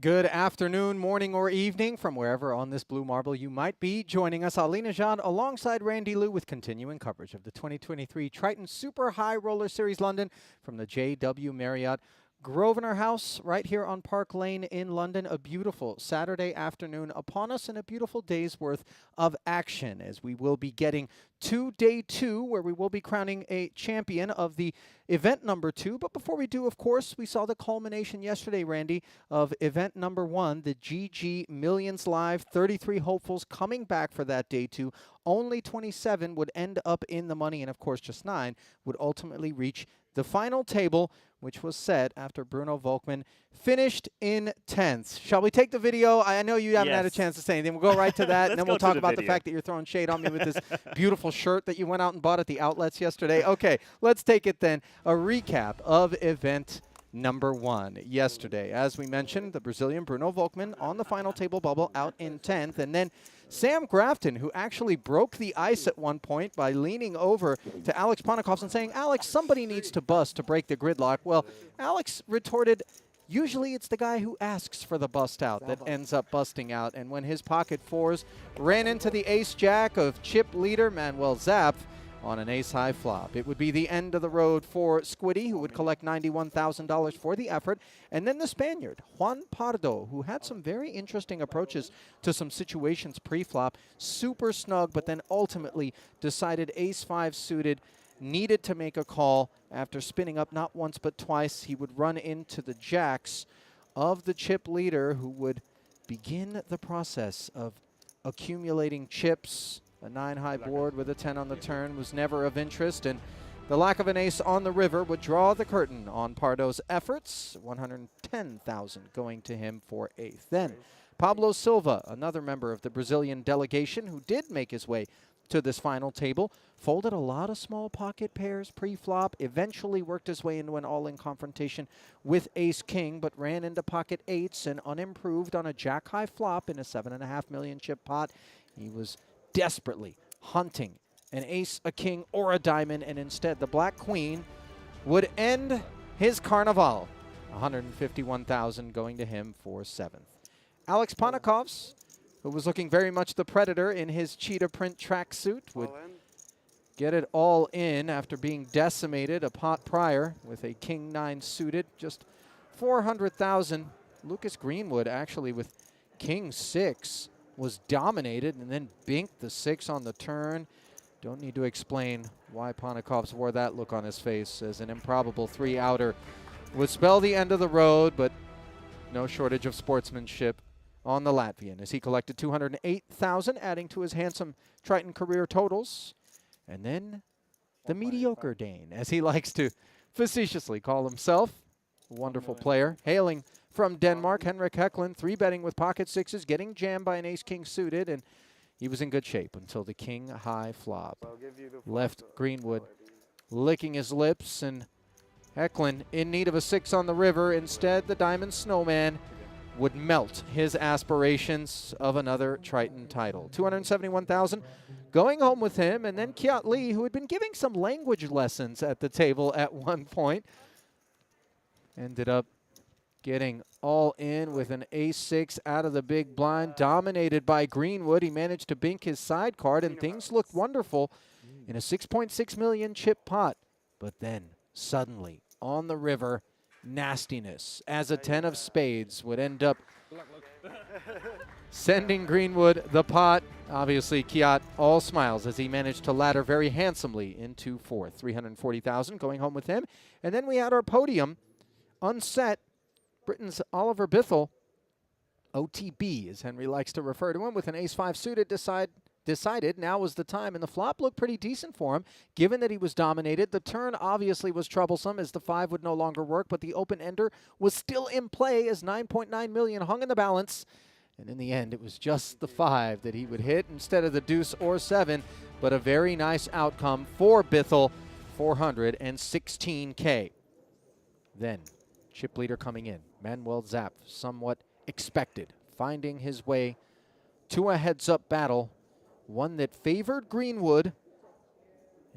Good afternoon, morning, or evening from wherever on this blue marble you might be joining us. Ali Najad alongside Randy Liu with continuing coverage of the 2023 Triton Super High Roller Series London from the JW Marriott Grosvenor House right here on Park Lane in London. A beautiful Saturday afternoon upon us and a beautiful day's worth of action as we will be getting to day 2 where we will be crowning a champion of the event number 2. But before we do, of course, we saw the culmination yesterday, Randy, of event number 1, the GG Millions Live. 33 hopefuls coming back for that day 2. Only 27 would end up in the money, and of course just 9 would ultimately reach the final table, which was set after Bruno Volkmann finished in 10th. Shall we take the video? I know you haven't had a chance to say anything. We'll go right to that, and then we'll talk about the fact that you're throwing shade on me with this beautiful shirt that you went out and bought at the outlets yesterday. Okay, let's take it then. A recap of event number 1 yesterday. As we mentioned, the Brazilian Bruno Volkmann on the final table bubble out in 10th, and then Sam Grafton, who actually broke the ice at one point by leaning over to Alex Ponikoffs and saying, "Alex, somebody needs to bust to break the gridlock." Well, Alex retorted, "Usually it's the guy who asks for the bust out that ends up busting out." And when his pocket fours ran into the ace-jack of chip leader Manuel Zapf on an ace-high flop, it would be the end of the road for Squiddy, who would collect $91,000 for the effort. And then the Spaniard, Juan Pardo, who had some very interesting approaches to some situations pre-flop, super snug, but then ultimately decided ace-5 suited, needed to make a call after spinning up not once but twice. He would run into the jacks of the chip leader, who would begin the process of accumulating chips. A 9-high board with a 10 on the turn was never of interest, and the lack of an ace on the river would draw the curtain on Pardo's efforts. $110,000 going to him for 8th. Then Pablo Silva, another member of the Brazilian delegation who did make his way to this final table, folded a lot of small pocket pairs pre-flop, eventually worked his way into an all-in confrontation with ace-king, but ran into pocket 8s and unimproved on a jack-high flop in a $7.5 million chip pot. He was desperately hunting an ace, a king, or a diamond, and instead the black queen would end his carnival. $151,000 going to him for 7th. Alex Ponikoffs, who was looking very much the predator in his cheetah print tracksuit, would get it all in after being decimated a pot prior with a king 9 suited. Just $400,000. Lucas Greenwood actually with king 6 was dominated and then binked the 6 on the turn. Don't need to explain why Ponikoffs wore that look on his face, as an improbable 3-outer would spell the end of the road, but no shortage of sportsmanship on the Latvian as he collected $208,000, adding to his handsome Triton career totals. And then the mediocre Dane, as he likes to facetiously call himself, a wonderful player, hailing from Denmark, Henrik Hecklund, 3-betting with pocket 6s, getting jammed by an ace-king suited, and he was in good shape until the king-high flop. Left Greenwood licking his lips, and Hecklund in need of a 6 on the river. Instead, the Diamond Snowman would melt his aspirations of another Triton title. $271,000 going home with him, and then Kiat Lee, who had been giving some language lessons at the table at one point, ended up getting all in with an ace-6 out of the big blind, dominated by Greenwood. He managed to bink his side card, and things looked wonderful in a $6.6 million chip pot. But then, suddenly, on the river, nastiness, as a 10 of spades would end up sending Greenwood the pot. Obviously, Kiat all smiles as he managed to ladder very handsomely into 4th. $340,000 going home with him. And then we had our podium unset. Britain's Oliver Bithell, OTB, as Henry likes to refer to him, with an ace-5 suited, decided now was the time, and the flop looked pretty decent for him, given that he was dominated. The turn obviously was troublesome, as the 5 would no longer work, but the open-ender was still in play, as $9.9 million hung in the balance. And in the end, it was just the 5 that he would hit instead of the deuce or 7, but a very nice outcome for Bithell, $416K. Then, chip leader coming in, Manuel Zapf, somewhat expected, finding his way to a heads-up battle, one that favored Greenwood,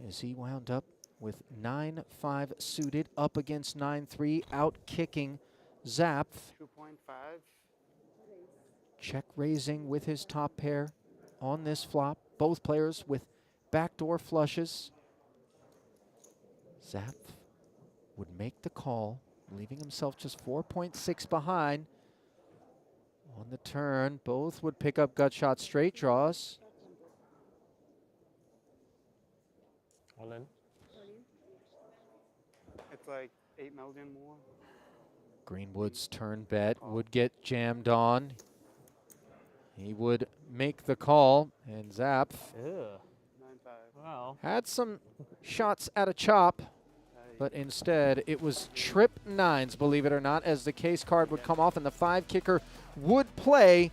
as he wound up with 9-5 suited up against 9-3, out-kicking Zapf. 2.5. check raising with his top pair on this flop. Both players with backdoor flushes. Zapf would make the call, leaving himself just 4.6 behind. On the turn, both would pick up gut shot straight draws. All in. It's like 8 million more. Greenwood's turn bet would get jammed on. He would make the call, and Zapf Ew. 9-5. Wow. had some shots at a chop, but instead it was trip nines, believe it or not, as the case card would come off and the 5 kicker would play,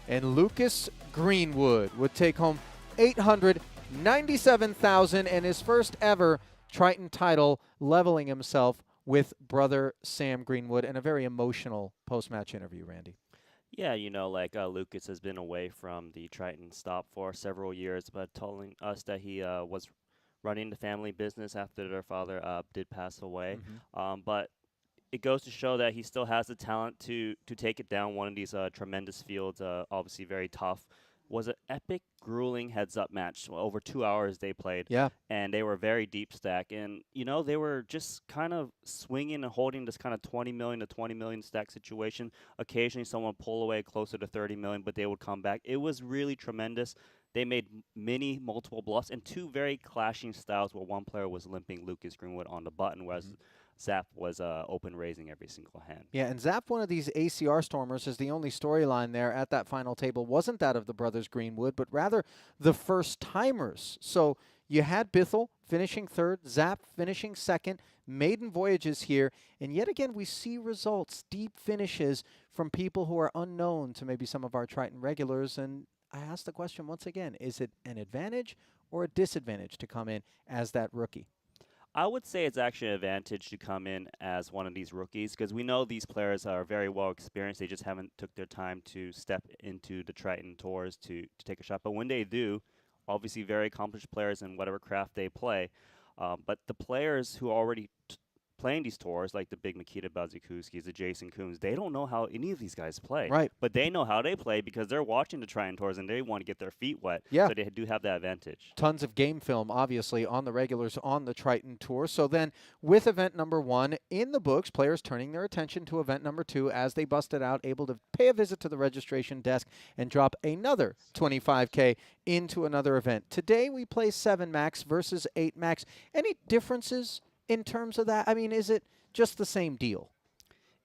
and Lucas Greenwood would take home $897,000 and his first ever Triton title, leveling himself with brother Sam Greenwood, and a very emotional post-match interview, Randy. Yeah, you know, like Lucas has been away from the Triton stop for several years, but telling us that he was running the family business after their father did pass away. But it goes to show that he still has the talent to take it down one of these tremendous fields, obviously very tough. Was an epic, grueling heads-up match. Over 2 hours they played. Yeah. And they were very deep stack. And, you know, they were just kind of swinging and holding this kind of 20 million to 20 million stack situation. Occasionally someone pull away closer to 30 million, but they would come back. It was really tremendous. They made multiple bluffs and 2 very clashing styles where one player was limping Lucas Greenwood on the button, whereas Zapf was open raising every single hand. Yeah, and Zapf, one of these ACR stormers, is the only storyline there at that final table. Wasn't that of the brothers Greenwood, but rather the first timers. So you had Bithell finishing third, Zapf finishing second, maiden voyages here, and yet again we see results, deep finishes from people who are unknown to maybe some of our Triton regulars. And I ask the question once again, is it an advantage or a disadvantage to come in as that rookie? I would say it's actually an advantage to come in as one of these rookies because we know these players are very well experienced. They just haven't took their time to step into the Triton tours to take a shot. But when they do, obviously very accomplished players in whatever craft they play. But the players who are already playing these tours, like the big Nikita Bazikuskis, the Jason Koons, they don't know how any of these guys play. Right. But they know how they play because they're watching the Triton tours and they want to get their feet wet. Yeah. So they do have that advantage. Tons of game film, obviously, on the regulars on the Triton Tour. So then, with event number 1 in the books, players turning their attention to event number 2 as they busted out, able to pay a visit to the registration desk and drop another 25K into another event. Today, we play 7 max versus 8 max. Any differences in terms of that? I mean, is it just the same deal?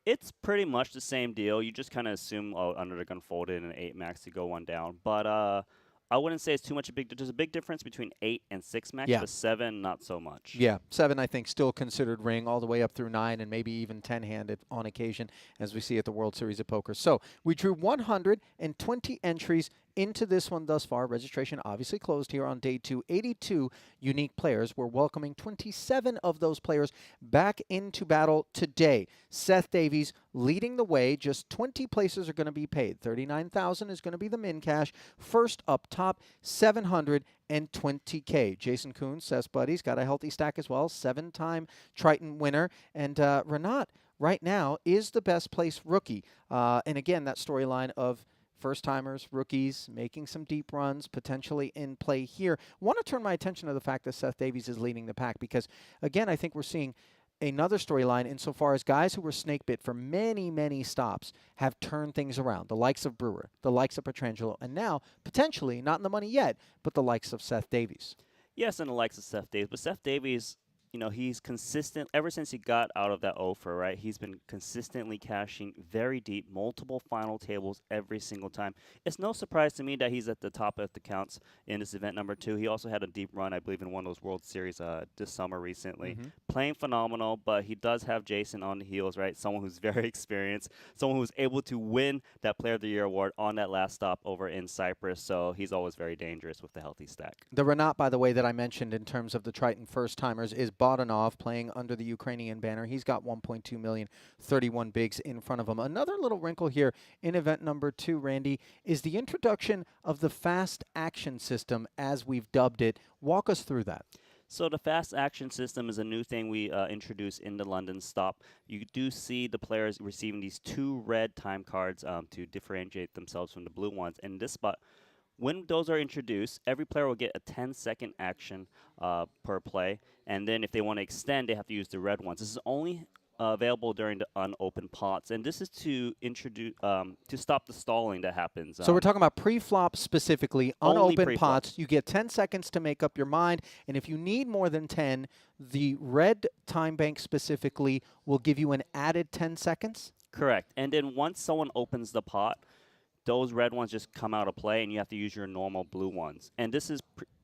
It's pretty much the same deal. You just kind of assume, oh, under the gun folded and an 8 max to go one down. But I wouldn't say it's too much. There's a big difference between 8 and 6 max, Yeah. but 7, not so much. Yeah, 7, I think, still considered ring, all the way up through 9 and maybe even 10-handed on occasion, as we see at the World Series of Poker. So we drew 120 entries into this one thus far. Registration obviously closed here on day 2. 82 unique players. We're welcoming 27 of those players back into battle today. Seth Davies leading the way. Just 20 places are going to be paid. $39,000 is going to be the min cash. First up top, $720K. Jason Koons, Seth's buddies, got a healthy stack as well. 7-time Triton winner. And Renat right now is the best place rookie. And again, that storyline of first-timers, rookies, making some deep runs, potentially in play here. I want to turn my attention to the fact that Seth Davies is leading the pack because, again, I think we're seeing another storyline insofar as guys who were snake bit for many, many stops have turned things around. The likes of Brewer, the likes of Petrangelo, and now, potentially, not in the money yet, but the likes of Seth Davies. Yes, and the likes of Seth Davies. But Seth Davies, you know, he's consistent. Ever since he got out of that offer, right, he's been consistently cashing very deep, multiple final tables every single time. It's no surprise to me that he's at the top of the counts in this event number 2. He also had a deep run, I believe, in one of those World Series this summer recently. Playing phenomenal, but he does have Jason on the heels, right? Someone who's very experienced, someone who's able to win that Player of the Year award on that last stop over in Cyprus. So he's always very dangerous with the healthy stack. The Renat, by the way, that I mentioned in terms of the Triton first-timers is Bodanov, playing under the Ukrainian banner. He's got 1.2 million, 31 bigs in front of him. Another little wrinkle here in event number 2, Randy, is the introduction of the fast action system, as we've dubbed it. Walk us through that. So the fast action system is a new thing we introduced in the London stop. You do see the players receiving these 2 red time cards to differentiate themselves from the blue ones. And in this spot, when those are introduced, every player will get a 10-second action per play. And then if they want to extend, they have to use the red ones. This is only available during the unopened pots, and this is to introduce to stop the stalling that happens. So we're talking about pre-flop specifically, Only unopened pre-flop. pots. You get 10 seconds to make up your mind, and if you need more than 10, the red time bank specifically will give you an added 10 seconds? Correct. And then once someone opens the pot, those red ones just come out of play, and you have to use your normal blue ones. And this is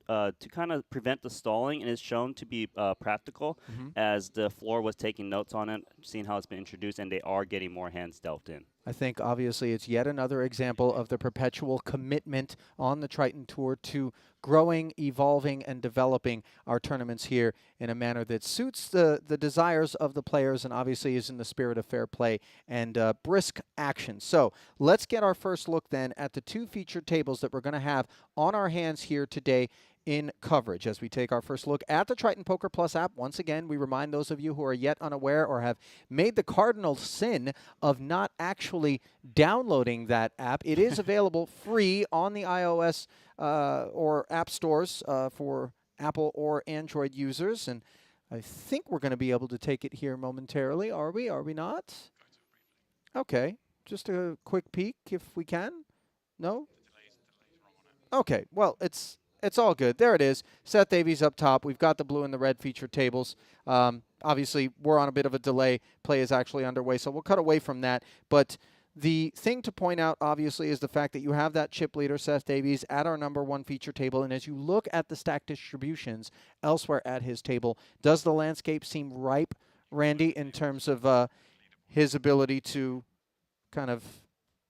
to kind of prevent the stalling, and it's shown to be practical as the floor was taking notes on it, seeing how it's been introduced, and they are getting more hands dealt in. I think obviously it's yet another example of the perpetual commitment on the Triton Tour to growing, evolving, and developing our tournaments here in a manner that suits the desires of the players and obviously is in the spirit of fair play and brisk action. So let's get our first look then at the 2 featured tables that we're going to have on our hands here today in coverage as we take our first look at the Triton Poker Plus app. Once again, we remind those of you who are yet unaware or have made the cardinal sin of not actually downloading that app. It is available free on the iOS or app stores for Apple or Android users, and I think we're going to be able to take it here momentarily. Are we? Are we not? Okay, just a quick peek if we can. No? Okay, well, it's all good. There it is. Seth Davies up top. We've got the blue and the red featured tables. Obviously, we're on a bit of a delay. Play is actually underway, so we'll cut away from that. But the thing to point out, obviously, is the fact that you have that chip leader, Seth Davies, at our #1 feature table. And as you look at the stack distributions elsewhere at his table, does the landscape seem ripe, Randy, in terms of his ability to kind of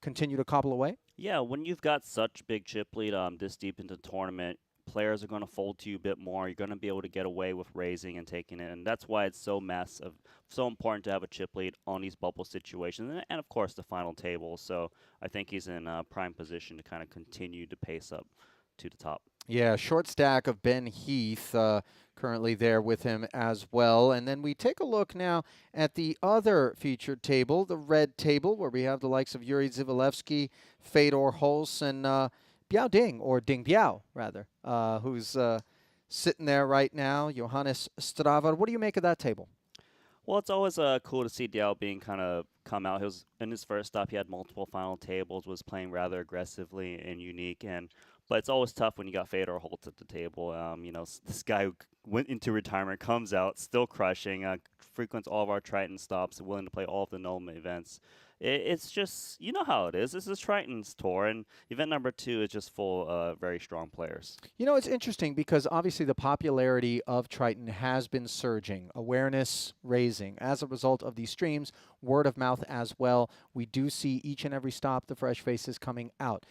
continue to cobble away? Yeah, when you've got such big chip lead this deep into the tournament, players are going to fold to you a bit more. You're going to be able to get away with raising and taking it, and that's why it's so massive, so important to have a chip lead on these bubble situations, and of course the final table. So I think he's in a prime position to kind of continue to pace up to the top. Yeah, short stack of Ben Heath currently there with him as well. And then we take a look now at the other featured table, the red table, where we have the likes of Yuri Zivalevsky, Fedor Holz, and Biao Ding, or Ding Biao, rather, who's sitting there right now, Johannes Strava. What do you make of that table? Well, it's always cool to see Diao being kind of come out. He was in his first stop. He had multiple final tables, was playing rather aggressively and unique. But it's always tough when you got Fedor Holtz at the table. You know, this guy who went into retirement, comes out, still crushing, frequents all of our Triton stops, willing to play all of the Noma events. It's just, you know how it is. This is Triton's tour, and event number 2 is just full of very strong players. You know, it's interesting because obviously the popularity of Triton has been surging, awareness raising. As a result of these streams, word of mouth as well, we do see each and every stop the fresh faces coming out.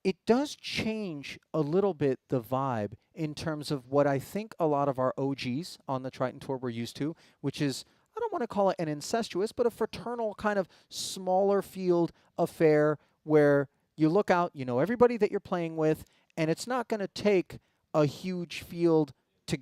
It does change a little bit the vibe in terms of what I think a lot of our OGs on the Triton Tour were used to, which is, I don't want to call it an incestuous, but a fraternal kind of smaller field affair where you look out, you know everybody that you're playing with, and it's not going to take a huge field to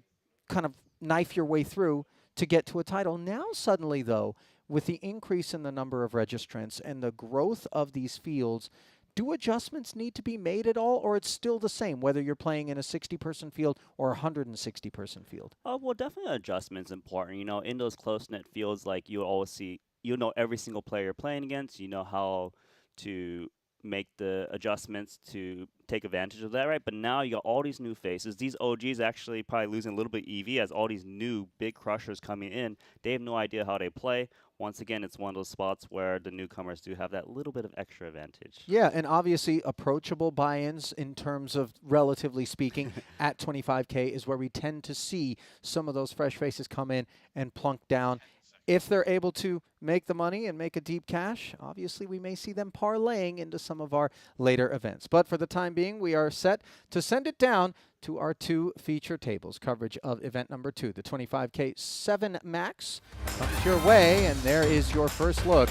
kind of knife your way through to get to a title. Now suddenly, though, with the increase in the number of registrants and the growth of these fields, do adjustments need to be made at all, or it's still the same, whether you're playing in a 60-person field or a 160-person field? Well, definitely adjustment's important. You know, in those close-knit fields, like you always see, you know every single player you're playing against. You know how to make the adjustments to take advantage of that, right? But now you got all these new faces. These OGs actually probably losing a little bit EV as all these new big crushers coming in. They have no idea how they play. Once again, it's one of those spots where the newcomers do have that little bit of extra advantage. Yeah, and obviously approachable buy-ins in terms of, relatively speaking, at 25K is where we tend to see some of those fresh faces come in and plunk down. If they're able to make the money and make a deep cash, obviously we may see them parlaying into some of our later events. But for the time being, we are set to send it down to our 2 feature tables. Coverage of event number 2, the 25K 7 Max, comes your way, and there is your first look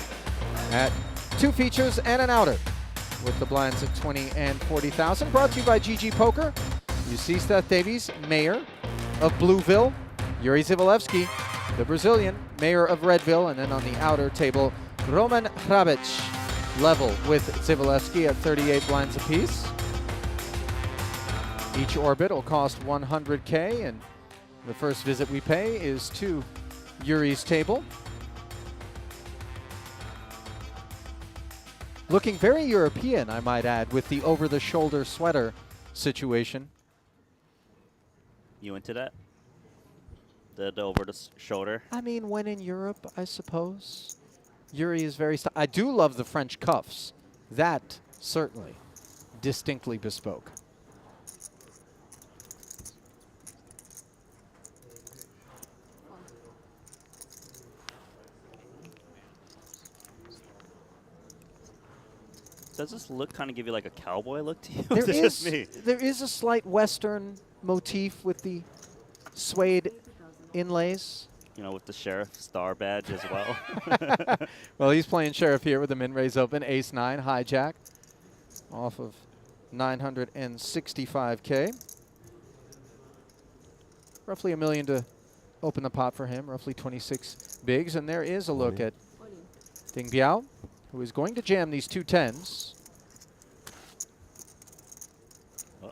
at 2 features and an outer with the blinds at 20 and 40,000. Brought to you by GG Poker. You see Seth Davies, Mayor, of Blueville, Yuri Zivalevsky, the Brazilian, mayor of Redville, and then on the outer table, Roman Hrabic, level with Zivalevsky at 38 blinds apiece. Each orbit will cost 100K, and the first visit we pay is to Yuri's table. Looking very European, I might add, with the over-the-shoulder sweater situation. You into that? The over the shoulder? I mean, when in Europe, I suppose. Yuri is very... I do love the French cuffs. That, certainly, distinctly bespoke. Does this look kind of give you like a cowboy look to you? There Is it just me? there is a slight Western motif with the suede inlays. You know, with the sheriff star badge as well. Well, he's playing sheriff here with the min-raise open, ace-9, hijack, off of 965K. Roughly $1 million to open the pot for him, roughly 26 bigs. And there is a look at Ding Biao, who is going to jam these two tens.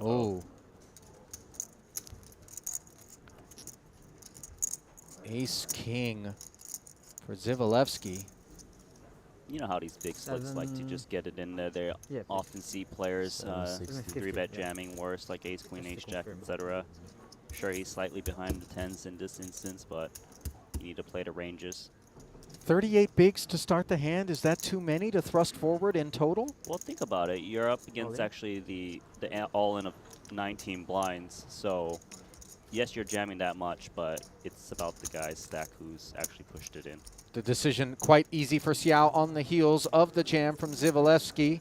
Oh. Ace-king for Zivalevsky. You know how these big slips like to just get it in there. They Yeah, often see players 760. 3-bet Yeah. jamming worse, like ace, queen, ace, jack, etc. Sure, he's slightly behind the tens in this instance, but you need to play the ranges. 38 bigs to start the hand. Is that too many to thrust forward in total? Well, think about it. You're up against in? actually the all-in of 19 blinds. So, yes, you're jamming that much, but it's about the guy's stack who's actually pushed it in. The decision quite easy for Xiao on the heels of the jam from Zivalevsky.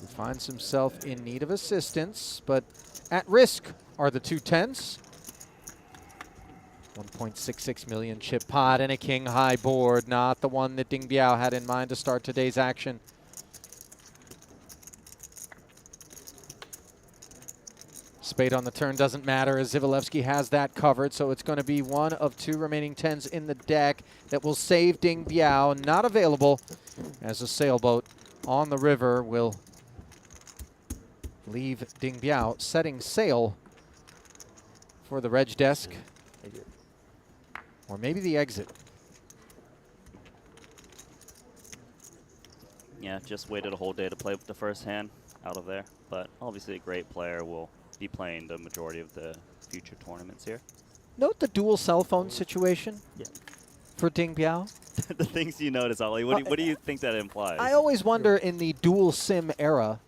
He finds himself in need of assistance, but at risk are the two tens. 1.66 million chip pot and a king high board, not the one that Ding Biao had in mind to start today's action. Spade on the turn doesn't matter as Zivalevsky has that covered, so it's going to be one of two remaining tens in the deck that will save Ding Biao. Not available as a sailboat on the river will leave Ding Biao setting sail for the reg desk. Or maybe the exit. Yeah, just waited a whole day to play with the first hand out of there. But obviously a great player will be playing the majority of the future tournaments here. Note the dual cell phone situation for Ding Biao. The things you notice, Ollie, what do you think that implies? I always wonder in the dual SIM era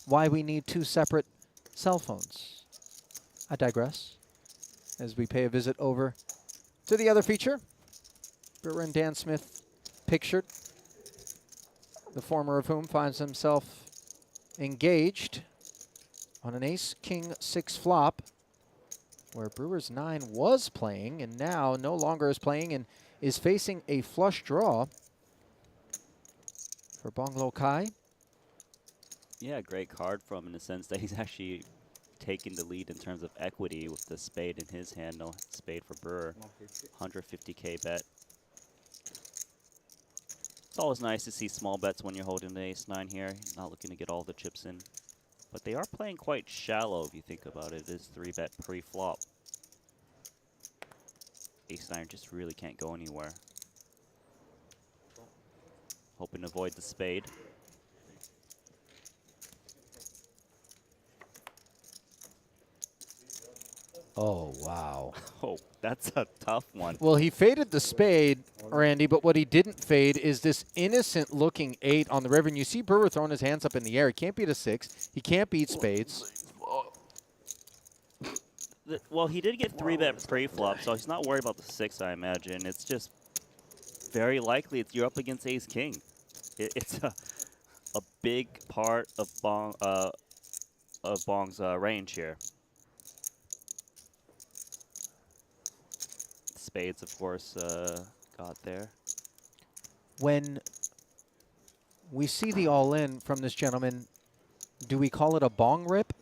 why we need two separate cell phones. I digress as we pay a visit over to the other feature. Brewer and Dan Smith pictured, the former of whom finds himself engaged on an ace-king-6 flop, where Brewer's 9 was playing and now no longer is playing and is facing a flush draw for Bong Lo Kai. Yeah, great card from in the sense that he's actually taking the lead in terms of equity with the spade in his hand. No spade for Brewer. 150K bet. It's always nice to see small bets when you're holding the ace-9 here. Not looking to get all the chips in. But they are playing quite shallow if you think about it. It is 3-bet pre-flop. Ace-9 just really can't go anywhere. Hoping to avoid the spade. Oh, wow. Oh, that's a tough one. Well, he faded the spade, Randy, but what he didn't fade is this innocent-looking 8 on the river. And you see Brewer throwing his hands up in the air. He can't beat a 6. He can't beat spades. Well, he did get 3-bet pre-flop, so he's not worried about the 6, I imagine. It's just very likely you're up against ace-king. It's a big part of Bong's range here. Spades, of course, got there. When we see the all-in from this gentleman, do we call it a bong rip?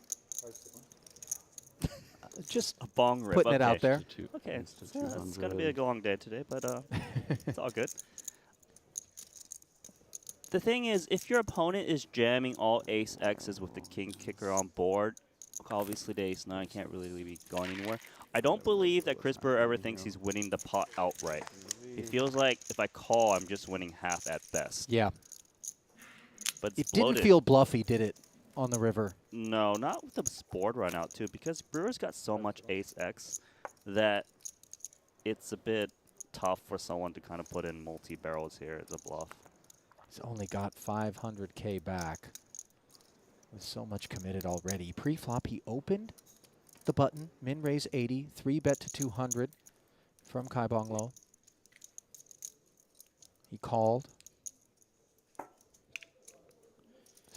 Just A bong rip. putting it out okay. there. Okay, it's gonna be a long day today, but it's all good. The thing is, if your opponent is jamming all ace X's with the king kicker on board, obviously the ace 9 can't really be going anywhere. I don't believe that Chris Brewer ever thinks he's winning the pot outright. It feels like if I call, I'm just winning half at best. Yeah. But It it's didn't bloated. feel bluffy, did it, on the river? No, not with the board run out too, because Brewer's got so much ace X that it's a bit tough for someone to kind of put in multi-barrels here as a bluff. He's only got 500K back with so much committed already. Pre-flop, he opened the button, min raise 80, 3-bet to 200 from Kai Bong Lo. He called.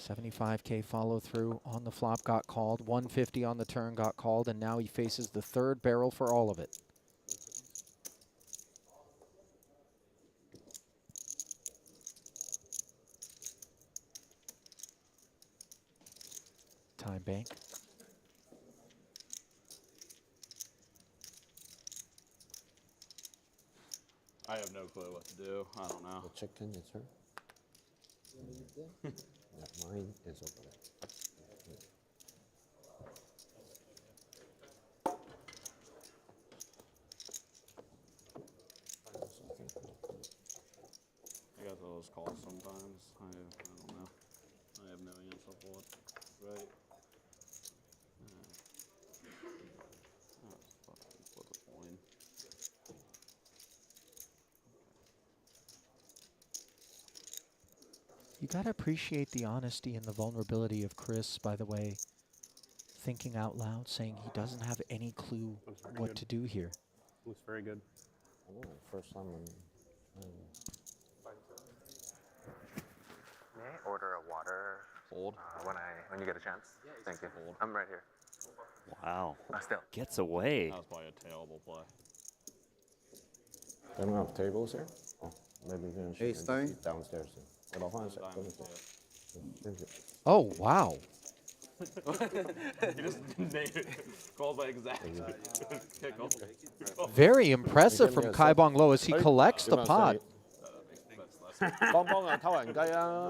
75K follow through on the flop, got called. 150 on the turn, got called, and now he faces the third barrel for all of it. Time bank. I have no clue what to do. I don't know. The chicken is her. Yeah, mine is over there. I got those calls sometimes. I don't know. I have no answer for it. Right. Flip a coin. You gotta appreciate the honesty and the vulnerability of Chris, by the way. Thinking out loud, saying he doesn't have any clue Looks very what good. to do here. Looks very good. I know, first time May I order a water Hold. when you get a chance? Thank you. Hold. I'm right here. Wow. Still. Gets away. That was probably a terrible play. They don't have tables here? Oh, maybe we can Ace nine? downstairs. Then. Hold on a sec. Thank you. Oh, wow. He just calls by exact kick off. Very impressive Give me from a Kai sec. Bong Lo as he collects the pot. 幫幫啊，偷人雞啊！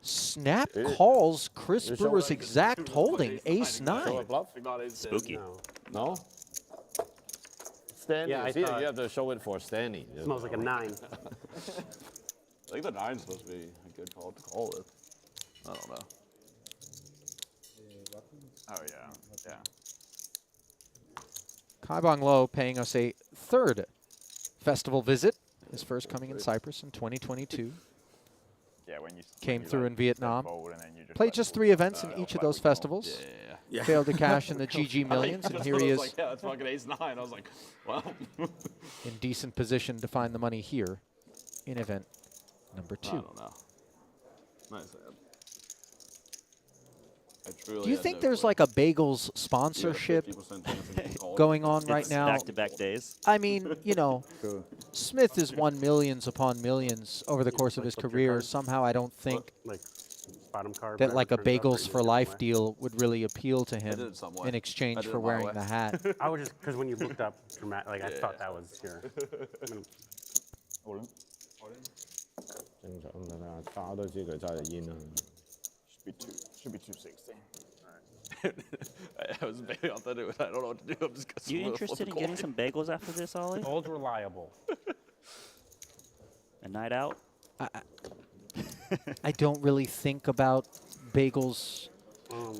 Snap Eh, calls Chris you Brewer's show it. exact holding, ace Show 9. a bluff? Spooky. No. No? Stanley, Yeah, I see, thought- you have to show it for Stanley. Smells like a 9. I think the 9's supposed to be a good call to call with. I don't know. Oh yeah, yeah. Kai Bong Lo paying us a third festival visit. His first coming in Cyprus in 2022. Yeah, when you Came when you, through like, in Vietnam. step forward and then you just, Played like, just move 3 events in off each of like those we call. festivals. Yeah. Failed to cash in the GG Millions, and here he is Like, yeah, it's fucking ace 9. I was like, well. in decent position to find the money here in event number 2. I don't know. Nice ad. I truly Do you had think no there's clue. like a Bagels You had a sponsorship 50% chance of getting called. going on right It's now? back-to-back days. I mean, you know, Cool. Smith has won millions upon millions over the course of his Flip your career. card. Somehow I don't think Like bottom card. that whatever like a turns up, or you Bagels just for get life away. deal would really appeal to did him it some way. in I exchange did for it my wearing way. the hat. I was just because when you looked up dramatic, like I thought that was your. Hold him. 正常㗎啦，打都知佢揸隻煙啦。 Should be 260. I was very authentic with that. I don't know what to do. I'm just gonna You interested in getting some bagels after this, Ollie? Old reliable. A night out? I don't really think about bagels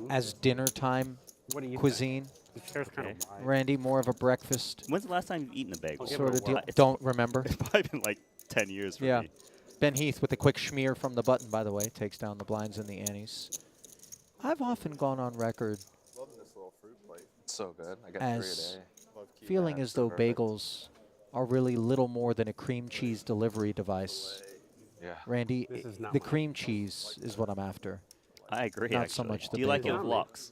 as dinner time What do you cuisine. think? Your chair's kind Okay. of wide. Randy, more of a breakfast When's the last time you've eaten a bagel? give it sort a of deal. whirl. It's Don't remember. It's probably been like 10 years for Yeah. me. Ben Heath with a quick schmear from the button, by the way, takes down the blinds and the antes. I've often gone on record Love this little fruit plate. It's so good. I got as 3 a day. feeling as though bagels are really little more than a cream cheese delivery device. Yeah. Randy, This is not the my cream cheese is what I'm after. I agree, Not so actually. much the Do you like it bagel. with lox?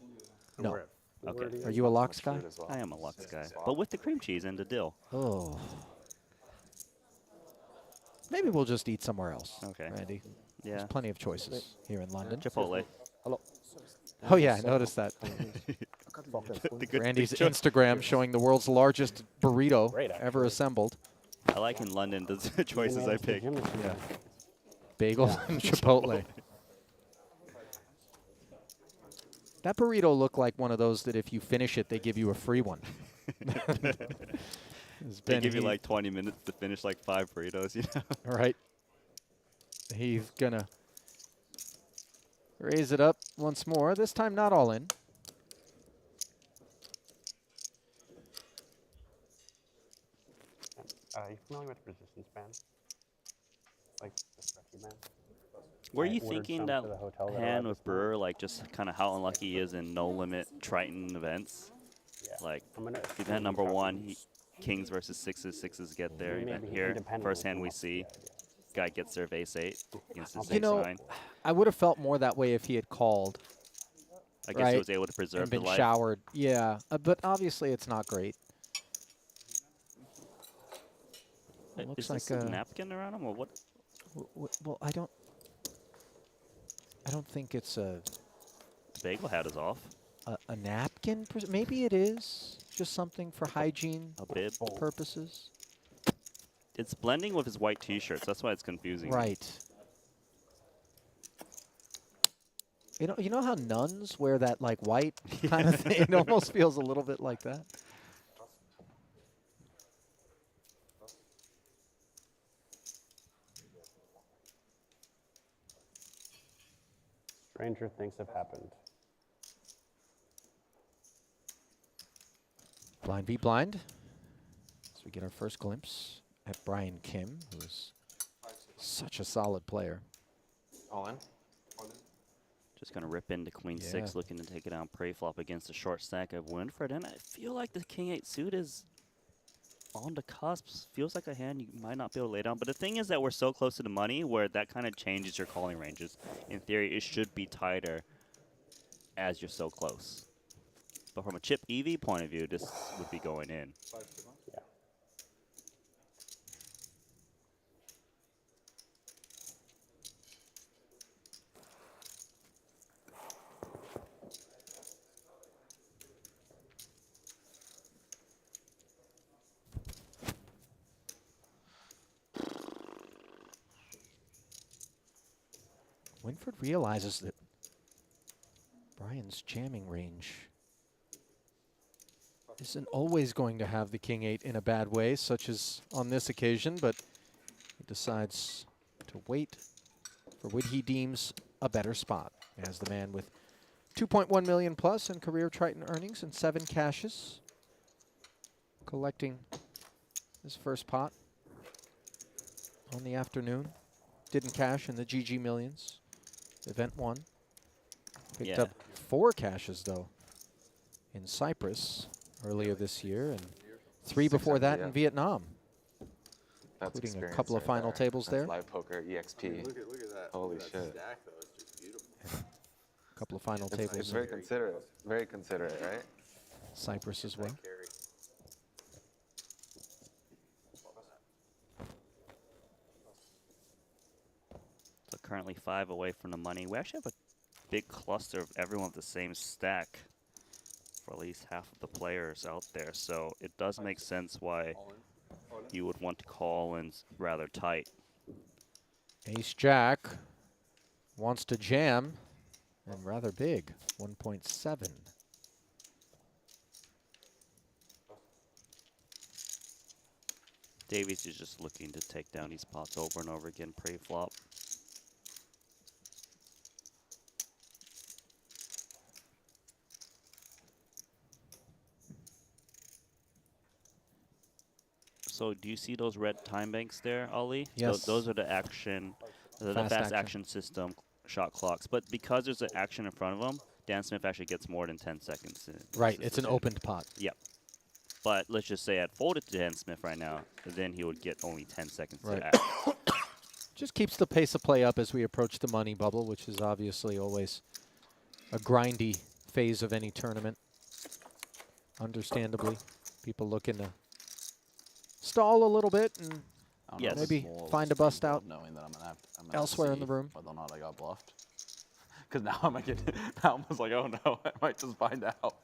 No. Where- where Okay. do Are you a lox guy? Fruit as well. I am a Lux guy, but with the cream cheese and the dill. Oh. Maybe we'll just eat somewhere else, Okay. Randy. Yeah. There's plenty of choices here in London. Chipotle. Hello. Oh, yeah, I noticed that. Randy's Instagram showing the world's largest burrito ever assembled. I like in London the choices I pick. Yeah. Bagel and Chipotle. That burrito looked like one of those that if you finish it, they give you a free one. They give you like 20 minutes to finish like 5 burritos, you know? All right. He's going to raise it up once more. This time not all in. Are you familiar with resistance band? Like the stretchy band? Were I you ordered thinking some that for the hotel that hand arrived with this morning. Brewer, like just kind of how unlucky he is in no limit Triton events? Yeah. Like I'm gonna event assume number probably 1, kings versus sixes get there. Event maybe here, independent first will hand come we up with see, the idea. guy gets their ace 8 against his You ace know, 9. I would have felt more that way if he had called I guess he right, was able to preserve and the been life. showered. Yeah, but obviously it's not great. It looks Is like this a napkin around him or what? Well, I don't think it's a The bagel hat is off. a napkin. Maybe it is just something for hygiene A bib. purposes. It's blending with his white t-shirts. That's why it's confusing. Right. You know how nuns wear that like white kind of thing? It almost feels a little bit like that. Stranger things have happened. Blind v blind. So we get our first glimpse at Brian Kim, who is such a solid player. All in? Just going to rip into queen 6, looking to take it down pre-flop against a short stack of Winfred. And I feel like the king 8 suit is on the cusp. Feels like a hand you might not be able to lay down. But the thing is that we're so close to the money where that kind of changes your calling ranges. In theory, it should be tighter as you're so close. But from a chip EV point of view, this would be going in. Yeah. Winfred realizes that Brian's jamming range isn't always going to have the king 8 in a bad way, such as on this occasion, but he decides to wait for what he deems a better spot as the man with 2.1 million plus in career Triton earnings and 7 cashes, collecting his first pot on the afternoon. Didn't cash in the GG Millions. Event 1. Picked up 4 cashes, though, in Cyprus earlier this year, and 3 before that in Vietnam. That's including a experience couple of right final there. tables That's there. Live poker, EXP. Look at that. Holy that shit. Stack, though. It's just beautiful. A couple of final It's tables very in considerate. Very considerate, right? Cyprus as well. Carry. So currently 5 away from the money. We actually have a big cluster of everyone with the same stack for at least half of the players out there. So it does make sense why you would want to call in rather tight. Ace Jack wants to jam, and rather big, 1.7. Davies is just looking to take down these pots over and over again pre-flop. So do you see those red time banks there, Ali? Yes. Those are the action, the Fast fast action. action system shot clocks. But because there's an action in front of them, Dan Smith actually gets more than 10 seconds. Right, it's an opened pot. Yep. But let's just say I'd folded to Dan Smith right now, then he would get only 10 seconds Right. to act. Just keeps the pace of play up as we approach the money bubble, which is obviously always a grindy phase of any tournament. Understandably, people looking to stall a little bit and I don't Yes. know if maybe it's more find a just bust being out knowing that I'm gonna have elsewhere in see the room. whether or not I got bluffed. Because now I'm like, now I'm just like, oh no, I might just find out.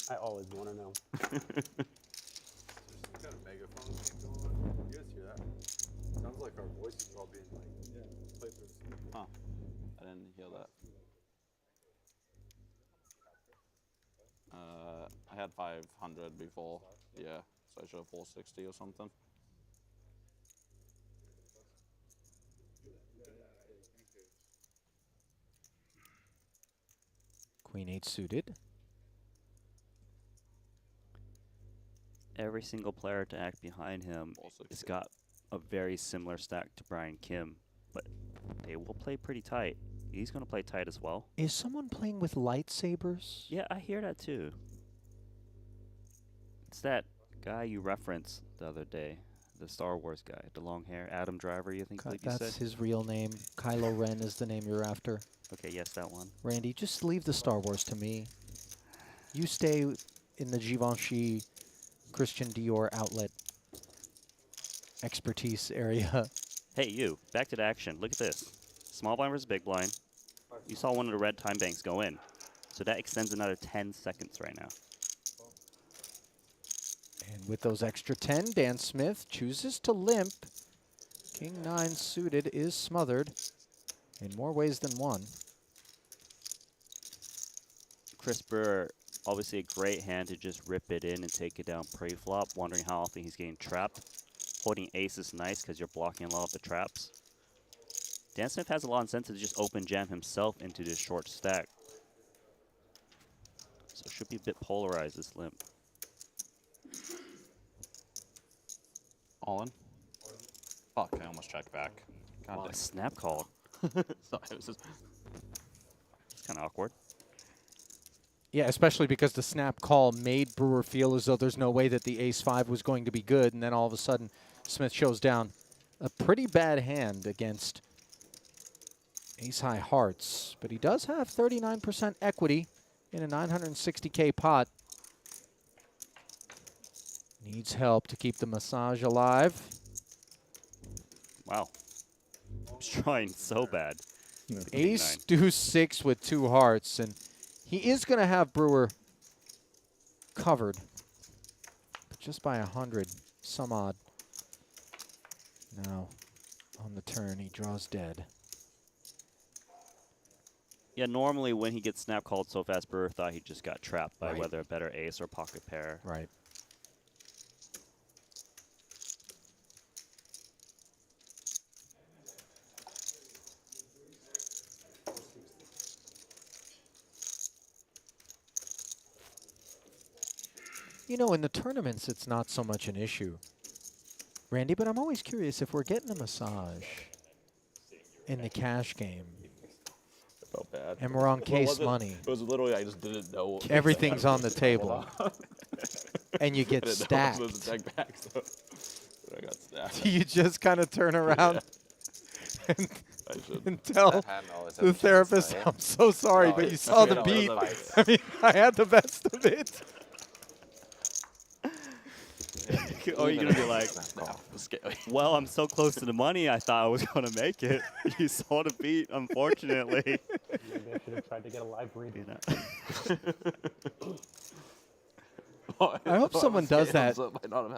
I always want to know. There's some kind of megaphone thing going on. You guys hear that? Sounds like our voices are all being like played through the speaker. Huh. I didn't hear that. I had 500 before. Yeah, so I should have 460 or something. Queen 8 suited. Every single player to act behind him has got a very similar stack to Brian Kim, but they will play pretty tight. He's going to play tight as well. Is someone playing with lightsabers? Yeah, I hear that too. It's that guy you referenced the other day, the Star Wars guy, the long hair, Adam Driver, you think you That's said? his real name. Kylo Ren is the name you're after. Okay, yes, that one. Randy, just leave the Star Wars to me. You stay in the Givenchy Christian Dior outlet expertise area. Hey, you, back to the action. Look at this. Small blind versus big blind. You saw one of the red time banks go in. So that extends another 10 seconds right now. And with those extra 10, Dan Smith chooses to limp. King 9 suited is smothered in more ways than one. Chris Brewer, obviously a great hand to just rip it in and take it down pre-flop, wondering how often he's getting trapped. Holding ace is nice because you're blocking a lot of the traps. Dan Smith has a lot of incentive to just open jam himself into this short stack. So it should be a bit polarized, this limp. All in? Fuck, I almost checked back. God Wow, damn. snap call. Sorry, it was just It's kind of awkward. Yeah, especially because the snap call made Brewer feel as though there's no way that the ace-5 was going to be good, and then all of a sudden Smith shows down a pretty bad hand against ace-high hearts. But he does have 39% equity in a 960K pot. Needs help to keep the massage alive. Wow. He's trying so bad. Ace, deuce, 6 with 2 hearts, and he is going to have Brewer covered, but just by 100, some odd. Now, on the turn, he draws dead. Yeah, normally when he gets snap called so fast, Brewer thought he just got trapped by Right. whether a better ace or pocket pair. Right. You know, in the tournaments, it's not so much an issue, Randy, but I'm always curious if we're getting a massage in the cash game I felt bad. and we're on Well, case was it- money. It was literally, I just didn't know. Everything's on the table. And you get I didn't know stacked. it was a deck back, so I got stacked. You just kind of turn around and, I should. and tell That hand always has the a chance, therapist, right? I'm so sorry, No, but you it's- saw the no, beat. it's I mean, I had the best of it. Oh, you're going to be like, Snap call. well, I'm so close to the money, I thought I was going to make it. You saw the beat, unfortunately. Maybe I should have tried to get a live read. I hope someone does that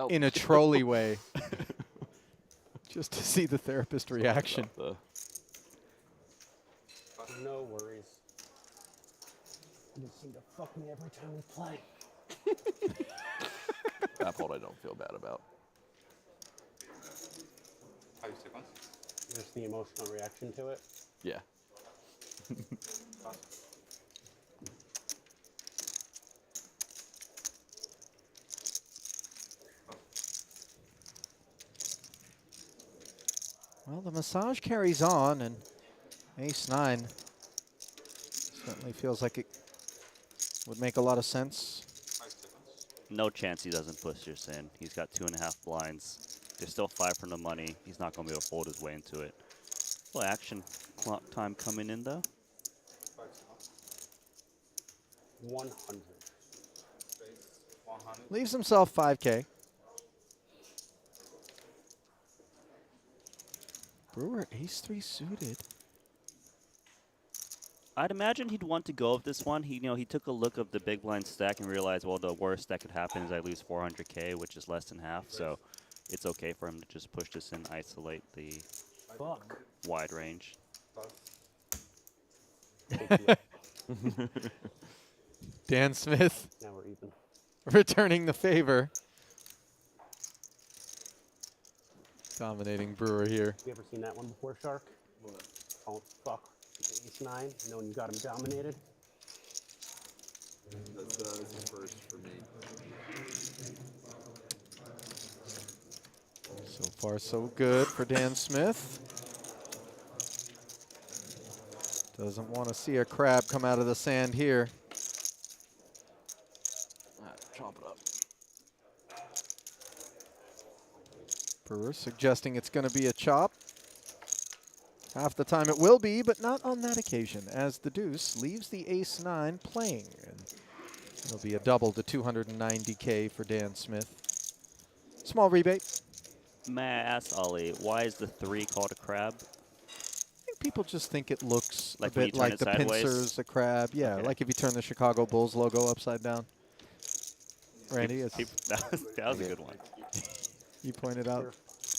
in a trolley way, just to see the therapist reaction. No worries. You seem to fuck me every time we play. That part I don't feel bad about. Just the emotional reaction to it. Yeah. Well, the massage carries on, and ace-9 certainly feels like it would make a lot of sense. No chance he doesn't push this in. He's got 2.5 blinds. There's still 5 from the money. He's not going to be able to fold his way into it. Well, action clock time coming in, though. 100. Leaves himself 5K. Brewer ace-3 suited. I'd imagine he'd want to go with this one. He took a look of the big blind stack and realized, well, the worst that could happen is I lose 400k, which is less than half. So it's okay for him to just push this and isolate the Fuck. wide range. Dan Smith Now we're even. returning the favor. Dominating Brewer here. You ever seen that one before, Shark? What? Oh, fuck. Ace-9, knowing you got him dominated. That's a first for me. So far, so good for Dan Smith. Doesn't want to see a crab come out of the sand here. Chop it up. Brewer suggesting it's going to be a chop. Half the time it will be, but not on that occasion, as the deuce leaves the ace-9 playing. And it'll be a double to 290k for Dan Smith. Small rebate. May I ask, Ollie, why is the 3 called a crab? I think people just think it looks Like a when you bit turn like it the sideways? pincers, a crab. Yeah, Okay. like if you turn the Chicago Bulls logo upside down. Randy, That was a good one. you pointed out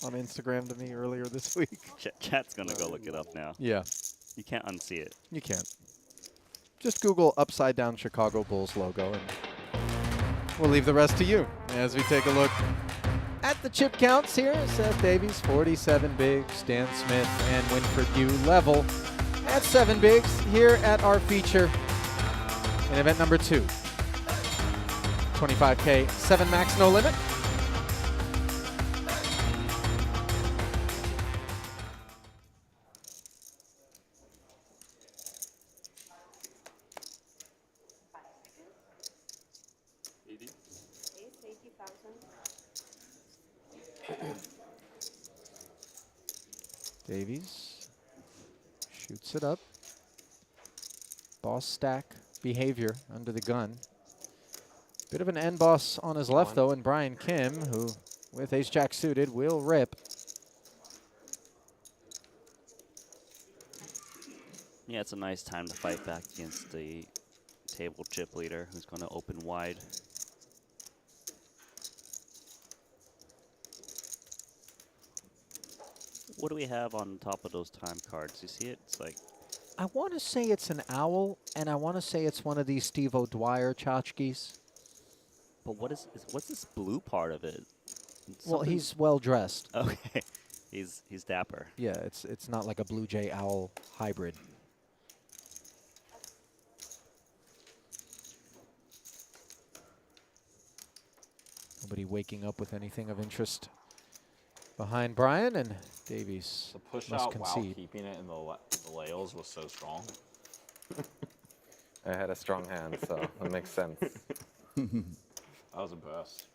on Instagram to me earlier this week. Chat's going to go look it up now. Yeah, You can't unsee it. you can't. Just Google upside down Chicago Bulls logo and we'll leave the rest to you as we take a look at the chip counts here. Seth Davies, 47 bigs. Dan Smith and Winfred Yu level at 7 bigs here at our feature in event number 2. 25k, 7 max, no limit. Davies shoots it up. Boss stack behavior under the gun. Bit of an end boss on his left, though, and Brian Kim, who, with ace-jack suited, will rip. Yeah, it's a nice time to fight back against the table chip leader who's going to open wide. What do we have on top of those time cards? You see it? It's like, I want to say it's an owl, and I want to say it's one of these Steve O'Dwyer tchotchkes. but what's this blue part of it? Well, Something- he's well dressed. okay. He's dapper. Yeah, it's not like a Blue Jay owl hybrid. Nobody waking up with anything of interest behind Brian, and Davies The push must out while concede. keeping it in the lails was so strong. I had a strong hand, so it makes sense. I was impressed.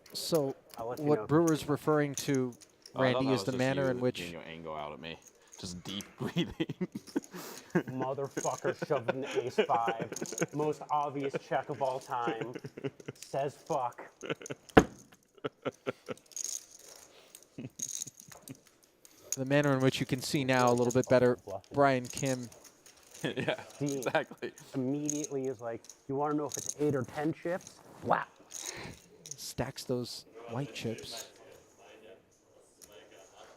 I'll So let you what know. Brewer's referring to, Oh, I thought Randy, that is was the just manner you in which... getting your angle out at me. Just deep breathing. Motherfucker shoved an ace-5. Most obvious check of all time. Says fuck. The manner in which you can see now a little bit better, Brian Kim. yeah, The- exactly. Immediately is like, you want to know if it's 8 or 10 chips? Wow. Stacks those white chips.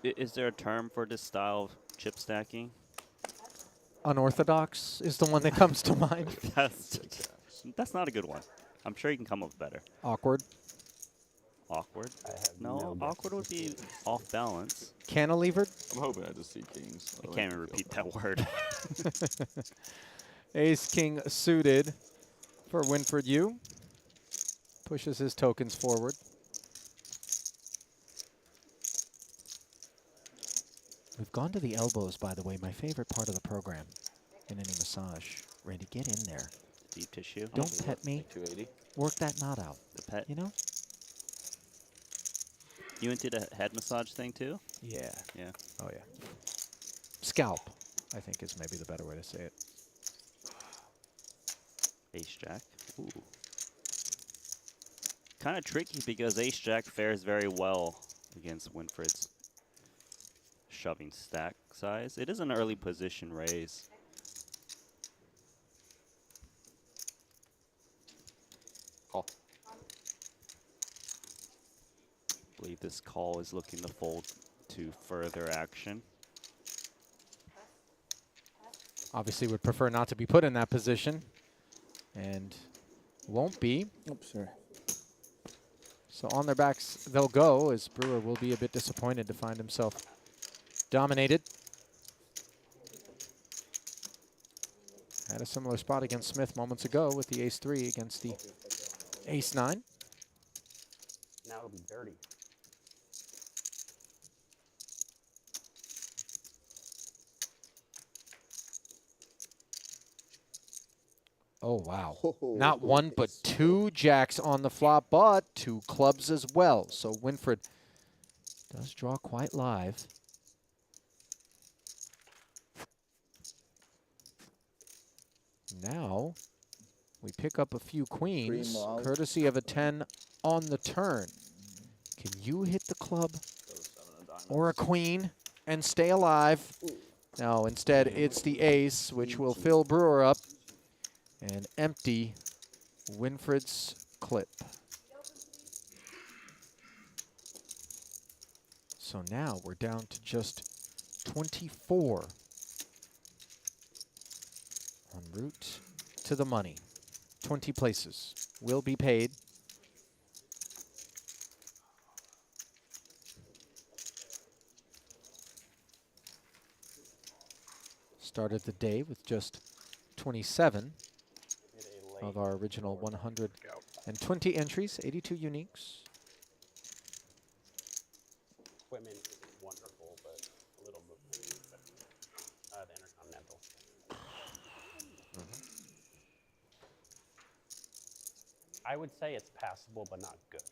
Is there a term for this style of chip stacking? Unorthodox is the one that comes to mind. That's not a good one. I'm sure you can come up with better. Awkward. Awkward? I have No, no awkward would be off balance. Cantilevered. I'm hoping I just see kings. I can't even repeat that word. Ace King suited for Winfred Yu. Pushes his tokens forward. We've gone to the elbows, by the way, my favorite part of the program in any massage. Randy, get in there. Deep tissue. Don't pet me. 280. Work that knot out. The pet. You know? You into the head massage thing too? Yeah. Yeah. Oh, yeah. Scalp, I think, is maybe the better way to say it. Ace Jack. Ooh. Kind of tricky because Ace Jack fares very well against Winfred's shoving stack size. It is an early position raise. Call. I believe this call is looking to fold to further action. Obviously would prefer not to be put in that position, and won't be. Oops, sorry. So on their backs they'll go, as Brewer will be a bit disappointed to find himself dominated. Had a similar spot against Smith moments ago with the ace-3 against the ace-9. Now it'll be dirty. Oh, wow. Not one, but two jacks on the flop, but two clubs as well. So Winfred does draw quite live. Now we pick up a few queens, courtesy of a 10 on the turn. Can you hit the club or a queen and stay alive? No, instead it's the ace, which will fill Brewer up and empty Winfred's clip. So now we're down to just 24 en route to the money. 20 places will be paid. Started the day with just 27 of our original 120 entries, 82 uniques. Equipment isn't wonderful, but a little movement. The Intercontinental. I would say it's passable, but not good.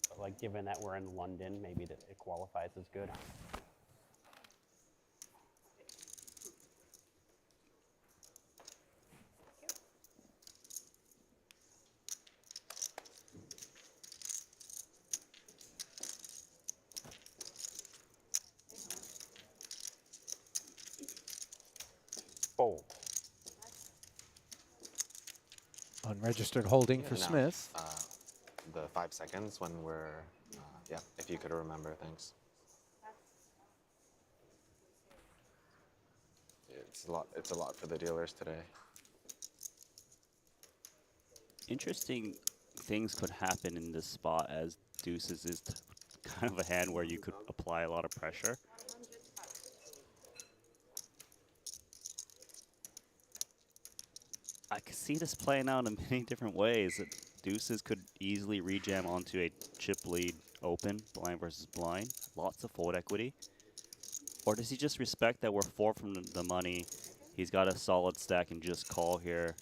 But like, given that we're in London, maybe that it qualifies as good. Fold. Unregistered holding for No, Smith. The 5 seconds when we're, yeah, if you could remember things. It's a lot for the dealers today. Interesting things could happen in this spot, as deuces is kind of a hand where you could apply a lot of pressure. I could see this playing out in many different ways. Deuces could easily rejam onto a chip lead open, blind versus blind. Lots of fold equity. Or does he just respect that we're 4 from the money? He's got a solid stack and just call here.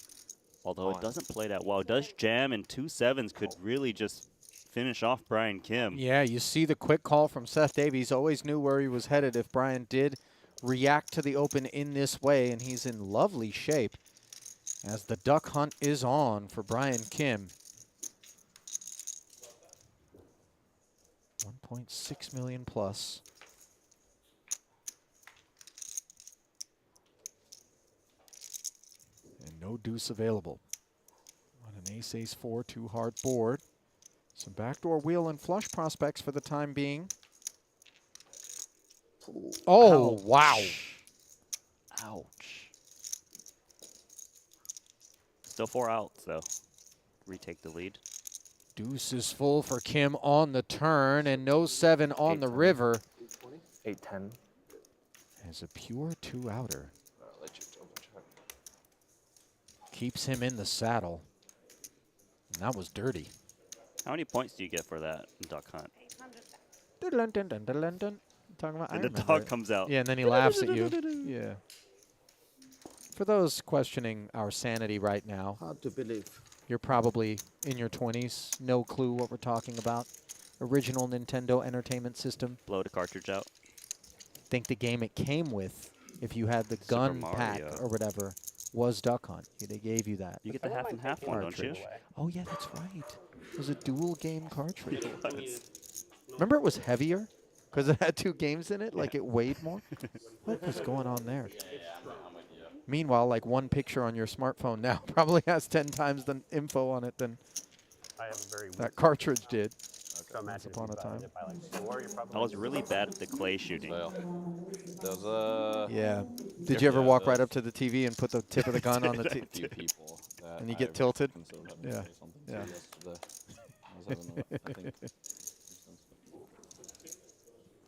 Although it doesn't play that well. It does jam, and 2 sevens could really just finish off Brian Kim. Yeah, you see the quick call from Seth Davies. Always knew where he was headed if Brian did react to the open in this way, and he's in lovely shape as the duck hunt is on for Brian Kim. 1.6 million plus. And no deuce available. On an ace-ace-4, 2 hard board. Some backdoor wheel and flush prospects for the time being. Oh, Ouch. wow. Ouch. Still 4 outs, though. Retake the lead. Deuce is full for Kim on the turn, and no 7 on the river. 8-10. As a pure 2-outer. I'll let you double check. Keeps him in the saddle. And that was dirty. How many points do you get for that duck hunt? Talking about, And I the remember dog it. comes out. Yeah, and then he laughs at you. Yeah. For those questioning our sanity right now, Hard to believe. you're probably in your 20s, no clue what we're talking about. Original Nintendo Entertainment System. Blow the cartridge out. Think the game it came with, if you had the Super gun pack Mario. or whatever, was Duck Hunt. They gave you that. You get the half and half one, don't you? Oh yeah, that's right. It was a dual game cartridge. It was. Remember it was heavier? Because it had 2 games in it? Like it weighed more? What was going on there? Meanwhile, like one picture on your smartphone now probably has 10 times the info on it than I have a very that weak cartridge did. So imagine upon if a you time. it by like store, you're probably I was really bad at the clay shooting. Fail. There's a Yeah. Did you ever walk right there's- up to the TV and put the tip of the gun on the a few TV? people that And you get I've tilted? considered having Yeah. to say something to Yeah. yesterday. I was having a, I think,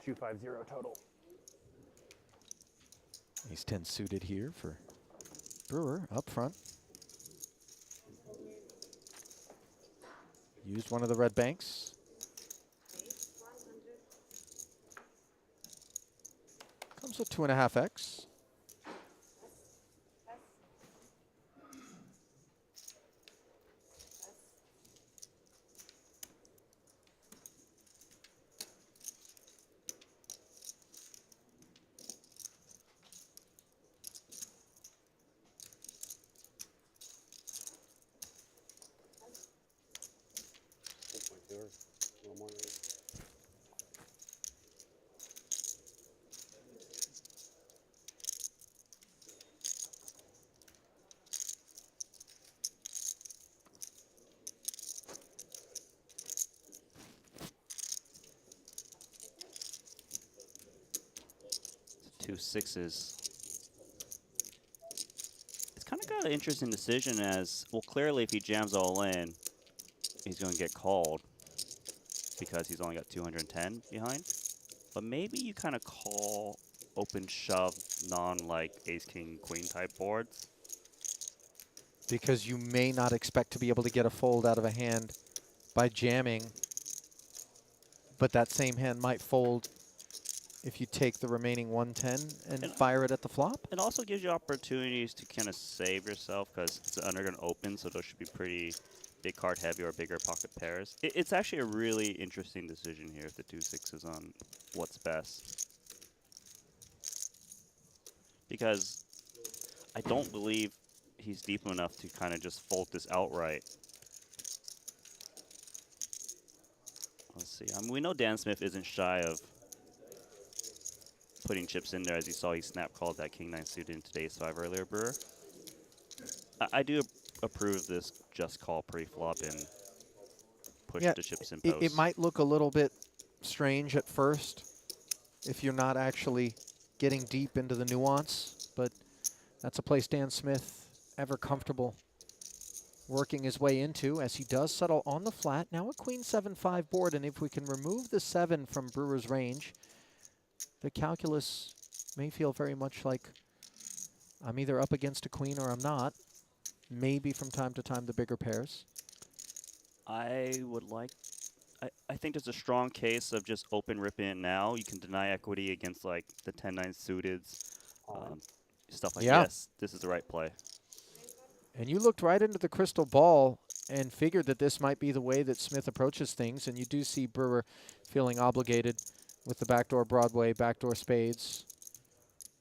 250 total. He's 10 suited here for Brewer up front. Used one of the red banks. Comes with 2.5x. Two sixes. It's kind of got an interesting decision as, well, clearly if he jams all in, he's going to get called because he's only got 210 behind. But maybe you kind of call open shove like ace, king, queen type boards. Because you may not expect to be able to get a fold out of a hand by jamming. But that same hand might fold if you take the remaining 110 and fire it at the flop. It also gives you opportunities to kind of save yourself because it's under going to open, so those should be pretty big card heavy or bigger pocket pairs. It's actually a really interesting decision here if the 2 6s on what's best. Because I don't believe he's deep enough to kind of just fold this outright. Let's see. I mean, we know Dan Smith isn't shy of putting chips in there. As you saw, he snap called that king-9 suited into ace 5 earlier, Brewer. I do approve this just call pre-flop and push the chips in post. It might look a little bit strange at first if you're not actually getting deep into the nuance, but that's a place Dan Smith ever comfortable working his way into as he does settle on the flat. Now a queen 7-5 board, and if we can remove the 7 from Brewer's range, the calculus may feel very much like I'm either up against a queen or I'm not. Maybe from time to time the bigger pairs. I think there's a strong case of just open ripping it now. You can deny equity against like the 10-9 suited, stuff like this. This is the right play. And you looked right into the crystal ball and figured that this might be the way that Smith approaches things, and you do see Brewer feeling obligated with the backdoor Broadway, backdoor spades,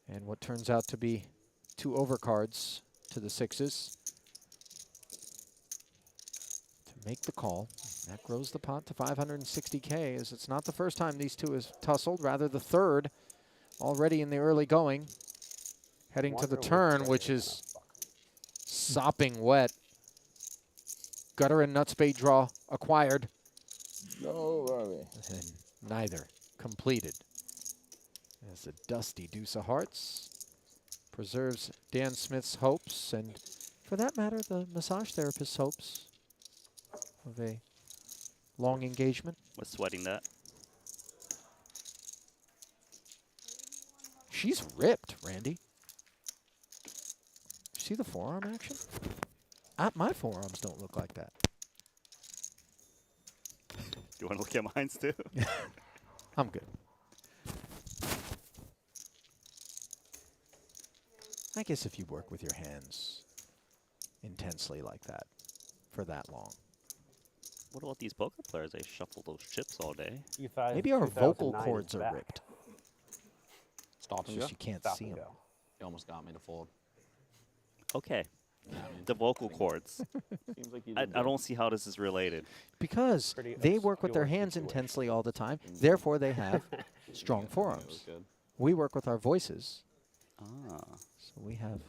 and what turns out to be 2 overcards to the 6s. To make the call, that grows the pot to 560K, as it's not the first time these two have tussled, rather the third already in the early going. Heading to the turn, which is sopping wet. Gutter and nut spade draw acquired. No worry. And neither completed. As a dusty deuce of hearts preserves Dan Smith's hopes, and for that matter, the massage therapist's hopes of a long engagement. Was sweating that. She's ripped, Randy. See the forearm action? My forearms don't look like that. You want to look at mine too? I'm good. I guess if you work with your hands intensely like that for that long. What about these poker players? They shuffle those chips all day. Maybe our vocal cords are ripped. stop It's and go. just you can't Stop see and them. go. He almost got me to fold. Okay, The vocal cords. Seems like you I did don't see how this is related. Because Pretty they work with their obscure hands situation. intensely all the time. Therefore, they have strong It was forearms. good. We work with our voices. Ah. So we have.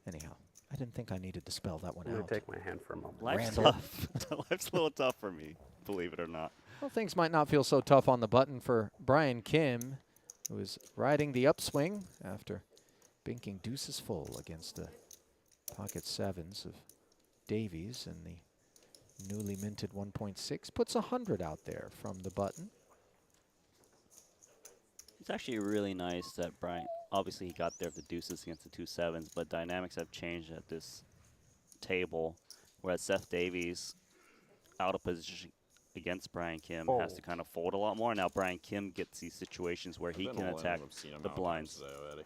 Anyhow, I didn't think I needed to spell that one I'm gonna out. take my hand for a moment. Life's Randall. tough. Life's a little tough for me, believe it or not. Well, things might not feel so tough on the button for Brian Kim, who is riding the upswing after binking deuces full against the pocket sevens of Davies, and the newly minted 1.6 puts 100 out there from the button. It's actually really nice that Brian, obviously he got there with the deuces against the 2 sevens, but dynamics have changed at this table, whereas Seth Davies, out of position against Brian Kim, has to kind of fold a lot more. Now Brian Kim gets these situations where he Been can a attack limited obscene the amount of blinds. times today already.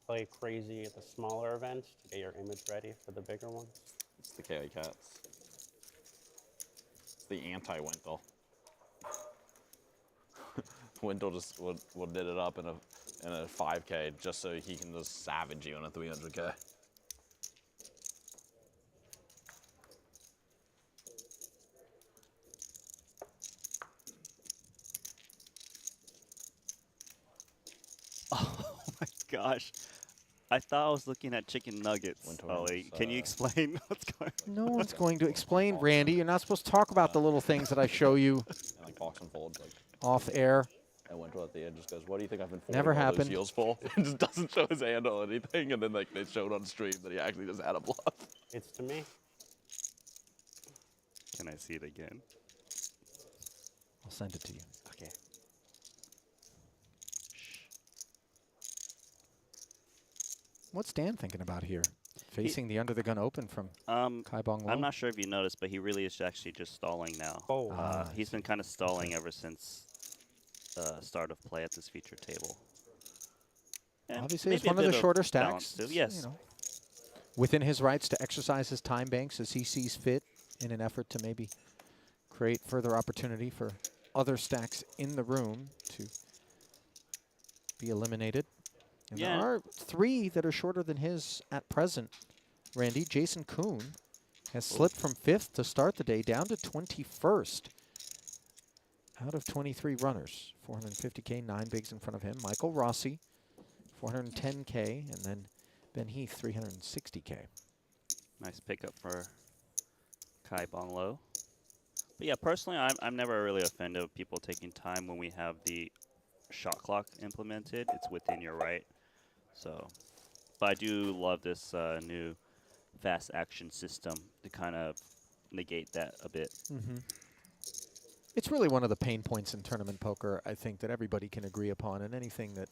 Play crazy at the smaller events to get your image ready for the bigger ones. It's the KI Cats. It's the anti-Wintle. Wintle just will did it up in a 5K just so he can just savage you in a 300K. Oh my gosh. I thought I was looking at chicken nuggets, Winter Ollie. was, Can you explain what's going on? No one's going to explain, Randy. You're not supposed to talk about the little things that I show you And like box and folds, like off air. and Wintle at the end just goes, "What do you think I've been folding Never all those happened. heels for?" And just doesn't show his hand or anything, and then like they showed on stream that he actually just had a bluff. It's to me. Can I see it again? I'll send it to you. Okay. What's Dan thinking about here? Facing the under the gun open from Kai Bong Lo. I'm not sure if you noticed, but he really is actually just stalling now. Oh. He's been kind of stalling ever since start of play at this feature table. And Obviously, it's maybe a one of the bit shorter balance stacks. too. Yes. You know, within his rights to exercise his time banks as he sees fit in an effort to maybe create further opportunity for other stacks in the room to be eliminated. And Yeah. there are 3 that are shorter than his at present. Randy, Jason Kuhn has slipped from 5th to start the day down to 21st. Out of 23 runners, 450K, 9 bigs in front of him. Michael Rossi, 410K, and then Ben Heath, 360K. Nice pickup for Kai Bong Lo. But yeah, personally, I'm never really offended with people taking time when we have the shot clock implemented. It's within your right. So, but I do love this new fast action system to kind of negate that a bit. It's really one of the pain points in tournament poker, I think, that everybody can agree upon, and anything that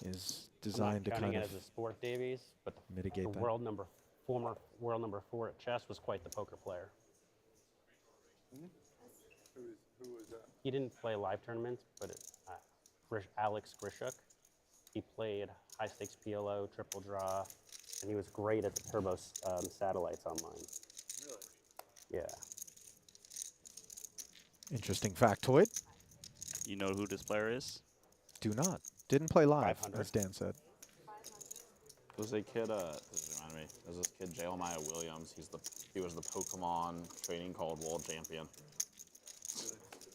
is designed to I'm not kind counting of it as a sport, Davies, but mitigate the that. former world number 4 at chess was quite the poker player. Who was that? He didn't play live tournaments, but Alex Grishuk. He played high stakes PLO, triple draw, and he was great at the turbo satellites online. Really? Yeah. Interesting factoid. You know who this player is? Do not. Didn't play live, 500. as Dan said. There's a kid, this reminded me, there's this kid, Jeremiah Williams. He was the Pokemon trading card world champion.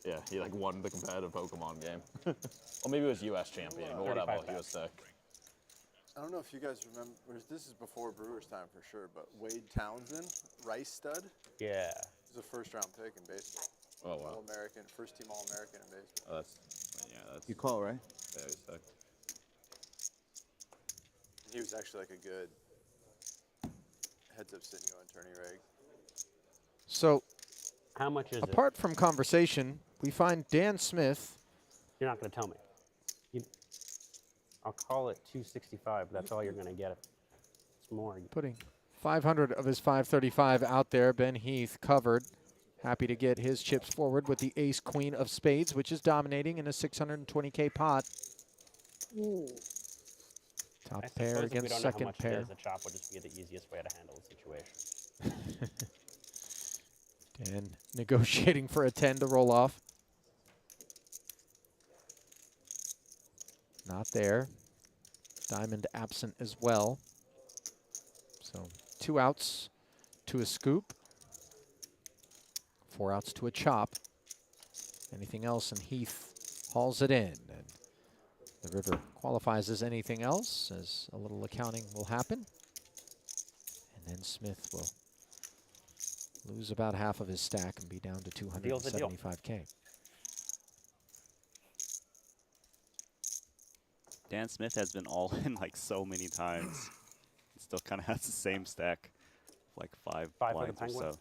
Yeah, he like won the competitive Pokemon game. Or maybe it was US champion, but whatever, 35 he was sick. I don't know if you guys remember, this is before Brewers time for sure, but Wade Townsend, Rice stud, Yeah. was a first round pick in baseball. Oh wow. All-American, first team All-American in baseball. Oh, that's You call, right? very sick. He was actually like a good heads-up sitting on tourney reg. So, How much is it? apart from conversation, we find Dan Smith. You're not going to tell me. I'll call it 265. But that's all you're going to get. It's more. Putting 500 of his 535 out there. Ben Heath covered. Happy to get his chips forward with the ace queen of spades, which is dominating in a 620K pot. Top I pair suppose if we against don't know how second much pair. it is, the chop would just be the easiest way to handle the situation. Dan negotiating for a 10 to roll off. Not there. Diamond absent as well. So 2 outs to a scoop. 4 outs to a chop. Anything else, and Heath hauls it in. And the river qualifies as anything else, as a little accounting will happen. And then Smith will lose about half of his stack and be down to Deal's a deal. 275K. Dan Smith has been all in like so many times. He still kind of has the same stack, like 5 5 for the blinds or Penguin. so.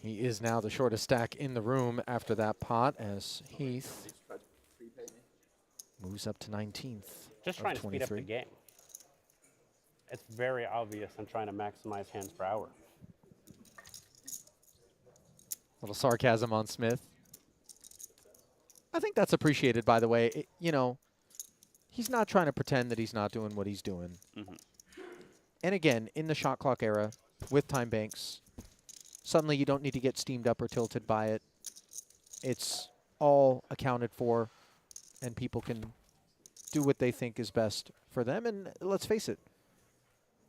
He is now the shortest stack in the room after that pot, as Heath moves up to 19th. Just of trying to speed up the 23. game. It's very obvious I'm trying to maximize hands per hour. Little sarcasm on Smith. I think that's appreciated, by the way. You know, he's not trying to pretend that he's not doing what he's doing. Mm-hmm. And again, in the shot clock era, with time banks, suddenly you don't need to get steamed up or tilted by it. It's all accounted for, and people can do what they think is best for them. And let's face it,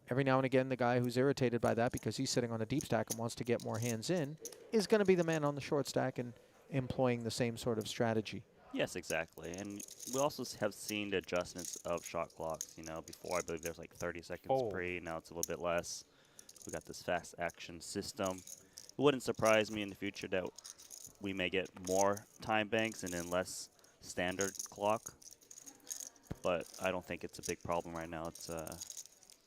every now and again, the guy who's irritated by that because he's sitting on a deep stack and wants to get more hands in is going to be the man on the short stack and employing the same sort of strategy. Yes, exactly. And we also have seen the adjustments of shot clocks. You know, before I believe there's like 30 seconds pre. Now it's a little bit less. We got this fast action system. It wouldn't surprise me in the future that we may get more time banks and then less standard clock. But I don't think it's a big problem right now. It's a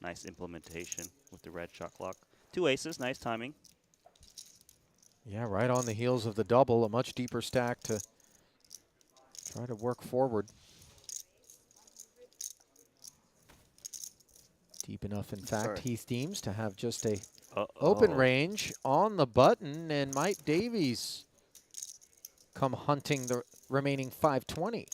nice implementation with the red shot clock. 2 aces, nice timing. Yeah, right on the heels of the double, a much deeper stack to try to work forward. Deep enough, in fact, Heath deems to have just a open range on the button, and Mike Davies come hunting the remaining 520.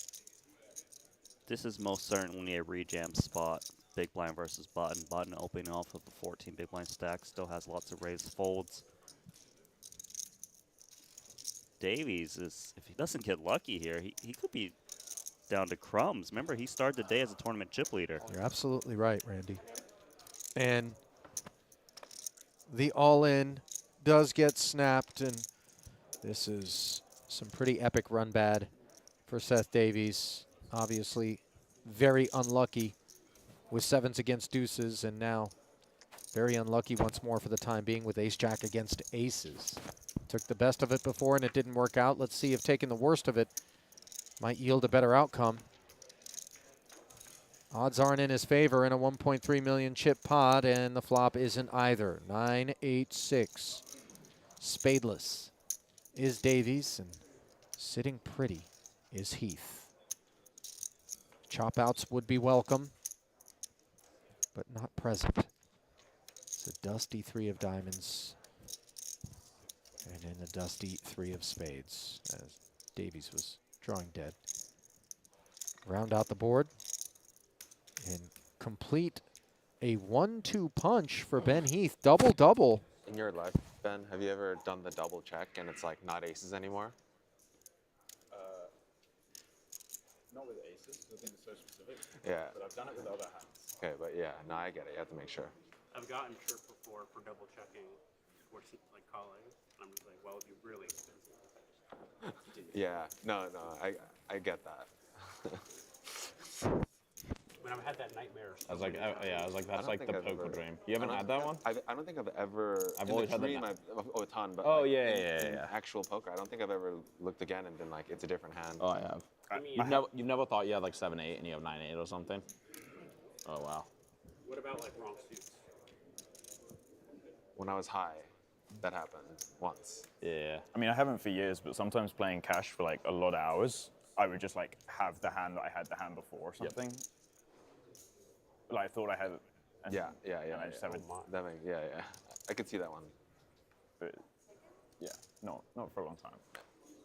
This is most certainly a rejam spot. Big blind versus button. Button opening off of a 14 big blind stack. Still has lots of raised folds. Davies is, if he doesn't get lucky here, he could be down to crumbs. Remember, he started the day as a tournament chip leader. You're absolutely right, Randy. And the all-in does get snapped, and this is some pretty epic run bad for Seth Davies. Obviously, very unlucky with 7s against deuces, and now very unlucky once more for the time being with ace-jack against aces. Took the best of it before, and it didn't work out. Let's see if taking the worst of it might yield a better outcome. Odds aren't in his favor in a 1.3 million chip pot, and the flop isn't either. 9-8-6. Spadeless is Davies, and sitting pretty is Heath. Chop outs would be welcome, but not present. It's a dusty 3 of diamonds, and then a dusty 3 of spades, as Davies was drawing dead. Round out the board and complete a 1-2 punch for Ben Heath. Double-double. In your life, Ben, have you ever done the double check and it's like not aces anymore? Not with aces, because I think it's so specific. Yeah. But I've done it with other hands. Okay, but yeah, no, I get it. You have to make sure. I've gotten chirp before for double checking for like calling. I'm just like, well, it'd be really expensive. Yeah, no, I get that. When I've had that nightmare. I was like, yeah, I was like, that's don't like think the I've poker ever- dream. You haven't had that one? I don't think I've ever. I've in always the had the dream, ni- a ton, but Oh, like, yeah, in yeah. actual poker, I don't think I've ever looked again and been like, it's a different hand. Oh, I have. I mean, You've never thought you had like 7-8 and you have 9-8 or something? Oh, wow. what about like wrong suits? When I was high, that happened once. Yeah. I mean, I haven't for years, but sometimes playing cash for like a lot of hours, I would just like have the hand that I had the hand before or something. Like I thought I had it. and- Yeah. And I just haven't. That makes, yeah. I could see that one. But yeah, not for a long time.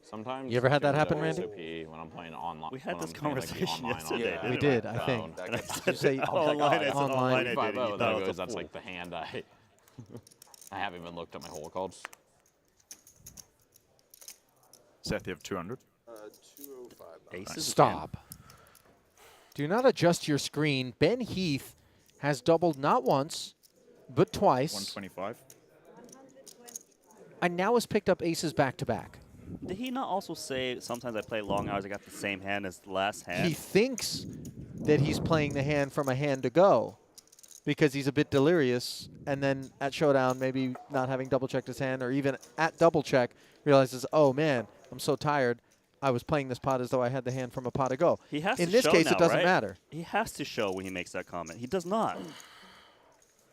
Sometimes. You ever had that it's happen, a Randy? SOP when I'm playing online. We had when this I'm playing, like, the conversation online yesterday, on We the did, I phone. think. That That's- gets, You say Online, I said online. online, I did. 5-0, You there thought it was goes, a that's fool. like the hand I haven't even looked at my hole cards. Seth, you have 200. 205. Aces again. Stop. Do not adjust your screen. Ben Heath has doubled not once, but twice, 125. and now has picked up aces back to back. Did he not also say sometimes I play long hours, I got the same hand as the last hand? He thinks that he's playing the hand from a hand to go because he's a bit delirious, and then at showdown, maybe not having double checked his hand, or even at double check, realizes, oh man, I'm so tired. I was playing this pot as though I had the hand from a pot to go. He has In to this show case, now, it doesn't right? matter. He has to show when he makes that comment. He does not.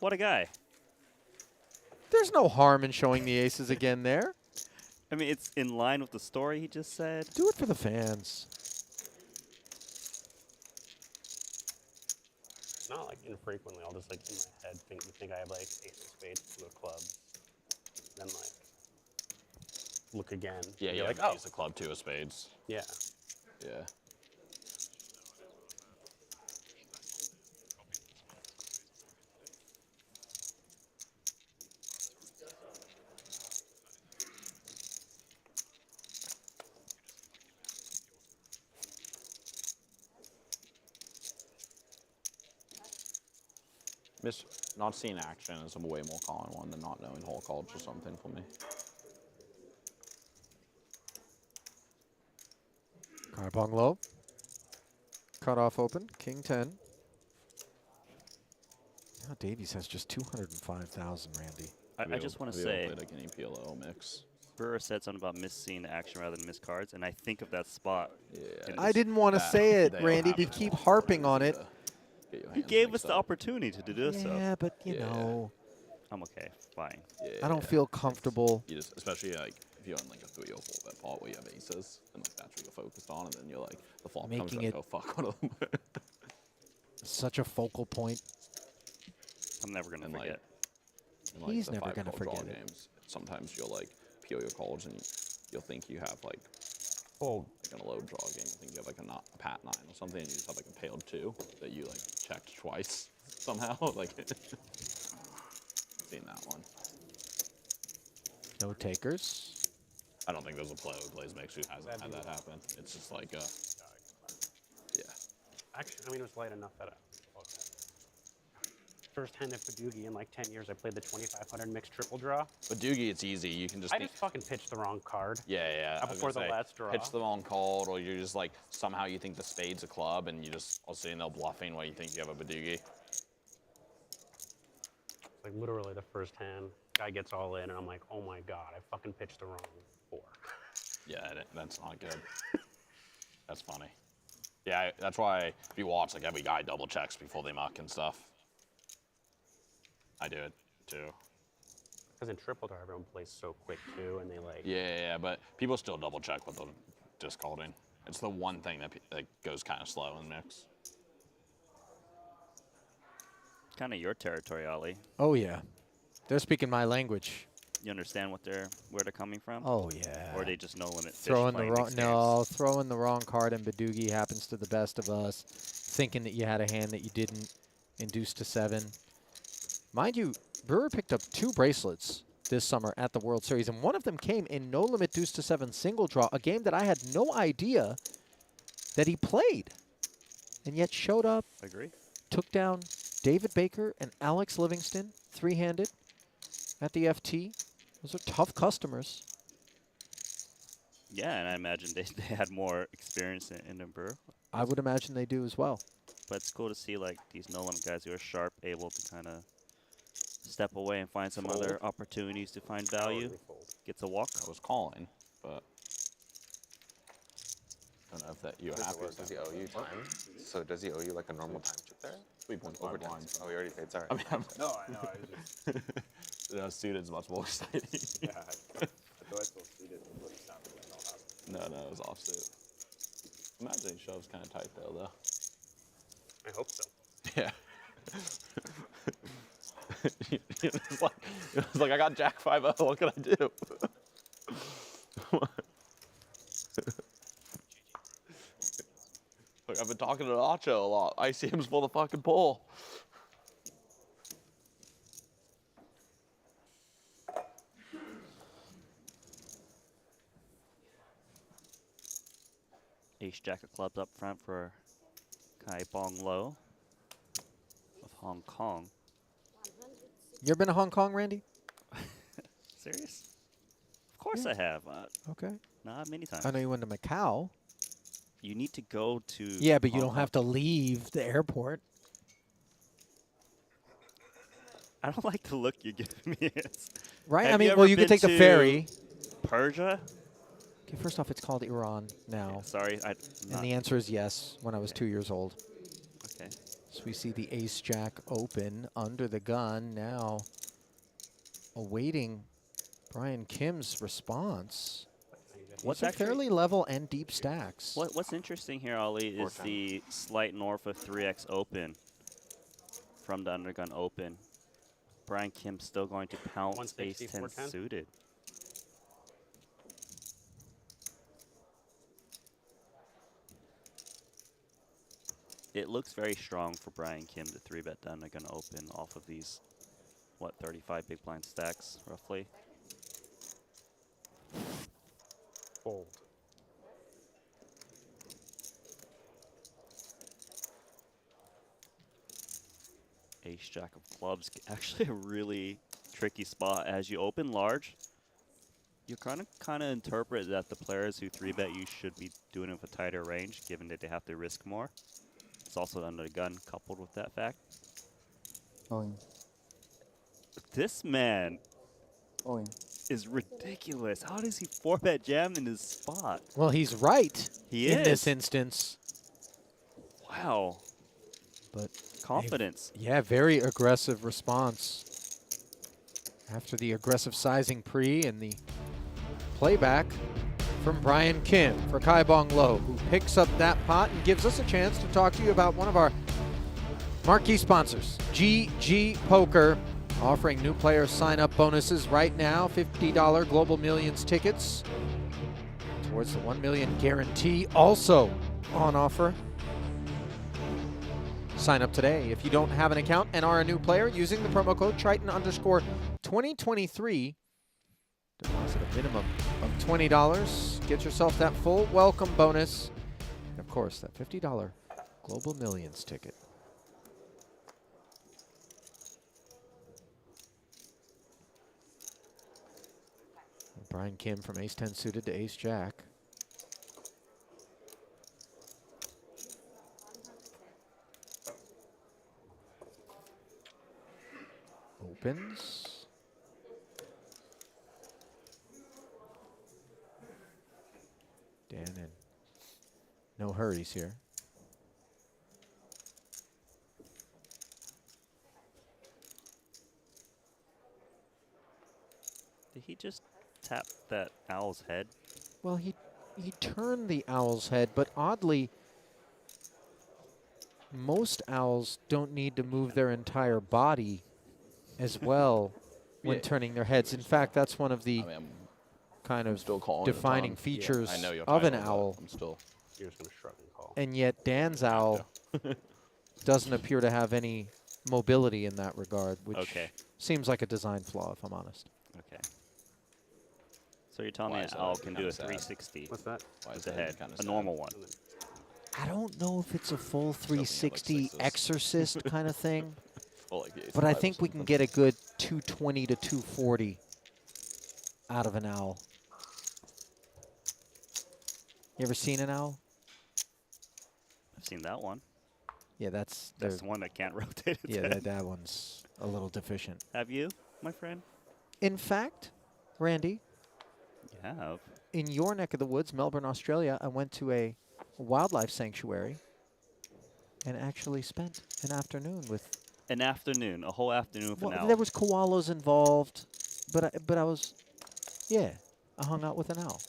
What a guy. There's no harm in showing the aces again there. I mean, it's in line with the story he just said. Do it for the fans. Not like infrequently, I'll just like in my head think I have like ace of spades, two of clubs, then like look again. Yeah, and you're you're like, like, oh, ace of club, 2 of spades. yeah. Yeah. Not seeing action is a way more common one than not knowing whole cards or something for me. Carbong low. Cut off open. King 10. Now Davies has just 205,000, Randy. I just want to Have you ever say, played like any PLO mix? Brewer said something about missing action rather than missed cards, and I think of that spot. Yeah. I didn't want to say it, They don't Randy, have but to keep want harping on it. to get your He hands gave us mixed the up. opportunity to do so. Yeah, but you Yeah. know, I'm okay. Fine. I don't feel comfortable. You just, especially like if you're on like a 3 or 4 bet pot where you have aces, and like that's what you're focused on, and then you're like the flop comes, Making you're like, it- oh fuck one of them. Such a focal point. I'm never going to And, like, forget. in, like, He's the never 5 gonna card draw forget it. games, sometimes you'll like peel your cards and you'll think you have like Oh, in a low draw game, you think you have like a pat 9 or something, and you just have like a pailed 2 that you like checked twice somehow. Like, seen that one. No takers. I don't think there's a player who plays mix who hasn't had that happen. It's just like, yeah. actually, I mean, it was light enough that first hand of Badoogie in like 10 years, I played the 2500 mixed triple draw. But Doogie, it's easy. You can just I think, just fucking pitched the wrong card. yeah. I was before gonna the say, last draw. pitch the wrong card, or you're just like somehow you think the spade's a club, and you just are sitting there bluffing while you think you have a Badoogie. Like literally the first hand, guy gets all in, and I'm like, oh my god, I fucking pitched the wrong 4. Yeah, that's not good. That's funny. Yeah, that's why if you watch, like every guy double checks before they muck and stuff. I do it too. Because in triple draw, everyone plays so quick too, and they like. Yeah, but people still double check with the discarding. It's the one thing that goes kind of slow in mix. Kind of your territory, Ollie. Oh, yeah. They're speaking my language. You understand where they're coming from? Oh, yeah. Or are they just no limit fish Throwing the playing wrong, mixed no, games? throwing the wrong card, and Badoogie happens to the best of us, thinking that you had a hand that you didn't, induced to 7. Mind you, Brewer picked up 2 bracelets this summer at the World Series, and one of them came in no limit deuce to 7 single draw, a game that I had no idea that he played, and yet showed up, Agree. took down David Baker and Alex Livingston, 3-handed at the FT. Those are tough customers. Yeah, and I imagine they had more experience in the Brewer. I would imagine they do as well. But it's cool to see like these no limit guys who are sharp, able to kind of step away and find some other opportunities to find value. Gets a walk. I was calling, but I don't know if that you're happy with Does he that. owe you time? So does he owe you like a normal time chip there? 3.5 Overtime. blinds. Oh, you already paid. Sorry. I mean, No, I know. I just. student's much more exciting. Yeah. I thought I still suited what it sounded like. No, No, it was offsuit. Imagine he shoves kind of tight though. I hope so. Yeah. it was like I got Jack 5-0. What can I do? Look, I've been talking to Nacho a lot. ICM's for the fucking pole. Ace Jack of clubs up front for Kai Bong Lo of Hong Kong. You ever been to Hong Kong, Randy? Serious? Of course Yeah. I have. Okay. Not many times. I know you went to Macau. You need to go to. Yeah, but you Hong don't Kong. have to leave the airport. I don't like the look you're giving me. Right? Have I mean, you well, ever you could been take the to ferry. Persia? Okay, first off, it's called Iran now. Sorry, I'm And not. the answer is yes, when I was 2 years old. Okay. So we see the Ace Jack open under the gun now, awaiting Brian Kim's response. What's These are actually fairly level and deep stacks. What's interesting here, Ollie, is 410. the slight north of 3x open from the undergun open. Brian Kim still going to pounce 160, ace 10 410. suited. It looks very strong for Brian Kim to 3-bet the undergun open off of these, what, 35 big blind stacks, roughly. Fold. Ace Jack of clubs, actually a really tricky spot. As you open large, you kind of interpret that the players who 3-bet you should be doing it with a tighter range, given that they have to risk more. It's also under the gun coupled with that fact. All in. This man All in. is ridiculous. How does he 4-bet jam in this spot? Well, he's right He in is. this instance. Wow. But Confidence. yeah, very aggressive response. After the aggressive sizing pre and the playback from Brian Kim for Kai Bong Lo, who picks up that pot and gives us a chance to talk to you about one of our marquee sponsors, GG Poker, offering new players sign-up bonuses right now, $50 Global Millions tickets towards the 1 million guarantee, also on offer. Sign up today. If you don't have an account and are a new player, using the promo code Triton_2023, deposit a minimum of $20. Get yourself that full welcome bonus. And of course, that $50 Global Millions ticket. Brian Kim from Ace 10 suited to Ace Jack. Opens. Dan in. No hurries here. Did he just tap that owl's head? Well, he turned the owl's head, but oddly, most owls don't need to move their entire body as well when Yeah. turning their heads. In fact, that's one of the I mean, kind I'm of still calling it a defining tongue. features I know your of an title, but owl. I'm still. You're just going to shrug and call. And yet Dan's owl doesn't appear to have any mobility in that regard, which Okay. seems like a design flaw, if I'm honest. Okay. So you're telling Why me is an that owl can do kinda a sad? 360 What's that? Why with is the that head, kinda a sad? normal one. I don't know if it's a full Something like 360 sixes. exorcist kind of thing, Well, like the ace but I five or think we can something. get a good 220 to 240 out of an owl. You ever seen an owl? I've seen that one. Yeah, that's That's the one that can't rotate its yeah, head. that one's a little deficient. Have you, my friend? In fact, Randy, You have. in your neck of the woods, Melbourne, Australia, I went to a wildlife sanctuary and actually spent an afternoon with. An afternoon, a whole afternoon with an owl. There was koalas involved, but I was, yeah, I hung out with an owl.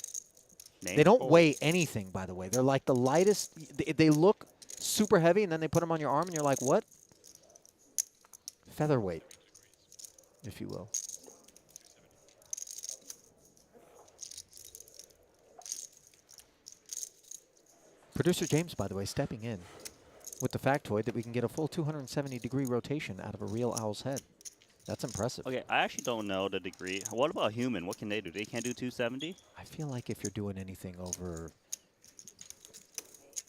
Name? They don't weigh anything, by the way. They're like the lightest. They look super heavy, and then they put them on your arm, and you're like, what? Featherweight, if you will. Producer James, by the way, stepping in with the factoid that we can get a full 270-degree rotation out of a real owl's head. That's impressive. Okay, I actually don't know the degree. What about human? What can they do? They can't do 270? I feel like if you're doing anything over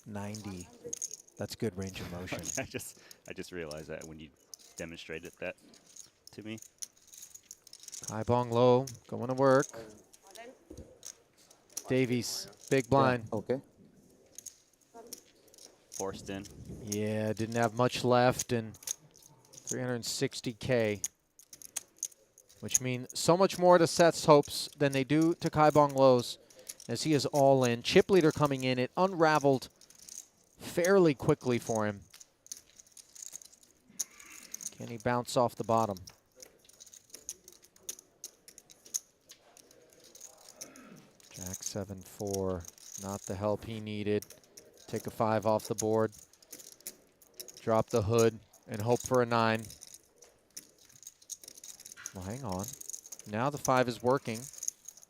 90. That's good range of motion. I just realized that when you demonstrated that to me. High bong low, going to work. Davies, big blind. Okay. Forced in. Yeah, didn't have much left, and 360K, which means so much more to Seth's hopes than they do to Kai Bong Lo's, as he is all in. Chip leader coming in. It unraveled fairly quickly for him. Can he bounce off the bottom? Jack 7-4, not the help he needed. Take a 5 off the board. Drop the hood and hope for a 9. Well, hang on. Now the 5 is working.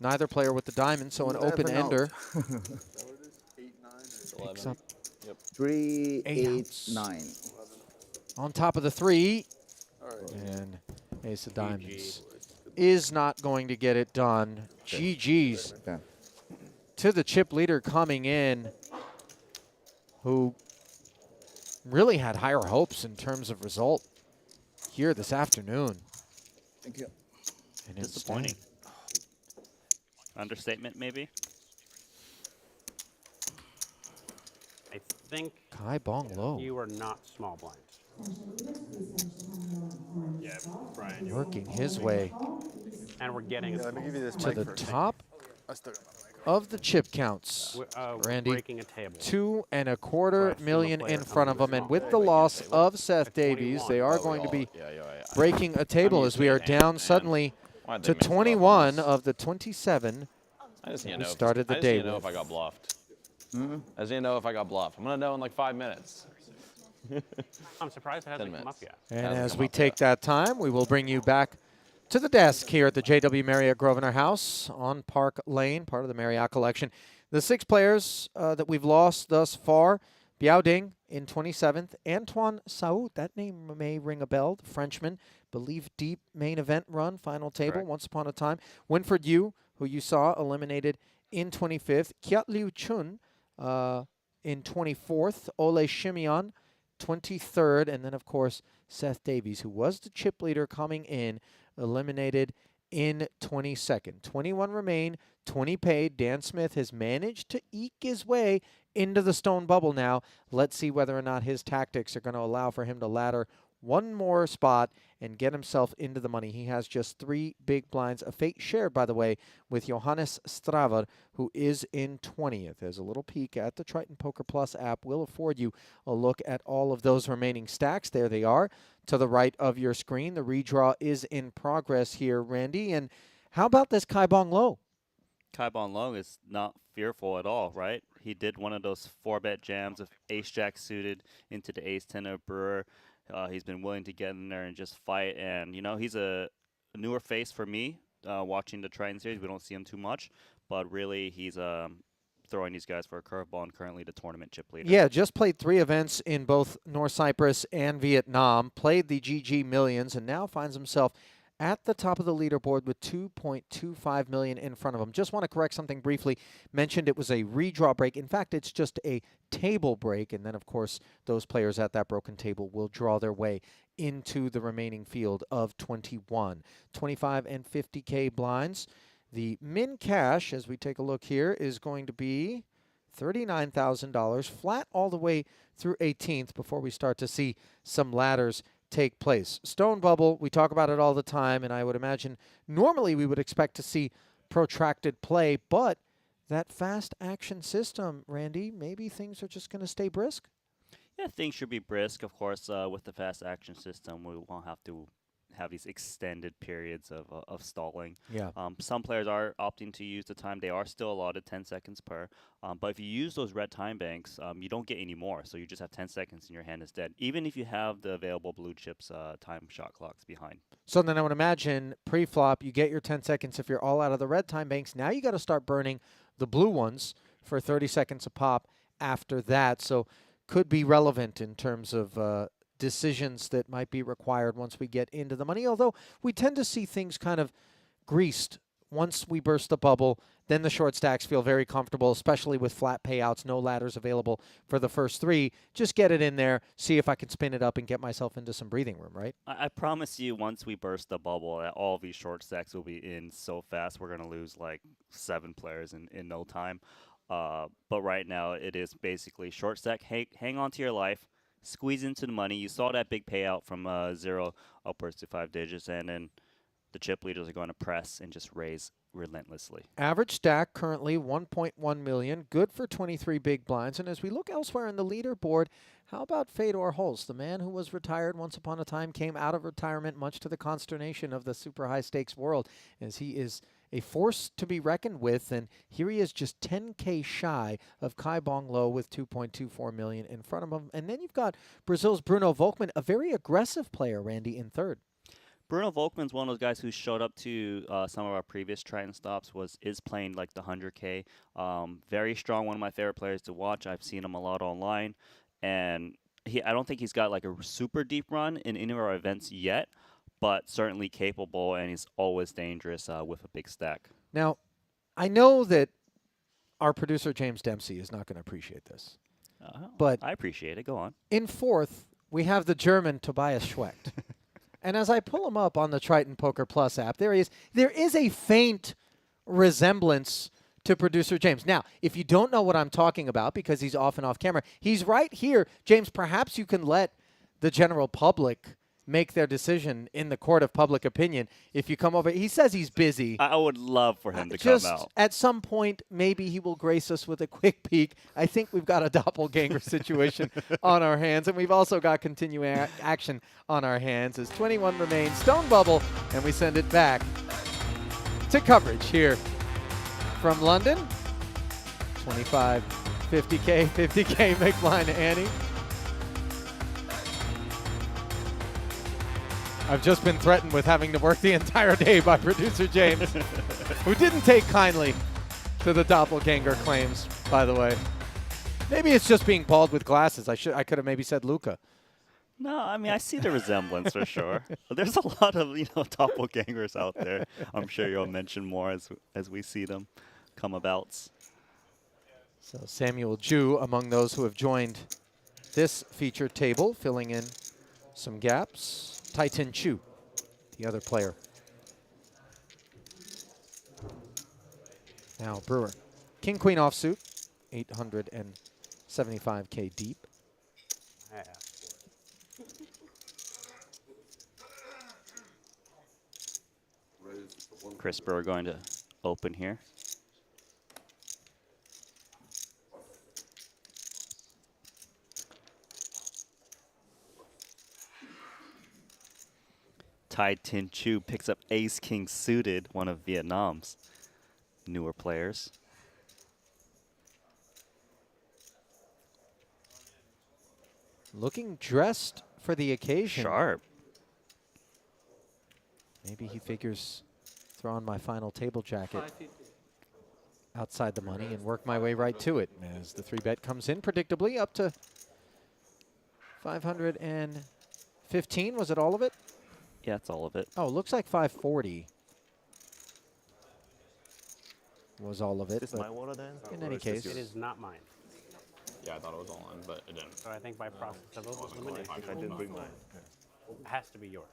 Neither player with the diamond, so an open ender. Picks up 3, 8, outs. 9. On top of the 3. And ace of diamonds is not going to get it done. GG's Okay. to the chip leader coming in, who really had higher hopes in terms of result here this afternoon. Thank you. And Disappointing. Understatement, maybe? I think Kai Bong Lo you are not small blind. Yeah, Brian. working his way And we're getting Let me give you this to mic the first. top I still got my mic. of the chip counts. Randy, breaking a table. $2.25 million player in front of coming them, and small. with the loss of Seth Davies, they are going to be breaking a table as we are down suddenly to 21 of the 27 I just need to we know. started the I just day need to know with. if I got bluffed. I just need to know if I got bluffed. I'm gonna know in like 5 minutes. I'm surprised it 10 hasn't come up minutes. yet. And Hasn't as come we up take yet. that time, we will bring you back to the desk here at the JW Marriott Grosvenor House on Park Lane, part of the Marriott collection. The 6 players that we've lost thus far: Biao Ding in 27th, Antoine Saoud, that name may ring a bell, the Frenchman, believe deep main event run, final table, Correct. once upon a time. Winfred Yu, who you saw eliminated in 25th, Kiat Liu Chun in 24th, Ole Shimeon 23rd, and then, of course, Seth Davies, who was the chip leader coming in, eliminated in 22nd. 21 remain, 20 paid. Dan Smith has managed to eke his way into the stone bubble now. Let's see whether or not his tactics are going to allow for him to ladder one more spot and get himself into the money. He has just 3 big blinds, a fate shared, by the way, with Johannes Straver, who is in 20th. As a little peek at the Triton Poker Plus app will afford you a look at all of those remaining stacks. There they are to the right of your screen. The redraw is in progress here, Randy. And how about this Kai Bong Lo? Kai Bong Lo is not fearful at all, right? He did one of those 4-bet jams of ace-jack suited into the ace-10 of Brewer. He's been willing to get in there and just fight. And, you know, he's a newer face for me watching the Triton series. We don't see him too much. But really, he's throwing these guys for a curveball and currently the tournament chip leader. Yeah, just played 3 events in both North Cyprus and Vietnam, played the GG Millions, and now finds himself at the top of the leaderboard with $2.25 million in front of him. Just want to correct something briefly. Mentioned it was a redraw break. In fact, it's just a table break, and then, of course, those players at that broken table will draw their way into the remaining field of 21. 25 and 50K blinds. The min cash, as we take a look here, is going to be $39,000, flat all the way through 18th before we start to see some ladders take place. Stone bubble, we talk about it all the time, and I would imagine normally we would expect to see protracted play, but that fast action system, Randy, maybe things are just going to stay brisk? Yeah, things should be brisk, of course. With the fast action system, we won't have to have these extended periods of stalling. Yeah. Some players are opting to use the time. They are still allotted 10 seconds per. But if you use those red time banks, you don't get any more. So you just have 10 seconds and your hand is dead, even if you have the available blue chips time shot clocks behind. So then I would imagine pre-flop, you get your 10 seconds if you're all out of the red time banks. Now you got to start burning the blue ones for 30 seconds a pop after that. So could be relevant in terms of decisions that might be required once we get into the money, although we tend to see things kind of greased once we burst the bubble, then the short stacks feel very comfortable, especially with flat payouts, no ladders available for the first 3. Just get it in there, see if I can spin it up and get myself into some breathing room, right? I promise you, once we burst the bubble, that all these short stacks will be in so fast. We're going to lose like 7 players in no time. But right now, it is basically short stack, hang on to your life, squeeze into the money. You saw that big payout from 0 upwards to 5 digits, and then the chip leaders are going to press and just raise relentlessly. Average stack currently 1.1 million, good for 23 big blinds. And as we look elsewhere in the leaderboard, how about Fedor Holst, the man who was retired once upon a time, came out of retirement much to the consternation of the super high stakes world, as he is a force to be reckoned with. And here he is, just 10K shy of Kai Bong Lo with 2.24 million in front of him. And then you've got Brazil's Bruno Volkmann, a very aggressive player, Randy, in third. Bruno Volkmann's one of those guys who showed up to some of our previous Triton stops, is playing like the 100K. Very strong, one of my favorite players to watch. I've seen him a lot online. And I don't think he's got like a super deep run in any of our events yet, but certainly capable, and he's always dangerous with a big stack. Now, I know that our producer, James Dempsey, is not going to appreciate this. But I appreciate it. Go on. In fourth, we have the German Tobias Schwecht. And as I pull him up on the Triton Poker Plus app, there he is. There is a faint resemblance to producer James. Now, if you don't know what I'm talking about, because he's off and off camera, he's right here. James, perhaps you can let the general public make their decision in the court of public opinion if you come over. He says he's busy. I would love for him to just come out. At some point, maybe he will grace us with a quick peek. I think we've got a doppelganger situation on our hands, and we've also got continuing action on our hands as 21 remains. Stone bubble, and we send it back to coverage here from London. 25, 50K make line to Annie. I've just been threatened with having to work the entire day by producer James, who didn't take kindly to the doppelganger claims, by the way. Maybe it's just being bald with glasses. I could have maybe said Luca. No, I mean, I see the resemblance for sure. There's a lot of, doppelgangers out there. I'm sure you'll mention more as we see them come about. So Samuel Ju among those who have joined this featured table, filling in some gaps. Triton Chu, the other player. Now Brewer. King Queen offsuit, 875K deep. Chris Brewer going to open here. Tai Tin Chu picks up Ace King suited, one of Vietnam's newer players. Looking dressed for the occasion. Sharp. Maybe he figures throw on my final table jacket outside the money and work my way right to it as the 3-bet comes in predictably up to 515. Was it all of it? Yeah, that's all of it. Oh, looks like 540 was all of it. Is this my water then? In any case. It is not mine. Yeah, I thought it was all in, but it didn't. So I think by process of elimination, I didn't bring mine. it has to be yours.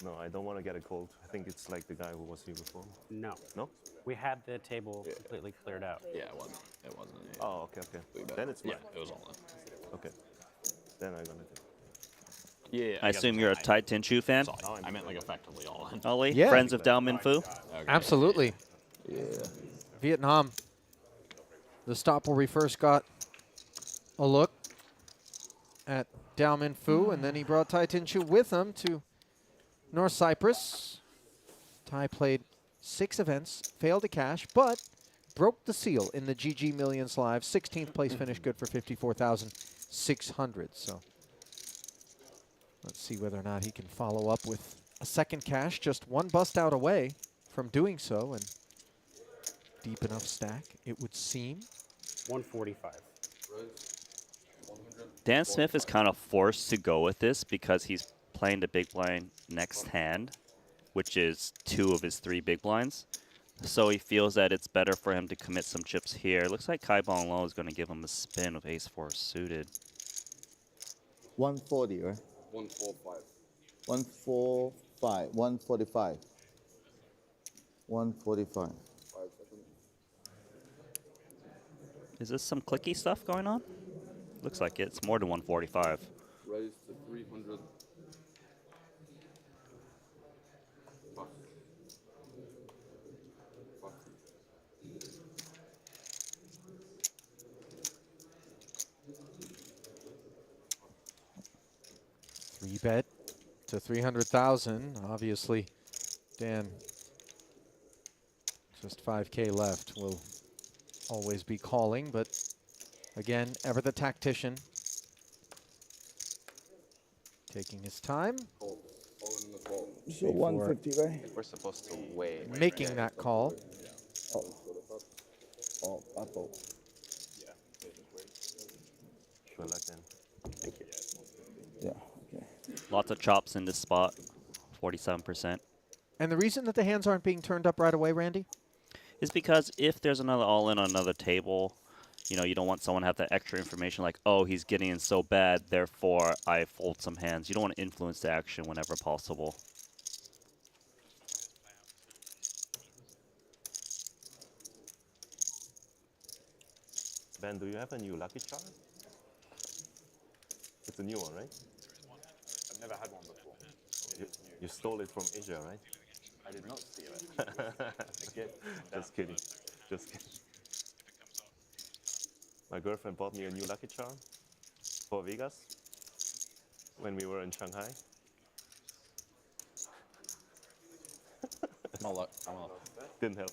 No, I don't want to get a cold. I think it's like the guy who was here before. No. No? We had the table completely cleared out. Yeah, it wasn't. It wasn't. Yeah. Oh, okay. Then it's mine. Yeah, it was all in. Okay. Then I'm gonna do. Yeah. I assume you're a Tai Tin Chu fan? Sorry, I meant like effectively all in. Ollie? Yeah. Friends of Dao Min Fu? Okay. Absolutely. Yeah. Vietnam, the stop where we first got a look at Dao Min Fu, and then he brought Tai Tin Chu with him to North Cyprus. Tai played 6 events, failed to cash, but broke the seal in the GG Millions Live. 16th place finish, good for 54,600. So let's see whether or not he can follow up with a second cash. Just one bust out away from doing so, and deep enough stack, it would seem. 145. Dan Smith is kind of forced to go with this because he's playing the big blind next hand, which is 2 of his 3 big blinds. So he feels that it's better for him to commit some chips here. Looks like Kai Bong Low is going to give him a spin with ace-4 suited. 140, right? 145. 145. 145. 145. 5 seconds. Is this some clicky stuff going on? Looks like it. It's more than 145. Raise to 300. Buff. Buff. 3-bet to 300,000. Obviously, Dan, just 5K left. Will always be calling, but again, ever the tactician. Taking his time. Call. All in the call. So 150, right? We're supposed to wait. Making that call. Oh, oh, bubble. Sure luck then. Thank you. Yeah, okay. Lots of chops in this spot. 47%. And the reason that the hands aren't being turned up right away, Randy? Is because if there's another all-in on another table, you know, you don't want someone to have that extra information like, oh, he's getting in so bad, therefore I fold some hands. You don't want to influence the action whenever possible. Ben, do you have a new lucky charm? It's a new one, right? I've never had one before. You stole it from Asia, right? I did not steal it. Okay. Just kidding. Just kidding. My girlfriend bought me a new lucky charm for Vegas when we were in Shanghai. No luck. I'm off. Didn't help.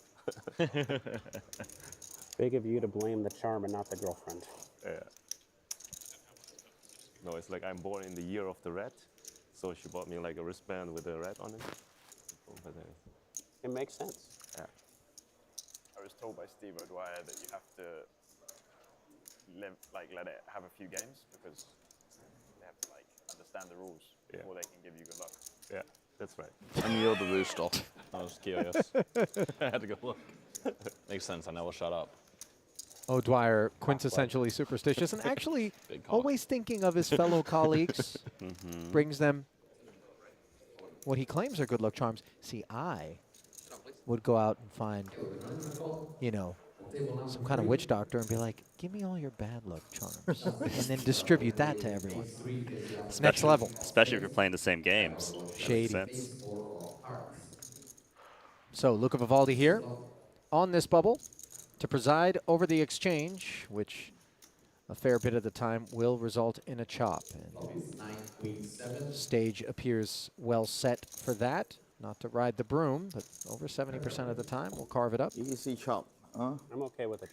Big of you to blame the charm and not the girlfriend. Yeah. No, it's like I'm born in the year of the rat, so she bought me like a wristband with a rat on it. But, It makes sense. yeah. I was told by Steve O'Dwyer that you have to let it have a few games because they have to understand the rules before they can give you good luck. Yeah, that's right. I'm Neil the Rooster. I was curious. I had to go look. Makes sense. I never shut up. O'Dwyer, quintessentially superstitious, and actually Big call. always thinking of his fellow colleagues, brings them what he claims are good luck charms. See, I would go out and find, you know, some kind of witch doctor and be like, give me all your bad luck charms, and then distribute that to everyone. It's next level. Especially if you're playing the same games. Shady. Makes sense. So Luca Vivaldi here on this bubble to preside over the exchange, which a fair bit of the time will result in a chop. And stage appears well set for that. Not to ride the broom, but over 70% of the time we'll carve it up. Easy chop, huh? I'm okay with it.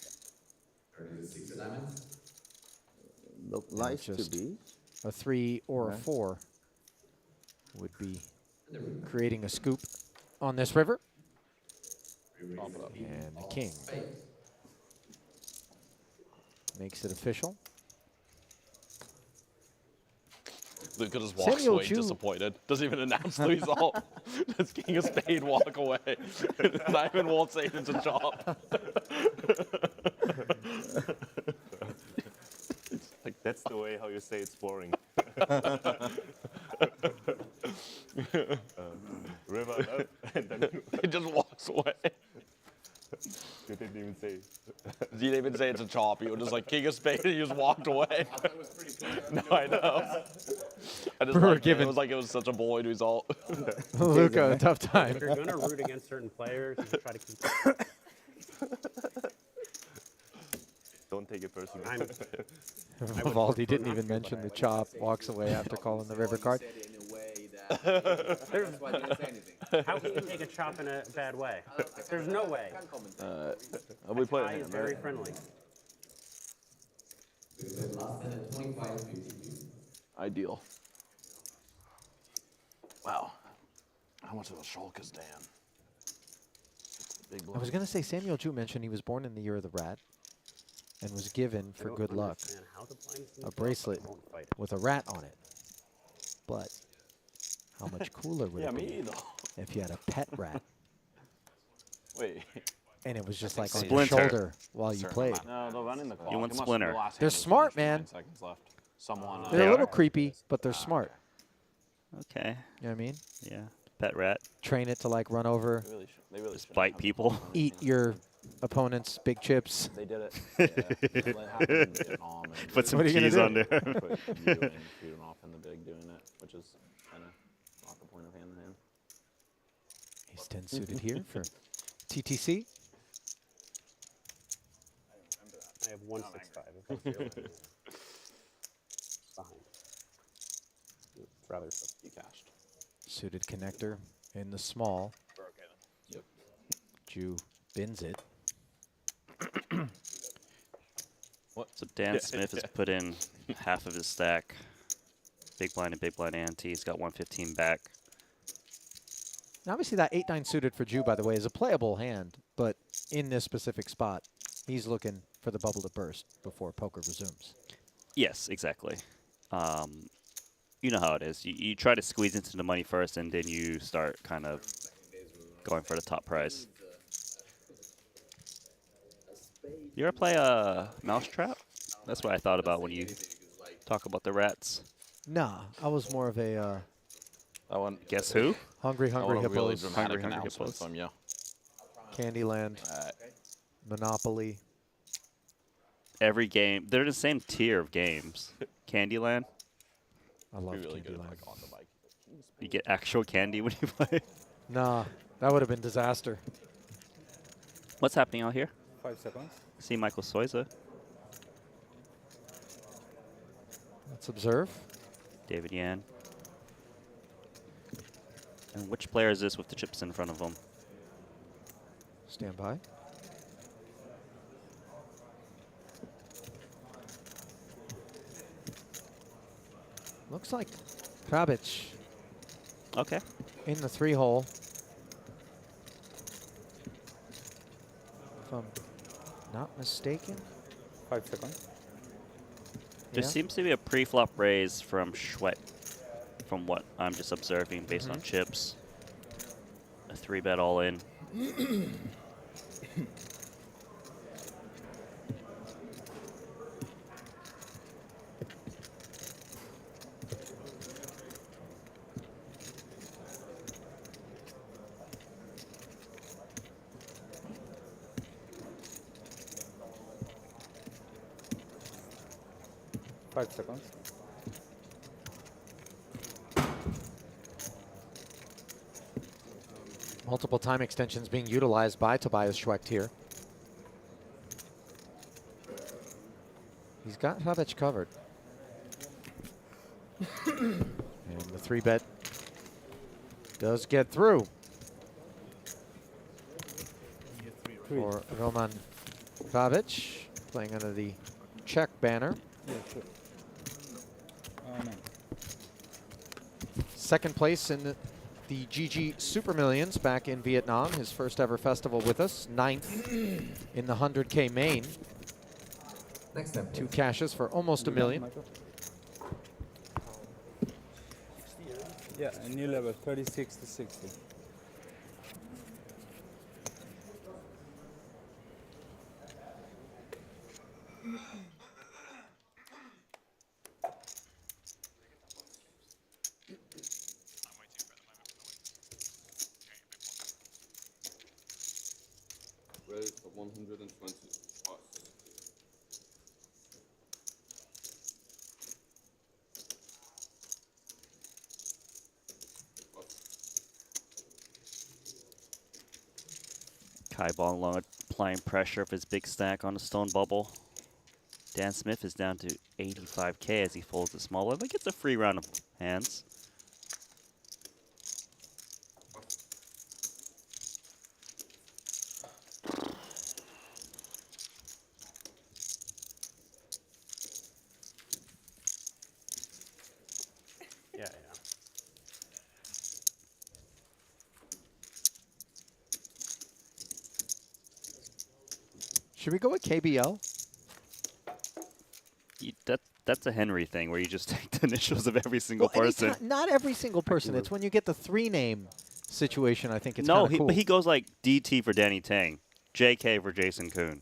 Look nice to just be. A 3 or a Okay. 4 would be creating a scoop on this river. And the king makes it official. Luca just walks Samuel away Chu- disappointed. Doesn't even announce the result. Just king of spade, walk away. Not even won't say it's a chop. Like that's the way how you say it's boring. River up, and then He just walks away. you didn't even say. He didn't even say it's a chop. You were just like king of spade, and you just walked away. No, I know. I just Brewer like it. given- It was like it was such a void result. Luca, a tough time. If you're going to root against certain players, you try to keep Don't take it personally. I'm, Vivaldi didn't even mention the chop, walks away after calling the river card. how can you take a chop in a bad way? There's no way. I'll be Tie playing is him, very right? friendly. Ideal. Wow. How much of a shulk is Dan? Big I was going to say, Samuel Chu mentioned he was born in the year of the rat and was given, I for don't good luck, understand how the blinds a move up, bracelet but I won't fight it. with a rat on it. But how much cooler would Yeah, it be me either. if you had a pet rat? Wait. And it was just like on Splinter. your shoulder while you Certain played. amount. No, they're running the clock. You want It must- Splinter. the last They're hand was smart, finished with man. 9 seconds left. Someone. They're a little are? creepy, but they're smart. Okay. You know what I mean? Yeah. Pet rat. Train it to like run over, They really Just shouldn't bite have people. the clock on eat anything. your opponent's big chips. They did it. Yeah. It happened in Vietnam. And Put some What are you gonna keys do? on there. put you and Triton off in the big doing it, which is kind of not the point of hand to hand. He's 10 suited here for TTC. I have 165. if that's the only- Behind. It's rather so. You cashed. Suited connector in the small. Yep. Ju bins it. So Dan Smith has put in half of his stack. Big blind ante. He's got 115 back. Now obviously that 8-9 suited for Ju, by the way, is a playable hand, but in this specific spot, he's looking for the bubble to burst before poker resumes. Yes, exactly. You know how it is. You try to squeeze into the money first, and then you start kind of going for the top prize. You ever play a Mousetrap? That's what I thought about when you talk about the rats. Nah, I was more of a That one. Guess who? hungry I want a really hippos, dramatic Hungry announcement hippos. from you. Candyland, Monopoly. Every game. They're the same tier of games. Candyland. I love Be really good Candyland. like on the bike. You get actual candy when you play. Nah, that would have been disaster. What's happening out here? 5 seconds. I see Michael Soiza. Let's observe. David Yan. And which player is this with the chips in front of him? Stand by. Looks like Krabic Okay. in the 3-hole. If I'm not mistaken. 5 seconds. There Yeah. seems to be a pre-flop raise from Schweck, from what I'm just observing based on chips. A 3-bet all in. Five seconds. Multiple time extensions being utilized by Tobias Schwecht here. He's got Krabic covered. And the 3-bet does get through for Roman Krabic, playing under the Czech banner. Yeah, sure. No. Second place in the GG Super Millions back in Vietnam, his first ever festival with us. 9th in the 100K main. Next time. 2 cashes for almost $1 million. Yeah, a new level, 36 to 60. Raise the 120. Kai Long applying pressure of his big stack on the stone bubble. Dan Smith is down to 85K as he folds the small one, but gets a free round of hands. Yeah. Should we go with KBL? That's a Henry thing where you just take the initials of every single Well, person. not every single person. It's when you get the 3 name situation, I think it's No, kind of cool. but he goes like DT for Danny Tang, JK for Jason Kuhn.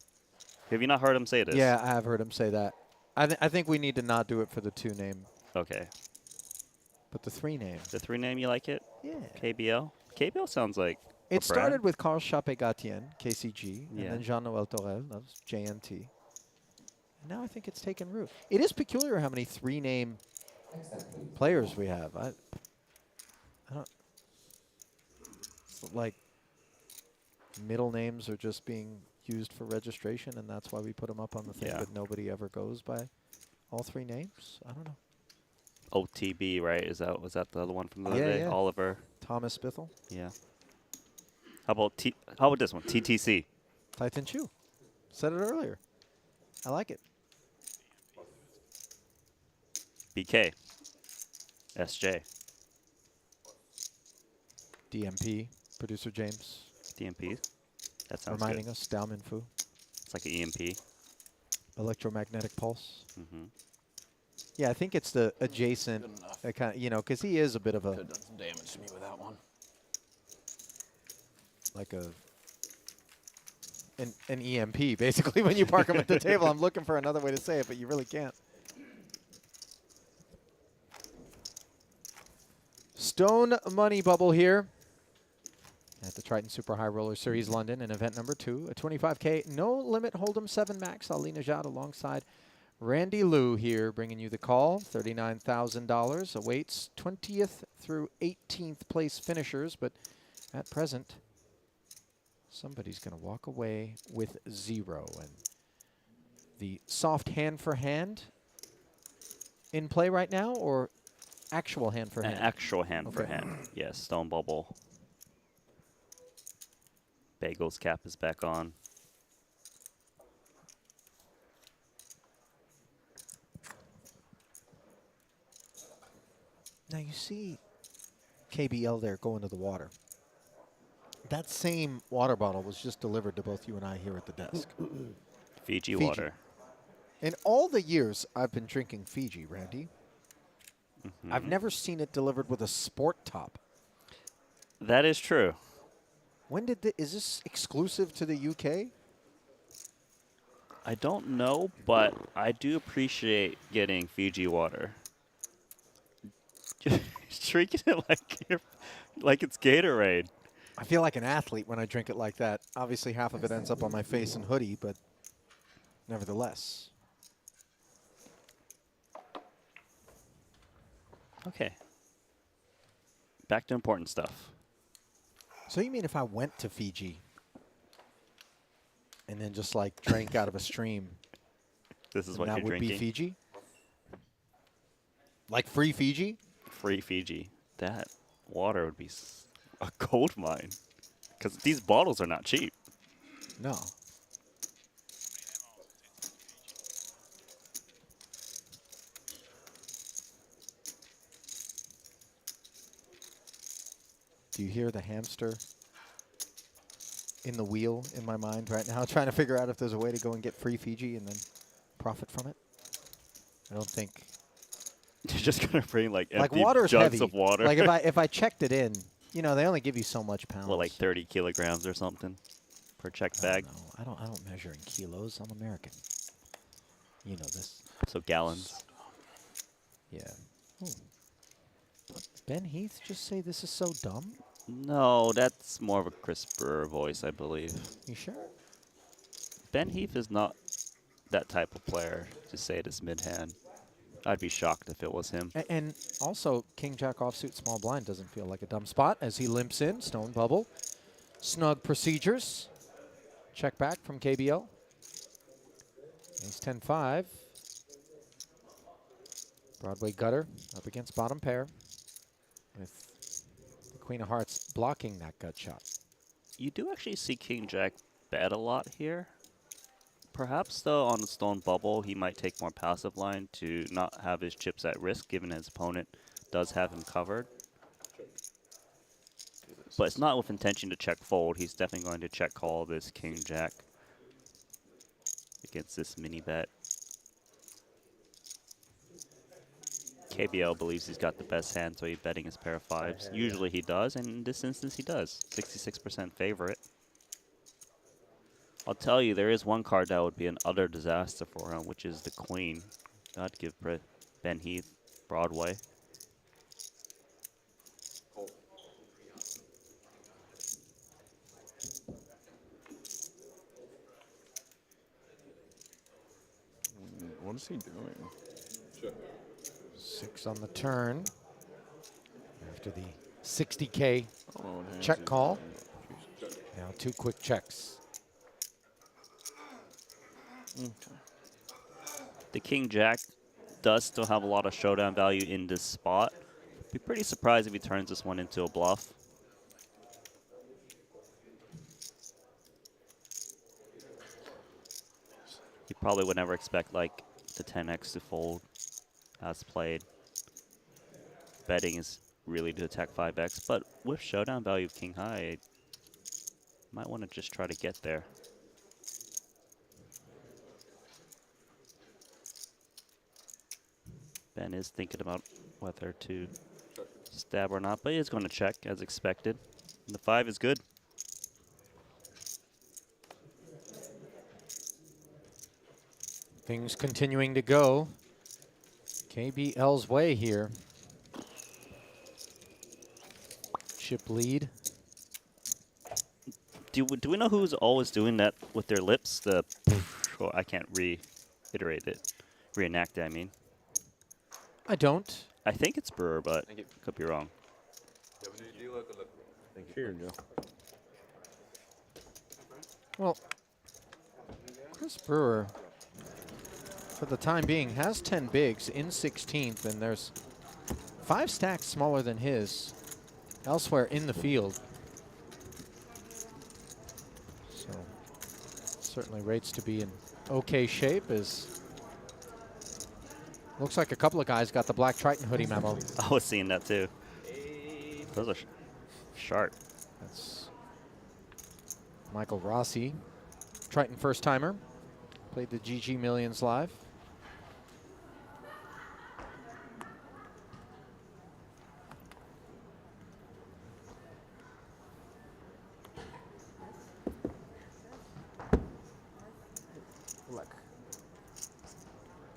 Have you not heard him say this? Yeah, I have heard him say that. I think we need to not do it for the 2 name, Okay. but the 3 name. The 3 name, you like it? Yeah. KBL? KBL sounds like a It started brand. with Carl Chape-Gatien, KCG, Yeah. and then Jean-Noël Torel, that was JNT. And now I think it's taken root. It is peculiar how many 3 name players we have. I don't. It's like middle names are just being used for registration, and that's why we put them up on the thing, Yeah. but nobody ever goes by all 3 names. I don't know. OTB, right? Was that the other one from the other Yeah, day? yeah. Oliver. Thomas Spithel, Yeah. How about this one? TTC. Titan Chu. Said it earlier. I like it. BK. SJ. DMP, producer James, DMP. That sounds reminding good. us, Daumen Fu. It's like an EMP. Electromagnetic pulse. Mm-hmm. Yeah, I think it's the adjacent, kind of, because he is a bit of a, Could have done some damage to me with that one. like an EMP, basically, when you park him at the table. I'm looking for another way to say it, but you really can't. Stone Money Bubble here at the Triton Super High Roller Series London in event number 2. A 25k no limit Hold'em 7 max. Ali Najad alongside Randy Liu here bringing you the call. $39,000 awaits 20th through 18th place finishers, but at present, somebody's going to walk away with 0. And the soft hand for hand in play right now, or actual hand for An hand? actual hand for Okay. hand. Yes, Stone Bubble. Bagel's cap is back on. Now you see KBL there going to the water. That same water bottle was just delivered to both you and I here at the desk. Fiji Fiji. water. In all the years I've been drinking Fiji, Randy, Mm-hmm. I've never seen it delivered with a sport top. That is true. When did is this exclusive to the UK? I don't know, but I do appreciate getting Fiji water. Drinking it like it's Gatorade. I feel like an athlete when I drink it like that. Obviously, half of it ends up on my face and hoodie, but nevertheless. Okay. Back to important stuff. So you mean if I went to Fiji and then just like drank out of a stream, This is and what that you're would drinking? be Fiji? Like free Fiji? Free Fiji. That water would be a gold mine. Because these bottles are not cheap. No. Do you hear the hamster in the wheel in my mind right now, trying to figure out if there's a way to go and get free Fiji and then profit from it? I don't think. You're just gonna bring like empty water's jugs heavy. of water. Like if I checked it in, they only give you so much pounds. Well, like 30 kilograms or something per checked bag. I don't measure in kilos. I'm American. You know this. So gallons. Yeah. Ben Heath just say this is so dumb? No, that's more of a crisper voice, I believe. You sure? Ben Heath is not that type of player to say this mid-hand. I'd be shocked if it was him. And also, King Jack offsuit small blind doesn't feel like a dumb spot as he limps in. Stone bubble. Snug procedures. Check back from KBL. Ace 10-5. Broadway gutter up against bottom pair with the Queen of Hearts blocking that gut shot. You do actually see King Jack bet a lot here. Perhaps, though, on the Stone Bubble, he might take more passive line to not have his chips at risk, given his opponent does have him covered. But it's not with intention to check fold. He's definitely going to check call this King Jack against this mini bet. KBL believes he's got the best hand, so he's betting his pair of fives. Usually he does, and in this instance he does. 66% favorite. I'll tell you, there is one card that would be an utter disaster for him, which is the Queen. I'd give Ben Heath Broadway. What is he doing? 6 on the turn. After the 60K hands check he's call. doing. Now 2 quick checks. The King Jack does still have a lot of showdown value in this spot. Be pretty surprised if he turns this one into a bluff. He probably would never expect like the 10x to fold as played. Betting is really to attack 5x, but with showdown value of King High, might want to just try to get there. Ben is thinking about whether to stab or not, but he is going to check as expected. And the 5 is good. Things continuing to go KBL's way here. Chip lead. Do we know who's always doing that with their lips? The well, I can't reenact it, I mean. I don't. I think it's Brewer, but could be wrong. Here, Joe. Well, Chris Brewer, for the time being, has 10 bigs in 16th, and there's 5 stacks smaller than his elsewhere in the field. So certainly rates to be in okay shape. As looks like a couple of guys got the black Triton hoodie memo. I was seeing that too. Those are sharp. That's Michael Rossi, Triton first timer. Played the GG Millions live.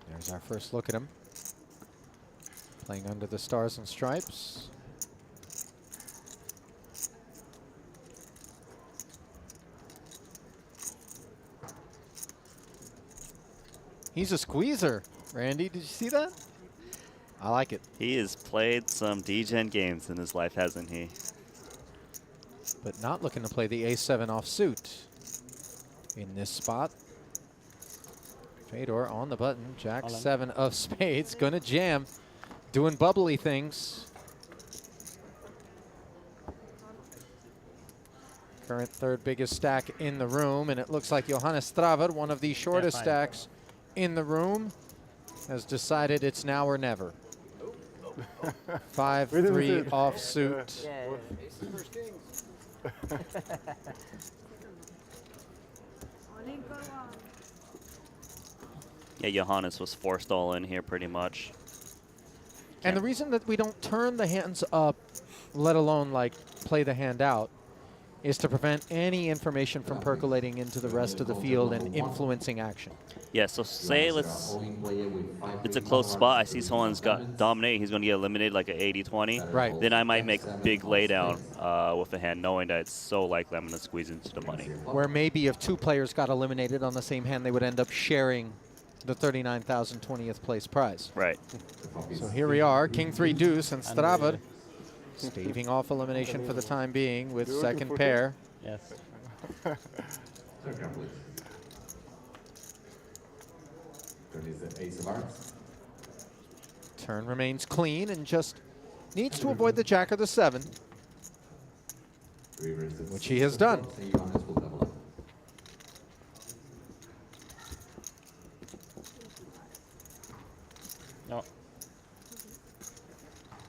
There's our first look at him. Playing under the stars and stripes. He's a squeezer. Randy, did you see that? I like it. He has played some D-Gen games in his life, hasn't he? But not looking to play the A7 offsuit in this spot. Fedor on the button. Jack 7 of spades. Gonna jam. Doing bubbly things. Current 3rd biggest stack in the room. And it looks like Johannes Straver, one of the shortest stacks in the room, has decided it's now or never. 5-3 offsuit. Yeah, Johannes was forced all in here pretty much. And the reason that we don't turn the hands up, let alone like play the hand out, is to prevent any information from percolating into the rest of the field and influencing action. Yeah, so say it's a close spot. I see someone's got dominate. He's going to get eliminated like an 80-20. Right. Then I might make big laydown with a hand, knowing that it's so likely I'm going to squeeze into the money. Where maybe if 2 players got eliminated on the same hand, they would end up sharing the 39,020th place prize. Right. So here we are, King 3 deuce, and Straver staving off elimination for the time being with second pair. Yes. Turn remains clean and just needs to avoid the jack or the 7, which he has done. No.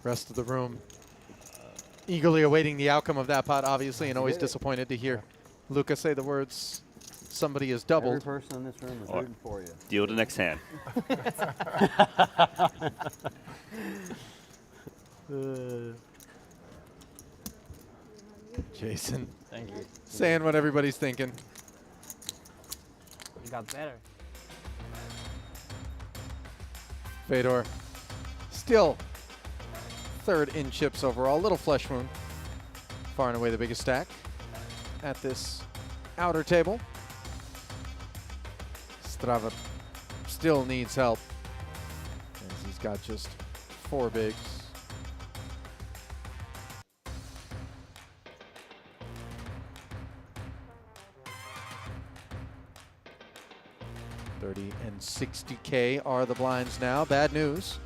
Rest of the room eagerly awaiting the outcome of that pot, obviously, and always disappointed to hear Luca say the words, somebody is doubled. Every person in this room is rooting for you. Deal the next hand. Jason. Thank you. Saying what everybody's thinking. You got better. Fedor still third in chips overall. Little flesh wound. Far and away the biggest stack at this outer table. Strava still needs help as he's got just 4 bigs. $30 and $60K are the blinds now. Bad news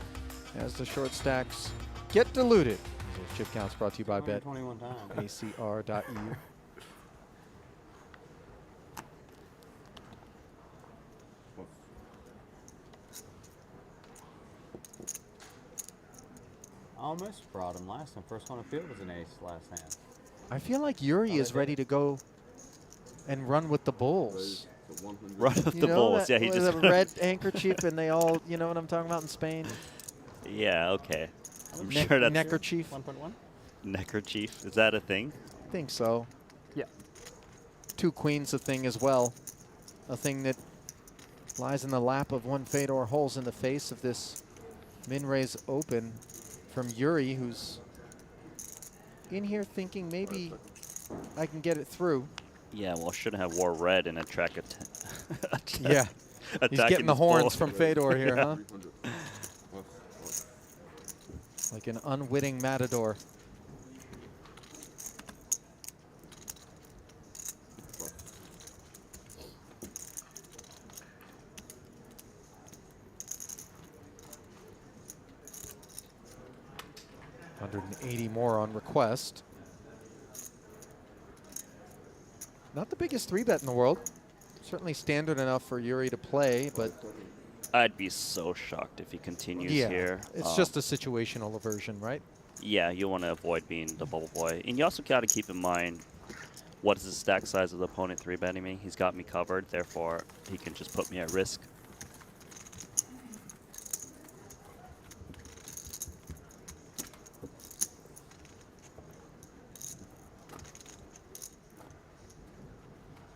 as the short stacks get diluted. These chip counts brought to you by Bet. 21 times. ACR.eu. I almost brought him last time. First one to field was an ace last hand. I feel like Yuri is ready to go and run with the Bulls. Run with You the know, Bulls. that- Yeah, he with just. a red handkerchief, and they all, you know what I'm talking about in Spain? Yeah. Okay. I'm Ne- sure that's neckerchief. 1.1? neckerchief. Is that a thing? I think so. Yeah. 2 queens a thing as well. A thing that lies in the lap of one Fedor, holes in the face of this min-raise open from Yuri, who's in here thinking maybe I can get it through. Yeah. Well, shouldn't have wore red and attract Yeah. He's getting the horns from Fedor here, huh? 300. Like an unwitting matador. $180 more on request. Not the biggest 3-bet in the world. Certainly standard enough for Yuri to play, but I'd be so shocked if he continues yeah, here. it's just a situational aversion, right? Yeah, you want to avoid being the bubble boy. And you also got to keep in mind, what is the stack size of the opponent 3-betting me? He's got me covered, therefore he can just put me at risk.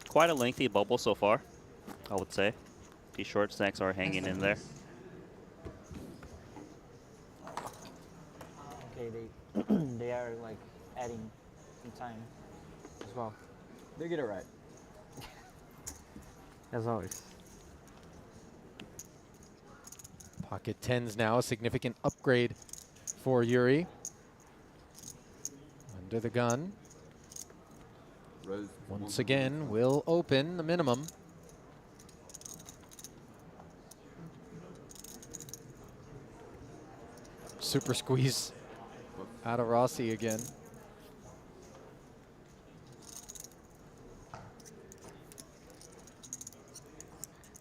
Quite a lengthy bubble so far, I would say. These short stacks are hanging in there. Okay, they are like adding some time as well. They get it right. As always. Pocket 10s now, a significant upgrade for Yuri. Under the gun. Once again, will open the minimum. Super squeeze out of Rossi again.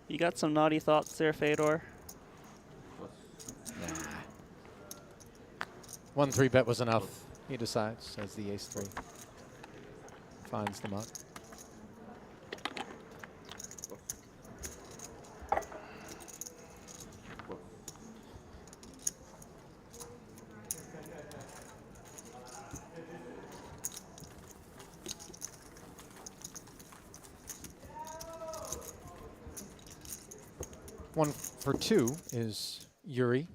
You got some naughty thoughts there, Fedor? Nah. 1 3-bet was enough, he decides, as the ace-3 finds them up. One for 2 is Yuri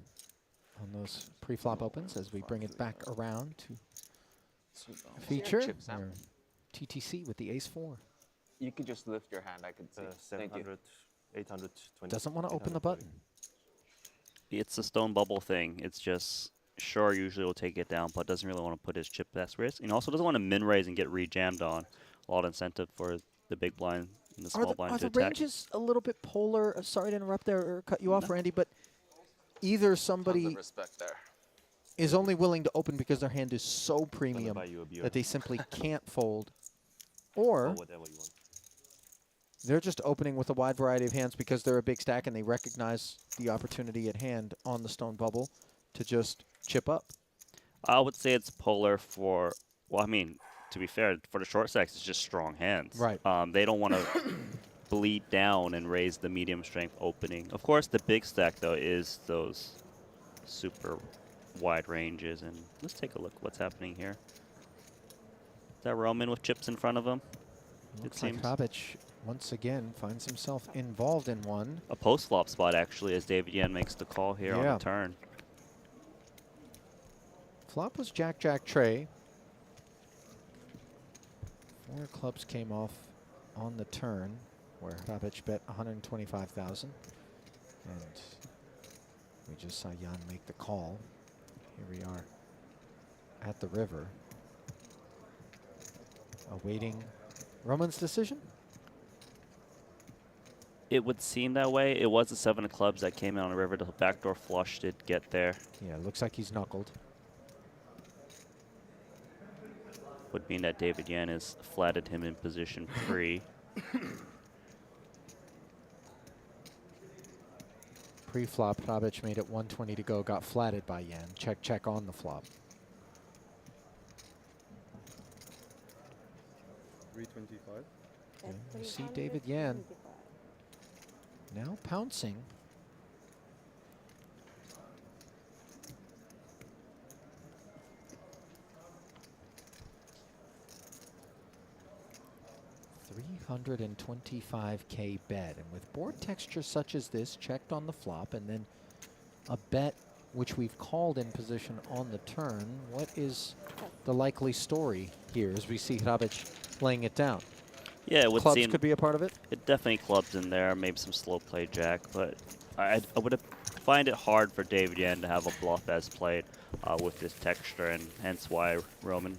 on those pre-flop opens as we bring it back around to feature. Chips, huh? Or TTC with the ace-4. You could just lift your hand, I could see. Thank you. 700, 820. Doesn't want to open the button. It's a stone bubble thing. It's just, sure, usually will take it down, but doesn't really want to put his chip at risk. And also doesn't want to min-raise and get re-jammed on. A lot of incentive for the big blind and the small blind to Are the attack. ranges a little bit polar? Sorry to interrupt there or cut you off, Randy, but either Tons somebody of respect there. is only willing to open because their hand is so premium buy you a beer. that they simply can't fold, or Or whatever you want. they're just opening with a wide variety of hands because they're a big stack and they recognize the opportunity at hand on the stone bubble to just chip up. I would say it's polar for, well, I mean, to be fair, for the short stacks, it's just strong hands. Right. They don't want to bleed down and raise the medium strength opening. Of course, the big stack, though, is those super wide ranges. And let's take a look what's happening here. Is that Roman with chips in front of him? Looks like Hrabic once again finds himself involved in one. A post flop spot, actually, as David Yen makes the call here on the turn. Flop was Jack, Jack, Trey. 4 clubs came off on the turn, where Hrabic bet 125,000. And we just saw Jan make the call. Here we are at the river, awaiting Roman's decision. It would seem that way. It was the 7 of clubs that came in on the river. The backdoor flush did get there. Yeah, looks like he's knuckled. Would mean that David Yen has flatted him in position pre. Pre-flop, Hrabic made it 120 to go, got flatted by Yen. Check, check on the flop. 325. And you see David Yen now pouncing. $325K bet, and with board texture such as this, checked on the flop, and then a bet which we've called in position on the turn. What is the likely story here as we see Hrabic laying it down? Yeah, it would Clubs seem could be a part of it. It definitely clubs in there, maybe some slow play jack, but I would find it hard for David Yen to have a bluff as played with this texture, and hence why Roman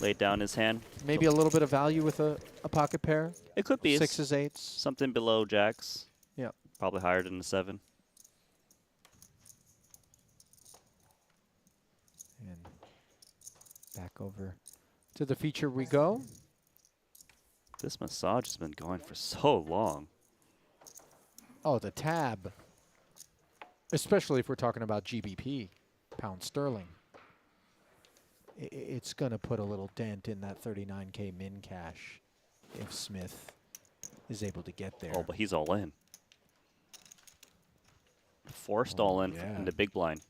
laid down his hand. Maybe a little bit of value with a pocket pair. It could be 6s, 8s. Something below jacks. Yeah. Probably higher than the 7. And back over to the feature we go. This massage has been going for so long. Oh, the tab. Especially if we're talking about GBP, pound sterling. It's going to put a little dent in that 39K min cash if Smith is able to get there. Oh, but he's all in. Forced all in in the big blind.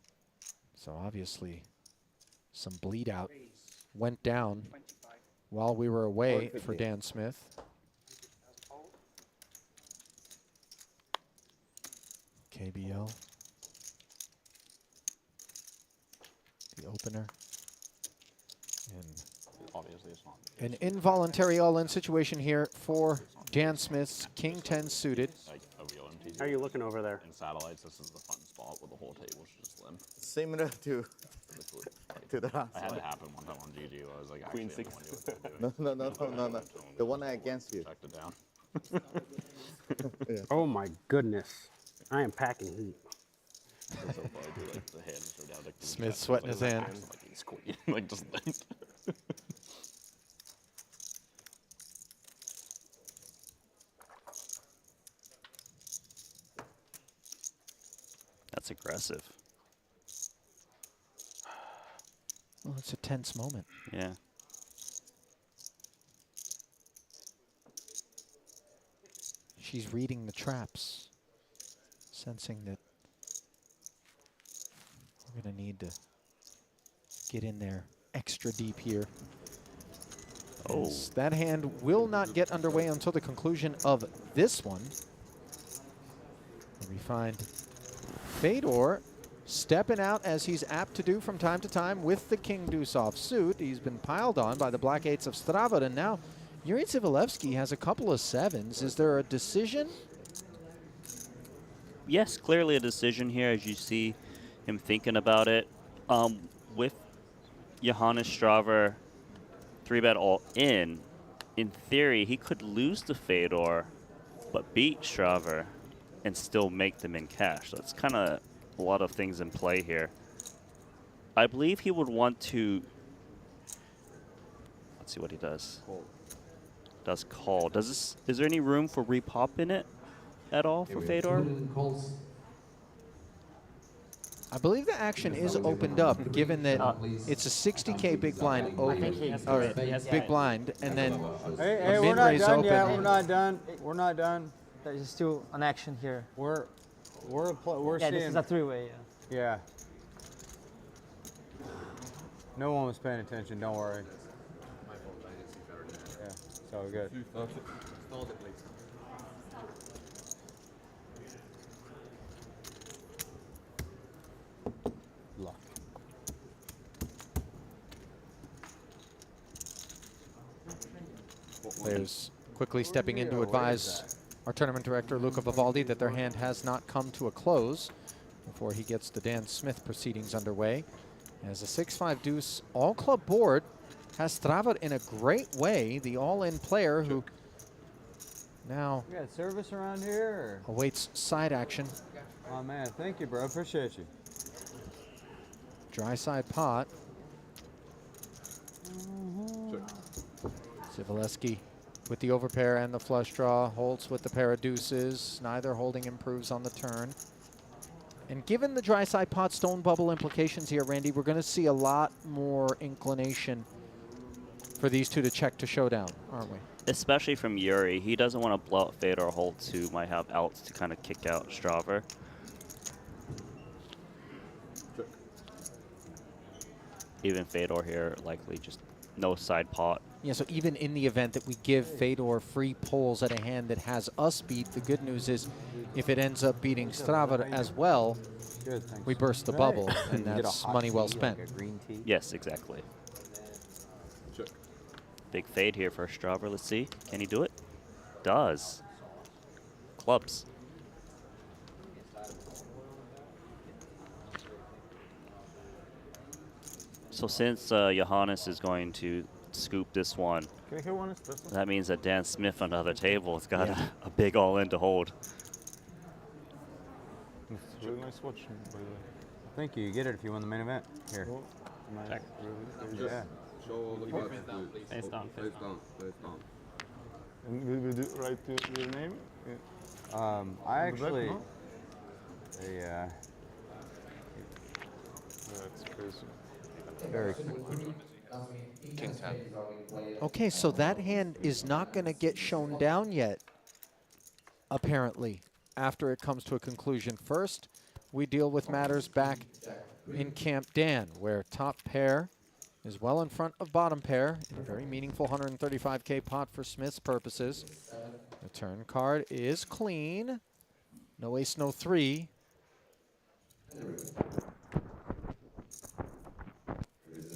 So obviously some bleed out went down while we were away for Dan Smith. KBL. The opener. And obviously it's not. An involuntary all-in situation here for Dan Smith's King 10 suited. Like a real MTG. How are you looking over there? In satellites, this is the fun spot where the whole table should just limp. Similar to the last I had one. it happen one time on GTO. I was like, Queen actually, six. I have no idea what they're doing. No. The one against you. Checked it down. Yeah. Oh my goodness. I am packing heat. So far, I do like the hands go down. Like, Smith sweating his hand. Like he's queen. Like just like. That's aggressive. Well, it's a tense moment. Yeah. She's reading the traps, sensing that we're going to need to get in there extra deep here. Oh. As that hand will not get underway until the conclusion of this one. And we find Fedor stepping out as he's apt to do from time to time with the King Deuce offsuit. He's been piled on by the Black Eights of Strava, and now Yuri Zivalevsky has a couple of 7s. Is there a decision? Yes, clearly a decision here as you see him thinking about it. With Johannes Straver 3-bet all in theory, he could lose to Fedor, but beat Straver and still make them in cash. So it's kind of a lot of things in play here. I believe he would want to, let's see what he does. Does call. Does this, is there any room for repop in it at all for Fedor? I believe the action is opened up, given that it's a 60K big blind open, or big blind, and then Hey, a we're min not raise done open. yet. We're not done. We're not done. There's still an action here. We're Yeah, seeing. this is a three-way. Yeah. No one was paying attention. Don't worry. all good. Stalled it, please. Luck. Players quickly stepping in to advise our tournament director, Luca Vivaldi, that their hand has not come to a close before he gets the Dan Smith proceedings underway. As a 6-5 deuce all-club board has Strava in a great way, the all-in player who now You got service around here? awaits side action. Oh man, thank you, bro. Appreciate you. Dry side pot. Zivaleski with the overpair and the flush draw. Holtz with the pair of deuces. Neither holding improves on the turn. And given the dry side pot stone bubble implications here, Randy, we're going to see a lot more inclination for these two to check to showdown, aren't we? Especially from Yuri. He doesn't want to blow out Fedor Holtz, who might have outs to kind of kick out Strava. Even Fedor here, likely just no side pot. Yeah, so even in the event that we give Fedor free pulls at a hand that has us beat, the good news is if it ends up beating Strava as well, we burst the bubble, and that's money well spent. Yes, exactly. Big fade here for Strava. Let's see. Can he do it? Does. Clubs. So since Johannes is going to scoop this one, Can I hit one? that means that Dan Smith on the other table has got a big all-in to hold. It's a really nice watch, by the way. Thank you. You get it if you win the main event. Here. Check. Yeah. Show all the cards, please. Face down, face down. Face down. And will we write your name? I On the back, actually. no? Yeah. That's crazy. Very quick. King 10. Okay, so that hand is not going to get shown down yet, apparently, after it comes to a conclusion. First, we deal with matters back in Camp Dan, where top pair is well in front of bottom pair in a very meaningful 135k pot for Smith's purposes. The turn card is clean. No ace, no three.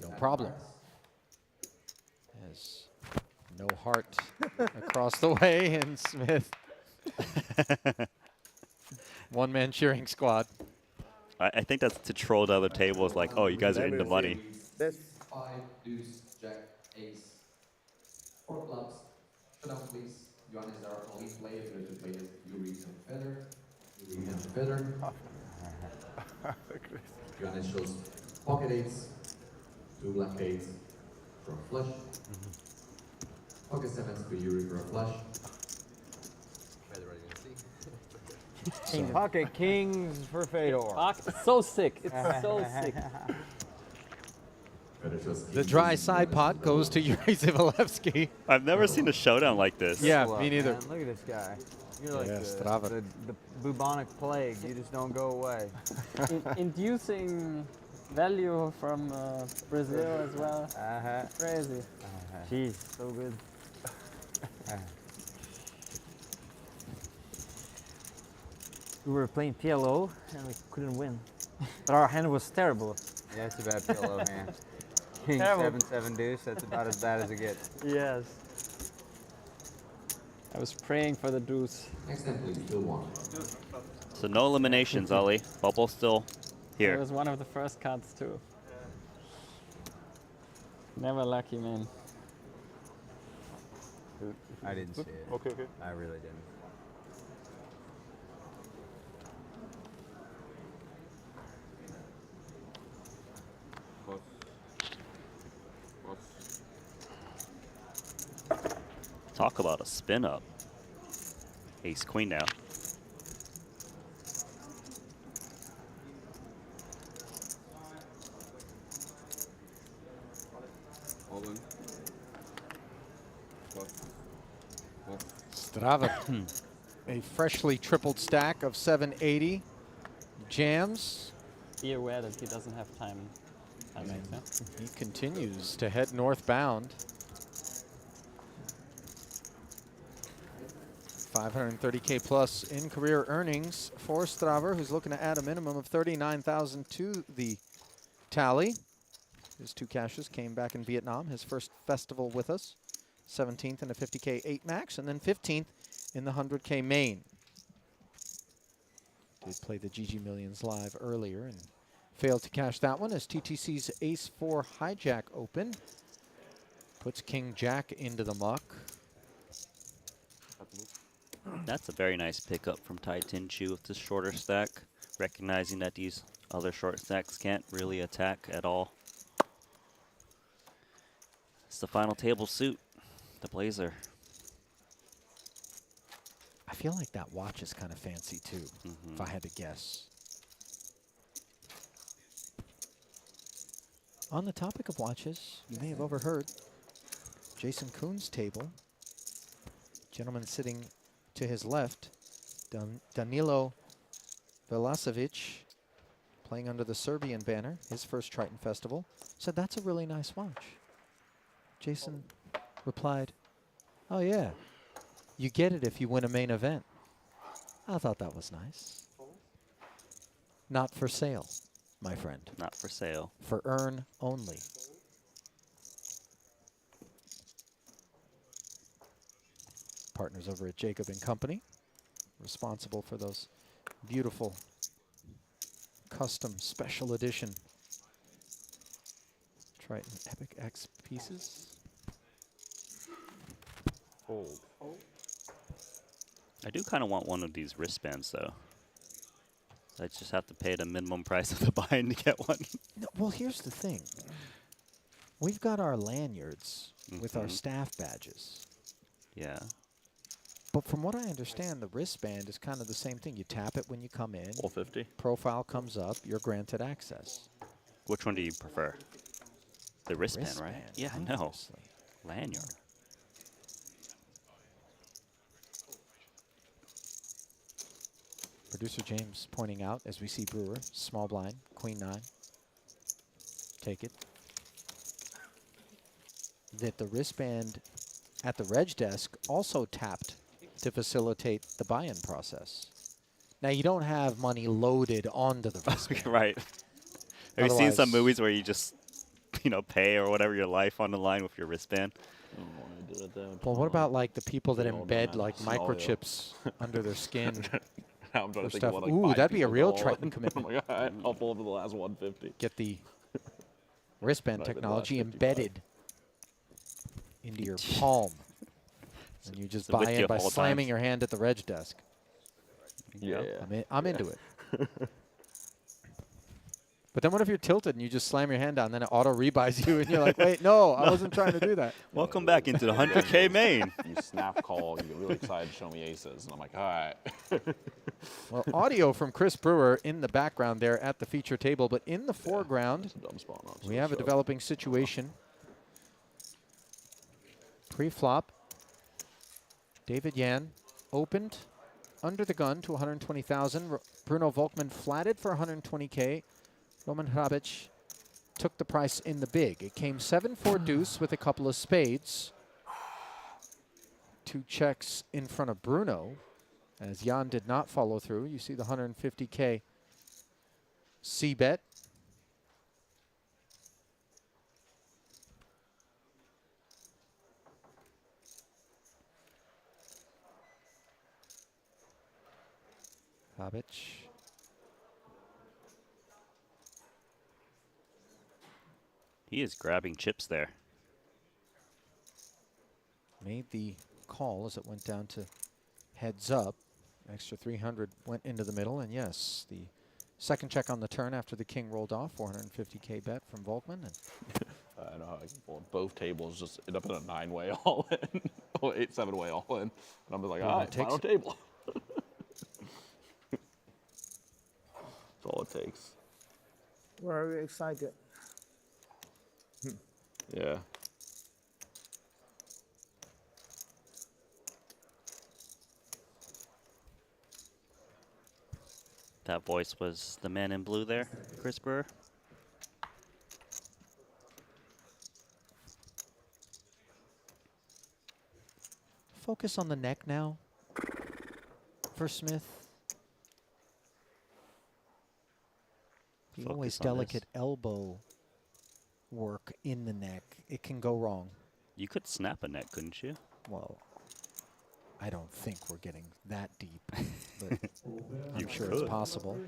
No problem. As no heart across the way, and Smith. One-man cheering squad. I think that's to troll the other tables, like, oh, you guys are into money. That's 5, deuce, jack, ace. 4 clubs. Shut up, please. Johannes are only players. The players Yuri and Feather. Yuri and Feather. Johannes shows pocket eights, 2 black eights for a flush. Pocket sevens to Yuri for a flush. Pocket kings for Fedor. It's so sick. It's so sick. The dry side pot goes to Yuri Zivalevsky. I've never seen a showdown like this. Yeah, Look, me neither. man, look at this guy. You're like Yeah, Strava. the bubonic plague. You just don't go away. Inducing value from Brazil as well. Crazy. Jeez, so good. We were playing PLO and we couldn't win. But our hand was terrible. Yeah, it's a bad PLO hand. King Terrible. 7-7 deuce, that's about as bad as it gets. Yes. I was praying for the deuce. Next time, please, still 1. So no eliminations, Ollie. Bubble still It here. was one of the first cards too. Never lucky, man. I didn't see it. Okay, okay. I really didn't. Talk about a spin up. Ace queen now. All in. Strava. A freshly tripled stack of 780 jams. Be aware that he doesn't have time. He continues to head northbound. 530K plus in career earnings for Straver, who's looking to add a minimum of 39,000 to the tally. His 2 cashes came back in Vietnam, his first festival with us. 17th in a 50K 8 max, and then 15th in the 100K main. Did play the GG Millions live earlier and failed to cash that one as TTC's Ace-4 hijack open. Puts King Jack into the muck. That's a very nice pickup from Triton Chu with the shorter stack, recognizing that these other short stacks can't really attack at all. It's the final table suit, the Blazer. I feel like that watch is kind of fancy too, if I had to guess. On the topic of watches, you may have overheard Jason Kuhn's table. Gentleman sitting to his left, Danilo Velasevic, playing under the Serbian banner, his first Triton Festival, said that's a really nice watch. Jason replied, "Oh yeah, you get it if you win a main event." I thought that was nice. Not for sale, my friend. Not for sale. For earn only. Partners over at Jacob & Company, responsible for those beautiful custom special edition Triton Epic X pieces. Hold. I do kind of want one of these wristbands, though. I just have to pay the minimum price of the bind to get one. No, well, here's the thing. We've got our lanyards with our staff badges. Yeah. But from what I understand, the wristband is kind of the same thing. You tap it when you come in. 450. Profile comes up. You're granted access. Which one do you prefer? The wristband, right? Wristband, Yeah, no. obviously. Lanyard. Producer James pointing out, as we see Brewer, small blind, queen 9. Take it. That the wristband at the reg desk also tapped to facilitate the buy-in process. Now, you don't have money loaded onto the wristband. Right. Have you seen some Otherwise- movies where you just, you know, pay or whatever your life on the line with your wristband? Well, what about like the people that Hold on, embed man. like Scenario. microchips under their skin? Now I'm trying for to think stuff. of what, like, Ooh, 5 that'd be a people real go all Triton in. commitment. I'm like, all right, I'll pull up to the last 150. Get the wristband Not even the technology last 55. embedded into your palm. And you just So with buy you in by all slamming times. your hand at the reg desk. Yeah. I'm into it. But then what if you're tilted and you just slam your hand down, then it auto-rebuys you, and you're like, wait, no, I wasn't trying to do that. Welcome back into the 100K main. You snap call, you get really excited, show me aces, and I'm like, all right. Well, audio from Chris Brewer in the background there at the feature table, but in the foreground, That's a dumb spot. No, I'm just we gonna have a shove. developing situation. Pre-flop, David Yan opened under the gun to 120,000. Bruno Volkmann flatted for 120K. Roman Hrabic took the price in the big. It came 7-4 deuce with a couple of spades. 2 checks in front of Bruno, as Jan did not follow through. You see the 150K C-bet. Hrabic. He is grabbing chips there. Made the call as it went down to heads up. Extra 300 went into the middle, and yes, the second check on the turn after the king rolled off. 450K bet from Volkmann. And I know how I can pull it. Both tables just end up in a 9-way all in, or 8-7-way all in, and I'm just like, Bruno all right, takes final it. table. That's all it takes. Very excited. Yeah. That voice was the man in blue there, Chris Brewer. focus on the neck now. for Smith. The Focus always on delicate this. elbow work in the neck. It can go wrong. You could snap a neck, couldn't you? Well, I don't think we're getting that deep, but I'm You sure could. it's possible.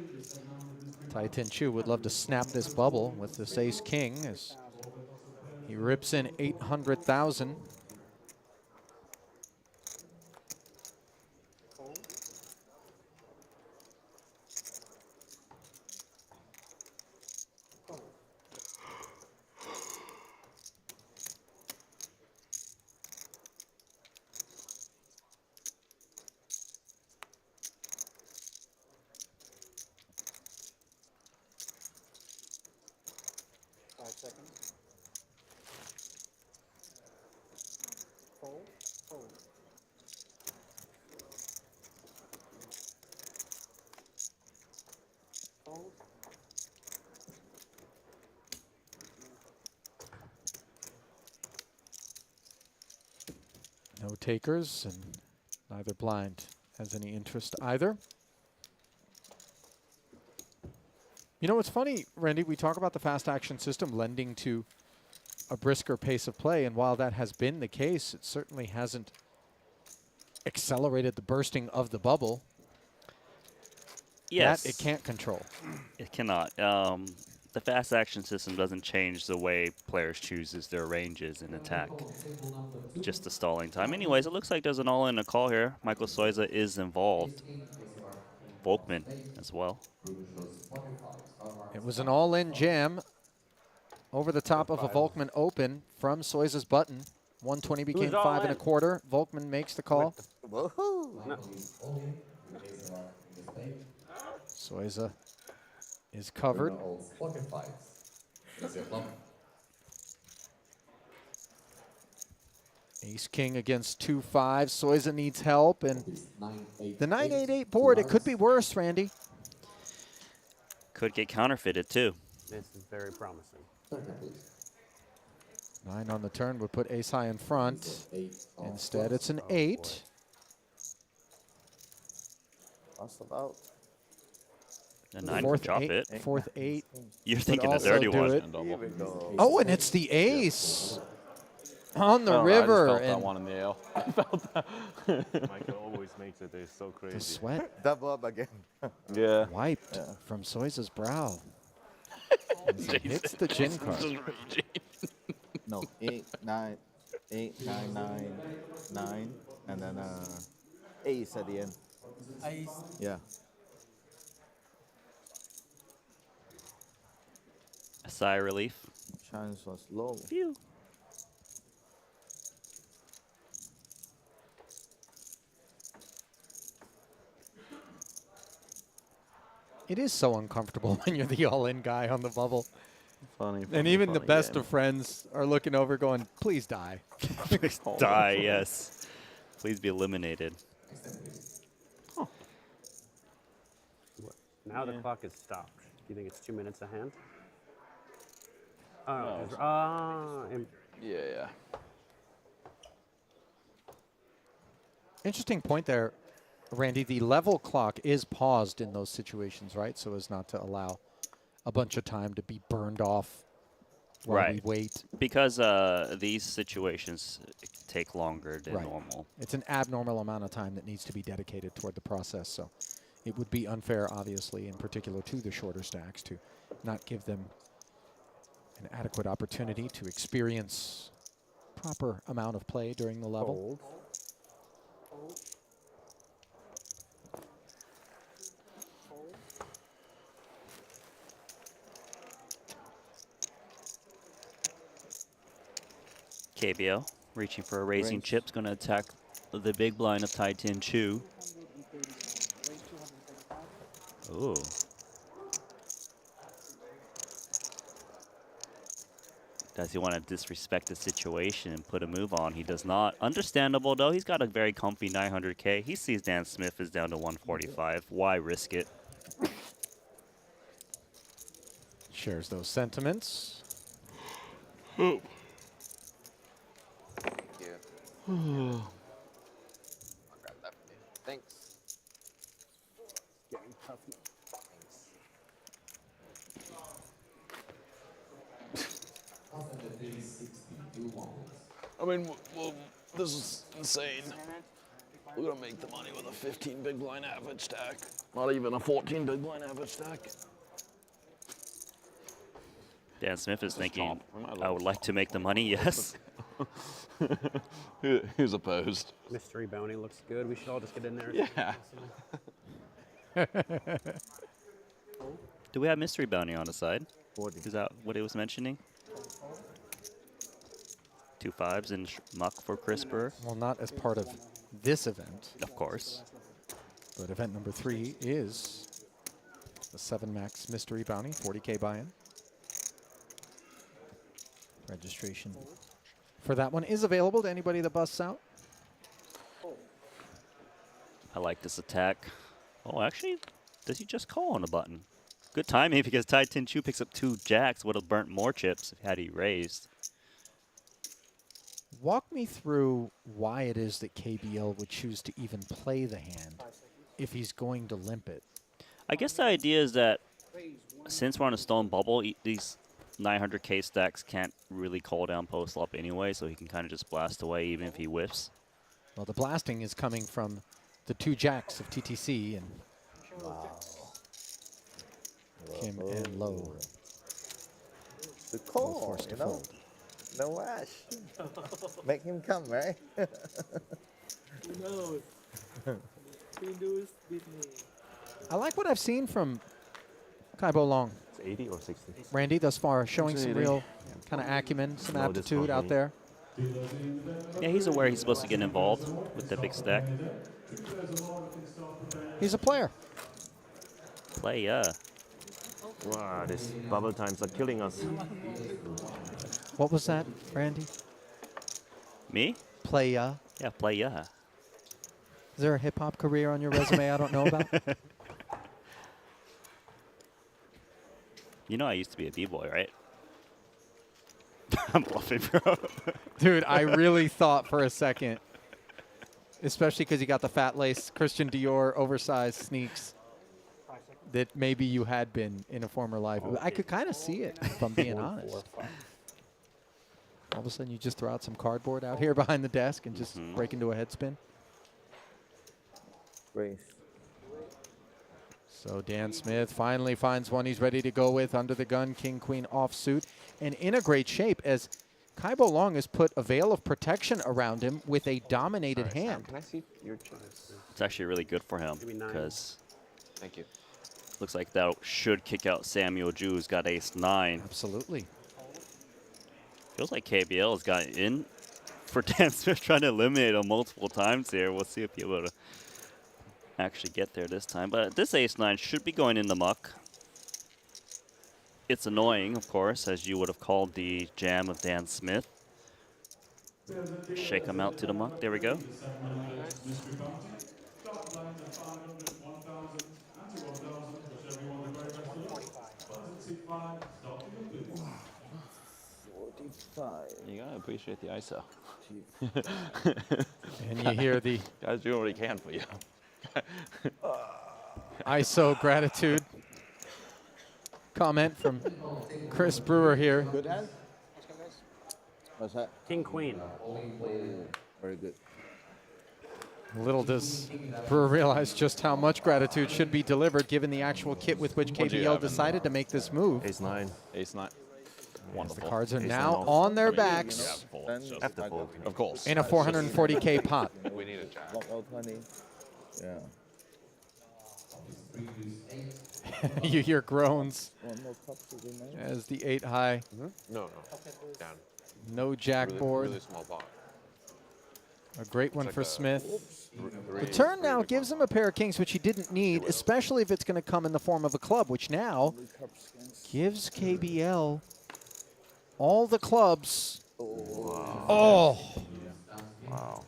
Triton Chu would love to snap this bubble with this ace-king as he rips in 800,000. Seconds. Fold, fold. Fold. No takers, and neither blind has any interest either. You know, it's funny, Randy, we talk about the fast action system lending to a brisker pace of play, and while that has been the case, it certainly hasn't accelerated the bursting of the bubble. Yes. That it can't control. It cannot. The fast action system doesn't change the way players chooses their ranges in attack. Just the stalling time. Anyways, it looks like there's an all-in a call here. Michael Soiza is involved. Volkman as well. It was an all-in jam over the top of a Volkman open from Soiza's button. 120 became 5 1/4. Volkman makes the call. Soiza is covered. Ace-king against 2-5. Soiza needs help, and the 9-8-8 board, it could be worse, Randy. Could get counterfeited, too. This is very promising. 9 on the turn would put ace high in front. Instead, it's an 8. That's about. A 9 Fourth could drop eight, it. Fourth 8. You're would thinking the also dirty do one. it. Oh, and it's the ace on the I don't know, river. I just felt that And one in the ale. Michael always makes it so crazy. the sweat Double up again. Yeah. wiped from Soiza's brow. As he hits the gin card. No, 8, 9, 8, 9, 9, 9, and then ace at the end. Ace. Yeah. A sigh of relief. Chance was low. Phew. It is so uncomfortable when you're the all-in guy on the bubble. Funny. And even the best of friends are looking over going, please die. Please die, yes. Please be eliminated. Now the clock is stopped. Do you think it's 2 minutes a hand? No, Yeah. Interesting point there, Randy. The level clock is paused in those situations, right? So as not to allow a bunch of time to be burned off while we wait. Because these situations take longer than Right. normal. It's an abnormal amount of time that needs to be dedicated toward the process. So it would be unfair, obviously, in particular to the shorter stacks, to not give them an adequate opportunity to experience proper amount of play during the level. KBO reaching for a raising chip's going to attack the big blind of Triton Chu. Ooh. Does he want to disrespect the situation and put a move on? He does not. Understandable, though. He's got a very comfy 900K. He sees Dan Smith is down to 145. Why risk it? Shares those sentiments. Thank you. I'll grab that for you. Thanks. I mean, well, this is insane. We're gonna make the money with a 15 big blind average stack. Not even a 14 big blind average stack. Dan Smith is thinking, I would like to make the money, yes. Who's opposed? Mystery bounty looks good. We should all just get in there. Yeah. Do we have mystery bounty on the side? Is that what he was mentioning? 2 5s and muck for Chris Burr. Well, not as part of this event. Of course. But event number 3 is the 7 max mystery bounty, 40k buy-in. Registration for that one is available to anybody that busts out. I like this attack. Oh, actually, does he just call on the button? Good timing because Titan Chu picks up 2 jacks. Would have burnt more chips had he raised. Walk me through why it is that KBL would choose to even play the hand if he's going to limp it. I guess the idea is that since we're on a stone bubble, these 900k stacks can't really call down post flop anyway, so he can kind of just blast away even if he whiffs. Well, the blasting is coming from the 2 jacks of TTC and Kim and Low. The call, Forced to you know? fold. No ash. Make him come, right? Who knows? Hindus beat me. I like what I've seen from Kaibo Long. It's 80 or 60? Randy thus far showing It's some 80. real kind of acumen, some No, this aptitude one, out Randy. there. Yeah, he's aware he's supposed to get involved with the big stack. He's a player. Playa. Wow, these bubble times are killing us. What was that, Randy? Me? Playa. Yeah, playa. Is there a hip-hop career on your resume I don't know about? You know I used to be a D-boy, right? I'm bluffing, bro. Dude, I really thought for a second, especially because you got the fat lace Christian Dior oversized sneaks, that maybe you had been in a former life. I could kind of see it, if I'm being honest. All of a sudden, you just throw out some cardboard out here behind the desk and just break into a head spin. Race. So Dan Smith finally finds one he's ready to go with under the gun, king, queen offsuit, and in a great shape as Kaibo Long has put a veil of protection around him with a dominated hand. Can I see your choice? It's actually really good for him Maybe 9. because Thank you. looks like that should kick out Samuel Ju, who's got ace-9. Absolutely. Feels like KBL has gotten in for Dan Smith, trying to eliminate him multiple times here. We'll see if he'll be able to actually get there this time. But this ace-9 should be going in the muck. It's annoying, of course, as you would have called the jam of Dan Smith. Shake him out to the muck. There we go. You gotta appreciate the ISO. And you hear the Guys doing what he can for you. ISO gratitude comment from Chris Brewer here. Good hand? What's that? King, queen. Very good. Little does Brewer realize just how much gratitude should be delivered given the actual kit with which What'd you KBL have in decided to make this move. Ace-9. Ace-9. As Wonderful. the cards are Ace now nine off. on their I mean, backs Have to fold. Of course. in a 440k pot. We need a jack. Block L20. Yeah. You hear groans One more cup to be made. as the 8 high, No. Down. no jack Really, board. really small pot. A great one like for a- Smith. Three- The turn three now big gives him ones. a pair of kings, which he didn't need, especially if it's going to come in the form of a club, which now gives KBL all the clubs. Oh, Wow.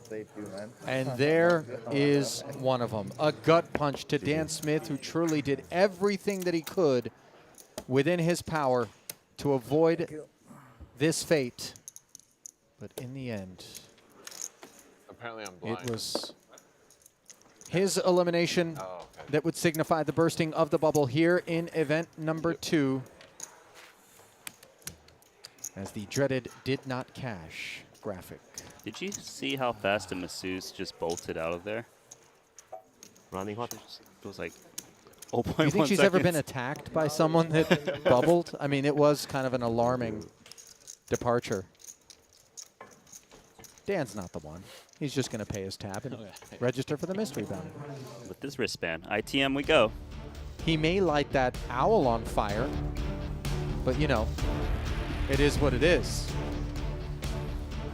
Thank you, man. and there is one of them. A gut punch to Dan Smith, who truly did everything that he could within his power to avoid this fate. But in the end, Apparently I'm blind. it was his elimination that would signify the bursting of the bubble here in event number 2. As the dreaded did not cash graphic. Did you see how fast the masseuse just bolted out of there? Running hot. It was like 0.1 Do you think she's ever been attacked by someone that bubbled? I mean, it was kind of an alarming departure. Dan's not the one. He's just going to pay his tab and register for the mystery bounty. With this wristband, ITM we go. He may light that owl on fire, but you know, it is what it is.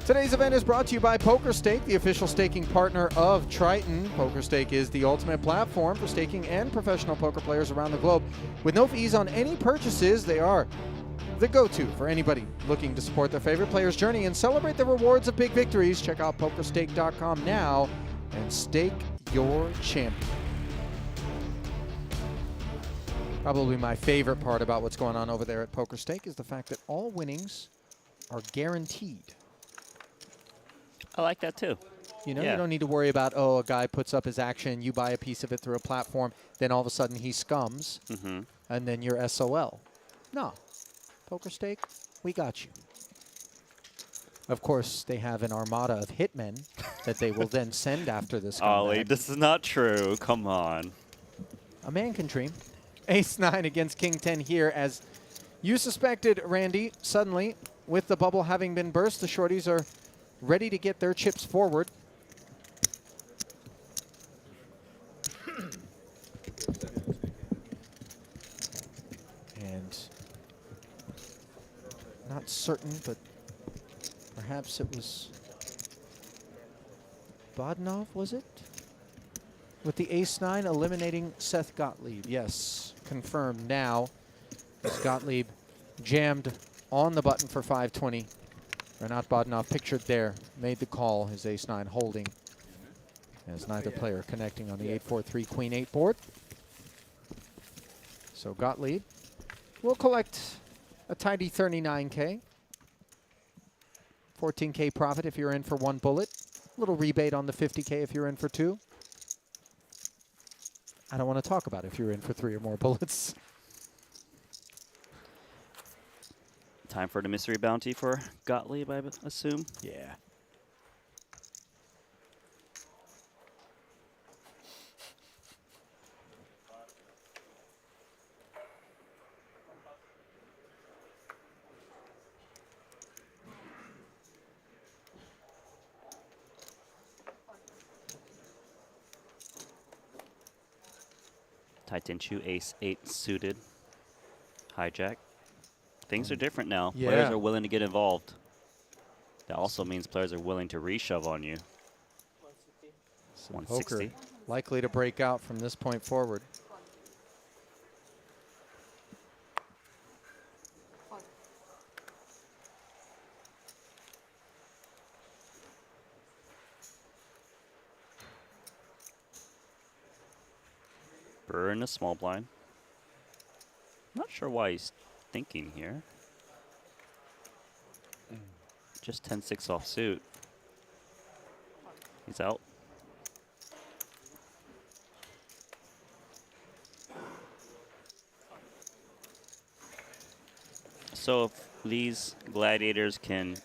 Today's event is brought to you by PokerStake, the official staking partner of Triton. PokerStake is the ultimate platform for staking and professional poker players around the globe. With no fees on any purchases, they are the go-to for anybody looking to support their favorite player's journey and celebrate the rewards of big victories. Check out PokerStake.com now and stake your champion. Probably my favorite part about what's going on over there at PokerStake is the fact that all winnings are guaranteed. I like that too. You know, Yeah. you don't need to worry about, oh, a guy puts up his action, you buy a piece of it through a platform, then all of a sudden he scums, and then you're SOL. No. PokerStake, we got you. Of course, they have an armada of hitmen that they will then send after this comeback. Ollie, this is not true. Come on. A man can dream. Ace-9 against King-10 here, as you suspected, Randy. Suddenly, with the bubble having been burst, the shorties are ready to get their chips forward. And not certain, but perhaps it was Bodnov, was it? With the ace-9 eliminating Seth Gottlieb. Yes, confirmed now. As Gottlieb jammed on the button for 520. Renat Bodnov pictured there, made the call, his ace-9 holding. As neither player connecting on the 8-4-3 Queen-8 board. So Gottlieb will collect a tidy 39K. 14K profit if you're in for 1 bullet. A little rebate on the 50K if you're in for 2. I don't want to talk about if you're in for 3 or more bullets. Time for the mystery bounty for Gottlieb, I assume. Yeah. Titan 2, ace-8 suited. Hijack. Things are different now. Yeah. Players are willing to get involved. That also means players are willing to reshove on you. 160. Poker likely to break out from this point forward. Burr in a small blind. Not sure why he's thinking here. Just 10-6 off suit. He's out. So if these gladiators can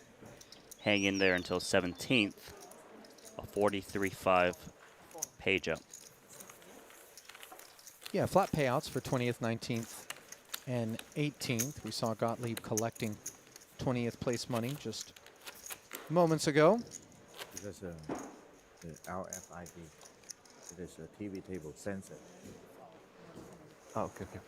hang in there until 17th, a 43-5 page up. Yeah, flat payouts for 20th, 19th, and 18th. We saw Gottlieb collecting 20th place money just moments ago. Because the RFID, it is a TV table sensor. Oh, okay, okay.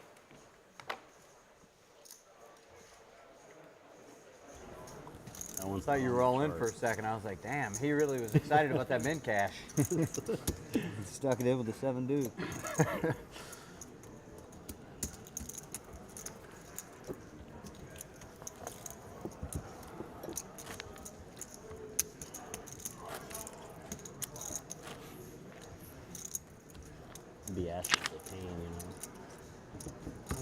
I thought you were all in for a second. I was like, damn, he really was excited about that min cash. Stuck it in with the 7 dude. Be asking for pain,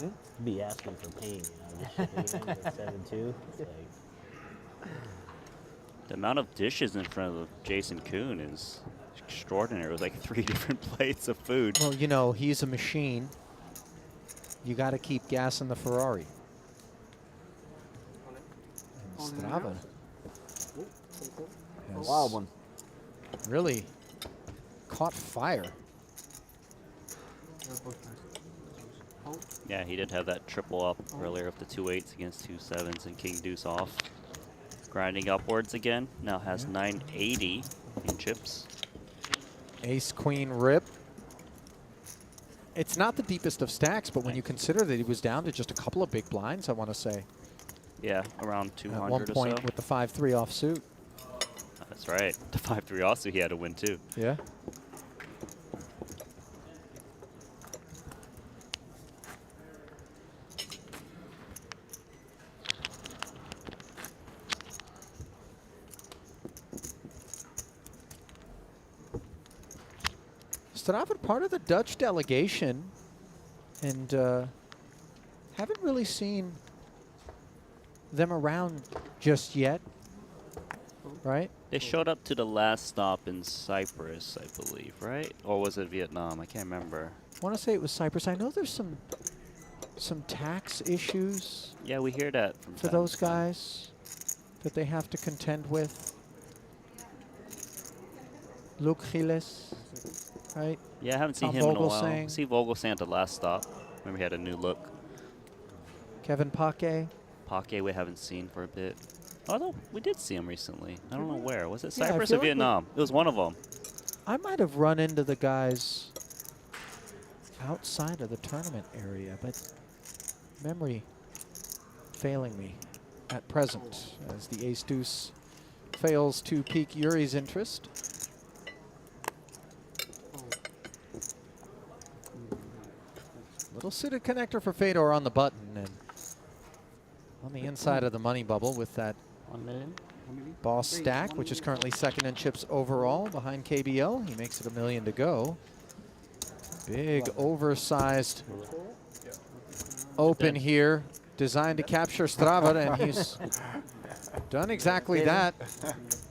you know. Be asking for pain, you know. Just shipping in with 7-2. It's like, The amount of dishes in front of Jason Kuhn is extraordinary. It was like 3 different plates of food. Well, you know, he's a machine. You got to keep gas in the Ferrari. And Strava has Wild one. really caught fire. Yeah, he did have that triple up earlier with the 2-8s against 2-7s and king deuce off. Grinding upwards again. Now has 980 in chips. Ace queen rip. It's not the deepest of stacks, but when you consider that he was down to just a couple of big blinds, I want to say. Yeah, around 200 At one point or so. with the 5-3 offsuit. That's right. The 5-3 also he had to win too. Yeah. Strava, part of the Dutch delegation, and haven't really seen them around just yet, right? They showed up to the last stop in Cyprus, I believe, right? Or was it Vietnam? I can't remember. I want to say it was Cyprus. I know there's some tax issues. Yeah, we hear that from for those guys that they have to contend with. Luke Gilles, right? Yeah, I haven't seen Tom him in a while. Vogelsang, See Vogelsang at the last stop. Remember he had a new look. Kevin Paquet. Paquet we haven't seen for a bit. Although we did see him recently. I don't know where. Was it Yeah, I Cyprus feel or like Vietnam? It was one of them. I might have run into the guys outside of the tournament area, but memory failing me at present as the ace-deuce fails to pique Yuri's interest. Little suited connector for Fedor on the button, and on the inside of the money bubble with that 1 million. boss stack, which is currently second in chips overall behind KBL. He makes it $1 million to go. Big oversized open here, designed to capture Strava, and he's done exactly that.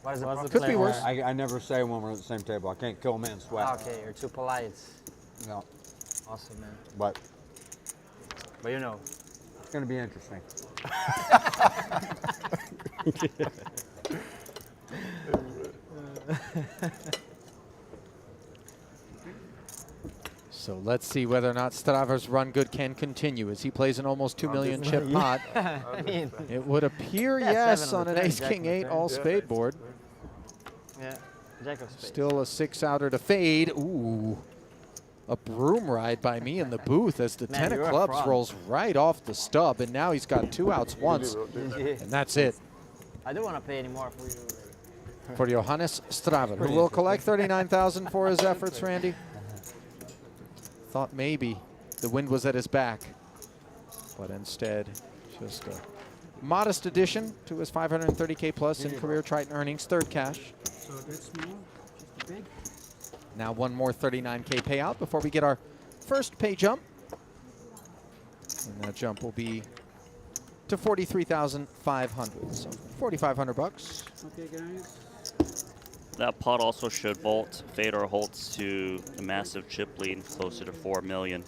What is the Could be worse. I never say when we're at the same table. I can't kill a man's sweat. Okay, you're too polite. No, Awesome, man. but you know. it's going to be interesting. So let's see whether or not Strava's run good can continue as he plays an almost 2 million chip pot. I mean, It would appear Yeah, yes 7 on on the an turn, ace jack king on the 8 turn. all spade board. yeah, jack of spades. Still a 6-outer to fade. Ooh. A broom ride by me in the booth as the Man, 10 you're of a clubs fraud. rolls right off the stub, and now he's got 2 outs once, and that's it I don't want to pay anymore for you. for Johannes Strava, who will collect 39,000 for his efforts, Randy. Thought maybe the wind was at his back, but instead just a modest addition to his 530K plus in career Triton earnings, third cash. So that's small, just big. Now one more 39K payout before we get our first pay jump. And that jump will be to 43,500. So 4,500 bucks. Okay, guys. That pot also should vault Fedor Holtz to a massive chip lead, closer to 4 million.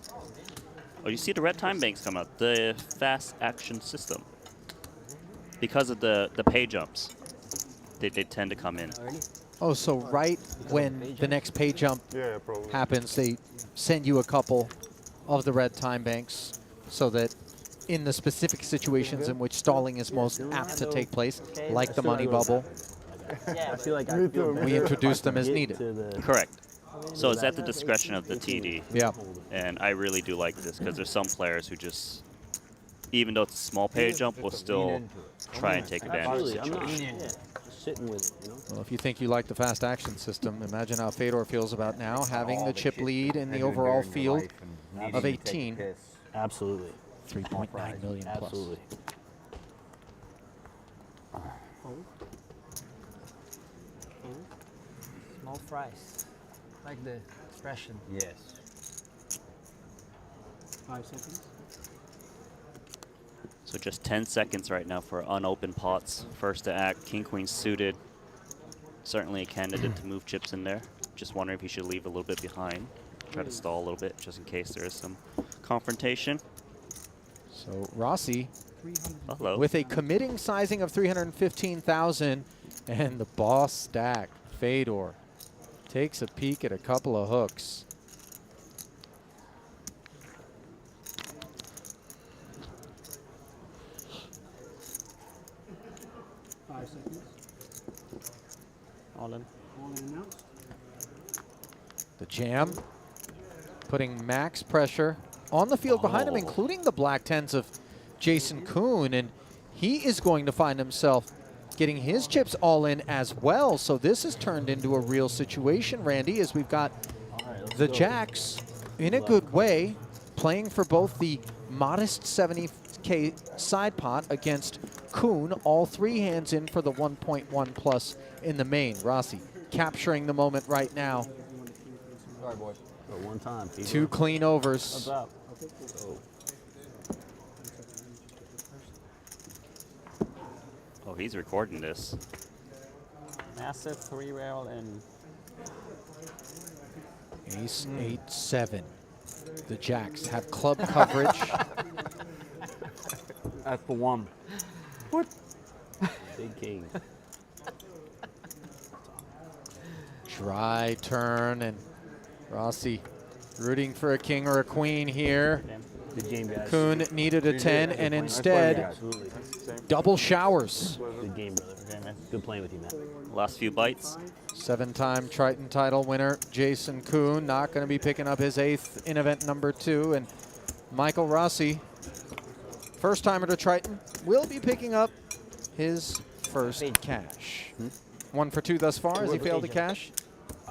Oh, you see the red time banks come out, the fast action system. Because of the pay jumps, they tend to come in. Oh, so right when the next pay jump probably happens, they send you a couple of the red time banks so that in the specific situations in which stalling is most apt to take place, like the money bubble, Yeah, I feel like we introduce them as needed. Correct. So it's at the discretion of the TD. Yeah. And I really do like this because there's some players who just, even though it's a small pay jump, will still try and take advantage of the situation. just sitting with it, you know. Well, if you think you like the fast action system, imagine how Fedor feels about now having the chip lead in the overall field of 18. Absolutely. 3.9 million plus. Absolutely. Small fries. Like the expression. Yes. 5 seconds. So just 10 seconds right now for unopened pots. First to act, king, queen suited. Certainly a candidate to move chips in there. just wondering if he should leave a little bit behind. Try to stall a little bit just in case there is some confrontation. So Rossi Hello. with a committing sizing of 315,000, and the boss stack, Fedor, takes a peek at a couple of hooks. All in. All in announced. The jam, putting max pressure on the field behind him, including the black tens of Jason Kuhn, and he is going to find himself getting his chips all in as well. So this has turned into a real situation, Randy, as we've got the jacks in a good way, playing for both the modest 70K side pot against Kuhn, all 3 hands in for the 1.1 plus in the main. Rossi capturing the moment right now. Sorry, boy. But one time. 2 clean overs. What's up? Oh, he's recording this. Massive 3-rail and Ace 8-7. The jacks have club coverage. that's for one. What? Big king. Dry turn, and Rossi rooting for a king or a queen here. Good game, guys. Kuhn needed a 10, and instead, Absolutely. double showers. Good game, brother. Okay, man. Good playing with you, man. Last few bites. 7-time Triton title winner Jason Kuhn not going to be picking up his 8th in event number 2, and Michael Rossi, first timer to Triton, will be picking up his first cash. 1 for 2 thus far as he failed to cash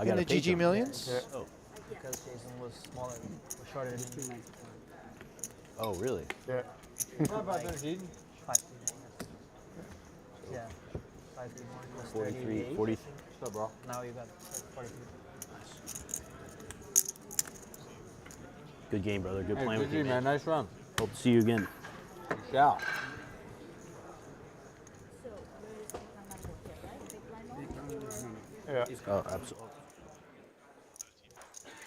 in the GG Millions. Oh. Because Jason was smaller, was shorter than me. Oh, really? Yeah. How about that, Jaden? 5 Yeah. 5 more. 43, 40. What's up, bro? Now you got 43. Good game, brother. Good Hey, playing with GG, you, man. Nice run. Hope to see you again. Ciao. Yeah. Oh, absolutely.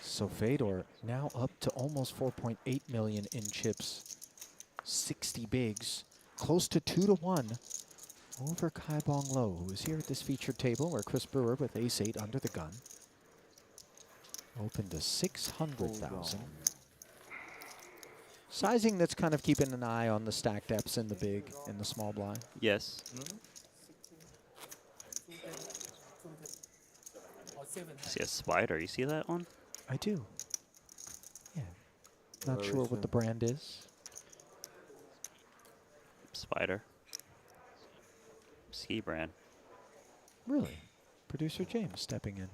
So Fedor now up to almost 4.8 million in chips, 60 bigs, close to 2-1 over Kai Bong Lo, who is here at this featured table where Chris Brewer with ace 8 under the gun opened to 600,000. Sizing that's kind of keeping an eye on the stack depths in the big and the small blind. Yes. See a spider. You see that one? I do. Yeah. Not sure what the brand is. Spider. Ski brand. Really? Producer James stepping in.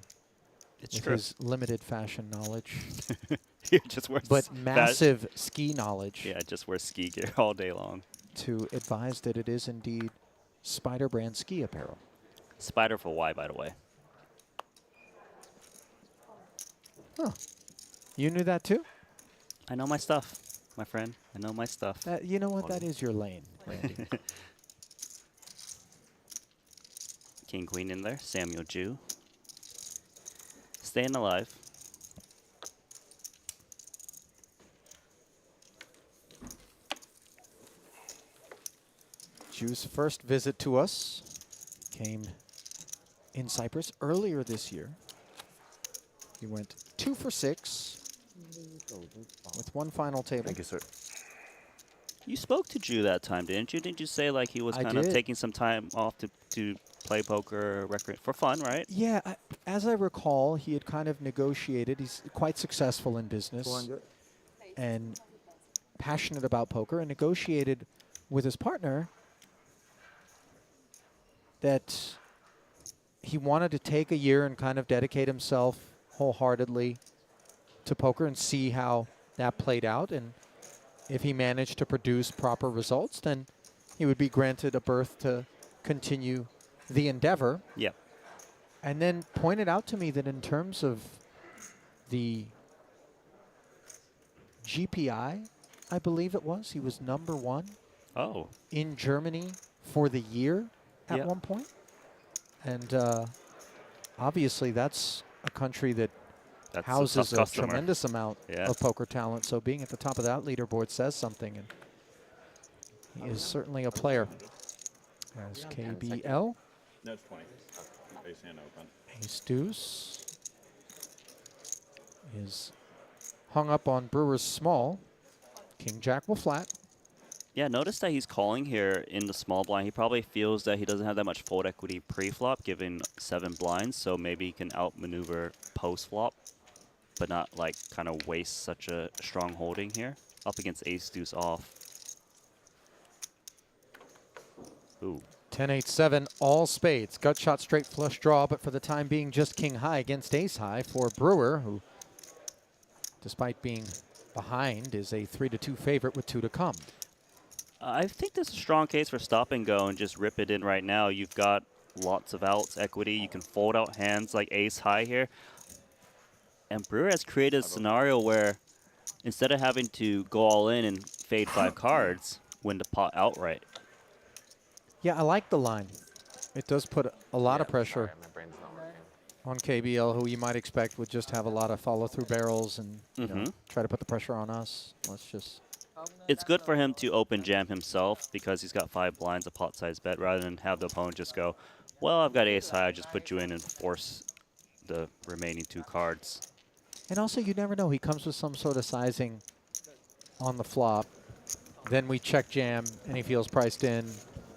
It's with true. his limited fashion knowledge. He just wears but massive ski knowledge. Yeah, just wears ski gear all day long. To advise that it is indeed Spider brand ski apparel. Spider for Y, by the way. Huh. You knew that too? I know my stuff, my friend. I know my stuff. That, you know what? That is your lane, Randy. King Queen in there. Samuel Jew. Staying alive. Jew's first visit to us came in Cyprus earlier this year. He went 2 for 6 with 1 final table. Thank you, sir. You spoke to Jew that time, didn't you? Didn't you say like he was I kind of did. taking some time off to play poker for fun, right? Yeah, as I recall, he had kind of negotiated. He's quite successful in business and passionate about poker, and negotiated with his partner that he wanted to take a year and kind of dedicate himself wholeheartedly to poker and see how that played out. And if he managed to produce proper results, then he would be granted a berth to continue the endeavor. Yeah. And then pointed out to me that in terms of the GPI, I believe it was, he was #1 in Germany for the year at one point. And obviously that's a country that That's houses a a tough customer. tremendous amount Yeah. of poker talent. So being at the top of that leaderboard says something. And he is certainly a player. As KBL. No, it's 20. Base hand open. Ace deuce is hung up on Brewer's small. King jack will flat. Yeah, notice that he's calling here in the small blind. He probably feels that he doesn't have that much fold equity pre-flop, given 7 blinds, so maybe he can outmaneuver post-flop, but not like kind of waste such a strong holding here. Up against ace deuce off. Ooh. 10-8-7, all spades. Gut shot, straight flush draw, but for the time being, just king high against ace high for Brewer, who, despite being behind, is a 3-2 favorite with 2 to come. I think there's a strong case for stop and go and just rip it in right now. You've got lots of outs equity. You can fold out hands like ace high here. And Brewer has created a scenario where instead of having to go all in and fade 5 cards, win the pot outright. Yeah, I like the line. It does put a lot of pressure on KBL, who you might expect would just have a lot of follow-through barrels and you know, try to put the pressure on us. Let's just... It's good for him to open jam himself because he's got 5 blinds, a pot-sized bet, rather than have the opponent just go, well, I've got ace high, I just put you in and force the remaining 2 cards. And also, you never know. He comes with some sort of sizing on the flop. Then we check jam, and he feels priced in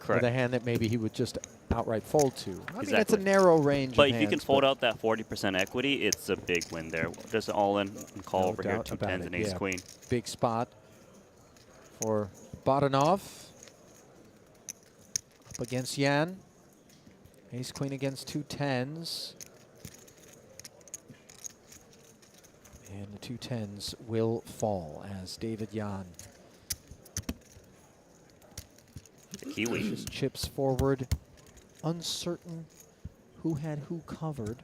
with a hand that maybe he would just outright fold to. I mean, it's a narrow range But of if you can hands, fold out that 40% equity, it's a big win there. Just an all-in and call No over here, doubt 2 about tens it, and ace yeah. queen. Big spot for Badanov. Up against Yan. Ace queen against 2 tens. And the 2 tens will fall as David Yan Kiwi just chips forward, uncertain who had who covered.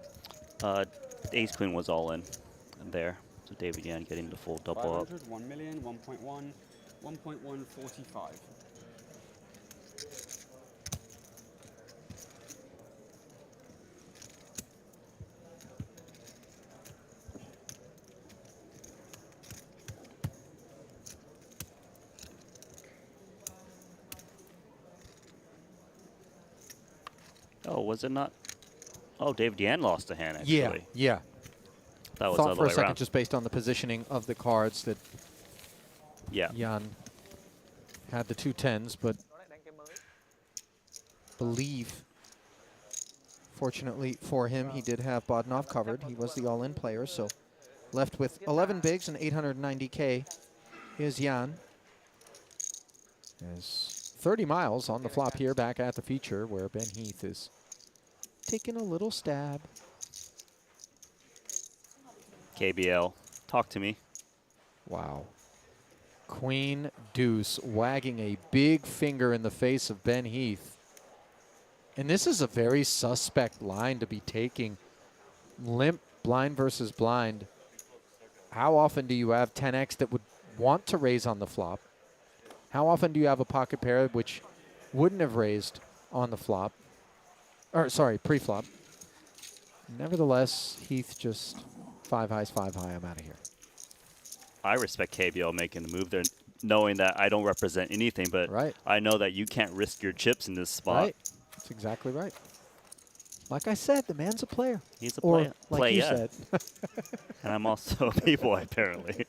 Ace queen was all in there. So David Yan getting the full double up. 500, 1 million, 1.1, 1.145. Oh, was it not? Oh, David Yan lost a hand, actually. Yeah, yeah. That was the Thought other for a way second, around. just based on the positioning of the cards, that Yan had the 2 tens, but believe, fortunately for him, he did have Badanov covered. He was the all-in player, so left with 11 bigs and 890K is Yan. There's 30 miles on the flop here back at the feature where Ben Heath is taking a little stab. KBL, talk to me. Wow. Queen deuce wagging a big finger in the face of Ben Heath. And this is a very suspect line to be taking. Limp blind versus blind. How often do you have 10x that would want to raise on the flop? How often do you have a pocket pair which wouldn't have raised on the flop? Or sorry, pre-flop. Nevertheless, Heath just 5 highs, 5 high. I'm out of here. I respect KBL making the move there, knowing that I don't represent anything, but I know that you can't risk your chips in this spot. Right. That's exactly right. Like I said, the man's a player. He's a or player. Like you said. And I'm also a b-boy, apparently.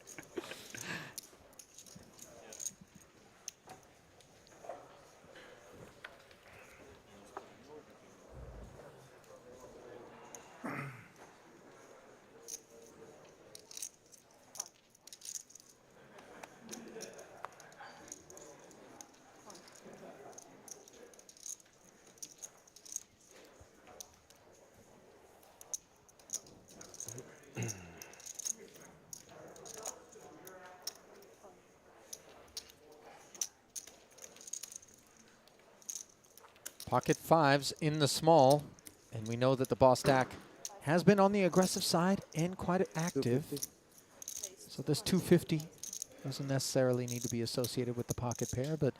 Pocket fives in the small, and we know that the boss stack has been on the aggressive side and quite active. So this 250 doesn't necessarily need to be associated with the pocket pair, but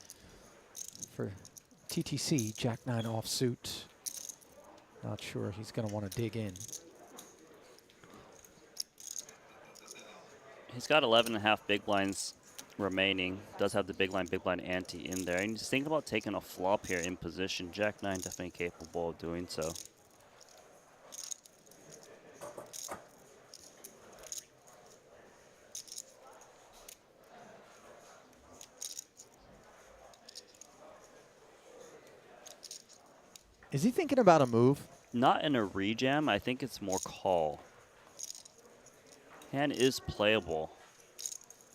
for TTC, Jack 9 offsuit, not sure he's going to want to dig in. He's got 11.5 big blinds remaining. Does have the big blind ante in there. And just think about taking a flop here in position. Jack 9 definitely capable of doing so. Is he thinking about a move? Not in a rejam. I think it's more call. Hand is playable.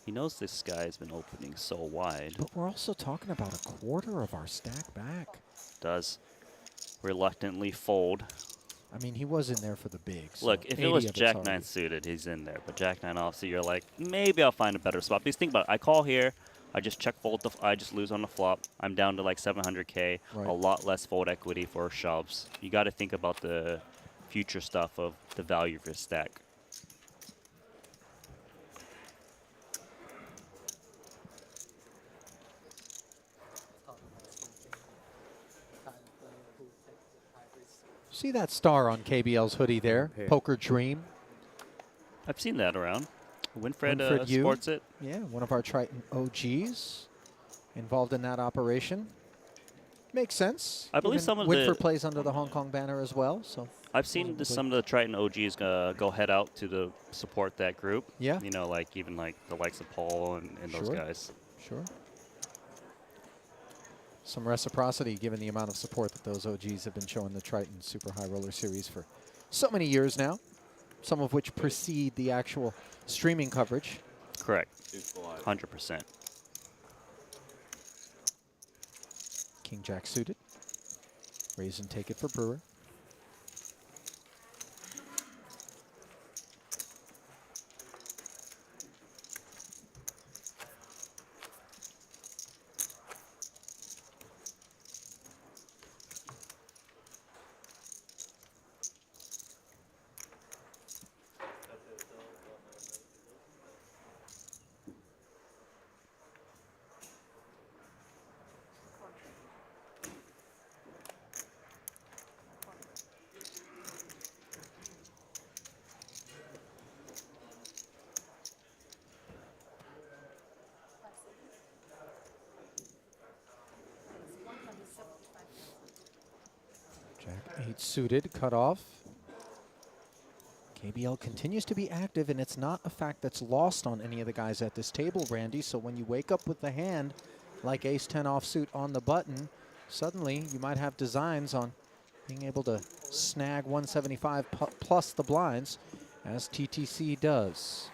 He knows this guy has been opening so wide. But we're also talking about a quarter of our stack back. Does reluctantly fold. I mean, he was in there for the bigs. So Look, if it was Jack 9 suited, he's in there. But Jack 9 offsuit, you're like, maybe I'll find a better spot. Because think about it. I call here. I just check fold. I just lose on the flop. I'm down to like 700K. Right. A lot less fold equity for shoves. You got to think about the future stuff of the value of your stack. See that star on KBL's hoodie there? Poker Dream. I've seen that around. Winfred Yu. sports it. Yeah, one of our Triton OGs involved in that operation. Makes sense. I believe Even some of Winfred the plays under the Hong Kong banner as well. So I've seen some of the Triton OGs go head out to support that group. Yeah. You know, like even like the likes of Paul and those Sure. guys. Sure. Some reciprocity given the amount of support that those OGs have been showing the Triton Super High Roller Series for so many years now, some of which precede the actual streaming coverage. Correct. 100%. King Jack suited. Raise and take it for Brewer. Jack 8 suited, cut off. KBL continues to be active, and it's not a fact that's lost on any of the guys at this table, Randy. So when you wake up with the hand like ace 10 offsuit on the button, suddenly you might have designs on being able to snag 175 plus the blinds, as TTC does.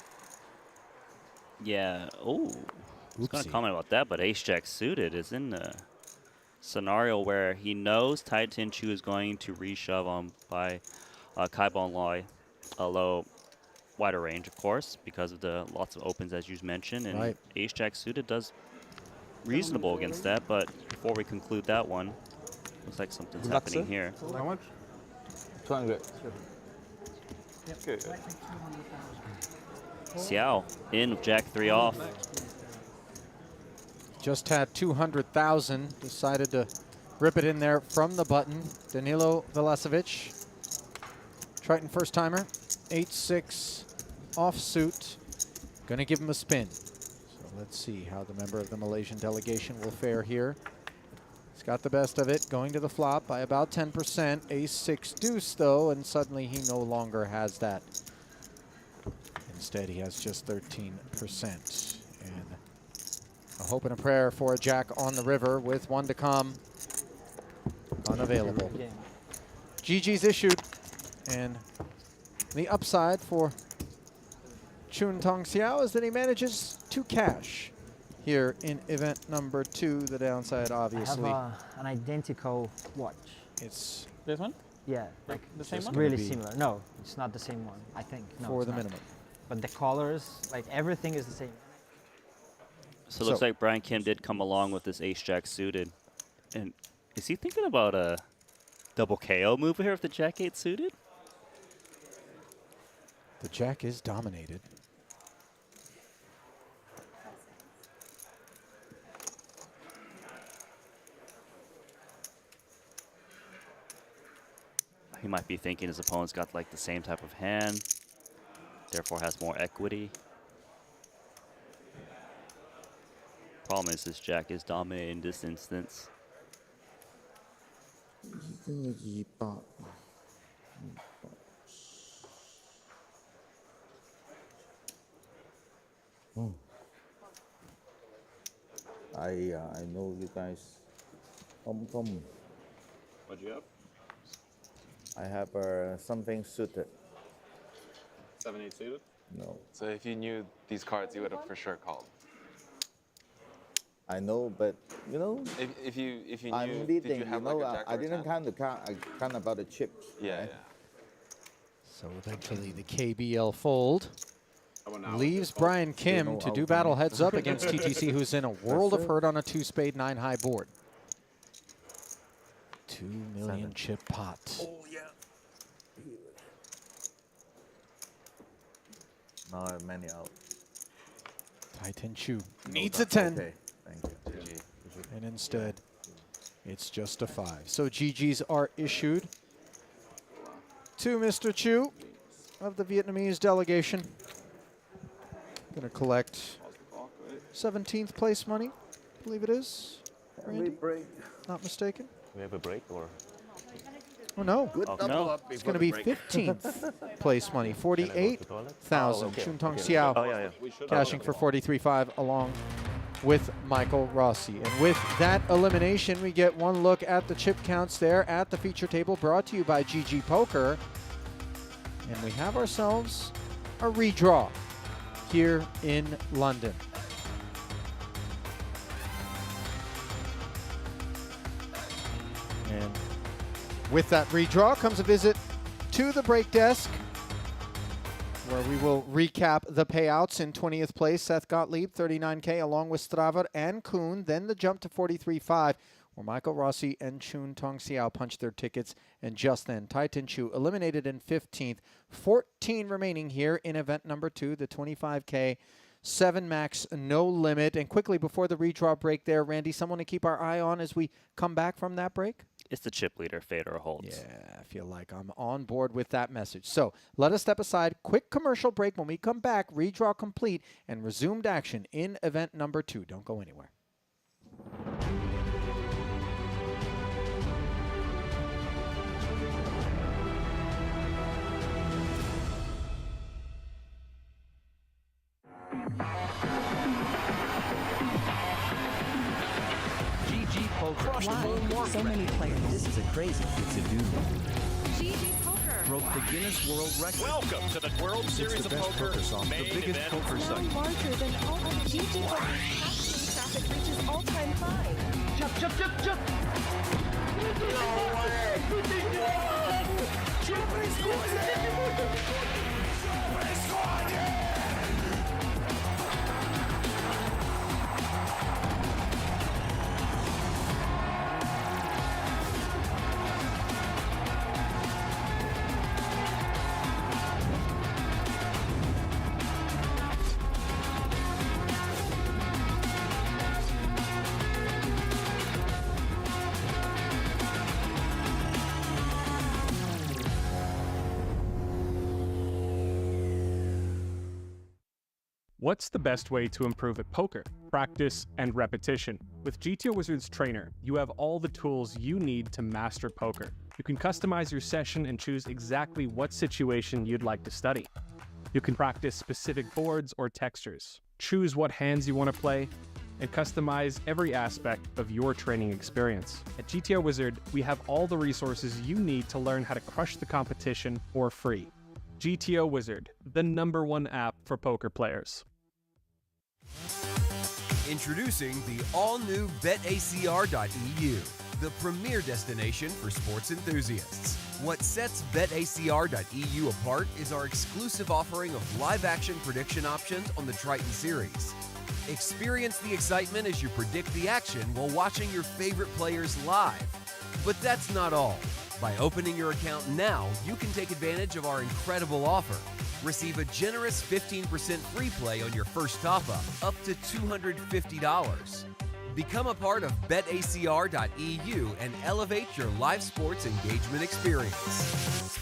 Yeah. Oh, I was going to comment about that, but ace jack suited is in the scenario where he knows Tai Tin Chu is going to reshove on by Kai Bon Lai, a low, wider range, of course, because of the lots of opens as you mentioned, and Right. ace jack suited does reasonable against that. But before we conclude that one, looks like something's happening here. How much? 200. Okay. Xiao in with jack 3 off. Just had 200,000, decided to rip it in there from the button. Danilo Velasevic, Triton first timer, 8-6 offsuit, gonna give him a spin. So let's see how the member of the Malaysian delegation will fare here. He's got the best of it, going to the flop by about 10%. Ace-6 deuce though, and suddenly he no longer has that. Instead, he has just 13%. And a hope and a prayer for a jack on the river with one to come. Unavailable. GG's issued. And the upside for Chun Tong Xiao is that he manages to cash here in event number 2. The downside, obviously. I have an identical watch. It's This one? Yeah, like The same one? really similar. No, it's not the same one, I think. No, for it's the not. minimum. But the colors, like everything is the same. So it looks like Brian Kim did come along with this ace jack suited. And is he thinking about a double KO move here with the jack 8 suited? The jack is dominated. He might be thinking his opponent's got like the same type of hand, therefore has more equity. Problem is, this Jack is dominant in this instance. I know you guys. Come. What'd you have? I have something suited. 7-8 suited? No. So if you knew these cards, you would have for sure called. I know, but you know. If you knew, I'm did leading. you have know, like a jack I or a didn't 10? I count about the chips. Yeah, right? So eventually the KBL fold now? leaves Brian Kim to do battle heads up against TTC, who's in a world of hurt on a 2-spade 9-high board. 2 million chip pot. Oh yeah. Now I have many out. Titan Chu needs a 10. Okay, thank you. And instead, it's just a 5. So GGs are issued to Mr. Chu of the Vietnamese delegation. Going to collect 17th place money, I believe it is. Randy? Not mistaken. We have a break or? Oh no, Good double up it's going to be 15th place money, 48,000. Chun Tong Xiao cashing for 43.5 along with Michael Rossi. And with that elimination, we get one look at the chip counts there at the feature table, brought to you by GG Poker. And we have ourselves a redraw here in London. And with that redraw comes a visit to the break desk, where we will recap the payouts. In 20th place, Seth Gottlieb, 39K, along with Straver and Kuhn. Then the jump to 43.5, where Michael Rossi and Chun Tong Xiao punched their tickets. And just then, Titan Chu eliminated in 15th. 14 remaining here in event number 2, the 25K 7 max, no limit. And quickly before the redraw break there, Randy, someone to keep our eye on as we come back from that break? It's the chip leader, Fedor Holtz. Yeah, I feel like I'm on board with that message. So let us step aside. Quick commercial break. When we come back, redraw complete and resumed action in event number 2. Don't go anywhere. Poker. So many players. This is a crazy thing to do. GG Poker broke the Guinness World Record. Welcome to the World Series of Poker, main the biggest event. poker site. larger than all of GG Poker's traffic reaches all-time high. Jump. No way. What's the best way to improve at poker? Practice and repetition. With GTO Wizard's Trainer, you have all the tools you need to master poker. You can customize your session and choose exactly what situation you'd like to study. You can practice specific boards or textures, choose what hands you want to play, and customize every aspect of your training experience. At GTO Wizard, we have all the resources you need to learn how to crush the competition for free. GTO Wizard, the #1 app for poker players. Introducing the all-new BetACR.eu, the premier destination for sports enthusiasts. What sets BetACR.eu apart is our exclusive offering of live-action prediction options on the Triton series. Experience the excitement as you predict the action while watching your favorite players live. But that's not all. By opening your account now, you can take advantage of our incredible offer. Receive a generous 15% free play on your first top-up, up to $250. Become a part of BetACR.eu and elevate your live sports engagement experience.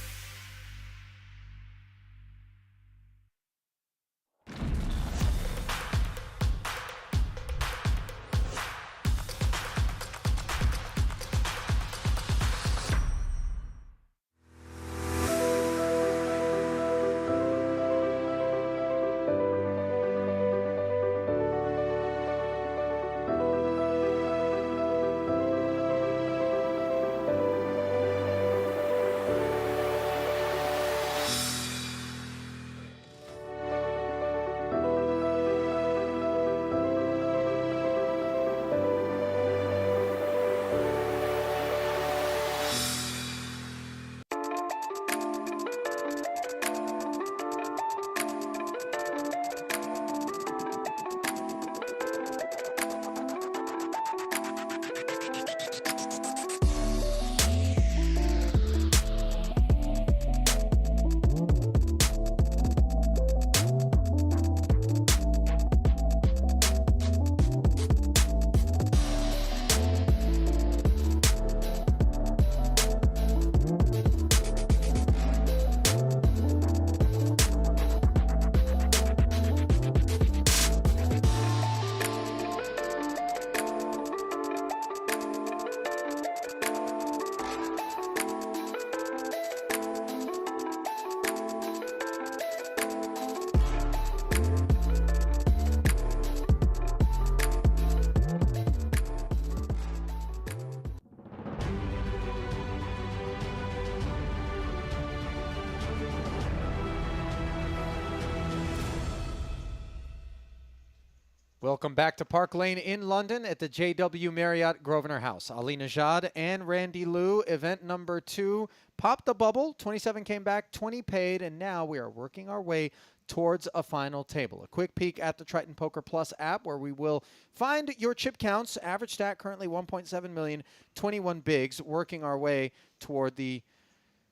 Welcome back to Park Lane in London at the JW Marriott Grosvenor House. Ali Najad and Randy Liu, event number 2. Popped the bubble, 27 came back, 20 paid, and now we are working our way towards a final table. A quick peek at the Triton Poker Plus app where we will find your chip counts. Average stack currently 1.7 million, 21 bigs, working our way toward the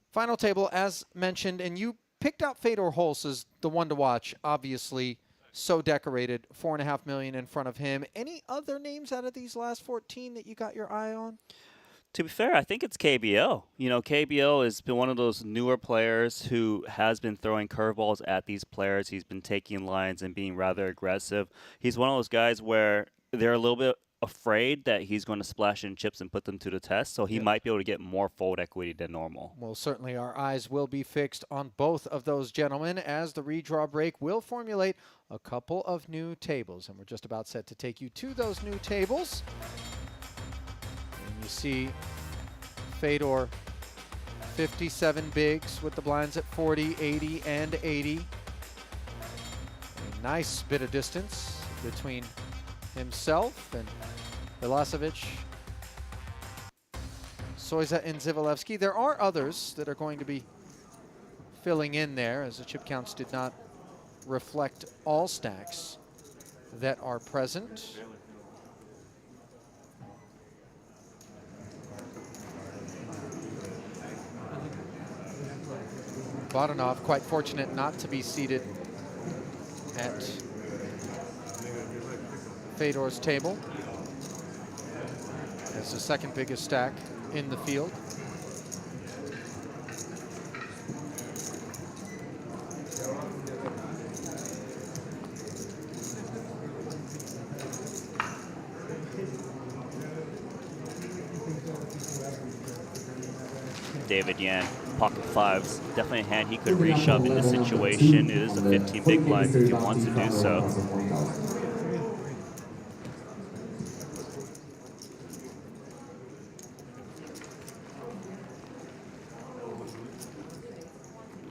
final table as mentioned. And you picked out Fedor Holz as the one to watch, obviously. So decorated, 4.5 million in front of him. Any other names out of these last 14 that you got your eye on? To be fair, I think it's KBO. You know, KBO has been one of those newer players who has been throwing curveballs at these players. He's been taking lines and being rather aggressive. He's one of those guys where they're a little bit afraid that he's going to splash in chips and put them to the test, so he might be able to get more fold equity than normal. Well, certainly our eyes will be fixed on both of those gentlemen as the redraw break will formulate a couple of new tables, and we're just about set to take you to those new tables. And you see Fedor 57 bigs with the blinds at 40, 80, and 80. A nice bit of distance between himself and Milosevic, Soiza, and Zivalevsky. There are others that are going to be filling in there as the chip counts did not reflect all stacks that are present. Bodanov quite fortunate not to be seated at Fedor's table as the second biggest stack in the field. David Yan, pocket fives, definitely a hand he could reshove in this situation. It is a 15 big blind if he wants to do so.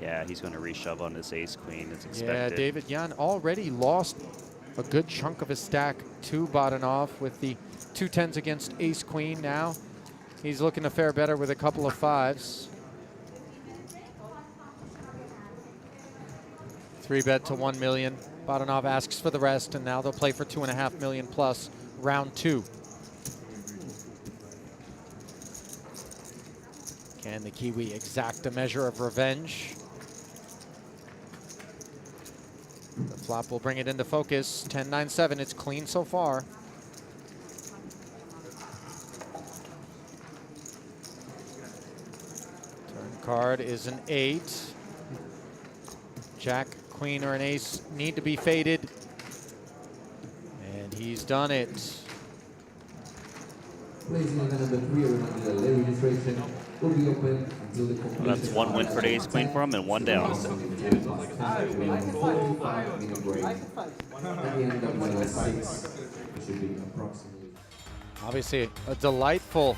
Yeah, he's going to reshove on this ace-queen as expected. Yeah, David Yan already lost a good chunk of his stack to Bodanov with the 2 10s against ace-queen. Now he's looking to fare better with a couple of 5s. 3-bet to 1 million. Bodanov asks for the rest, and now they'll play for 2.5 million plus round 2. Can the Kiwi exact a measure of revenge? The flop will bring it into focus. 10-9-7, it's clean so far. Turn card is an 8. Jack, queen, or an ace need to be faded. And he's done it. Well, that's 1 win for the ace-queen for him and 1 down. Obviously a delightful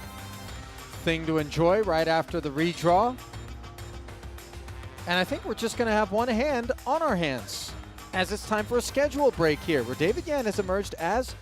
thing to enjoy right after the redraw. And I think we're just going to have one hand on our hands as it's time for a schedule break here, where David Yan has emerged as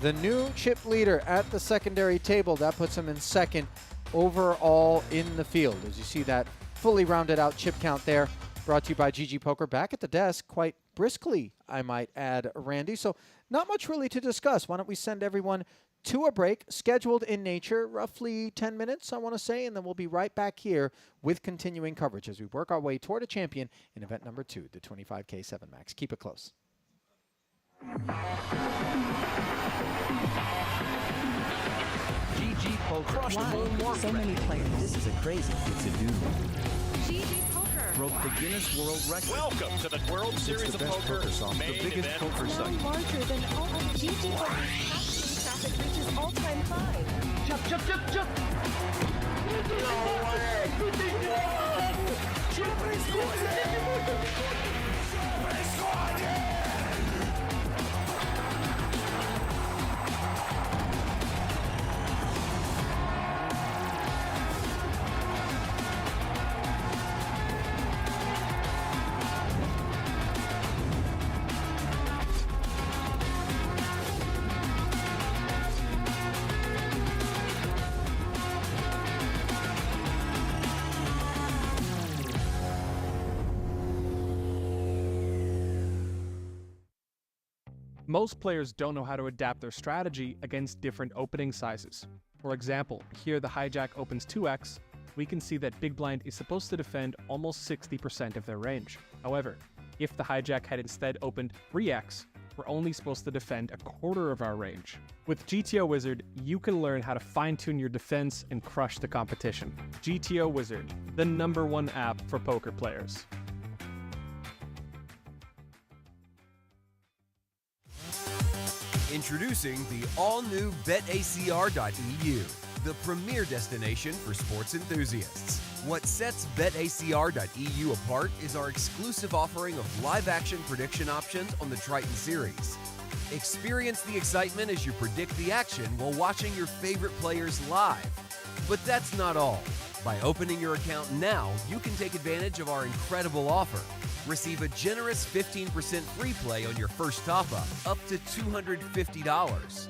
the new chip leader at the secondary table. That puts him in second overall in the field. As you see that fully rounded out chip count there, brought to you by GG Poker. Back at the desk quite briskly, I might add, Randy. So not much really to discuss. Why don't we send everyone to a break, scheduled in nature, roughly 10 minutes, I want to say, and then we'll be right back here with continuing coverage as we work our way toward a champion in event number 2, the 25k 7 Max. Keep it close. GG Poker. Why so many players? This is a crazy. It's a dude. GG Poker broke the Guinness World Record. Welcome to the World Series of Poker, the biggest poker site. larger than all of GG Poker's traffic reaches all-time high. Jump, jump, jump, jump! No way! Most players don't know how to adapt their strategy against different opening sizes. For example, here the hijack opens 2x, we can see that big blind is supposed to defend almost 60% of their range. However, if the hijack had instead opened 3x, we're only supposed to defend a quarter of our range. With GTO Wizard, you can learn how to fine-tune your defense and crush the competition. GTO Wizard, the #1 app for poker players. Introducing the all-new BetACR.eu, the premier destination for sports enthusiasts. What sets BetACR.eu apart is our exclusive offering of live-action prediction options on the Triton series. Experience the excitement as you predict the action while watching your favorite players live. But that's not all. By opening your account now, you can take advantage of our incredible offer. Receive a generous 15% free play on your first top-up, up to $250.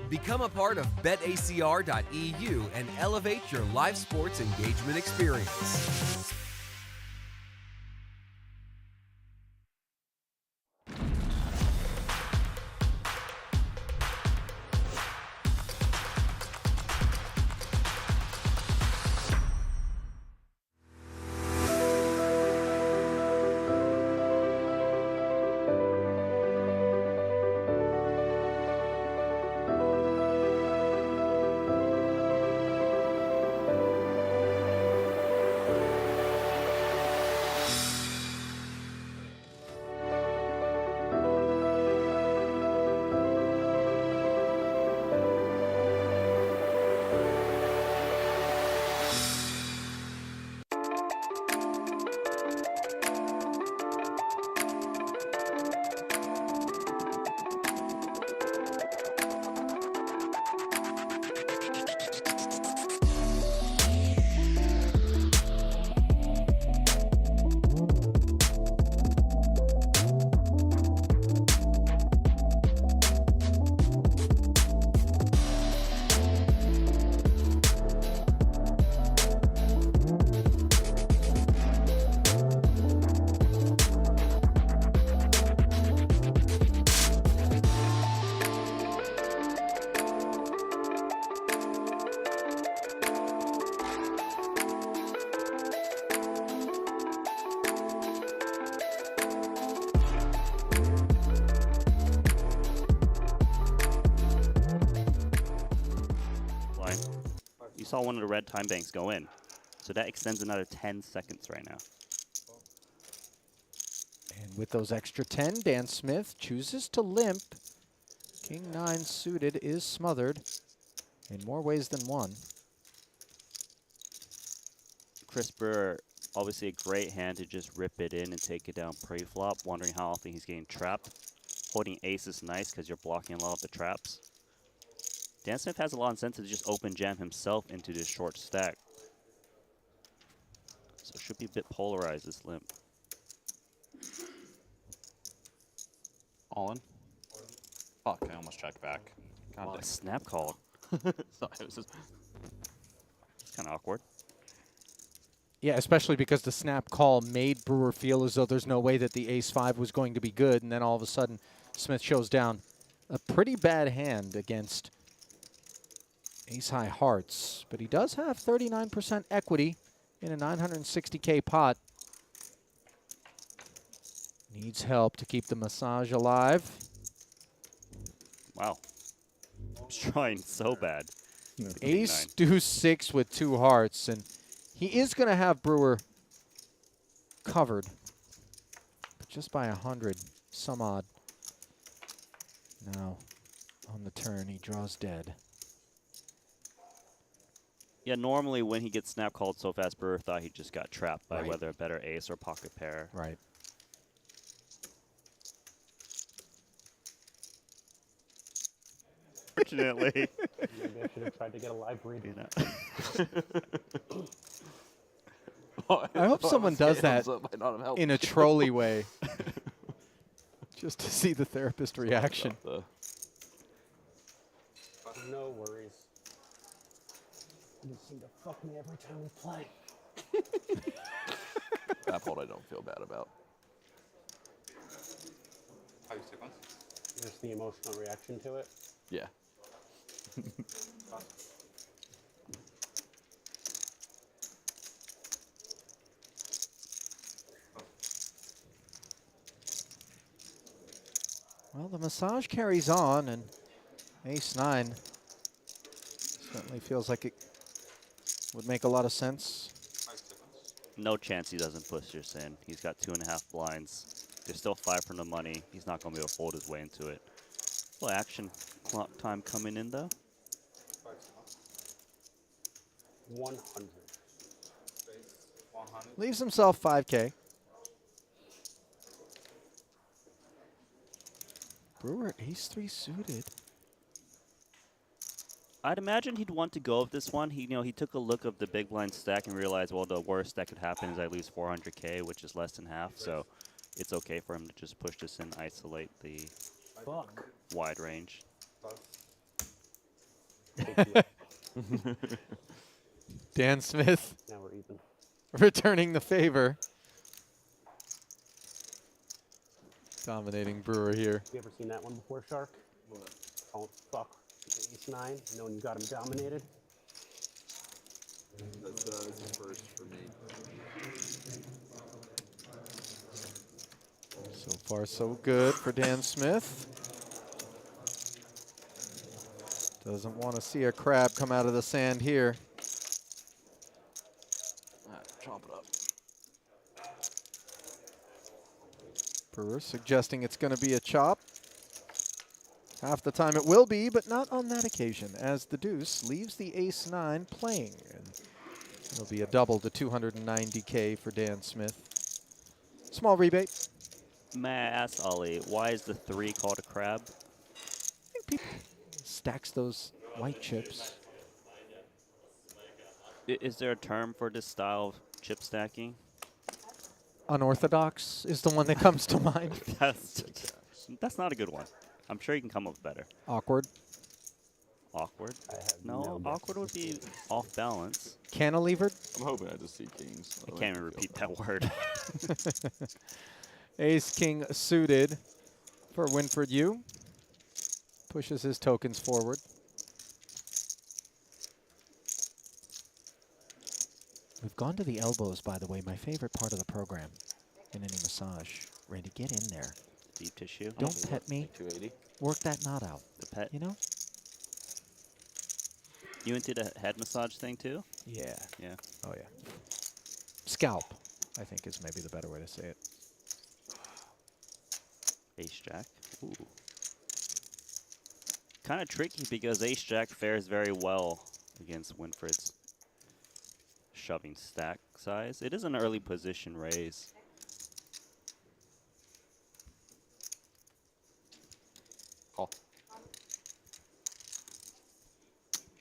Become a part of BetACR.eu and elevate your live sports engagement experience. You saw one of the red time banks go in. So that extends another 10 seconds right now. And with those extra 10, Dan Smith chooses to limp. King 9 suited is smothered in more ways than one. Chris Brewer, obviously a great hand to just rip it in and take it down pre-flop, wondering how often he's getting trapped. Holding ace is nice because you're blocking a lot of the traps. Dan Smith has a lot of incentive to just open jam himself into this short stack. So it should be a bit polarized, this limp. All in? Fuck, I almost checked back. God damn. Snap called. Sorry, it was just... It's kind of awkward. Yeah, especially because the snap call made Brewer feel as though there's no way that the ace-5 was going to be good, and then all of a sudden Smith shows down a pretty bad hand against ace-high hearts. But he does have 39% equity in a 960K pot. Needs help to keep the massage alive. Wow. He's trying so bad. Ace, deuce, 6 with 2 hearts, and he is going to have Brewer covered, but just by 100 some odd. Now, on the turn, he draws dead. Yeah, normally when he gets snap called so fast, Brewer thought he just got trapped by Right. whether a better ace or pocket pair. Right. Fortunately. Maybe I should have tried to get a live read. I hope someone does that in a trolley way. Just to see the therapist reaction. No worries. You seem to fuck me every time we play. That hold I don't feel bad about. 5 seconds. Just the emotional reaction to it. Yeah. Well, the massage carries on, and ace-9 certainly feels like it would make a lot of sense. No chance he doesn't push this in. He's got 2.5 blinds. There's still 5 from the money. He's not going to be able to fold his way into it. Well, action clock time coming in, though. 100. Leaves himself 5K. Brewer, ace-3 suited. I'd imagine he'd want to go with this one. He took a look of the big blind stack and realized, well, the worst that could happen is I lose 400K, which is less than half. So it's okay for him to just push this in, isolate the wide range. Dan Smith Now we're even. returning the favor. Dominating Brewer here. You ever seen that one before, Shark? What? Oh, fuck. Ace-9, knowing you got him dominated. That's the first for me. So far, so good for Dan Smith. Doesn't want to see a crab come out of the sand here. Chop it up. Brewer suggesting it's going to be a chop. Half the time it will be, but not on that occasion, as the deuce leaves the ace-9 playing. And it'll be a double to 290K for Dan Smith. Small rebate. May I ask, Ollie, why is the 3 called a crab? Stacks those white chips. Is there a term for this style of chip stacking? Unorthodox is the one that comes to mind. That's not a good one. I'm sure you can come up with better. Awkward. Awkward? No, awkward would be off balance. Cantilevered. I'm hoping I just see kings. I can't even repeat that word. Ace-king suited for Winfred Yu. Pushes his tokens forward. We've gone to the elbows, by the way, my favorite part of the program in any massage. Randy, get in there. Deep tissue. Don't pet me. 280. Work that knot out. The pet. You know? You into the head massage thing too? Yeah. Yeah. Oh, yeah. Scalp, I think is maybe the better way to say it. Ace-jack. Ooh. Kind of tricky because ace-jack fares very well against Winfred's shoving stack size. It is an early position raise. Call. I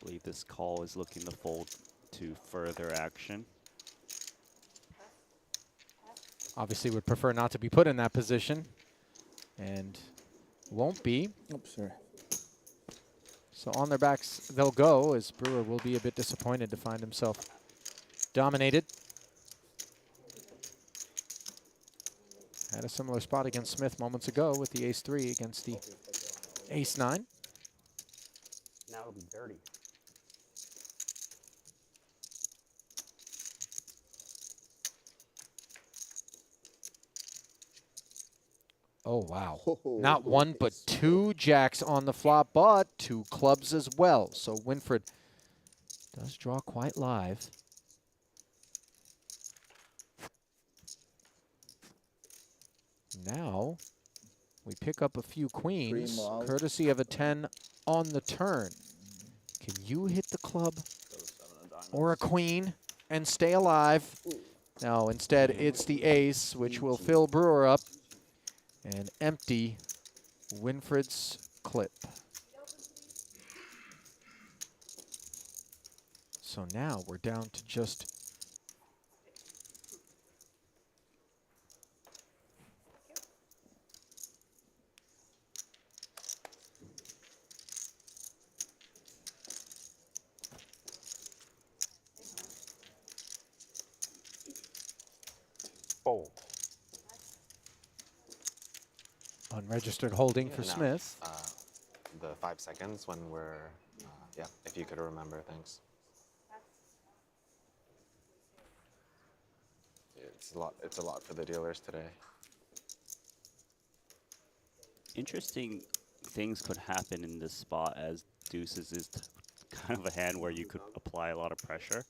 believe this call is looking to fold to further action. Obviously would prefer not to be put in that position. And won't be. Oops, sorry. So on their backs they'll go, as Brewer will be a bit disappointed to find himself dominated. Had a similar spot against Smith moments ago with the ace-3 against the ace-9. Now it'll be dirty. Oh, wow. Not one, but 2 jacks on the flop, but 2 clubs as well. So Winfred does draw quite live. Now we pick up a few queens, courtesy of a 10 on the turn. Can you hit the club or a queen and stay alive? No, instead it's the ace, which will fill Brewer up and empty Winfred's clip. So now we're down to just fold. Unregistered holding for Now, Smith. the 5 seconds when we're, yeah, if you could remember things. It's a lot for the dealers today. Interesting things could happen in this spot, as deuces is kind of a hand where you could apply a lot of pressure.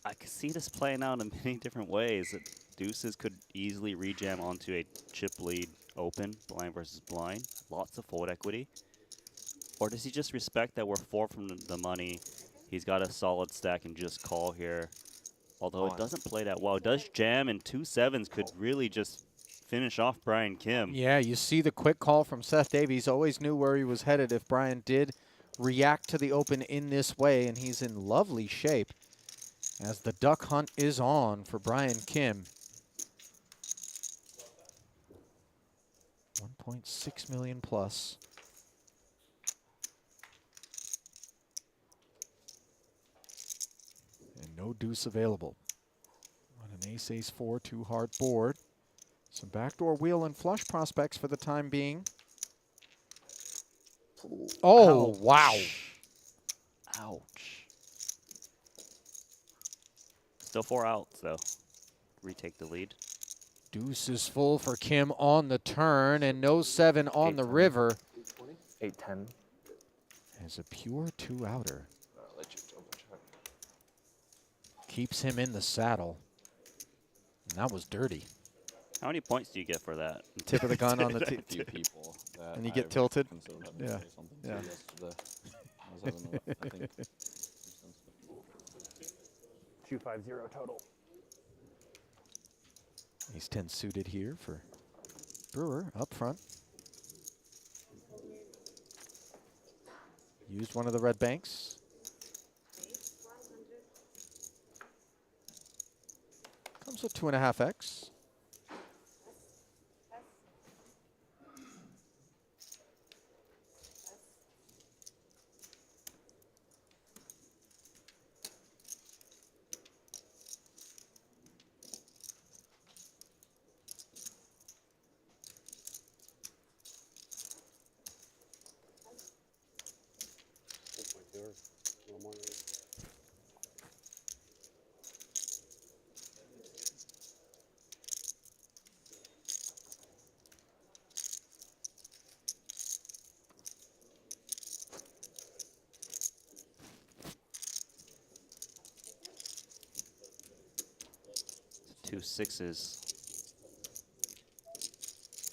I could see this playing out in many different ways. That deuces could easily rejam onto a chip lead open, blind versus blind. Lots of fold equity. Or does he just respect that we're 4 from the money? He's got a solid stack and just call here. Although it doesn't play that well. It does jam, and 2 sevens could really just finish off Brian Kim. Yeah, you see the quick call from Seth Davies. Always knew where he was headed if Brian did react to the open in this way, and he's in lovely shape as the duck hunt is on for Brian Kim. 1.6 million plus. And no deuce available. On an ace-ace-4 two-hard board. Some backdoor wheel and flush prospects for the time being. Oh, Ouch. wow. Ouch. Still 4 outs, though. Retake the lead. Deuce is full for Kim on the turn, and no 7 on the river. 8-10. As a pure 2-outer. Keeps him in the saddle. And that was dirty. How many points do you get for that? Tip of the gun on the A few people that And you get I tilted? considered having to Yeah. say something to Yeah. yesterday. I was having I think 250 total. Ace 10 suited here for Brewer up front. Used one of the red banks. Comes with 2.5x. Two sixes.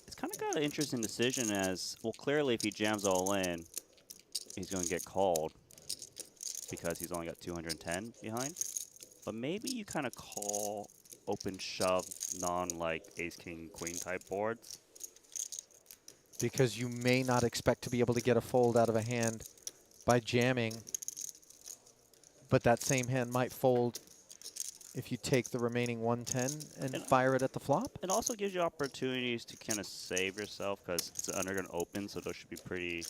It's kind of got an interesting decision as, well, clearly if he jams all in, he's going to get called because he's only got 210 behind. But maybe you kind of call open shove like ace, king, queen type boards. Because you may not expect to be able to get a fold out of a hand by jamming. But that same hand might fold if you take the remaining 110 and fire it at the flop. It also gives you opportunities to kind of save yourself because it's under going to open, so those should be pretty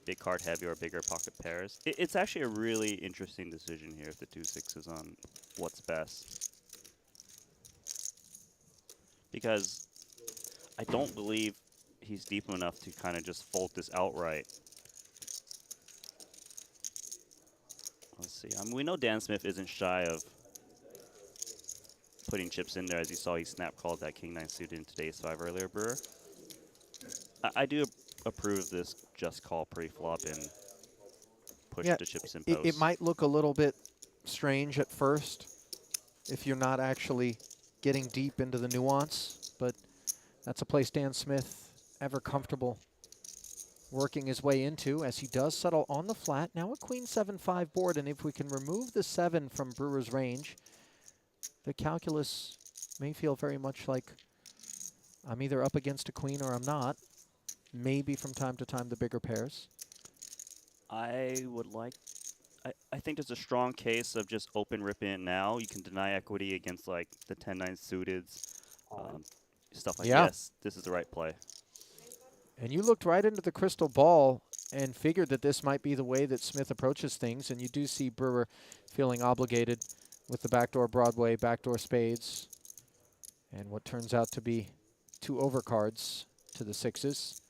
big card heavy or bigger pocket pairs. It's actually a really interesting decision here if the 2-6 is on what's best. Because I don't believe he's deep enough to kind of just fold this outright. Let's see. I mean, we know Dan Smith isn't shy of putting chips in there. As you saw, he snap called that king-9 suited into today's 5 earlier, Brewer. I do approve of this just call pre-flop and push the chips in post. It might look a little bit strange at first if you're not actually getting deep into the nuance, but that's a place Dan Smith ever comfortable working his way into, as he does settle on the flat. Now a queen 7-5 board, and if we can remove the 7 from Brewer's range, the calculus may feel very much like I'm either up against a queen or I'm not. Maybe from time to time the bigger pairs. I think there's a strong case of just open ripping it now. You can deny equity against like the 10-9 suited, stuff like this. This is the right play. And you looked right into the crystal ball and figured that this might be the way that Smith approaches things, and you do see Brewer feeling obligated with the backdoor Broadway, backdoor spades, and what turns out to be 2 overcards to the 6s.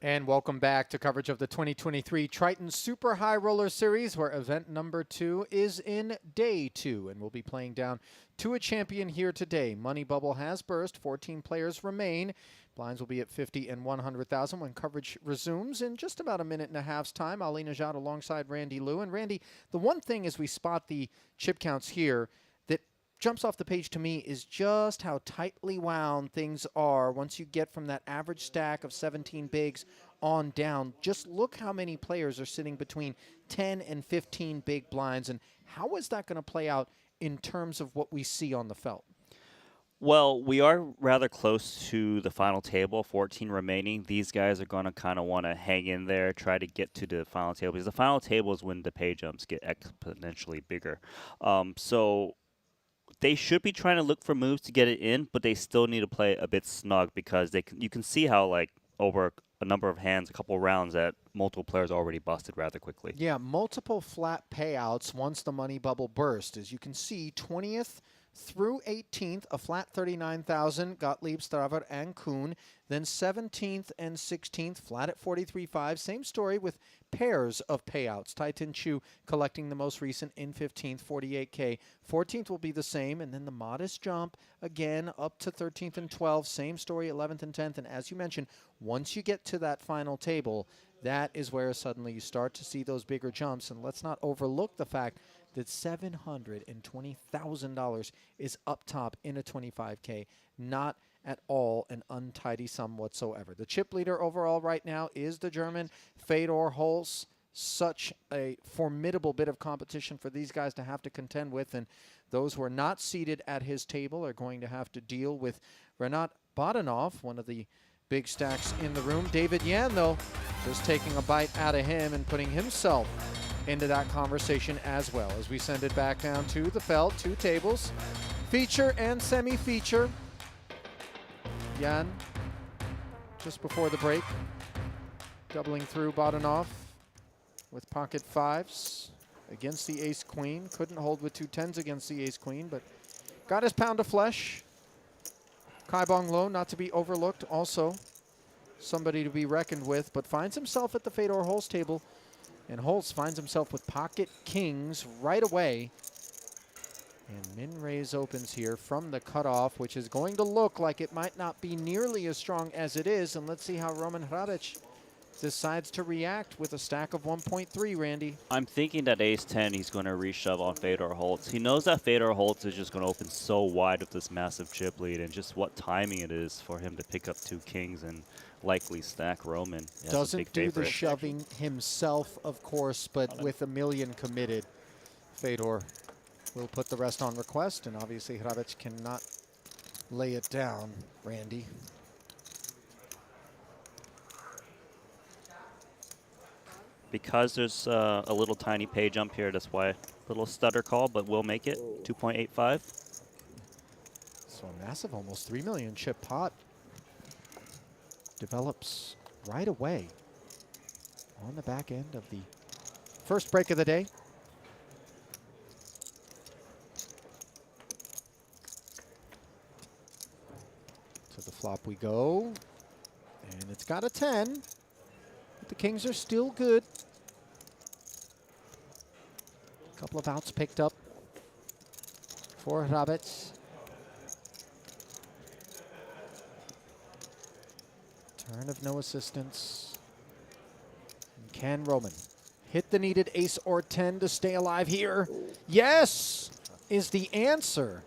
And welcome back to coverage of the 2023 Triton Super High Roller Series, where event number 2 is in day 2. And we'll be playing down to a champion here today. Money bubble has burst. 14 players remain. Blinds will be at 50 and 100,000 when coverage resumes in just about a minute and a half's time. Ali Najad alongside Randy Liu. And Randy, the one thing as we spot the chip counts here that jumps off the page to me is just how tightly wound things are once you get from that average stack of 17 bigs on down. Just look how many players are sitting between 10 and 15 big blinds, and how is that going to play out in terms of what we see on the felt? Well, we are rather close to the final table, 14 remaining. These guys are going to kind of want to hang in there, try to get to the final table, because the final table is when the pay jumps get exponentially bigger. So they should be trying to look for moves to get it in, but they still need to play a bit snug, because you can see how, like, over a number of hands, a couple rounds, that multiple players already busted rather quickly. Yeah, multiple flat payouts once the money bubble burst. As you can see, 20th through 18th, a flat 39,000, Gottlieb, Straver, and Kuhn. Then 17th and 16th, flat at 43.5. Same story with pairs of payouts. Titan Chu collecting the most recent in 15th, 48K. 14th will be the same, and then the modest jump again up to 13th and 12th. Same story, 11th and 10th. And as you mentioned, once you get to that final table, that is where suddenly you start to see those bigger jumps. And let's not overlook the fact that $720,000 is up top in a 25K. Not at all an untidy sum whatsoever. The chip leader overall right now is the German Fedor Holz. Such a formidable bit of competition for these guys to have to contend with, and those who are not seated at his table are going to have to deal with Renat Badanov, one of the big stacks in the room. David Yan, though, just taking a bite out of him and putting himself into that conversation as well. As we send it back down to the felt, 2 tables, feature and semi-feature. Yan, just before the break, doubling through Badanov with pocket 5s against the ace-queen. Couldn't hold with 2 10s against the ace-queen, but got his pound of flesh. Kai Bong Lo, not to be overlooked, also somebody to be reckoned with, but finds himself at the Fedor Holz table, and Holz finds himself with pocket kings right away. And min raise opens here from the cutoff, which is going to look like it might not be nearly as strong as it is. And let's see how Roman Hrabic decides to react with a stack of 1.3, Randy. I'm thinking that ace-10, he's going to reshove on Fedor Holz. He knows that Fedor Holz is just going to open so wide with this massive chip lead, and just what timing it is for him to pick up 2 kings and likely stack Roman. Doesn't do the shoving himself, of course, but with a million committed, Fedor will put the rest on request, and obviously Hrabic cannot lay it down, Randy. Because there's a little tiny pay jump here, that's why a little stutter call, but we'll make it, 2.85. So a massive, almost 3 million chip pot develops right away on the back end of the first break of the day. To the flop we go, and it's got a 10. But the kings are still good. A couple of outs picked up for Hrabic. Turn of no assistance. And can Roman hit the needed ace or 10 to stay alive here? Yes, is the answer.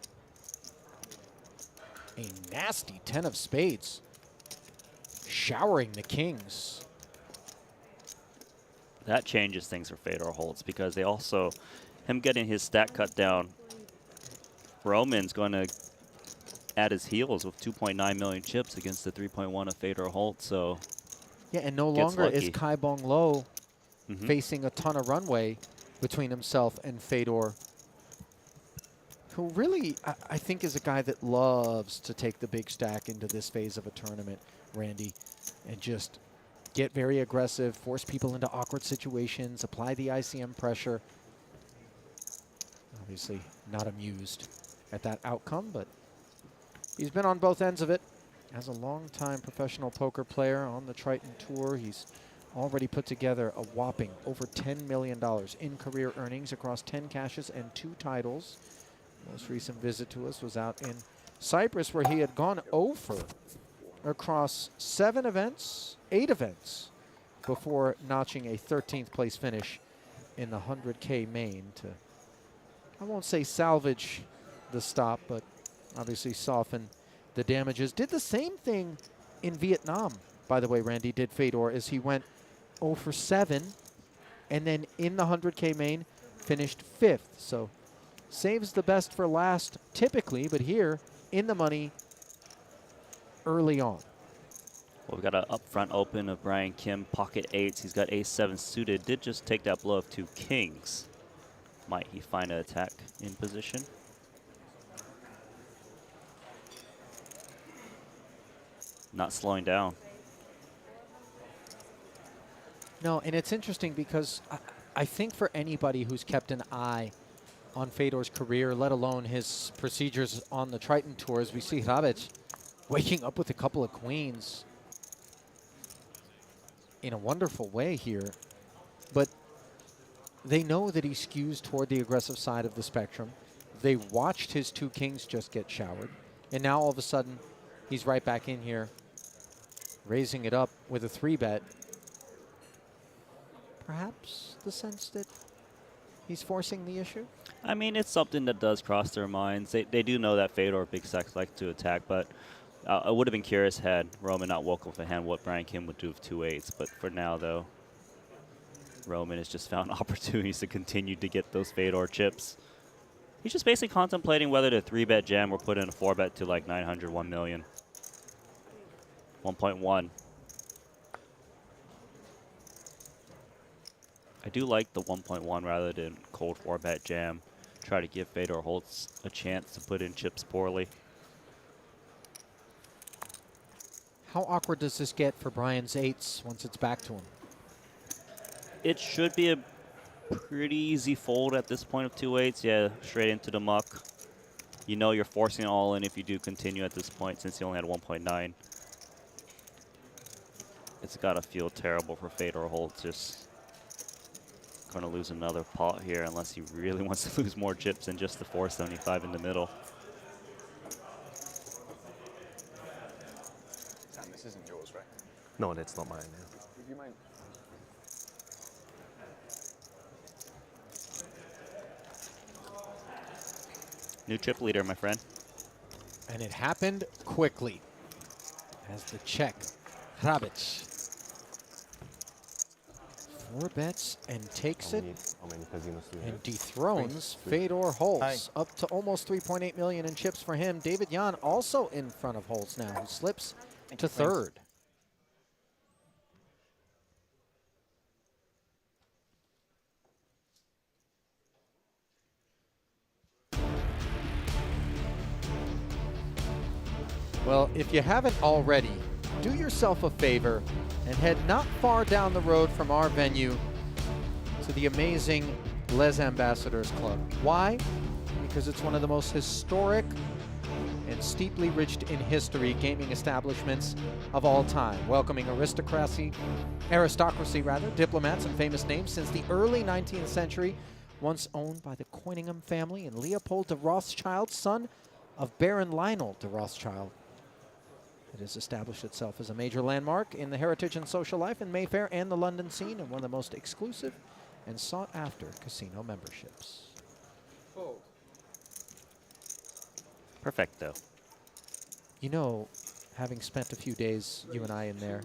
A nasty 10 of spades, showering the kings. That changes things for Fedor Holz, because they also, him getting his stack cut down, Roman's going to at his heels with 2.9 million chips against the 3.1 of Fedor Holz, so yeah, and no longer is Kai Bong Lo facing a ton of runway between himself and Fedor, who really, I think, is a guy that loves to take the big stack into this phase of a tournament, Randy, and just get very aggressive, force people into awkward situations, apply the ICM pressure. Obviously not amused at that outcome, but he's been on both ends of it. As a longtime professional poker player on the Triton Tour, he's already put together a whopping over $10 million in career earnings across 10 cashes and 2 titles. Most recent visit to us was out in Cyprus, where he had gone over across 8 events, before notching a 13th place finish in the 100K main to, I won't say salvage the stop, but obviously soften the damages. Did the same thing in Vietnam, by the way, Randy, did Fedor, as he went 0 for 7, and then in the 100K main finished 5th. So saves the best for last typically, but here in the money early on. Well, we've got an upfront open of Brian Kim, pocket 8s. He's got ace-7 suited. Did just take that blow of 2 kings. Might he find an attack in position? Not slowing down. No, and it's interesting because I think for anybody who's kept an eye on Fedor's career, let alone his procedures on the Triton Tours, we see Hrabic waking up with a couple of queens in a wonderful way here. But they know that he skews toward the aggressive side of the spectrum. They watched his 2 kings just get showered. And now all of a sudden, he's right back in here, raising it up with a 3-bet. Perhaps the sense that he's forcing the issue? I mean, it's something that does cross their minds. They do know that Fedor big stacks like to attack, but I would have been curious had Roman not woken up a hand what Brian Kim would do with 2 8s. But for now, though, Roman has just found opportunities to continue to get those Fedor chips. He's just basically contemplating whether to 3-bet jam or put in a 4-bet to like 900, 1 million. 1.1. I do like the 1.1 rather than cold 4-bet jam. Try to give Fedor Holtz a chance to put in chips poorly. How awkward does this get for Brian's 8s once it's back to him? It should be a pretty easy fold at this point of 2 8s. Yeah, straight into the muck. You know you're forcing it all in if you do continue at this point, since he only had 1.9. It's got to feel terrible for Fedor Holtz. Just going to lose another pot here unless he really wants to lose more chips than just the 475 in the middle. Sam, this isn't yours, right? No, that's not mine. Yeah. Would you mind? New chip leader, my friend. And it happened quickly as the check. Hrabic 4 bets and takes it How many casinos do you and have? dethrones Three. Fedor Holtz up to almost 3.8 million in chips for him. David Jan also in front of Holtz now, who slips to 3rd. Well, if you haven't already, do yourself a favor and head not far down the road from our venue to the amazing Les Ambassadors Club. Why? Because it's one of the most historic and steeply rich in history gaming establishments of all time, welcoming aristocracy, diplomats and famous names since the early 19th century, once owned by the Coiningham family and Leopold de Rothschild, son of Baron Lionel de Rothschild. It has established itself as a major landmark in the heritage and social life in Mayfair and the London scene, and one of the most exclusive and sought-after casino memberships. Perfecto. You know, having spent a few days, you and I, in there,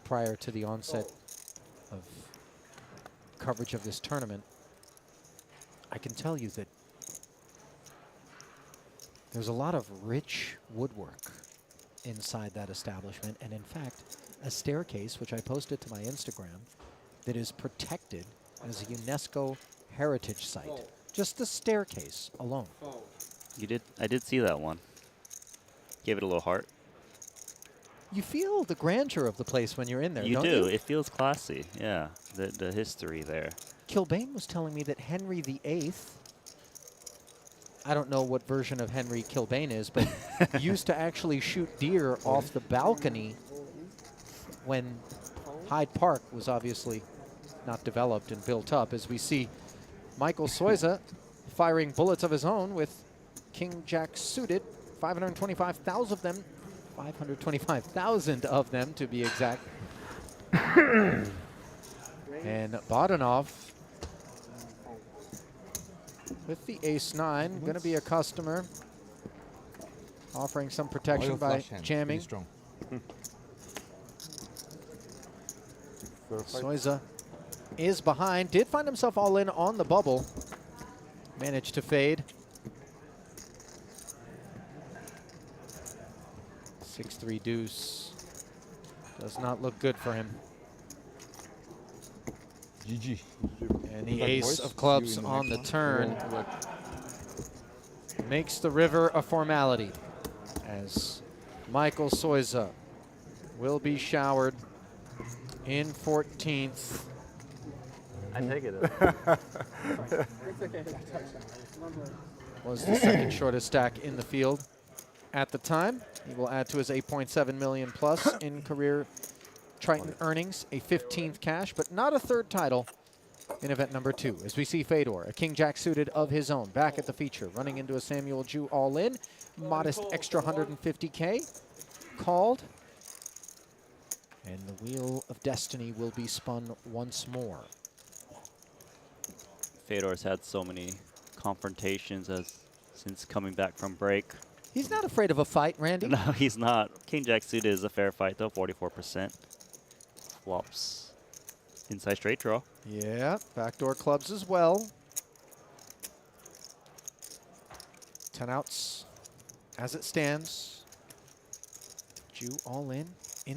prior to the onset of coverage of this tournament, I can tell you that there's a lot of rich woodwork inside that establishment, and in fact, a staircase, which I posted to my Instagram, that is protected as a UNESCO heritage site Just the staircase alone. You did. I did see that one. Gave it a little heart. You feel the grandeur of the place when you're in there, You don't do. you? It feels classy. Yeah. The history there. Kilbane was telling me that Henry VIII, I don't know what version of Henry Kilbane is, but used to actually shoot deer off the balcony when Hyde Park was obviously not developed and built up, as we see Michael Soiza firing bullets of his own with King Jack suited, 525,000 of them, 525,000 of them to be exact. And Bodanov with the ace-9, going to be a customer, offering some protection by jamming. Soiza is behind, did find himself all in on the bubble, managed to fade. 6-3 deuce, does not look good for him. GG. And the ace of clubs on the turn makes the river a formality, as Michael Soiza will be showered in 14th. I take it. Was the second shortest stack in the field at the time. He will add to his 8.7 million plus in career Triton earnings, a 15th cash, but not a third title in event number 2. As we see Fedor, a King Jack suited of his own, back at the feature, running into a Samuel Jew all in, modest extra 150K, called, and the Wheel of Destiny will be spun once more. Fedor's had so many confrontations since coming back from break. He's not afraid of a fight, Randy. No, he's not. King Jack suited is a fair fight, though, 44%. Flops. Inside straight draw. Yeah, backdoor clubs as well. 10 outs as it stands. Jew all in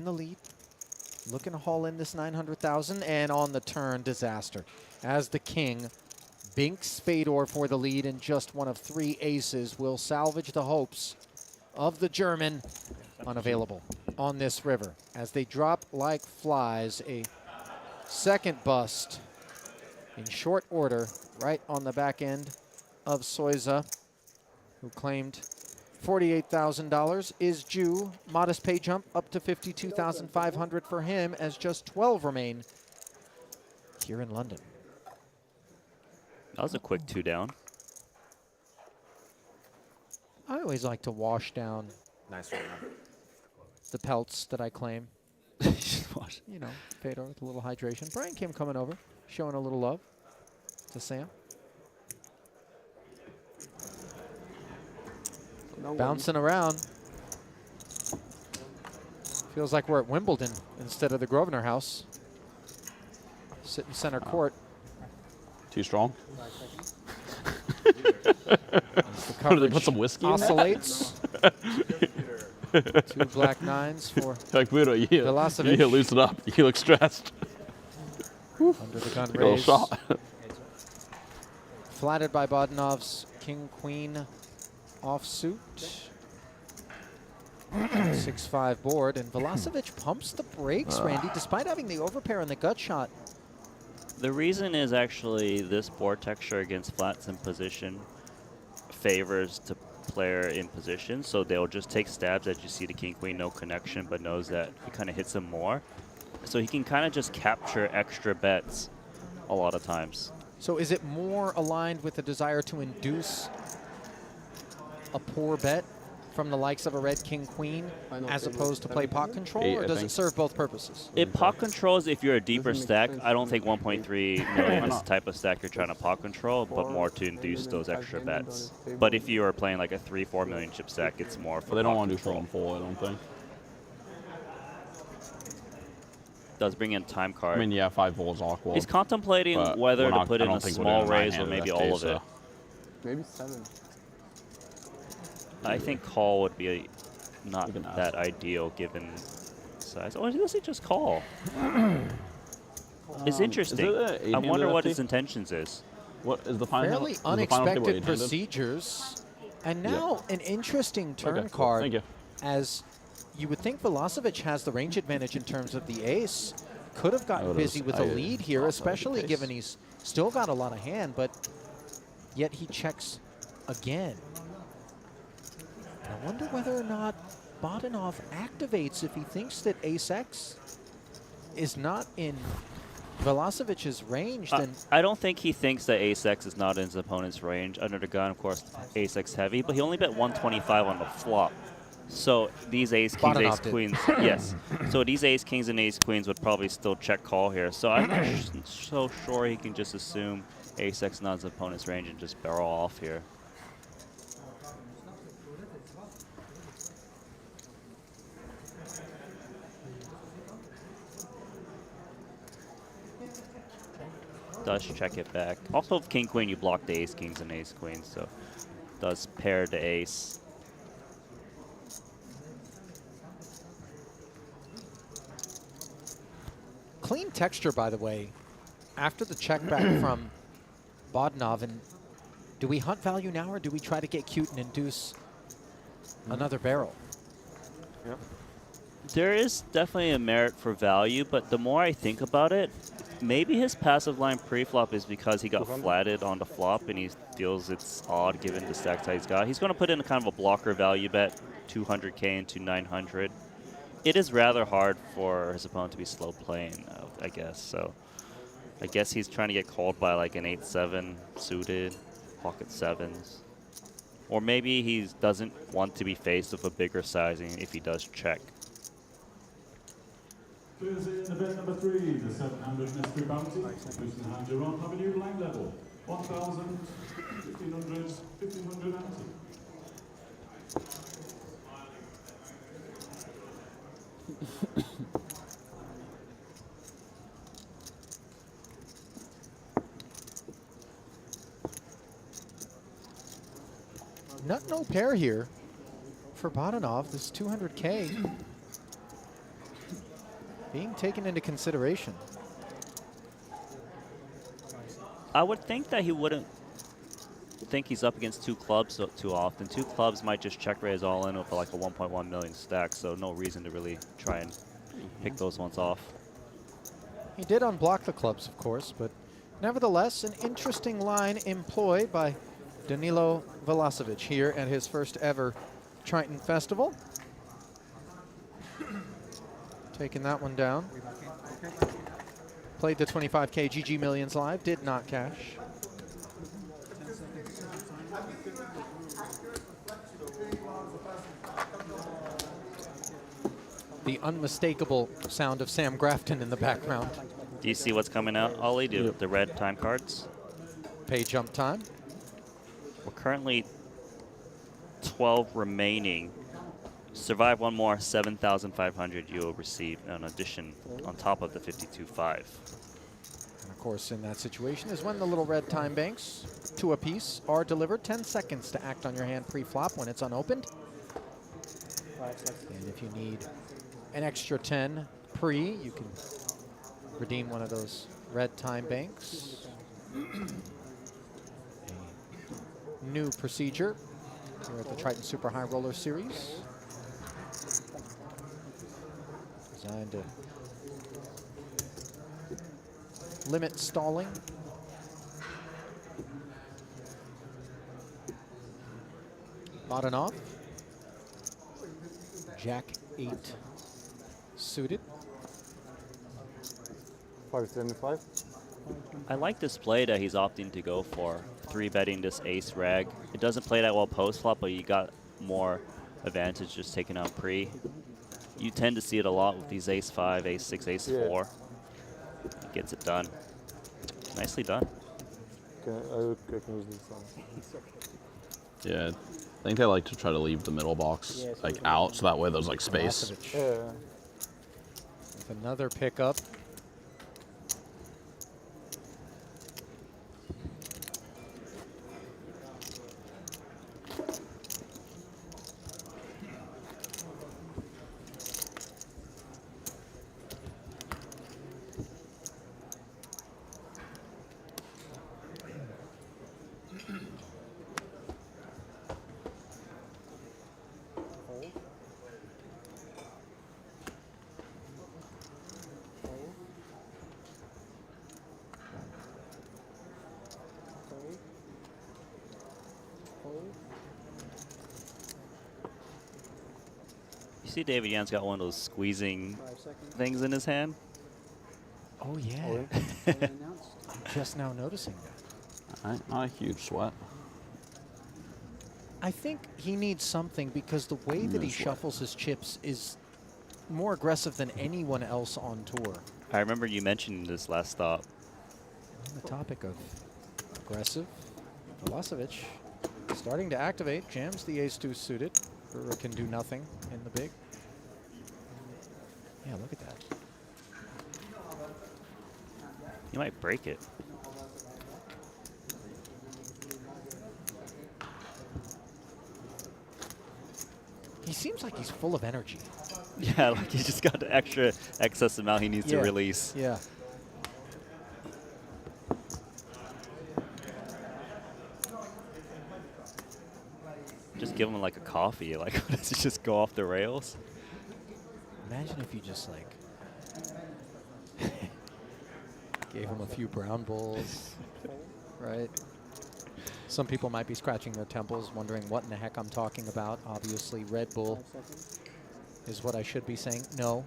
the lead. Looking to haul in this 900,000, and on the turn, disaster. As the king binks Fedor for the lead, and just one of 3 aces will salvage the hopes of the German. Unavailable on this river as they drop like flies. A second bust in short order right on the back end of Soiza, who claimed $48,000 is Jew. Modest pay jump up to $52,500 for him, as just 12 remain here in London. That was a quick 2 down. I always like to wash down Nice one. the pelts that I claim. You know, Fedor with a little hydration. Brian Kim coming over, showing a little love to Sam. Bouncing around. Feels like we're at Wimbledon instead of the Grosvenor house. Sitting center court. Too strong. What, do they put some whiskey oscillates. in there? 2 black 9s for like, Budo, you Velasquez. need to loosen up. You look stressed. Under the gun Take a little raise. shot. Flattered by Bodanov's king-queen offsuit. 6-5 board, and Velasquez pumps the brakes, Randy, despite having the overpair and the gut shot. The reason is actually this board texture against flats in position favors the player in position, so they'll just take stabs as you see the king-queen, no connection, but knows that it kind of hits him more. So he can kind of just capture extra bets a lot of times. So is it more aligned with the desire to induce a poor bet from the likes of a red king-queen as opposed to play pot control, or does it serve both purposes? It pot controls if you're a deeper stack. I don't think 1.3 million is the type of stack you're trying to pot control, but more to induce those extra bets. But if you are playing like a 3-4 million chip stack, it's more for They don't pot want to do control. full and full, I don't think. Does bring in time card. I mean, yeah, 5 volts awkward. He's contemplating but whether we're to not- put I in don't a think we're small doing raise or nine-handed maybe FT, all of so. it. Maybe 7. I think call would be not that ideal given size. Oh, does he just call? It's interesting. is it a I wonder eight-handed what FT? his intentions is. What is the final? Fairly is the final table unexpected eight-handed? procedures. And now an interesting turn Okay, cool. card. Thank you. As you would think Velocevic has the range advantage in terms of the ace. Could have gotten busy with a lead here, especially given he's still got a lot of hand, but yet he checks again. I wonder whether or not Bodanov activates if he thinks that ace-x is not in Velocevic's range. Then I don't think he thinks that ace-x is not in his opponent's range. Under the gun, of course, ace-x heavy, but he only bet 125 on the flop. So these ace kings, ace queens, yes. So these ace kings and ace queens would probably still check call here. So I'm not so sure he can just assume ace-x not his opponent's range and just barrel off here. Does check it back. Also, with king queen, you block the ace kings and ace queens, so does pair the ace. clean texture, by the way, after the check back from Bodanov. And do we hunt value now, or do we try to get cute and induce another barrel? Yep. There is definitely a merit for value, but the more I think about it, maybe his passive line pre-flop is because he got flatted on the flop and he feels it's odd given the stack size he's got. He's going to put in a kind of a blocker value bet, 200k into 900. It is rather hard for his opponent to be slow playing, I guess. So I guess he's trying to get called by like an 8-7 suited, pocket sevens. Or maybe he doesn't want to be faced with a bigger sizing if he does check. Clears in event number 3, the 700 mystery bounty. Loosen hand you're on, have a new line level. 1,000, 1,500, 1,500 ante. No pair here for Bodanov. This 200k being taken into consideration. I would think that he wouldn't think he's up against two clubs too often. Two clubs might just check raise all in with like a 1.1 million stack, so no reason to really try and pick those ones off. He did unblock the clubs, of course, but nevertheless, an interesting line employed by Danilo Velocevic here at his first ever Triton Festival. Taking that one down. Played the 25k GG Millions live, did not cash. The unmistakable sound of Sam Grafton in the background. Do you see what's coming out, Ollie? The red time cards? Pay jump time. We're currently 12 remaining. Survive one more, 7,500 you will receive an addition on top of the 52.5. And of course, in that situation is when the little red time banks, 2 apiece, are delivered. 10 seconds to act on your hand pre-flop when it's unopened. And if you need an extra 10 pre, you can redeem one of those red time banks. A new procedure here at the Triton Super High Roller Series. Designed to limit stalling. Bodanov. Jack 8 suited. 575. I like this play that he's opting to go for, 3-betting this ace rag. It doesn't play that well post-flop, but you got more advantage just taking out pre. You tend to see it a lot with these ace 5, ace 6, ace 4. It gets it done. Nicely done. Okay, I can use this one. Yeah, I think they like to try to leave the middle box like out, so that way there's like space. With another pickup. see David Yan's got one of those squeezing things in his hand? Oh, yeah. I'm just now noticing that. All right, not a huge sweat. I think he needs something because the way that he shuffles his chips is more aggressive than anyone else on tour. I remember you mentioning this last stop. On the topic of aggressive, Milosevic starting to activate, jams the ace-2 suited. Brewer can do nothing in the big. Yeah, look at that. You might break it. He seems like he's full of energy. Yeah, like he's just got the extra excess amount he needs to release. Yeah. Just give him like a coffee. Like, does he just go off the rails? Imagine if you just like gave him a few brown bulls, right? Some people might be scratching their temples, wondering what in the heck I'm talking about. Obviously, Red Bull is what I should be saying. No.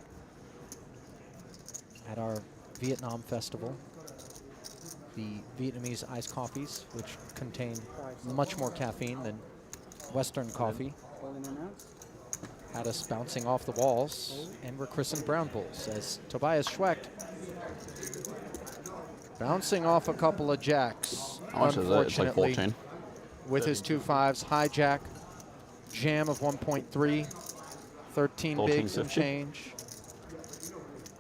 At our Vietnam festival, the Vietnamese iced coffees, which contain much more caffeine than Western coffee, had us bouncing off the walls and were christened brown bulls as Tobias Schwecht bouncing off a couple of jacks. How much is that? It's like full chain. With his 2-5s, hijack, jam of 1.3, 13 Full bigs chain and change.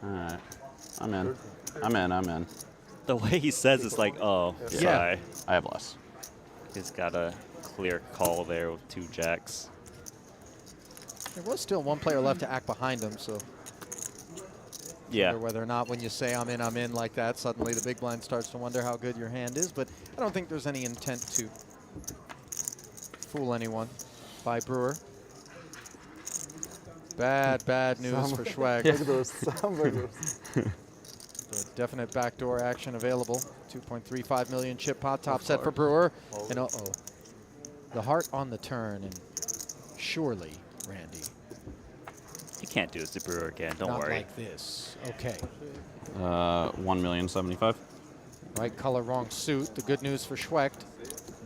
All right, I'm in. I'm in. I'm in. The way he says it's like, oh, Yeah. sorry. I have less. He's got a clear call there with 2 jacks. There was still one player left to act behind him, so yeah. wonder whether or not when you say I'm in like that, suddenly the big blind starts to wonder how good your hand is. But I don't think there's any intent to fool anyone by Brewer. Bad news for Schwag. Look at those hamburgers. So definite backdoor action available. 2.35 million chip pot, top set for Brewer. And uh-oh. The heart on the turn, and surely, Randy. You can't do this to Brewer again, don't Not worry. like this. Okay. 1,075,000. Right color, wrong suit. The good news for Schwecht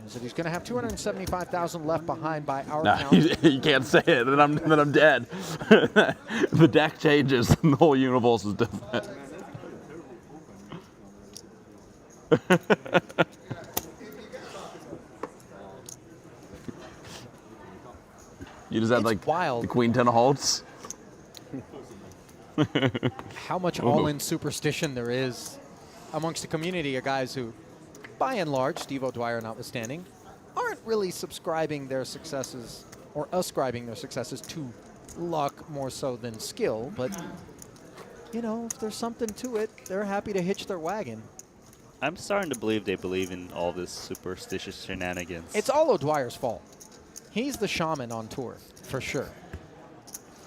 is that he's going to have 275,000 left behind by our Nah, count. you can't say it. Then I'm dead. The deck changes, and the whole universe is different. You just had like wild. the Queen 10 of hearts. How much all-in superstition there is amongst the community of guys who, by and large, Steve O'Dwyer notwithstanding, aren't really subscribing their successes or ascribing their successes to luck more so than skill. But, you know, if there's something to it, they're happy to hitch their wagon. I'm starting to believe they believe in all this superstitious shenanigans. It's all O'Dwyer's fault. He's the shaman on tour, for sure.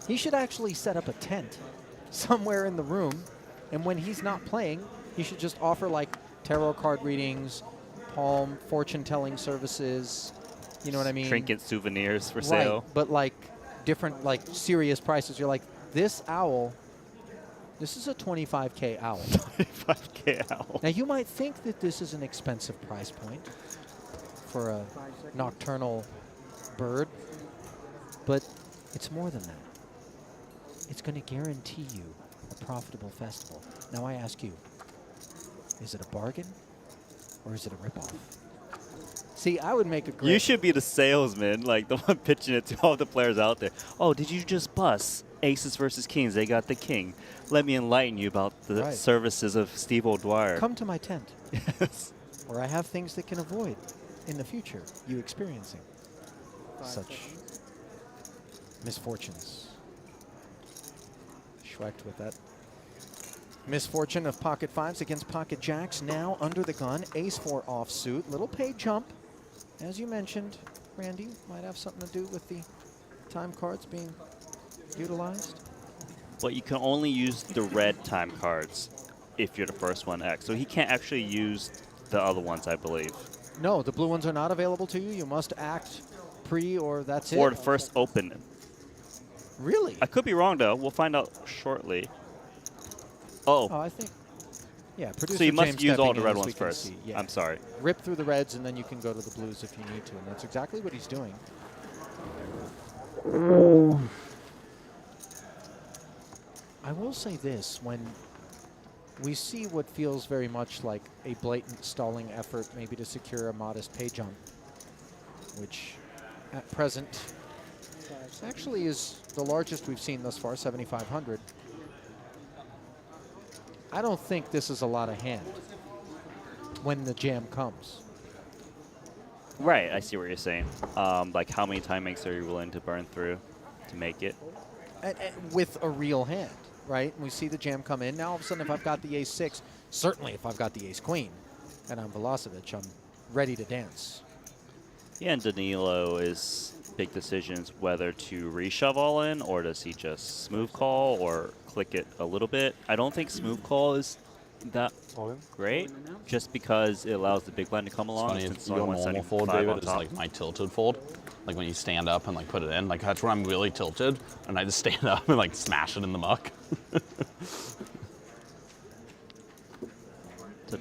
He should actually set up a tent somewhere in the room, and when he's not playing, he should just offer like tarot card readings, palm fortune-telling services, you know what I mean? Trinket souvenirs for Right, sale. but like different, like serious prices. You're like, this owl, this is a 25K owl. 25K owl. Now you might think that this is an expensive price point for a nocturnal bird, but it's more than that. It's going to guarantee you a profitable festival. Now I ask you, is it a bargain or is it a ripoff? See, I would make a great... You should be the salesman, like the one pitching it to all the players out there. Oh, did you just bust aces versus kings? They got the king. Let me enlighten you about the services of Steve O'Dwyer. Come to my tent. Yes. Where I have things that can avoid in the future you experiencing such misfortunes. Schwecht with that misfortune of pocket fives against pocket jacks. Now under the gun, ace-4 offsuit. Little pay jump. As you mentioned, Randy, might have something to do with the time cards being utilized. But you can only use the red time cards if you're the first one X. So he can't actually use the other ones, I believe. No, the blue ones are not available to you. You must act pre or that's it. Or the first open. Really? I could be wrong, though. We'll find out shortly. Oh. Oh, I think. Yeah, producer So you must James use all stepping the in red as we ones can first. see. Yeah. I'm sorry. Rip through the reds, and then you can go to the blues if you need to, and that's exactly what he's doing. I will say this, when we see what feels very much like a blatant stalling effort maybe to secure a modest pay jump, which at present actually is the largest we've seen thus far, 7,500. I don't think this is a lot of hand when the jam comes. Right, I see what you're saying. Like, how many time makes are you willing to burn through to make it? With a real hand, right? We see the jam come in. Now, all of a sudden, if I've got the ace-6, certainly if I've got the ace-queen, and I'm Velocevic, I'm ready to dance. Yeah, and Danilo is big decisions whether to reshove all in, or does he just smooth call or click it a little bit. I don't think smooth call is that great, just because it allows the big blind to come along. It's funny, your normal fold, David, is like my tilted fold. Like when you stand up and like put it in, like that's where I'm really tilted, and I just stand up and like smash it in the muck. So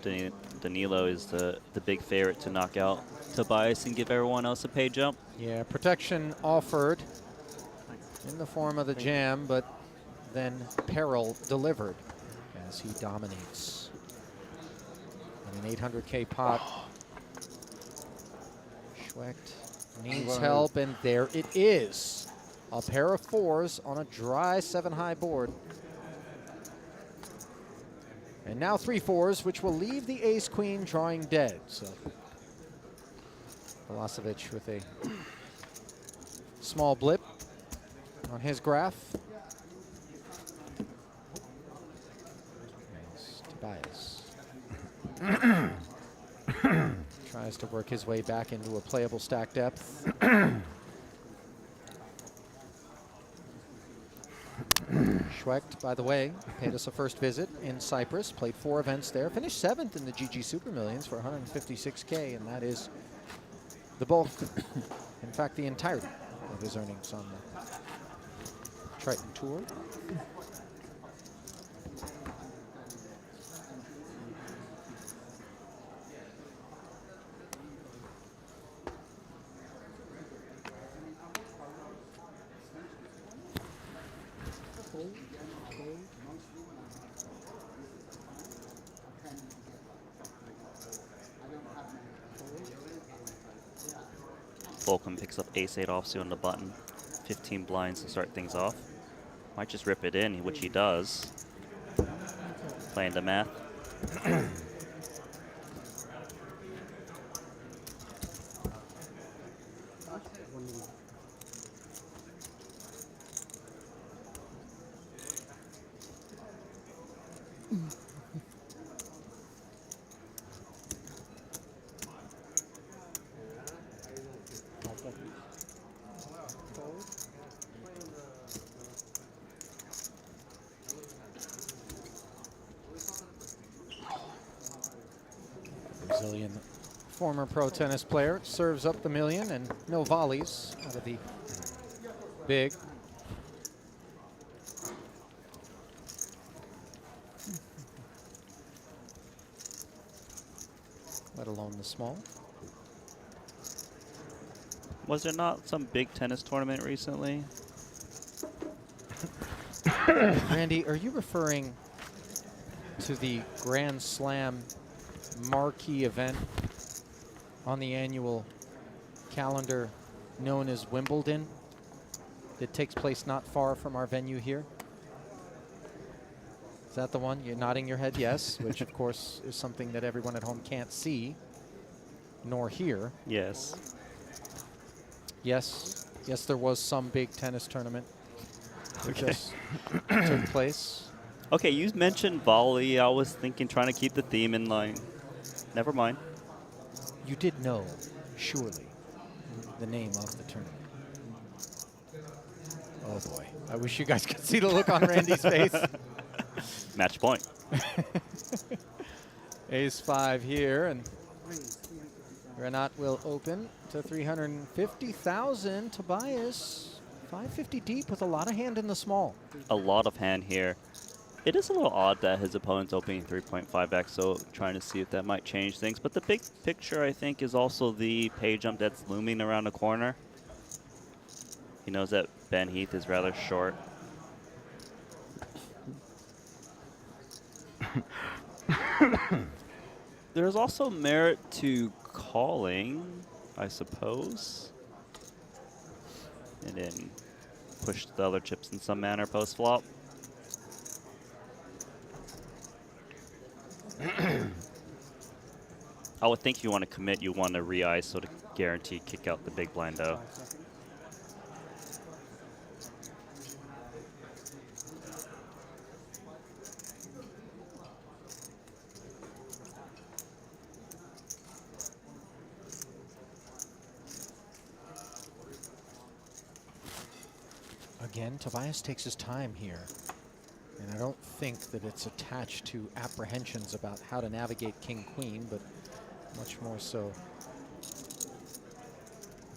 Danilo is the big favorite to knock out Tobias and give everyone else a pay jump. Yeah, protection offered in the form of the jam, but then peril delivered as he dominates. In an 800K pot, Schwecht needs help, and there it is. A pair of 4s on a dry 7-high board. And now 3 4s, which will leave the ace-queen drawing dead. So Velocevic with a small blip on his graph. Tobias tries to work his way back into a playable stack depth. Schwecht, by the way, paid us a first visit in Cyprus, played 4 events there, finished 7th in the GG Super Millions for 156K, and that is the bulk, in fact, the entirety of his earnings on the Triton Tour. Volcom picks up ace-8 offsuit on the button. 15 blinds to start things off. Might just rip it in, which he does. Playing the math. Brazilian former pro tennis player serves up the million, and no volleys out of the big. Let alone the small. Was there not some big tennis tournament recently? Randy, are you referring to the Grand Slam marquee event on the annual calendar known as Wimbledon that takes place not far from our venue here? Is that the one? You're nodding your head yes, which of course is something that everyone at home can't see nor hear. Yes. Yes. Yes, there was some big tennis tournament that just took place. Okay, you mentioned volley. I was thinking trying to keep the theme in line. Never mind. You did know, surely, the name of the tournament. Oh boy, I wish you guys could see the look on Randy's face. Match point. Ace-5 here, and Renat will open to 350,000. Tobias 550 deep with a lot of hand in the small. A lot of hand here. It is a little odd that his opponent's opening 3.5x, so trying to see if that might change things. But the big picture, I think, is also the pay jump that's looming around the corner. He knows that Ben Heath is rather short. There's also merit to calling, I suppose. And then push the other chips in some manner post-flop. I would think if you want to commit, you want to re-ISO to guarantee kick out the big blind though. Again, Tobias takes his time here. And I don't think that it's attached to apprehensions about how to navigate king-queen, but much more so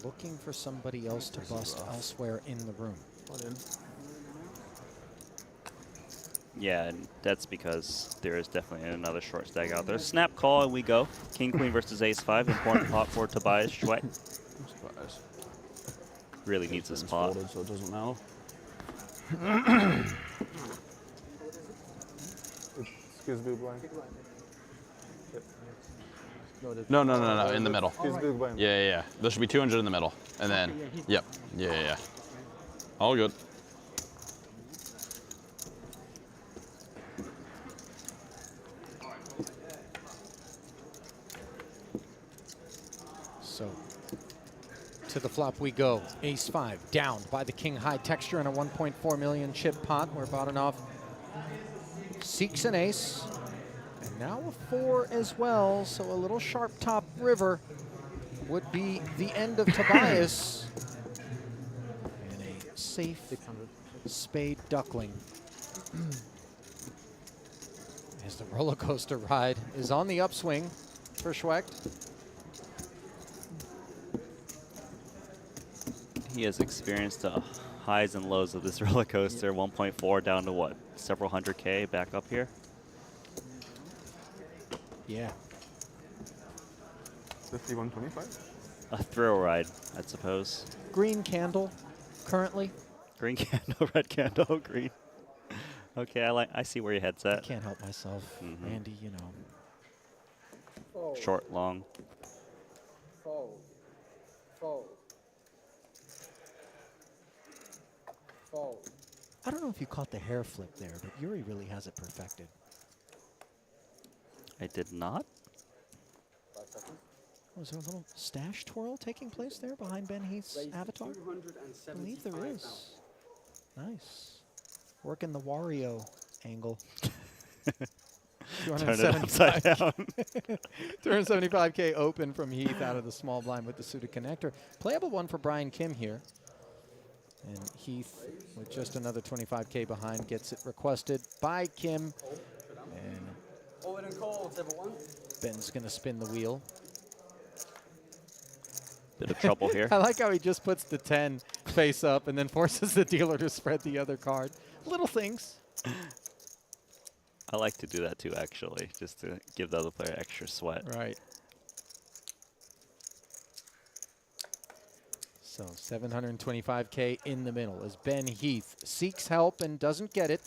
looking for somebody else to bust elsewhere in the room. Yeah, and that's because there is definitely another short stack out there. Snap call and we go. King-queen versus ace-5. Important pot for Tobias Schweck. Really needs this pot. So it doesn't matter. Excuse me, blind. No, in the middle. Right. Yeah. There should be 200 in the middle. And then, yep. Yeah. All good. So to the flop we go. Ace-5 down by the king high texture in a 1.4 million chip pot where Badanov seeks an ace. And now a 4 as well, so a little sharp top river would be the end of Tobias. And a safe spade duckling. As the roller coaster ride is on the upswing for Schweck. He has experienced the highs and lows of this roller coaster. 1.4 down to what? Several hundred K back up here? Yeah. 51.25? A thrill ride, I suppose. Green candle, currently. Green candle, red candle, green. Okay, I see where your head's at. I can't help myself, Randy, you know. Short, long. Fold. I don't know if you caught the hair flip there, but Yuri really has it perfected. I did not. Was there a little stash twirl taking place there behind Ben Heath's avatar? I believe there is. Nice. Working the Wario angle. Turn it upside down. 275K open from Heath out of the small blind with the suited connector. Playable one for Brian Kim here. And Heath, with just another 25K behind, gets it requested by Kim. And Ben's going to spin the wheel. Bit of trouble here. I like how he just puts the 10 face up and then forces the dealer to spread the other card. Little things. I like to do that too, actually, just to give the other player extra sweat. Right. So 725K in the middle as Ben Heath seeks help and doesn't get it.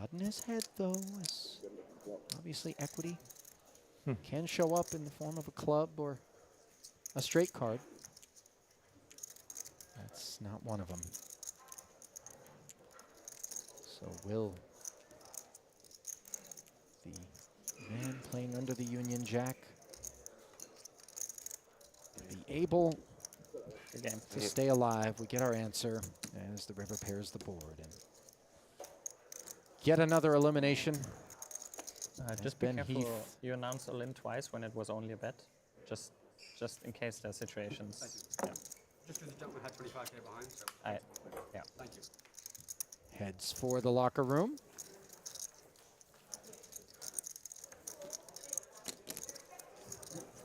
Odd in his head, though, is obviously equity. Can show up in the form of a club or a straight card. That's not one of them. So will the man playing under the Union Jack be able to stay alive? We get our answer as the river pairs the board. And yet another elimination. Just be Ben careful. Heath. You announced a limb twice when it was only a bet. Just in case there's situations. Yeah. Just because the gentleman had 25K behind, so. Yeah. Thank you. Heads for the locker room.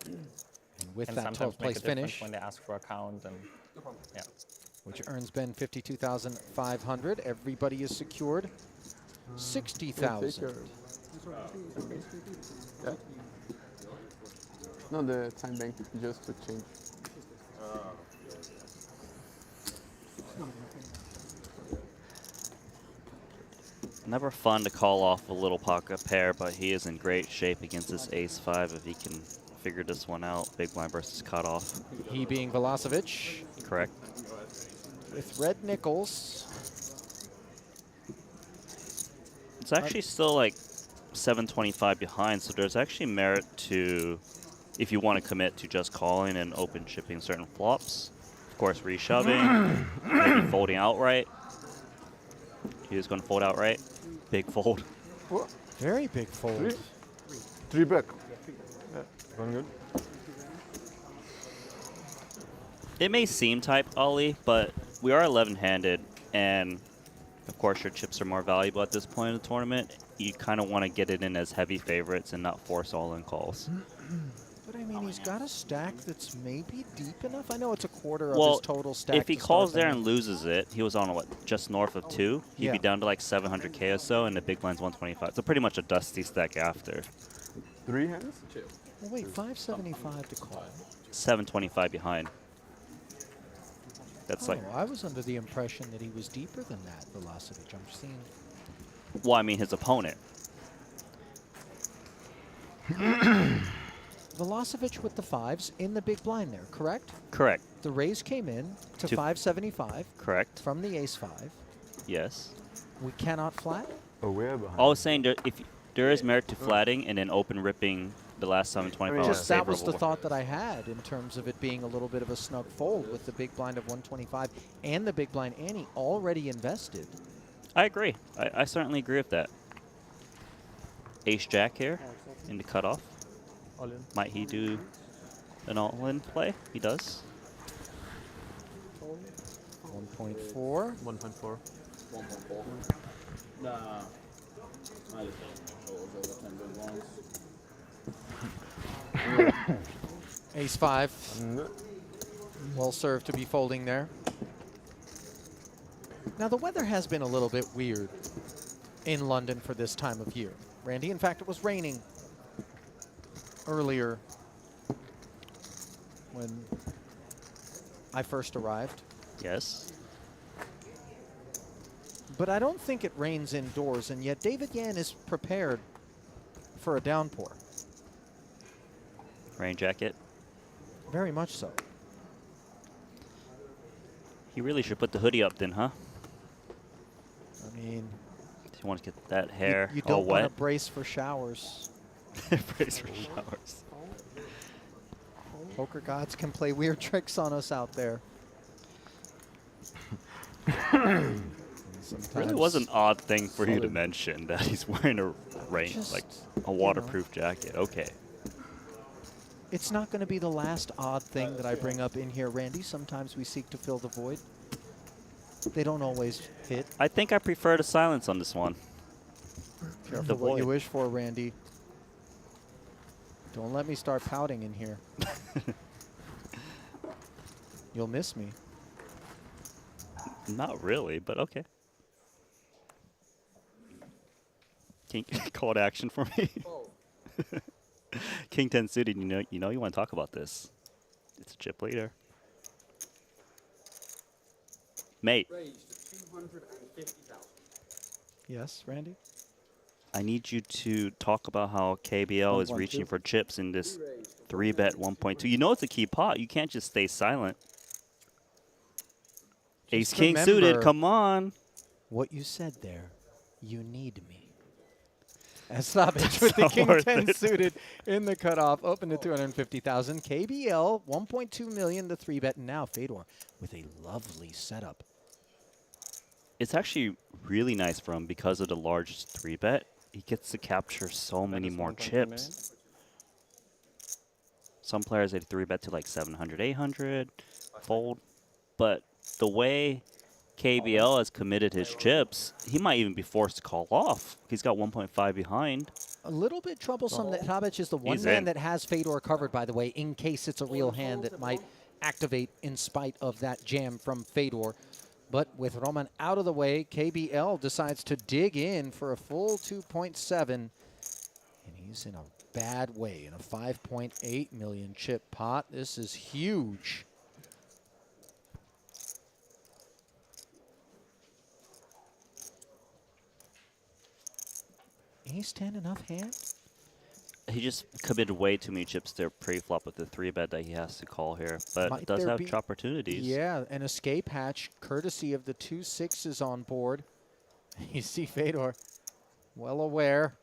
And with Can that sometimes 12th make place a difference finish. when they ask for a count and No problem. yeah. which earns Ben 52,500. Everybody is secured 60,000. Yeah. No, the time bank just to change. Never fun to call off a little pocket pair, but he is in great shape against this ace-5 if he can figure this one out. Big blind versus cutoff. He being Velocevic. Correct. With red nickels. It's actually still like 725 behind, so there's actually merit to, if you want to commit to just calling and open shipping certain flops. Of course, reshoving, maybe folding outright. He was going to fold outright. Big fold. Very big fold. Three back. Yeah, going good. It may seem type Ollie, but we are 11-handed, and of course your chips are more valuable at this point in the tournament. You kind of want to get it in as heavy favorites and not force all-in calls. But I mean, he's got a stack that's maybe deep enough. I know it's a quarter of Well, his total stack. if he calls there and loses it, he was on, what, just north of 2? He'd Yeah. be down to like 700k or so, and the big blind's 125. So pretty much a dusty stack after. 3 hands? Well, wait, 575 to call. 725 behind. That's like, I was under the impression that he was deeper than that, Velocevic. I'm seeing. well, I mean his opponent. Velocevic with the 5s in the big blind there, correct? Correct. The raise came in to To 575. Correct. From the ace-5. Yes. We cannot flat? Oh, we're behind. I was saying there is merit to flatting and then open ripping the last 725. Just that was the thought that I had in terms of it being a little bit of a snug fold with the big blind of 125 and the big blind ante already invested. I agree. I certainly agree with that. Ace-Jack here in the cutoff. Might he do an all-in play? He does. 1.4. 1.4. 1.4. Nah. Ace-5. Well served to be folding there. Now, the weather has been a little bit weird in London for this time of year. Randy, in fact, it was raining earlier when I first arrived. Yes. But I don't think it rains indoors, and yet David Yan is prepared for a downpour. Rain jacket. Very much so. He really should put the hoodie up then, huh? I mean, you want to get that hair you all don't want wet. to brace for showers. Brace for showers. Poker gods can play weird tricks on us out there. It really was an odd thing for you to mention that he's wearing a rain, like a waterproof jacket. Okay. It's not going to be the last odd thing that I bring up in here, Randy. Sometimes we seek to fill the void. They don't always hit. I think I prefer the silence on this one. Careful what you wish for, Randy. Don't let me start pouting in here. You'll miss me. Not really, but okay. King call to action for me. King 10 suited, you want to talk about this. It's a chip leader. Mate. Yes, Randy? I need you to talk about how KBL is reaching for chips in this 3-bet 1.2. You know it's a key pot. You can't just stay silent. Ace King suited, come on. What you said there, you need me. As Slavic with the King 10 suited in the cutoff, open to 250,000. KBL, 1.2 million, the 3-bet, and now Fedor with a lovely setup. It's actually really nice for him because of the large 3-bet. He gets to capture so many more chips. Some players, they 3-bet to like 700, 800, fold. But the way KBL has committed his chips, he might even be forced to call off. He's got 1.5 behind. A little bit troublesome that Tabic is the one man that has Fedor covered, by the way, in case it's a real hand that might activate in spite of that jam from Fedor. But with Roman out of the way, KBL decides to dig in for a full 2.7. And he's in a bad way in a 5.8 million chip pot. This is huge. Ace 10 enough hand? He just committed way too many chips there pre-flop with the 3-bet that he has to call here. But Might it does there have be- opportunities. Yeah, an escape hatch courtesy of the 2 6s on board. You see Fedor well aware.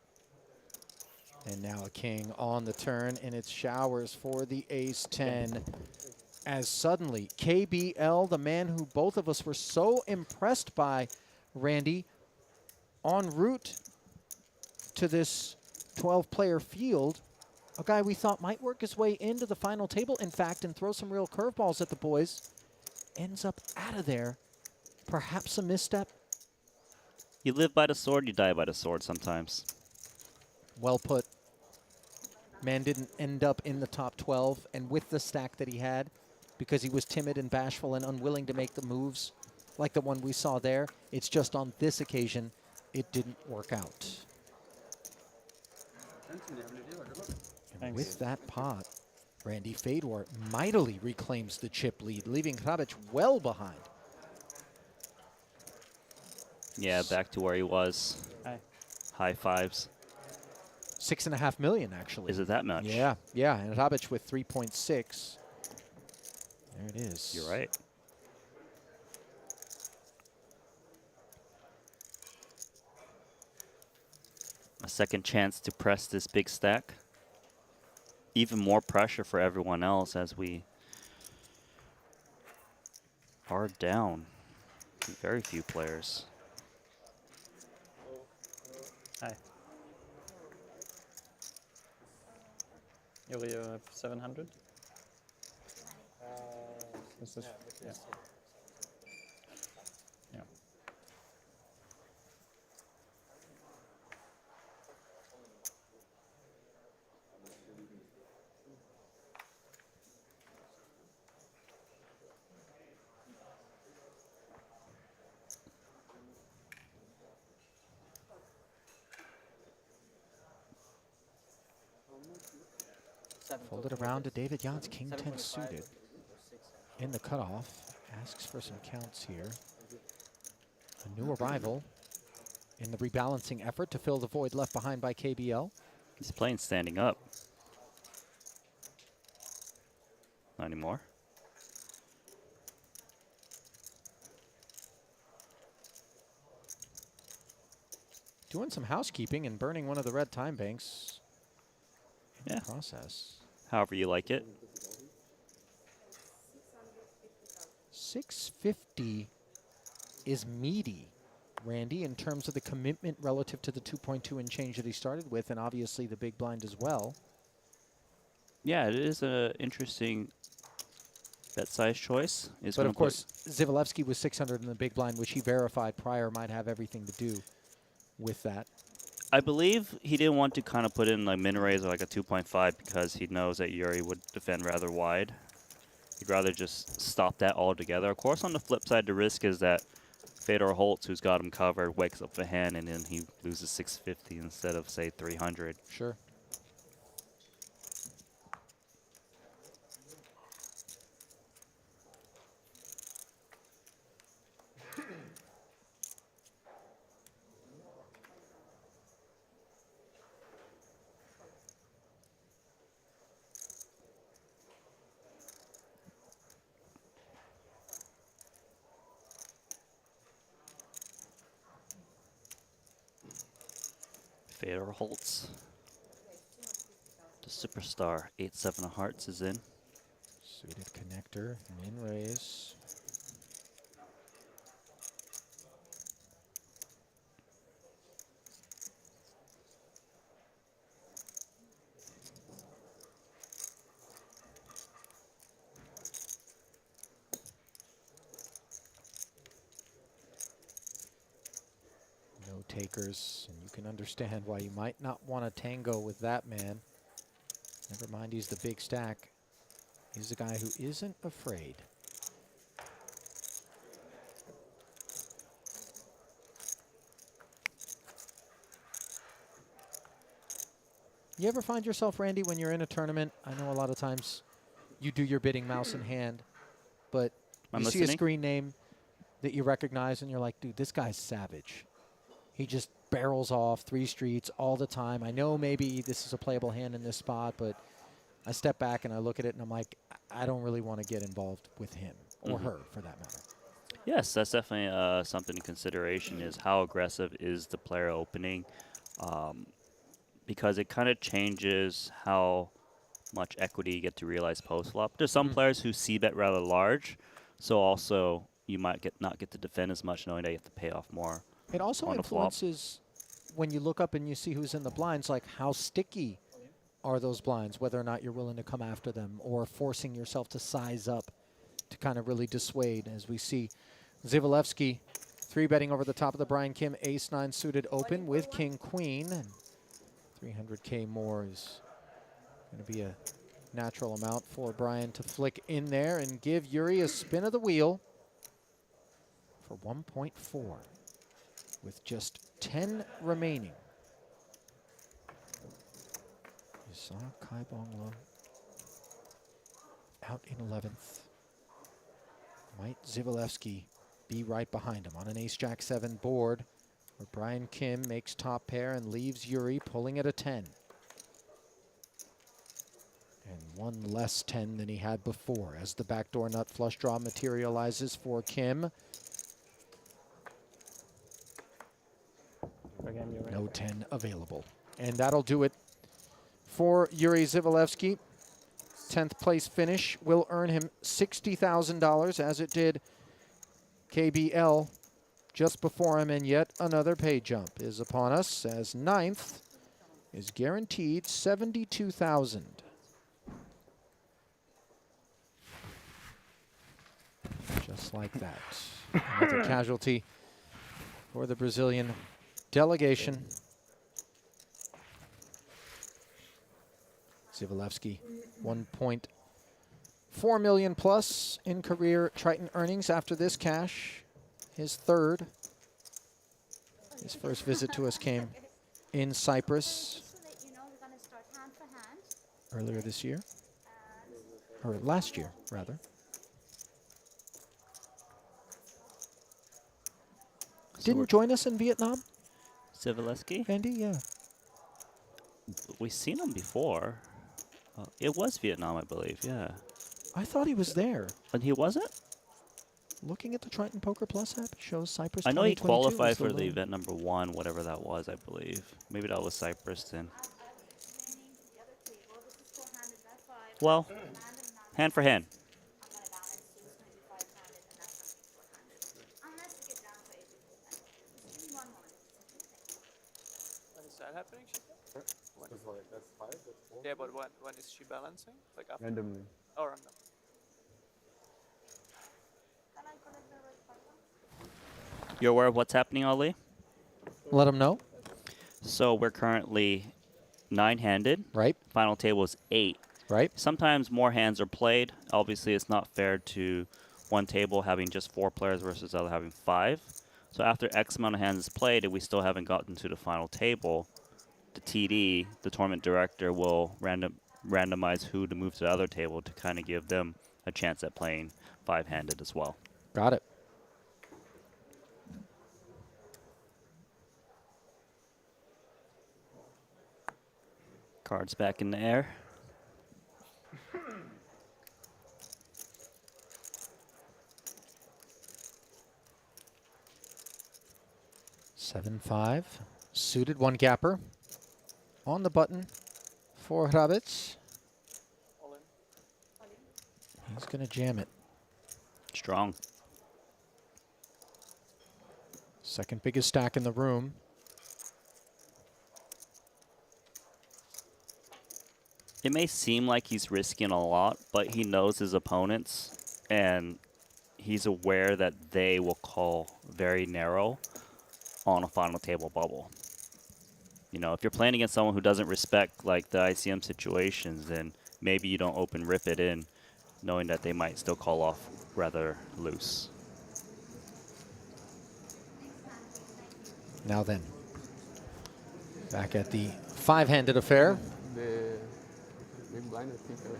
And now a king on the turn, and it's showers for the ace 10. As suddenly, KBL, the man who both of us were so impressed by, Randy, en route to this 12-player field, a guy we thought might work his way into the final table, in fact, and throw some real curveballs at the boys, ends up out of there. Perhaps a misstep. You live by the sword, you die by the sword sometimes. Well put. Man didn't end up in the top 12, and with the stack that he had, because he was timid and bashful and unwilling to make the moves like the one we saw there, it's just on this occasion, it didn't work out. And with that pot, Randy Fedor mightily reclaims the chip lead, leaving Hrabic well behind. Yeah, back to where he was. High fives. 6.5 million, actually. Is it that much? Yeah, yeah, and Hrabic with 3.6. There it is. You're right. A second chance to press this big stack. Even more pressure for everyone else as we are down to very few players. Hi. You have 700? This is, yeah. Yeah. Folded around to David Jan's King 10 suited. In the cutoff, asks for some counts here. A new arrival in the rebalancing effort to fill the void left behind by KBL. He's playing standing up. Not anymore. Doing some housekeeping and burning one of the red time banks. Yeah. Process. However you like it. 650 is meaty, Randy, in terms of the commitment relative to the 2.2 and change that he started with, and obviously the big blind as well. Yeah, it is an interesting bet size choice. But of course, Zivalevsky was 600 in the big blind, which he verified prior might have everything to do with that. I believe he didn't want to kind of put in like min raise or like a 2.5 because he knows that Yuri would defend rather wide. He'd rather just stop that altogether. Of course, on the flip side, the risk is that Fedor Holtz, who's got him covered, wakes up the hand and then he loses 650 instead of, say, 300. Sure. Fedor Holtz, the superstar, 8-7 of hearts is in. Suited connector, min raise. No takers, and you can understand why you might not want to tango with that man. Never mind, he's the big stack. He's a guy who isn't afraid. You ever find yourself, Randy, when you're in a tournament, I know a lot of times you do your bidding mouse in hand, but I'm you see a listening. screen name that you recognize and you're like, dude, this guy's savage. He just barrels off 3 streets all the time. I know maybe this is a playable hand in this spot, but I step back and I look at it and I'm like, I don't really want to get involved with him or her for that matter. Yes, that's definitely something in consideration is how aggressive is the player opening, because it kind of changes how much equity you get to realize post-flop. There's some players who c-bet rather large, so also you might not get to defend as much knowing that you have to pay off more. It also on a flop. influences when you look up and you see who's in the blinds, like how sticky are those blinds, whether or not you're willing to come after them or forcing yourself to size up to kind of really dissuade. As we see Zivalevsky 3-betting over the top of the Brian Kim ace-9 suited open with king-queen. And 300K more is going to be a natural amount for Brian to flick in there and give Yuri a spin of the wheel for 1.4 with just 10 remaining. You saw Kai Bonglo out in 11th. Might Zivalevsky be right behind him on an ace-jack-7 board where Brian Kim makes top pair and leaves Yuri pulling at a 10. And one less 10 than he had before as the backdoor nut flush draw materializes for Kim. No 10 available. And that'll do it for Yuri Zivalevsky. 10th place finish will earn him $60,000 as it did KBL just before him, and yet another pay jump is upon us as 9th is guaranteed $72,000. Just like that. Another casualty for the Brazilian delegation. Zivalevsky, 1.4 million plus in career Triton earnings after this cash. His third. His first visit to us came in Cyprus earlier this year, or last year, rather. Didn't join us in Vietnam? Zivalevsky? Andy, yeah. We've seen him before. It was Vietnam, I believe, yeah. I thought he was there. And he wasn't? Looking at the Triton Poker Plus app, it shows Cyprus. I know he 2022 qualified as for the low. event number 1, whatever that was, I believe. Maybe that was Cyprus then. Well, hand for hand. When is that happening, Shika? When? That's like, that's 5, that's 4. Yeah, but when is she balancing? Like after? Randomly. Oh, random. You're aware of what's happening, Ali? Let him know. So we're currently 9-handed. Right. Final table is 8. Right. Sometimes more hands are played. Obviously, it's not fair to one table having just 4 players versus the other having 5. So after X amount of hands is played and we still haven't gotten to the final table, the TD, the tournament director, will randomize who to move to the other table to kind of give them a chance at playing 5-handed as well. Got it. Cards back in the air. Seven, 5. Suited 1 gapper. On the button for Hrabitz. He's going to jam it. Strong. Second biggest stack in the room. It may seem like he's risking a lot, but he knows his opponents, and he's aware that they will call very narrow on a final table bubble. You know, if you're playing against someone who doesn't respect like the ICM situations, then maybe you don't open rip it in knowing that they might still call off rather loose. Now then, back at the 5-handed affair. The big blind, I think I had.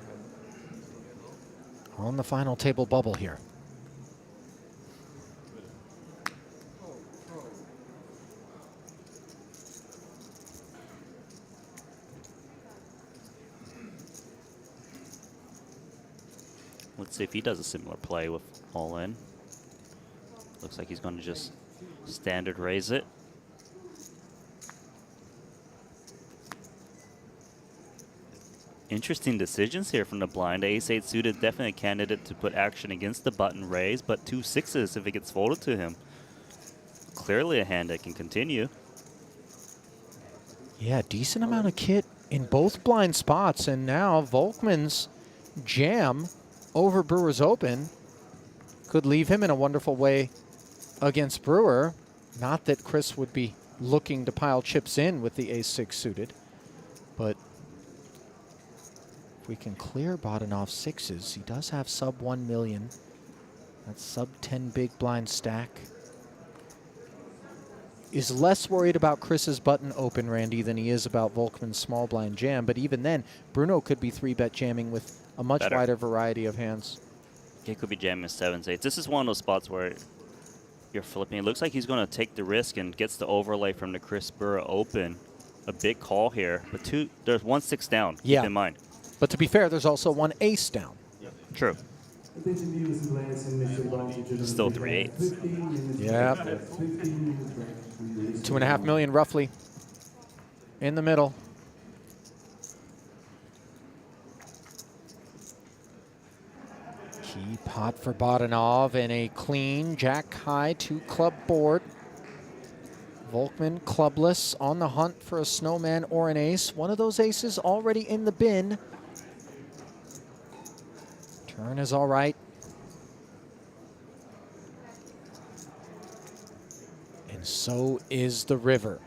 On the final table bubble here. Let's see if he does a similar play with all in. Looks like he's going to just standard raise it. Interesting decisions here from the blind. Ace-8 suited, definitely a candidate to put action against the button raise, but 2 6s if it gets folded to him. Clearly a hand that can continue. Yeah, decent amount of kit in both blind spots, and now Volkmann's jam over Brewer's open could leave him in a wonderful way against Brewer. Not that Chris would be looking to pile chips in with the ace-6 suited, but if we can clear Bodanov's 6s, he does have sub 1 million. That's sub 10 big blind stack. Is less worried about Chris's button open, Randy, than he is about Volkmann's small blind jam. But even then, Bruno could be 3-bet jamming with a much wider variety of hands. He could be jamming 7s, 8s. This is one of those spots where you're flipping. It looks like he's going to take the risk and gets the overlay from the Chris Brewer open. A big call here, but there's 1 6 down. Yeah. Keep in mind. But to be fair, there's also 1 ace down. True. Still 3 8s. Yeah. 2.5 million roughly in the middle. Key pot for Bodanov and a clean jack high 2-club board. Volkmann clubless on the hunt for a snowman or an ace. One of those aces already in the bin. Turn is all right. And so is the river.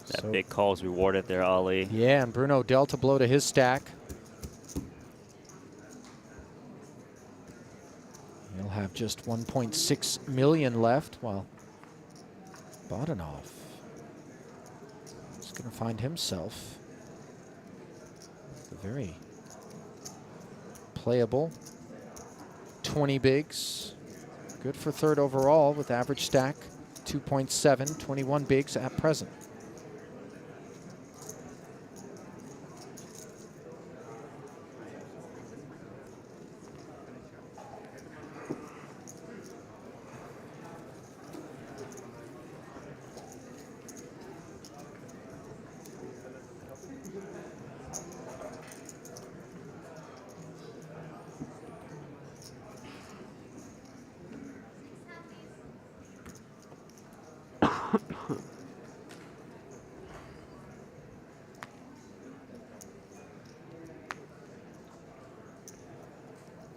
That big call is rewarded there, Ali. Yeah, and Bruno delta blow to his stack. He'll have just 1.6 million left, while Bodanov is going to find himself a very playable 20 bigs. Good for third overall with average stack 2.7, 21 bigs at present.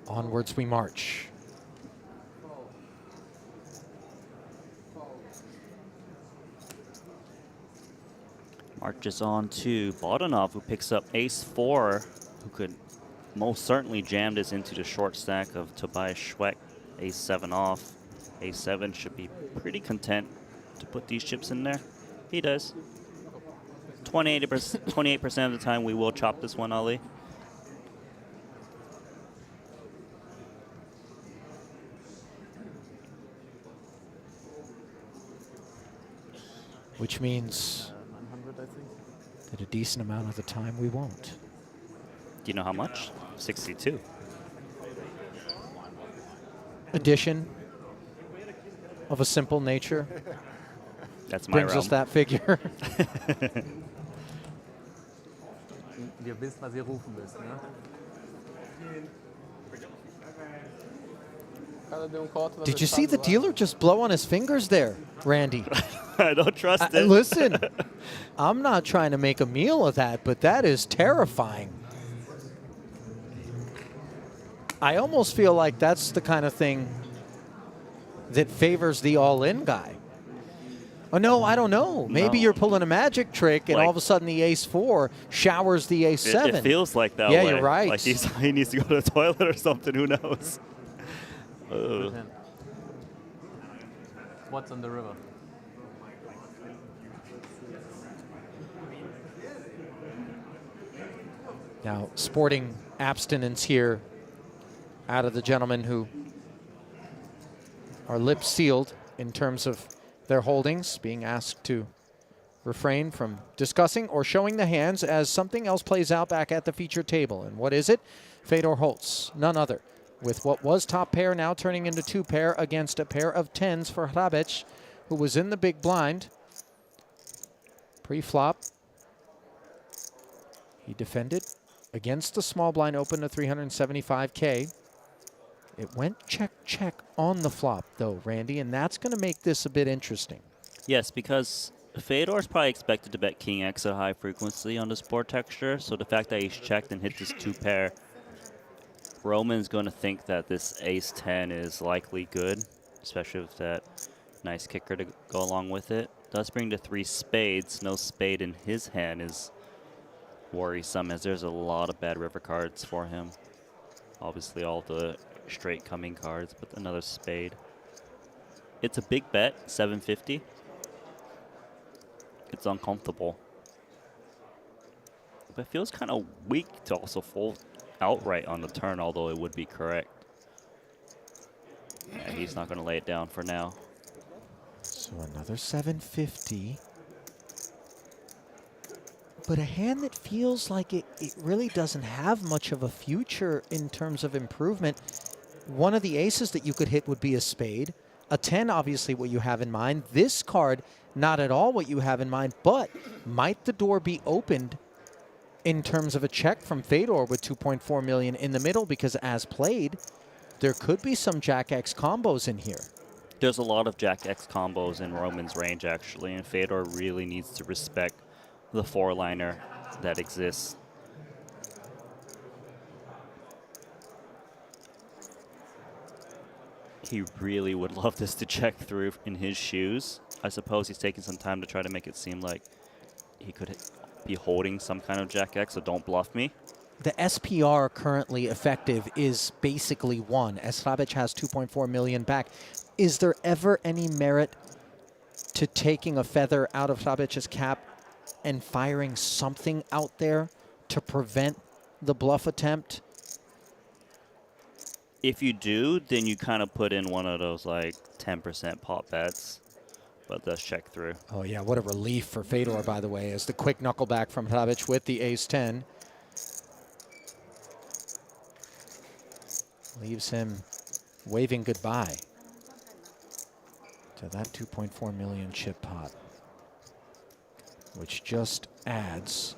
Onwards we march. Marches on to Bodanov, who picks up ace-4, who could most certainly jam this into the short stack of Tobias Schweck. Ace-7 off. Ace-7 should be pretty content to put these chips in there. He does. 28% of the time we will chop this one, Ali. Which means that a decent amount of the time we won't. Do you know how much? 62. Addition of a simple nature. That's my brings realm. us that figure. Wir wissen, was ihr rufen müsst, ne? Did you see the dealer just blow on his fingers there, Randy? I don't trust it. Listen, I'm not trying to make a meal of that, but that is terrifying. I almost feel like that's the kind of thing that favors the all-in guy. Oh, no, I don't know. Maybe No. you're pulling a magic trick, and all of a sudden the ace-4 showers the ace-7. It feels like that yeah, way. you're right. Like he needs to go to the toilet or something. Who knows? What's on the river? Now, sporting abstinence here out of the gentlemen who are lips sealed in terms of their holdings, being asked to refrain from discussing or showing the hands as something else plays out back at the feature table. And what is it? Fedor Holz, none other, with what was top pair now turning into 2 pair against a pair of 10s for Hrabec, who was in the big blind. Pre-flop, he defended against the small blind open to 375K. It went check, check on the flop, though, Randy, and that's going to make this a bit interesting. Yes, because Fedor's probably expected to bet King X at high frequency on this board texture, so the fact that he's checked and hit this 2 pair, Roman's going to think that this ace-10 is likely good, especially with that nice kicker to go along with it. Does bring to 3 spades. No spade in his hand is worrisome, as there's a lot of bad river cards for him. Obviously all the straight coming cards, but another spade. It's a big bet, 750. It's uncomfortable. But it feels kind of weak to also fold outright on the turn, although it would be correct. Yeah, he's not going to lay it down for now. So another 750. But a hand that feels like it really doesn't have much of a future in terms of improvement. One of the aces that you could hit would be a spade. A 10, obviously, what you have in mind. This card, not at all what you have in mind, but might the door be opened in terms of a check from Fedor with 2.4 million in the middle? Because as played, there could be some Jack X combos in here. There's a lot of Jack X combos in Roman's range, actually, and Fedor really needs to respect the 4-liner that exists. He really would love this to check through in his shoes. I suppose he's taking some time to try to make it seem like he could be holding some kind of Jack X, so don't bluff me. The SPR currently effective is basically 1, as Hrabec has 2.4 million back. Is there ever any merit to taking a feather out of Hrabec's cap and firing something out there to prevent the bluff attempt? If you do, then you kind of put in one of those like 10% pop bets, but does check through. Oh yeah, what a relief for Fedor, by the way, as the quick knuckleback from Hrabec with the ace-10 leaves him waving goodbye to that 2.4 million chip pot, which just adds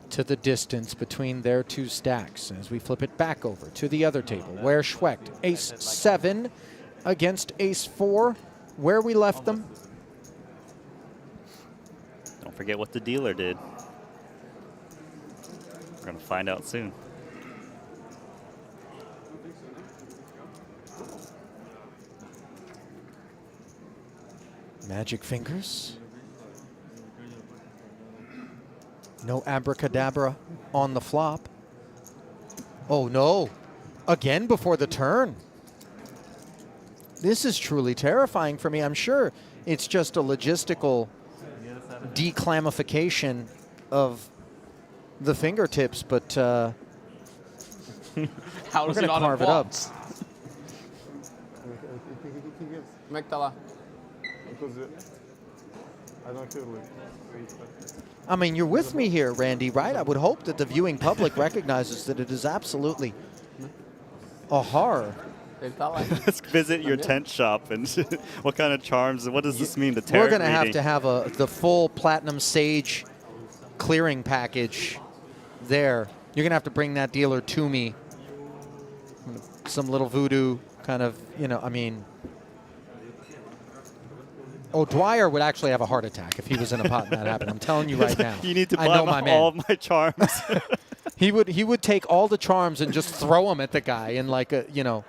to the distance between their 2 stacks. As we flip it back over to the other table, where Schwecht, ace-7 against ace-4, where we left them. Don't forget what the dealer did. We're going to find out soon. Magic fingers. No abracadabra on the flop. Oh no, again before the turn. This is truly terrifying for me. I'm sure it's just a logistical declamification of the fingertips, but How we're does going it to not carve it up. advance? Mektala. I mean, you're with me here, Randy, right? I would hope that the viewing public recognizes that it is absolutely a horror. Let's visit your tent shop and what kind of charms, what does this mean? The tarot We're going to have reading? to have the full Platinum Sage clearing package there. You're going to have to bring that dealer to me. Some little voodoo kind of, you know, I mean. Oh, Dwyer would actually have a heart attack if he was in a pot and that happened. I'm telling you right now. You need to I buy know my man. all of my charms. He would take all the charms and just throw them at the guy in like a, you know,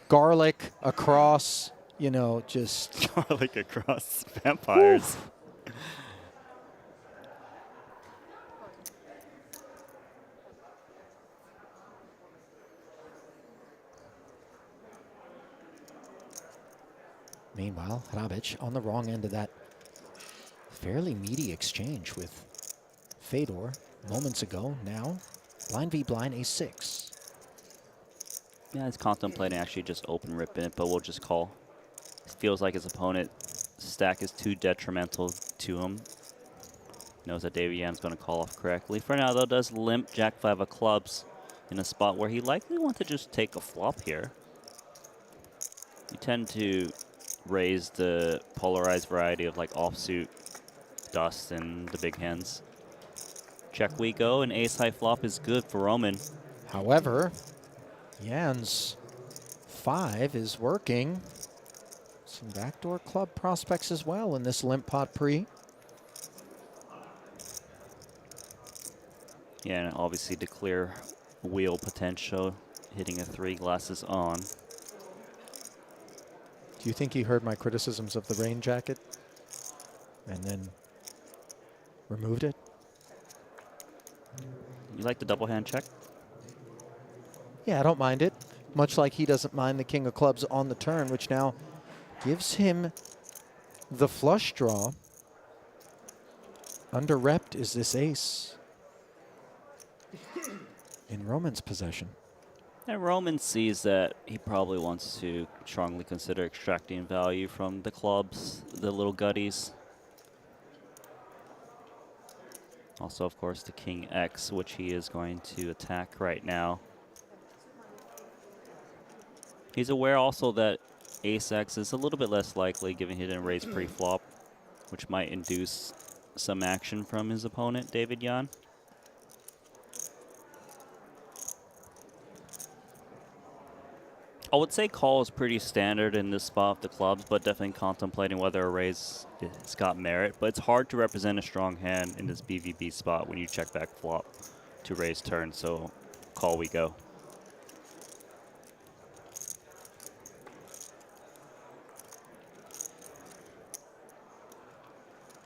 garlic, a cross, you know, just garlic across vampires. Meanwhile, Hrabic on the wrong end of that fairly meaty exchange with Fedor moments ago. Now, blind v blind, a6. Yeah, he's contemplating actually just open ripping it, but we'll just call. It feels like his opponent's stack is too detrimental to him. Knows that David Yam's going to call off correctly. For now, though, does limp Jack 5 of clubs in a spot where he likely wants to just take a flop here. You tend to raise the polarized variety of like offsuit dust and the big hands. Check we go, and ace high flop is good for Roman. However, Jan's 5 is working. Some backdoor club prospects as well in this limp pot pre. Yeah, and obviously to clear wheel potential, hitting a 3 glasses on. Do you think he heard my criticisms of the rain jacket and then removed it? You like the double hand check? Yeah, I don't mind it. Much like he doesn't mind the king of clubs on the turn, which now gives him the flush draw. Under repped is this ace in Roman's possession. And Roman sees that he probably wants to strongly consider extracting value from the clubs, the little gutties. Also, of course, the King X, which he is going to attack right now. He's aware also that Ace X is a little bit less likely given he didn't raise pre-flop, which might induce some action from his opponent, David Jan. I would say call is pretty standard in this spot of the clubs, but definitely contemplating whether a raise has got merit. But it's hard to represent a strong hand in this BVB spot when you check back flop to raise turn, so call we go.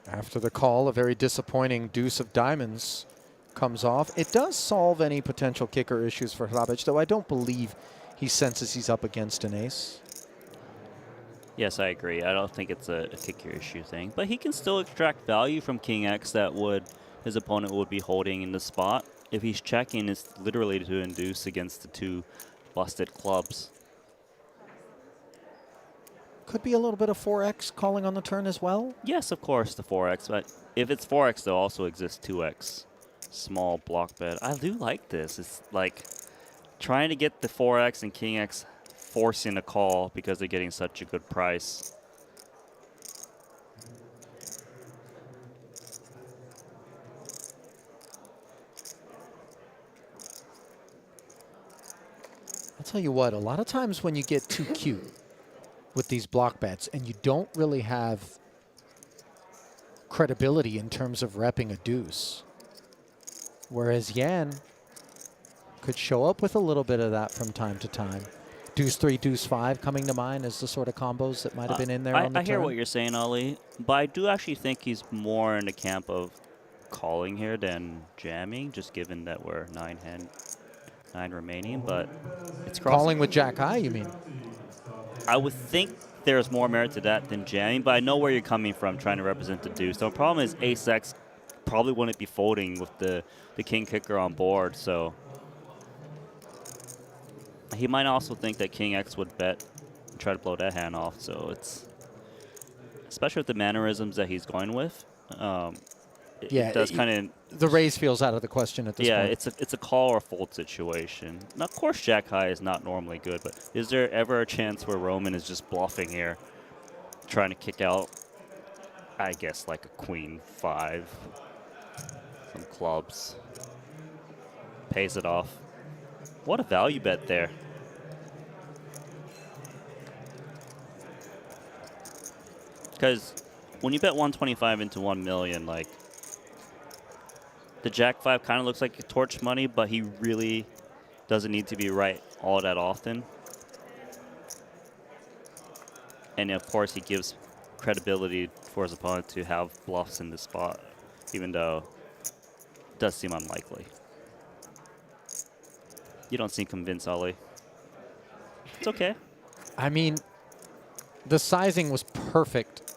After the call, a very disappointing deuce of diamonds comes off. It does solve any potential kicker issues for Hrabic, though I don't believe he senses he's up against an ace. Yes, I agree. I don't think it's a kick your issue thing. But he can still extract value from King X that his opponent would be holding in the spot. If he's checking, it's literally to induce against the 2 busted clubs. Could be a little bit of 4x calling on the turn as well. Yes, of course, the 4x. But if it's 4x, there also exists 2x. Small block bet. I do like this. It's like trying to get the 4x and King X forcing a call because they're getting such a good price. I'll tell you what, a lot of times when you get too cute with these block bets and you don't really have credibility in terms of repping a deuce, whereas Jan could show up with a little bit of that from time to time. Deuce 3, deuce 5 coming to mind as the sort of combos that might have been in there on the I hear turn. what you're saying, Ali, but I do actually think he's more in the camp of calling here than jamming, just given that we're 9 remaining, but it's calling with Jack High, you mean? I would think there's more merit to that than jamming, but I know where you're coming from trying to represent the deuce. The problem is Ace X probably wouldn't be folding with the king kicker on board, so he might also think that King X would bet and try to blow that hand off. So it's, especially with the mannerisms that he's going with, it does kind of, the raise feels out of the question at this point. Yeah, it's a call or fold situation. Now, of course, Jack High is not normally good, but is there ever a chance where Roman is just bluffing here, trying to kick out, I guess, like a Queen 5, some clubs, pays it off. What a value bet there. Because when you bet 125 into 1 million, like, the Jack 5 kind of looks like a torch money, but he really doesn't need to be right all that often. And of course, he gives credibility for his opponent to have bluffs in this spot, even though it does seem unlikely. You don't seem convinced, Ollie. It's okay. I mean, the sizing was perfect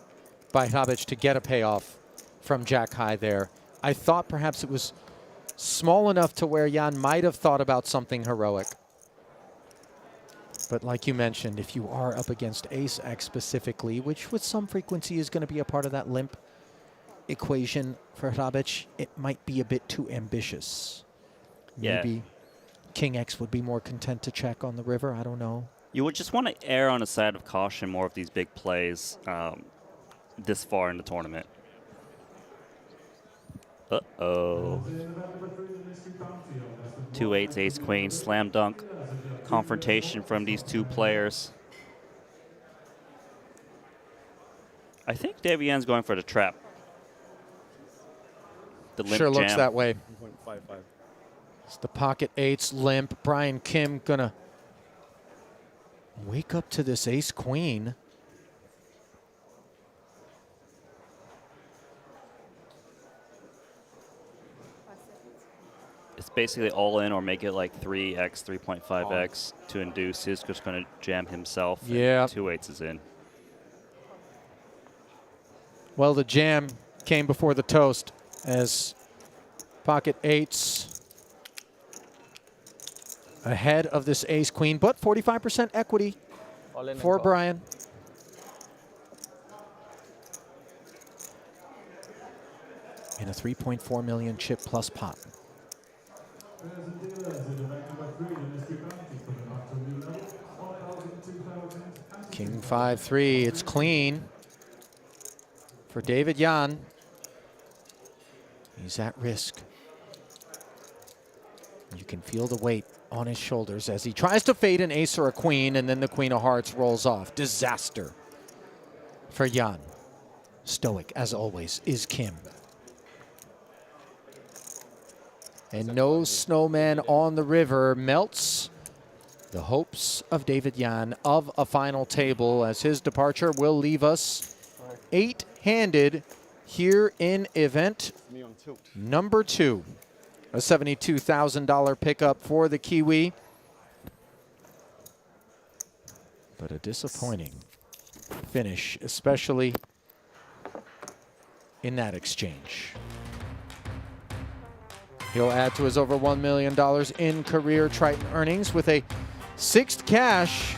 by Hrabic to get a payoff from Jack High there. I thought perhaps it was small enough to where Jan might have thought about something heroic. But like you mentioned, if you are up against Ace X specifically, which with some frequency is going to be a part of that limp equation for Hrabic, it might be a bit too ambitious. Yeah. Maybe King X would be more content to check on the river. I don't know. You would just want to err on the side of caution more of these big plays this far in the tournament. Uh-oh. 2-8 ace queen, slam dunk confrontation from these two players. I think David Yan's going for the trap. The limp Sure looks jam. that way. 1.55. It's the pocket eights limp. Brian Kim gonna wake up to this ace queen. It's basically all in or make it like 3x, 3.5x to induce. He's just going to jam himself. Yeah. 2-8s is in. Well, the jam came before the toast as pocket eights ahead of this ace queen, but 45% equity for Brian. In a 3.4 million chip plus pot. King 5-3, it's clean for David Jan. He's at risk. You can feel the weight on his shoulders as he tries to fade an ace or a queen, and then the queen of hearts rolls off. Disaster for Jan. Stoic, as always, is Kim. And no snowman on the river melts the hopes of David Jan of a final table, as his departure will leave us 8-handed here in event number 2. A $72,000 pickup for the Kiwi. But a disappointing finish, especially in that exchange. He'll add to his over $1 million in career Triton earnings with a 6th cash,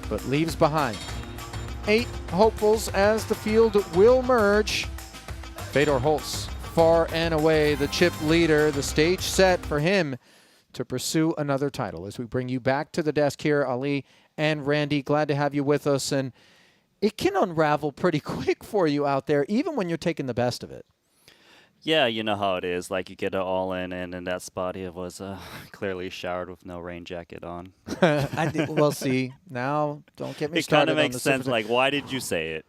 but leaves behind 8 hopefuls as the field will merge. Fedor Holtz, far and away the chip leader, the stage set for him to pursue another title. As we bring you back to the desk here, Ali and Randy, glad to have you with us. And it can unravel pretty quick for you out there, even when you're taking the best of it. Yeah, you know how it is. Like, you get it all in, and in that spot, he was clearly showered with no rain jacket on. Well, see, now don't get me it started. It kind of makes sense. Like, why did you say it?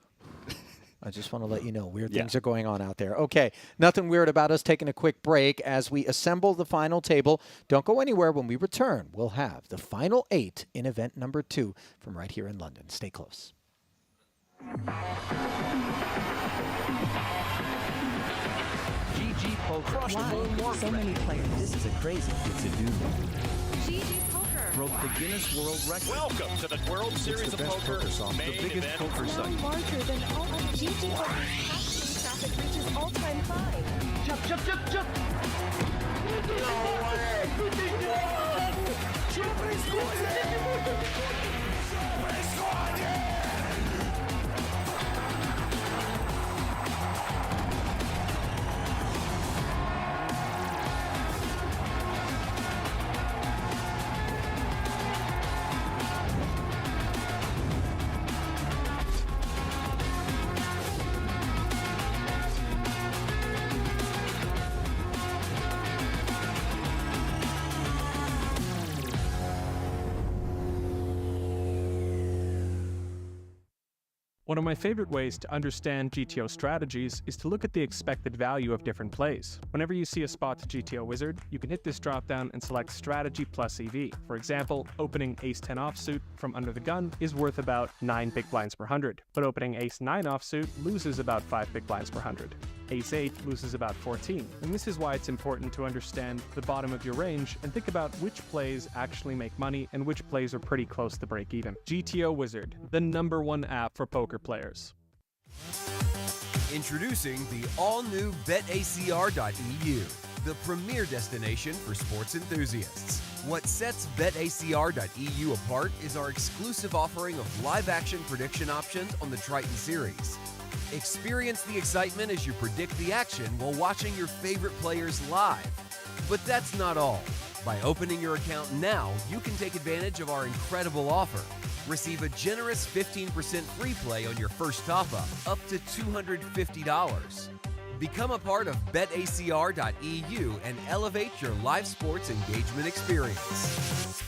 I just want to let you know weird things are going on out there. Okay, nothing weird about us taking a quick break as we assemble the final table. Don't go anywhere. When we return, we'll have the final 8 in event number 2 from right here in London. Stay close. GG Poker. Why so many players? This is a crazy. It's a doozy. GG Poker broke the Guinness World Record. Welcome to the World Series of Poker, main event. larger than all of GTO Wizard. Traffic reaches all-time high. Jump, jump, jump, jump. One of my favorite ways to understand GTO strategies is to look at the expected value of different plays. Whenever you see a spot to GTO Wizard, you can hit this dropdown and select Strategy plus EV. For example, opening Ace-10 offsuit from under the gun is worth about 9 big blinds per 100, but opening Ace-9 offsuit loses about 5 big blinds per 100. Ace-8 loses about 14, and this is why it's important to understand the bottom of your range and think about which plays actually make money and which plays are pretty close to break even. GTO Wizard, the #1 app for poker players. Introducing the all-new BetACR.eu, the premier destination for sports enthusiasts. What sets BetACR.eu apart is our exclusive offering of live-action prediction options on the Triton series. Experience the excitement as you predict the action while watching your favorite players live. But that's not all. By opening your account now, you can take advantage of our incredible offer. Receive a generous 15% free play on your first top-up, up to $250. Become a part of BetACR.eu and elevate your live sports engagement experience.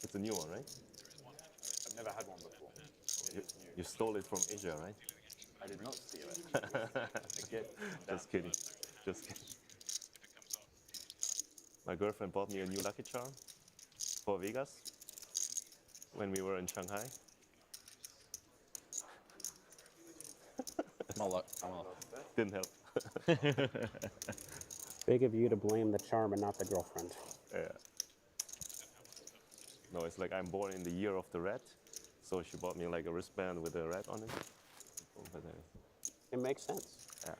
It's a new one, right? I've never had one before. You stole it from Asia, right? I did not steal it. Just kidding. Just kidding. My girlfriend bought me a new Lucky Charm for Vegas when we were in Shanghai. Didn't help. Big of you to blame the charm and not the girlfriend. Yeah. No, it's like I'm born in the year of the rat, so she bought me like a wristband with a rat on it. It makes sense. Yeah.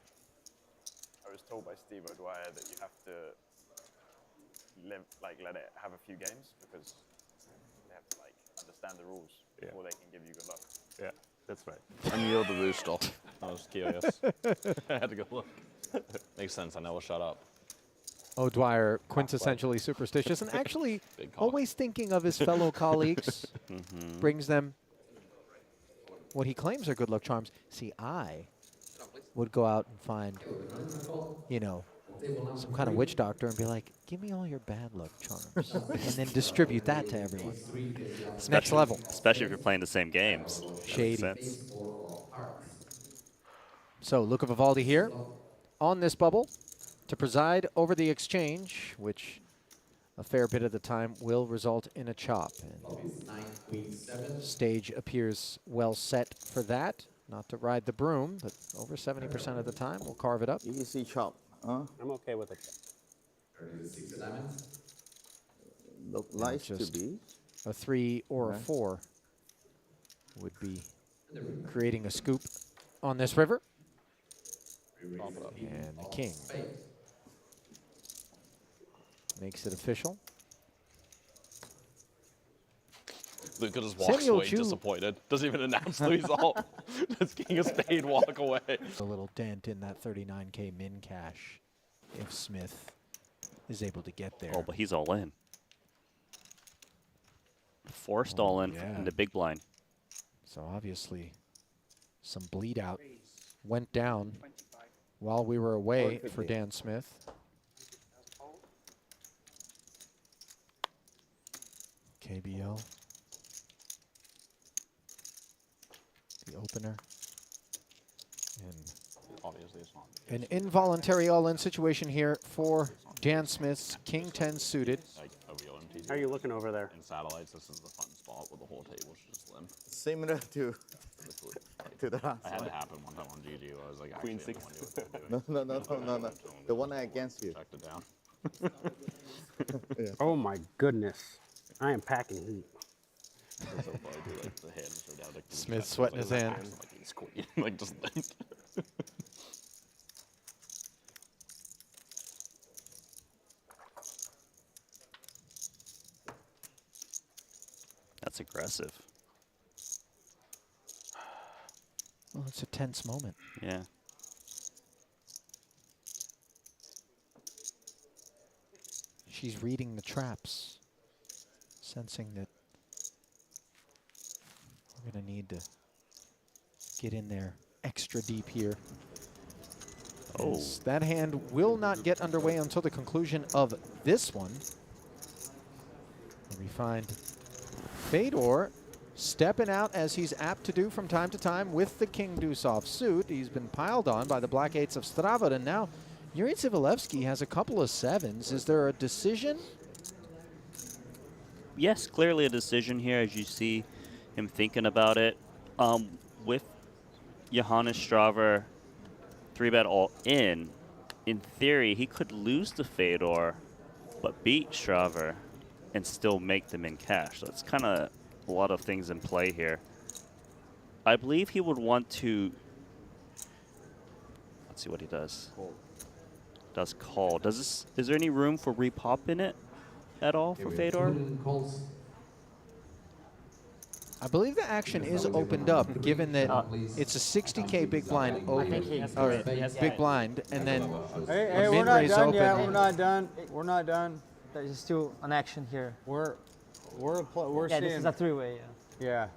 I was told by Steve O'Dwyer that you have to let it have a few games because they have to understand the rules before they can give you good luck. Yeah, that's right. And you're the rooster. I was curious. I had to go look. Makes sense. I never shut up. O'Dwyer, quintessentially superstitious, and actually always thinking of his fellow colleagues, brings them what he claims are good luck charms. See, I would go out and find, you know, some kind of witch doctor and be like, give me all your bad luck charms, and then distribute that to everyone. It's next level. Especially if you're playing the same games. Shady. That makes sense. So Luca Vivaldi here on this bubble to preside over the exchange, which a fair bit of the time will result in a chop. And stage appears well set for that. Not to ride the broom, but over 70% of the time we'll carve it up. Easy chop. I'm okay with it. Look nice to be. A 3 or a 4 would be creating a scoop on this river. And the king makes it official. Luca just walks Samuel away Chu- disappointed. Doesn't even announce the result. Just king of spade, walk away. A little dent in that 39k min cash if Smith is able to get there. Oh, but he's all in. Forced all in in the big blind. So obviously some bleed out went down while we were away for Dan Smith. KBL. The opener. And Obviously, it's not. an involuntary all-in situation here for Dan Smith's King 10 suited. Like a real MTG. How are you looking over there? In satellites, this is the fun spot where the whole table's just limp. Similar to the last I had one. it happen one time on GTO. I was like, Queen actually, six. I have no idea what they're doing. No. The one against you. Checked it down. Yeah. Oh my goodness. I am packing heat. That's so funny, too, like, the hands are down, like, Smith sweating his hands. Like, he's squeezing, like, just like. That's aggressive. Well, it's a tense moment. Yeah. She's reading the traps, sensing that we're going to need to get in there extra deep here. Oh. As that hand will not get underway until the conclusion of this one. And we find Fedor stepping out as he's apt to do from time to time with the King Deuce offsuit. He's been piled on by the Black Eights of Strava, and now Yuri Zivalevsky has a couple of sevens. Is there a decision? Yes, clearly a decision here as you see him thinking about it. With Johannes Straver 3-bet all in theory, he could lose to Fedor, but beat Straver and still make them in cash. So it's kind of a lot of things in play here. I believe he would want to, let's see what he does. Does call. Does this, is there any room for repop in it at all for Fedor? I believe the action is opened up, given that it's a 60k big blind open, or big blind, and then Hey, a we're not min-raise done open. yet. We're not done. We're not done. There's still an action here. We're Yeah, seeing. this is a three-way. Yeah.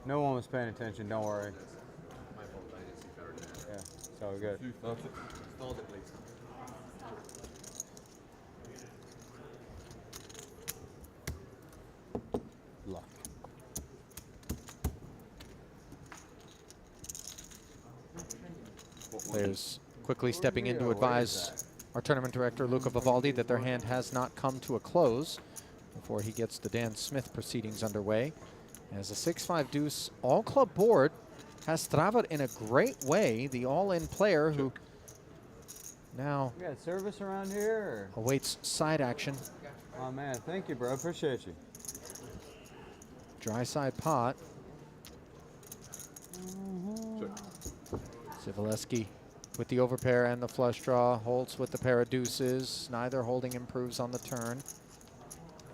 No one was paying attention. Don't worry. Yeah, it's all good. Luck. Players quickly stepping in to advise our tournament director, Luca Vivaldi, that their hand has not come to a close before he gets the Dan Smith proceedings underway. As a 6-5 deuce all-club board has Strava in a great way, the all-in player who now You got service around here? awaits side action. Or? Oh man, thank you, bro. Appreciate you. Dry side pot. Zivalevsky with the overpair and the flush draw, Holtz with the pair of deuces. Neither holding improves on the turn.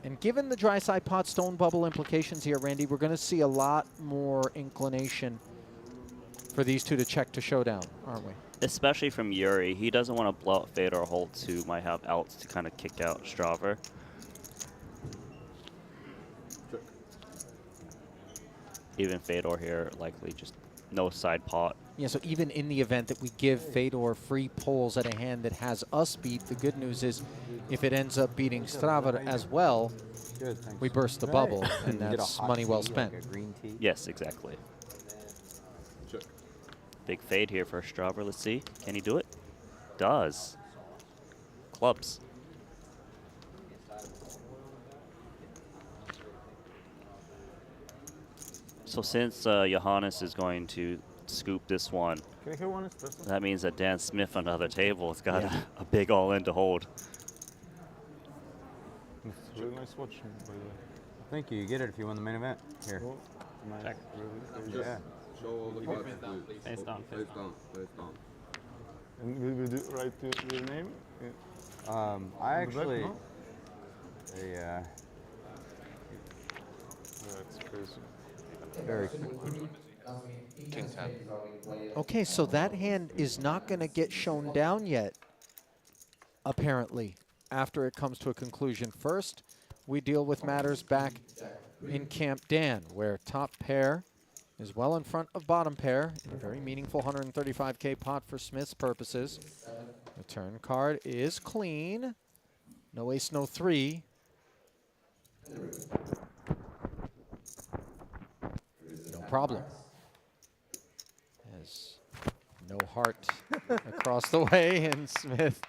And given the dry side pot stone bubble implications here, Randy, we're going to see a lot more inclination for these two to check to showdown, aren't we? Especially from Yuri. He doesn't want to blow out Fedor Holtz, who might have outs to kind of kick out Straver. Even Fedor here, likely just no side pot. Yeah, so even in the event that we give Fedor free pulls at a hand that has us beat, the good news is if it ends up beating Strava as well, we burst the bubble, and that's money well spent. Yes, exactly. Big fade here for Straver. Let's see. Can he do it? Does. Clubs. So since Johannes is going to scoop this one, Can I hit one espresso? that means that Dan Smith on the other table has got a big all-in to hold. It's really nice watching, by the way. Thank you. You get it if you win the main event. Here. Check. Yeah. Show all the cards, please. Face down, Face down, face down. And we do write your name? I actually, That's crazy. Very quickly. King 10. Okay, so that hand is not going to get shown down yet, apparently, after it comes to a conclusion. First, we deal with matters back in Camp Dan, where top pair is well in front of bottom pair in a very meaningful 135k pot for Smith's purposes. The turn card is clean. No ace, no 3. No problem. Has no heart across the way, and Smith.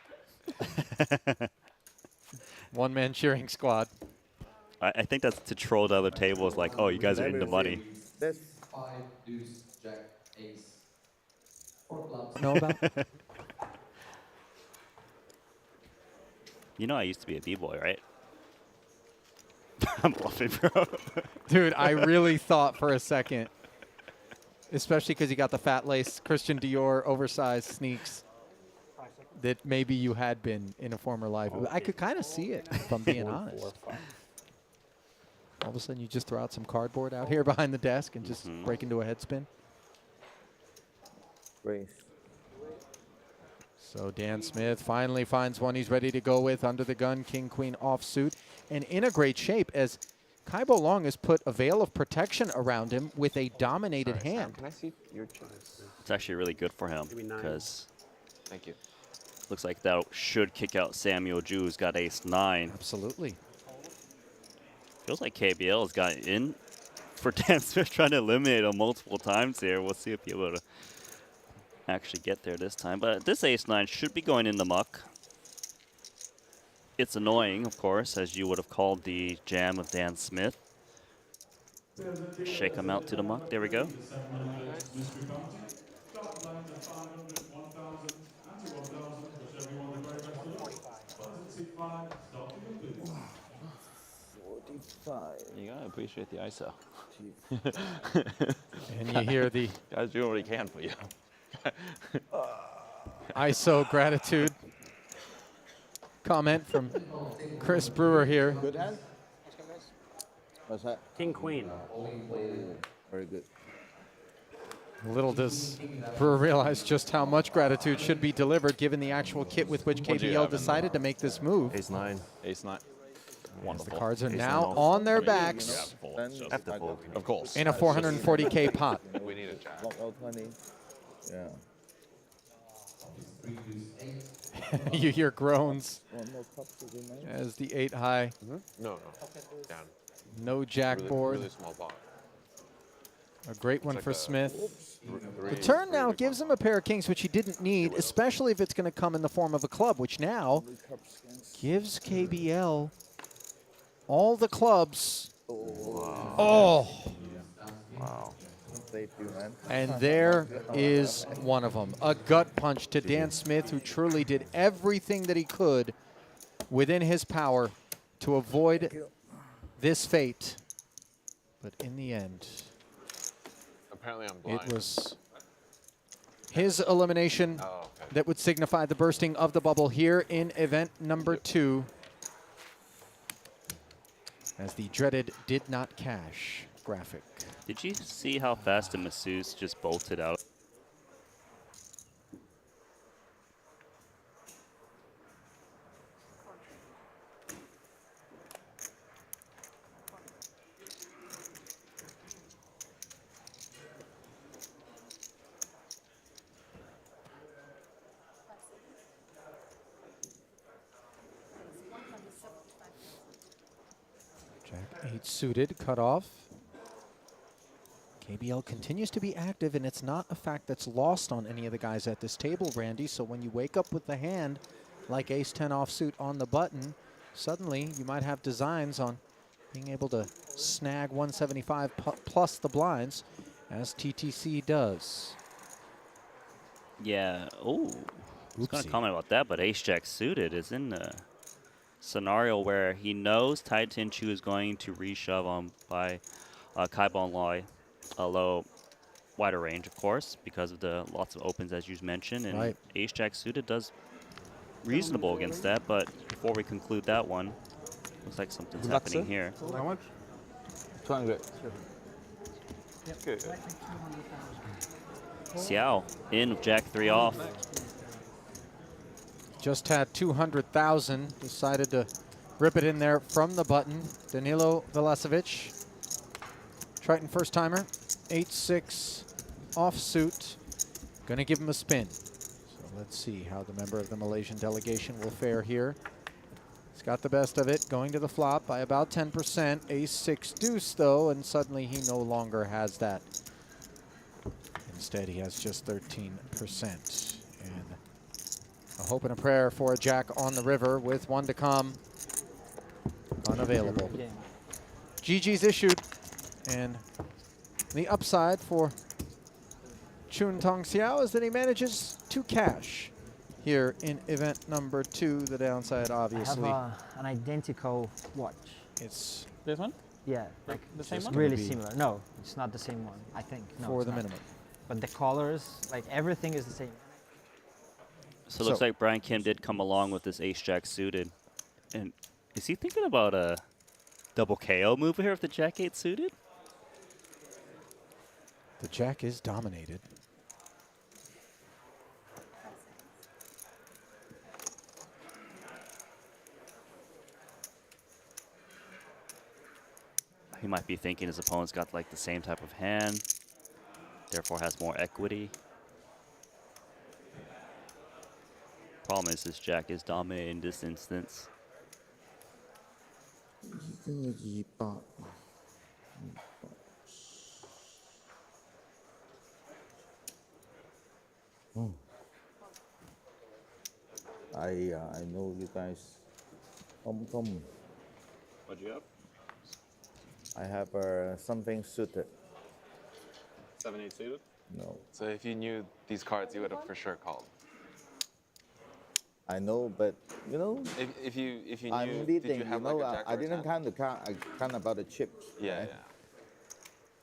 One-man cheering squad. I think that's to troll the other tables, like, oh, you guys are into money. That's 5, deuce, jack, ace. 4 clubs. Know about? You know I used to be a b-boy, right? I'm bluffing, bro. Dude, I really thought for a second, especially because you got the fat lace Christian Dior oversized sneaks, that maybe you had been in a former life. I could kind of see it, if I'm being honest. All of a sudden, you just throw out some cardboard out here behind the desk and just break into a head spin. race. So Dan Smith finally finds one he's ready to go with under the gun, king, queen offsuit, and in a great shape as Kaibo Long has put a veil of protection around him with a dominated hand. Can I see your choice? It's actually really good for him because Thank you. looks like that should kick out Samuel Ju, who's got ace-9. Absolutely. Feels like KBL has gotten in for Dan Smith, trying to eliminate him multiple times here. We'll see if he'll be able to actually get there this time. But this ace-9 should be going in the muck. It's annoying, of course, as you would have called the jam of Dan Smith. Shake him out to the muck. There we go. You gotta appreciate the ISO. And you hear the guys doing what he can for you. ISO gratitude comment from Chris Brewer here. Good hand? What's that? King, queen. Very good. Little does Brewer realize just how much gratitude should be delivered given the actual kit with which What'd you KBL have in decided to make this move. Ace-9. Ace-9. Wonderful. The cards are Ace now nine on their backs Have to fold. Of course. in a 440k pot. We need a jack. Block out 20. Yeah. You hear groans One more cup to be made. as the 8 high. No. Down. No jack board. Really small pot. A great one like for a- Smith. Three- The turn three now big gives ones. him a pair of kings, which he didn't need, especially if it's going to come in the form of a club, which now gives KBL all the clubs. Oh. Wow. Thank you, man. And there is one of them. A gut punch to Dan Smith, who truly did everything that he could within his power to avoid this fate. But in the end, Apparently I'm blind. it was his elimination Oh, okay. that would signify the bursting of the bubble here in event number 2. As the dreaded did not cash graphic. Did you see how fast the masseuse just bolted out? Jack 8 suited, cut off. KBL continues to be active, and it's not a fact that's lost on any of the guys at this table, Randy. So when you wake up with the hand like ace-10 offsuit on the button, suddenly you might have designs on being able to snag 175 plus the blinds, as TTC does. Yeah. Oh, I was going to Oopsie. comment about that, but ace-jack suited is in the scenario where he knows Tai Tin Chu is going to reshove on by Kaibon Loi, a low, wider range, of course, because of the lots of opens, as you mentioned. And Right. ace-jack suited does reasonable against that, but before we conclude that one, looks like something's happening here. How much? 200. Good. Xiao in with Jack 3 off. Just had 200,000. Decided to rip it in there from the button. Danilo Velasevic, Triton first timer, 8-6 offsuit. Gonna give him a spin. So let's see how the member of the Malaysian delegation will fare here. He's got the best of it, going to the flop by about 10%. Ace-6 deuce though, and suddenly he no longer has that. Instead, he has just 13%. And a hope and a prayer for a jack on the river with one to come. Unavailable. GG's issued. And the upside for Chun Tong Xiao is that he manages to cash here in event number 2. The downside, obviously. I have an identical watch. It's this one? Yeah, like the same one? really similar. No, it's not the same one, I think. No, for it's the not. minimum. But the colors, like everything is the same. So it looks like Brian Kim did come along with this ace-jack suited. And is he thinking about a double KO move here with the jack-8 suited? The jack is dominated. He might be thinking his opponent's got like the same type of hand, therefore has more equity. Problem is this jack is dominating in this instance. I know you guys. What'd you have? I have something suited. 7-8 suited? No. So if you knew these cards, you would have for sure called. I know, but you know. If you knew, I'm did leading. you have know, like a jack I or a didn't 10? count about the chips. Yeah, right? yeah.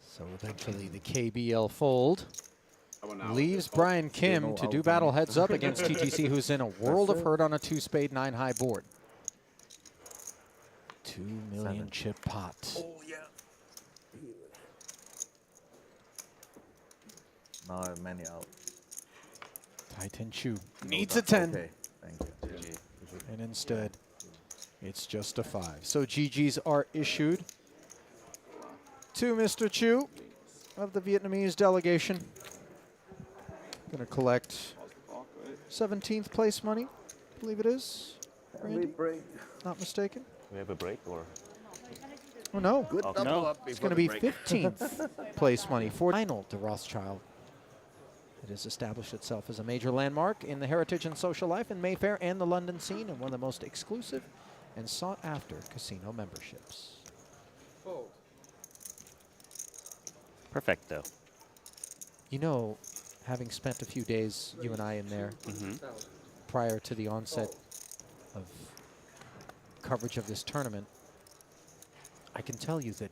So eventually the KBL fold now? leaves Brian Kim to do battle heads up against TTC, who's in a world of hurt on a 2-spade 9-high board. 2 million chip pot. Oh yeah. Now I have many out. Titan Chu needs a 10. Okay, thank you. And instead, it's just a 5. So GGs are issued to Mr. Chu of the Vietnamese delegation. Going to collect 17th place money, I believe it is. Randy? Not mistaken. We have a break or? Oh no. Good double up It's going to be 15th place money for final to Rothschild. It has established itself as a major landmark in the heritage and social life in Mayfair and the London scene, and one of the most exclusive and sought-after casino memberships. Perfecto. You know, having spent a few days, you and I, in there, prior to the onset of coverage of this tournament, I can tell you that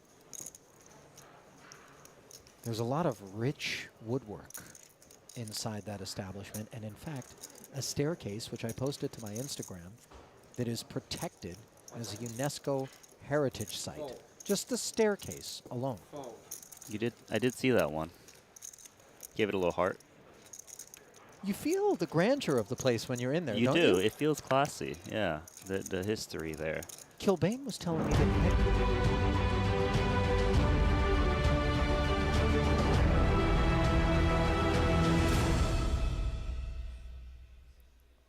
there's a lot of rich woodwork inside that establishment, and in fact, a staircase, which I posted to my Instagram, that is protected as a UNESCO heritage site. Just the staircase alone. You did. I did see that one. Give it a little heart. You feel the grandeur of the place when you're in there, You don't do. you? It feels classy. Yeah. The history there. Kilbane was telling me that.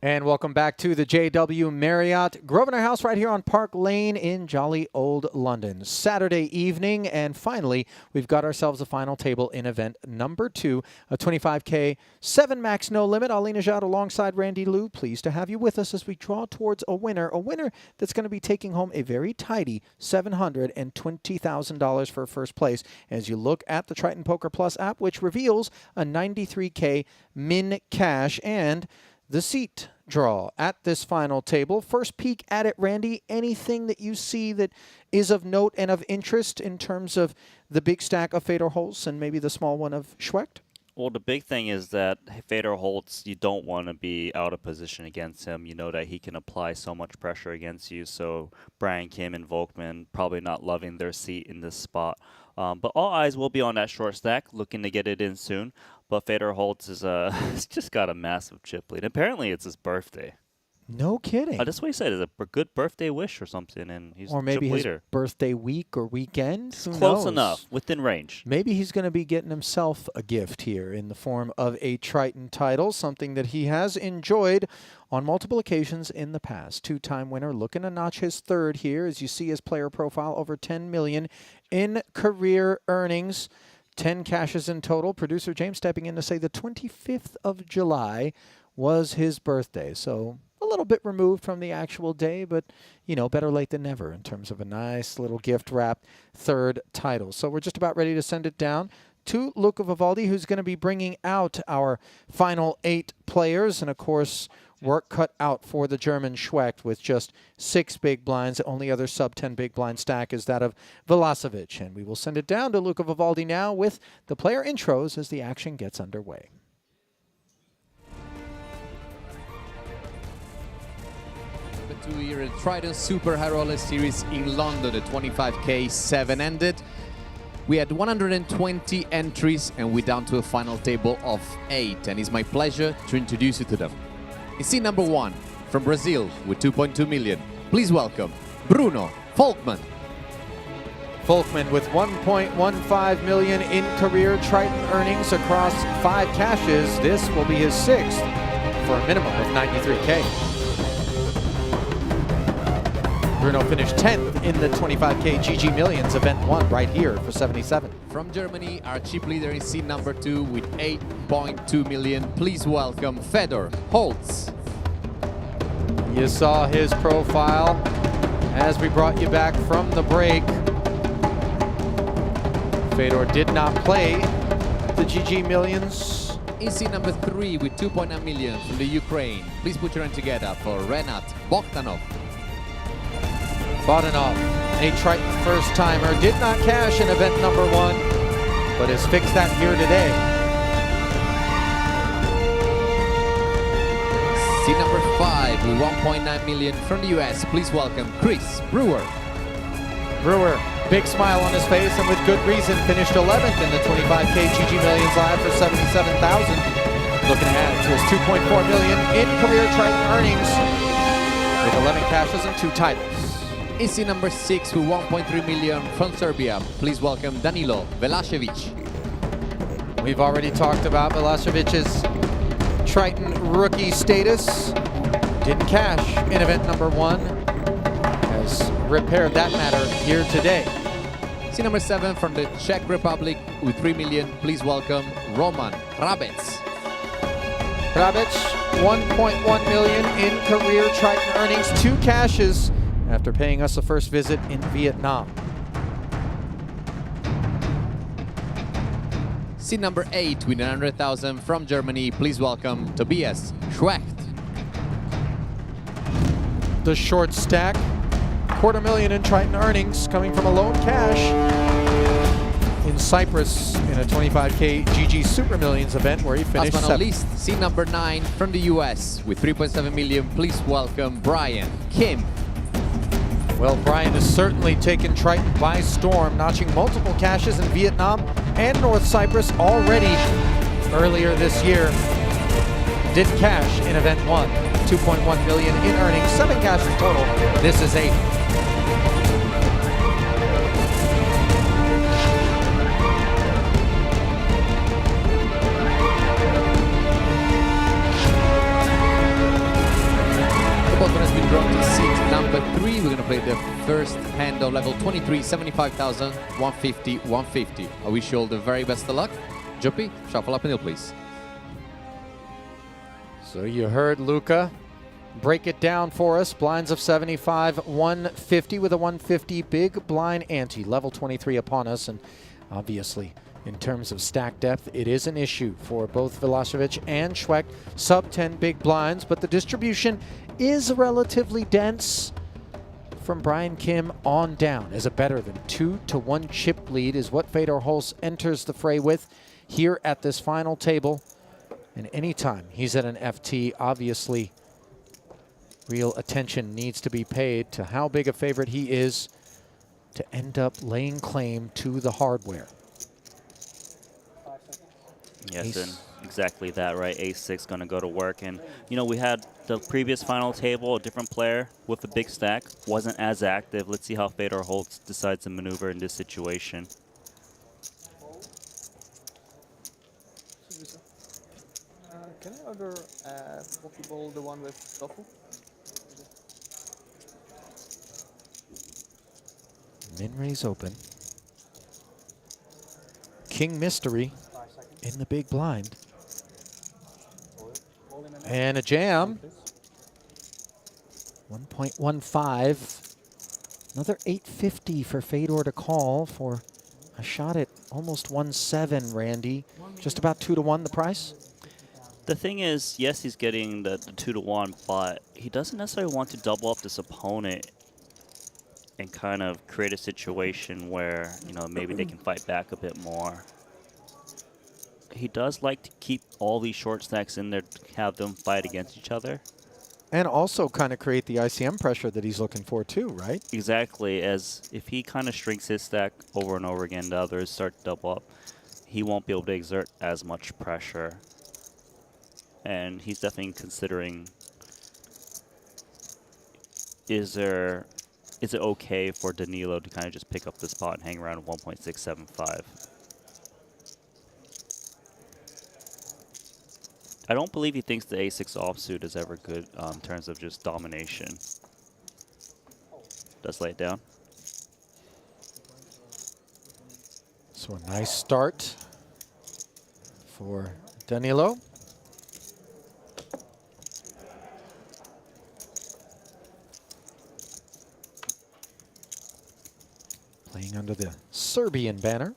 And welcome back to the JW Marriott Grosvenor House right here on Park Lane in jolly old London. Saturday evening, and finally, we've got ourselves a final table in event number 2, a 25k 7 max no limit. Ali Najad alongside Randy Liu, pleased to have you with us as we draw towards a winner that's going to be taking home a very tidy $720,000 for first place as you look at the Triton Poker Plus app, which reveals a 93k min cash and the seat draw at this final table. First peek at it, Randy, anything that you see that is of note and of interest in terms of the big stack of Fedor Holz and maybe the small one of Schwecht? Well, the big thing is that Fedor Holtz, you don't want to be out of position against him. You know that he can apply so much pressure against you. So Brian Kim and Volkman probably not loving their seat in this spot. But all eyes will be on that short stack, looking to get it in soon. But Fedor Holtz is he's just got a massive chip lead. Apparently, it's his birthday. No kidding. That's what he said. Is a good birthday wish or something, and he's or maybe chip his leader. birthday week or weekend. Who Close knows? enough, within range. Maybe he's going to be getting himself a gift here in the form of a Triton title, something that he has enjoyed on multiple occasions in the past. Two-time winner, looking to notch his third here, as you see his player profile, over 10 million in career earnings. 10 cashes in total. Producer James stepping in to say the 25th of July was his birthday. So a little bit removed from the actual day, but, you know, better late than never in terms of a nice little gift-wrapped third title. So we're just about ready to send it down to Luca Vivaldi, who's going to be bringing out our final 8 players. And, of course, work cut out for the German Schwecht with just 6 big blinds. The only other sub-10 big blind stack is that of Velacevic. And we will send it down to Luca Vivaldi now with the player intros as the action gets underway. Number 2 here at Triton Super High Roller Series in London. The 25k 7 ended. We had 120 entries and we're down to a final table of 8. And it's my pleasure to introduce you to them. In seat number 1, from Brazil with 2.2 million, please welcome Bruno Volkman. Volkman with 1.15 million in career Triton earnings across 5 cashes. This will be his 6th for a minimum of 93k. Bruno finished 10th in the 25k GG Millions Event 1 right here for 77. From Germany, our chip leader in seat number 2 with 8.2 million. Please welcome Fedor Holtz. You saw his profile as we brought you back from the break. Fedor did not play the GG Millions. In seat number 3 with 2.9 million from the Ukraine. Please put your hand together for Renat Bogdanov. Bogdanov, a Triton first-timer, did not cash in event number 1, but has fixed that here today. Seat number 5 with 1.9 million from the US. Please welcome Chris Brewer. Brewer, big smile on his face and with good reason, finished 11th in the 25k GG Millions Live for 77,000. Looking ahead to his 2.4 million in career Triton earnings with 11 cashes and 2 titles. In seat number 6 with 1.3 million from Serbia. Please welcome Danilo Velacevic. We've already talked about Velasevic's Triton rookie status. Didn't cash in event number 1. Has repaired that matter here today. Seat number 7 from the Czech Republic with 3 million. Please welcome Roman Hrabec. Hrabec, 1.1 million in career Triton earnings, 2 cashes after paying us a first visit in Vietnam. Seat number 8 with 900,000 from Germany. Please welcome Tobias Schwecht. The short stack, $250,000 in Triton earnings coming from a lone cash in Cyprus in a 25k GG Super Millions event where he finished Last but not 7th. least, seat number 9 from the US with 3.7 million. Please welcome Brian Kim. Well, Brian has certainly taken Triton by storm, notching multiple cashes in Vietnam and North Cyprus already earlier this year. Did cash in event 1, 2.1 million in earnings, 7 cash in total. This is 8. The bottom has been drawn to seat number 3. We're going to play the first hand of level 23, 75,000, 150, 150. I wish you all the very best of luck. Juppy, shuffle up and hill, please. So you heard Luca break it down for us. Blinds of 75, 150 with a 150 big blind ante. Level 23 upon us, and obviously in terms of stack depth, it is an issue for both Velacevic and Schwecht. Sub 10 big blinds, but the distribution is relatively dense from Brian Kim on down, as a better than 2-to-1 chip lead is what Fedor Holtz enters the fray with. here at this final table. And anytime he's at an FT, obviously real attention needs to be paid to how big a favorite he is to end up laying claim to the hardware. Yes, and exactly that, right? Ace-6 going to go to work. And, you know, we had the previous final table, a different player with a big stack, wasn't as active. Let's see how Fedor Holtz decides to maneuver in this situation. Can I order Pokeball, the one with tofu? Min-Ray's open. King Mystery in the big blind. And a jam. 1.15. Another 850 for Fedor to call for a shot at almost 1.7, Randy. Just about 2 to 1 the price. The thing is, yes, he's getting the 2 to 1, but he doesn't necessarily want to double up this opponent and kind of create a situation where, you know, maybe they can fight back a bit more. He does like to keep all these short stacks in there to have them fight against each other. And also kind of create the ICM pressure that he's looking for too, right? Exactly, as if he kind of shrinks his stack over and over again, the others start to double up, he won't be able to exert as much pressure. And he's definitely considering, is it okay for Danilo to kind of just pick up the spot and hang around 1.675? I don't believe he thinks the A6 offsuit is ever good in terms of just domination. Does lay it down. So a nice start for Danilo. Playing under the Serbian banner.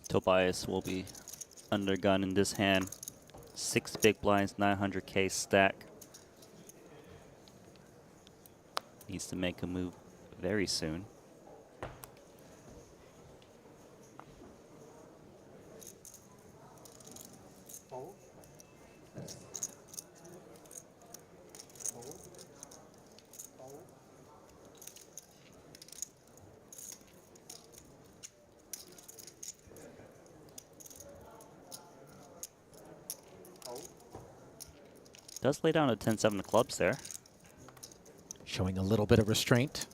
Tobias will be under gun in this hand. 6 big blinds, 900k stack. Needs to make a move very soon. Does lay down a 10-7 of clubs there. Showing a little bit of restraint.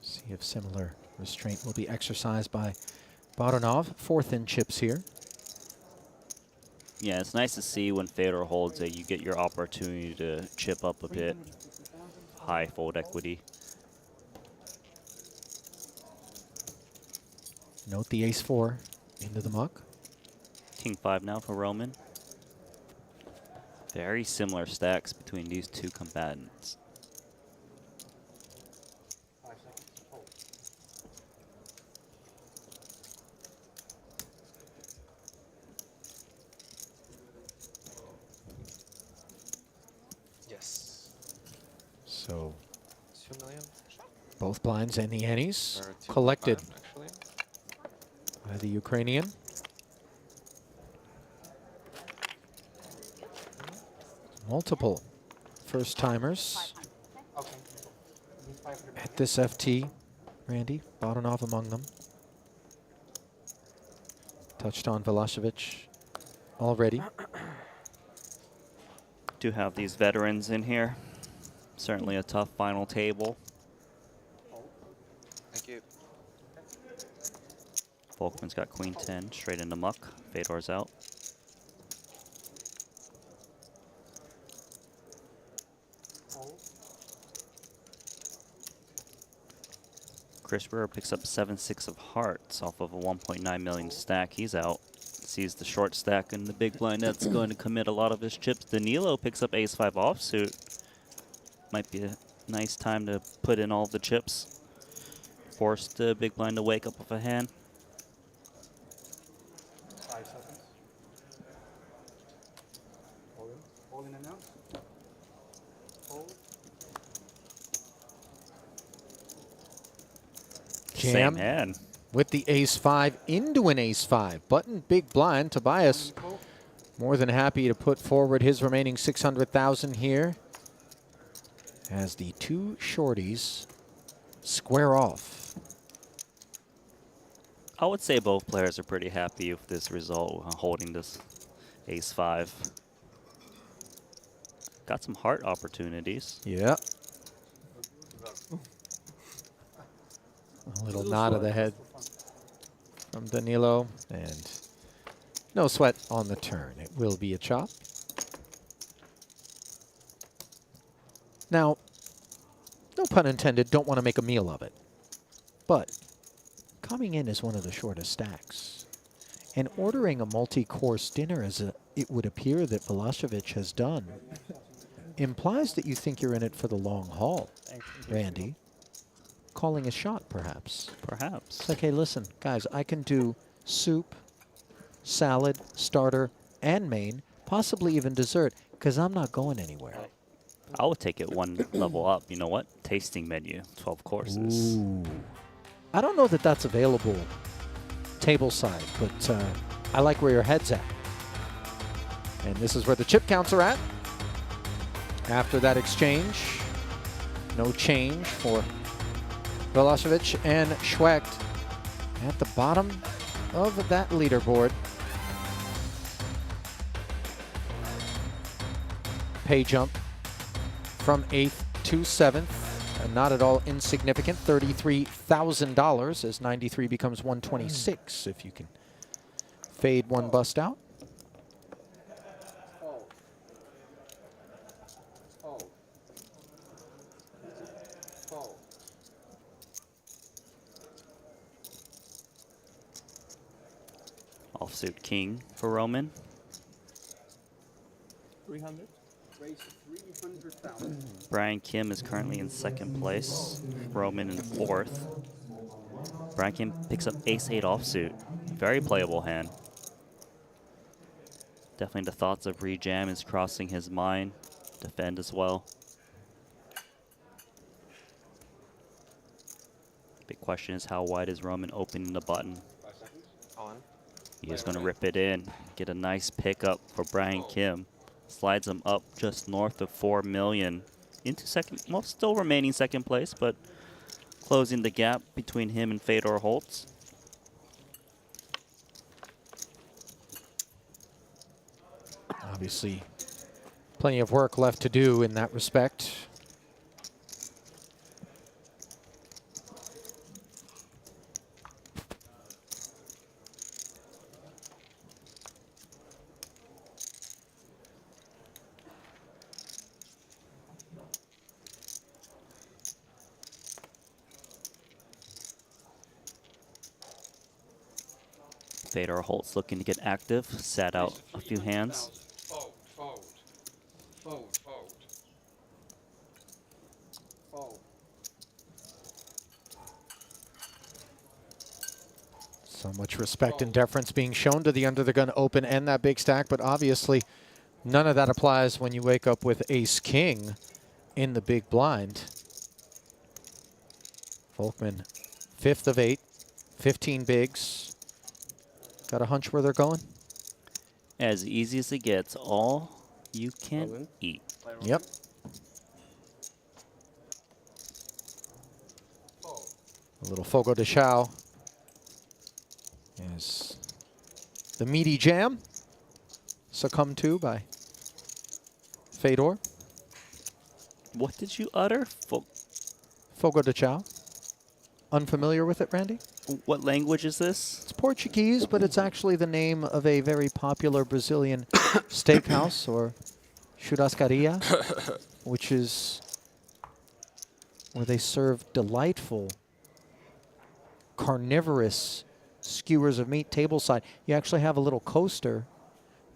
See if similar restraint will be exercised by Baronov. 4th in chips here. Yeah, it's nice to see when Fedor holds it, you get your opportunity to chip up a bit. High fold equity. Note the ace-4 into the muck. King 5 now for Roman. Very similar stacks between these two combatants. Yes. So 2 million. both blinds and the antes Or 2.5 collected actually. by the Ukrainian. Multiple first-timers at this FT. Randy, Baronov among them. Touched on Velasquez already. Do have these veterans in here. Certainly a tough final table. Thank you. Volkman's got queen 10, straight into muck. Fedor's out. Chris Brewer picks up 7-6 of hearts off of a 1.9 million stack. He's out. Sees the short stack in the big blind. That's going to commit a lot of his chips. Danilo picks up ace-5 offsuit. Might be a nice time to put in all of the chips. force the big blind to wake up with a hand. 5 seconds. Hold in and out. Hold. Jam Same hand. with the ace-5 into an ace-5. Button big blind. Tobias more than happy to put forward his remaining 600,000 here as the two shorties square off. I would say both players are pretty happy with this result, holding this ace-5. Got some heart opportunities. Yeah. A little nod of the head from Danilo, and no sweat on the turn. It will be a chop. Now, no pun intended, don't want to make a meal of it. But coming in as one of the shortest stacks and ordering a multi-course dinner, as it would appear that Balašević has done, implies that you think you're in it for the long haul, Randy. Calling a shot, perhaps. Perhaps. It's like, hey, listen, guys, I can do soup, salad, starter, and main, possibly even dessert, because I'm not going anywhere. I would take it one level up. You know what? Tasting menu, 12 courses. Ooh. I don't know that that's available table side, but I like where your head's at. And this is where the chip counts are at. After that exchange, no change for Balašević and Schwecht at the bottom of that leaderboard. Pay jump from 8th to 7th, and not at all insignificant, $33,000 as 93 becomes 126 if you can fade one bust out. Offsuit king for Roman. 300. Raise 300,000. Brian Kim is currently in 2nd place. Roman in 4th. Brian Kim picks up ace-8 offsuit. Very playable hand. Definitely the thoughts of rejam is crossing his mind. Defend as well. Big question is how wide is Roman opening the button? 5 seconds. On. He is going to rip it in. Get a nice pickup for Brian Kim. Slides him up just north of 4 million into 2nd, well, still remaining 2nd place, but closing the gap between him and Fedor Holtz. Obviously, plenty of work left to do in that respect. Fedor Holtz looking to get active, sat out a few hands. Fold, fold, fold, fold, fold. So much respect and deference being shown to the under the gun open and that big stack, but obviously none of that applies when you wake up with ace-king in the big blind. Volkman, 5th of 8, 15 bigs. Got a hunch where they're going? As easy as it gets, all you can eat. Yep. A little Fogo de Chao is the meaty jam succumbed to by Fedor. What did you utter? Fogo de Chao. Unfamiliar with it, Randy? What language is this? It's Portuguese, but it's actually the name of a very popular Brazilian steakhouse, or churrascaria, which is where they serve delightful carnivorous skewers of meat tableside. You actually have a little coaster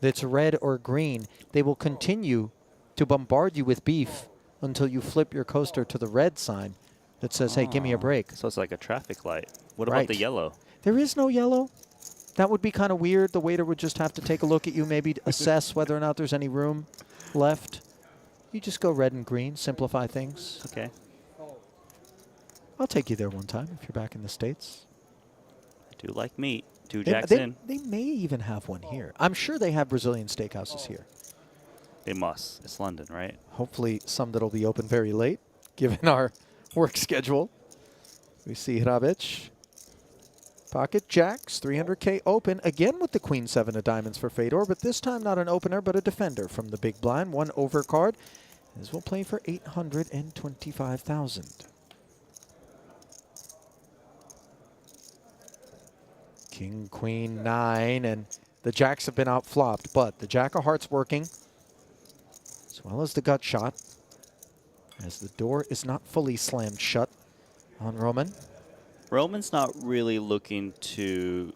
that's red or green. They will continue to bombard you with beef until you flip your coaster to the red sign, that says, hey, give me a break. So it's like a traffic light. What Right. about the yellow? There is no yellow. That would be kind of weird. The waiter would just have to take a look at you, maybe assess whether or not there's any room left. You just go red and green, simplify things. Okay. I'll take you there one time if you're back in the States. I do like meat. Two They, jacks they, in. they may even have one here. I'm sure they have Brazilian steakhouses here. They must. It's London, right? Hopefully some that'll be open very late, given our work schedule. We see Hrabic. Pocket jacks, 300k open, again with the queen 7 of diamonds for Fedor, but this time not an opener, but a defender from the big blind. One overcard. This will play for 825,000. King, queen, 9, and the jacks have been outflopped, but the jack of hearts working, as well as the gut shot, as the door is not fully slammed shut on Roman. Roman's not really looking to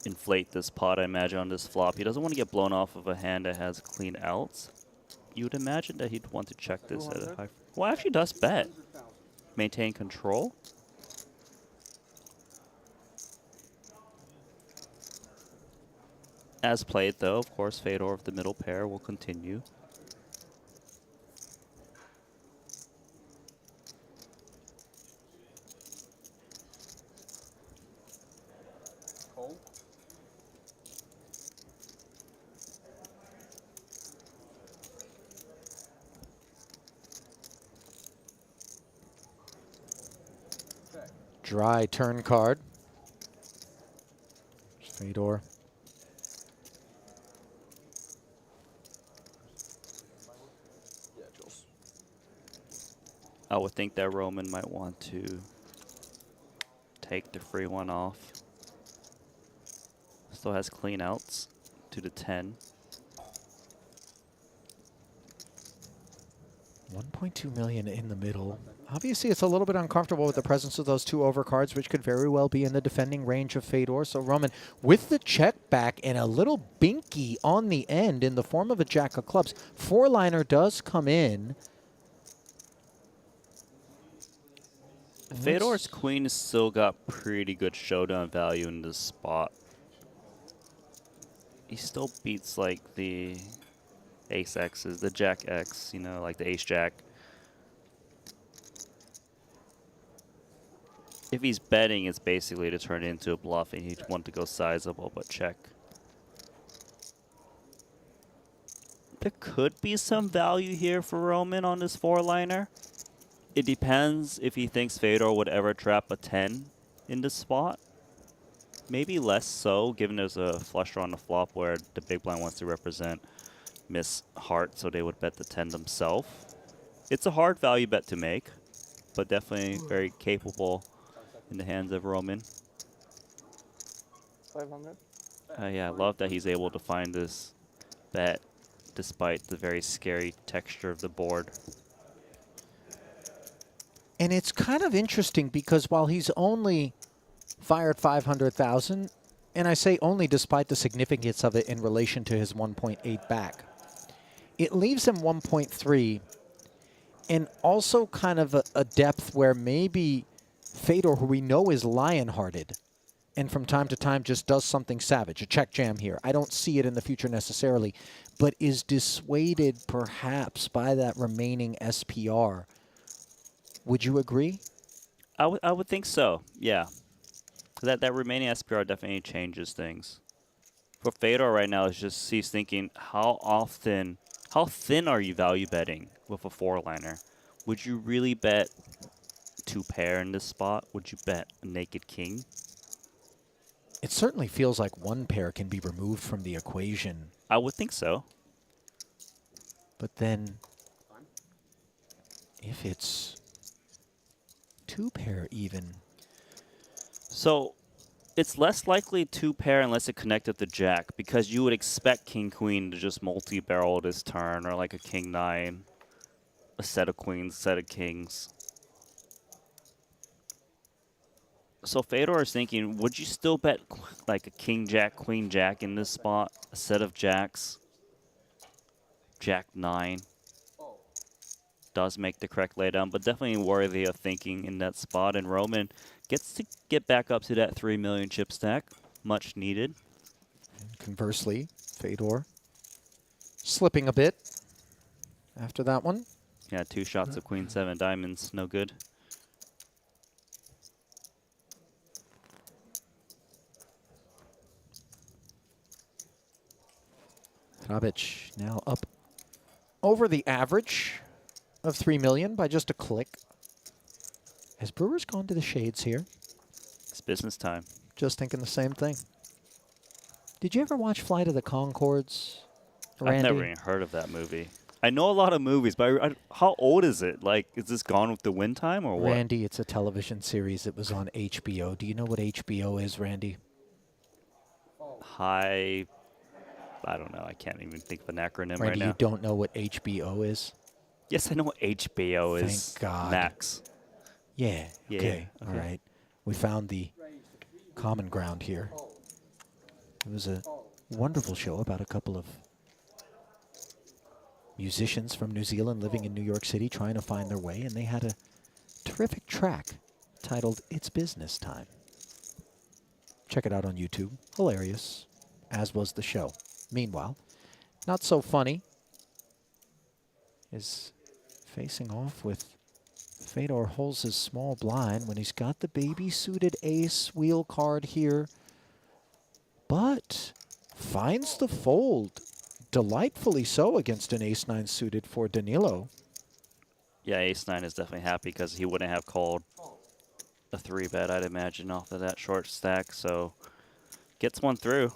inflate this pot, I imagine, on this flop. He doesn't want to get blown off of a hand that has clean outs. You would imagine that he'd want to check this at a high... Well, actually does bet. Maintain control. As played, though, of course, Fedor of the middle pair will continue. Dry turn card. Fedor. I would think that Roman might want to take the free one off. Still has clean outs to the 10. 1.2 million in the middle. Obviously, it's a little bit uncomfortable with the presence of those two overcards, which could very well be in the defending range of Fedor. So Roman, with the check back and a little binky on the end in the form of a jack of clubs, four-liner does come in. Fedor's queen has still got pretty good showdown value in this spot. He still beats like the ace X's, the jack X, you know, like the ace jack. If he's betting, it's basically to turn it into a bluff, and he'd want to go sizable, but check. There could be some value here for Roman on this four-liner. It depends if he thinks Fedor would ever trap a 10 in this spot. Maybe less so, given there's a flush draw on the flop where the big blind wants to represent miss heart, so they would bet the 10 themselves. It's a hard value bet to make, but definitely very capable in the hands of Roman. 500. Yeah, I love that he's able to find this bet despite the very scary texture of the board. And it's kind of interesting because while he's only fired 500,000, and I say only despite the significance of it in relation to his 1.8 back, it leaves him 1.3 and also kind of a depth where maybe Fedor, who we know is lion-hearted, and from time to time just does something savage, a check jam here. I don't see it in the future necessarily, but is dissuaded perhaps by that remaining SPR. Would you agree? I would think so, yeah. That remaining SPR definitely changes things. For Fedor right now, it's just he's thinking, how thin are you value betting with a four-liner? Would you really bet two pair in this spot? Would you bet a naked king? It certainly feels like one pair can be removed from the equation. I would think so. But then, if it's two pair even. So it's less likely two pair unless it connected the jack, because you would expect king queen to just multi-barrel this turn, or like a king nine, a set of queens, set of kings. So Fedor is thinking, would you still bet like a king jack, queen jack in this spot, a set of jacks, jack nine? does make the correct laydown, but definitely worthy of thinking in that spot. And Roman gets to get back up to that 3 million chip stack, much needed. Conversely, Fedor slipping a bit after that one. Yeah, 2 shots of Queen 7 diamonds, no good. Hrabic now up over the average of 3 million by just a click. Has Brewers gone to the shades here? It's business time. Just thinking the same thing. Did you ever watch Flight of the Conchords, Randy? I've never even heard of that movie. I know a lot of movies, but how old is it? Like, is this Gone with the Wind time or what? Randy, it's a television series. It was on HBO. Do you know what HBO is, Randy? I don't know. I can't even think of an acronym Randy, right now. you don't know what HBO is? Yes, I know what HBO is. Thank God. Max. Yeah. Yeah, Okay. yeah, All okay. right. We found the common ground here. It was a wonderful show about a couple of musicians from New Zealand living in New York City trying to find their way, and they had a terrific track titled It's Business Time. Check it out on YouTube. Hilarious, as was the show. Meanwhile, not so funny is facing off with Fedor Holz's small blind when he's got the baby-suited ace wheel card here, but finds the fold, delightfully so, against an ace-9 suited for Danilo. Yeah, ace-9 is definitely happy because he wouldn't have called a 3-bet, I'd imagine, off of that short stack. So gets one through.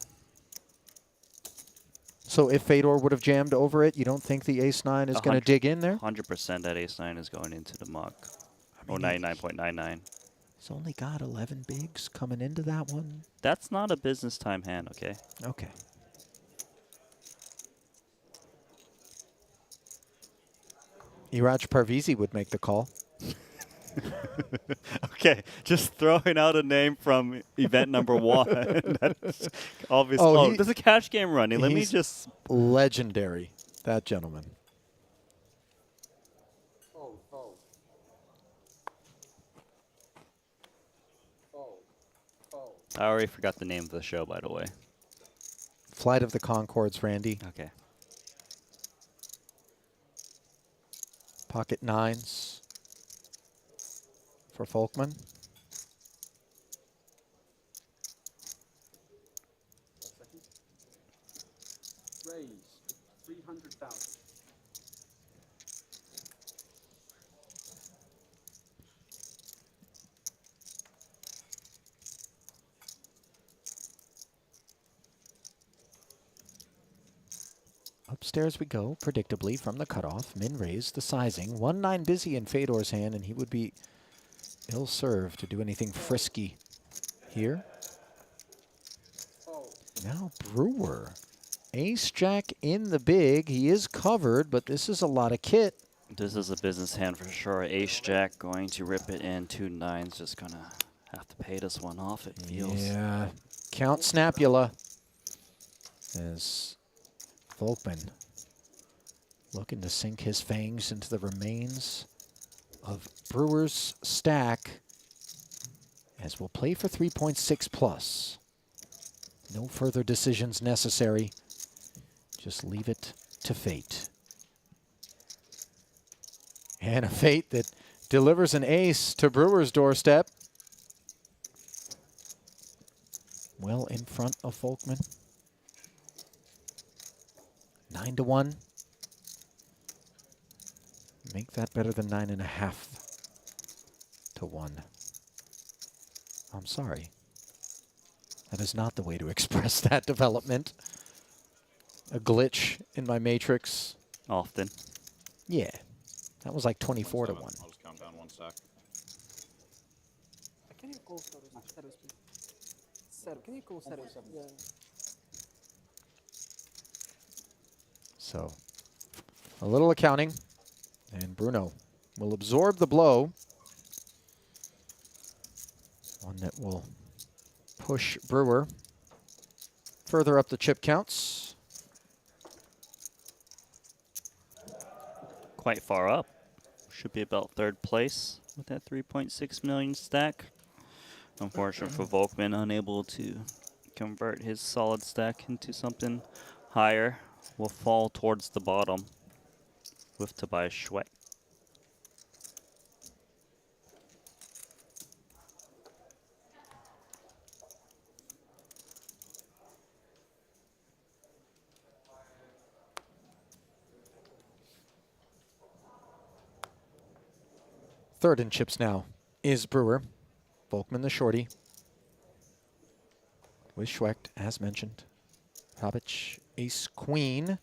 So if Fedor would have jammed over it, you don't think the ace-9 is going to dig in there? 100% that ace-9 is going into the muck. Or 99.99. He's only got 11 bigs coming into that one. That's not a business time hand, okay? Okay. Iraj Parvizi would make the call. Okay, just throwing out a name from event number 1. That's obviously. Oh, there's a cash game running. Let me he's just. Legendary, that gentleman. I already forgot the name of the show, by the way. Flight of the Conchords, Randy. Okay. Pocket 9s for Folkman. Raised 300,000. Upstairs we go, predictably, from the cutoff. Min raised the sizing. 1-9 busy in Fedor's hand, and he would be ill-served to do anything frisky here. Now Brewer. Ace-Jack in the big. He is covered, but this is a lot of kit. This is a business hand for sure. Ace-Jack going to rip it in. 2 9s. Just going to have to pay this one off, it feels. Yeah. Count Snapula. As Folkman looking to sink his fangs into the remains of Brewer's stack, as we'll play for 3.6 plus. No further decisions necessary. Just leave it to fate. And a fate that delivers an ace to Brewer's doorstep. Well in front of Folkman. 9-1. Make that better than 9.5 to 1. I'm sorry. That is not the way to express that development. A glitch in my matrix. Often. Yeah. That was like 24 to 1. I'll just count down 1 sec. Can you call Seros, please? Seros, can you call Seros? Yeah. So, a little accounting, and Bruno will absorb the blow. One that will push Brewer further up the chip counts. Quite far up. Should be about third place with that 3.6 million stack. Unfortunate for Volkman, unable to convert his solid stack into something higher. Will fall towards the bottom with Tobias Schweck. Third in chips now is Brewer. Volkman the shorty. With Schwecht, as mentioned. Pavic, ace, queen.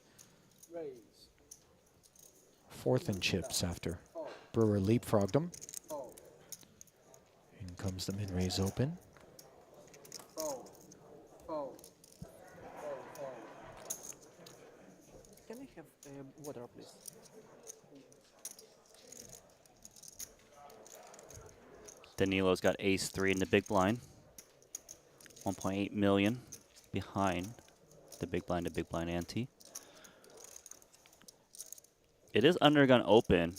Fourth in chips after Brewer leapfrogged him. In comes the min-raise open. Can I have water, please? Danilo's got ace-3 in the big blind. 1.8 million behind the big blind ante. It is undergun open.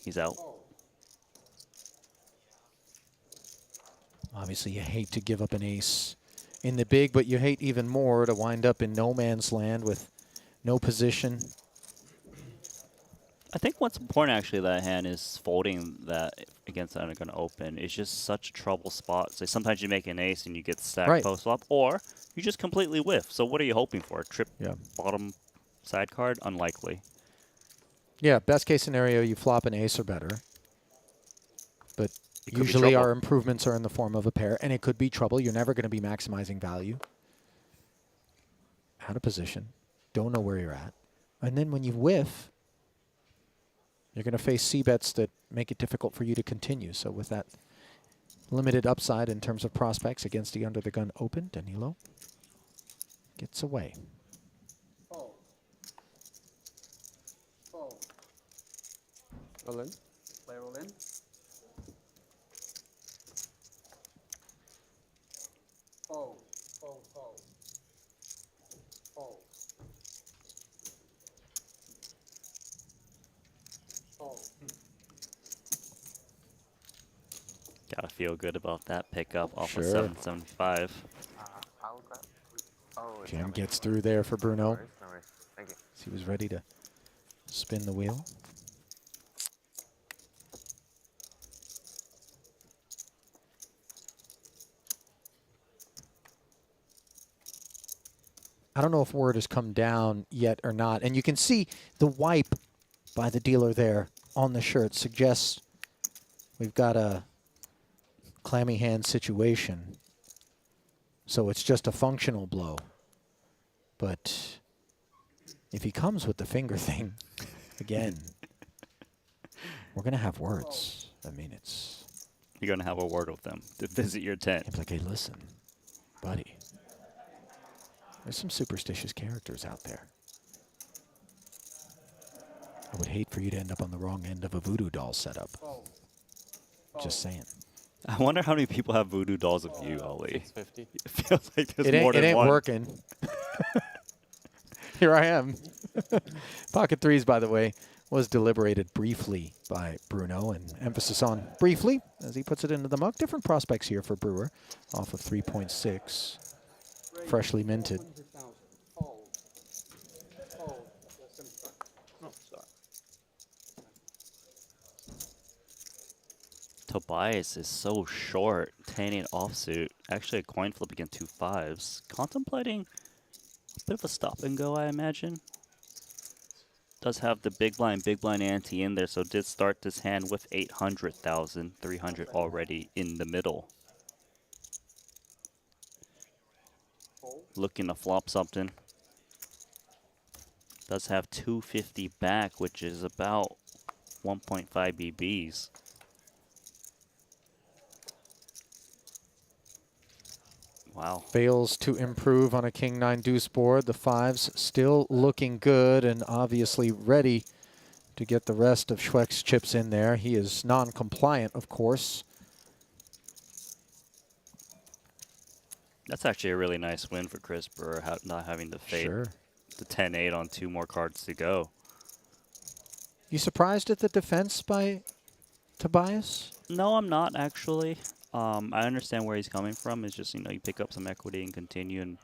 He's out. Obviously, you hate to give up an ace in the big, but you hate even more to wind up in no man's land with no position. I think what's important actually that hand is folding that against the undergun open. It's just such a trouble spot. So sometimes you make an ace and you get stacked post flop, or you just completely whiff. So what are you hoping for? Trip bottom side card? Unlikely. Yeah, best case scenario, you flop an ace or better. But It could be usually trouble. our improvements are in the form of a pair, and it could be trouble. You're never going to be maximizing value. Out of position. Don't know where you're at. And then when you whiff, you're going to face C-bets that make it difficult for you to continue. So with that limited upside in terms of prospects against the under-the-gun open, Danilo gets away. Roll in. Play roll in. Fold. Fold. Fold. Fold. Fold. Gotta feel good about that pickup off of Sure. 775. I'll grab. Oh, it's Jam coming. gets through there for Bruno. No worries, no worries. Thank you. He was ready to spin the wheel. I don't know if word has come down yet or not. And you can see the wipe by the dealer there on the shirt suggests we've got a clammy hand situation. So it's just a functional blow. But if he comes with the finger thing again, we're going to have words. I mean, it's... You're going to have a word with them to visit your tent. It's like, hey, listen, buddy. There's some superstitious characters out there. I would hate for you to end up on the wrong end of a voodoo doll setup. Just saying. I wonder how many people have voodoo dolls of you, Ollie. 650. It feels like there's It ain't, more than it ain't one. working. Here I am. Pocket threes, by the way, was deliberated briefly by Bruno, and emphasis on briefly as he puts it into the mug. Different prospects here for Brewer off of 3.6. Freshly minted. Tobias is so short. 10-8 offsuit. Actually, a coin flip against 2 5s. Contemplating a bit of a stop and go, I imagine. Does have the big blind ante in there, so did start this hand with 800,000, 300 already in the middle. Looking to flop something. Does have 250 back, which is about 1.5 BBs. Wow. Fails to improve on a king-9 deuce board. The fives still looking good and obviously ready to get the rest of Schweck's chips in there. He is non-compliant, of course. That's actually a really nice win for Chris Brewer, not having the fate the 10-8 on 2 more cards to go. You surprised at the defense by Tobias? No, I'm not actually. I understand where he's coming from. It's just, you know, you pick up some equity and continue, and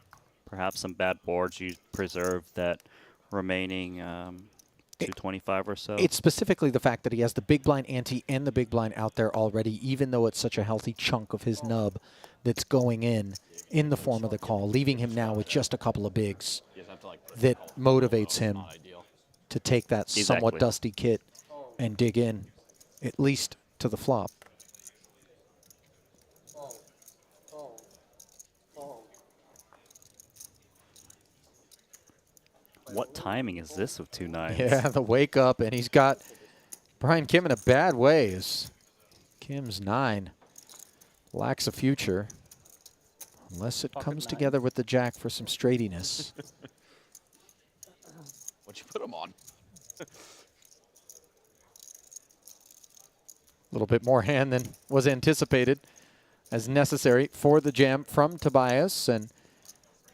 perhaps some bad boards, you preserve that remaining 225 or so. It's specifically the fact that he has the big blind ante and the big blind out there already, even though it's such a healthy chunk of his nub that's going in the form of the call, leaving him now with just a couple of bigs that motivates him to take that somewhat dusty kit and dig in, at least to the flop. What timing is this with 2 9s? Yeah, the wake up, and he's got Brian Kim in a bad way. As Kim's 9 lacks a future, unless it comes together with the jack for some straightiness. What'd you put him on? A little bit more hand than was anticipated as necessary for the jam from Tobias, and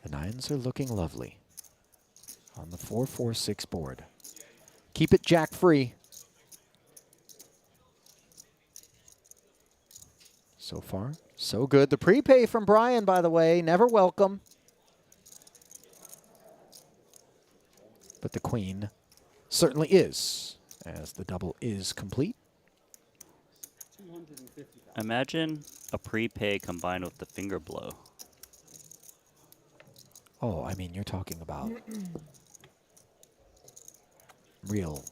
the 9s are looking lovely on the 4-4-6 board. Keep it jack free. So far, so good. The prepay from Brian, by the way, never welcome. But the queen certainly is, as the double is complete. Imagine a prepay combined with the finger blow. Oh, I mean, you're talking about real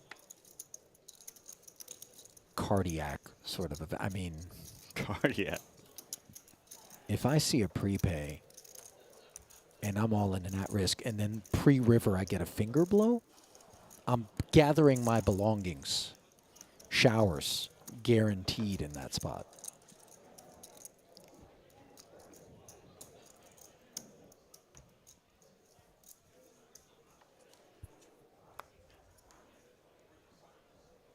cardiac sort of event. I mean, cardiac. If I see a prepay and I'm all in and at risk, and then pre-river I get a finger blow, I'm gathering my belongings. Showers guaranteed in that spot.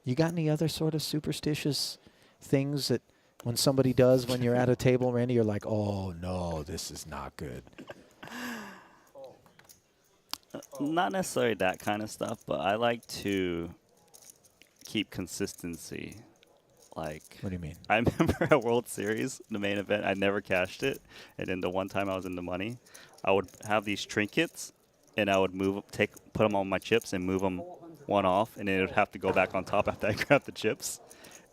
You got any other sort of superstitious things that when somebody does when you're at a table, Randy, you're like, oh, no, this is not good? Not necessarily that kind of stuff, but I like to keep consistency. Like, what do you mean? I remember at World Series, the main event, I never cashed it. And then the one time I was in the money, I would have these trinkets, and I would put them on my chips and move them one off, and then it would have to go back on top after I grabbed the chips.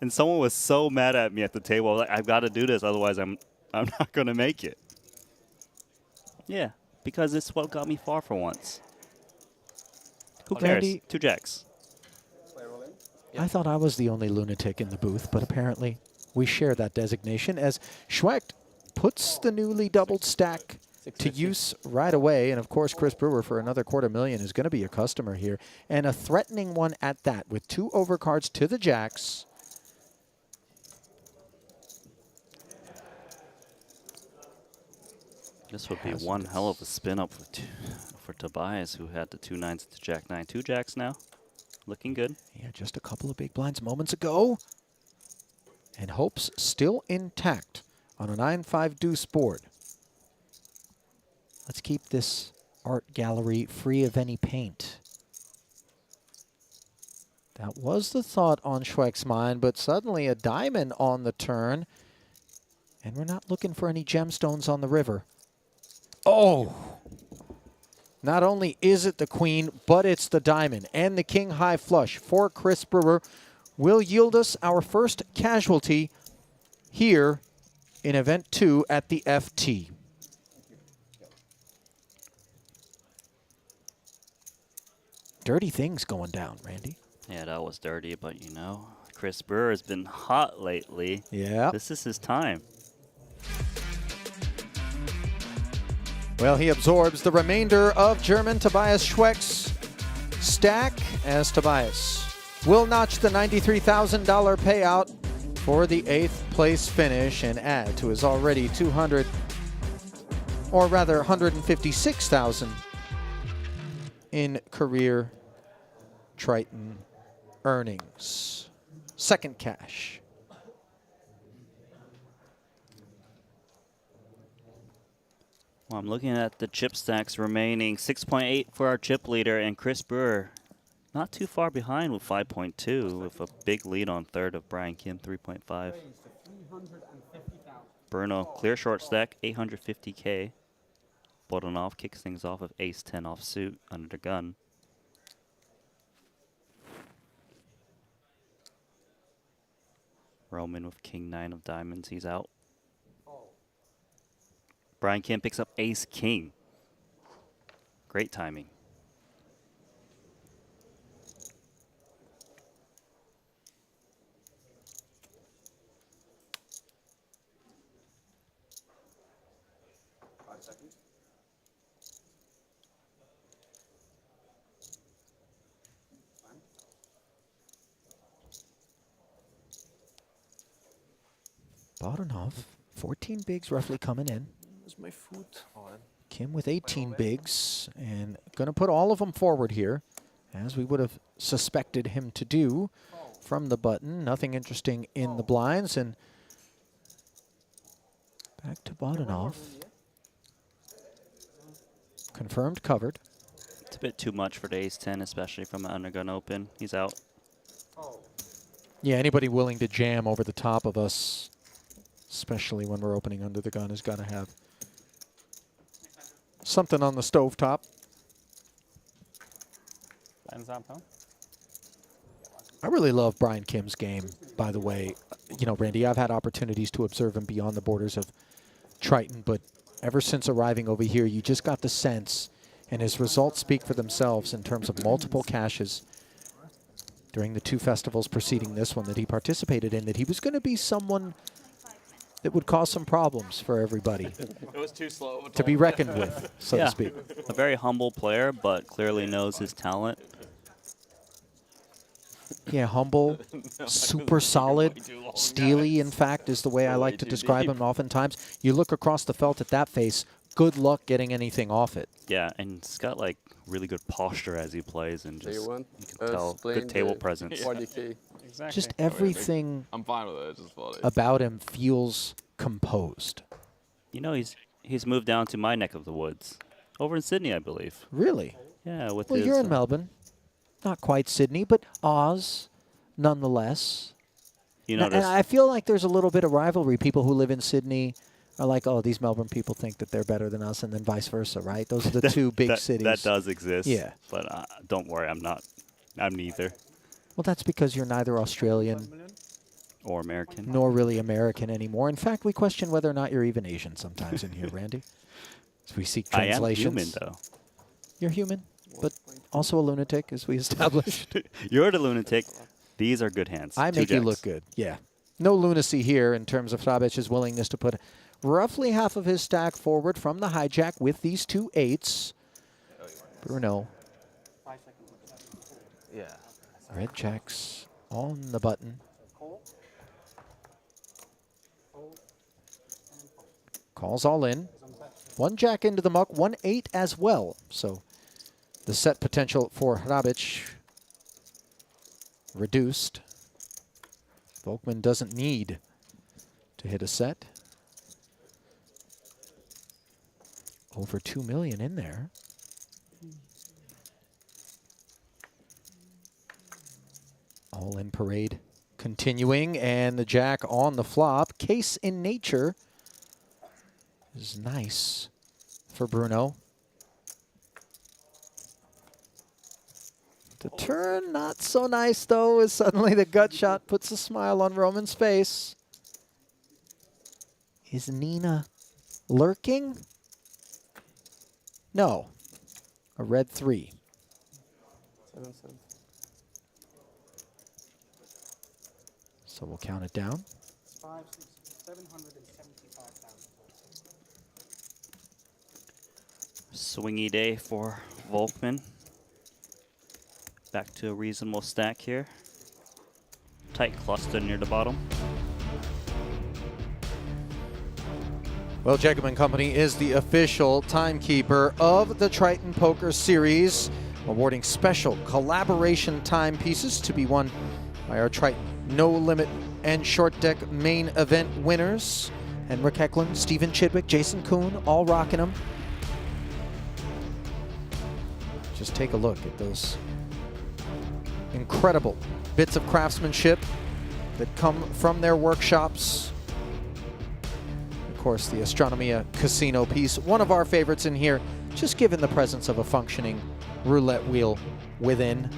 And someone was so mad at me at the table. I was like, I've got to do this, otherwise I'm not going to make it. Yeah, because it's what got me far for once. Who cares? Randy, 2 jacks. I thought I was the only lunatic in the booth, but apparently we share that designation as Schwecht puts the newly doubled stack to use right away. And, of course, Chris Brewer for another $250,000 is going to be a customer here. And a threatening one at that with 2 overcards to the jacks. This would be one hell of a spin up for Tobias, who had the 2 9s to jack 9. 2 jacks now. Looking good. Yeah, just a couple of big blinds moments ago. And hopes still intact on a 9-5 deuce board. Let's keep this art gallery free of any paint. That was the thought on Schwecht's mind, but suddenly a diamond on the turn. And we're not looking for any gemstones on the river. Oh! Not only is it the queen, but it's the diamond. And the king high flush for Chris Brewer will yield us our first casualty here in event 2 at the FT. Dirty things going down, Randy. Yeah, that was dirty, but you know, Chris Brewer has been hot lately. Yeah. This is his time. Well, he absorbs the remainder of German Tobias Schwecht's stack as Tobias will notch the $93,000 payout for the 8th place finish and add to his already 200, or rather 156,000 in career Triton earnings. Second cash. Well, I'm looking at the chip stacks remaining. 6.8 for our chip leader, and Chris Brewer not too far behind with 5.2, with a big lead on third of Brian Kim, 3.5. Bruno, clear short stack, 850k. Bodanov kicks things off with ace-10 off suit under the gun. Roman with king-9 of diamonds, he's out. Brian Kim picks up ace-king. Great timing. Bodanov, 14 bigs roughly coming in. Where's my foot? Kim with 18 bigs, and going to put all of them forward here, as we would have suspected him to do from the button. Nothing interesting in the blinds, and back to Bodanov. Confirmed covered. It's a bit too much for the ace-10, especially from an undergun open. He's out. Yeah, anybody willing to jam over the top of us, especially when we're opening under the gun, has got to have something on the stovetop. Lines up, huh? I really love Brian Kim's game, by the way. You know, Randy, I've had opportunities to observe him beyond the borders of Triton, but ever since arriving over here, you just got the sense, and his results speak for themselves in terms of multiple caches during the 2 festivals preceding this one that he participated in, that he was going to be someone that would cause some problems for everybody. It was too slow. To be reckoned with, so to speak. A very humble player, but clearly knows his talent. Yeah, humble, super solid, steely, in fact, is the way I like to describe him oftentimes. You look across the felt at that face, good luck getting anything off it. Yeah, and he's got like really good posture as he plays, and just want you can tell good table presence. 40K. Exactly. Just everything I'm fine with it. It's just funny. about him feels composed. You know, he's moved down to my neck of the woods, over in Sydney, I believe. Really? Yeah, with Well, his, you're in Melbourne. Not quite Sydney, but Oz, nonetheless. You And notice I feel like there's a little bit of rivalry. People who live in Sydney are like, oh, these Melbourne people think that they're better than us, and then vice versa, right? Those are the two big cities. That does exist. Yeah. But don't worry, I'm neither. Well, that's because you're neither Australian Or American. nor really American anymore. In fact, we question whether or not you're even Asian sometimes in here, Randy. As we seek translations. I am human, though. You're human, but also a lunatic, as we established. You're the lunatic. These are good hands. I 2 make you jacks. look good, yeah. No lunacy here in terms of Hrabic's willingness to put roughly half of his stack forward from the hijack with these 2 8s. Bruno. Yeah. Red jacks on the button. Calls all in. 1 jack into the muck, 1 8 as well. So the set potential for Hrabic reduced. Volkman doesn't need to hit a set. Over 2 million in there. All in parade continuing, and the jack on the flop. Case in nature is nice for Bruno. The turn, not so nice, though, as suddenly the gut shot puts a smile on Roman's face. Is Nina lurking? No. A red 3. 7 cents. So we'll count it down. 775,000. Swingy day for Volkman. Back to a reasonable stack here. Tight cluster near the bottom. Well, Jacob & Company is the official timekeeper of the Triton Poker Series, awarding special collaboration timepieces to be won by our Triton No Limit and Short Deck main event winners. Henrik Hecklund, Stephen Chidwick, Jason Kuhn, all rocking them. Just take a look at those incredible bits of craftsmanship that come from their workshops. Of course, the Astronomia Casino piece, one of our favorites in here, just given the presence of a functioning roulette wheel within.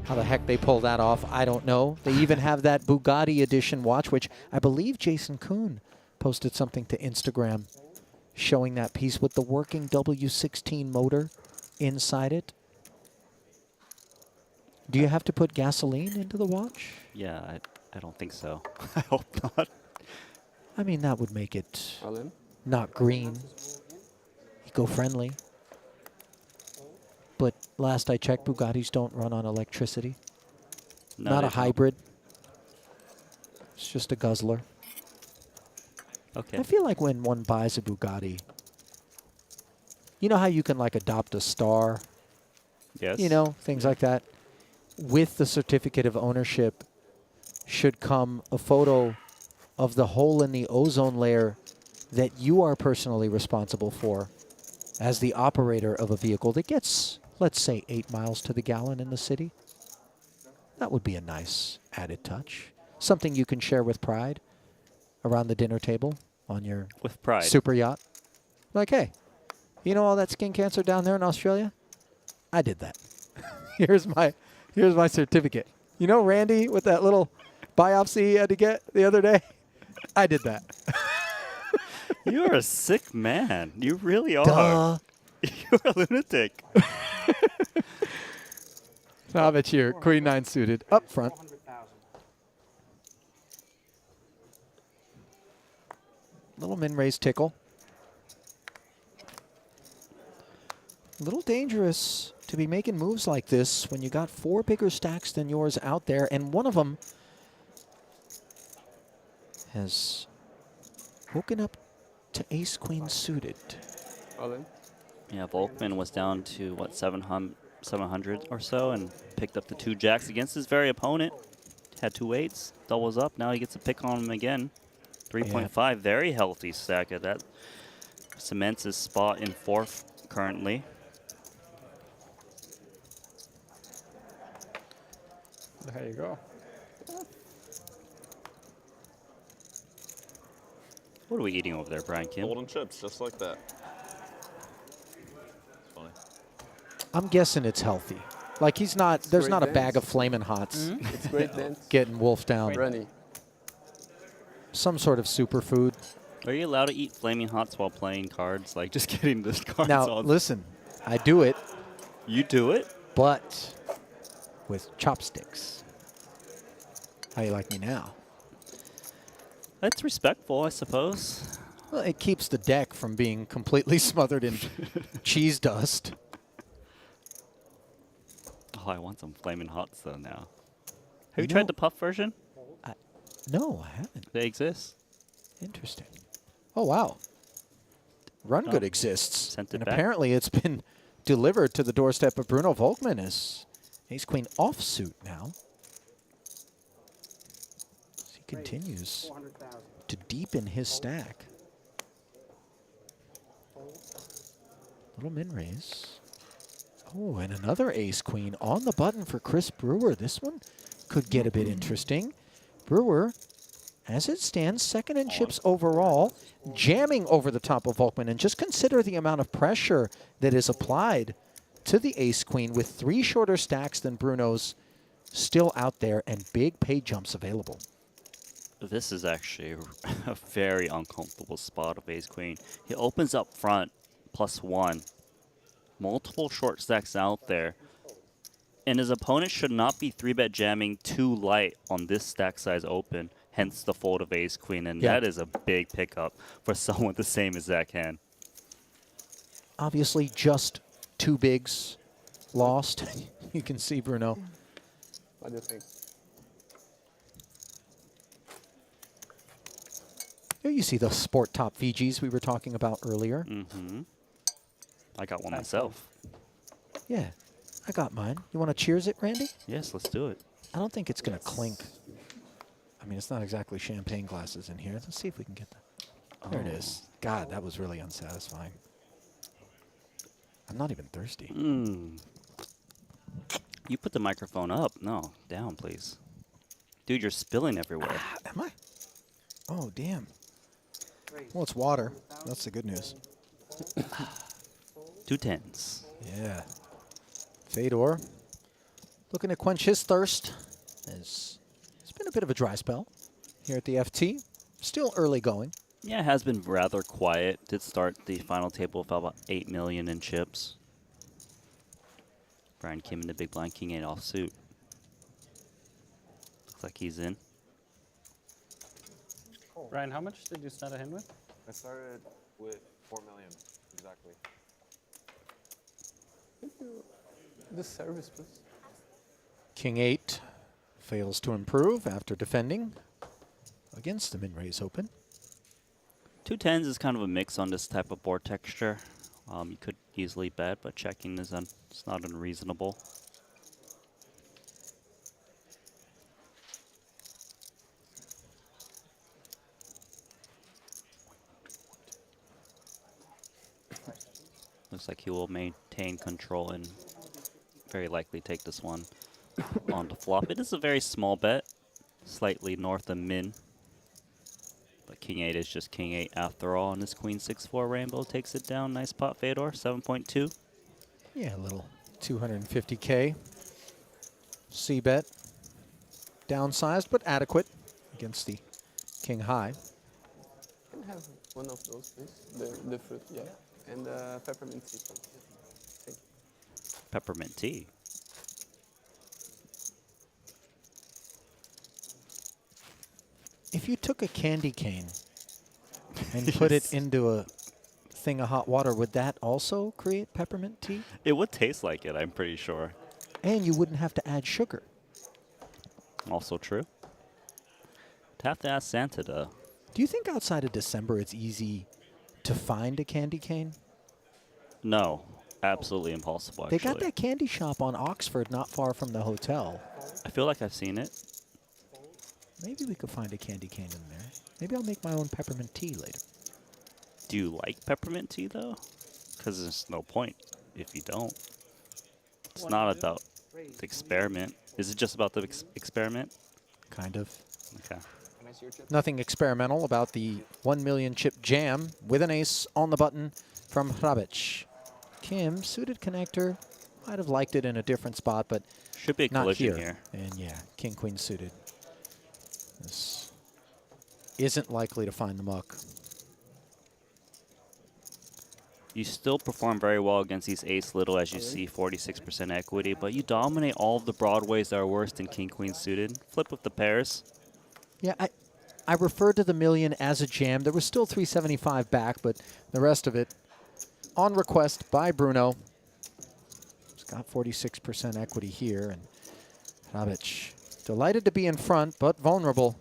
How the heck they pull that off, I don't know. They even have that Bugatti edition watch, which I believe Jason Kuhn posted something to Instagram showing that piece with the working W16 motor inside it. Do you have to put gasoline into the watch? Yeah, I don't think so. I hope not. I mean, that would make it All in. not green, eco-friendly. But last I checked, Bugattis don't run on electricity. No, Not they a don't. hybrid. It's just a guzzler. Okay. I feel like when one buys a Bugatti, you know how you can like adopt a star? Yes. You know, things like that. With the certificate of ownership should come a photo of the hole in the ozone layer that you are personally responsible for as the operator of a vehicle that gets, let's say, 8 miles to the gallon in the city. That would be a nice added touch. Something you can share with pride around the dinner table on your With pride. super yacht. Like, hey, you know all that skin cancer down there in Australia? I did that. Here's my certificate. You know Randy with that little biopsy he had to get the other day? I did that. You're a sick man. You really are. Duh. You're a lunatic. How about your Queen 9 suited up front? Little min-raise tickle. A little dangerous to be making moves like this when you got 4 bigger stacks than yours out there, and one of them has woken up to ace-queen suited. All in. Yeah, Volkman was down to, what, 700 or so, and picked up the 2 jacks against his very opponent. Had 2 8s, doubles up. Now he gets a pick on him again. 3.5, very healthy stack of that. Cements his spot in 4th currently. There you go. What are we eating over there, Brian Kim? Golden chips, just like that. It's funny. I'm guessing it's healthy. Like he's not, there's great not a dance. bag of Flamin' Hots It's great dance. getting wolfed down. Rennie. Some sort of superfood. Are you allowed to eat Flaming Hots while playing cards? Like, just getting this cards Now, on. listen, I do it, You do it? but with chopsticks. How you like me now? That's respectful, I suppose. Well, it keeps the deck from being completely smothered in cheese dust. Oh, I want some Flaming Hots, though, now. Have you You tried know- the puff version? No, I haven't. They exist. Interesting. Oh, wow. Run Good Oh, exists. sent it And back. apparently it's been delivered to the doorstep of Bruno Volkmann as ace-queen offsuit now. As he continues to deepen his stack. Little min-raise. Oh, and another ace-queen on the button for Chris Brewer. This one could get a bit interesting. Brewer, as it stands, second in chips overall, jamming over the top of Volkmann. And just consider the amount of pressure that is applied to the ace-queen with 3 shorter stacks than Bruno's still out there and big pay jumps available. This is actually a very uncomfortable spot of ace-queen. He opens up front, +1. Multiple short stacks out there. And his opponent should not be 3-bet jamming too light on this stack size open, hence the fold of ace-queen, and Yeah. that is a big pickup for someone the same as Zach hand. Obviously, just 2 bigs lost. You can see Bruno. What do you think? Here you see the sport top VGs we were talking about earlier. Mm-hmm. I got one myself. Yeah, I got mine. You want to cheers it, Randy? Yes, let's do it. I don't think it's going to clink. I mean, it's not exactly champagne glasses in here. Let's see if we can get that. There it is. God, that was really unsatisfying. I'm not even thirsty. You put the microphone up. No, down, please. Dude, you're spilling everywhere. Am I? Oh, damn. Well, it's water. That's the good news. 2 10s. Yeah. Fedor looking to quench his thirst. It's been a bit of a dry spell here at the FT. Still early going. Yeah, it has been rather quiet. Did start the final table with about 8 million in chips. Brian Kim in the big blind, king 8 offsuit. Looks like he's in. Brian, how much did you start a hand with? I started with 4 million, exactly. The service, please. King 8 fails to improve after defending against the min-raise open. 2 10s is kind of a mix on this type of board texture. You could easily bet, but checking is it's not unreasonable. Looks like he will maintain control and very likely take this one on the flop. It is a very small bet, slightly north of min. But King 8 is just King 8 after all, and this Queen 6-4 rainbow takes it down. Nice pot, Fedor, 7.2. Yeah, a little 250K. C-bet. Downsized, but adequate against the King High. Can I have one of those, please? The fruit, yeah. And peppermint tea, please. Thank you. Peppermint tea. If you took a candy cane and put it into a thing of hot water, would that also create peppermint tea? It would taste like it, I'm pretty sure. And you wouldn't have to add sugar. Also true. Have to ask Santa, though. Do you think outside of December it's easy to find a candy cane? No, absolutely impossible, actually. They got that candy shop on Oxford not far from the hotel. I feel like I've seen it. Maybe we could find a candy cane in there. Maybe I'll make my own peppermint tea later. Do you like peppermint tea, though? Because there's no point if you don't. It's not about the experiment. Is it just about the experiment? Kind of. Okay. Nothing experimental about the 1 million chip jam with an ace on the button from Hrabic. Kim, suited connector, might have liked it in a different spot, but should be a not collision here. here. And yeah, King Queen suited. This isn't likely to find the muck. You still perform very well against these ace little, as you see 46% equity, but you dominate all of the broadways that are worse than King Queen suited. Flip with the pairs. Yeah, I referred to the million as a jam. There was still 375 back, but the rest of it on request by Bruno. He's got 46% equity here, and Hrabic delighted to be in front, but vulnerable,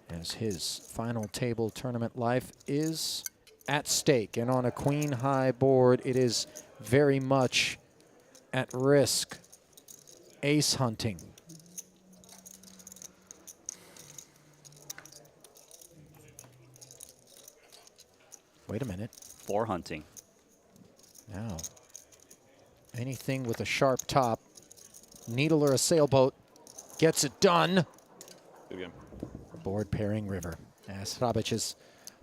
as his final table tournament life is at stake. And on a queen high board, it is very much at risk. Ace hunting. Wait a minute. 4 hunting. Now, anything with a sharp top, needle or a sailboat, gets it done. Good game. Board pairing river, as Hrabic's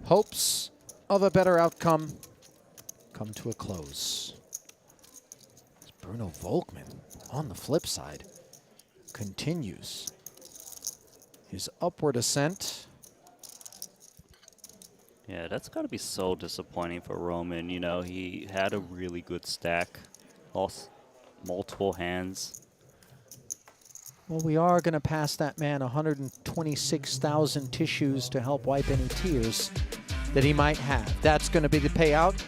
hopes of a better outcome come to a close. As Bruno Volkmann, on the flip side, continues his upward ascent. Yeah, that's got to be so disappointing for Roman. You know, he had a really good stack, lost multiple hands. Well, we are going to pass that man 126,000 tissues to help wipe any tears that he might have. That's going to be the payout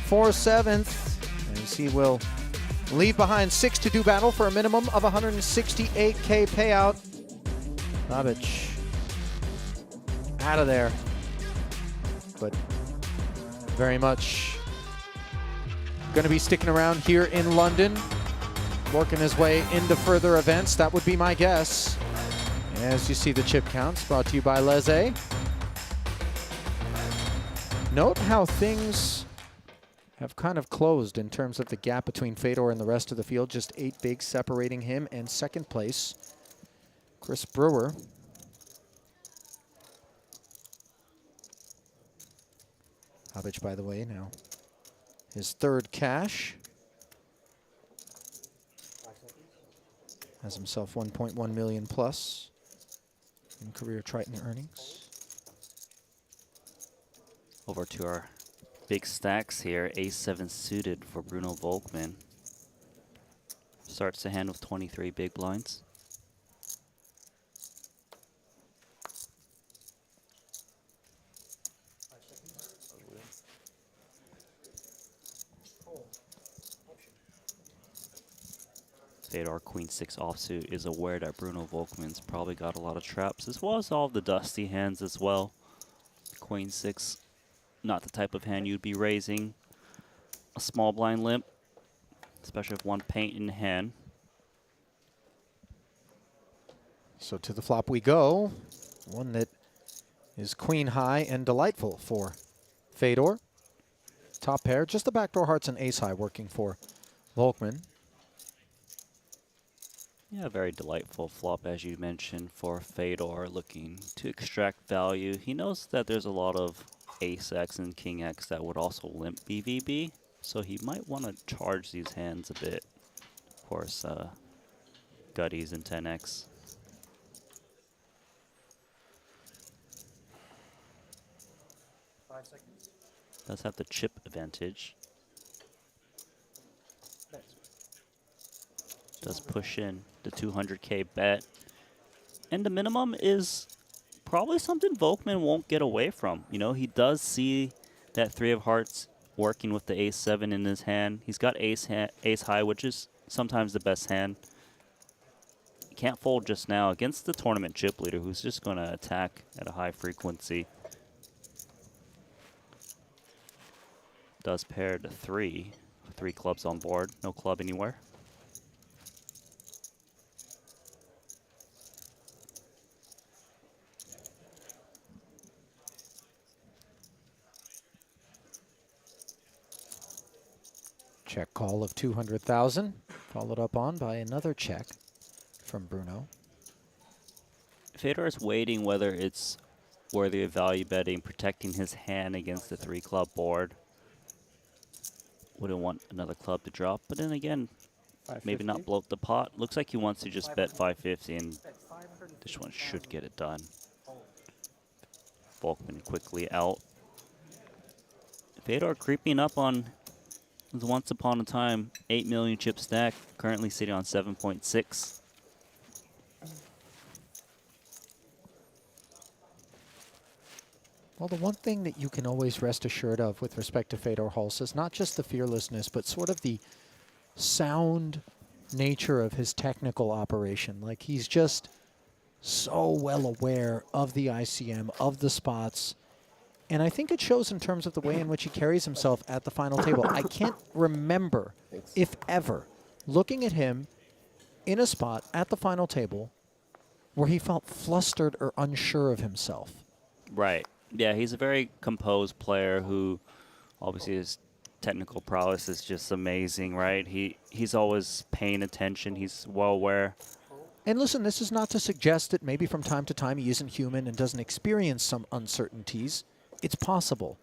for 7th, as he will leave behind 6 to do battle for a minimum of 168K payout. Hrabic out of there, but very much going to be sticking around here in London, working his way into further events. That would be my guess. As you see the chip counts, brought to you by Leze. Note how things have kind of closed in terms of the gap between Fedor and the rest of the field. Just 8 bigs separating him, and second place, Chris Brewer. Habic, by the way, now his third cash. Has himself 1.1 million plus in career Triton earnings. Over to our big stacks here. Ace-7 suited for Bruno Volkmann. Starts the hand with 23 big blinds. Fedor Queen-6 offsuit is aware that Bruno Volkmann's probably got a lot of traps, as well as all of the dusty hands as well. Queen-6, not the type of hand you'd be raising a small blind limp, especially with one paint in hand. So to the flop we go. One that is queen high and delightful for Fedor. Top pair, just the backdoor hearts and ace high working for Volkmann. Yeah, very delightful flop, as you mentioned, for Fedor, looking to extract value. He knows that there's a lot of ace-x and king-x that would also limp BVB, so he might want to charge these hands a bit. Of course, gutties and 10x. Does have the chip advantage. Does push in the 200k bet. And the minimum is probably something Volkmann won't get away from. You know, he does see that 3 of hearts working with the ace-7 in his hand. He's got ace high, which is sometimes the best hand. He can't fold just now against the tournament chip leader, who's just going to attack at a high frequency. Does pair to 3. 3 clubs on board, no club anywhere. Check call of 200,000, followed up on by another check from Bruno. Fedor is waiting whether it's worthy of value betting, protecting his hand against the 3 club board. Wouldn't want another club to drop, but then again, maybe not bloat the pot. Looks like he wants to just bet 550, and this one should get it done. Volkmann quickly out. Fedor creeping up on his once upon a time 8 million chip stack, currently sitting on 7.6. Well, the one thing that you can always rest assured of with respect to Fedor Hulse is not just the fearlessness, but sort of the sound nature of his technical operation. Like, he's just so well aware of the ICM, of the spots. And I think it shows in terms of the way in which he carries himself at the final table. I can't remember, if ever, looking at him in a spot at the final table where he felt flustered or unsure of himself. Right. Yeah, he's a very composed player who, obviously, his technical prowess is just amazing, right? He's always paying attention. He's well aware. And listen, this is not to suggest that maybe from time to time he isn't human and doesn't experience some uncertainties. It's possible.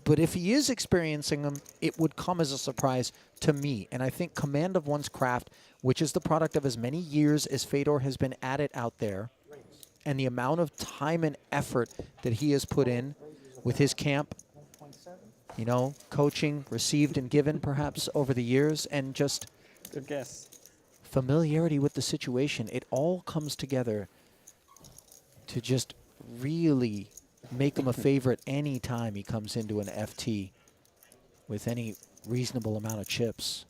But if he is experiencing them, it would come as a surprise to me. And I think command of one's craft, which is the product of as many years as Fedor has been at it out there, and the amount of time and effort that he has put in with his camp, you know, coaching, received and given perhaps over the years, and just good guess, familiarity with the situation, it all comes together to just really make him a favorite any time he comes into an FT with any reasonable amount of chips.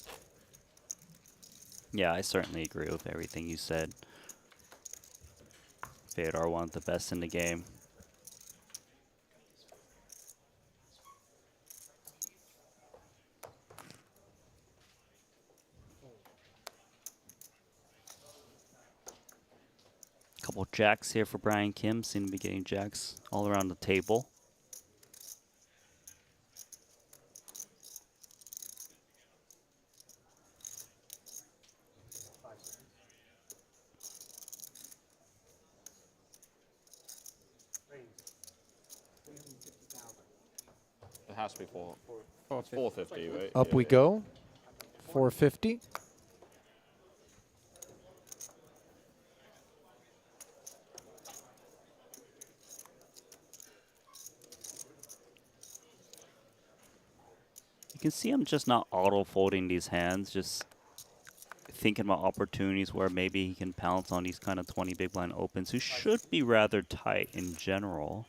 Yeah, I certainly agree with everything you said. Fedor, one of the best in the game. Couple jacks here for Brian Kim. Seem to be getting jacks all around the table. has to be 450, right? Up we go. 450. You can see him just not auto-folding these hands, just thinking about opportunities where maybe he can pounce on these kind of 20 big blind opens, who should be rather tight in general.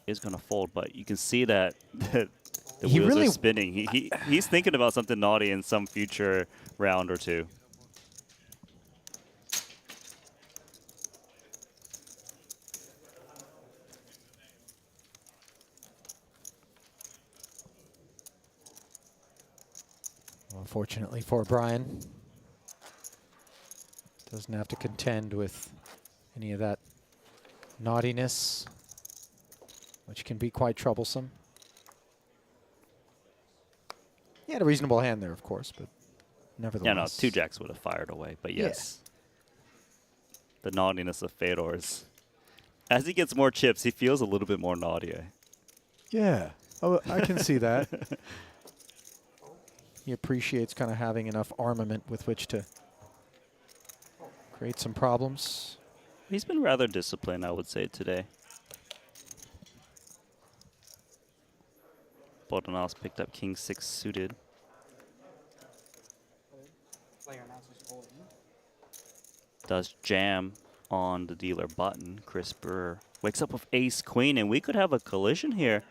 Is going to fold, but you can see that the wheels are spinning. He's thinking about something naughty in some future round or two. Unfortunately for Brian, doesn't have to contend with any of that naughtiness, which can be quite troublesome. He had a reasonable hand there, of course, but nevertheless. Yeah, no, 2 jacks would have fired away, but yes. The naughtiness of Fedor is, as he gets more chips, he feels a little bit more naughty. Yeah, oh, I can see that. He appreciates kind of having enough armament with which to create some problems. He's been rather disciplined, I would say, today. Bodonov's picked up King 6 suited. Does jam on the dealer button. Chris Brewer wakes up with Ace Queen, and we could have a collision here.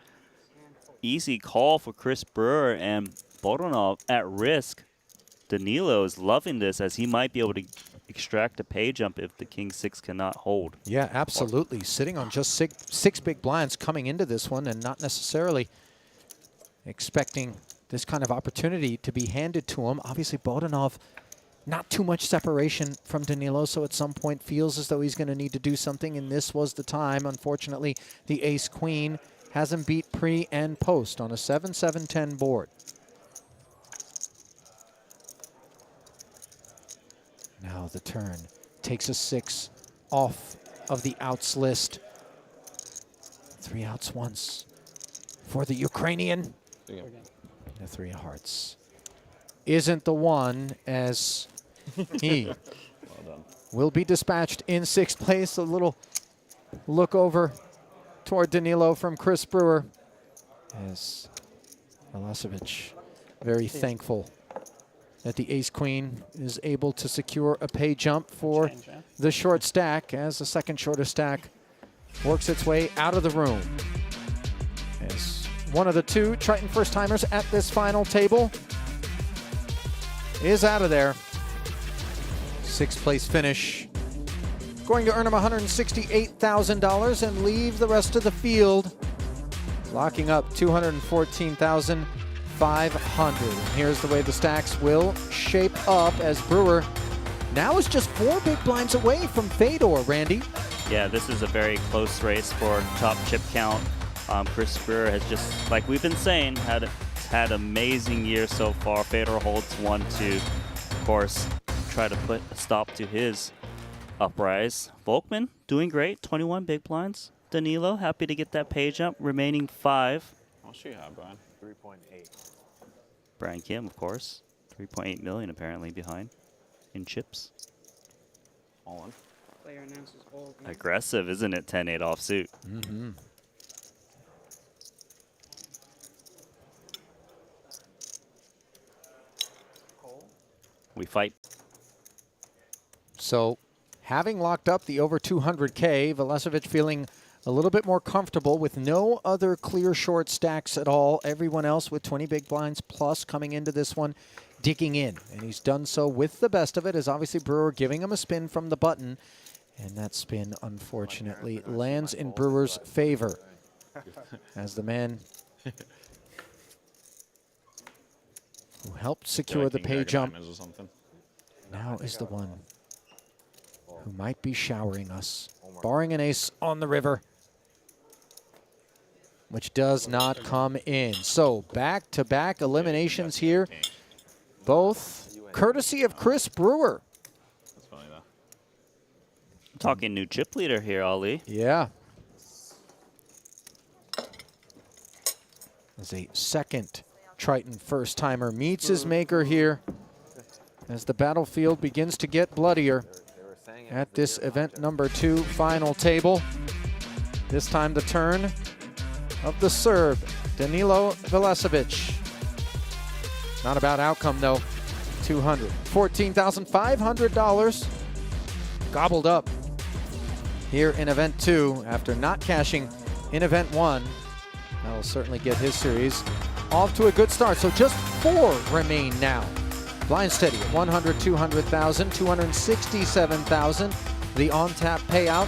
Easy call for Chris Brewer, and Bodonov at risk. Danilo is loving this, as he might be able to extract a pay jump if the King 6 cannot hold. Yeah, absolutely. Sitting on just six big blinds coming into this one, and not necessarily expecting this kind of opportunity to be handed to him. Obviously, Bodonov, not too much separation from Danilo, so at some point feels as though he's going to need to do something, and this was the time. Unfortunately, the Ace-Queen has him beat pre and post on a 7-7-10 board. Now the turn takes a 6 off of the outs list. 3 outs once for the Ukrainian. The 3 of hearts isn't the one, as he will be dispatched in 6th place. A little look over toward Danilo from Chris Brewer, as Milosevic very thankful that the Ace-Queen is able to secure a pay jump for the short stack, as the second shorter stack works its way out of the room. As one of the 2 Triton first-timers at this final table is out of there. 6th place finish. Going to earn him $168,000 and leave the rest of the field locking up $214,500. And here's the way the stacks will shape up, as Brewer now is just 4 big blinds away from Fedor, Randy. Yeah, this is a very close race for top chip count. Chris Brewer has just, like we've been saying, had amazing year so far. Fedor holds 1 to, of course, try to put a stop to his uprise. Volkman doing great, 21 big blinds. Danilo happy to get that pay jump, remaining 5. What should you have, Brian? 3.8. Brian Kim, of course, 3.8 million apparently behind in chips. All in. Player announces all. Aggressive, isn't it? 10-8 offsuit. Mm-hmm. We fight. So, having locked up the over 200K, Milosevic feeling a little bit more comfortable with no other clear short stacks at all. Everyone else with 20 big blinds plus coming into this one, digging in. And he's done so with the best of it, as obviously Brewer giving him a spin from the button. And that spin, unfortunately, lands in Brewer's favor, as the man who helped secure the pay jump now is the one who might be showering us, barring an ace on the river, which does not come in. So back-to-back eliminations here, both courtesy of Chris Brewer. That's funny, though. Talking new chip leader here, Ali. Yeah. As a second Triton first-timer meets his maker here, as the battlefield begins to get bloodier at this event number 2 final table. This time the turn of the Serb, Danilo Velesevic. Not about outcome though. $214,500 gobbled up here in event 2 after not cashing in event 1. That'll certainly get his series off to a good start. So just 4 remain now. Blind steady at 100, 200,000, 267,000. The on-tap payout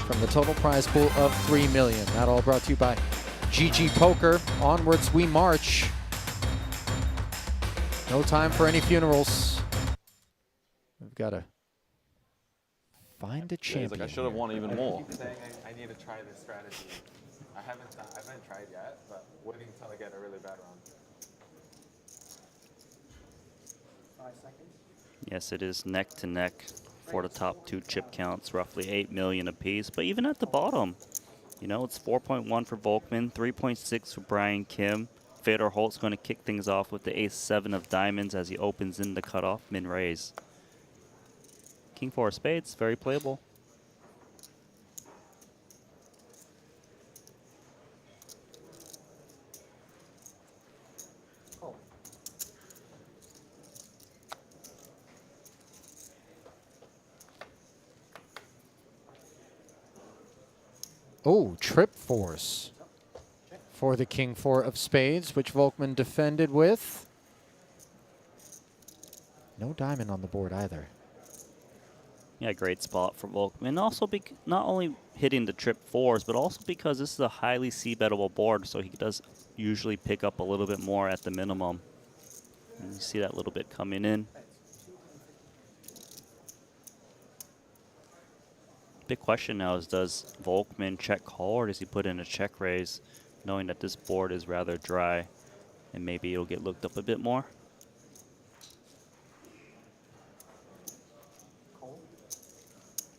from the total prize pool of $3 million. That all brought to you by GG Poker. Onwards we march. No time for any funerals. We've got to find a champion. He's like, I should have won even more. I keep saying I need to try this strategy. I haven't tried yet, but waiting until I get a really bad round. 5 seconds. Yes, it is neck to neck for the top 2 chip counts, roughly 8 million apiece. But even at the bottom, you know, it's 4.1 for Volkman, 3.6 for Brian Kim. Fedor Holt's going to kick things off with the ace-7 of diamonds as he opens in the cutoff min-raise. King 4 of spades, very playable. Oh, trip force for the King 4 of spades, which Volkman defended with. No diamond on the board either. Yeah, great spot for Volkman. Also, not only hitting the trip 4s, but also because this is a highly c-bettable board, so he does usually pick up a little bit more at the minimum. And you see that little bit coming in. Big question now is, does Volkman check call or does he put in a check raise, knowing that this board is rather dry and maybe it'll get looked up a bit more?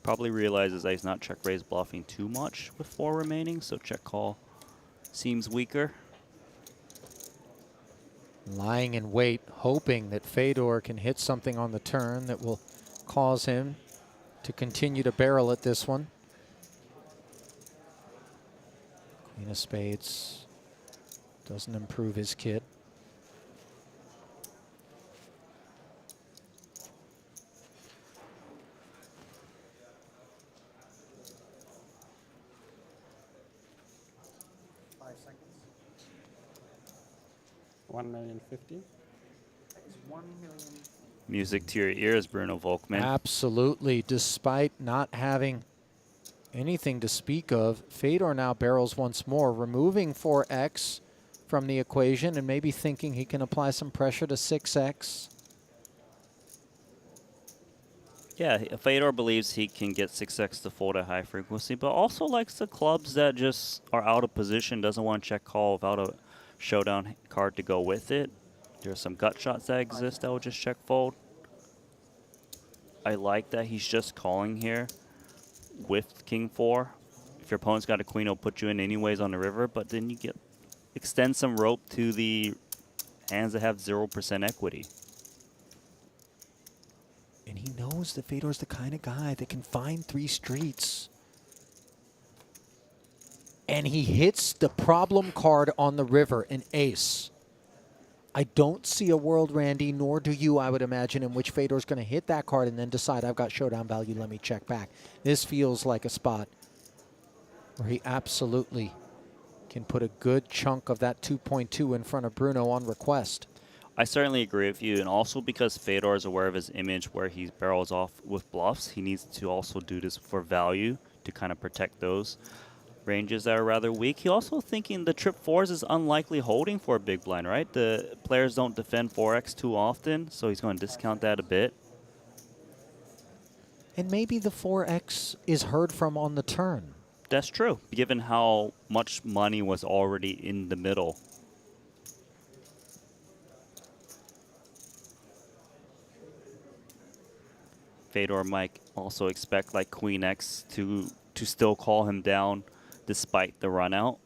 Probably realizes that he's not check raise bluffing too much with 4 remaining, so check call seems weaker. Lying in wait, hoping that Fedor can hit something on the turn that will cause him to continue to barrel at this one. Queen of spades doesn't improve his kit. $1,050,000. Music to your ears, Bruno Volkman. Absolutely. Despite not having anything to speak of, Fedor now barrels once more, removing 4x from the equation and maybe thinking he can apply some pressure to 6x. Yeah, Fedor believes he can get 6x to fold at high frequency, but also likes the clubs that just are out of position, doesn't want to check call without a showdown card to go with it. There are some gut shots that exist that will just check fold. I like that he's just calling here with King 4. If your opponent's got a queen, he'll put you in anyways on the river, but then you extend some rope to the hands that have 0% equity. And he knows that Fedor's the kind of guy that can find 3 streets. And he hits the problem card on the river, an ace. I don't see a world, Randy, nor do you, I would imagine, in which Fedor's going to hit that card and then decide, I've got showdown value, let me check back. This feels like a spot where he absolutely can put a good chunk of that 2.2 in front of Bruno on request. I certainly agree with you, and also because Fedor is aware of his image where he barrels off with bluffs, he needs to also do this for value to kind of protect those ranges that are rather weak. He also thinking the trip 4s is unlikely holding for a big blind, right? The players don't defend 4x too often, so he's going to discount that a bit. And maybe the 4x is heard from on the turn. That's true, given how much money was already in the middle. Fedor might also expect like Queen X to still call him down despite the run out.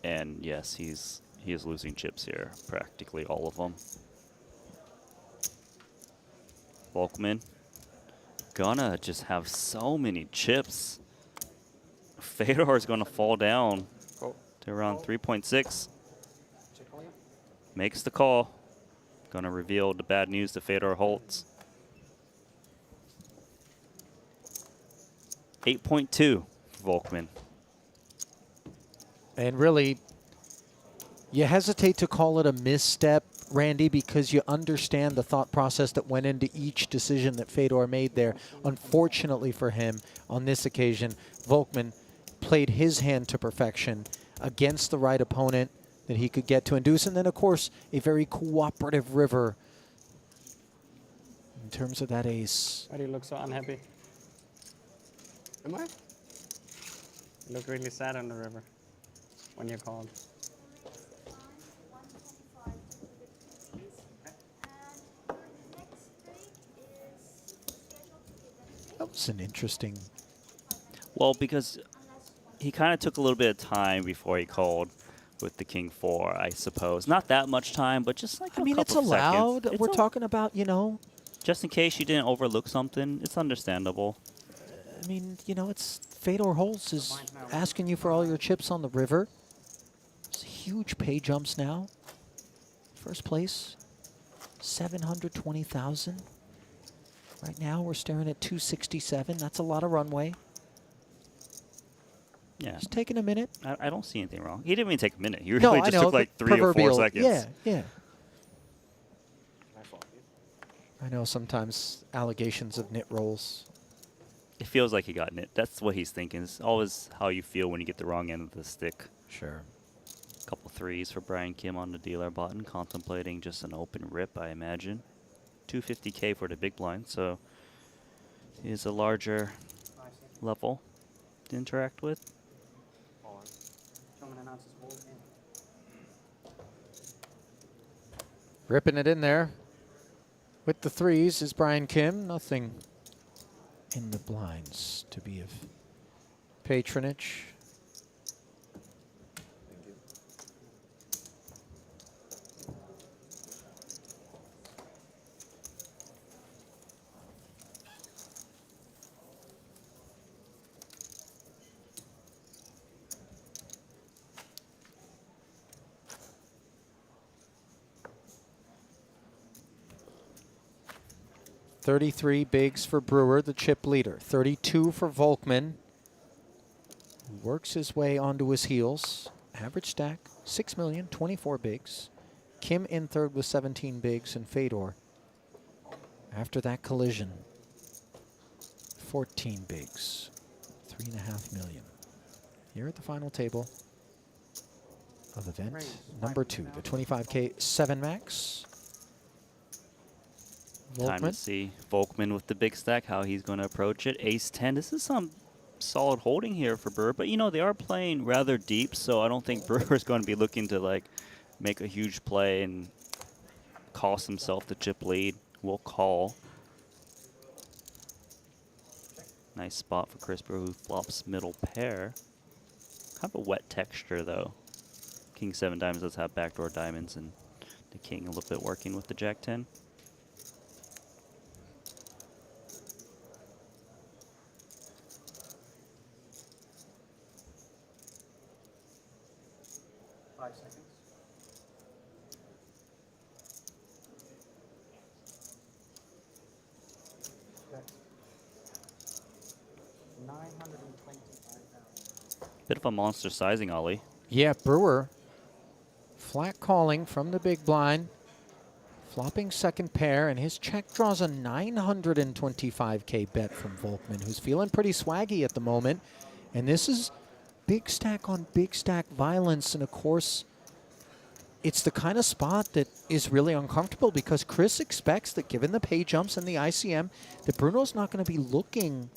And yes, he is losing chips here, practically all of them. Volkman gonna just have so many chips. Fedor is gonna fall down to around 3.6. Makes the call. Gonna reveal the bad news to Fedor Holtz. 8.2 for Volkman. And really, you hesitate to call it a misstep, Randy, because you understand the thought process that went into each decision that Fedor made there. Unfortunately for him, on this occasion, Volkman played his hand to perfection against the right opponent that he could get to induce. And then, of course, a very cooperative river in terms of that ace. Why do you look so unhappy? Am I? You look really sad on the river when you're called. That was an interesting... Well, because he kind of took a little bit of time before he called with the King 4, I suppose. Not that much time, but just like I mean, it's allowed. We're talking about, you know... Just in case you didn't overlook something, it's understandable. I mean, you know, it's Fedor Holtz is asking you for all your chips on the river. It's huge pay jumps now. First place, 720,000. Right now, we're staring at 267. That's a lot of runway. Yeah. It's taking a minute. I don't see anything wrong. He didn't even take a minute. He No, really I just know, took like the 3 or 4 proverbial- seconds. Yeah, yeah. I know sometimes allegations of nit rolls. It feels like he got nit. That's what he's thinking. It's always how you feel when you get the wrong end of the stick. Sure. Couple threes for Brian Kim on the dealer button, contemplating just an open rip, I imagine. 250K for the big blind, so is a larger level to interact with. Ripping it in there. With the threes is Brian Kim. Nothing in the blinds to be of patronage. $33 bigs for Brewer, the chip leader. 32 for Volkman. Works his way onto his heels. Average stack, 6 million, 24 bigs. Kim in third with 17 bigs, and Fedor, after that collision, 14 bigs, 3.5 million. Here at the final table of event number 2, the 25K 7 max. Time to see Volkman with the big stack, how he's going to approach it. Ace-10. This is some solid holding here for Brewer, but you know, they are playing rather deep, so I don't think Brewer's going to be looking to like make a huge play and cost himself the chip lead. We'll call. Nice spot for Chris Brewer, who flops middle pair. Kind of a wet texture, though. King 7 diamonds does have backdoor diamonds, and the King a little bit working with the Jack 10. Bit of a monster sizing, Ollie. Yeah, Brewer flat calling from the big blind, flopping second pair, and his check draws a 925K bet from Volkman, who's feeling pretty swaggy at the moment. And this is big stack on big stack violence, and of course, it's the kind of spot that is really uncomfortable because Chris expects that given the pay jumps and the ICM, that Bruno's not going to be looking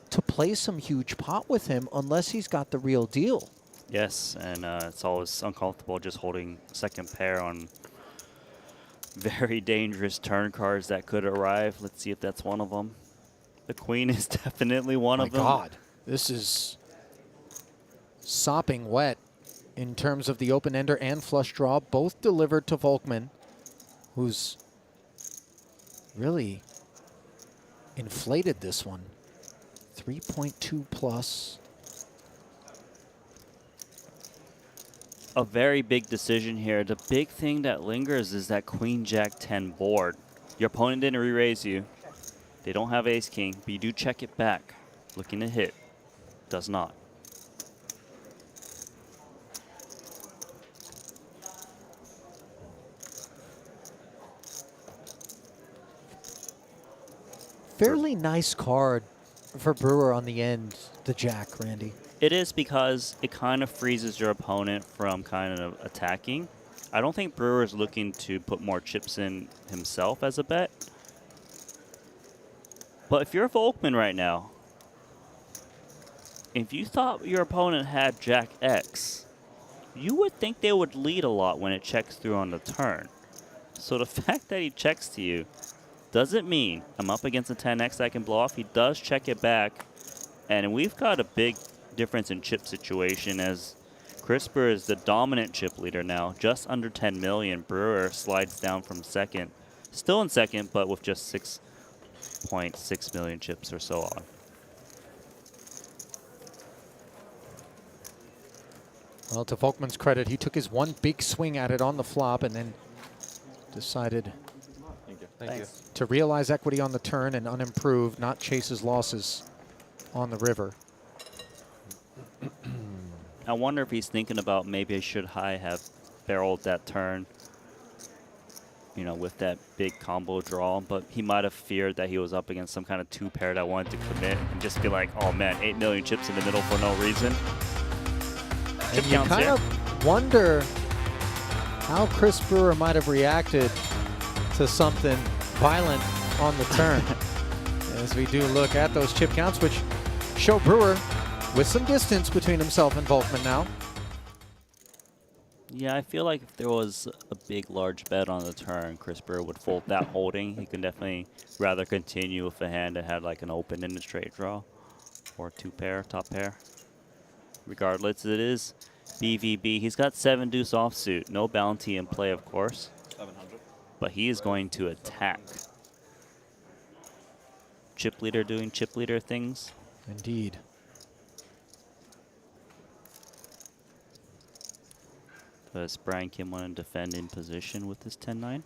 to play some huge pot with him unless he's got the real deal. Yes, and it's always uncomfortable just holding second pair on very dangerous turn cards that could arrive. Let's see if that's one of them. The Queen is definitely one of them. My God, this is sopping wet. in terms of the open-ender and flush draw, both delivered to Volkmann, who's really inflated this one. 3.2 plus. A very big decision here. The big thing that lingers is that Queen Jack 10 board. Your opponent didn't re-raise you. They don't have Ace King, but you do check it back. Looking to hit. Does not. Fairly nice card for Brewer on the end, the Jack, Randy. It is because it kind of freezes your opponent from kind of attacking. I don't think Brewer is looking to put more chips in himself as a bet. But if you're Volkmann right now, if you thought your opponent had Jack X, you would think they would lead a lot when it checks through on the turn. So the fact that he checks to you doesn't mean I'm up against a 10X that I can blow off. He does check it back. And we've got a big difference in chip situation as Chris Brewer is the dominant chip leader now, just under 10 million. Brewer slides down from second, still in second, but with just 6.6 million chips or so on. Well, to Volkmann's credit, he took his one big swing at it on the flop and then decided to realize equity on the turn and unimproved, not chase his losses on the river. I wonder if he's thinking about maybe I should have barreled that turn, you know, with that big combo draw, but he might have feared that he was up against some kind of two pair that wanted to commit and just be like, oh man, 8 million chips in the middle for no reason. And you kind of wonder how Chris Brewer might have reacted to something violent on the turn. As we do look at those chip counts, which show Brewer with some distance between himself and Volkmann now. Yeah, I feel like if there was a big, large bet on the turn, Chris Brewer would fold that holding. He can definitely rather continue with a hand that had like an open in the straight draw or two pair, top pair. Regardless, it is BVB. He's got 7 deuce offsuit. No bounty in play, of course. 700. But he is going to attack. Chip leader doing chip leader things. Indeed. Does Brian Kim want to defend in position with this 10-9?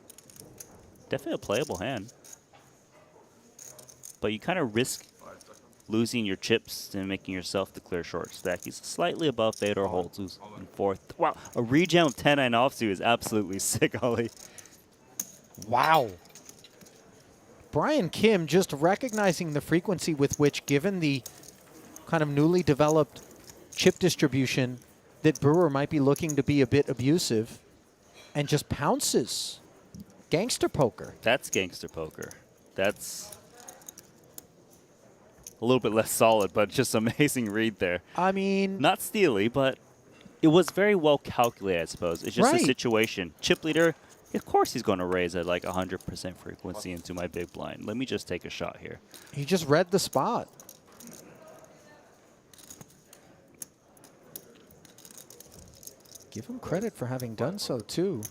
Definitely a playable hand. But you kind of risk losing your chips and making yourself the clear short stack. He's slightly above Fedor Holtz, who's in fourth. Wow, a rejam of 10-9 offsuit is absolutely sick, Ollie. Wow. Brian Kim just recognizing the frequency with which, given the kind of newly developed chip distribution, that Brewer might be looking to be a bit abusive, and just pounces. Gangster poker. That's gangster poker. That's a little bit less solid, but just amazing read there. I mean, not steely, but it was very well calculated, I suppose. It's just right. a situation. Chip leader, of course he's going to raise at like 100% frequency into my big blind. Let me just take a shot here. He just read the spot. Give him credit for having done so, too.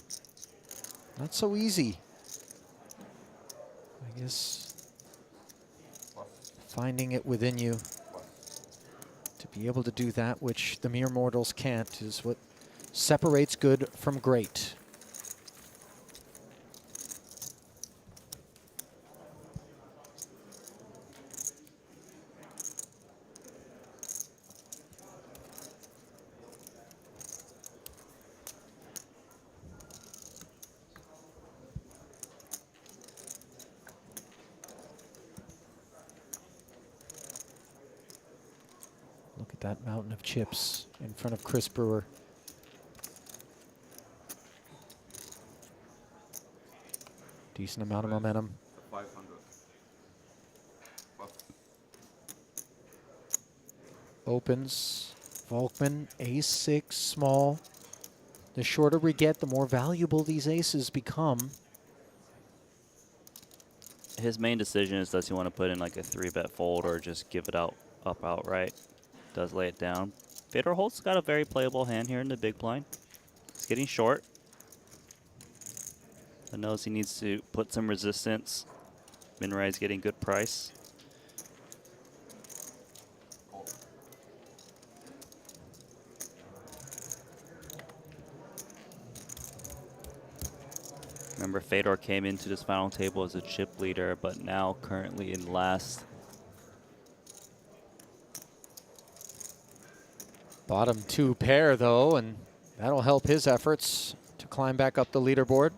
Not so easy. I guess finding it within you to be able to do that which the mere mortals can't is what separates good from great. That mountain of chips in front of Chris Brewer. Decent amount of momentum. 500. Opens. Volkmann, ace-6, small. The shorter we get, the more valuable these aces become. His main decision is, does he want to put in like a 3-bet fold or just give it out up outright? Does lay it down. Fedor Holt's got a very playable hand here in the big blind. He's getting short. But knows he needs to put some resistance. Minrai's getting good price. Remember, Fedor came into this final table as a chip leader, but now currently in last. Bottom 2 pair, though, and that'll help his efforts to climb back up the leaderboard.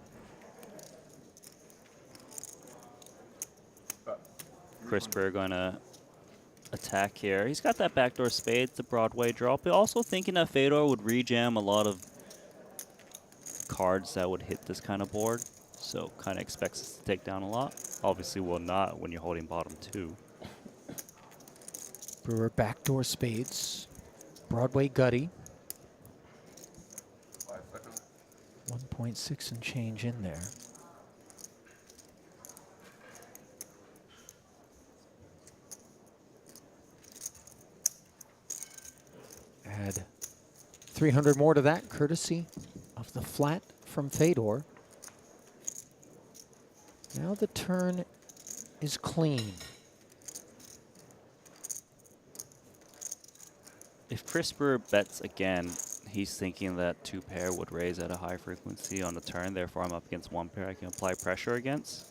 Chris Brewer going to attack here. He's got that backdoor spade, the Broadway draw, but also thinking that Fedor would rejam a lot of cards that would hit this kind of board. So kind of expects us to take down a lot. Obviously will not when you're holding bottom 2. Brewer backdoor spades. Broadway gutty. 1.6 and change in there. Add 300 more to that, courtesy of the flat from Fedor. Now the turn is clean. If Chris Brewer bets again, he's thinking that 2 pair would raise at a high frequency on the turn. Therefore, I'm up against 1 pair I can apply pressure against.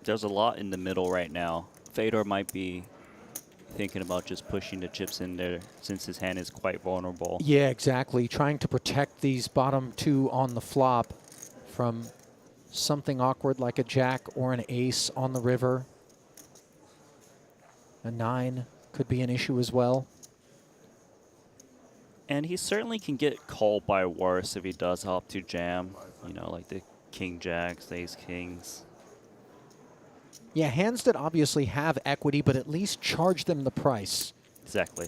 There's a lot in the middle right now. Fedor might be thinking about just pushing the chips in there since his hand is quite vulnerable. Yeah, exactly. Trying to protect these bottom 2 on the flop from something awkward like a jack or an ace on the river. A 9 could be an issue as well. And he certainly can get called by worse if he does opt to jam. You know, like the king jacks, the ace kings. Yeah, hands that obviously have equity, but at least charge them the price. Exactly.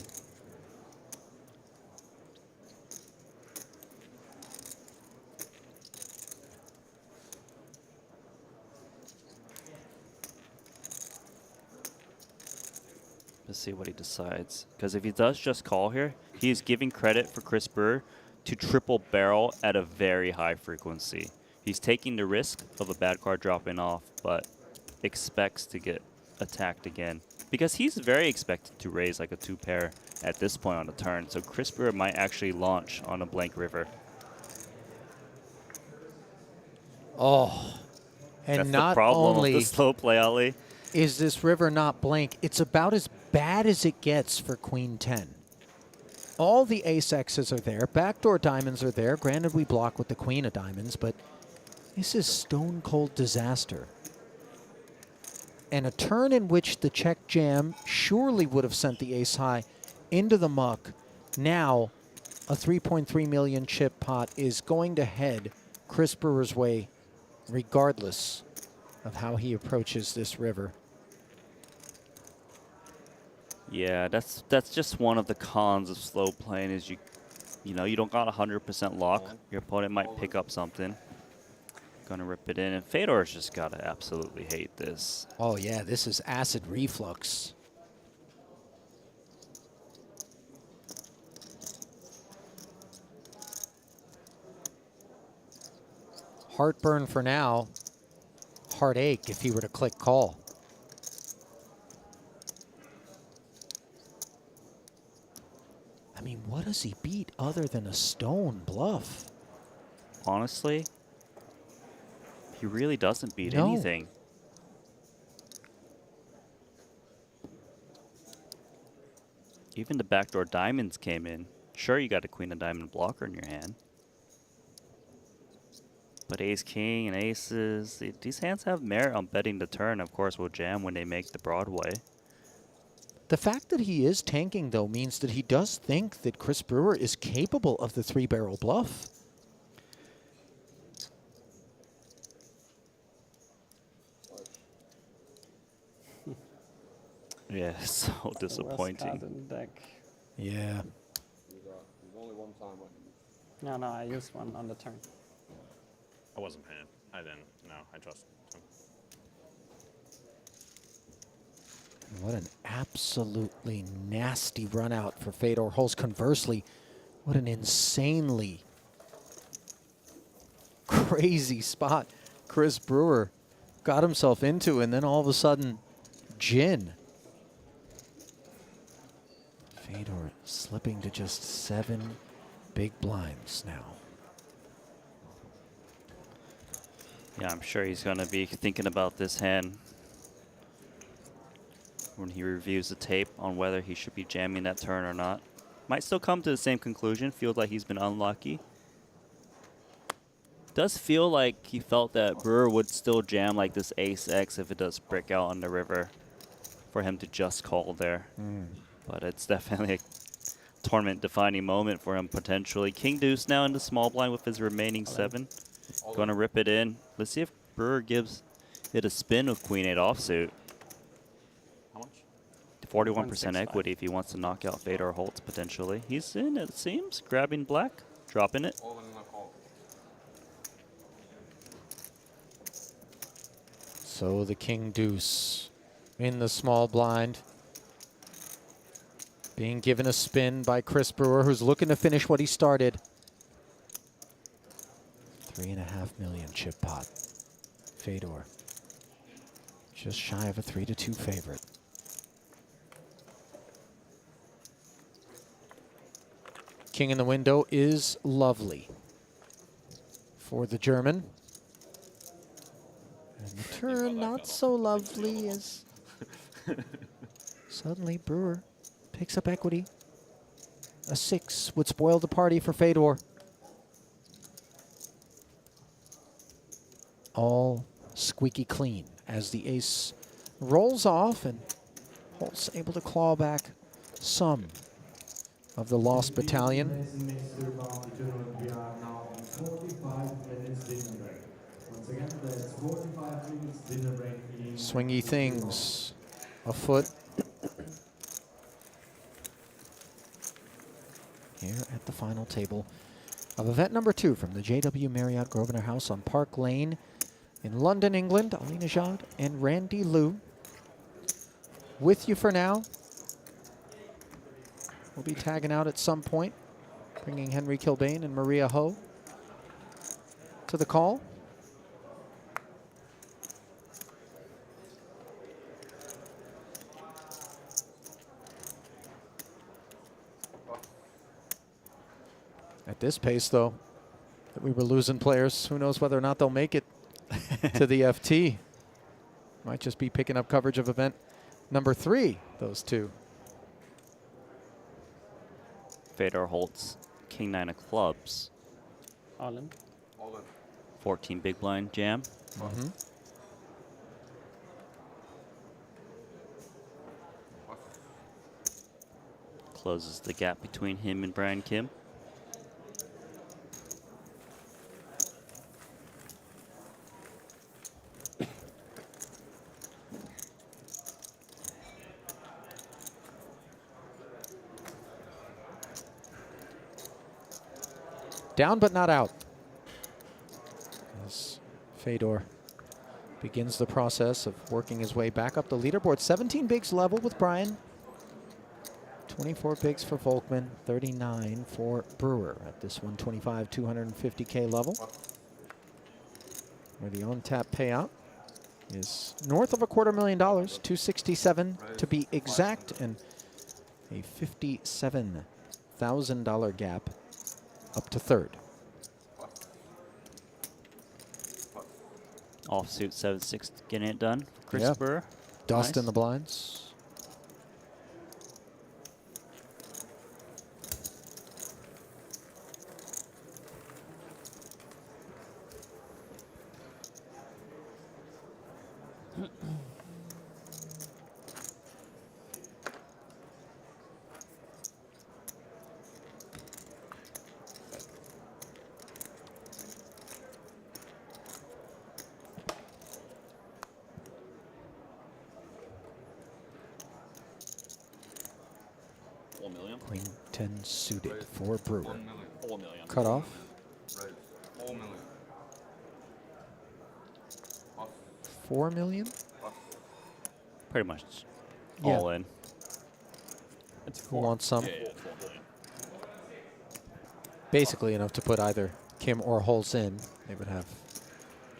Let's see what he decides. Because if he does just call here, he is giving credit for Chris Brewer to triple barrel at a very high frequency. He's taking the risk of a bad card dropping off, but expects to get attacked again. Because he's very expected to raise like a 2 pair at this point on the turn. So Chris Brewer might actually launch on a blank river. Oh, and that's not the problem only of the slow play, Ali. Is this river not blank, it's about as bad as it gets for Queen 10. All the ace X's are there. Backdoor diamonds are there. Granted, we block with the Queen of Diamonds, but this is stone cold disaster. And a turn in which the check jam surely would have sent the ace high into the muck. Now, a 3.3 million chip pot is going to head Chris Brewer's way regardless of how he approaches this river. Yeah, that's just one of the cons of slow playing is you know, you don't got 100% lock. Your opponent might pick up something. Gonna rip it in, and Fedor's just gotta absolutely hate this. Oh yeah, this is acid reflux. Heartburn for now. Heartache if he were to click call. I mean, what does he beat other than a stone bluff? Honestly, he really doesn't beat No. anything. Even the backdoor diamonds came in. Sure, you got a queen of diamond blocker in your hand. But ace king and aces, these hands have merit on betting the turn. Of course, will jam when they make the Broadway. The fact that he is tanking, though, means that he does think that Chris Brewer is capable of the 3-barrel bluff. Yeah, so Worst disappointing. card in the deck. Yeah. Only one time. No, no, I used one on the turn. I wasn't paying. I didn't. No, I trust him. What an absolutely nasty run out for Fedor Holst. Conversely, what an insanely crazy spot Chris Brewer got himself into, and then all of a sudden, Jin. Fedor slipping to just 7 big blinds now. Yeah, I'm sure he's going to be thinking about this hand when he reviews the tape on whether he should be jamming that turn or not. Might still come to the same conclusion. Feels like he's been unlucky. Does feel like he felt that Brewer would still jam like this ace-x if it does brick out on the river for him to just call there. But it's definitely a tournament-defining moment for him, potentially. King Deuce now in the small blind with his remaining 7. Going to rip it in. Let's see if Brewer gives it a spin with Queen 8 offsuit. How much? 41% equity if he wants to knock out Fedor Holst, potentially. He's in, it seems. Grabbing black, dropping it. So the King Deuce in the small blind. Being given a spin by Chris Brewer, who's looking to finish what he started. 3.5 million chip pot. Fedor just shy of a 3-2 favorite. King in the window is lovely for the German. And the turn not so lovely as suddenly Brewer picks up equity. A 6 would spoil the party for Fedor. All squeaky clean as the ace rolls off and Holt's able to claw back some of the lost battalion. Swingy things afoot here at the final table of event number 2 from the JW Marriott Grosvenor House on Park Lane in London, England. Alina Jad and Randy Liu with you for now. We'll be tagging out at some point, bringing Henry Kilbane and Maria Ho to the call. At this pace, though, that we were losing players, who knows whether or not they'll make it to the FT. Might just be picking up coverage of event number 3, those two. Fedor Holtz, King 9 of clubs. All in. 14 big blind jam. Closes the gap between him and Brian Kim. Down but not out. As Fedor begins the process of working his way back up the leaderboard. 17 bigs level with Brian. 24 bigs for Volkman. 39 for Brewer at this 125, 250K level. Where the on-tap payout is north of $250,000, 267 to be exact, and a $57,000 gap up to third. Offsuit 7-6 getting it done. Chris Yeah. Brewer. Dust in Nice. the blinds. million. Queen 10 suited for Brewer. 4 million. Cut off. Right. 4 million. 4 million? Pretty much Yeah. all in. It's Who wants some? Yeah, it's 4 million. Basically enough to put either Kim or Holz in. They would have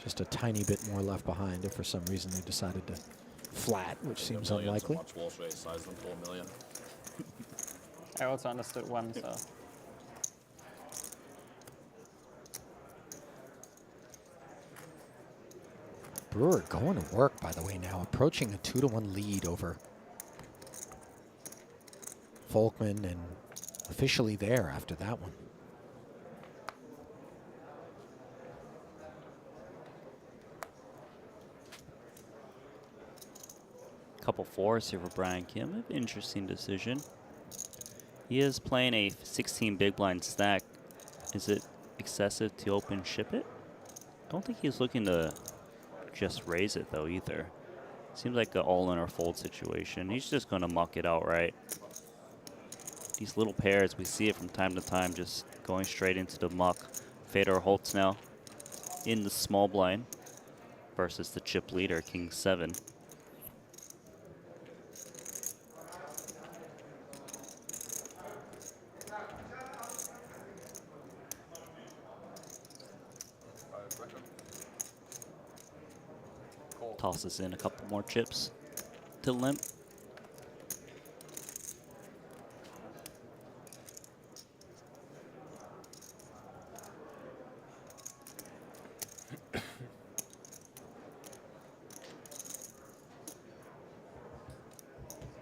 just a tiny bit more left behind if for some reason they decided to flat, which seems unlikely. Much worse race size than 4 million. I also understood one, so. Brewer going to work, by the way, now, approaching a 2-1 lead over Volkman, and officially there after that one. Couple fours here for Brian Kim. Interesting decision. He is playing a 16 big blind stack. Is it excessive to open ship it? I don't think he's looking to just raise it though either. Seems like an all-in or fold situation. He's just going to muck it outright. These little pairs, we see it from time to time, just going straight into the muck. Fedor Holtz now in the small blind versus the chip leader, King 7. Tosses in a couple more chips to limp.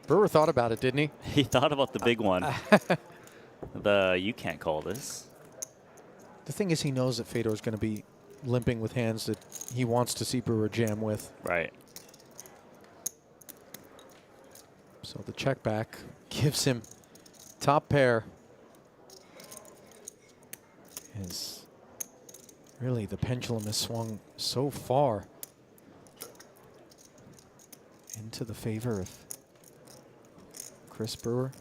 Brewer thought about it, didn't he? He thought about the big one. You can't call this. The thing is, he knows that Fedor's going to be limping with hands that he wants to see Brewer jam with. Right. So the check back gives him top pair. Is really, the pendulum has swung so far into the favor of Chris Brewer.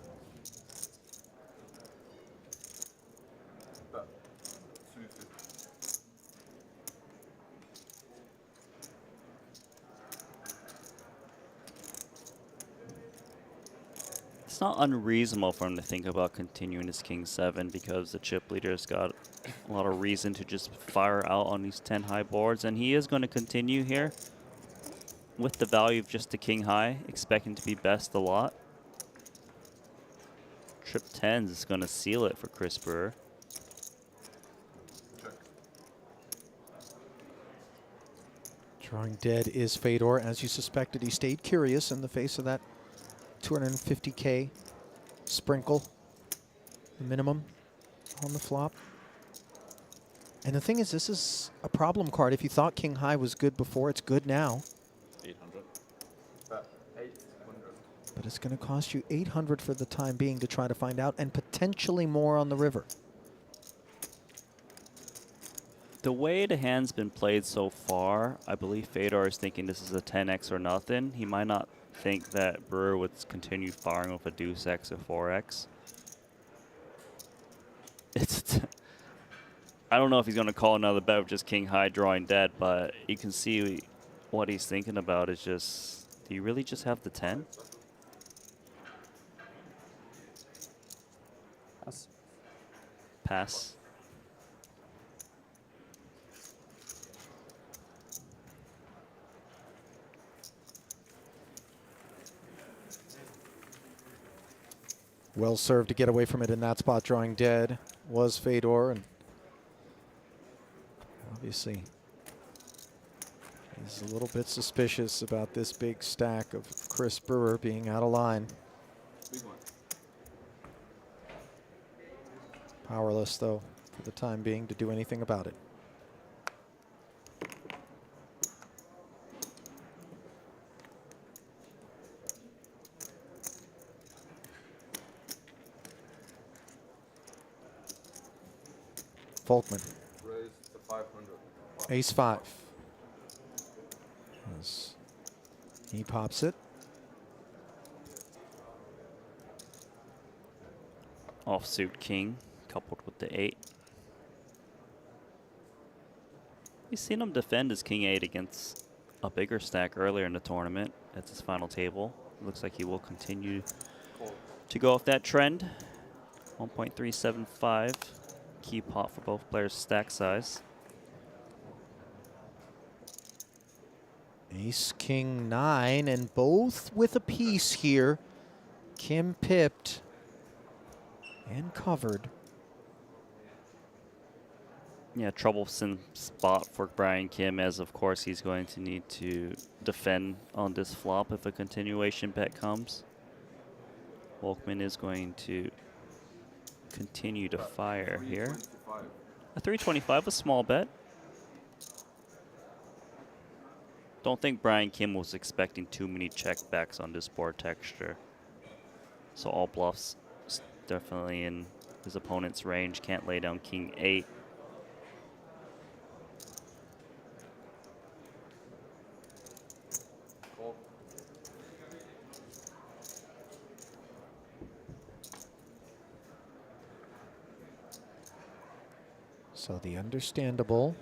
It's not unreasonable for him to think about continuing his King 7 because the chip leader's got a lot of reason to just fire out on these 10 high boards, and he is going to continue here with the value of just the King high, expecting to be best a lot. Trip 10s is going to seal it for Chris Brewer. Drawing dead is Fedor. As you suspected, he stayed curious in the face of that 250k sprinkle, the minimum on the flop. And the thing is, this is a problem card. If you thought King High was good before, it's good now. 800. But it's going to cost you 800 for the time being to try to find out, and potentially more on the river. The way the hand's been played so far, I believe Fedor is thinking this is a 10x or nothing. He might not think that Brewer would continue firing with a deuce X or 4x. I don't know if he's going to call another bet with just King High drawing dead, but you can see what he's thinking about is just, do you really just have the 10? Pass. Pass. Well served to get away from it in that spot. Drawing dead was Fedor, and obviously he's a little bit suspicious about this big stack of Chris Brewer being out of line. Powerless, though, for the time being to do anything about it. Volkman. Raise to 500. Ace 5. As he pops it. Offsuit king coupled with the 8. We've seen him defend his king 8 against a bigger stack earlier in the tournament. That's his final table. Looks like he will continue to go off that trend. 1.375 key pot for both players' stack size. Ace, king, 9, and both with a piece here. Kim pipped and covered. Yeah, troublesome spot for Brian Kim, as of course he's going to need to defend on this flop if a continuation bet comes. Volkman is going to continue to fire here. A 325, a small bet. Don't think Brian Kim was expecting too many checkbacks on this board texture. So all bluffs definitely in his opponent's range. Can't lay down king 8. So the understandable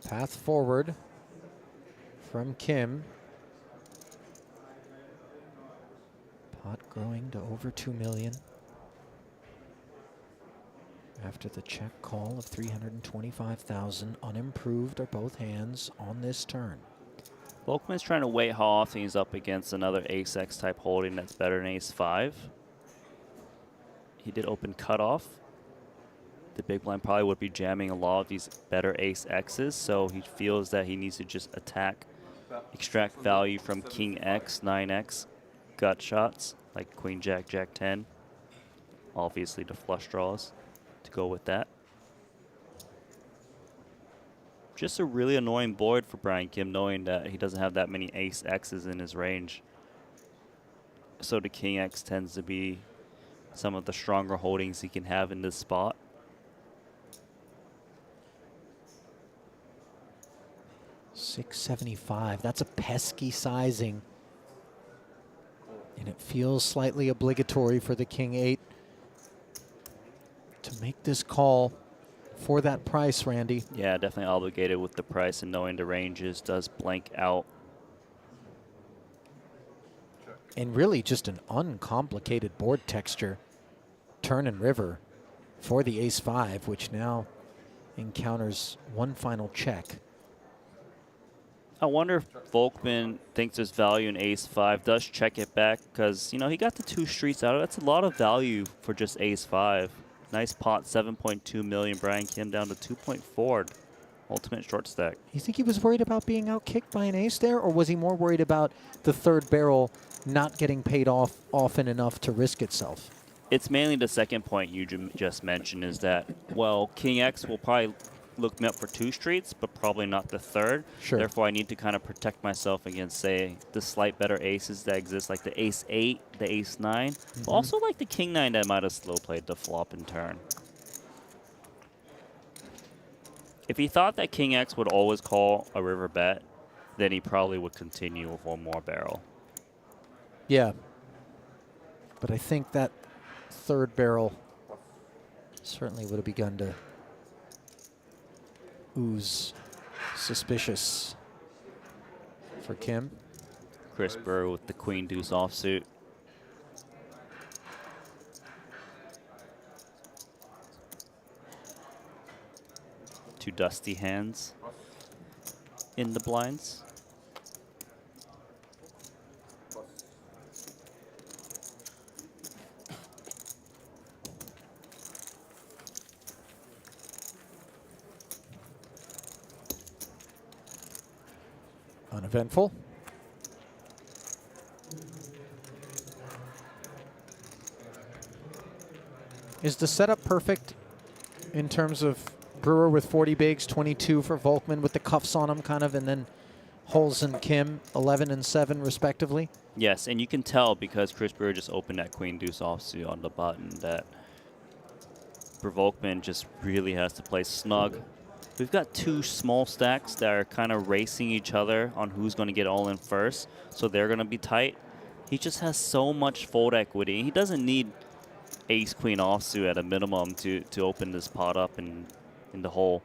path forward from Kim. Pot growing to over 2 million after the check call of 325,000. Unimproved are both hands on this turn. Volkman's trying to weigh how often he's up against another ace-x type holding that's better than ace-5. He did open cutoff. The big blind probably would be jamming a lot of these better ace-x's, so he feels that he needs to just attack, extract value from king x, 9x, gut shots, like queen jack, jack 10. Obviously the flush draws to go with that. Just a really annoying board for Brian Kim, knowing that he doesn't have that many ace-x's in his range. So the king x tends to be some of the stronger holdings he can have in this spot. $675. That's a pesky sizing. And it feels slightly obligatory for the king 8 to make this call for that price, Randy. Yeah, definitely obligated with the price and knowing the ranges does blank out. And really just an uncomplicated board texture. Turn and river for the ace-5, which now encounters one final check. I wonder if Volkman thinks there's value in ace-5, does check it back, because, you know, he got the 2 streets out of it. That's a lot of value for just ace-5. Nice pot, 7.2 million. Brian Kim down to 2.4. Ultimate short stack. You think he was worried about being outkicked by an ace there, or was he more worried about the third barrel not getting paid off often enough to risk itself? It's mainly the second point you just mentioned, is that, well, king x will probably look me up for 2 streets, but probably not the third. Sure. Therefore, I need to kind of protect myself against, say, the slight better aces that exist, like the ace-8, the ace-9. But also like the king-9 that might have slow played the flop and turn. If he thought that king x would always call a river bet, then he probably would continue with one more barrel. Yeah. But I think that third barrel certainly would have begun to ooze suspicious for Kim. Chris Burr with the queen deuce offsuit. Two dusty hands in the blinds. Uneventful. Is the setup perfect in terms of Brewer with 40 bigs, 22 for Volkman with the cuffs on him kind of, and then Holes and Kim 11 and 7 respectively? Yes, and you can tell because Chris Brewer just opened that queen deuce offsuit on the button that Volkman just really has to play snug. We've got 2 small stacks that are kind of racing each other on who's going to get all in first, so they're going to be tight. He just has so much fold equity. He doesn't need ace queen offsuit at a minimum to open this pot up in the hole.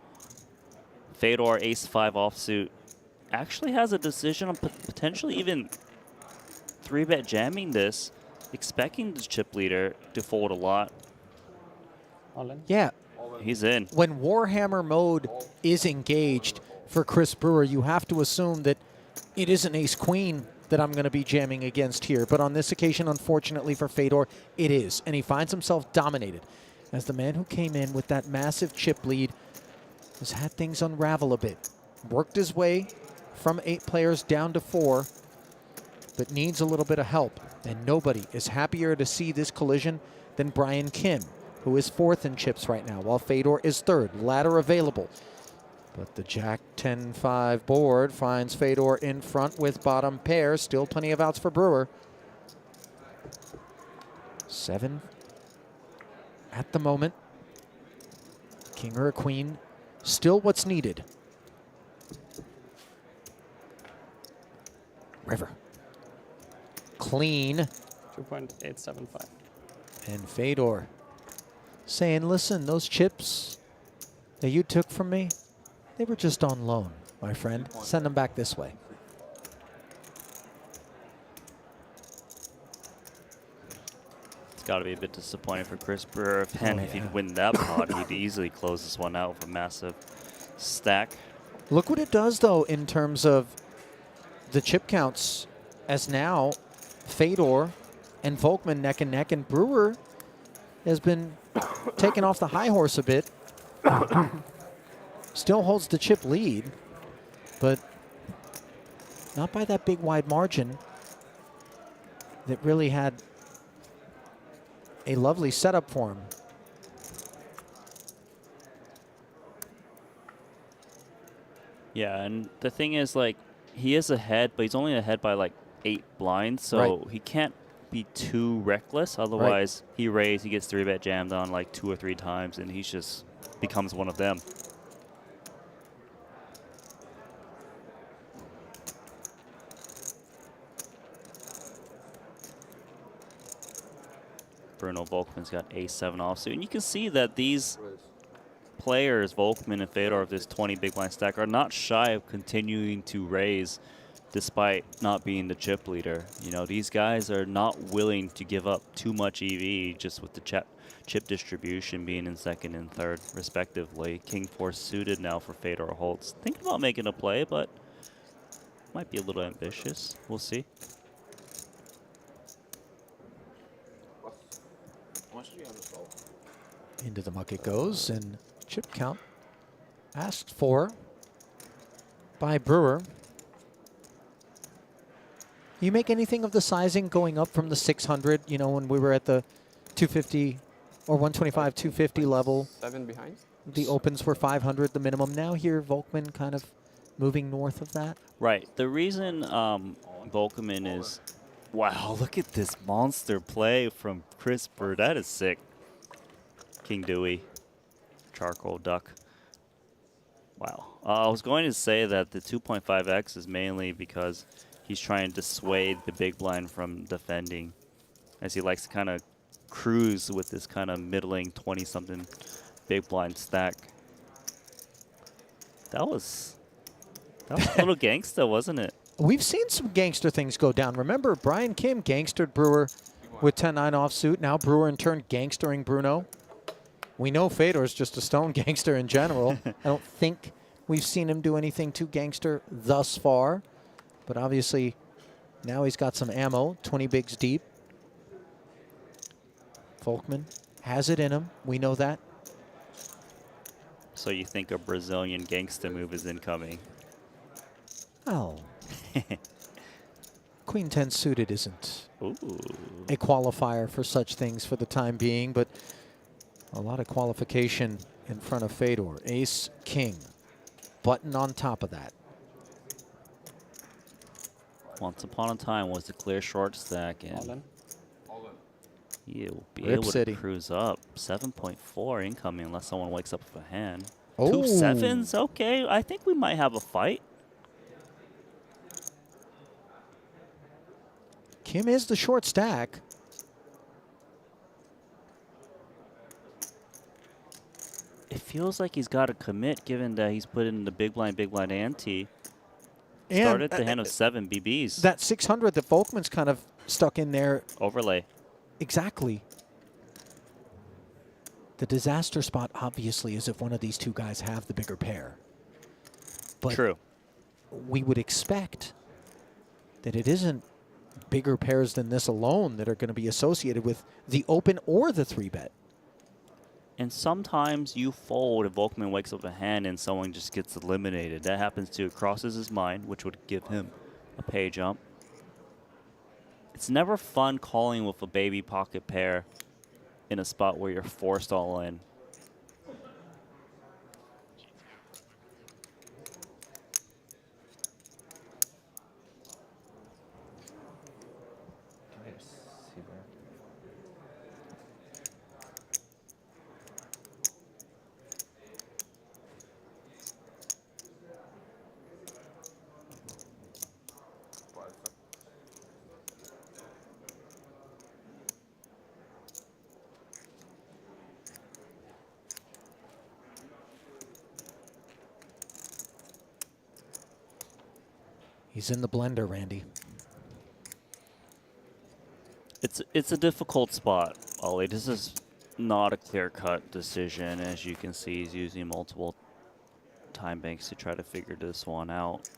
Fedor ace 5 offsuit actually has a decision on potentially even 3-bet jamming this, expecting the chip leader to fold a lot. All in? Yeah. He's in. When Warhammer mode is engaged for Chris Brewer, you have to assume that it is an ace-queen that I'm going to be jamming against here. But on this occasion, unfortunately for Fedor, it is. And he finds himself dominated as the man who came in with that massive chip lead has had things unravel a bit. Worked his way from 8 players down to 4, but needs a little bit of help. And nobody is happier to see this collision than Brian Kim, who is 4th in chips right now, while Fedor is 3rd. Ladder available. But the Jack 10-5 board finds Fedor in front with bottom pair. Still plenty of outs for Brewer. 7 at the moment. King or a queen. Still what's needed. River. Clean. 2.875. And Fedor saying, listen, those chips that you took from me, they were just on loan, my friend. Send them back this way. It's got to be a bit disappointing for Chris Brewer. If he'd win that pot, he'd easily close this one out with a massive stack. Look what it does, though, in terms of the chip counts, as now Fedor and Volkman neck and neck, and Brewer has been taken off the high horse a bit. Still holds the chip lead, but not by that big wide margin that really had a lovely setup for him. Yeah, and the thing is, like, he is ahead, but he's only ahead by like 8 blinds, so he can't be too reckless. Otherwise, he raised, he gets 3-bet jammed on like 2 or 3 times, and he just becomes one of them. Bruno Volkman's got ace-7 offsuit, and you can see that these players, Volkman and Fedor, of this 20 big blind stack, are not shy of continuing to raise despite not being the chip leader. You know, these guys are not willing to give up too much EV just with the chip distribution being in 2nd and 3rd, respectively. King 4 suited now for Fedor Holtz. Thinking about making a play, but might be a little ambitious. We'll see. Into the muck it goes, and chip count asked for by Brewer. You make anything of the sizing going up from the 600, you know, when we were at the 250 or 125, 250 level? 7 behind. The opens were 500, the minimum. Now here, Volkman kind of moving north of that. Right. The reason Volkman is... Wow, look at this monster play from Chris Brewer. That is sick. King Dewey, charcoal duck. Wow. I was going to say that the 2.5x is mainly because he's trying to dissuade the big blind from defending, as he likes to kind of cruise with this kind of middling 20-something big blind stack. That was a little gangsta, wasn't it? We've seen some gangster things go down. Remember, Brian Kim gangstered Brewer with 10-9 offsuit. Now Brewer in turn gangstering Bruno. We know Fedor's just a stone gangster in general. I don't think we've seen him do anything too gangster thus far. But obviously, now he's got some ammo, 20 bigs deep. Volkman has it in him. We know that. So you think a Brazilian gangster move is incoming? Oh. Queen 10 suited isn't Ooh. a qualifier for such things for the time being, but a lot of qualification in front of Fedor. Ace, king, button on top of that. Once upon a time was the clear short stack, and you'll be Rip able City. to cruise up. 7.4 incoming unless someone wakes up with a hand. Oh. 2 sevens, okay. I think we might have a fight. Kim is the short stack. feels like he's got to commit, given that he's put in the big blind ante. And, Started the hand of 7 BBs. That 600 that Volkman's kind of stuck in there. Overlay. Exactly. The disaster spot, obviously, is if one of these two guys have the bigger pair. But True. We would expect that it isn't bigger pairs than this alone that are going to be associated with the open or the 3-bet. And sometimes you fold if Volkman wakes up a hand and someone just gets eliminated. That happens too. It crosses his mind, which would give him a pay jump. It's never fun calling with a baby pocket pair in a spot where you're forced all in. He's in the blender, Randy. It's a difficult spot, Ollie. This is not a clear-cut decision. As you can see, he's using multiple time banks to try to figure this one out.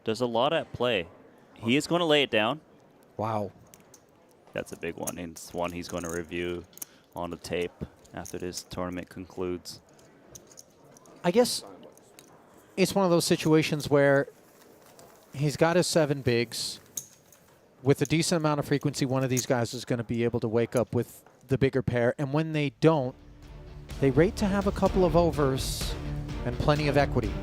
There's a lot at play. He is going to lay it down. Wow. That's a big one. And it's one he's going to review on the tape after this tournament concludes. I guess it's one of those situations where he's got his 7 bigs. With a decent amount of frequency, one of these guys is going to be able to wake up with the bigger pair. And when they don't, they rate to have a couple of overs and plenty of equity.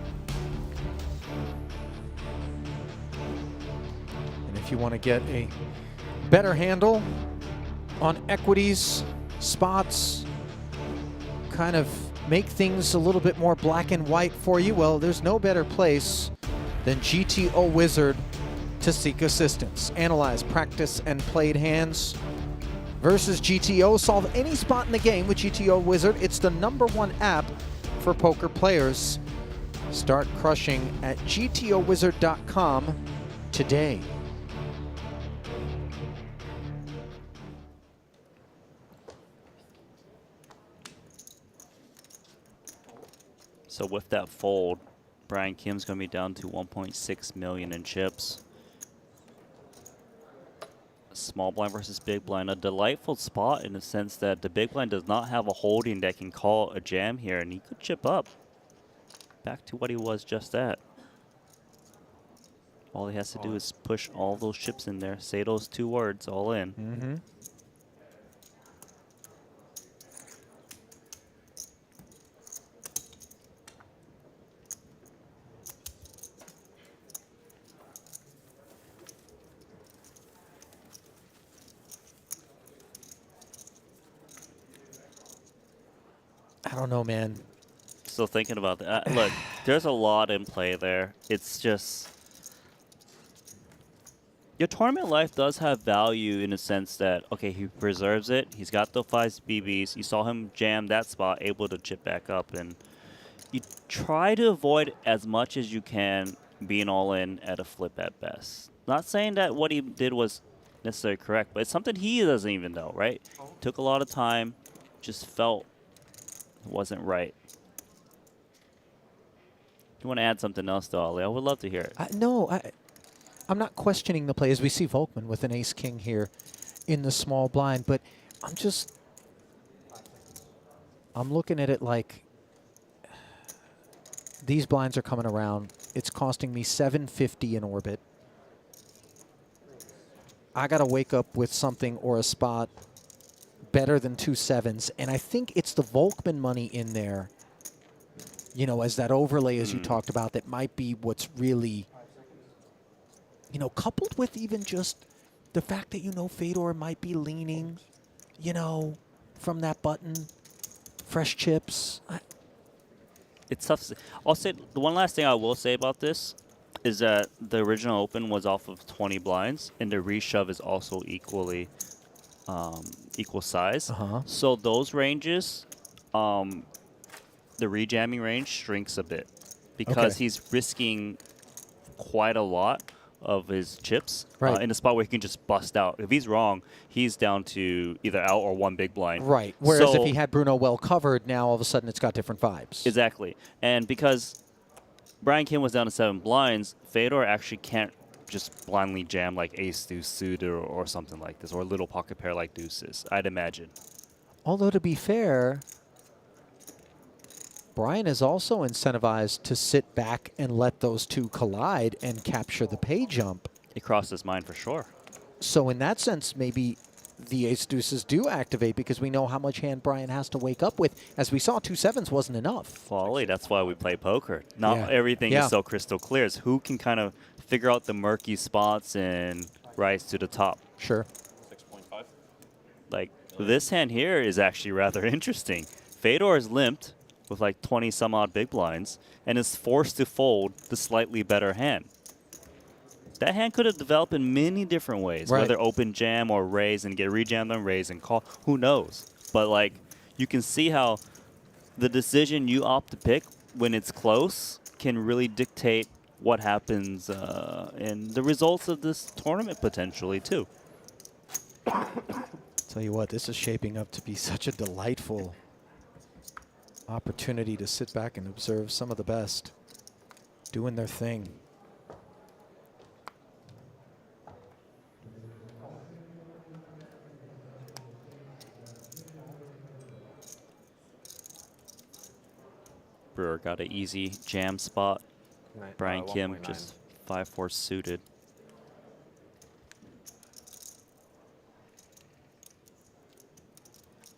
And if you want to get a better handle on equities, spots, kind of make things a little bit more black and white for you, well, there's no better place than GTO Wizard to seek assistance. Analyze, practice, and played hands versus GTO. Solve any spot in the game with GTO Wizard. It's the #1 app for poker players. Start crushing at gtowizard.com today. So with that fold, Brian Kim's going to be down to 1.6 million in chips. Small blind versus big blind. A delightful spot in the sense that the big blind does not have a holding that can call a jam here, and he could chip up back to what he was just at. All he has to do is push all those chips in there, say those 2 words, all in. Mm-hmm. I don't know, man. Still thinking about that. Look, there's a lot in play there. It's just... Your tournament life does have value in the sense that, okay, he preserves it. He's got the 5 BBs. You saw him jam that spot, able to chip back up. And you try to avoid as much as you can being all in at a flip at best. Not saying that what he did was necessarily correct, but it's something he doesn't even know, right? Took a lot of time, just felt it wasn't right. You want to add something else, though, Ollie? I would love to hear it. I'm not questioning the play as we see Volkman with an ace-king here in the small blind, but I'm looking at it like these blinds are coming around. It's costing me $750 in orbit. I got to wake up with something or a spot better than 2 7s, and I think it's the Volkman money in there, you know, as that overlay as you talked about, that might be what's really, you know, coupled with even just the fact that, you know, Fedor might be leaning, you know, from that button, fresh chips. It's tough. I'll say the one last thing I will say about this is that the original open was off of 20 blinds, and the reshove is also equally equal size. So those ranges, the rejamming range shrinks a bit because he's risking quite a lot of his chips in a spot where he can just bust out. If he's wrong, he's down to either out or one big blind. Right. Whereas if he had Bruno well covered, now all of a sudden it's got different vibes. Exactly. And because Brian Kim was down to 7 blinds, Fedor actually can't just blindly jam like ace deuce suited or something like this, or a little pocket pair like deuces, I'd imagine. Although to be fair, Brian is also incentivized to sit back and let those two collide and capture the pay jump. It crossed his mind for sure. So in that sense, maybe the ace deuces do activate because we know how much hand Brian has to wake up with. As we saw, 2 7s wasn't enough. Wally, that's why we play poker. Not everything is so crystal clear. It's who can kind of figure out the murky spots and rise to the top. Sure. 6.5. Like, this hand here is actually rather interesting. Fedor is limped with like 20 some odd big blinds and is forced to fold the slightly better hand. That hand could have developed in many different ways, whether open jam or raise and get rejammed on raise and call. Who knows? But like, you can see how the decision you opt to pick when it's close can really dictate what happens in the results of this tournament potentially too. Tell you what, this is shaping up to be such a delightful opportunity to sit back and observe some of the best doing their thing. Brewer got an easy jam spot. Right. Brian Kim 1.9. just 5-4 suited.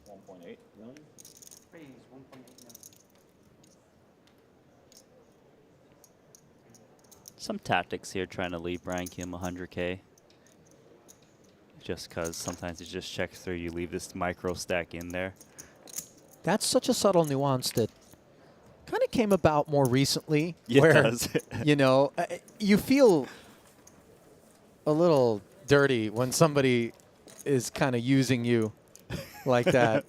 $1.8 million. Some tactics here trying to leave Brian Kim 100K. Just because sometimes it just checks through, you leave this micro stack in there. That's such a subtle nuance that kind of came about more recently. It where, does. you know, you feel a little dirty when somebody is kind of using you like that.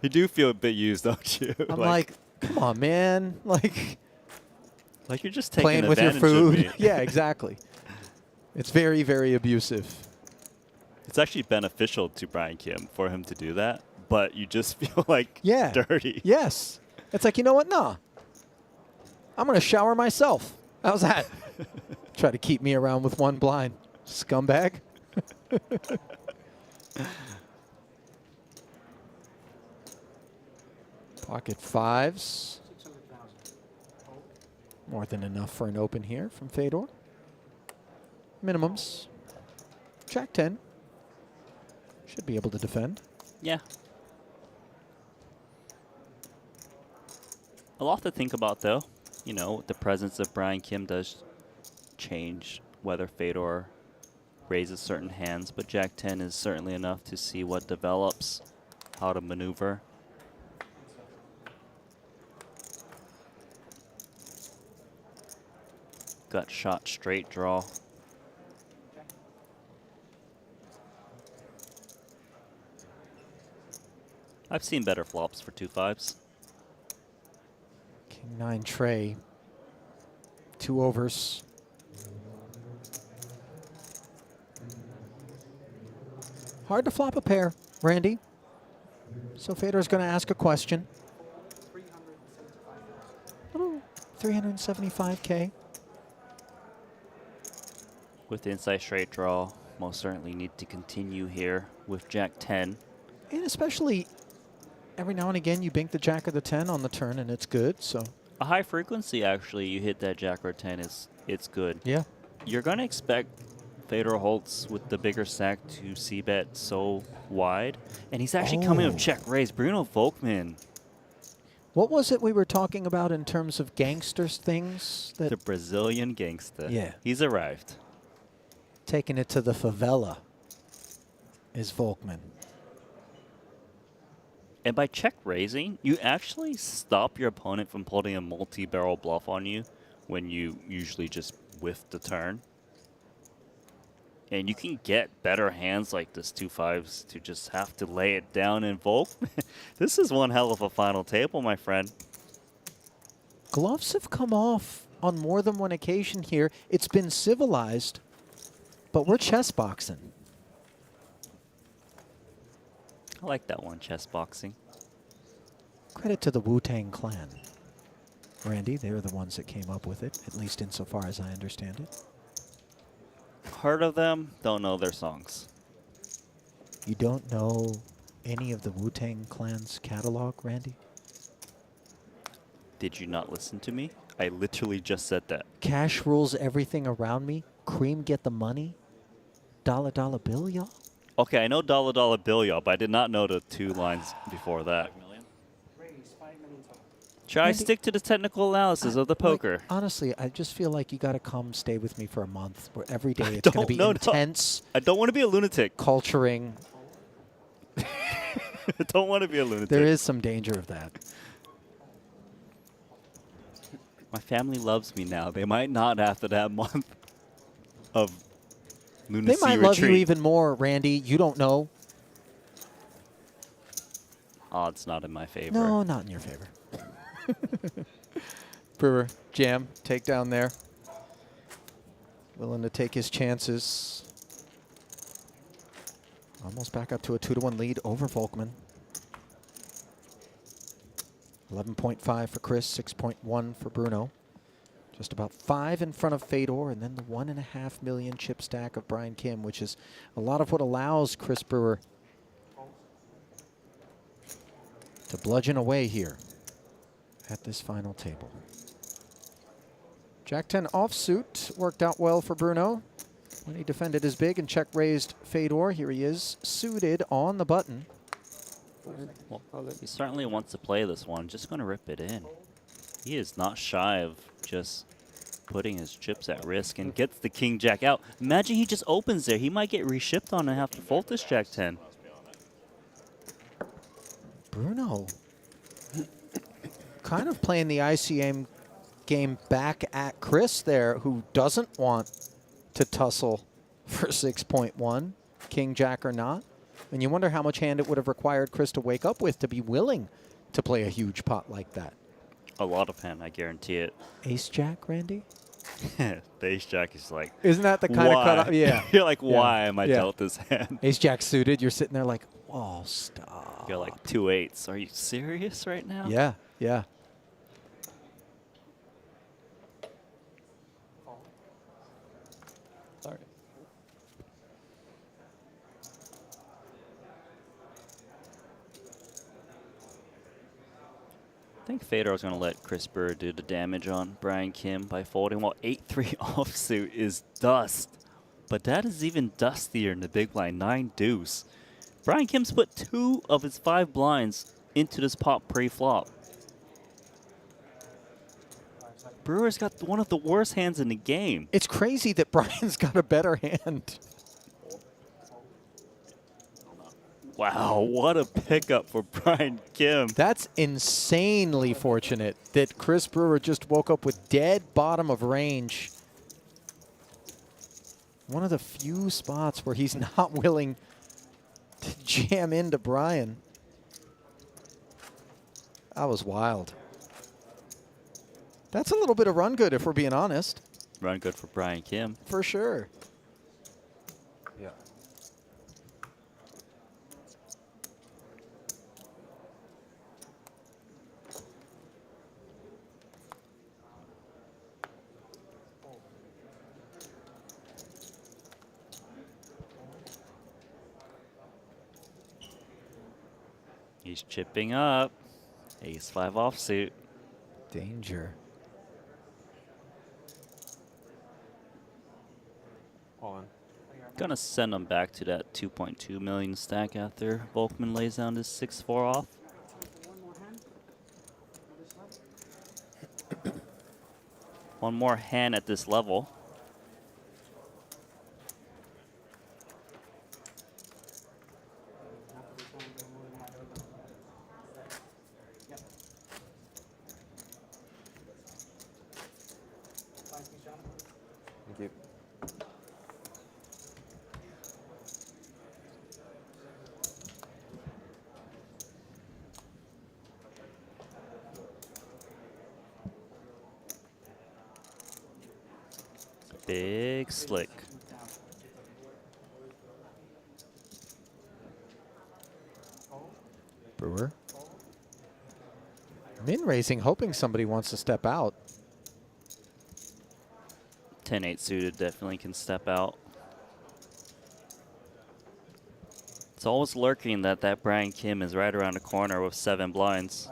You do feel a bit used, don't you? I'm like, come on, man. Like you're just taking playing with your advantage of food. me. Yeah, exactly. It's very, very abusive. It's actually beneficial to Brian Kim for him to do that, but you just feel like dirty. Yes. It's like, you know what? Nah. I'm going to shower myself. How's that? Try to keep me around with 1 blind. Scumbag. Pocket 5s. More than enough for an open here from Fedor. Minimums. Jack 10. Should be able to defend. Yeah. A lot to think about, though. You know, the presence of Brian Kim does change whether Fedor raises certain hands, but Jack 10 is certainly enough to see what develops, how to maneuver. Gut shot, straight draw. I've seen better flops for 2 5s. King 9 tray. 2 overs. Hard to flop a pair, Randy. So Fedor's going to ask a question. 375K. With the inside straight draw, most certainly need to continue here with Jack 10. And especially every now and again you bink the Jack or the 10 on the turn and it's good. So a high frequency, actually, you hit that Jack or 10, it's good. Yeah. You're going to expect Fedor Holtz with the bigger stack to c-bet so wide. And he's actually coming with check raise. Bruno Volkmann. what was it we were talking about in terms of gangsters things? That The Brazilian gangster. Yeah. He's arrived. taking it to the favela is Volkmann. And by check raising, you actually stop your opponent from putting a multi-barrel bluff on you when you usually just whiff the turn. And you can get better hands like this 2 5s to just have to lay it down in Volk. This is one hell of a final table, my friend. Gloves have come off on more than one occasion here. It's been civilized, but we're chess boxing. I like that one, chess boxing. Credit to the Wu-Tang Clan. Randy, they were the ones that came up with it, at least insofar as I understand it. Heard of them, don't know their songs. You don't know any of the Wu-Tang Clan's catalog, Randy? Did you not listen to me? I literally just said that. Cash rules everything around me. Cream get the money. Dollar dollar bill, y'all. Okay, I know Dollar Dollar Bill, y'all, but I did not know the 2 lines before that. Try Randy, stick to the technical analysis of the poker. Honestly, I just feel like you got to come stay with me for a month, where every day it's going to be intense. I don't want to be a lunatic. Culturing. I don't want to be a lunatic. There is some danger of that. My family loves me now. They might not after that month of lunacy They might love you even more, Randy. You don't know. Odds not in my favor. No, not in your favor. Brewer, jam, takedown there. Willing to take his chances. Almost back up to a 2-1 lead over Volkman. 11.5 for Chris, 6.1 for Bruno. Just about 5 in front of Fedor, and then the 1.5 million chip stack of Brian Kim, which is a lot of what allows Chris Brewer to bludgeon away here at this final table. Jack 10 offsuit worked out well for Bruno when he defended his big and check raised Fedor. Here he is, suited on the button. Well, he certainly wants to play this one. Just going to rip it in. He is not shy of just putting his chips at risk and gets the king jack out. Imagine he just opens there. He might get reshipped on and have to fold this jack 10. Bruno kind of playing the ICM game back at Chris there, who doesn't want to tussle for 6.1, king jack or not. And you wonder how much hand it would have required Chris to wake up with to be willing to play a huge pot like that. A lot of hand, I guarantee it. Ace jack, Randy? The ace jack is like, Isn't that the kind of cutoff? Yeah. You're like, why am I dealt this hand? Ace jack suited, you're sitting there like, oh, stop. You're like 2 8s. Are you serious right now? Yeah, yeah. Sorry. I think Fedor is going to let Chris Brewer do the damage on Brian Kim by folding. Well, 8-3 offsuit is dust. But that is even dustier in the big blind, 9 deuce. Brian Kim's put 2 of his 5 blinds into this pot pre-flop. Brewer's got one of the worst hands in the game. It's crazy that Brian's got a better hand. Wow, what a pickup for Brian Kim. That's insanely fortunate that Chris Brewer just woke up with dead bottom of range. One of the few spots where he's not willing to jam into Brian. That was wild. That's a little bit of run good, if we're being honest. Run good for Brian Kim. For sure. Yeah. He's chipping up. Ace-5 offsuit. Danger. All in. Gonna send him back to that 2.2 million stack after Volkman lays down his 6-4 off. One more hand at this level. Thank you. Big slick. Brewer. Min raising, hoping somebody wants to step out. 10-8 suited definitely can step out. It's always lurking that Brian Kim is right around the corner with 7 blinds.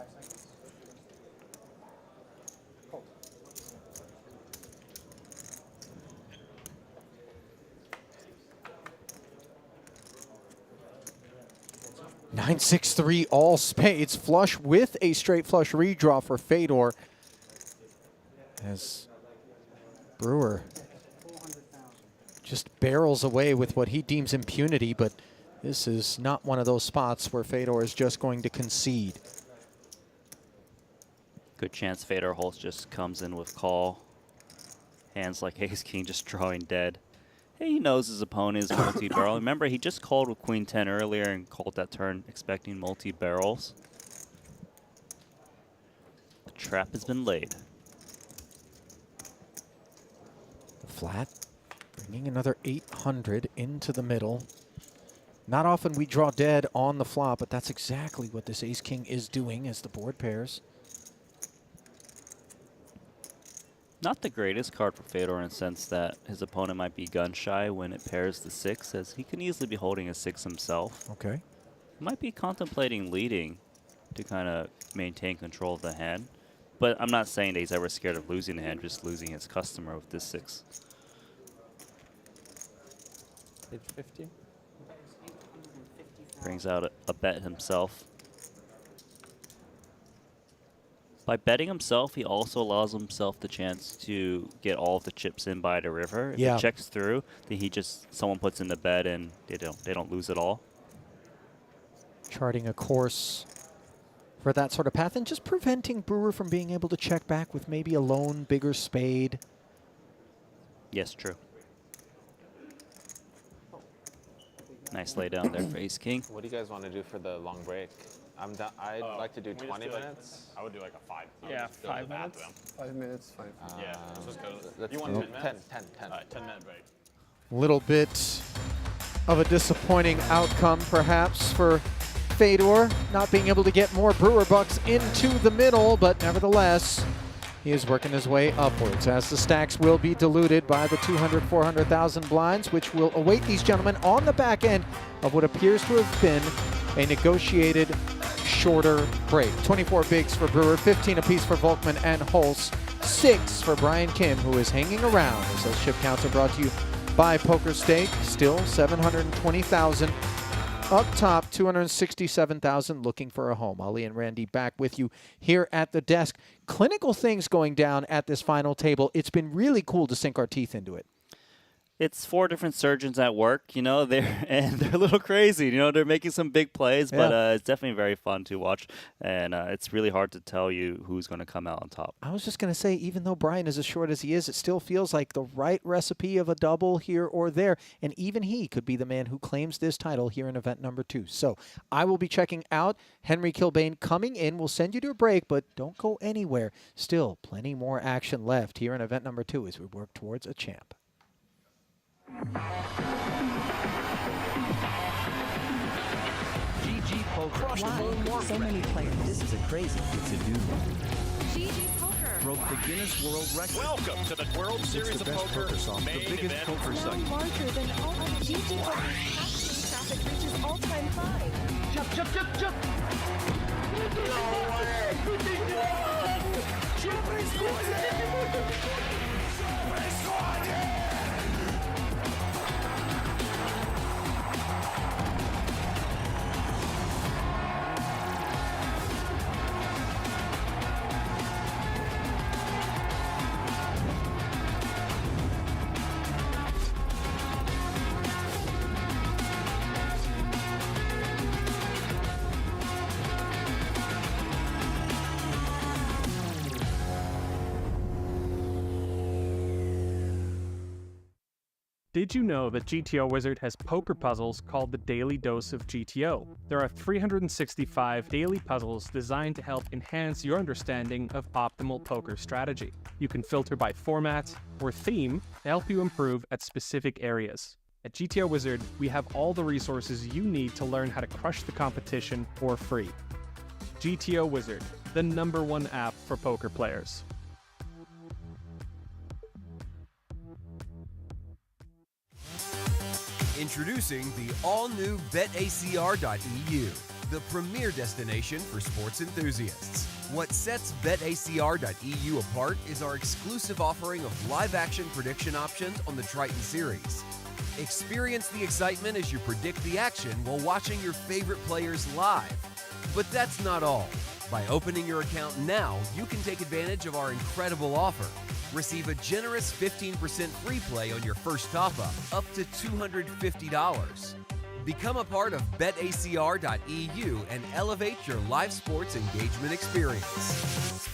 Nine, 6, 3, all spades. Flush with a straight flush redraw for Fedor. As Brewer just barrels away with what he deems impunity, but this is not one of those spots where Fedor is just going to concede. Good chance Fedor Holtz just comes in with call. Hands like ace-king just drawing dead. He knows his opponent is multi-barrel. Remember, he just called with queen 10 earlier and called that turn expecting multi-barrels. The trap has been laid. Flat, bringing another 800 into the middle. Not often we draw dead on the flop, but that's exactly what this ace-king is doing as the board pairs. Not the greatest card for Fedor in the sense that his opponent might be gun shy when it pairs the 6, as he can easily be holding a 6 himself. Okay. Might be contemplating leading to kind of maintain control of the hand. But I'm not saying that he's ever scared of losing the hand, just losing his customer with this 6. Page 50. Brings out a bet himself. By betting himself, he also allows himself the chance to get all of the chips in by the river. If Yeah. it checks through, then someone puts in the bet and they don't lose it all. Charting a course for that sort of path and just preventing Brewer from being able to check back with maybe a lone bigger spade. Yes, true. Nice lay down there for ace-king. What do you guys want to do for the long break? I'd like to do 20 minutes. I would do like a 5. Yeah, 5 minutes. 5 minutes, fine. Yeah, let's just go. Let's You want do 10 minutes? 10. All right, 10-minute break. Little bit of a disappointing outcome, perhaps, for Fedor, not being able to get more Brewer bucks into the middle, but nevertheless, he is working his way upwards, as the stacks will be diluted by the 200,000, 400,000 blinds, which will await these gentlemen on the back end of what appears to have been a negotiated shorter break. 24 bigs for Brewer, 15 apiece for Volkman and Holtz, 6 for Brian Kim, who is hanging around as those chip counts are brought to you by Poker Stake. Still 720,000. Up top, 267,000 looking for a home. Ali and Randy back with you here at the desk. Clinical things going down at this final table. It's been really cool to sink our teeth into it. It's 4 different surgeons at work, you know, they're a little crazy, you know, they're making some big plays, but it's definitely very fun to watch, and it's really hard to tell you who's going to come out on top. I was just going to say, even though Brian is as short as he is, it still feels like the right recipe of a double here or there, and even he could be the man who claims this title here in event number 2. So I will be checking out Henry Kilbane coming in. We'll send you to a break, but don't go anywhere. Still plenty more action left here in event number 2 as we work towards a champ. GG Poker. Why so many players? This is a crazy thing to do. GG Poker Broke the Guinness World Record. Welcome to the World Series of Poker main biggest event. poker now site. larger than all other GTO traffic reaches all-time high. Jump. Did you know that GTO Wizard has poker puzzles called the Daily Dose of GTO? There are 365 daily puzzles designed to help enhance your understanding of optimal poker strategy. You can filter by format or theme to help you improve at specific areas. At GTO Wizard, we have all the resources you need to learn how to crush the competition for free. GTO Wizard, the #1 app for poker players. Introducing the all-new BetACR.eu, the premier destination for sports enthusiasts. What sets BetACR.eu apart is our exclusive offering of live-action prediction options on the Triton series. Experience the excitement as you predict the action while watching your favorite players live. But that's not all. By opening your account now, you can take advantage of our incredible offer. Receive a generous 15% free play on your first top-up, up to $250. Become a part of BetACR.eu and elevate your live sports engagement experience.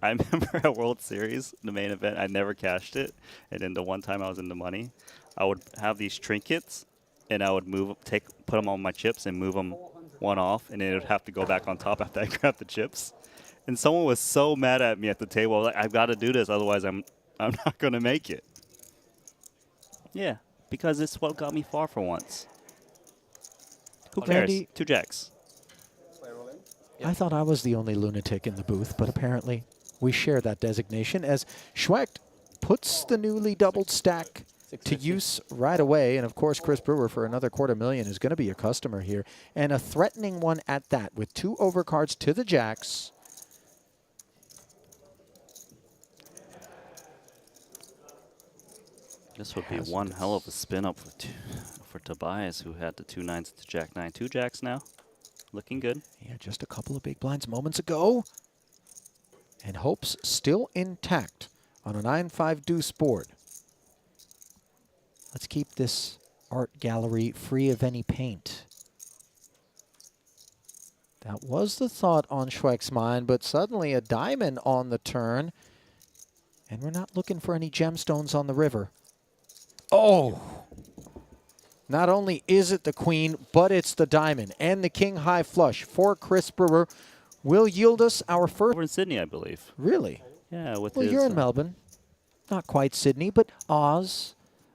I remember at World Series, the main event, I never cashed it. And then the one time I was in the money, I would have these trinkets, and I would put them on my chips and move them one off, and then it would have to go back on top after I grabbed the chips. And someone was so mad at me at the table. I was like, I've got to do this, otherwise I'm not going to make it. Yeah, because it's what got me far for once. Who cares? Randy, 2 jacks. I thought I was the only lunatic in the booth, but apparently we share that designation as Schwecht puts the newly doubled stack to use right away. And, of course, Chris Brewer for another $250,000 is going to be a customer here. And a threatening one at that with 2 overcards to the jacks. This would be one hell of a spin up for Tobias, who had the 2 nines to jack 9. 2 jacks now. Looking good. Yeah, just a couple of big blinds moments ago. And hopes still intact on a 9-5 deuce board. Let's keep this art gallery free of any paint. That was the thought on Schwecht's mind, but suddenly a diamond on the turn. And we're not looking for any gemstones on the river. Oh! Not only is it the queen, but it's the diamond. And the king high flush for Chris Brewer will yield us our first. Over in Sydney, I believe. Really? Yeah. With well, his, you're in Melbourne. Not quite Sydney, but Oz,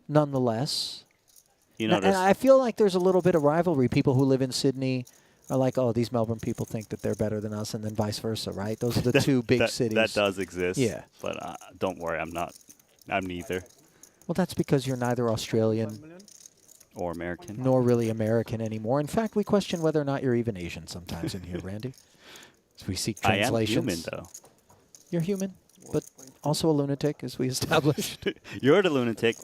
nonetheless. You know, and I feel like there's a little bit of rivalry. People who live in Sydney are like, oh, these Melbourne people think that they're better than us, and then vice versa, right? Those are the two big cities. That does exist. Yeah. But don't worry, I'm not. I'm neither. Well, that's because you're neither Australian or American. Nor really American anymore. In fact, we question whether or not you're even Asian sometimes in here, Randy. As we seek translations. I am human, though. You're human, but also a lunatic, as we established. You're the lunatic.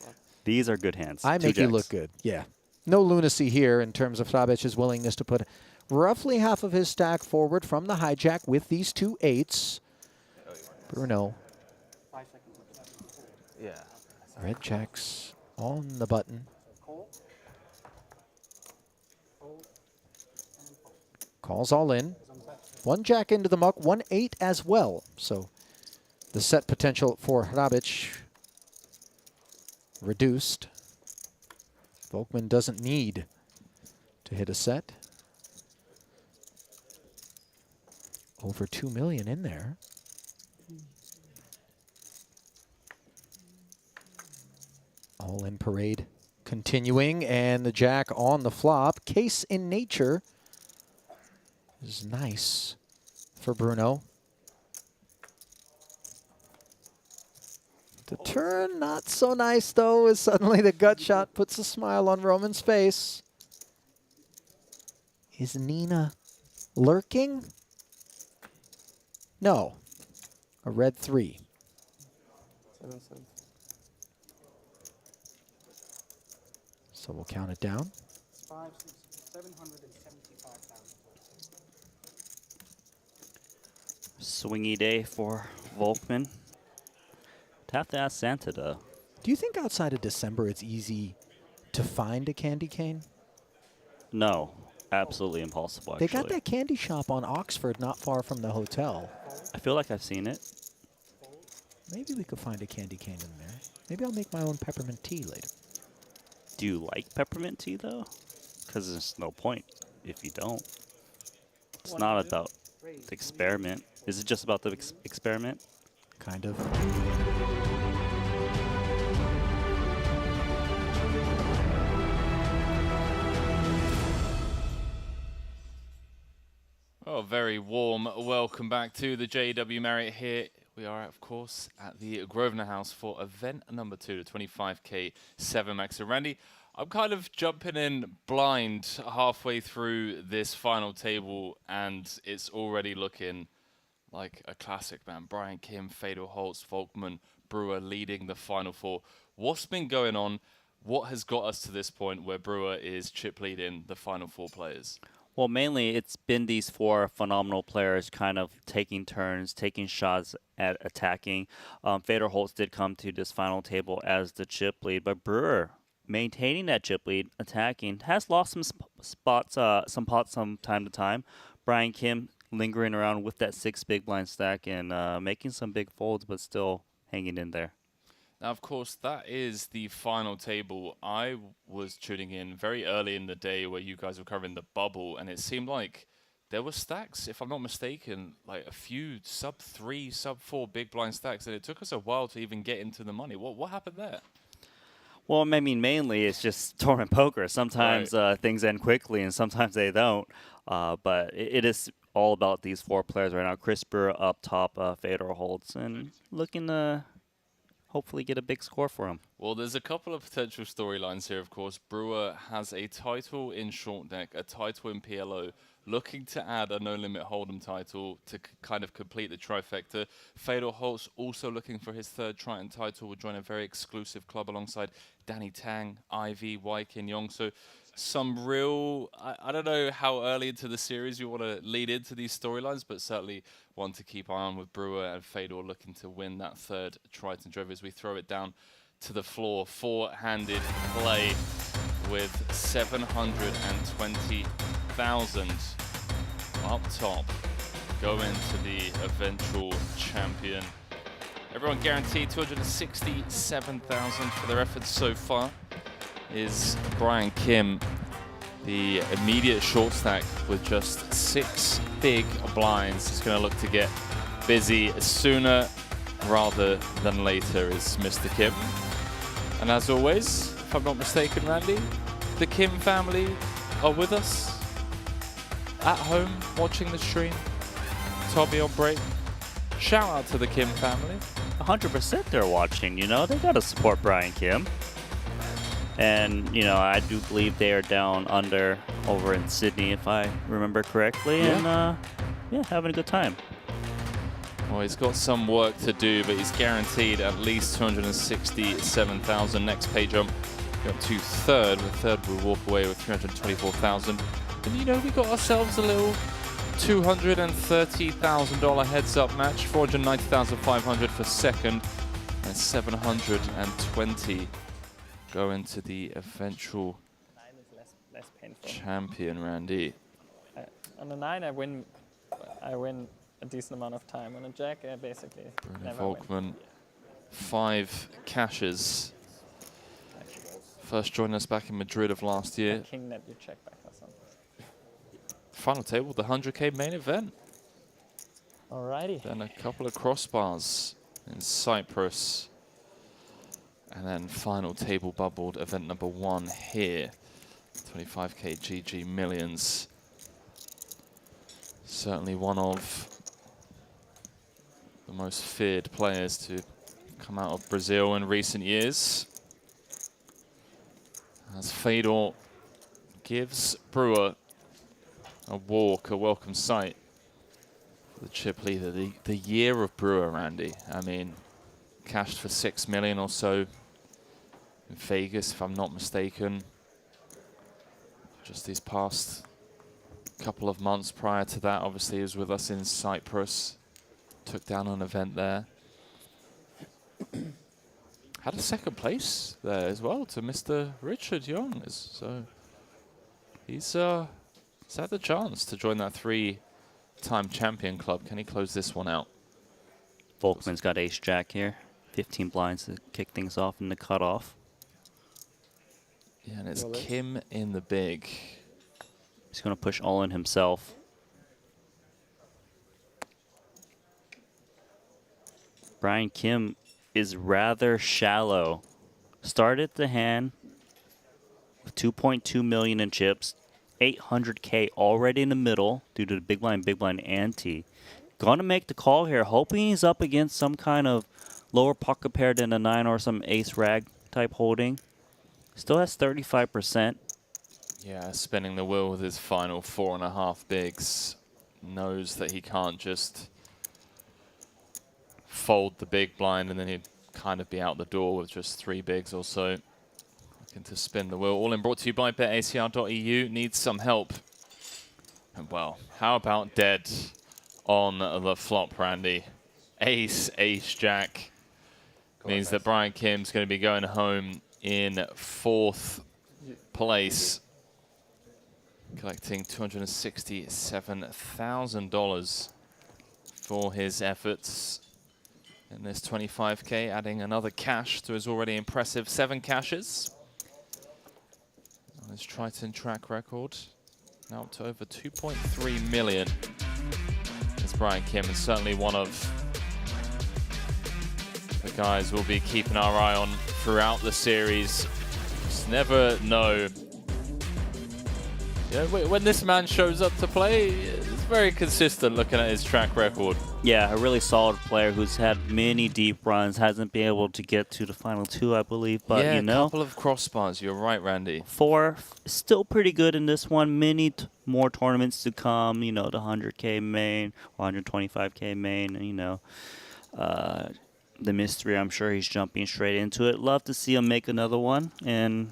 These are good hands. I 2 make you jacks. look good. Yeah. No lunacy here in terms of Hrabic's willingness to put roughly half of his stack forward from the hijack with these 2 8s. Bruno. Yeah. Red checks on the button. Calls all in. 1 jack into the muck, 1 8 as well. So the set potential for Hrabic reduced. Volkmann doesn't need to hit a set. Over 2 million in there. All in parade continuing, and the jack on the flop. Case in nature is nice for Bruno. The turn, not so nice, though, as suddenly the gut shot puts a smile on Roman's face. Is Nina lurking? No. A red 3. 7 cents. So we'll count it down. 775,000. Swingy day for Volkmann. Have to ask Santa, though. Do you think outside of December it's easy to find a candy cane? No, absolutely impossible, actually. They got that candy shop on Oxford not far from the hotel. I feel like I've seen it. Maybe we could find a candy cane in there. Maybe I'll make my own peppermint tea later. Do you like peppermint tea, though? Because there's no point if you don't. It's not about the experiment. Is it just about the experiment? Kind of. Oh, very warm welcome back to the JW Marriott here. We are, of course, at the Grosvenor House for event number 2, the 25k 7 max. So, Randy, I'm kind of jumping in blind halfway through this final table, and it's already looking like a classic, man. Brian Kim, Fedor Holtz, Volkmann, Brewer leading the final 4. What's been going on? What has got us to this point where Brewer is chip leading the final 4 players? Well, mainly it's been these 4 phenomenal players kind of taking turns, taking shots at attacking. Fedor Holtz did come to this final table as the chip lead, but Brewer maintaining that chip lead, attacking, has lost some spots, some pots from time to time. Brian Kim lingering around with that 6 big blind stack and making some big folds, but still hanging in there. Now, of course, that is the final table. I was tuning in very early in the day where you guys were covering the bubble, and it seemed like there were stacks, if I'm not mistaken, like a few sub-3, sub-4 big blind stacks, and it took us a while to even get into the money. What happened there? Well, I mean, mainly it's just tournament poker. Sometimes things end quickly, and sometimes they don't. But it is all about these 4 players right now. Chris Brewer up top, Fedor Holtz, and looking to hopefully get a big score for him. Well, there's a couple of potential storylines here, of course. Brewer has a title in short deck, a title in PLO, looking to add a No Limit Hold'em title to kind of complete the trifecta. Fedor Holtz also looking for his 3rd Triton title, will join a very exclusive club alongside Danny Tang, Ivy, Wai Kin Yong. So some real, I don't know how early into the series you want to lead into these storylines, but certainly one to keep eye on with Brewer and Fedor looking to win that 3rd Triton Drove as we throw it down to the floor. 4-handed play with 720,000 up top, going to the eventual champion. Everyone guaranteed 267,000 for their efforts so far. Is Brian Kim, the immediate short stack with just 6 big blinds. He's going to look to get busy sooner rather than later, is Mr. Kim. And as always, if I'm not mistaken, Randy, the Kim family are with us at home watching the stream. Tommy on break. Shout out to the Kim family. 100% they're watching, you know. They got to support Brian Kim. And, you know, I do believe they are down under over in Sydney, if I remember correctly. Yeah. And, yeah, having a good time. Well, he's got some work to do, but he's guaranteed at least 267,000. Next page jump Go up to third. The third will walk away with 324,000. And you know, we got ourselves a little $230,000 heads-up match. 490,500 for second, and 720 go into the eventual less painful. champion, Randy. On a 9, I win a decent amount of time. On a Jack, I basically never Volkmann, win. 5 cashes. First joined us back in Madrid of last year. King net you check back or something. Final table, the 100k main event. Alrighty. Then a couple of crossbars in Cyprus. And then final table bubbled event number 1 here. 25k GG Millions. Certainly one of the most feared players to come out of Brazil in recent years. As Fedor gives Brewer a walk, a welcome sight. The chip leader, the year of Brewer, Randy. I mean, cashed for 6 million or so in Vegas, if I'm not mistaken. Just these past couple of months prior to that, obviously, he was with us in Cyprus. Took down an event there. Had a second place there as well to Mr. Richard Young. So he's had the chance to join that 3-time champion club. Can he close this one out? Volkmann's got ace-jack here. 15 blinds to kick things off in the cutoff. Yeah, and it's Kim in the big. He's going to push all in himself. Brian Kim is rather shallow. Started the hand with 2.2 million in chips. 800k already in the middle due to the big blind ante. Going to make the call here, hoping he's up against some kind of lower pocket pair than a 9 or some ace rag type holding. Still has 35%. Yeah, spinning the wheel with his final 4.5 bigs. Knows that he can't just fold the big blind and then he'd kind of be out the door with just 3 bigs or so. Looking to spin the wheel. All in brought to you by betacr.eu. Needs some help. And well, how about dead on the flop, Randy? Ace, jack. Means that Brian Kim's going to be going home in 4th place. Collecting $267,000 for his efforts in this 25k, adding another cash to his already impressive 7 cashes. On his Triton track record, now up to over 2.3 million. It's Brian Kim, and certainly one of the guys we'll be keeping our eye on throughout the series. Just never know. Yeah, when this man shows up to play, it's very consistent looking at his track record. Yeah, a really solid player who's had many deep runs, hasn't been able to get to the final 2, I believe, but yeah, you know. A couple of crossbars, you're right, Randy. 4, still pretty good in this one. Many more tournaments to come, you know, the 100k main, 125k main, you know. The mystery, I'm sure he's jumping straight into it. Love to see him make another one, and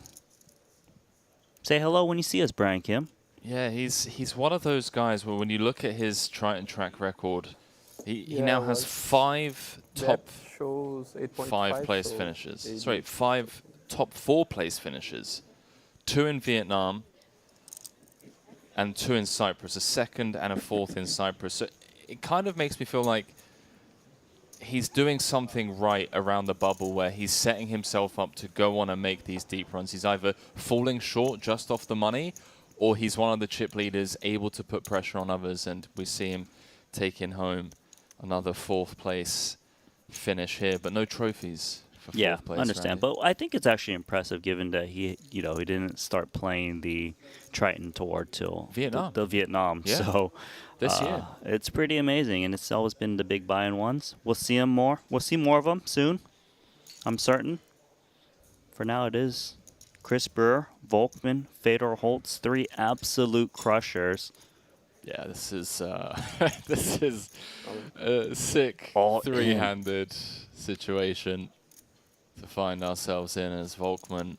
say hello when you see us, Brian Kim. Yeah, he's one of those guys where when you look at his Triton track record, he now has 5 top 5 place finishes. Sorry, 5 top 4 place finishes. 2 in Vietnam and 2 in Cyprus. A 2nd and a 4th in Cyprus. So it kind of makes me feel like he's doing something right around the bubble where he's setting himself up to go on and make these deep runs. He's either falling short just off the money, or he's one of the chip leaders able to put pressure on others, and we see him taking home another 4th place finish here, but no trophies for 4th place. Yeah, understand. Randy. But I think it's actually impressive given that he didn't start playing the Triton tour till Vietnam. The Vietnam. Yeah. So this year. It's pretty amazing, and it's always been the big buy-in ones. We'll see him more. We'll see more of them soon, I'm certain. For now, it is Chris Brewer, Volkmann, Fedor Holtz, 3 absolute crushers. Yeah, this is a sick All 3-handed situation to find ourselves in as Volkmann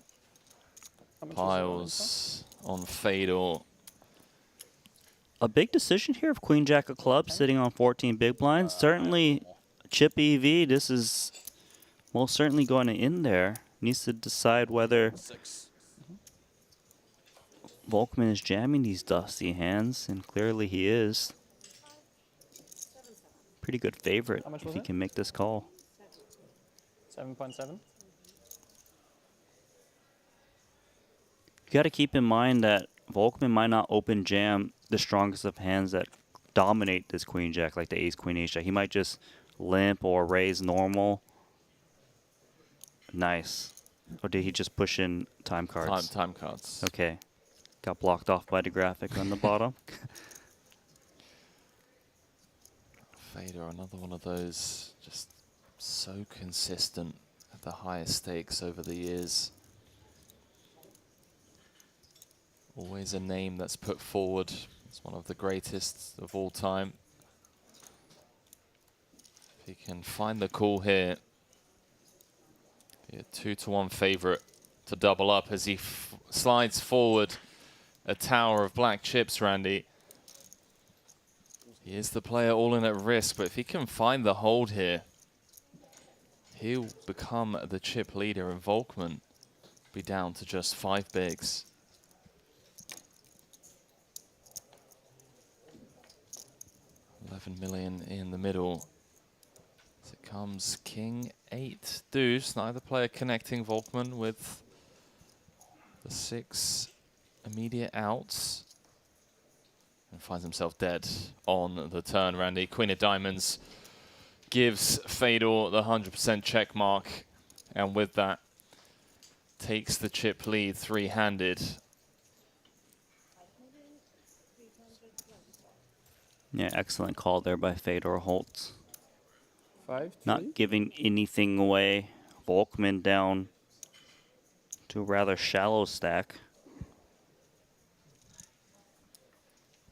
Commentators Piles on Fedor. A big decision here of Queen Jack of Clubs sitting on 14 big blinds. Certainly, Chip EV, this is most certainly going to end there. Needs to decide whether Volkman is jamming these dusty hands, and clearly he is. Pretty good favorite How much if was he it? can make this call. 7.7. You got to keep in mind that Volkman might not open jam the strongest of hands that dominate this Queen Jack, like the Ace Queen Ace Jack. He might just limp or raise normal. Nice. Or did he just push in time cards? Time cards. Okay. Got blocked off by the graphic on the bottom. Fedor, another one of those, just so consistent at the highest stakes over the years. Always a name that's put forward as one of the greatest of all time. If he can find the call here, be a 2-to-1 favorite to double up as he slides forward a tower of black chips, Randy. He is the player all in at risk, but if he can find the hold here, he'll become the chip leader, and Volkman be down to just 5 bigs. $11 million in the middle. As it comes King 8 deuce. Neither player connecting Volkman with the 6 immediate outs. And finds himself dead on the turn, Randy. Queen of Diamonds gives Fedor the 100% check mark. And with that, takes the chip lead 3-handed. Yeah, excellent call there by Fedor Holtz. 5-3. Not giving anything away. Volkman down to a rather shallow stack.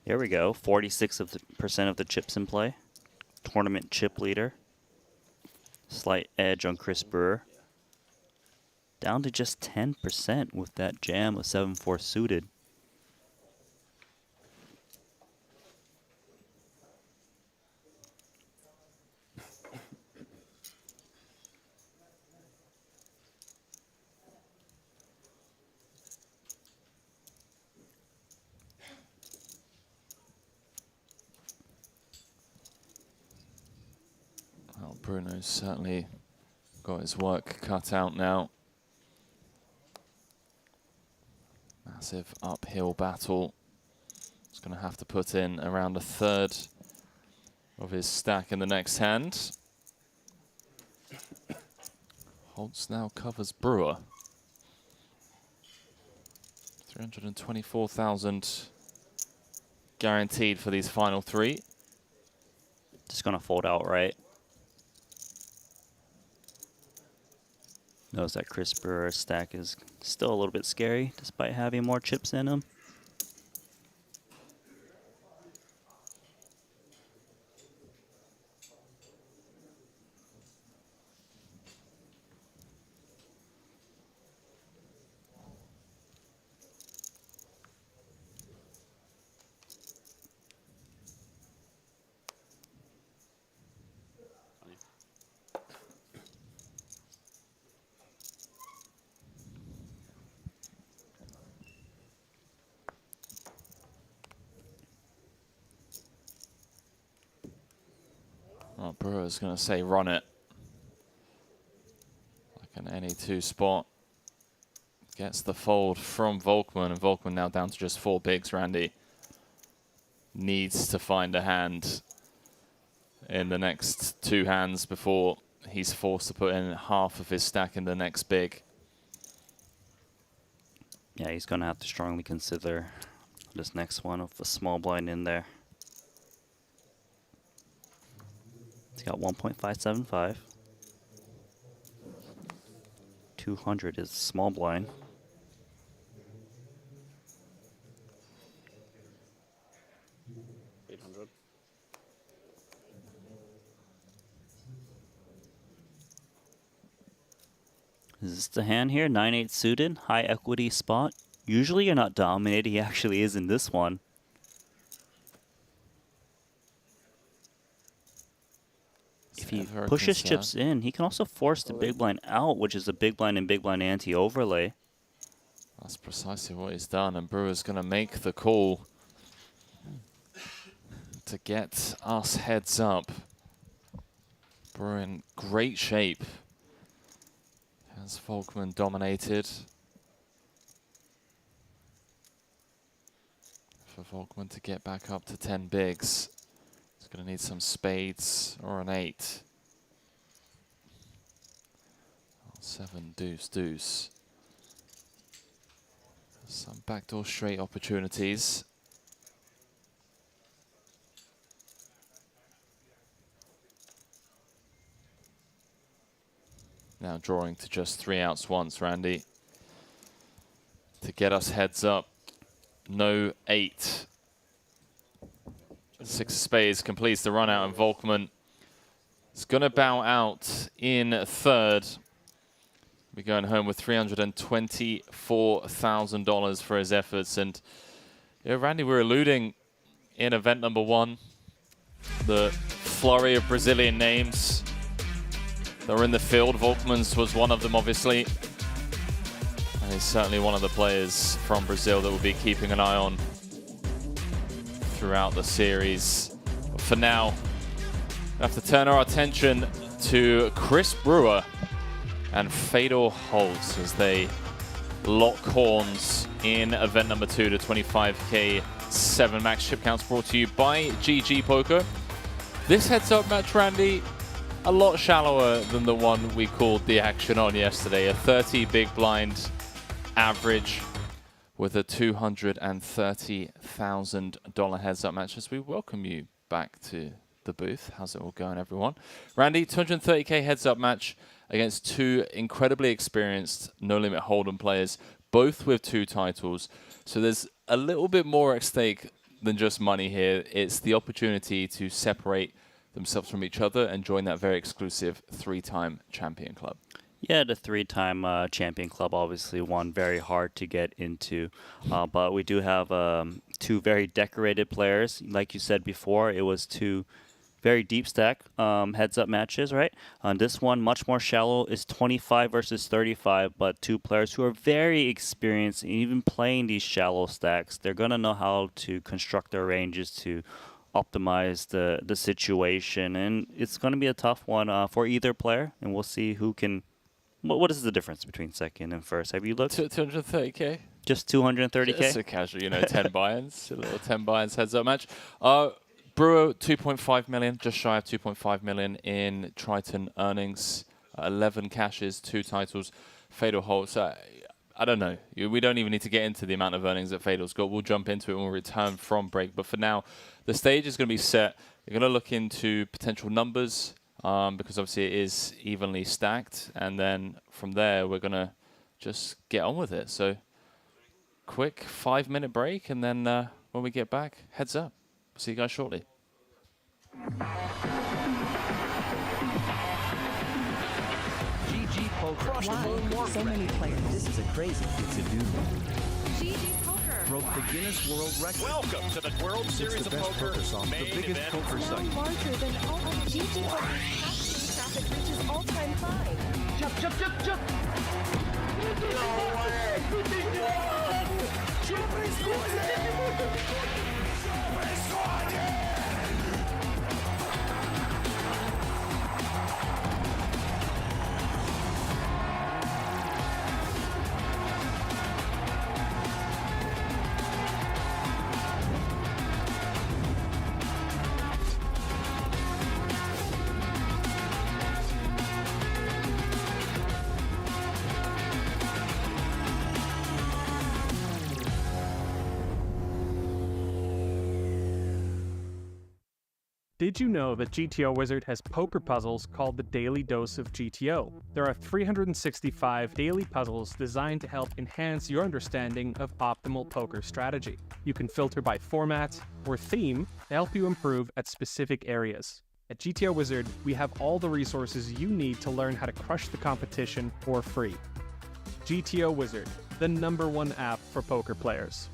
There we go. 46% of the chips in play. Tournament chip leader. Slight edge on Chris Brewer. Down to just 10% with that jam of 7-4 suited. Well, Bruno's certainly got his work cut out now. Massive uphill battle. He's going to have to put in around a third of his stack in the next hand. Holtz now covers Brewer. 324,000 guaranteed for these final 3. Just going to fold outright. Knows that Chris Brewer's stack is still a little bit scary, despite having more chips in him. Oh, Brewer's going to say run it. Like an any 2 spot. Gets the fold from Volkman, and Volkman now down to just 4 bigs, Randy. Needs to find a hand in the next 2 hands before he's forced to put in half of his stack in the next big. Yeah, he's going to have to strongly consider this next one with a small blind in there. He's got 1.575. 200 is small blind. Is this the hand here? 9-8 suited, high equity spot. Usually you're not dominated. He actually is in this one. If he pushes chips in, he can also force the big blind out, which is the big blind and big blind anti-overlay. That's precisely what he's done, and Brewer's going to make the call to get us heads up. Brewer in great shape. Has Volkmann dominated. For Volkmann to get back up to 10 bigs, he's going to need some spades or an 8. 7 deuce deuce. Some backdoor straight opportunities. Now drawing to just 3 outs once, Randy. To get us heads up. No 8. 6 spades completes the run out, and Volkmann is going to bow out in third. We're going home with $324,000 for his efforts. And Randy, we're alluding in event number 1, the flurry of Brazilian names that were in the field. Volkmann's was one of them, obviously. And he's certainly one of the players from Brazil that we'll be keeping an eye on throughout the series. But for now, we have to turn our attention to Chris Brewer and Fedor Holz as they lock horns in event number 2, the 25k 7 max chip counts, brought to you by GG Poker. This heads-up match, Randy, a lot shallower than the one we called the action on yesterday. A 30 big blind average with a $230,000 heads-up match as we welcome you back to the booth. How's it all going, everyone? Randy, 230k heads-up match against 2 incredibly experienced No Limit Hold'em players, both with 2 titles. So there's a little bit more at stake than just money here. It's the opportunity to separate themselves from each other and join that very exclusive 3-time champion club. Yeah, the 3-time champion club, obviously one very hard to get into. But we do have 2 very decorated players. Like you said before, it was 2 very deep stack heads-up matches, right? This one, much more shallow, is 25 versus 35, but 2 players who are very experienced in even playing these shallow stacks. They're going to know how to construct their ranges to optimize the situation, and it's going to be a tough one for either player, and we'll see who can... What is the difference between second and first? Have you looked? 230k. Just 230k? Just a casual, 10 buy-ins. A little 10 buy-ins heads-up match. Brewer, 2.5 million, just shy of 2.5 million in Triton earnings. 11 cashes, 2 titles. Fedor Holz, I don't know. We don't even need to get into the amount of earnings that Fedor's got. We'll jump into it when we return from break. But for now, the stage is going to be set. We're going to look into potential numbers because obviously it is evenly stacked. And then from there, we're going to just get on with it. So quick 5-minute break. And then when we get back, heads up. See you guys shortly. GG Poker. Wow, so many players. This is a crazy thing to do. GG Poker broke the Guinness World Record. Welcome to the World Series of Poker main event. now larger than all of GTO Wizard's traffic reaches all-time high. Jump, jump, jump, jump! No way! Did you know that GTO Wizard has poker puzzles called the Daily Dose of GTO? There are 365 daily puzzles designed to help enhance your understanding of optimal poker strategy. You can filter by format or theme to help you improve at specific areas. At GTO Wizard, we have all the resources you need to learn how to crush the competition for free. GTO Wizard, the #1 app for poker players.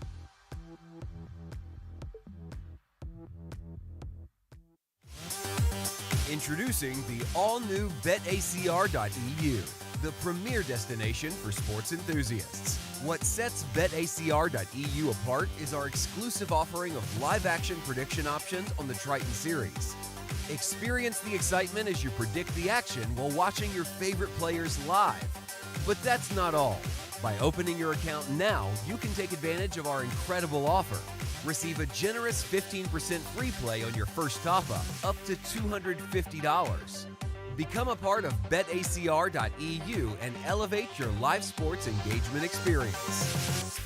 Introducing the all-new BetACR.eu, the premier destination for sports enthusiasts. What sets BetACR.eu apart is our exclusive offering of live-action prediction options on the Triton series. Experience the excitement as you predict the action while watching your favorite players live. But that's not all. By opening your account now, you can take advantage of our incredible offer. Receive a generous 15% free play on your first top-up, up to $250. Become a part of BetACR.eu and elevate your live sports engagement experience.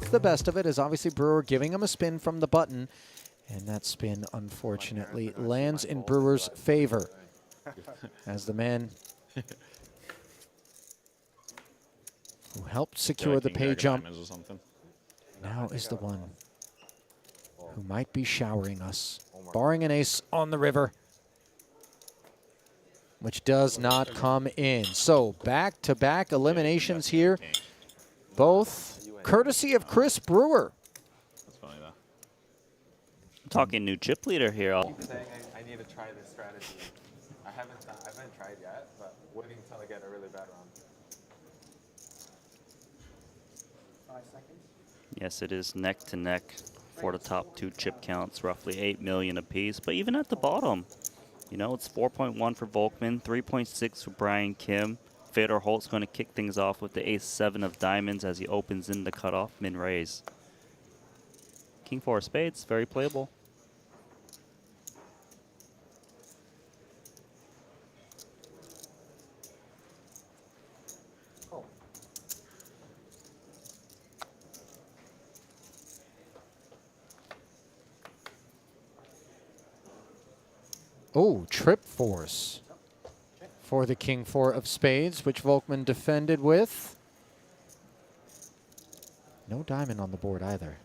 The best of it is obviously Brewer giving him a spin from the button, and that spin unfortunately lands in Brewer's favor as the man who helped secure the pay jump now is the one who might be showering us, barring an ace on the river, which does not come in. So back-to-back eliminations here, both courtesy of Chris Brewer. That's funny though. Talking new chip leader here. I keep saying I need to try this strategy. I haven't tried yet, but waiting until I get a really bad round. 5 seconds. Yes, it is neck to neck for the top 2 chip counts, roughly 8 million apiece. But even at the bottom, you know, it's 4.1 for Volkman, 3.6 for Brian Kim. Fedor Holt's going to kick things off with the ace-7 of diamonds as he opens in the cutoff min-raise. King 4 of spades, very playable. Oh, trip force for the King 4 of spades, which Volkman defended with. No diamond on the board either.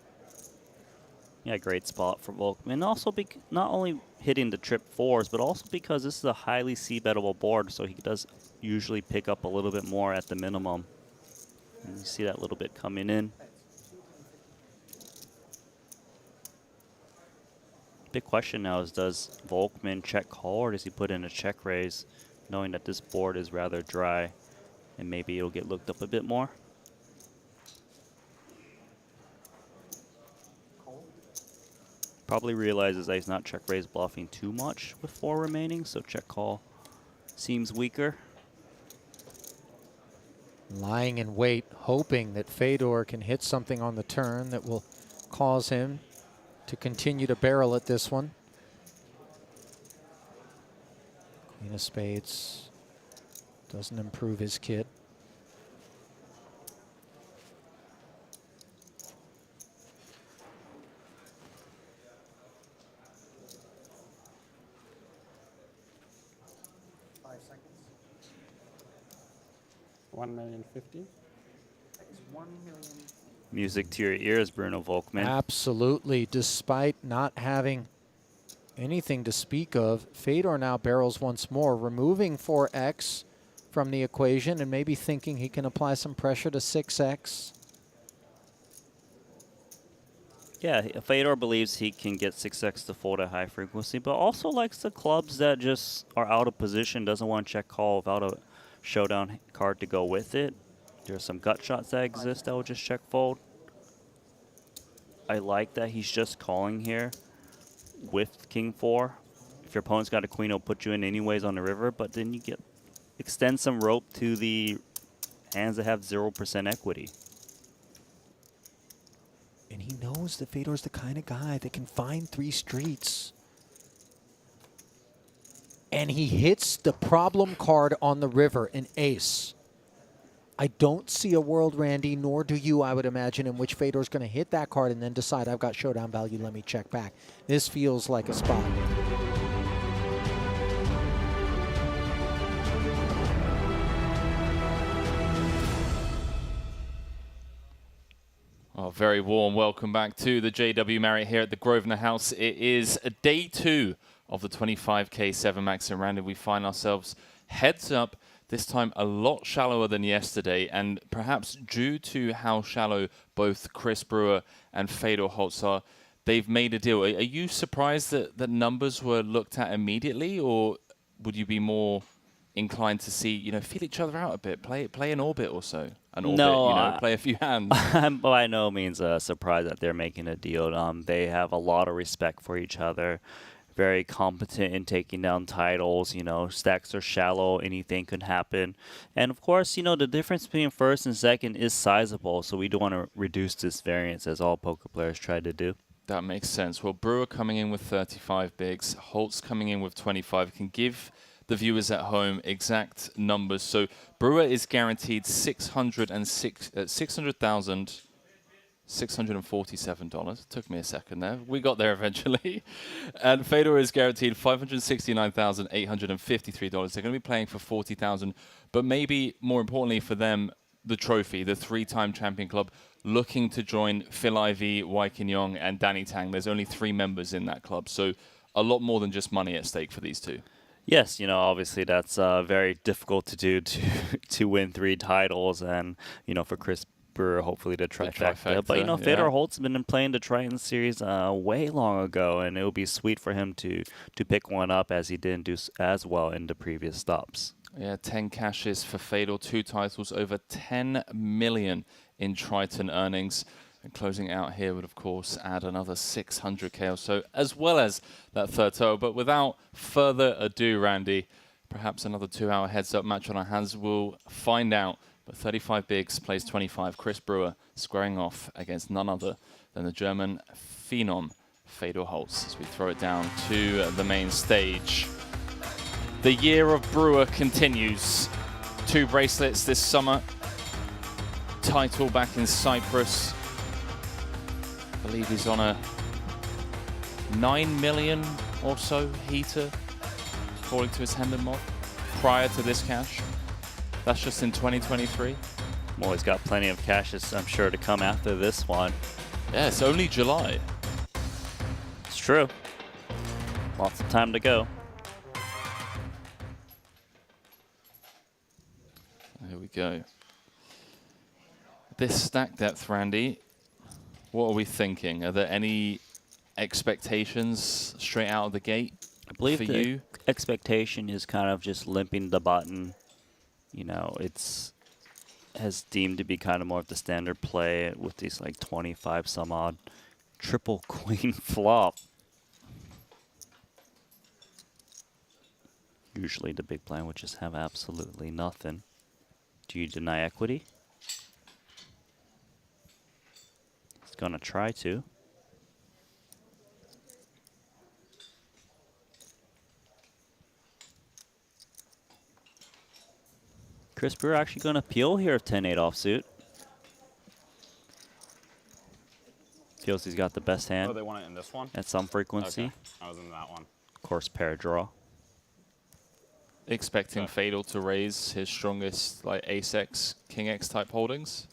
Yeah, great spot for Volkman. Also, not only hitting the trip 4s, but also because this is a highly c-bettable board, so he does usually pick up a little bit more at the minimum. And you see that little bit coming in. Big question now is, does Volkman check call or does he put in a check raise, knowing that this board is rather dry and maybe it'll get looked up a bit more? Probably realizes that he's not check raise bluffing too much with 4 remaining, so check call seems weaker. Lying in wait, hoping that Fedor can hit something on the turn that will cause him to continue to barrel at this one. Queen of spades doesn't improve his kit. 1,050,000. Music to your ears, Bruno Volkmann. Absolutely. Despite not having anything to speak of, Fedor now barrels once more, removing 4x from the equation and maybe thinking he can apply some pressure to 6x. Yeah, Fedor believes he can get 6x to fold at high frequency, but also likes the clubs that just are out of position, doesn't want to check call without a showdown card to go with it. There's some gut shots that exist that will just check fold. I like that he's just calling here with King 4. If your opponent's got a queen, he'll put you in anyways on the river, but then you extend some rope to the hands that have 0% equity. And he knows that Fedor's the kind of guy that can find 3 streets. And he hits the problem card on the river, an ace. I don't see a world, Randy, nor do you, I would imagine, in which Fedor's going to hit that card and then decide, I've got showdown value, let me check back. This feels like a spot. Oh, very warm welcome back to the JW Marriott here at the Grosvenor House. It is day 2 of the 25k 7 max, and Randy, we find ourselves heads up, this time a lot shallower than yesterday, and perhaps due to how shallow both Chris Brewer and Fedor Holz are, they've made a deal. Are you surprised that the numbers were looked at immediately, or would you be more inclined to see, you know, feel each other out a bit, play an orbit or so? An orbit, no, you know, play a few hands. I'm by no means surprised that they're making a deal. They have a lot of respect for each other. Very competent in taking down titles. You know, stacks are shallow. Anything could happen. And, of course, you know, the difference between first and second is sizable. So we do want to reduce this variance, as all poker players try to do. That makes sense. Well, Brewer coming in with 35 bigs. Holtz coming in with 25 can give the viewers at home exact numbers. So Brewer is guaranteed $600,647. Took me a second there. We got there eventually. And Fedor is guaranteed $569,853. They're going to be playing for $40,000. But maybe more importantly for them, the trophy, the 3-time champion club, looking to join Phil Ivey, Wai Kin Yong, and Danny Tang. There's only 3 members in that club. So a lot more than just money at stake for these two. Yes, you know, obviously that's very difficult to do to win 3 titles, and, you know, for Chris Brewer, hopefully the trifecta. But, you know, Fedor Holtz has been playing the Triton series way long ago, and it would be sweet for him to pick one up, as he didn't do as well in the previous stops. Yeah, 10 cashes for Fedor, 2 titles, over 10 million in Triton earnings. And closing out here would, of course, add another 600k or so, as well as that third total. But without further ado, Randy, perhaps another 2-hour heads-up match on our hands. We'll find out. But 35 bigs plays 25. Chris Brewer squaring off against none other than the German phenom, Fedor Holtz, as we throw it down to the main stage. The year of Brewer continues. 2 bracelets this summer. Title back in Cyprus. I believe he's on a 9 million or so heater, according to his Hendon mod, prior to this cash. That's just in 2023. Well, he's got plenty of cashes, I'm sure, to come after this one. Yeah, it's only July. It's true. Lots of time to go. Here we go. This stack depth, Randy, what are we thinking? Are there any expectations straight out of the gate I believe for the you? Expectation is kind of just limping the button. You know, has deemed to be kind of more of the standard play with these like 25 some odd triple queen flop. Usually the big blind would just have absolutely nothing. Do you deny equity? He's gonna try to. Chris Brewer actually going to peel here of 10-8 offsuit. Feels he's got the best hand. Oh, they want it in this one? At some frequency. Okay. I was in that one. Of course, pair draw. expecting Fatal to raise his strongest like Ace-X, King-X type holdings?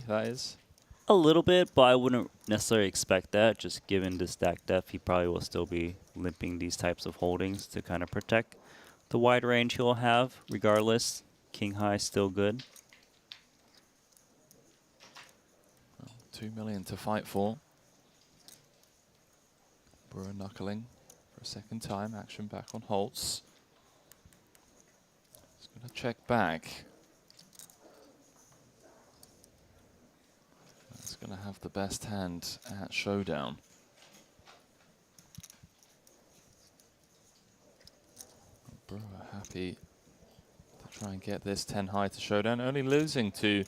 That is? A little bit, but I wouldn't necessarily expect that. Just given the stack depth, he probably will still be limping these types of holdings to kind of protect the wide range he'll have. Regardless, King High still good. Well, 2 million to fight for. Brewer knuckling for a second time. Action back on Holtz. He's going to check back. He's going to have the best hand at Showdown. Brewer happy to try and get this 10 high to Showdown. Only losing to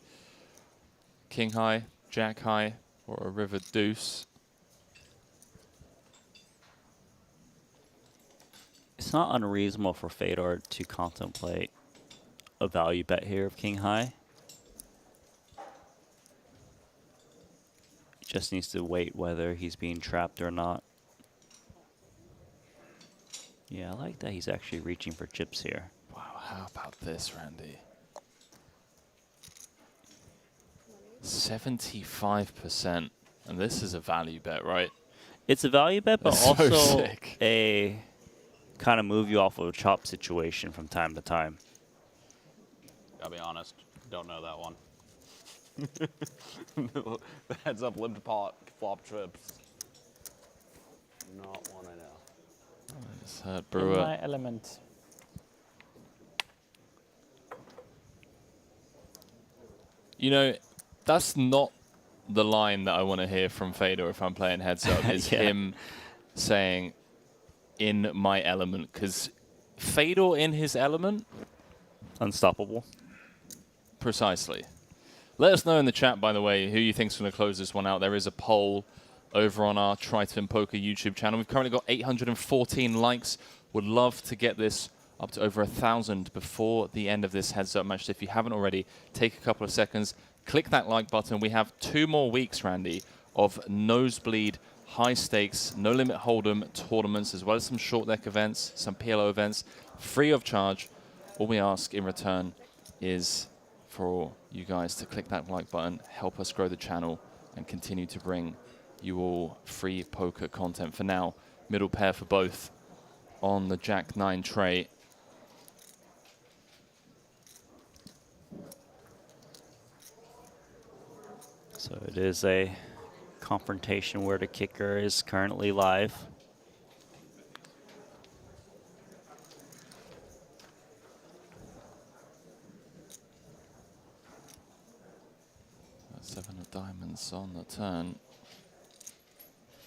King High, Jack High, or a River Deuce. It's not unreasonable for Fedor to contemplate a value bet here of King High. He just needs to wait whether he's being trapped or not. Yeah, I like that he's actually reaching for chips here. Wow, how about this, Randy? 75%. And this is a value bet, right? It's a value bet, but That's also so sick. a kind of move you off of a chop situation from time to time. Gotta be honest, don't know that one. The heads up limped pot flop trips. Not one I know. It's hurt In Brewer. my element. You know, that's not the line that I want to hear from Fedor if I'm playing heads up. Is Yeah. him saying, in my element. Because Fedor in his element? Unstoppable. Precisely. Let us know in the chat, by the way, who you think's going to close this one out. There is a poll over on our Triton Poker YouTube channel. We've currently got 814 likes. Would love to get this up to over 1,000 before the end of this heads-up match. So if you haven't already, take a couple of seconds, click that like button. We have 2 more weeks, Randy, of nosebleed, high-stakes, no-limit hold'em tournaments, as well as some short-deck events, some PLO events, free of charge. All we ask in return is for you guys to click that like button, help us grow the channel, and continue to bring you all free poker content. For now, middle pair for both on the Jack 9 tray. So it is a confrontation where the kicker is currently live. Seven of diamonds on the turn.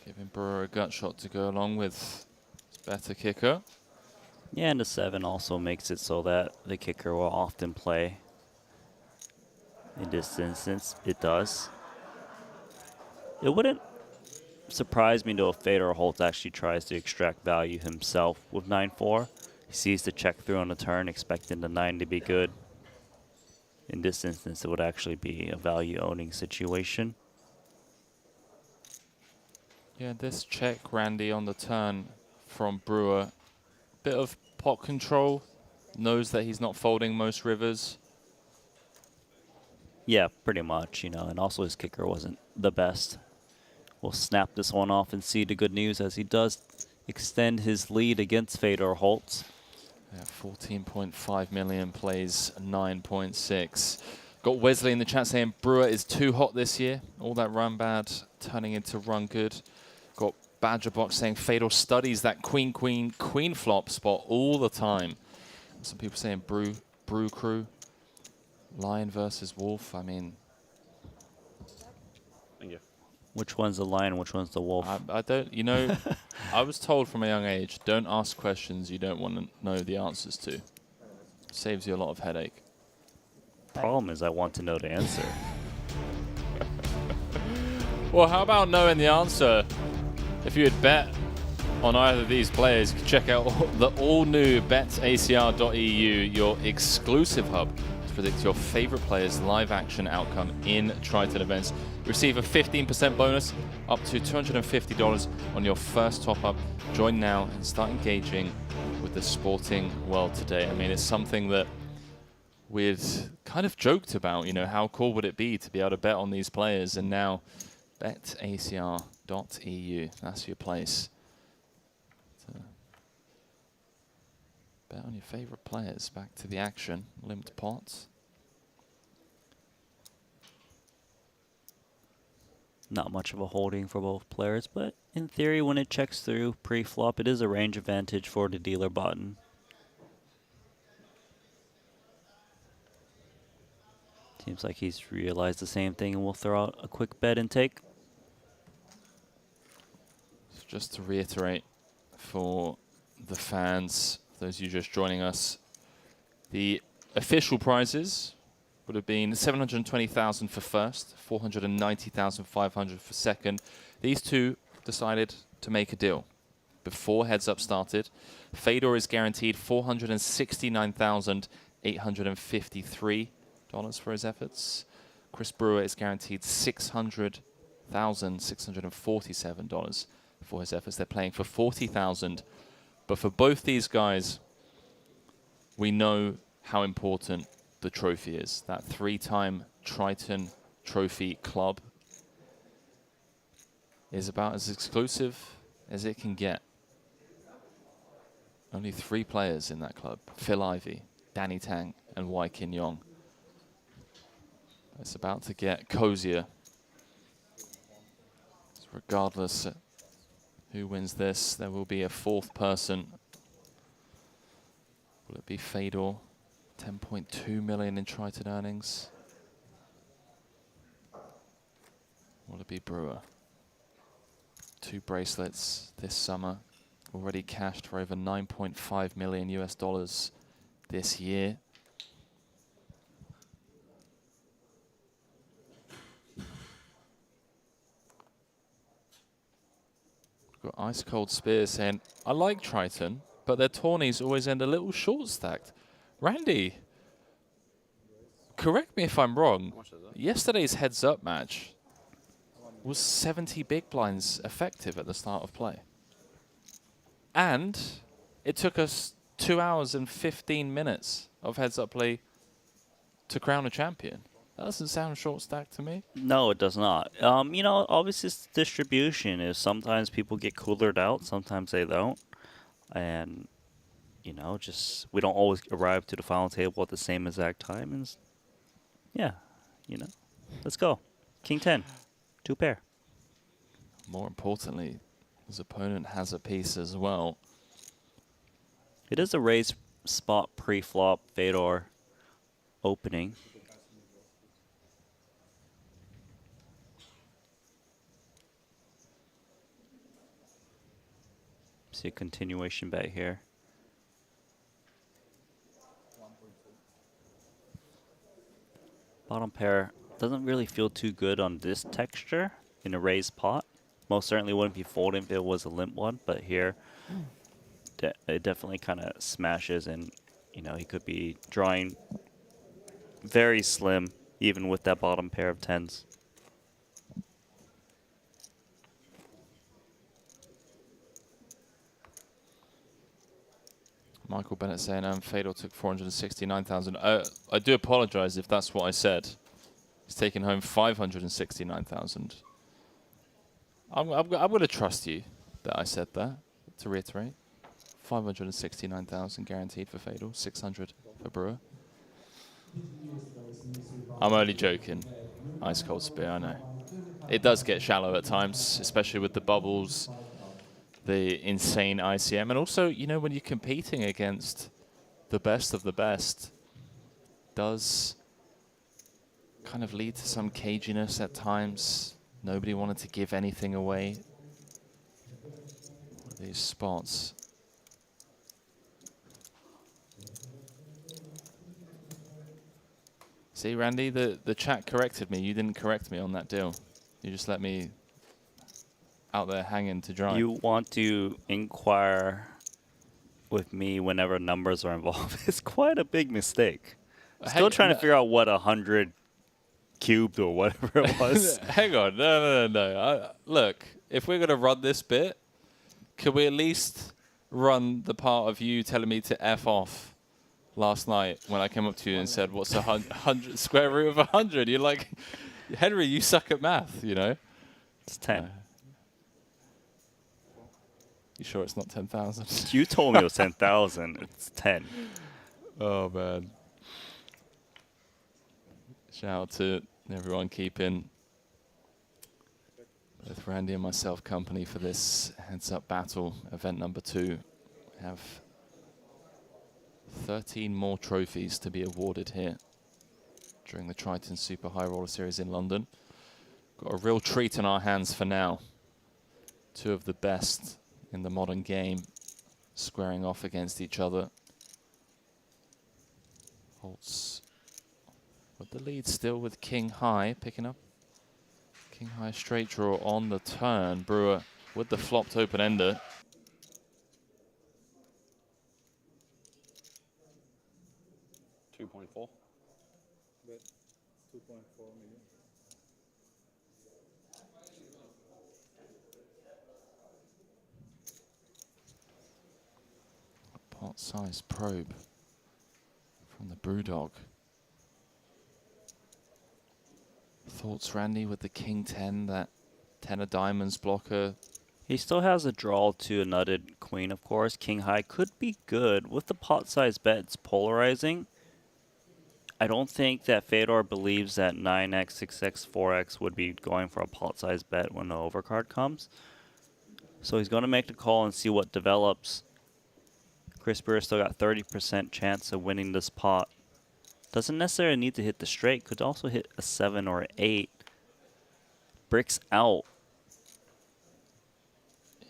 Giving Brewer a gut shot to go along with his better kicker. Yeah, and the 7 also makes it so that the kicker will often play. In this instance, it does. It wouldn't surprise me though if Fedor Holtz actually tries to extract value himself with 9-4. He sees the check through on the turn, expecting the 9 to be good. In this instance, it would actually be a value owning situation. Yeah, this check, Randy, on the turn from Brewer. Bit of pot control. Knows that he's not folding most rivers. Yeah, pretty much, you know, and also his kicker wasn't the best. We'll snap this one off and see the good news as he does extend his lead against Fedor Holtz. Yeah, 14.5 million plays 9.6. Got Wesley in the chat saying Brewer is too hot this year. All that run bad turning into run good. Got Badger Box saying Fedor studies that queen, queen, queen flop spot all the time. Some people saying Brew Crew. Lion versus Wolf. I mean, Thank you. Which one's the lion, which one's the wolf? I don't, you know, I was told from a young age, don't ask questions you don't want to know the answers to. Saves you a lot of headache. Problem is I want to know the answer. Well, how about knowing the answer? If you had bet on either of these players, you can check out the all-new betacr.eu, your exclusive hub to predict your favorite players' live action outcome in Triton events. Receive a 15% bonus up to $250 on your first top-up. Join now and start engaging with with the sporting world today. I mean, it's something that we'd kind of joked about, you know, how cool would it be to be able to bet on these players, and now betacr.eu, that's your place to bet on your favorite players. Back to the action, limped pots. Not much of a holding for both players, but in theory, when it checks through pre-flop, it is a range advantage for the dealer button. Seems like he's realized the same thing, and we'll throw out a quick bet intake. So just to reiterate for the fans, those of you just joining us, the official prizes would have been 720,000 for first, 490,500 for second. These two decided to make a deal before Heads Up started. Fedor is guaranteed $469,853 for his efforts. Chris Brewer is guaranteed $600,647 for his efforts. They're playing for 40,000. But for both these guys, we know how important the trophy is. That 3-time Triton Trophy club is about as exclusive as it can get. Only 3 players in that club: Phil Ivey, Danny Tang, and Wai Kin Yong. It's about to get cozier. So regardless who wins this, there will be a 4th person. Will it be Fedor? 10.2 million in Triton earnings. Will it be Brewer? 2 bracelets this summer, already cashed for over 9.5 million US dollars this year. Got Ice Cold Spear saying, I like Triton, but their tourneys always end a little short stacked. Randy, correct me if I'm wrong. Yesterday's Heads Up match was 70 big blinds effective at the start of play. And it took us 2 hours and 15 minutes of Heads Up play to crown a champion. That doesn't sound short stacked to me. No, it does not. You know, obviously it's distribution is sometimes people get coolered out, sometimes they don't. And, you know, just we don't always arrive to the final table at the same exact time. And yeah, you know, let's go. King 10, 2 pair. More importantly, his opponent has a piece as well. It is a raise spot pre-flop Fedor opening. See a continuation bet here. Bottom pair doesn't really feel too good on this texture in a raised pot. Most certainly wouldn't be folding if it was a limp one, but here it definitely kind of smashes, and you know he could be drawing very slim even with that bottom pair of 10s. Michael Bennett saying Fedor took 469,000. I do apologize if that's what I said. He's taken home 569,000. I'm going to trust you that I said that, to reiterate. 569,000 guaranteed for Fedor, 600 for Brewer. I'm only joking. Ice Cold Spear, I know. It does get shallow at times, especially with the bubbles, the insane ICM, and also, you know, when you're competing against the best of the best, does kind of lead to some caginess at times. Nobody wanted to give anything away. These spots. See, Randy, the chat corrected me. You didn't correct me on that deal. You just let me out there hanging to dry. You want to inquire with me whenever numbers are involved. It's quite a big mistake. Still trying to figure out what 100 cubed or whatever it was. Hang on, no. Look, if we're going to run this bit, can we at least run the part of you telling me to F off last night when I came up to you and said, what's 100 square root of 100? You're like, Henry, you suck at math, you know? It's 10. You sure it's not 10,000? You told me it was 10,000. It's 10. Oh, man. Shout out to everyone keeping both Randy and myself company for this heads-up battle, event number 2. We have 13 more trophies to be awarded here during the Triton Super High Roller Series in London. Got a real treat in our hands for now. 2 of the best in the modern game squaring off against each other. Holtz with the lead still with King High picking up. King High straight draw on the turn. Brewer with the flopped open-ender. $2.4. Bet 2.4 million. Pot-sized probe from the Brewdog. Thoughts, Randy, with the King 10, that 10 of diamonds blocker? He still has a draw to a nutted queen, of course. King High could be good. With the pot-sized bet, it's polarizing. I don't think that Fedor believes that 9x, 6x, 4x would be going for a pot-sized bet when the overcard comes. So he's going to make the call and see what develops. Chris Brewer still got 30% chance of winning this pot. Doesn't necessarily need to hit the straight. Could also hit a 7 or an 8. Bricks out.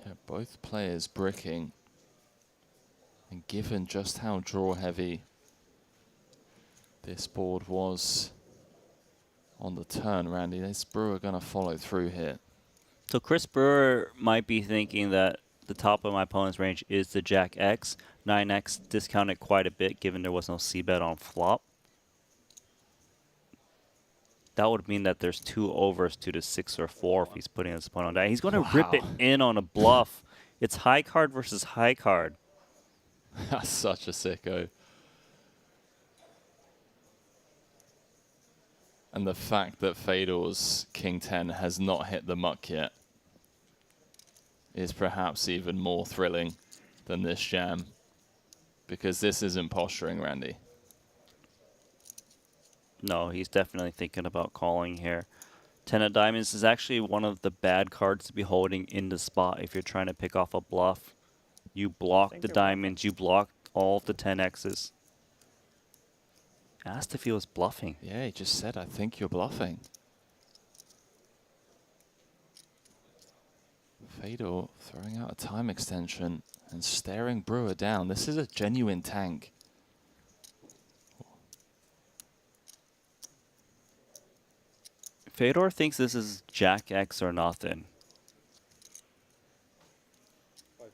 Yeah, both players bricking. And given just how draw heavy this board was on the turn, Randy, is Brewer going to follow through here? So Chris Brewer might be thinking that the top of my opponent's range is the Jack X. 9x discounted quite a bit given there was no C-bet on flop. That would mean that there's 2 overs to the 6 or 4 if he's putting his opponent on that. He's going to rip it in on a bluff. It's high card versus high card. That's such a sicko. And the fact that Fedor's King 10 has not hit the muck yet is perhaps even more thrilling than this jam. Because this isn't posturing, Randy. No, he's definitely thinking about calling here. 10 of diamonds is actually one of the bad cards to be holding in the spot if you're trying to pick off a bluff. You block the diamonds, you block all of the 10x's. Asked if he was bluffing. Yeah, he just said, I think you're bluffing. Fedor throwing out a time extension and staring Brewer down. This is a genuine tank. Fedor thinks this is Jack X or nothing. I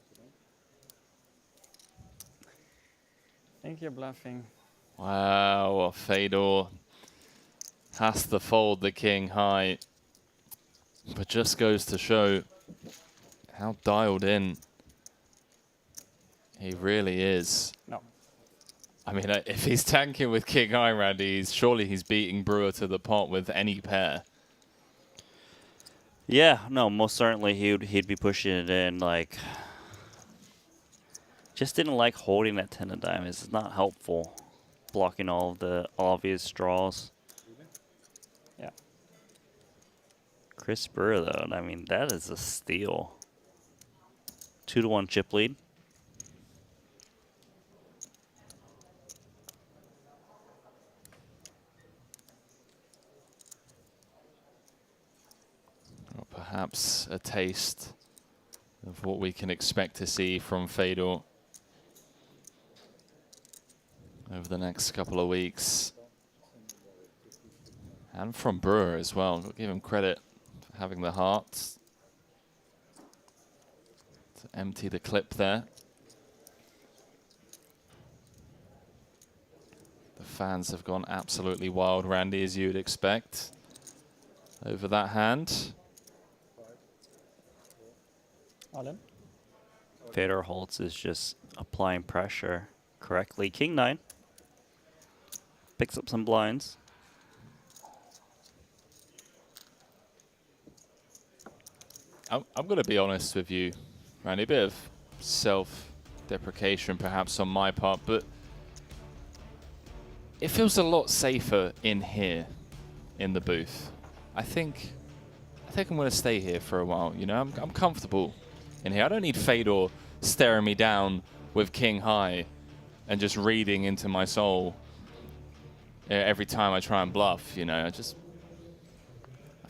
think you're bluffing. Wow, Fedor has to fold the King High. But just goes to show how dialed in he really is. No. I mean, if he's tanking with King High, Randy, surely he's beating Brewer to the pot with any pair. Yeah, no, most certainly he'd be pushing it in. Like, just didn't like holding that 10 of diamonds. It's not helpful, blocking all of the obvious draws. Yeah. Chris Brewer, though, I mean, that is a steal. 2-1 chip lead. Or perhaps a taste of what we can expect to see from Fedor over the next couple of weeks. And from Brewer as well. We'll give him credit for having the heart to empty the clip there. The fans have gone absolutely wild, Randy, as you'd expect, over that hand. All in? Fedor Holtz is just applying pressure correctly. King 9. Picks up some blinds. I'm going to be honest with you, Randy. A bit of self-deprecation perhaps on my part, but it feels a lot safer in here, in the booth. I think I'm going to stay here for a while. You know, I'm comfortable in here. I don't need Fedor staring me down with King High and just reading into my soul every time I try and bluff. You know, I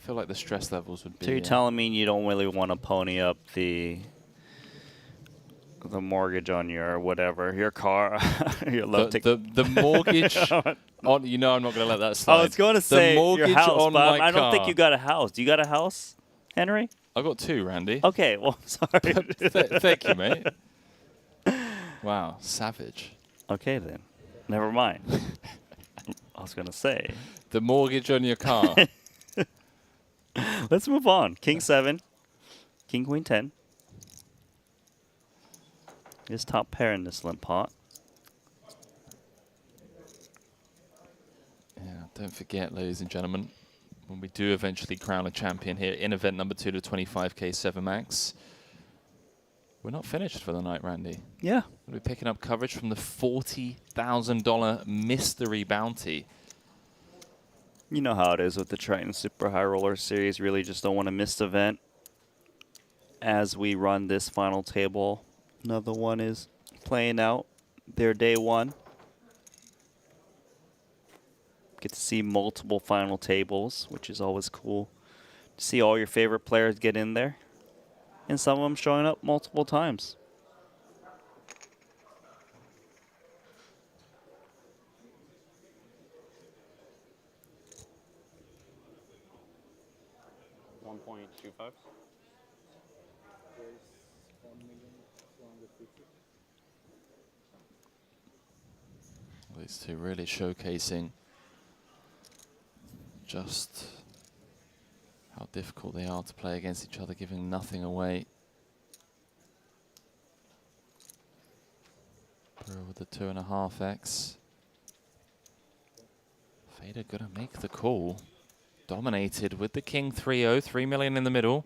feel like the stress levels would be. So you're telling me you don't really want to pony up the mortgage on your whatever, your car, your the mortgage on, you know, I'm not going to let that slide. I was going to say mortgage your house, on but my I don't think car. you got a house. Do you got a house, Henry? I got 2, Randy. Okay, well, sorry. Thank you, mate. Wow, savage. Okay, then. Never mind. I was going to say. The mortgage on your car. Let's move on. King 7. King Queen 10. His top pair in this limp pot. Yeah, don't forget, ladies and gentlemen, when we do eventually crown a champion here in event number 2 to 25k 7 max, we're not finished for the night, Randy. Yeah. We'll be picking up coverage from the $40,000 mystery bounty. You know how it is with the Triton Super High Roller Series. Really just don't want to miss the event as we run this final table. Another one is playing out their day 1. Get to see multiple final tables, which is always cool. To see all your favorite players get in there. And some of them showing up multiple times. These two really showcasing just how difficult they are to play against each other, giving nothing away. Brewer with the 2.5x. Fedor gonna make the call. Dominated with the King 3-0, 3 million in the middle.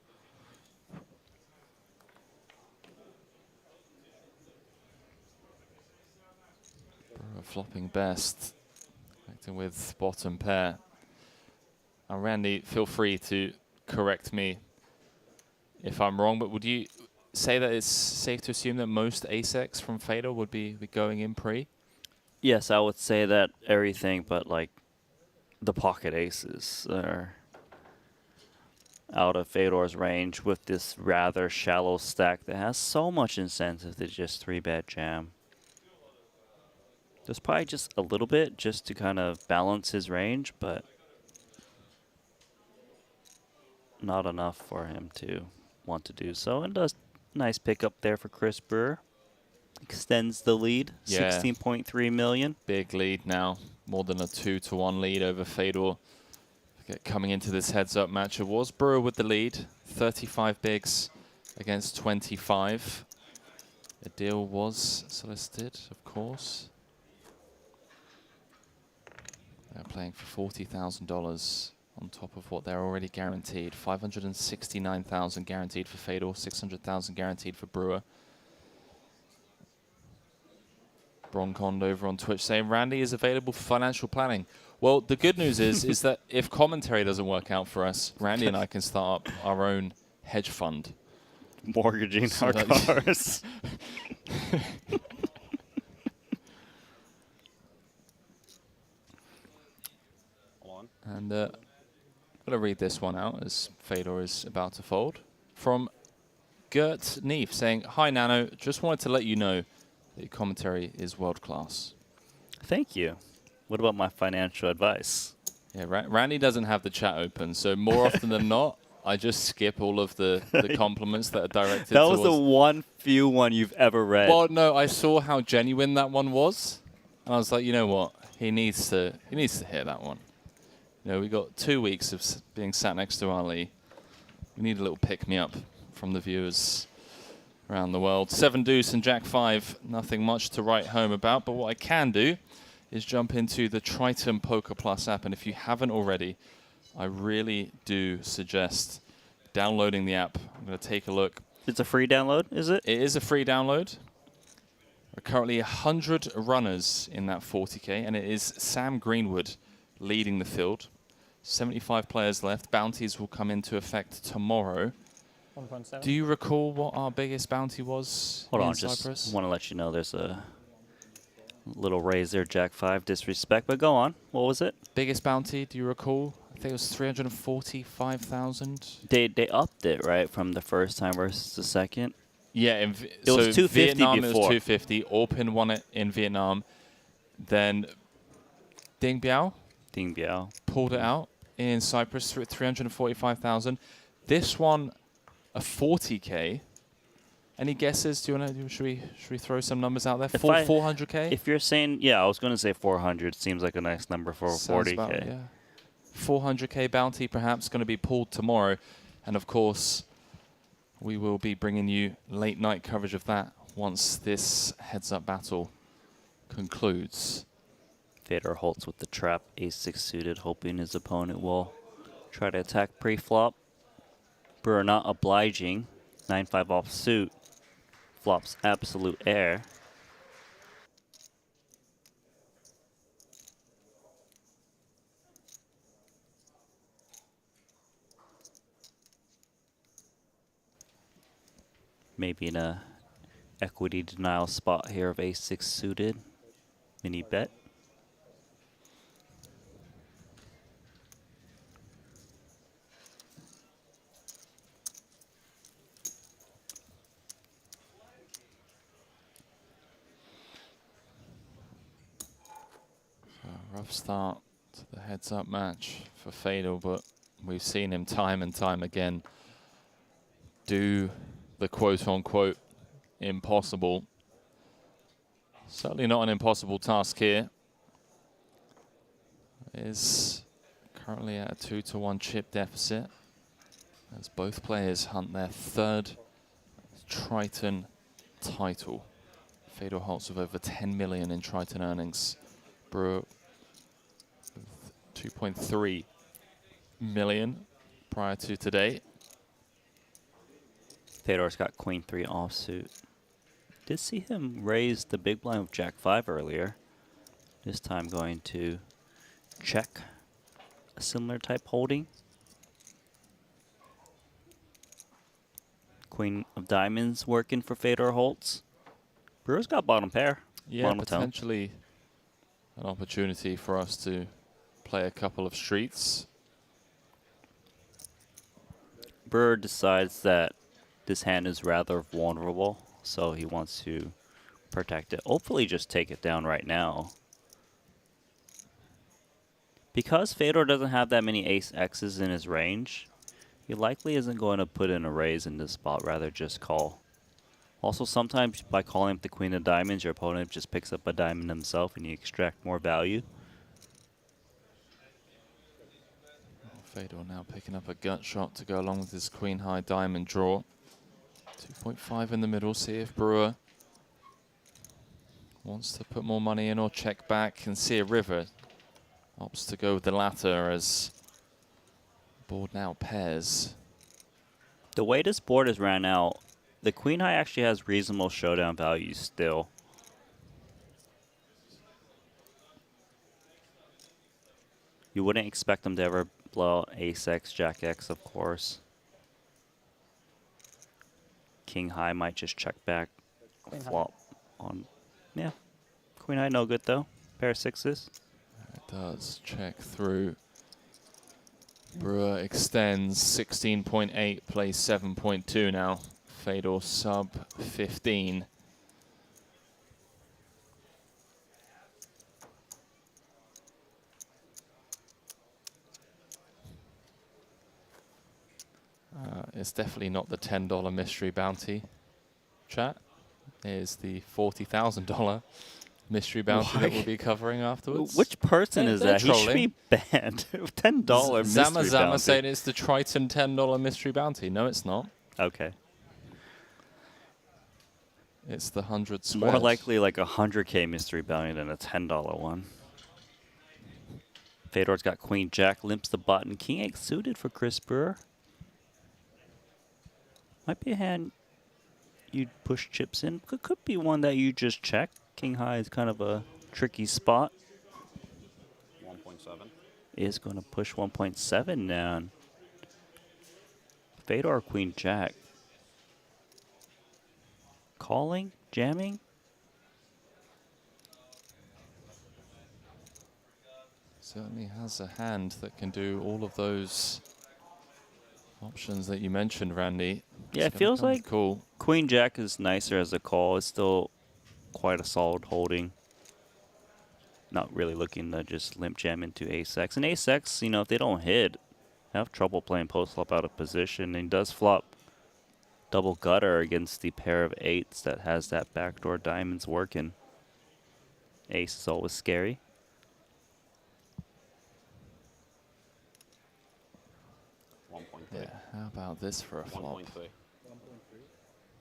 Brewer flopping best, acting with bottom pair. Now, Randy, feel free to correct me if I'm wrong, but would you say that it's safe to assume that most ace-X from Fedor would be going in pre? Yes, I would say that everything but like the pocket aces are out of Fedor's range with this rather shallow stack that has so much incentive to just 3-bet jam. There's probably just a little bit just to kind of balance his range, but not enough for him to want to do so. And does nice pickup there for Chris Brewer. Extends the lead, Yeah. 16.3 million. Big lead now, more than a 2-1 lead over Fedor. Coming into this heads-up match, it was Brewer with the lead, 35 bigs against 25. A deal was solicited, of course. They're playing for $40,000 on top of what they're already guaranteed. 569,000 guaranteed for Fedor, 600,000 guaranteed for Brewer. Broncond over on Twitch saying Randy is available for financial planning. Well, the good news is that if commentary doesn't work out for us, Randy and I can start up our own hedge fund. Mortgaging our cars. And I'm going to read this one out as Fedor is about to fold. From Gert Neef saying, "Hi Nano, just wanted to let you know that your commentary is world class." Thank you. What about my financial advice? Yeah, Randy doesn't have the chat open, so more often than not, I just skip all of the compliments that are directed That towards... was the one few one you've ever read. Well, no, I saw how genuine that one was, and I was like, you know what? He needs to hear that one. You know, we got 2 weeks of being sat next to Ali. We need a little pick-me-up from the viewers. around the world. 7 deuce and Jack 5, nothing much to write home about, but what I can do is jump into the Triton Poker Plus app, and if you haven't already, I really do suggest downloading the app. I'm going to take a look. It's a free download, is it? It is a free download. There are currently 100 runners in that 40k, and it is Sam Greenwood leading the field. 75 players left. Bounties will come into effect tomorrow. 1.7. Do you recall what our biggest bounty was Hold in on, Cyprus? just want to let you know there's a little raise there, Jack 5, disrespect, but go on. What was it? Biggest bounty, do you recall? I think it was 345,000. They upped it, right, from the first time versus the second? Yeah, it was 250 Vietnam before. It was 250. Orpin won it in Vietnam. Then Ding Biao pulled it out in Cyprus for 345,000. This one, a 40k. Any guesses? Do you want to? Should we throw some numbers out there? 400k. If you're saying, yeah, I was going to say 400. Seems like a nice number for 40k. About, yeah. 400k bounty perhaps going to be pulled tomorrow, and of course, we will be bringing you late night coverage of that once this heads-up battle concludes. Fedor Holtz with the trap, ace-6 suited, hoping his opponent will try to attack pre-flop. Brewer not obliging, 9-5 offsuit, flops absolute air. Maybe in a equity denial spot here of ace-6 suited, mini bet. Rough start to the heads-up match for Fedor, but we've seen him time and time again do the quote-unquote impossible. Certainly not an impossible task here. Is currently at a 2-1 chip deficit as both players hunt their third Triton title. Fedor Holtz with over 10 million in Triton earnings. Brewer 2.3 million prior to today. Fedor's got queen 3 offsuit. Did see him raise the big blind with jack 5 earlier. This time going to check a similar type holding. Queen of diamonds working for Fedor Holtz. Brewer's got bottom pair. Yeah, bottom potentially an opportunity for us to play a couple of streets. Brewer decides that this hand is rather vulnerable, so he wants to protect it. Hopefully just take it down right now. Because Fedor doesn't have that many ace-X's in his range, he likely isn't going to put in a raise in this spot, rather just call. Also, sometimes by calling up the queen of diamonds, your opponent just picks up a diamond himself and you extract more value. Fedor now picking up a gut shot to go along with his queen high diamond draw. 2.5 in the middle, see if Brewer wants to put more money in or check back, and see a river. Opts to go with the latter as board now pairs. The way this board is ran out, the queen high actually has reasonable showdown value still. You wouldn't expect them to ever blow out ace-X, jack-X, of course. King high might just check back, Queen flop on. Yeah, queen high no good though. Pair of sixes. It does check through. Brewer extends 16.8, plays 7.2 now. Fedor sub 15. It's definitely not the $10 mystery bounty. Chat is the $40,000 mystery bounty that we'll be covering afterwards. Which person is that? He should be banned. $10 mystery bounty. Zama saying it's the Triton $10 mystery bounty. No, it's not. Okay. It's the 100 It's squares. more likely like a 100k mystery bounty than a $10 one. Fedor's got Queen Jack, limps the button, King 8 suited for Chris Brewer. Might be a hand you'd push chips in. Could be one that you just check. King High is kind of a tricky spot. 1.7. Is going to push 1.7 down. Fedor, Queen Jack. Calling, jamming. Certainly has a hand that can do all of those options that you mentioned, Randy. Yeah, It's it gonna feels come like cool. Queen Jack is nicer as a call. It's still quite a solid holding. Not really looking to just limp jam into ace-x. And ace-x, you know, if they don't hit, have trouble playing post-flop out of position. And he does flop double gutter against the pair of eights that has that backdoor diamonds working. Ace is always scary. Yeah, how about this for a flop? 1.3.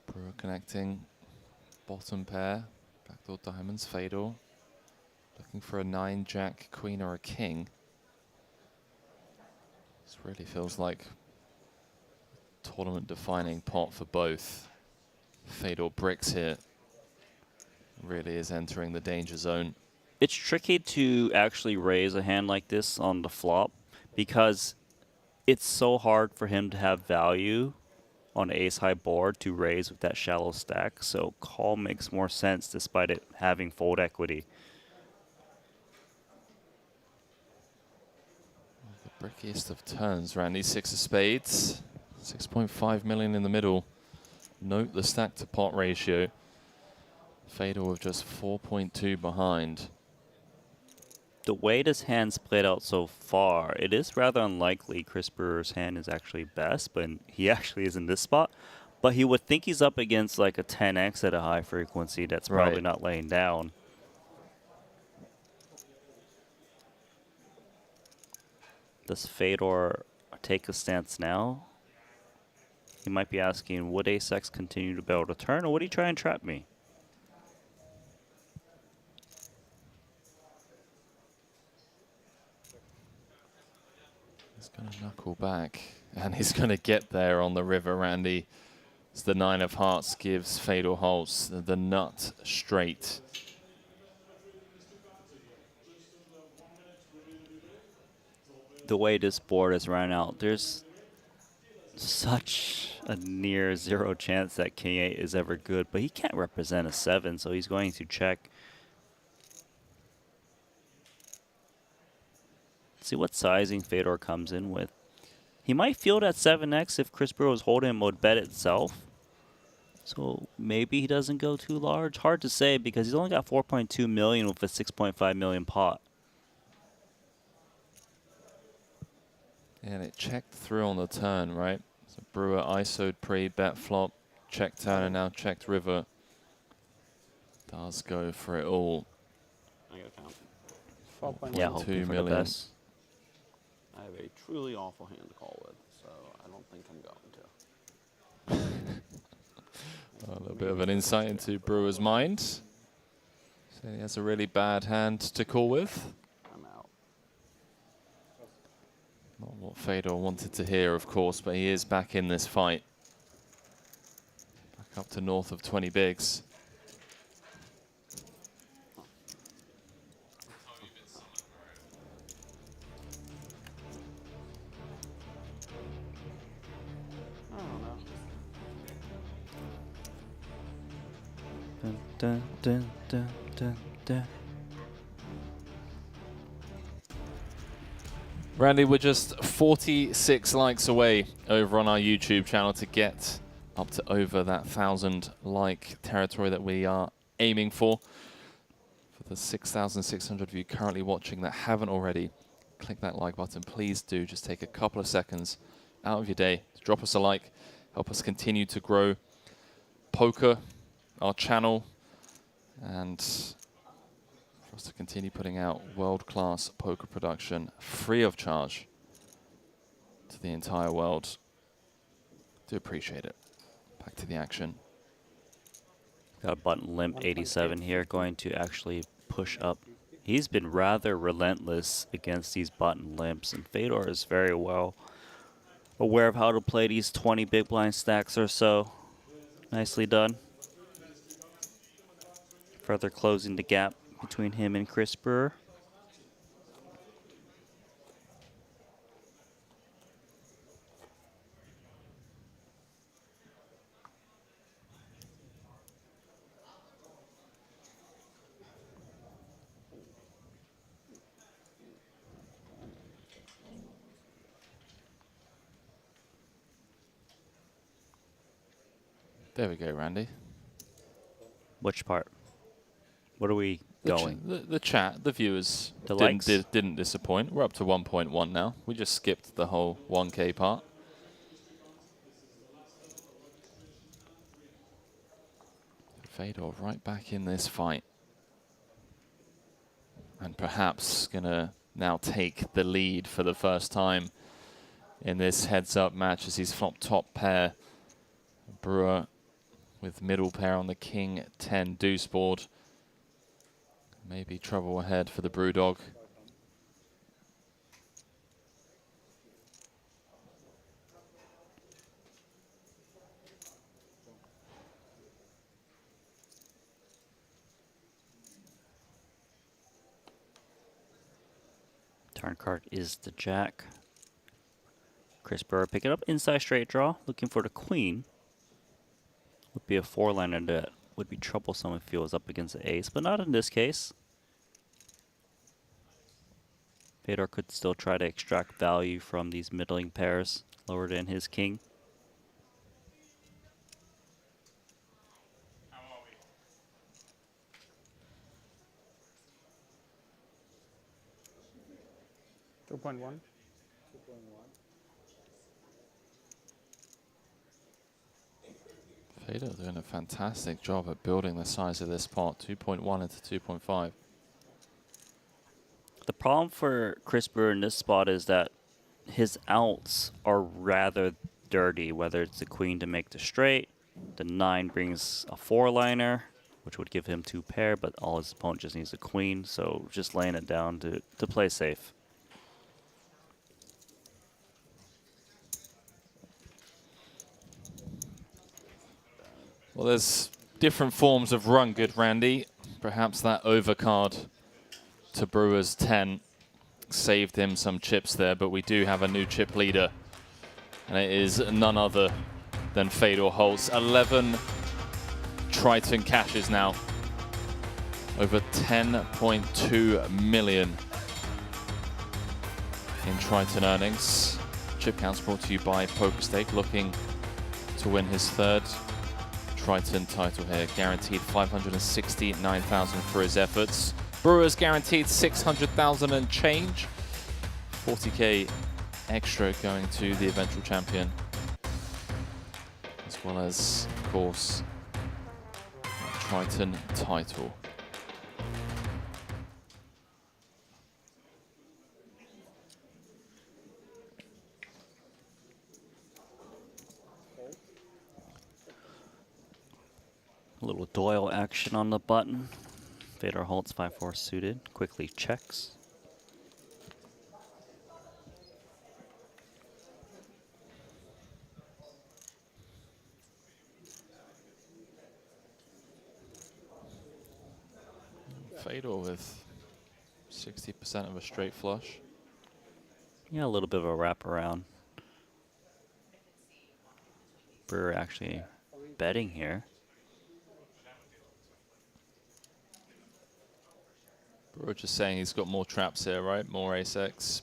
Brewer connecting, bottom pair, backdoor diamonds, Fedor. Looking for a 9, Jack, Queen, or a King. This really feels like a tournament-defining pot for both. Fedor bricks here. Really is entering the danger zone. It's tricky to actually raise a hand like this on the flop because it's so hard for him to have value on ace-high board to raise with that shallow stack. So call makes more sense despite it having fold equity. The brickiest of turns, Randy. 6 of spades. 6.5 million in the middle. Note the stack to pot ratio. Fedor with just 4.2 behind. The way this hand's played out so far, it is rather unlikely Chris Brewer's hand is actually best, but he actually is in this spot. But he would think he's up against like a 10x at a high frequency that's probably not laying down. Does Fedor take a stance now? He might be asking, would ace-x continue to be able to turn, or would he try and trap me? He's going to knuckle back, and he's going to get there on the river, Randy. As the 9 of hearts gives Fedor Holtz the nut straight. The way this board is run out, there's such a near 0 chance that King 8 is ever good, but he can't represent a 7, so he's going to check. See what sizing Fedor comes in with. He might field at 7x if Chris Brewer was holding him, would bet itself. So maybe he doesn't go too large. Hard to say because he's only got 4.2 million with a 6.5 million pot. And it checked through on the turn, right? So Brewer ISO'd pre, bet flop, check turn, and now checked river. Does go for it all. I gotta count. 4.2 hoping for the best. I have a truly awful hand to call with, so I don't think I'm going to. A little bit of an insight into Brewer's mind. So he has a really bad hand to call with. I'm out. Not what Fedor wanted to hear, of course, but he is back in this fight. Back up to north of 20 bigs. Dun, dun, dun, dun, dun. Randy, we're just 46 likes away over on our YouTube channel to get up to over that 1,000 like territory that we are aiming for. For the 6,600 of you currently watching that haven't already, click that like button. Please do. Just take a couple of seconds out of your day to drop us a like. Help us continue to grow poker, our channel, and for us to continue putting out world-class poker production free of charge to the entire world. Do appreciate it. Back to the action. Got a button limp 87 here, going to actually push up. He's been rather relentless against these button limps, and Fedor is very well aware of how to play these 20 big blind stacks or so. Nicely done. Further closing the gap between him and Chris Brewer. There we go, Randy. Which part? What are we going? The chat, the viewers The likes? didn't disappoint. We're up to 1.1 now. We just skipped the whole 1K part. Fedor right back in this fight. And perhaps gonna now take the lead for the first time in this heads-up match as he's flopped top pair. Brewer with middle pair on the King 10 deuce board. Maybe trouble ahead for the Brewdog. Turn card is the Jack. Chris Brewer picking up inside straight draw, looking for the Queen. Would be a 4-liner that would be troublesome if he was up against the ace, but not in this case. Fedor could still try to extract value from these middling pairs, lower than his king. $2.1. Fedor doing a fantastic job at building the size of this pot, 2.1 into 2.5. The problem for Chris Brewer in this spot is that his outs are rather dirty, whether it's the Queen to make the straight, the 9 brings a 4-liner, which would give him 2 pair, but all his opponent just needs a Queen, so just laying it down to play safe. Well, there's different forms of run good, Randy. Perhaps that overcard to Brewer's 10 saved him some chips there, but we do have a new chip leader, and it is none other than Fedor Holz. 11 Triton cashes now. Over 10.2 million in Triton earnings. Chip counts brought to you by PokerStake, looking to win his 3rd Triton title here. Guaranteed 569,000 for his efforts. Brewer's guaranteed 600,000 and change. 40k extra going to the eventual champion, as well as, of course, the Triton title. A little Doyle action on the button. Fedor Holz 5-4 suited, quickly checks. Fedor with 60% of a straight flush. Yeah, a little bit of a wraparound. Brewer actually betting here. Brewer just saying he's got more traps here, right? More ace-X.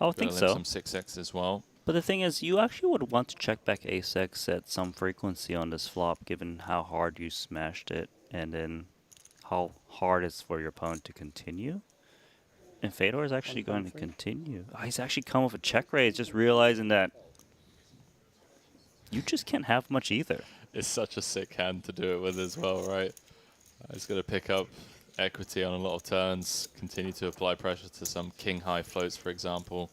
I would think so. Some 6X as well. But the thing is, you actually would want to check back ace-X at some frequency on this flop, given how hard you smashed it, and then how hard it's for your opponent to continue. And Fedor is actually going to continue. Oh, he's actually come with a check raise, just realizing that you just can't have much either. It's such a sick hand to do it with as well, right? He's going to pick up equity on a lot of turns, continue to apply pressure to some king-high floats, for example.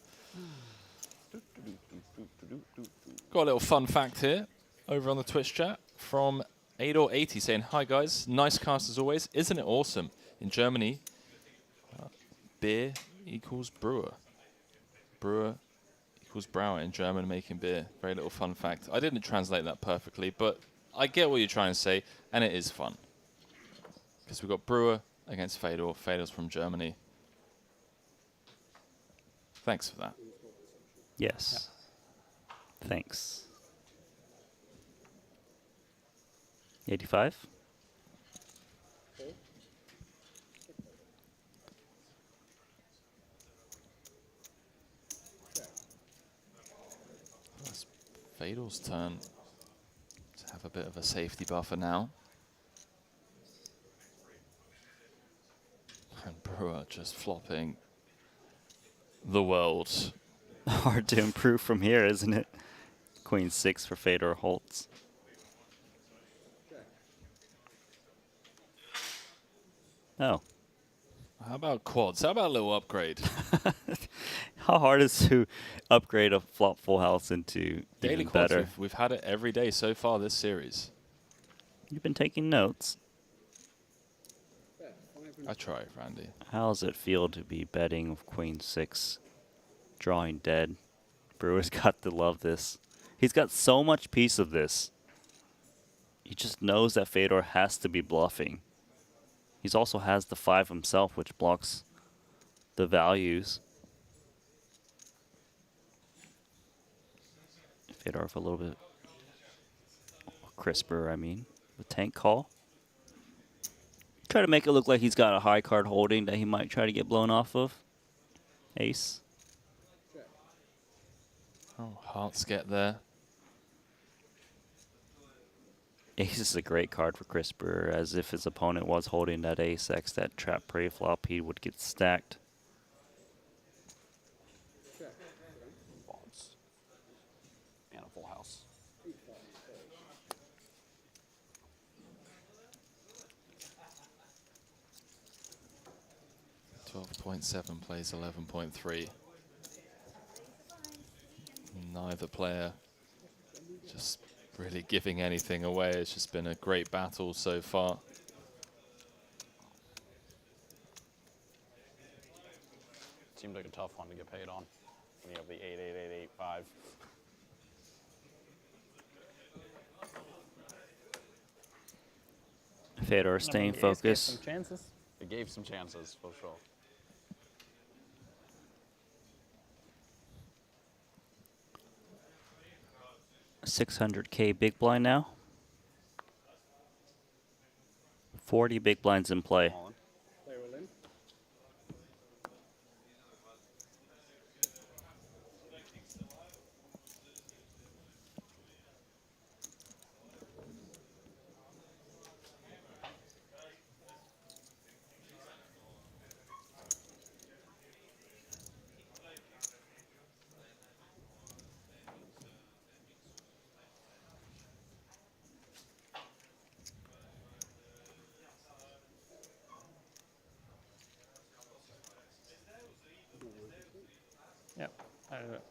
Got a little fun fact here over on the Twitch chat from Fedor80 saying, hi guys, nice cast as always. Isn't it awesome? In Germany, beer equals brewer. Brewer equals Brauer in German, making beer. Very little fun fact. I didn't translate that perfectly, but I get what you're trying to say, and it is fun. Because we've got Brewer against Fedor. Fedor's from Germany. Thanks for that. Yes. Thanks. 85? It's Fedor's turn to have a bit of a safety buffer now. And Brewer just flopping the world. Hard to improve from here, isn't it? Queen 6 for Fedor Holtz. Oh. How about quads? How about a little upgrade? How hard is to upgrade a flop full house into Daily even quads, better? we've had it every day so far this series. You've been taking notes. I try, Randy. How does it feel to be betting with Queen 6, drawing dead? Brewer's got to love this. He's got so much piece of this. He just knows that Fedor has to be bluffing. He also has the 5 himself, which blocks the values. Fedor with a little bit crisper, I mean, with tank call. Try to make it look like he's got a high card holding that he might try to get blown off of. Ace. Oh, hearts get there. Ace is a great card for Crisper, as if his opponent was holding that ace X, that trap prey flop, he would get stacked. Bonds. And a full house. .7 plays 11.3. Neither player just really giving anything away. It's just been a great battle so far. Seemed like a tough one to get paid on when you have the 88885. Fedor staying focused. Some chances. It gave some chances, for sure. $600K big blind now. 40 big blinds in play. Yep. I do it.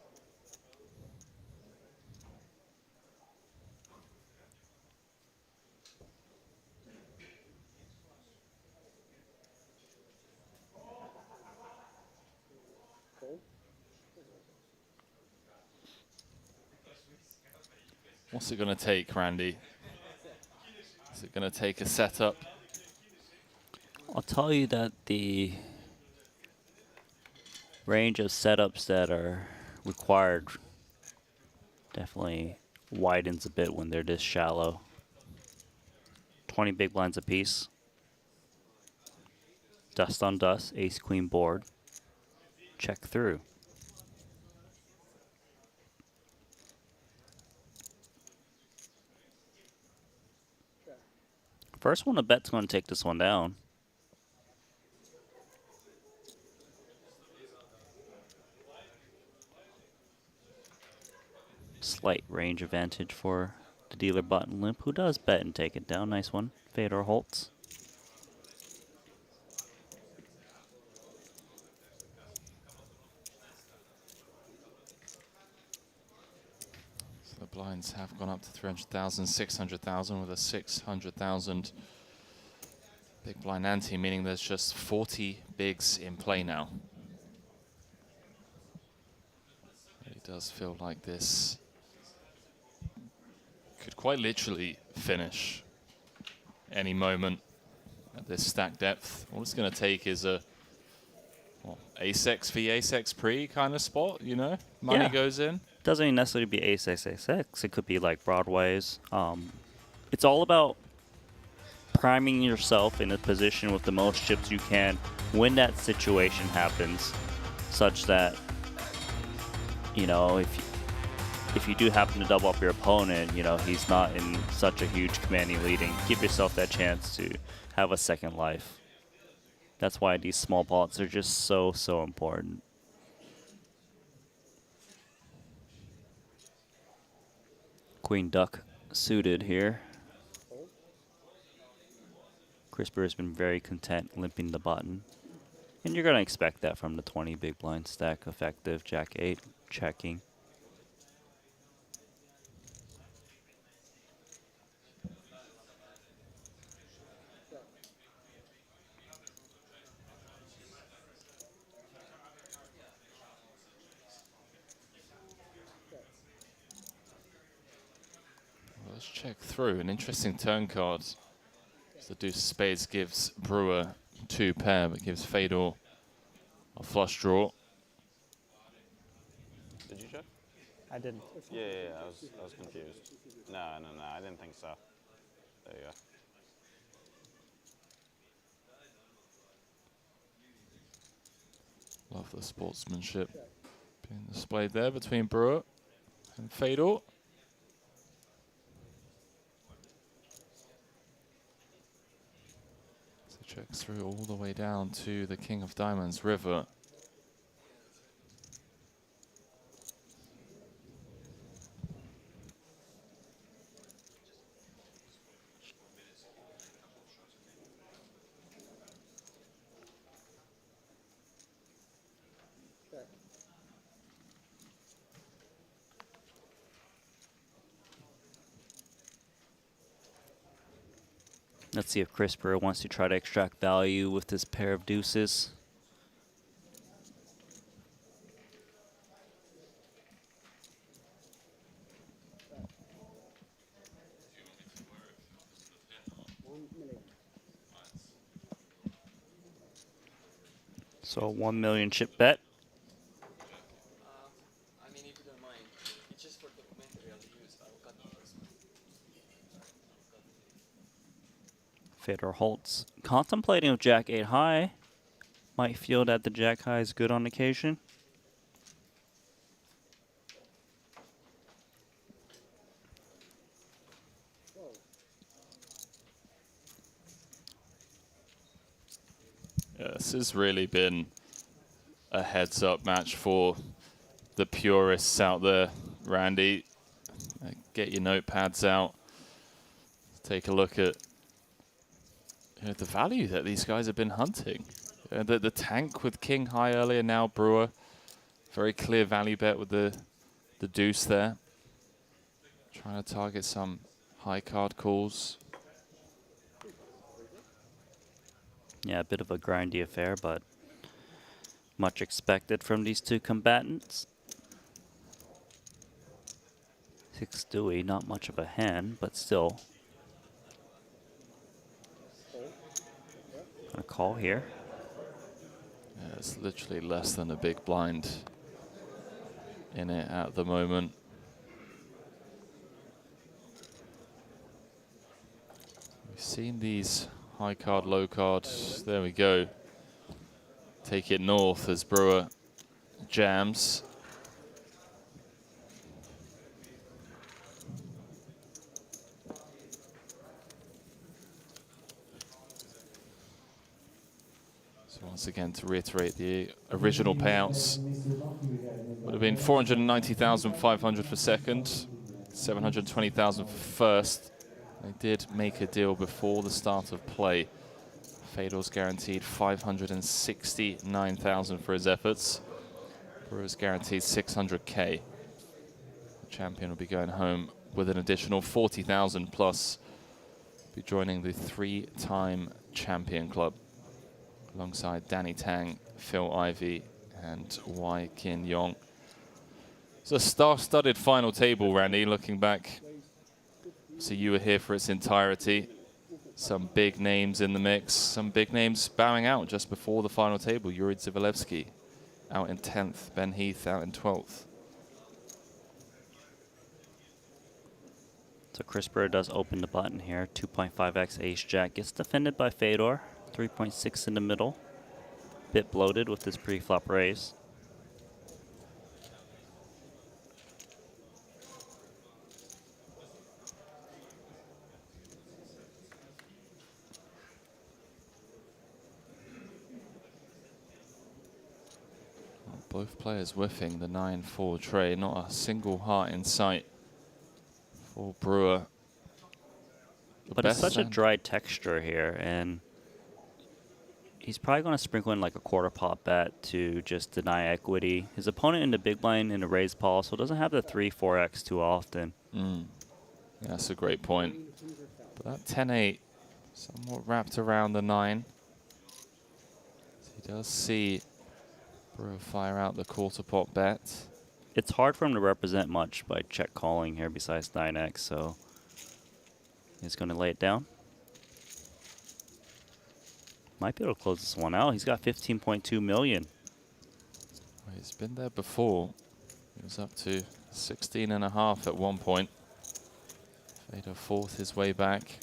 What's it going to take, Randy? Is it going to take a setup? I'll tell you that the range of setups that are required definitely widens a bit when they're this shallow. 20 big blinds apiece. Dust on dust, ace queen board. Check through. First one to bet's going to take this one down. Slight range advantage for the dealer button limp, who does bet and take it down. Nice one, Fedor Holtz. So blinds have gone up to 300,000, 600,000 with a 600,000 big blind ante, meaning there's just 40 bigs in play now. It does feel like this could quite literally finish any moment at this stack depth. All it's going to take is a ace-x v ace-x pre kind of spot, you know? Money goes in. Doesn't even necessarily be ace-x, ace-x. It could be like broadways. It's all about priming yourself in a position with the most chips you can when that situation happens, such that, you know, if you do happen to double up your opponent, you know, he's not in such a huge commanding leading. Give yourself that chance to have a second life. That's why these small pots are just so, so important. Queen Duck suited here. Crisper has been very content limping the button. And you're going to expect that from the 20 big blind stack effective. Jack 8 checking. Let's check through. An interesting turn card. The deuce of spades gives Brewer 2 pair, but gives Fedor a flush draw. Did you check? I didn't. Yeah, I was confused. No, I didn't think so. There you go. Love the sportsmanship being displayed there between Brewer and Fedor. Checks through all the way down to the King of Diamonds, River. Let's see if Crisper wants to try to extract value with this pair of deuces. So 1 million chip bet. I mean, if you don't mind, it's just for documentary I'll use. I'll cut this one. Fedor Holtz contemplating with Jack 8 high. Might feel that the Jack high is good on occasion. Yeah, this has really been a heads-up match for the purists out there, Randy. Get your notepads out. Take a look at the value that these guys have been hunting. The tank with King high earlier, now Brewer. Very clear value bet with the deuce there. Trying to target some high card calls. Yeah, a bit of a grindy affair, but much expected from these two combatants. 6 Dewey, not much of a hand, but still. Gonna call here. Yeah, it's literally less than a big blind in it at the moment. We've seen these high card, low card. There we go. Take it north as Brewer jams. So once again, to reiterate, the original payouts would have been 490,500 for second, 720,000 for first. They did make a deal before the start of play. Fedor's guaranteed 569,000 for his efforts. Brewer's guaranteed 600K. champion will be going home with an additional 40,000 plus. Be joining the 3-time champion club alongside Danny Tang, Phil Ivey, and Wai Kin Yong. It's a star-studded final table, Randy, looking back. So you were here for its entirety. Some big names in the mix, some big names bowing out just before the final table. Yuri Zivalevsky out in 10th, Ben Heath out in 12th. So Chris Brewer does open the button here. 2.5x ace-jack gets defended by Fedor. 3.6 in the middle. Bit bloated with this pre-flop raise. Both players whiffing the 9-4 tray. Not a single heart in sight for Brewer. But it's such a dry texture here, and he's probably going to sprinkle in like a quarter pot bet to just deny equity. His opponent in the big blind in the raise Paul, so doesn't have the 3-4x too often. Yeah, that's a great point. But that 10-8 somewhat wrapped around the 9. So he does see Brewer fire out the quarter pot bet. It's hard for him to represent much by check calling here besides 9x, so he's going to lay it down. Might be able to close this one out. He's got 15.2 million. Well, he's been there before. He was up to 16.5 at one point. Fedor fought his way back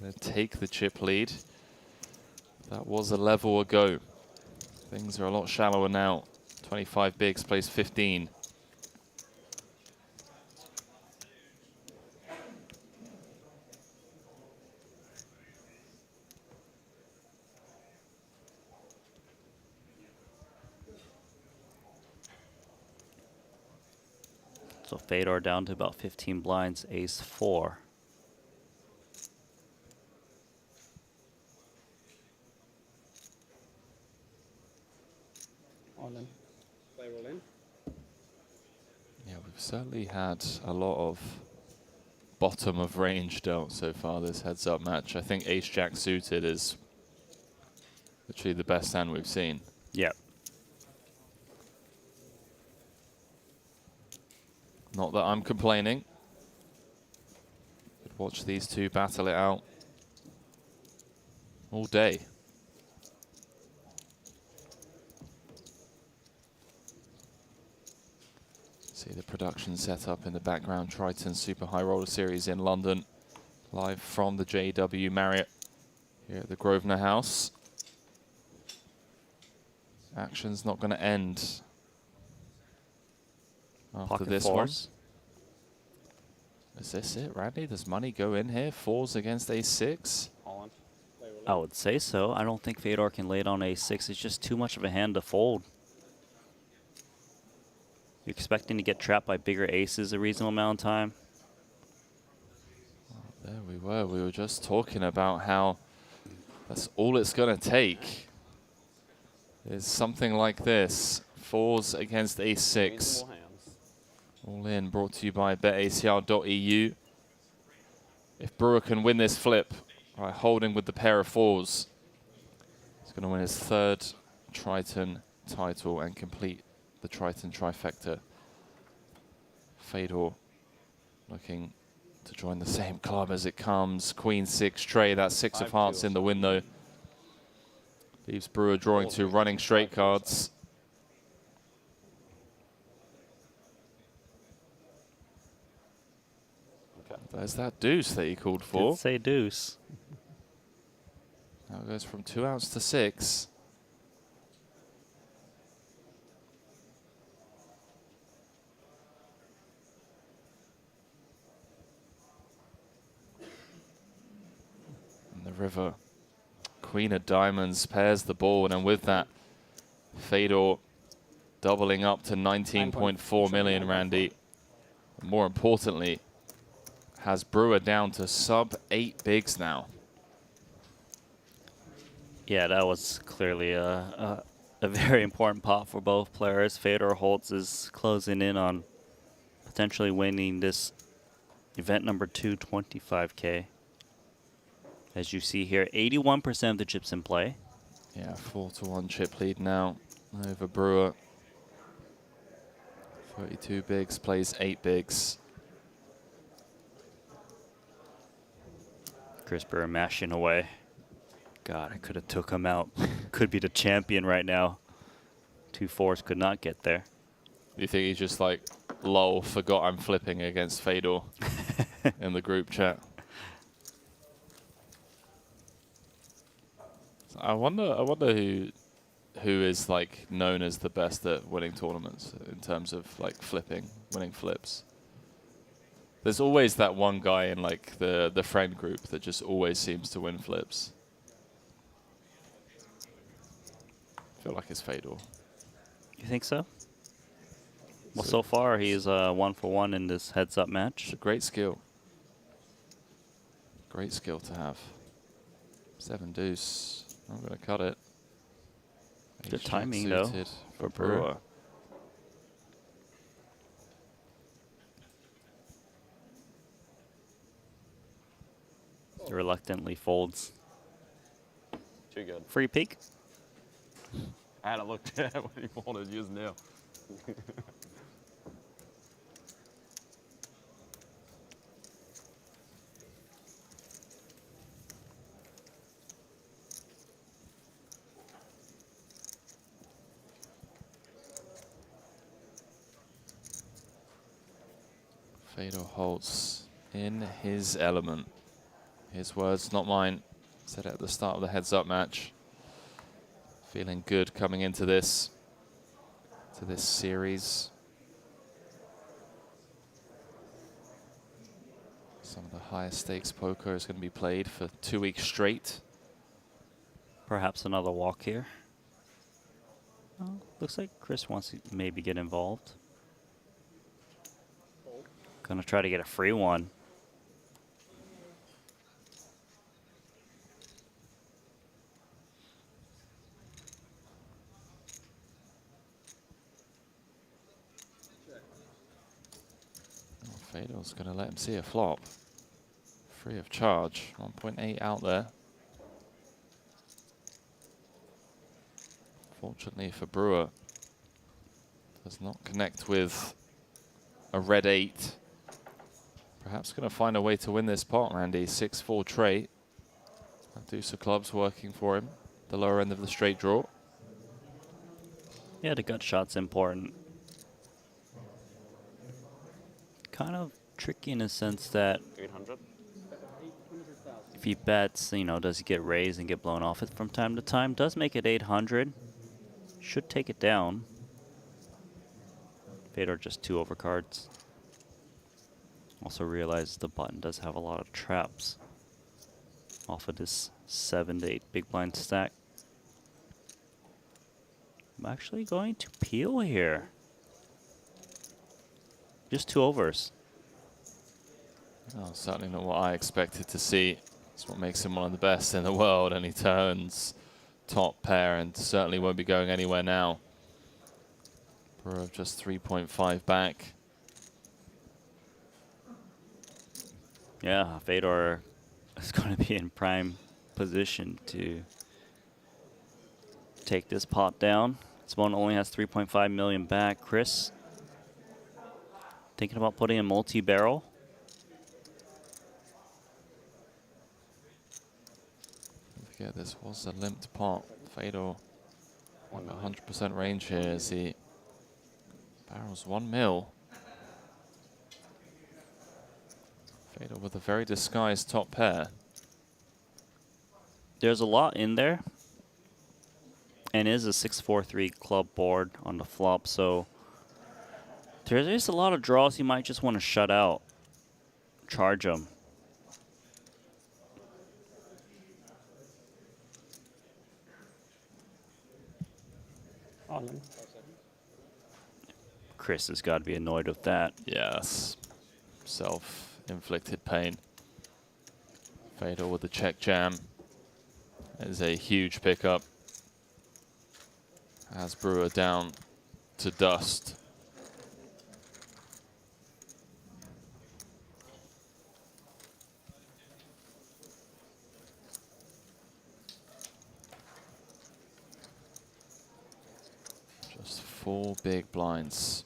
to take the chip lead. That was a level ago. Things are a lot shallower now. 25 bigs plays 15. So Fedor down to about 15 blinds, ace 4. All in. Play roll in. Yeah, we've certainly had a lot of bottom of range dealt so far this heads-up match. I think ace-jack suited is literally the best hand we've seen. Yeah. Not that I'm complaining. Could watch these two battle it out all day. See the production set up in the background. Triton Super High Roller Series in London. Live from the JW Marriott here at the Grosvenor House. Action's not going to end after Pocket this fours. one. Is this it, Randy? Does money go in here? Fours against ace-6? I would say so. I don't think Fedor can lay it on ace-6. It's just too much of a hand to fold. You're expecting to get trapped by bigger aces a reasonable amount of time. There we were. We were just talking about how that's all it's going to take is something like this. Fours against ace-6. All in, brought to you by betacr.eu. If Brewer can win this flip by holding with the pair of fours, he's going to win his 3rd Triton title and complete the Triton trifecta. Fedor looking to join the same club as it comes. Queen-6 tray, that's 6 of hearts in the window. Leaves Brewer drawing 2 running straight cards. There's that deuce that he called for. Did say deuce. Now it goes from 2 outs to 6. And the river. Queen of diamonds pairs the board, and with that, Fedor doubling up to 19.4 million, Randy. And more importantly, has Brewer down to sub 8 bigs now. Yeah, that was clearly a very important pot for both players. Fedor Holtz is closing in on potentially winning this event number 2, 25k. As you see here, 81% of the chips in play. Yeah, 4-1 chip lead now over Brewer. 32 bigs, plays 8 bigs. Chris Brewer mashing away. God, I could have took him out. Could be the champion right now. 2 4s could not get there. Do you think he's just like, lol, forgot I'm flipping against Fedor in the group chat? So I wonder who is like known as the best at winning tournaments in terms of like flipping, winning flips. There's always that one guy in like the friend group that just always seems to win flips. I feel like it's Fedor. You think so? Well, so far he's 1 for 1 in this heads-up match. It's a great skill. Great skill to have. 7 deuce. I'm going to cut it. Good timing, though, for Brewer. He reluctantly folds. Too good. Free peek. I hadn't looked at what he wanted to use now. Fedor Holtz in his element. His words, not mine. Said it at the start of the heads-up match. Feeling good coming into this series. Some of the highest stakes poker is going to be played for 2 weeks straight. Perhaps another walk here. Well, looks like Chris wants to maybe get involved. Gonna try to get a free one. Fedor's going to let him see a flop. Free of charge. 1.8 out there. Fortunately for Brewer, does not connect with a red 8. Perhaps going to find a way to win this pot, Randy. 6-4 trait. Deuce of clubs working for him. The lower end of the straight draw. Yeah, the gut shot's important. Kind of tricky in a sense that 800. if he bets, you know, does he get raised and get blown off it from time to time? Does make it 800. Should take it down. Fedor just 2 overcards. Also realizes the button does have a lot of traps off of this 7 to 8 big blind stack. I'm actually going to peel here. Just 2 overs. Oh, certainly not what I expected to see. It's what makes him one of the best in the world, and he turns top pair and certainly won't be going anywhere now. Brewer just 3.5 back. Yeah, Fedor is going to be in prime position to take this pot down. This one only has 3.5 million back. Chris, thinking about putting a multi-barrel. Don't forget, this was a limped pot. Fedor, 100% range here as he barrels 1 mil. Fedor with a very disguised top pair. There's a lot in there. And it is a 6-4-3 club board on the flop, so there is a lot of draws you might just want to shut out. Charge them. All in. Chris has got to be annoyed with that. Yes. Self-inflicted pain. Fedor with the check jam. That is a huge pickup. As Brewer down to dust. 4 big blinds.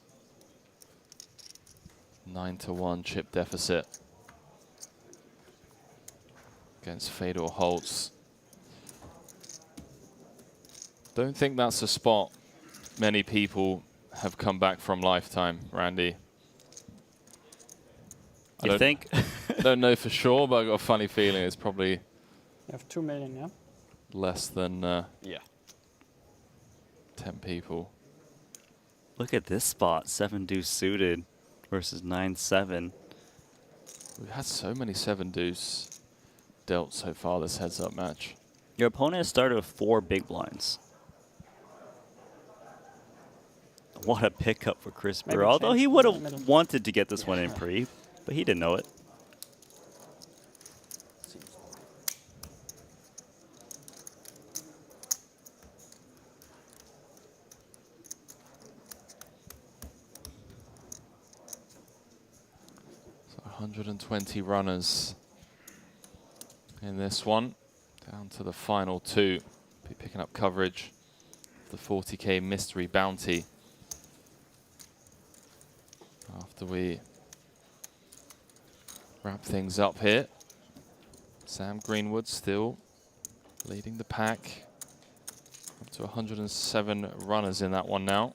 9-1 chip deficit against Fedor Holtz. Don't think that's a spot many people have come back from lifetime, Randy. You think? I don't know for sure, but I got a funny feeling it's probably You have 2 million, yeah? less than yeah. 10 people. Look at this spot, 7 deuce suited versus 9-7. We've had so many 7 deuce dealt so far this heads up match. Your opponent has started with 4 big blinds. What a pickup for Chris Maybe Brewer. Although change he to would the have middle. wanted to get this one in pre, but he didn't know it. So 120 runners in this one, down to the final 2. Be picking up coverage of the 40k mystery bounty after we wrap things up here. Sam Greenwood still leading the pack, up to 107 runners in that one now.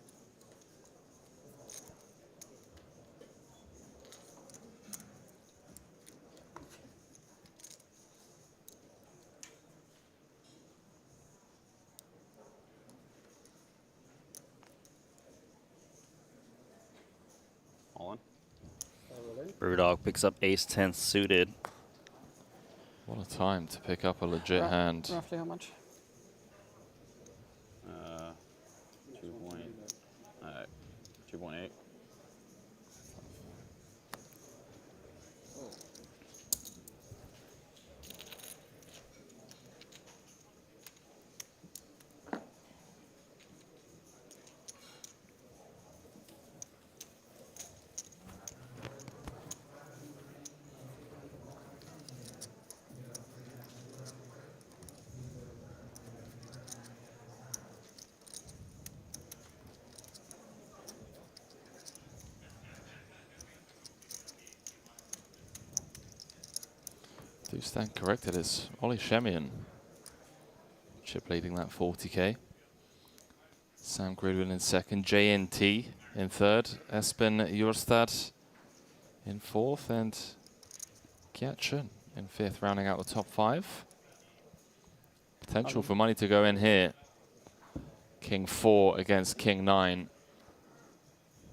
All in. Brewdog picks up ace-10 suited. What a time to pick up a legit hand. Roughly how much? 2.8. Do stand corrected, it's Ollie Shemian. Chip leading that 40k. Sam Greenwood in second, JNT in third, Espen Jorstad in fourth, and Kjatchen in fifth, rounding out the top 5. Potential for money to go in here. King 4 against King 9.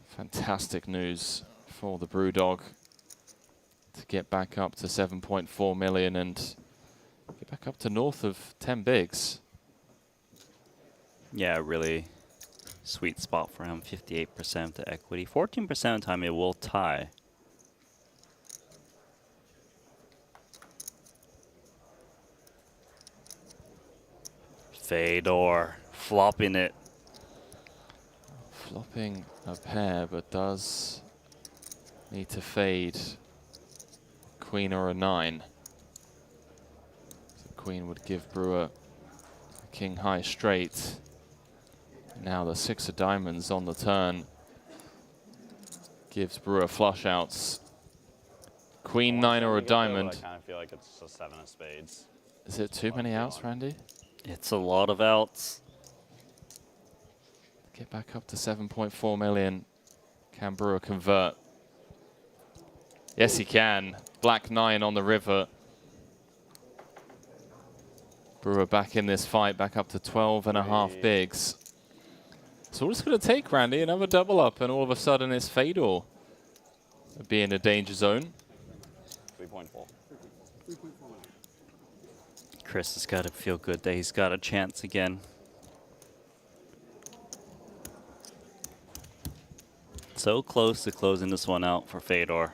Fantastic news for the Brewdog to get back up to 7.4 million and get back up to north of 10 bigs. Yeah, really sweet spot for him. 58% of the equity. 14% of the time it will tie. Fedor flopping it. Flopping a pair, but does need to fade queen or a 9. So queen would give Brewer a king high straight. Now the 6 of diamonds on the turn gives Brewer flush outs. Queen, 9 or a diamond. I kind of feel like it's a 7 of spades. Is it too many outs, Randy? It's a lot of outs. Get back up to 7.4 million. Can Brewer convert? Yes, he can. Black 9 on the river. Brewer back in this fight, back up to 12.5 bigs. So what's it going to take, Randy? Another double up, and all of a sudden it's Fedor be in a danger zone. 3.4. Chris has got to feel good that he's got a chance again. So close to closing this one out for Fedor.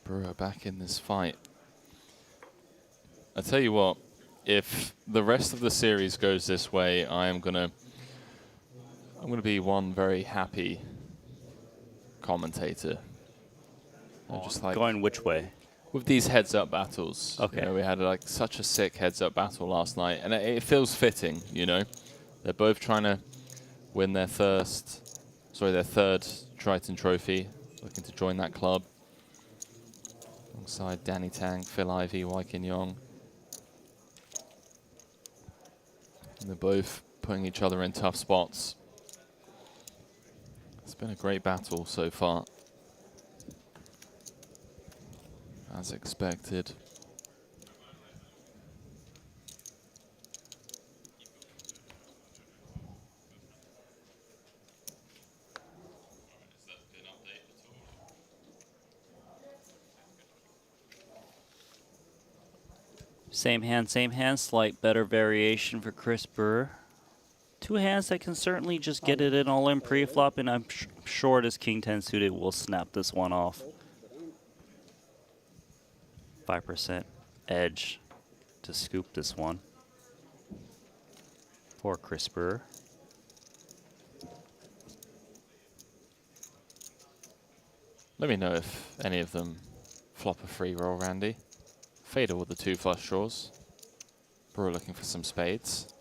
Brewer back in this fight. I tell you what, if the rest of the series goes this way, I'm gonna be one very happy commentator. Just like going which way? With these heads-up battles. Okay. You know, we had like such a sick heads-up battle last night, and it feels fitting. You know, they're both trying to win their third Triton trophy, looking to join that club. Alongside Danny Tang, Phil Ivey, Wai Kin Yong. And they're both putting each other in tough spots. It's been a great battle so far. As expected. Same hand, slight better variation for Chris Brewer. Two hands that can certainly just get it in all in pre-flop, and I'm sure this King 10 suited will snap this one off. 5% edge to scoop this one for Chris Brewer. Let me know if any of them flop a free roll, Randy. Fader with the 2 flush draws. Brewer looking for some spades.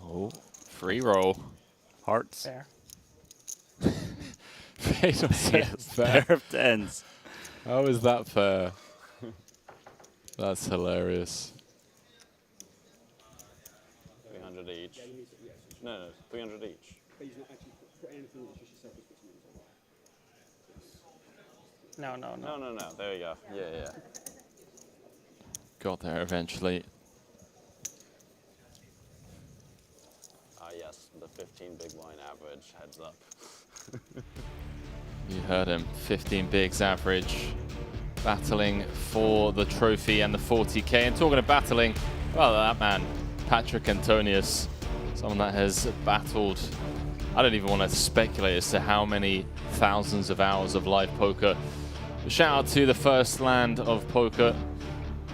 Oh, free roll. Hearts. Fair. Fader says Pair of tens. How is that fair? That's hilarious. 300 each. No, 300 each. No. No. There you go. Yeah. Got there eventually. Yes, the 15 big blind average, heads up. You heard him, 15 bigs average. Battling for the trophy and the 40k. And talking of battling, well, that man, Patrick Antonius, someone that has battled, I don't even want to speculate as to how many thousands of hours of live poker. Shout out to the First Land of Poker.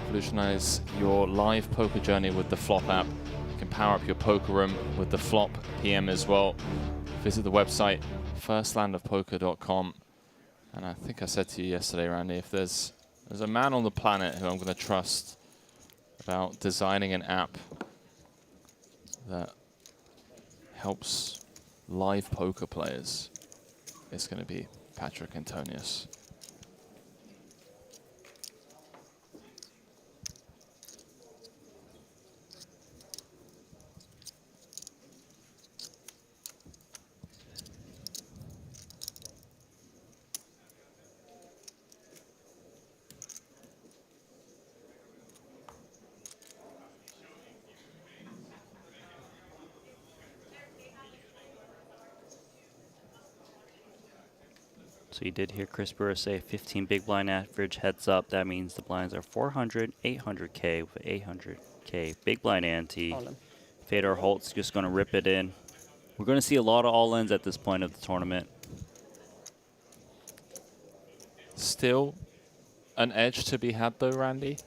Revolutionize your live poker journey with the Flop app. You can power up your poker room with the Flop PM as well. Visit the website, firstlandofpoker.com. And I think I said to you yesterday, Randy, if there's a man on the planet who I'm going to trust about designing an app that helps live poker players, it's going to be Patrick Antonius. So you did hear Chris Brewer say 15 big blind average heads up. That means the blinds are 400, 800K with 800K big blind ante. Fedor Holt's just going to rip it in. We're going to see a lot of all-ins at this point of the tournament. Still an edge to be had though, Randy,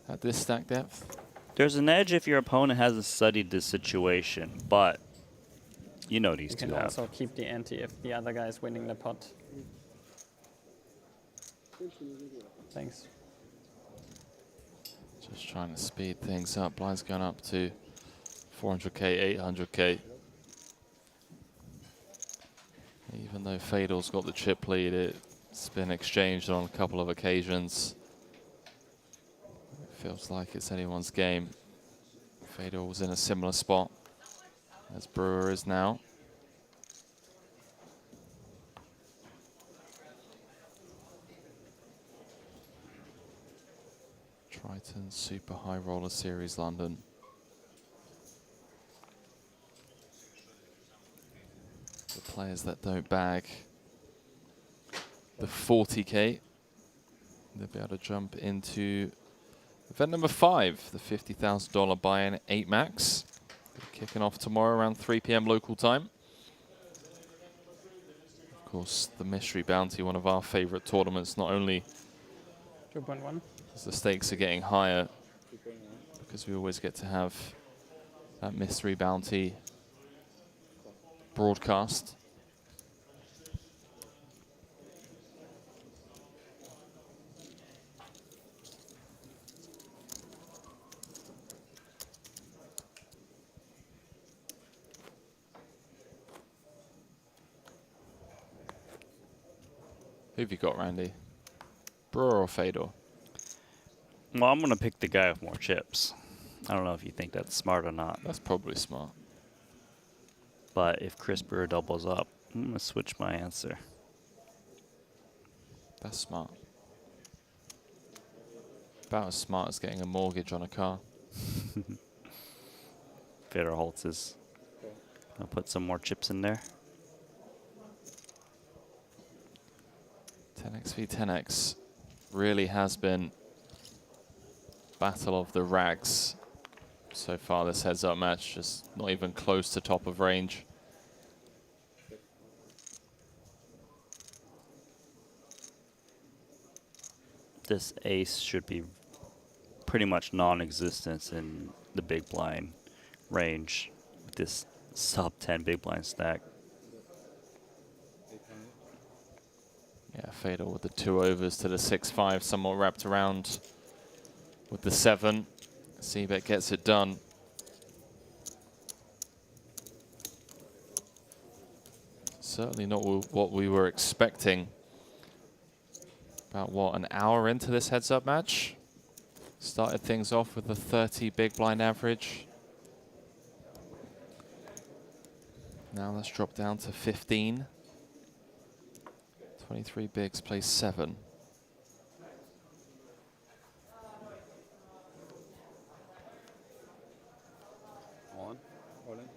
at this stack depth? There's an edge if your opponent hasn't studied this situation, but you know these You two can have. also keep the ante if the other guy is winning the pot. Thanks. Just trying to speed things up. Blind's going up to 400k, 800k. Even though Fedor's got the chip lead, it's been exchanged on a couple of occasions. It feels like it's anyone's game. Fedor was in a similar spot as Brewer is now. Triton Super High Roller Series London. The players that don't bag the 40k, they'll be able to jump into event number 5, the $50,000 buy-in 8 max. Kicking off tomorrow around 3 p.m. local time. Of course, the Mystery Bounty, one of our favorite tournaments, not only 2.1. as the stakes are getting higher, because we always get to have that Mystery Bounty broadcast. Who have you got, Randy? Brewer or Fedor? Well, I'm going to pick the guy with more chips. I don't know if you think that's smart or not. That's probably smart. But if Chris Brewer doubles up, I'm going to switch my answer. That's smart. About as smart as getting a mortgage on a car. Fedor Holtz is going to put some more chips in there. 10x v 10x really has been battle of the rags so far this heads-up match, just not even close to top of range. This ace should be pretty much non-existent in the big blind range with this sub 10 big blind stack. Yeah, Fedor with the 2 overs to the 6-5, somewhat wrapped around with the 7. Seabet gets it done. Certainly not what we were expecting. About, what, an hour into this heads-up match? Started things off with a 30 big blind average. Now let's drop down to 15. 23 bigs, plays 7. All in? All in?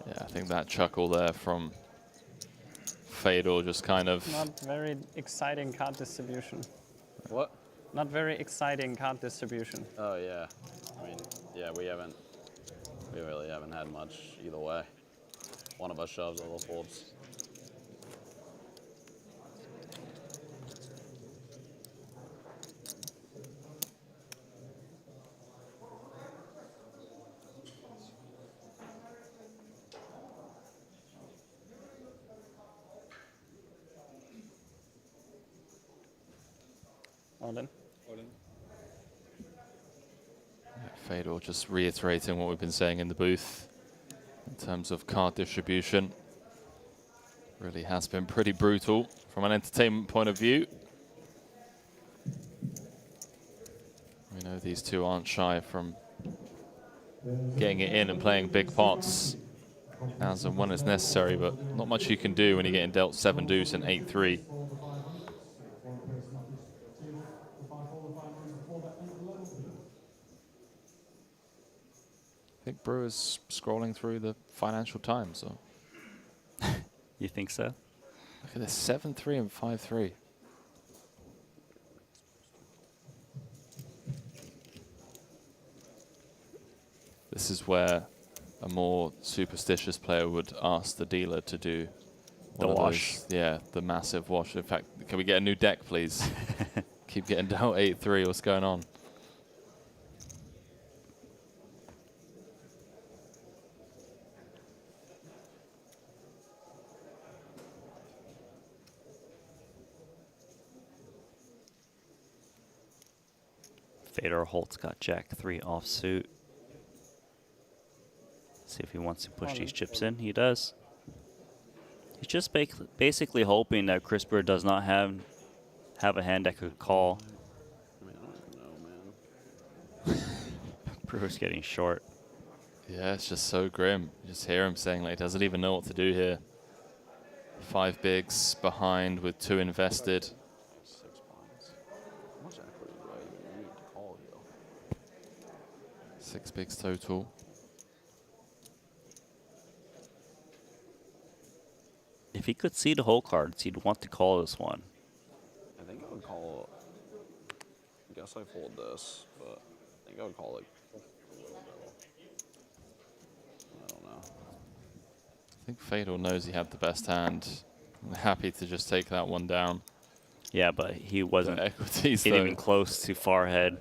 Yeah, I think that chuckle there from Fedor just kind of... Not very exciting card distribution. What? Not very exciting card distribution. Oh, yeah. I mean, yeah, we really haven't had much either way. One of us shoves, other folds. All in. All in. Fedor just reiterating what we've been saying in the booth in terms of card distribution. Really has been pretty brutal from an entertainment point of view. We know these two aren't shy from getting it in and playing big pots as and when it's necessary, but not much you can do when you're getting dealt 7 deuce and 8-3. I think Brewer's scrolling through the Financial Times. So. You think so? Look at this, 7-3 and 5-3. This is where a more superstitious player would ask the dealer to do the wash. Yeah, the massive wash. In fact, can we get a new deck, please? Keep getting dealt 8-3. What's going on? Fedor Holtz got Jack 3 offsuit. See if he wants to push these chips in. He does. He's just basically hoping that Chris Brewer does not have a hand that could call. I mean, I don't know, man. Brewer's getting short. Yeah, it's just so grim. You just hear him saying, like, he doesn't even know what to do here. 5 bigs behind with 2 invested. 6 blinds. How much equity do I even need to call you? 6 bigs total. If he could see the whole cards, he'd want to call this one. I think I would call. I guess I fold this, but I think I would call like. I think Fedor knows he had the best hand. I'm happy to just take that one down. Yeah, but he wasn't equities, even close to far ahead.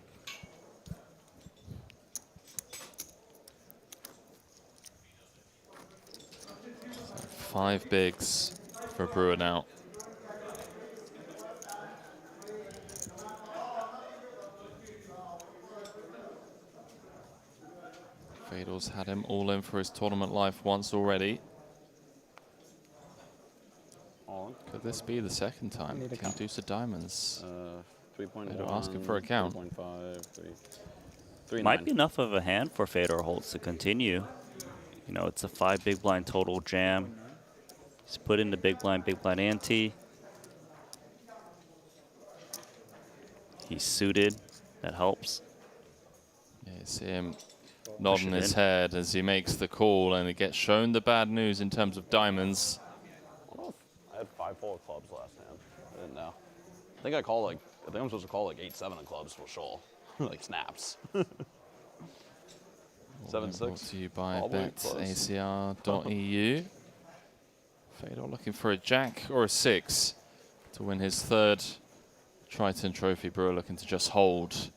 So 5 bigs for Brewer now. Fedor's had him all in for his tournament life once already. Could this be the second time? King Deuce of Diamonds. 3.1. Fedor asking for a count. 3.5. 3. Might be enough of a hand for Fedor Holtz to continue. You know, it's a 5 big blind total jam. He's put in the big blind ante. He's suited. That helps. Yeah, you see him nodding his head as he makes the call, and it gets shown the bad news in terms of diamonds. I had 5-4 clubs last hand. I didn't know. I think I'm supposed to call like 8-7 of clubs for sure. Like snaps. 7-6. Brought to you by Probably close. betacr.eu. Fedor looking for a jack or a 6 to win his 3rd Triton trophy. Brewer looking to just hold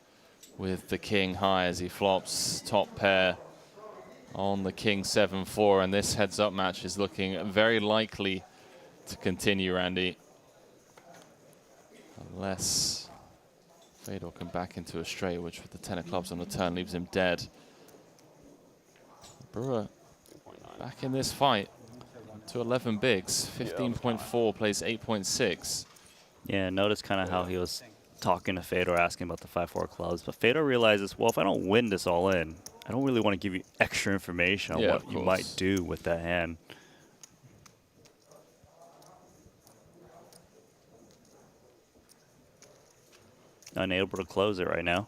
with the king high as he flops top pair on the king 7-4, and this heads-up match is looking very likely to continue, Randy. Unless Fedor can back into a straight, which with the 10 of clubs on the turn leaves him dead. Brewer back in this fight to 11 bigs, 15.4 plays 8.6. Yeah, notice kind of how he was talking to Fedor, asking about the 5-4 clubs. But Fedor realizes, well, if I don't win this all in, I don't really want to give you extra information on what you might do with that hand. Unable to close it right now.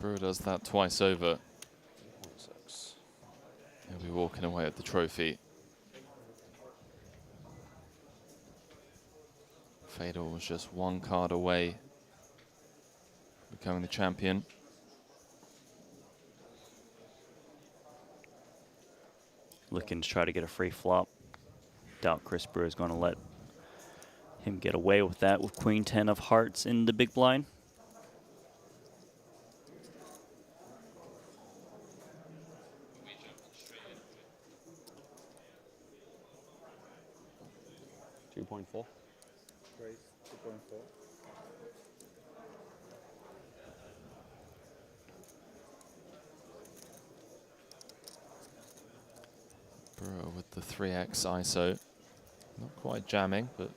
Brewer does that twice over. He'll be walking away with the trophy. Fedor was just 1 card away from becoming the champion. Looking to try to get a free flop. Doubt Chris Brewer is going to let him get away with that with Queen 10 of hearts in the big blind. .4. Raise 2.4. Brewer with the 3x ISO. Not quite jamming, but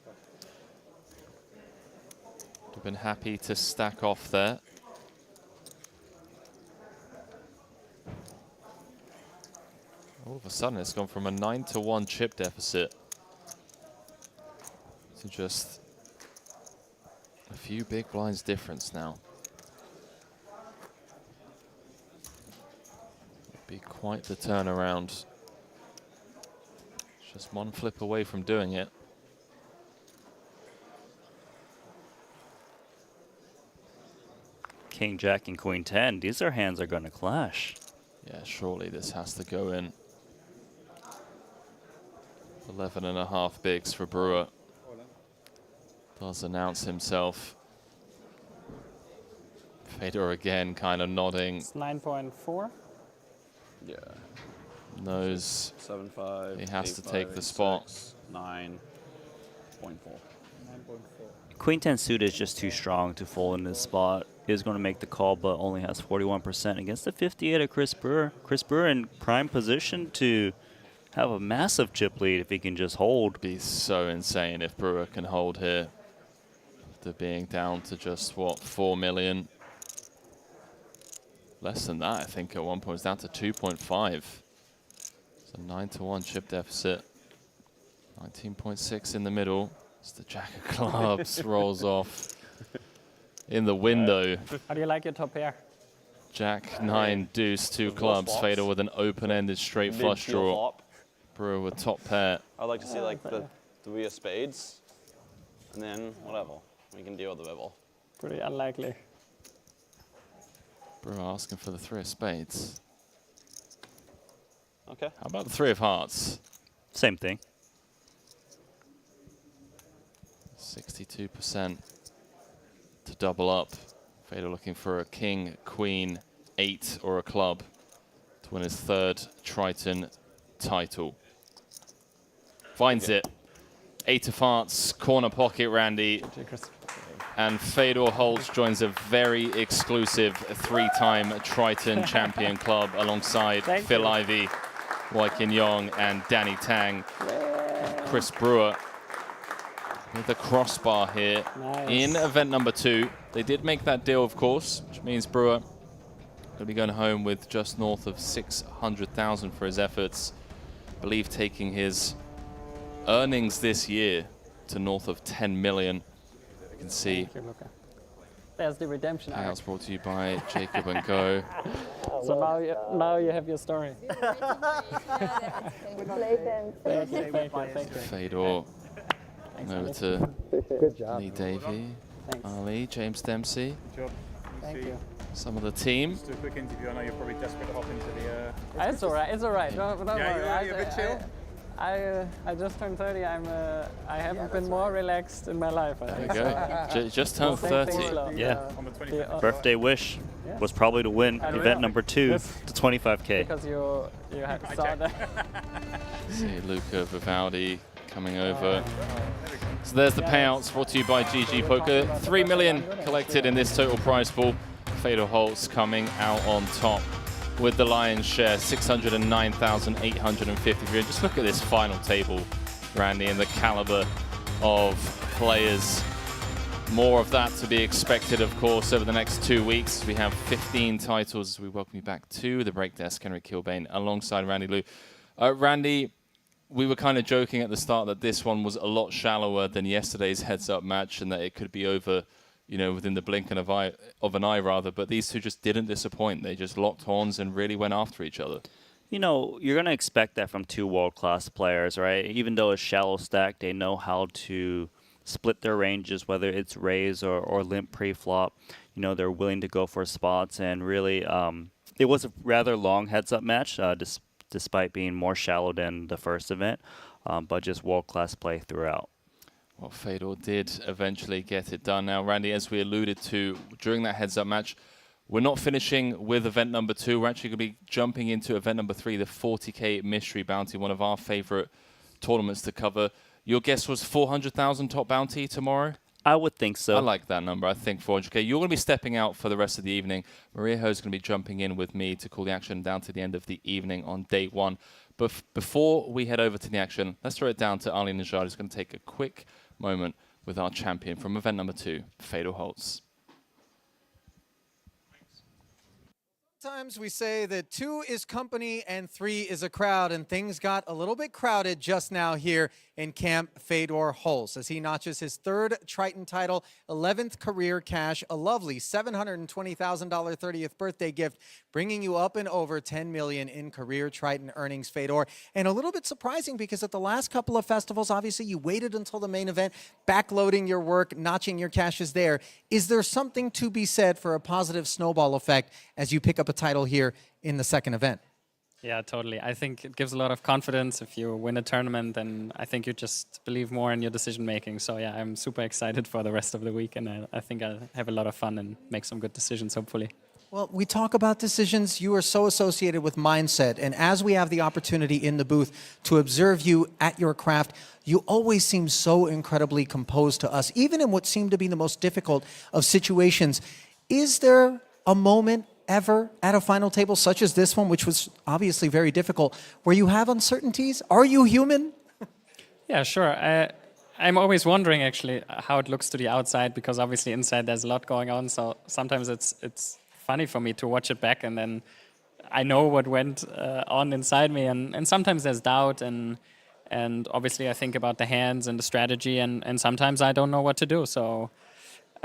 would have been happy to stack off there. All of a sudden, it's gone from a 9-1 chip deficit to just a few big blinds difference now. It'd be quite the turnaround. Just 1 flip away from doing it. King, Jack, and Queen 10. These are hands are going to clash. Yeah, surely this has to go in. 11.5 bigs for Brewer. Does announce himself. Fedor again kind of nodding. It's 9.4. Yeah. Knows 7-5. he has to 8-5, take the spot. 9.4. 9.4. Queen 10 suit is just too strong to fold in this spot. Is going to make the call, but only has 41% against the 58 of Chris Brewer. Chris Brewer in prime position to have a massive chip lead if he can just hold. Be so insane if Brewer can hold here. After being down to just, what, 4 million? Less than that, I think, at one point. It's down to 2.5. It's a 9-1 chip deficit. 19.6 in the middle. It's the Jack of Clubs rolls off in the window. How do you like your top pair? Jack, 9, deuce, 2 clubs. Fedor with an open-ended straight flush draw. Flop. Brewer with top pair. I'd like to see like the 3 of spades, and then whatever. We can deal with the river. Pretty unlikely. Brewer asking for the 3 of spades. Okay. How about the 3 of hearts? Same thing. 62% to double up. Fedor looking for a king, queen, 8, or a club to win his 3rd Triton title. Finds it. 8 of hearts, corner pocket, Randy. And Fedor Holtz joins a very exclusive 3-time Triton champion club alongside Phil Ivey, Wai Kin Yong, and Danny Tang. Chris Brewer with the crossbar here in event number 2. They did make that deal, of course, which means Brewer will be going home with just north of 600,000 for his efforts. I believe taking his earnings this year to north of 10 million. You can see. There's the redemption arc. Payouts brought to you by Jacob and Go. So now you have your story. Thank you. Fedor. Over to Lee Davey, Ali, James Dempsey. Good job. Thank you. Some of the team. Just do a quick interview. I know you're probably desperate to hop into the. It's all right. It's all right. Don't worry. You're a bit chill. I just turned 30. I haven't been more relaxed in my life. I think. There you go. Just turned 30. Yeah. Birthday wish was probably to win event number 2 to 25k. Because you saw that. See Luca Vivaldi coming over. So there's the payouts brought to you by GG Poker. 3 million collected in this total prize pool. Fedor Holtz coming out on top with the lion's share, 609,853. Just look at this final table, Randy, and the caliber of players. More of that to be expected, of course, over the next 2 weeks. We have 15 titles as we welcome you back to the break desk. Henry Kilbane alongside Randy Liu. Randy, we were kind of joking at the start that this one was a lot shallower than yesterday's heads-up match and that it could be over, you know, within the blink of an eye, rather. But these two just didn't disappoint. They just locked horns and really went after each other. You know, you're going to expect that from 2 world-class players, right? Even though it's shallow stack, they know how to split their ranges, whether it's raise or limp pre-flop. You know, they're willing to go for spots. And really, it was a rather long heads-up match, despite being more shallow than the first event, but just world-class play throughout. Well, Fedor did eventually get it done. Now, Randy, as we alluded to during that heads-up match, we're not finishing with event number 2. We're actually going to be jumping into event number 3, the 40k Mystery Bounty, one of our favorite tournaments to cover. Your guess was 400,000 top bounty tomorrow? I would think so. I like that number. I think 400k. You're going to be stepping out for the rest of the evening. Maria Ho's going to be jumping in with me to call the action down to the end of the evening on day 1. But before we head over to the action, let's throw it down to Ali Najad, who's going to take a quick moment with our champion from event number 2, Fedor Holtz. Sometimes we say that 2 is company and 3 is a crowd, and things got a little bit crowded just now here in Camp Fedor Holtz as he notches his 3rd Triton title, 11th career cash, a lovely $720,000 30th birthday gift, bringing you up and over 10 million in career Triton earnings, Fedor. And a little bit surprising because at the last couple of festivals, obviously you waited until the main event, backloading your work, notching your cashes there. Is there something to be said for a positive snowball effect as you pick up a title here in the 2nd event? Yeah, totally. I think it gives a lot of confidence. If you win a tournament, then I think you just believe more in your decision making. So yeah, I'm super excited for the rest of the week, and I think I'll have a lot of fun and make some good decisions, hopefully. Well, we talk about decisions. You are so associated with mindset. And as we have the opportunity in the booth to observe you at your craft, you always seem so incredibly composed to us, even in what seemed to be the most difficult of situations. Is there a moment ever at a final table such as this one, which was obviously very difficult, where you have uncertainties? Are you human? Yeah, sure. I'm always wondering actually how it looks to the outside, because obviously inside there's a lot going on. So sometimes it's funny for me to watch it back, and then I know what went on inside me, and sometimes there's doubt, and obviously I think about the hands and the strategy, and sometimes I don't know what to do. So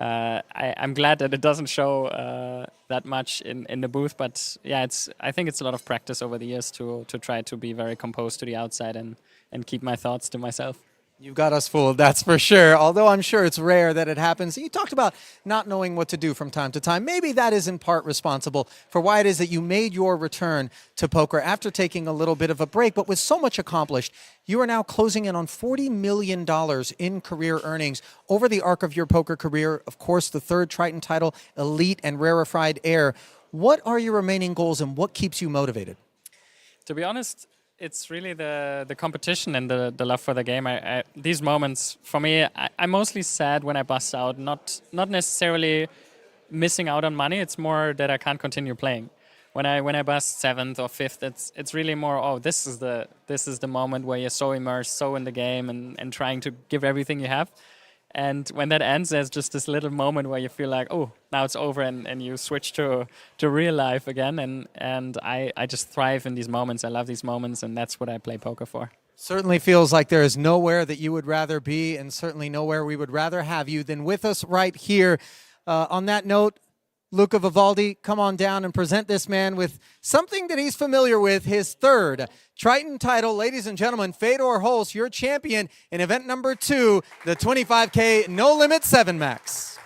I'm glad that it doesn't show that much in the booth, but yeah, I think it's a lot of practice over the years to try to be very composed to the outside and keep my thoughts to myself. You've got us fooled, that's for sure. Although I'm sure it's rare that it happens. You talked about not knowing what to do from time to time. Maybe that is in part responsible for why it is that you made your return to poker after taking a little bit of a break. But with so much accomplished, you are now closing in on $40 million in career earnings over the arc of your poker career. Of course, the third Triton title, elite and rarefied air. What are your remaining goals and what keeps you motivated? To be honest, it's really the competition and the love for the game. These moments, for me, I'm mostly sad when I bust out, not necessarily missing out on money. It's more that I can't continue playing. When I bust 7th or 5th, it's really more, oh, this is the moment where you're so immersed, so in the game and trying to give everything you have. And when that ends, there's just this little moment where you feel like, oh, now it's over, and you switch to real life again. And I just thrive in these moments. I love these moments, and that's what I play poker for. Certainly feels like there is nowhere that you would rather be, and certainly nowhere we would rather have you than with us right here. On that note, Luca Vivaldi, come on down and present this man with something that he's familiar with, his third Triton title. Ladies and gentlemen, Fedor Holz, your champion in event number 2, the 25K No Limit 7 Max.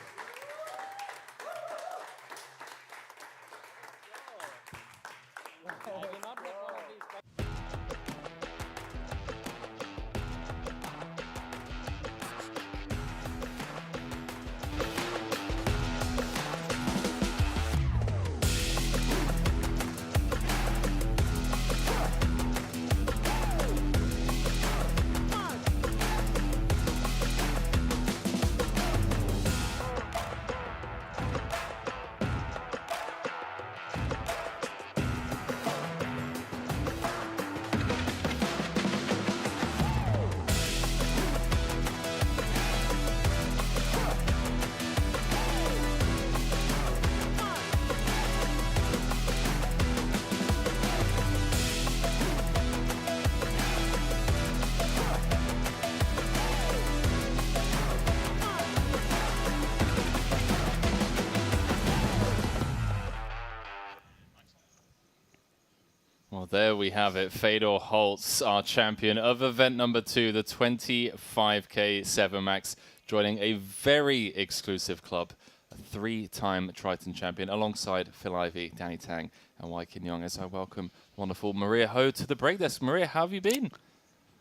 Well, there we have it. Fedor Holz, our champion of event number 2, the 25K 7 Max, joining a very exclusive club, a 3-time Triton champion, alongside Phil Ivey, Danny Tang, and Wai Kin Yong, as I welcome wonderful Maria Ho to the break desk. Maria, how have you been?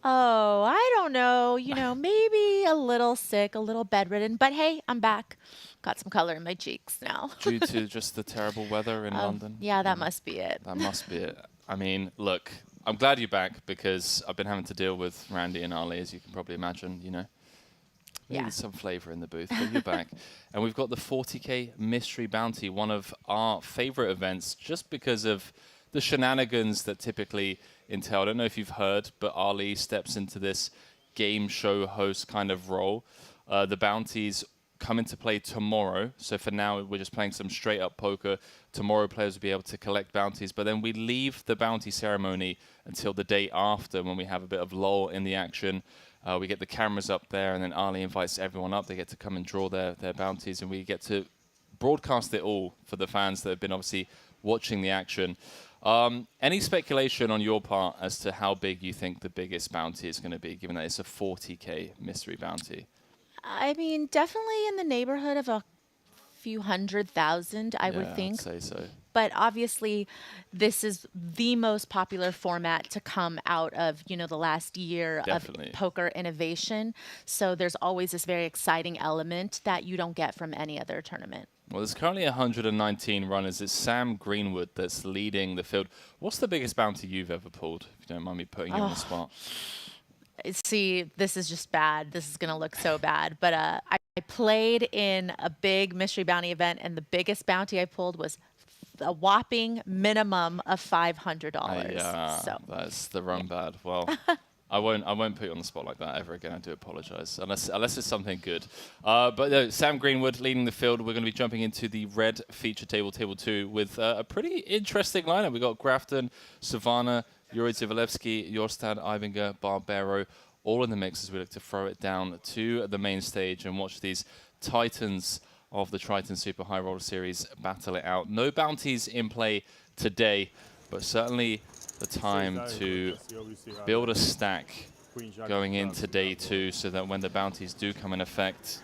Oh, I don't know. You know, maybe a little sick, a little bedridden, but hey, I'm back. Got some color in my cheeks now. Due to just the terrible weather in London? Yeah, that must be it. That must be it. I mean, look, I'm glad you're back because I've been having to deal with Randy and Ali, as you can probably imagine, you know. Maybe some flavor in the booth, but you're back. And we've got the 40K Mystery Bounty, one of our favorite events, just because of the shenanigans that typically entail. I don't know if you've heard, but Ali steps into this game show host kind of role. The bounties come into play tomorrow. So for now, we're just playing some straight up poker. Tomorrow, players will be able to collect bounties, but then we leave the bounty ceremony until the day after when we have a bit of lull in the action. We get the cameras up there, and then Ali invites everyone up. They get to come and draw their bounties, and we get to broadcast it all for the fans that have been obviously watching the action. Any speculation on your part as to how big you think the biggest bounty is going to be, given that it's a 40K mystery bounty? I mean, definitely in the neighborhood of a few 100,000, I would think. I'd say so. But obviously, this is the most popular format to come out of, you know, the last year of poker innovation. So there's always this very exciting element that you don't get from any other tournament. Well, there's currently 119 runners. It's Sam Greenwood that's leading the field. What's the biggest bounty you've ever pulled, if you don't mind me putting you on the spot? See, this is just bad. This is going to look so bad. But I played in a big mystery bounty event, and the biggest bounty I pulled was a whopping minimum of $500. Yeah, so that's the run bad. Well, I won't put you on the spot like that ever again. I do apologize, unless it's something good. But no, Sam Greenwood leading the field. We're going to be jumping into the red feature table 2, with a pretty interesting lineup. We've got Grafton, Savannah, Yuri Zivalevsky, Jorstad, Ivinger, Barbero, all in the mix as we look to throw it down to the main stage and watch these titans of the Triton Super High Roller Series battle it out. No bounties in play today, but certainly the time to build a stack going into day 2 so that when the bounties do come in effect,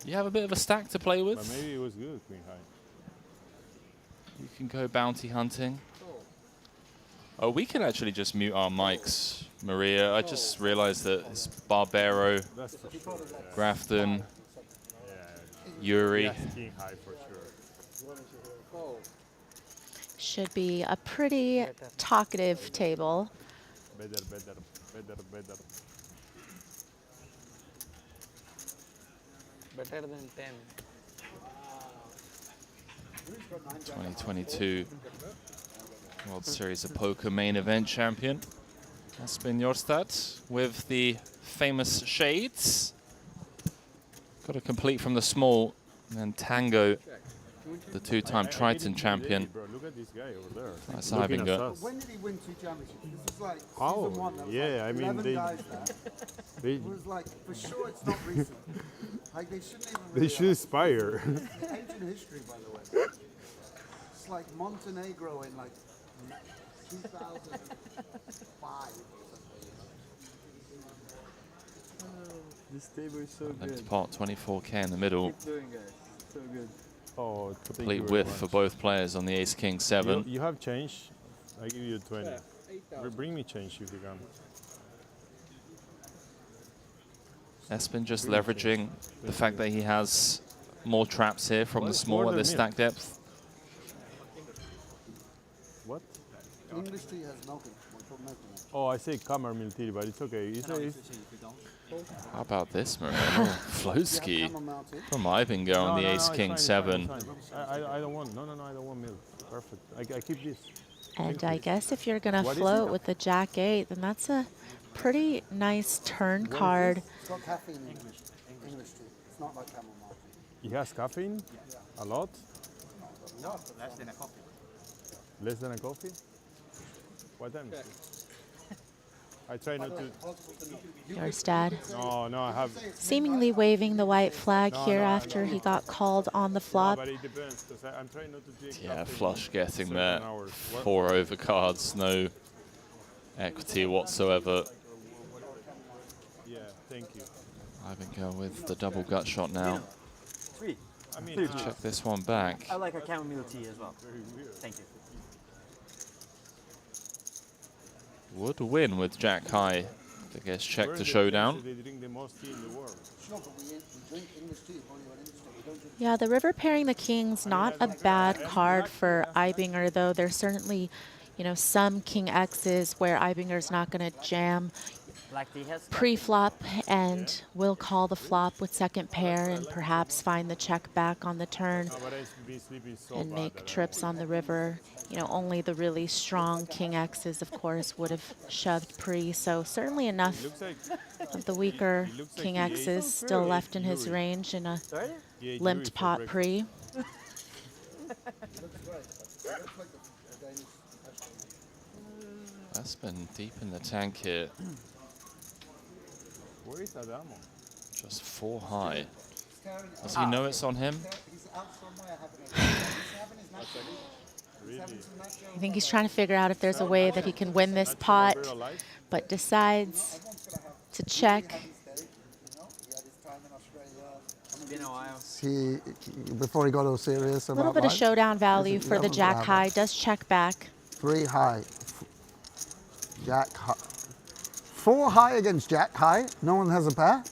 you have a bit of a stack to play with. But maybe it was good, Queen High. You can go bounty hunting. Oh, we can actually just mute our mics, Maria. I just realized that it's Barbero, Grafton, Yuri. King High for sure. Should be a pretty talkative table. Better. 10. 2022 World Series of Poker main event champion. Espen Jorstad with the famous shades. Got a complete from the small, and then Tango, the 2-time Triton champion. Look at this guy over there. That's Ivinger. When did he win 2 championships? This was like Oh, season 1. There was yeah, like I mean, 11 guys there. they It was like, for sure it's not recent. Like they shouldn't even they really should aspire. It's ancient history, by the way. It's like Montenegro in like 2005 or something. This table is so Next pot, 24k in the middle. Keep doing, guys. So good. Oh, Complete width for both players on the Ace King 7. You have change. I give you 20. Bring me change if you can. Espen just leveraging the fact that he has more traps here from the small at this stack depth. What? English tea has milking. Oh, I say camera milk tea, but it's okay. How about this, Maria? Float ski from Ivinger on the Ace King 7. I don't want. No, I don't want milk. Perfect. I keep this. And I guess if you're going to float with the Jack 8, then that's a pretty nice turn card. It's got caffeine in English tea. It's not like chamomile tea. It has caffeine? A lot? No, less than a coffee. Less than a coffee? What time? I try not to. Jorstad. No, I have. Seemingly waving the white flag here after he got called on the flop. But it depends, because I'm trying not to drink. Yeah, flush getting there. 4 overcards, no equity whatsoever. Yeah, thank you. Ivinger with the double gut shot now. Sweet. Check this one back. I like a chamomile tea as well. Thank you. Would win with Jack High. I guess check the showdown. They drink the most tea in the world. Sure, but we drink English tea. Only on English tea. We don't drink. Yeah, the river pairing the kings, not a bad card for Ivinger, though. There's certainly, you know, some king X's where Ibinger's not going to jam pre-flop and will call the flop with second pair and perhaps find the check back on the turn and make trips on the river. You know, only the really strong king X's, of course, would have shoved pre. So certainly enough of the weaker king X's still left in his range in a limped pot pre. That's been deep in the tank here. Where is Adamo? Just 4 high. Does he know it's on him? I think he's trying to figure out if there's a way that he can win this pot, but decides to check. Before he got all serious A about little bit of life. showdown value for the Jack High. Does check back. 3 high. Jack high. 4 high against Jack High. No one has a pair?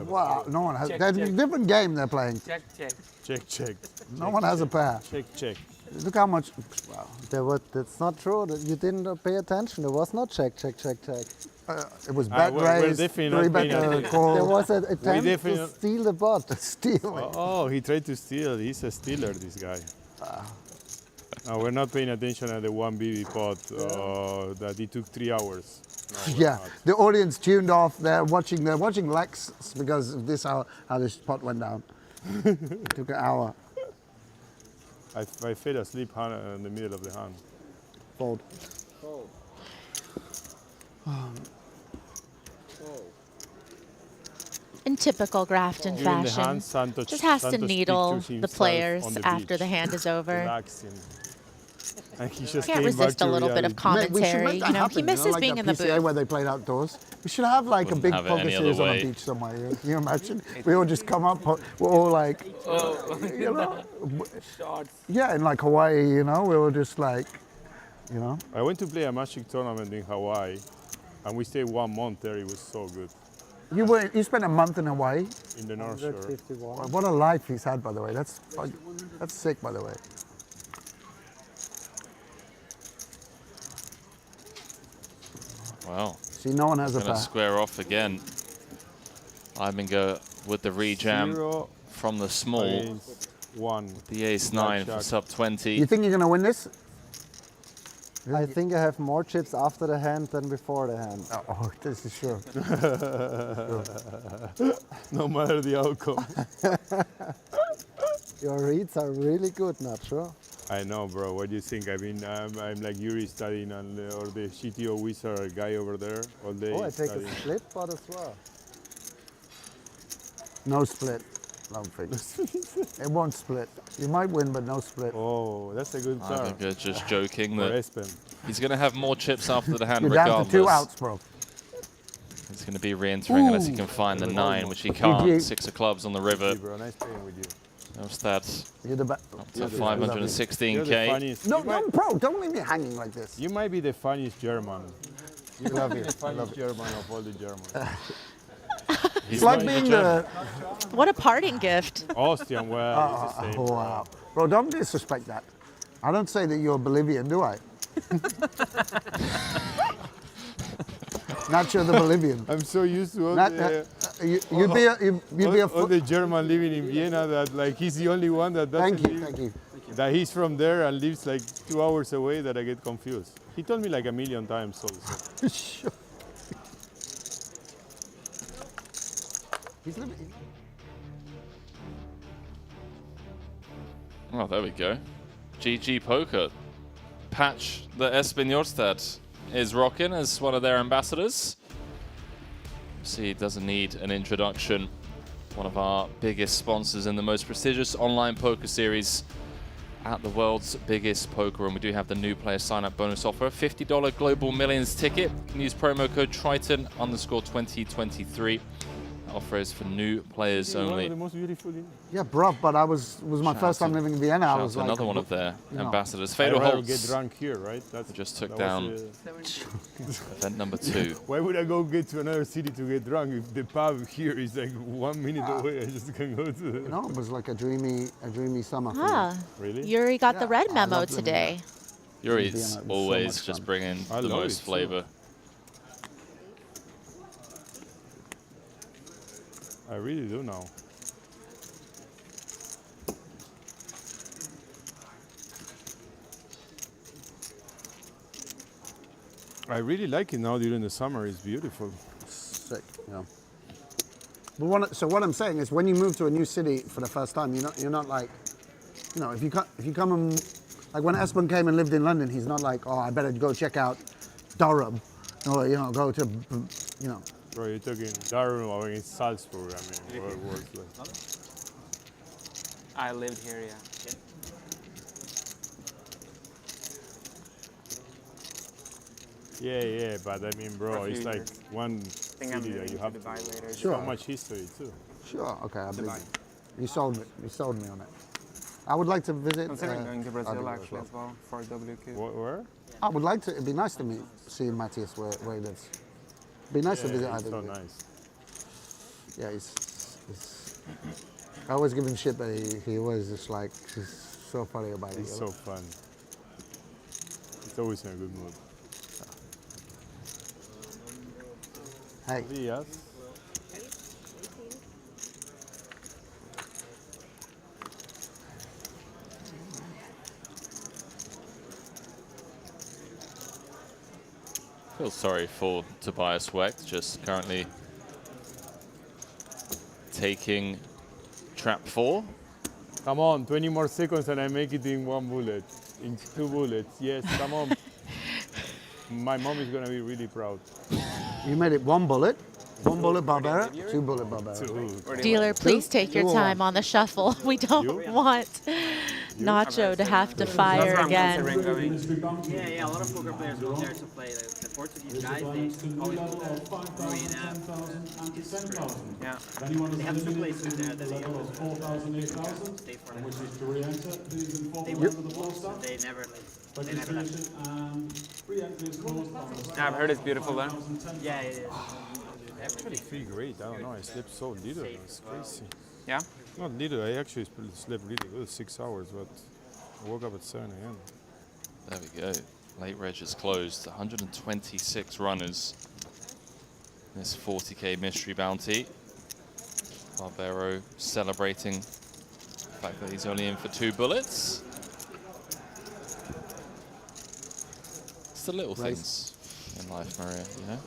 Wow, no one has. There's a different game they're playing. Check. Check. No one has a pair. Check. Look how much. Wow. That's not true. You didn't pay attention. There was no check. It was bad raise, 3-bet call. There was an attempt to steal the bot. Steal. Oh, he tried to steal. He's a stealer, this guy. No, we're not paying attention at the 1BB pot that it took 3 hours. No, Yeah, the audience tuned off. They're watching Lex because of this how this pot went down. It took an hour. I fell asleep in the middle of the hand. Fold. In typical Grafton Giving the fashion, hand, Santos, just has to Santos needle pictures the himself players on the after beach, the hand is over. relaxing. And he just Can't came resist back a to little bit of reality. Mate, we should commentary. make that You know, happen, he misses like being that in the PCA booth. where they played outdoors. We should have like Wouldn't a big have it poker any other series on a way. beach somewhere. Can you imagine? We all just come up, we're all like, you know, yeah, in like Hawaii, you know, we were just like, you know. I went to play a Magic tournament in Hawaii, and we stayed 1 month there. It was so good. You spent a month in Hawaii? In the North Shore. What a life he's had, by the way. That's sick, by the way. Wow. See, no one has a Gonna pair. square off again. Eibinger with the rejam 0 from the small. against 1. The ace-9 for sub 20. You think you're going to win this? I think I have more chips after the hand than before the hand. Oh, this is sure. No matter the outcome. Your reads are really good, not sure. I know, bro. What do you think? I mean, I'm like Yuri studying on or the GTO Wizard guy over there all day. Oh, I take studying. a split pot as well. No split. I don't think. It won't split. You might win, but no split. Oh, that's a good card. Eibinger just joking For that Espen. he's going to have more chips after the hand You're regardless. down to 2 outs, bro. He's going to be re-entering unless he can find the 9, which he can't. GG. 6 of clubs on the river. GG, bro. Nice playing with you. That's that. You're the best. Up to You're the 516k. funniest. No, You might- no, bro, don't leave me hanging like this. You might be the funniest German. You Love might be you. the funniest German of all the Germans. It's like being the... What a parting gift. Austrian, well, it's the same. Oh, wow. Bro, don't disrespect that. I don't say that you're Bolivian, do I? Nacho the Bolivian. I'm so used to all You'd be a all the German living in Vienna that like he's the only one that doesn't Thank you. that he's from there and lives like 2 hours away that I get confused. He told me like 1,000,000 times also. Sure. He's living. Oh, there we go. GG Poker. Patch that Espen Jorstad is rocking as one of their ambassadors. See, it doesn't need an introduction. One of our biggest sponsors in the most prestigious online poker series at the world's biggest poker room. We do have the new player sign-up bonus offer. $50 Global Millions ticket. You can use promo code Triton_2023. Offer is for new players One only. of the most beautiful in Yeah, bro, but it was my Shout first out time to- living in Vienna. I Shout out was to like, another one of their you know. ambassadors. I'd Fedor rather Holtz. get drunk here, right? That's Just took that down was, event number 2. Why would I go get to another city to get drunk if the pub here is like 1 minute away? I just can go to the... You know, it was like a dreamy summer for me. Ah, Really? Yuri got the Yeah, red I memo love living today. Yuri's Vienna, it was so always much just fun. bringing I the love most it, too. flavor. I really do now. I really like it now during the summer. It's beautiful. Sick, yeah. But what I'm saying is, when you move to a new city for the first time, you're not like, you know, if you come and like when Espen came and lived in London, he's not like, oh, I better go check out Durham, or you know, go to, you know. Bro, you're talking Durham or in Salzburg. I mean, what was like. I lived here, yeah. Yeah, but I mean, bro, For a it's few like years. one think I'm city that moving you to have to. Dubai later. So Sure. much history too. Sure, okay, I believe Dubai. you. You sold me on it. I would like to visit. Considering going to Brazil Abigail actually as well for WQ. Where? I would like to. It'd be nice to see Matthias where he lives. It'd be nice to visit It's so Abigail. nice. Yeah, he's I always give him shit, but he always just like, he's so funny about it. It's so fun. It's always in a good mood. Hey. Yes. Feel sorry for Tobias Wecht, just currently taking trap 4. Come on, 20 more seconds and I make it in 1 bullet. In 2 bullets. Yes, come on. My mom is gonna be really proud. You made it 1 bullet? 1 bullet Barbera, 2 bullet Barbera. Dealer, please take your Two or time one? on the shuffle. We don't want Nacho to have to fire again. Yeah, a lot of poker players go there to play. The Portuguese guys, they always go there. Yeah. They have 2 places there that they always stay for. They work the balls, so they never left. I've heard it's beautiful there. Yeah. I actually feel great. I don't know. I slept so little. It's crazy. Yeah? Not little. I actually slept really good, 6 hours, but I woke up at 7 a.m. There we go. Late reg is closed. 126 runners. This 40k mystery bounty. Barbero celebrating the fact that he's only in for 2 bullets. It's the little things in life, Maria, you know?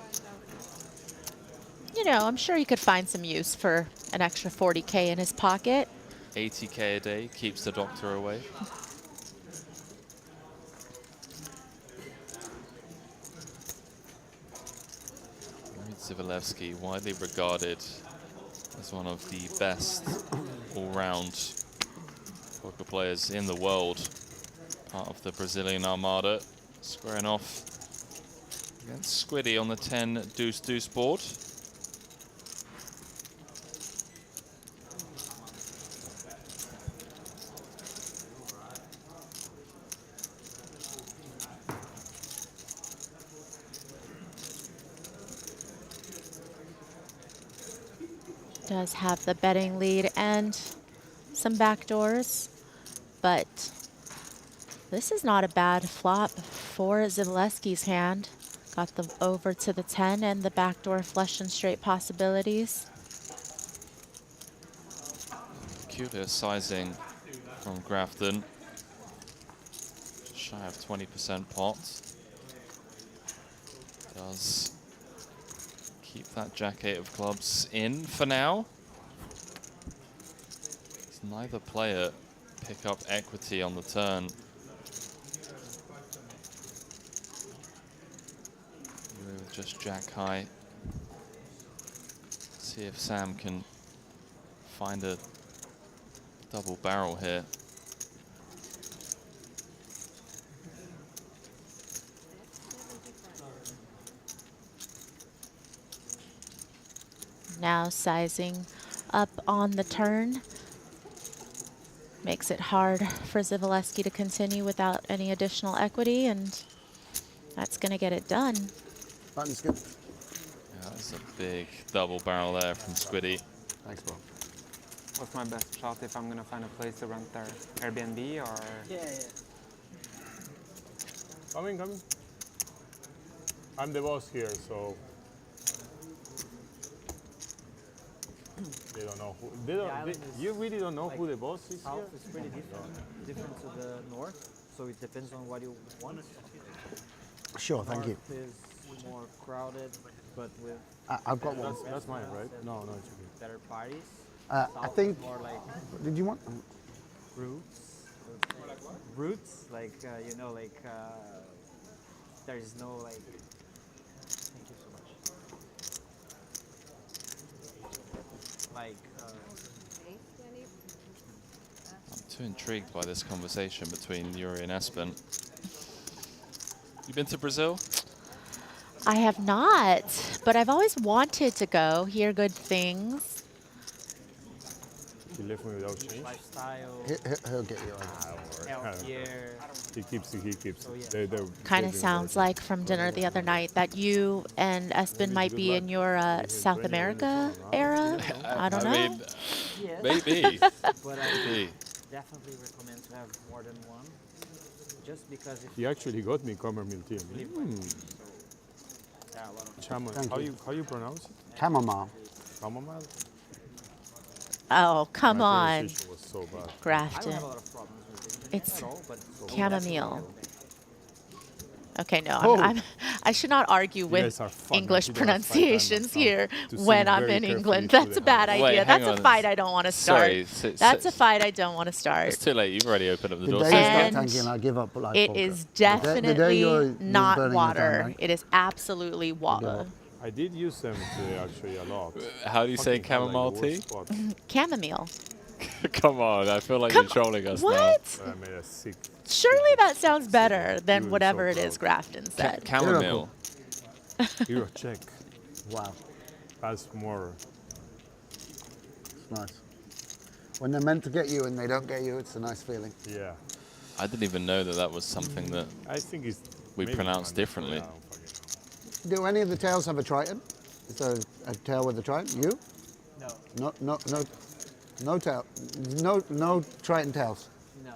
You know, I'm sure he could find some use for an extra 40k in his pocket. 80k a day keeps the doctor away. Zivalevsky, widely regarded as one of the best all-round poker players in the world. Part of the Brazilian Armada, squaring off against Squiddy on the 10 deuce-deuce board. Does have the betting lead and some backdoors, but this is not a bad flop for Zivalevsky's hand. Got the over to the 10 and the backdoor flush and straight possibilities. Curious sizing from Grafton. Just shy of 20% pot. Does keep that jack-8 of clubs in for now. Does neither player pick up equity on the turn. With just jack high. See if Sam can find a double barrel here. Now sizing up on the turn. Makes it hard for Zivalevsky to continue without any additional equity, and that's going to get it done. Button's good. Yeah, that's a big double barrel there from Squiddy. Thanks, bro. What's my best shot if I'm gonna find a place to rent their Airbnb or? Yeah. Coming. I'm the boss here, so they don't know who. They don't. You really don't know who the boss is South here? is pretty different to the north, so it depends on what you want. Sure, thank you. North is more crowded, but with I've got one. That's mine, right? No, it's okay. better parties. I South think. is more like Did you want? roots. Roots, like you know, like there is no like. Thank you so much. Like. I'm too intrigued by this conversation between Yuri and Espen. You been to Brazil? I have not, but I've always wanted to go, hear good things. He left me without change. Lifestyle. He'll get you on. Healthier. He keeps. So, yeah. Kind of sounds like from dinner the other night that you and Espen might be in your South America era. I don't know. mean, Yes. maybe. But I Maybe. definitely recommend to have more than one, just because if He actually got me chamomile tea. there are a lot of Chamomile. How you pronounce it? Chamomile. Chamomile. Oh, come My on, pronunciation was so bad. I don't Grafton. have a lot of problems with it It's at all, but chamomile. Okay, no, Oh. I should not argue You with guys are fun. English You guys fight, I'm pronunciations not here to when sing I'm very in carefully England. through That's the a bad house. Wait, idea. hang That's a on. fight I don't want to start. Sorry, That's a fight I don't want to start. It's too late. You've already opened up the The door. day you start And tanking, I give up. Like it poker. is The day definitely you're not burning your water. time, right? It is absolutely water. I did use them today actually a lot. How do you say Fucking hell, like, chamomile the tea? worst spot. Chamomile. Come on, I feel like Come you're trolling us What? I made a sick. Surely that sounds better than You're whatever so it is Grafton said. Chamomile. Hero check. Wow. That's more. It's nice. When they're meant to get you and they don't get you, it's a nice feeling. Yeah. I didn't even know that that was something that I think it's we maybe pronounce mandatory, differently. I don't fucking know. Do any of the tails have a Triton? Is there a tail with a Triton? You? No. No tail. No Triton tails. No.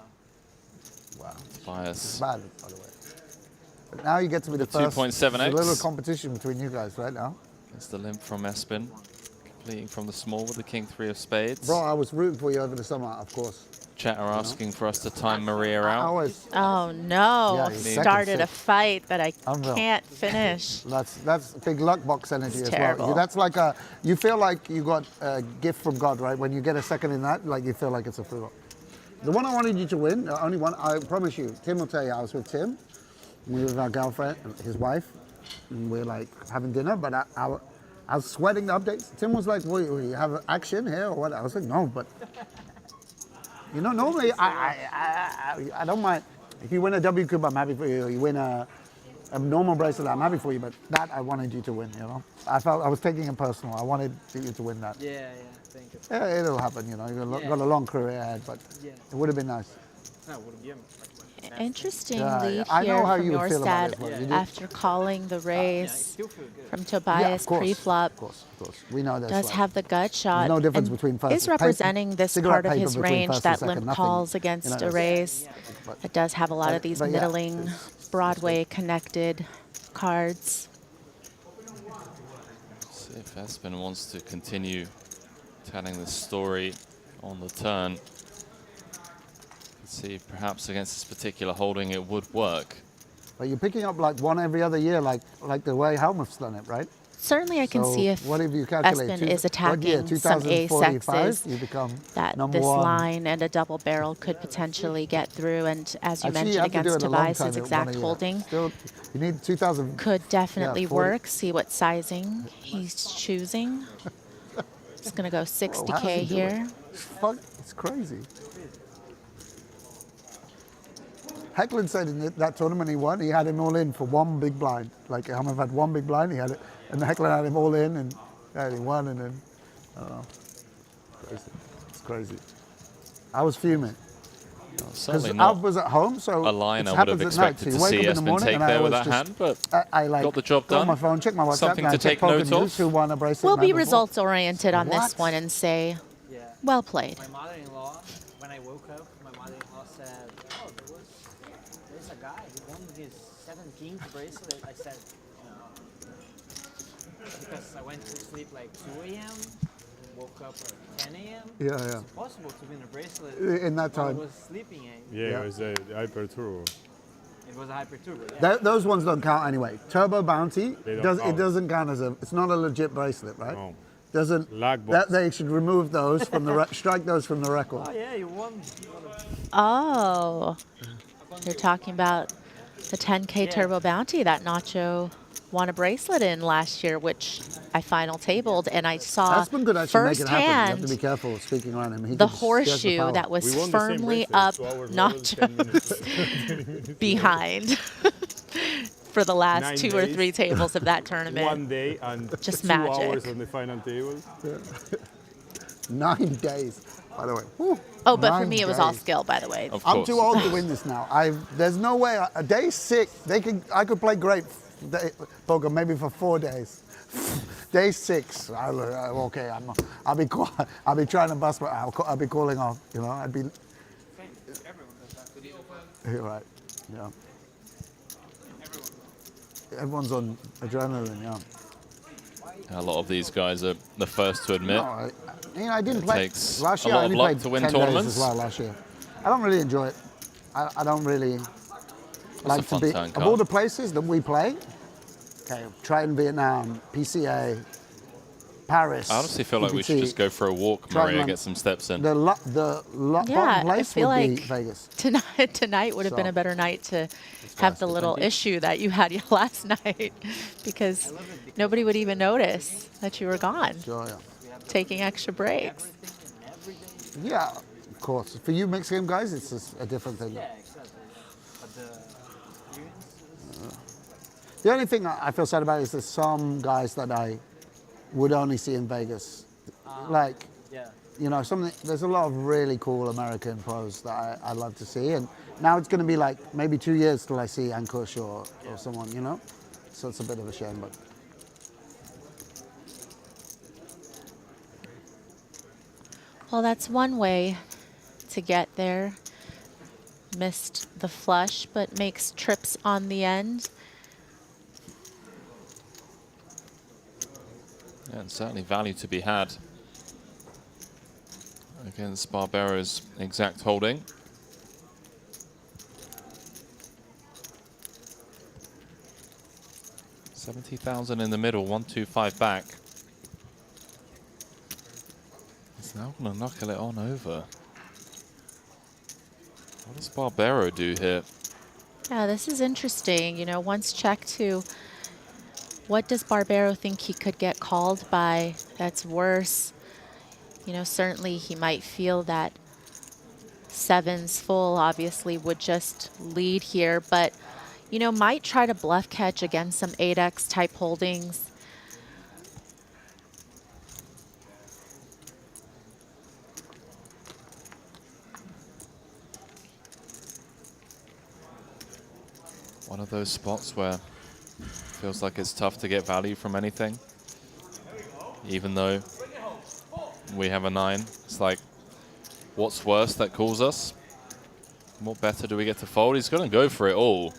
Wow. Bias. It's bad, by the way. But now you get to be the The first. 2.7x. There's a little competition between you guys right now. It's the limp from Espen, completing from the small with the king 3 of spades. Bro, I was rooting for you over the summer, of course. Chat are asking for us to time Maria I out. always. Oh no! Yeah, he's Started a second, fight that I Unreal. can't finish. That's big luck box energy It's as terrible. well. That's like you feel like you got a gift from God, right? When you get a second in that, like you feel like it's a free roll. The one I wanted you to win, the only one, I promise you, Tim will tell you, I was with Tim, we were with our girlfriend, his wife, and we were like having dinner, but I was sweating the updates. Tim was like, well, you have action here or what? I was like, no, but, you know, normally I don't mind. If you win a W Cube, I'm happy for you. You win a normal bracelet, I'm happy for you, but that I wanted you to win, you know? I felt I was taking it personal. I wanted you to win that. Yeah, thank you. Yeah, it'll happen, you know. You've got a long career ahead, but it would have been nice. No, would have been Interesting Yeah, lead yeah. I know here how from you would your feel about stat it as well. You do. after calling the raise still feel good. from Yeah, Tobias of course, pre-flop. Of course. We know this. Does like, have the gut shot. no difference and between first is and- representing this cigarette part of paper his between range first and that second, limp nothing, calls you against know, a that's- raise. It does have a lot of these but yeah, middling Broadway connected cards. See if Espen wants to continue telling the story on the turn. Let's see if perhaps against this particular holding it would work. But you're picking up like one every other year, like the way Helmuth's done it, right? Certainly I can So see if what have you calculated? Espen is What year? attacking some 2045, ace-X's you become that number this one. line and a double barrel could potentially get through. And as you Actually, mentioned, have to do against it a long time, Tobias's one exact a year. holding, Still, you need 2000. could definitely yeah, 40. work. See what sizing he's choosing. Just going to go 60K Whoa, how does he do it? here. Fuck, it's crazy. Hecklin said in that tournament he won, he had him all in for one big blind. Like Helmut had one big blind, he had it, and Hecklin had him all in, and yeah, he won, and then, I don't know. Crazy. It's crazy. I was fuming. Because certainly I not was at home, so a line it I would have happens at night. expected So to you see wake up in the Espen morning take and I there with always that just- hand, but I like got the job go on done. my phone, check my WhatsApp, Something and I to check take poker note news, of. who won a bracelet We'll the be night before. results oriented on this What? one and say, well played. My mother-in-law, when I woke up, my mother-in-law said, "Oh, there's a guy who won his 17th bracelet." I said, "No," because I went to sleep like 2 a.m. Woke up at 10 a.m. Yeah, It's yeah. impossible to win a bracelet In that while I time. was sleeping. Yeah, it was a hyper turbo. It was a hyper turbo. Yeah. Those ones don't count anyway. Turbo Bounty, They don't count. it doesn't count as it's not a legit bracelet, right? No. Doesn't, Lag box. they should remove those from the, strike those from the record. Oh yeah, you won. Oh, you're talking about the 10K Turbo Bounty that Nacho won a bracelet in last year, which I final tabled, and I saw Aspen could actually make it happen. You have to be firsthand careful speaking around him. He the could- he has horseshoe power. that was We won the same firmly bracelet, up 2 hours later, 10 minutes later. Nacho's behind for the last 9 2 or days. 3 tables of that tournament. 1 day and Just 2 magic. hours on the final table. 9 days, by the way. Whew, Oh, but for 9 me, it was all days. skill, by the way. I'm too old to win this now. There's no way. Day 6, I could play great poker maybe for 4 days. Day 6, okay. I'll be trying to bust, but I'll be calling off. You know, I'd be. You're right. Yeah. Everyone's on adrenaline. Yeah. A lot of these guys are the first to admit. No, I didn't It play takes last a year. lot I of only luck played to win 10 days tournaments. as well last year. I don't really enjoy it. I don't really like to fun be turn of card. all the places that we play. Okay, Triton, Vietnam, PCA, Paris. I honestly feel you like could we should see just go for a walk, Triton Maria, run. get some steps in. The Yeah, bottom I place feel would be like Vegas. tonight would have been So- a better night to have the little issue that you had last night, because nobody would even notice that you were gone, Sure, yeah. taking extra breaks. Yeah, of course. For you mixed game guys, it's just a different thing. Yeah, exactly. But the experience The only thing I feel sad about is there's some guys that I would only see in Vegas. Like, yeah. you know, there's a lot of really cool American pros that I'd love to see. And now it's going to be like maybe 2 years till I see Ankush or someone, you know? So it's a bit of a shame, but. Well, that's one way to get there. Missed the flush, but makes trips on the end. Yeah, and certainly value to be had against Barbero's exact holding. $70,000 in the middle, 125 back. He's now going to knuckle it on over. What does Barbero do here? Yeah, this is interesting. You know, once checked to what does Barbero think he could get called by that's worse? You know, certainly he might feel that sevens full obviously would just lead here, but, you know, might try to bluff catch against some 8x type holdings. One of those spots where feels like it's tough to get value from anything. Even though we have a 9, it's like, what's worse that calls us? What better do we get to fold? He's going to go for it all.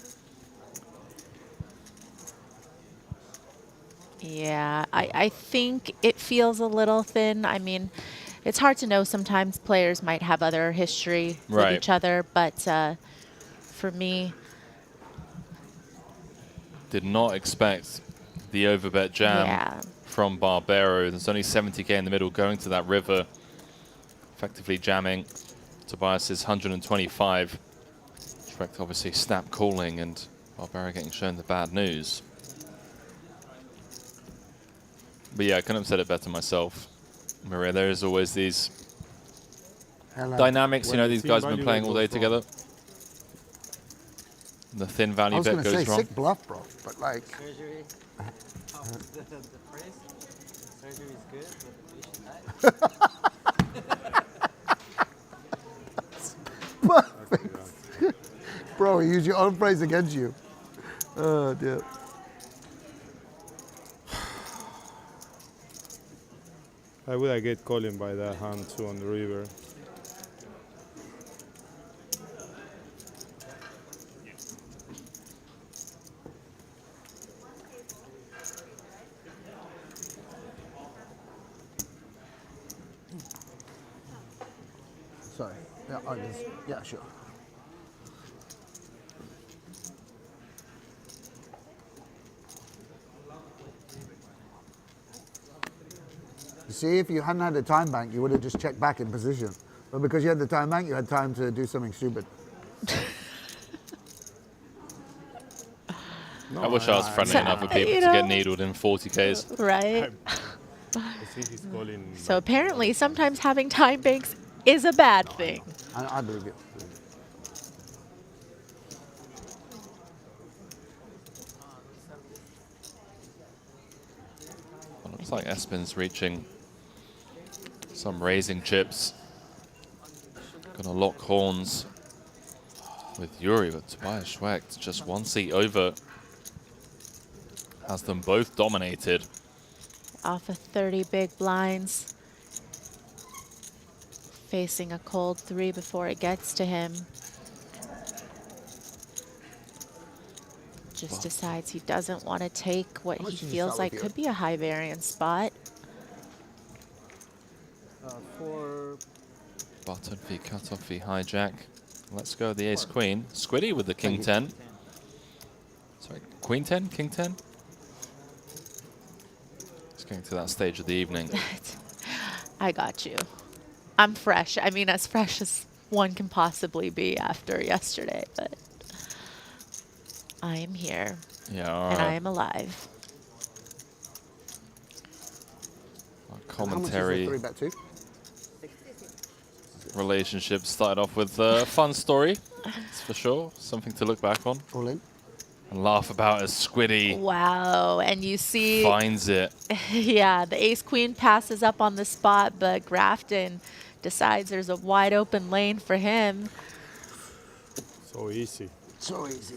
Yeah, I think it feels a little thin. I mean, it's hard to know. Sometimes players might have other history with each other, but for me, did not expect the overbet jam from Barbero. There's only 70k in the middle going to that river, effectively jamming Tobias's 125. Expect obviously snap calling and Barbero getting shown the bad news. But yeah, I couldn't have said it better myself. Maria, there is always these dynamics. You know, these guys have been playing all day together. The thin value bet goes wrong. I was going to say sick bluff, bro, but like. surgery. The phrase, surgery is good, but the patient dies. Perfect. Bro, you use your own phrase against you. Oh, dear. I would get calling by that hand too on the river. Sorry. Yeah, sure. You see, if you hadn't had the time bank, you would have just checked back in position. But because you had the time bank, you had time to do something stupid. I wish I was friendly enough with people to get needled in 40Ks. Right. So apparently sometimes having time banks is a bad thing. I believe it. Well, it looks like Espen's reaching some raising chips. Gonna lock horns with Yuri, but Tobias Schwecht just one seat over. Has them both dominated. Off of 30 big blinds. Facing a cold 3 before it gets to him. Just decides he doesn't want to take what he feels like could be a high variance spot. For Button v cutoff v hijack. Let's go the ace queen. Squiddy with the king 10. Sorry, queen 10, king 10. He's getting to that stage of the evening. I got you. I'm fresh. I mean, as fresh as one can possibly be after yesterday, but I am here. Yeah, and I am alive. Commentary How much is the 3-bet 2? relationship started off with a fun story, that's for sure. Something to look back on. All in. And laugh about as Squiddy Wow, and you see, finds it. yeah, the ace-queen passes up on the spot, but Grafton decides there's a wide open lane for him. So easy. So easy.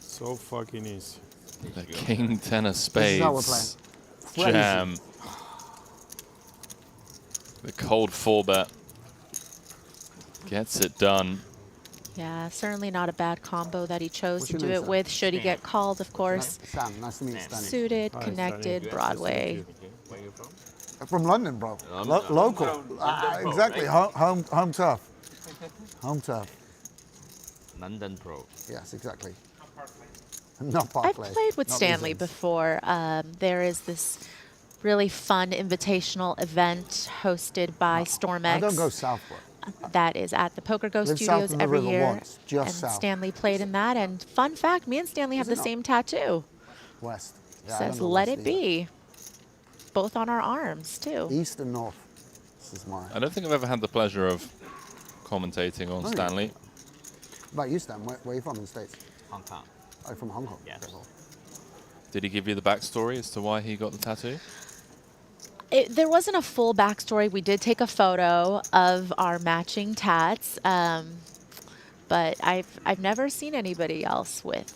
So fucking easy. The king 10 of This is how we're spades. playing. Jam. The cold 4-bet. Gets it done. Yeah, certainly not a bad combo that he chose What's to your do name, it sir? with. Should he get called, of course. Sam, nice to meet you, Stanley. Suited, Hi, connected, Stanley. Broadway. Where are you from? From London, bro. London. Local. London pro, Exactly. right? Home turf. Home turf. London Pro. Yes, exactly. Not I've Parkley. played with not Stanley Wizards. before. There is this really fun invitational event hosted by Stormex. I don't go southward. That is at the Poker Go Live south Studios of the every river year. once, just and south. Stanley played in that. And fun fact, me and Stanley have Is the it not? same tattoo. West. Yeah, I Says, don't know let west it be. Both on our arms, too. either. East and north. This is mine. I don't think I've ever had the pleasure of commentating on Oh, yeah. Stanley. About you, Stan, where are you from in the States? Hong Kong. Oh, from Hong Kong? Yes. Okay, cool. Did he give you the backstory as to why he got the tattoo? There wasn't a full backstory. We did take a photo of our matching tats, but I've never seen anybody else with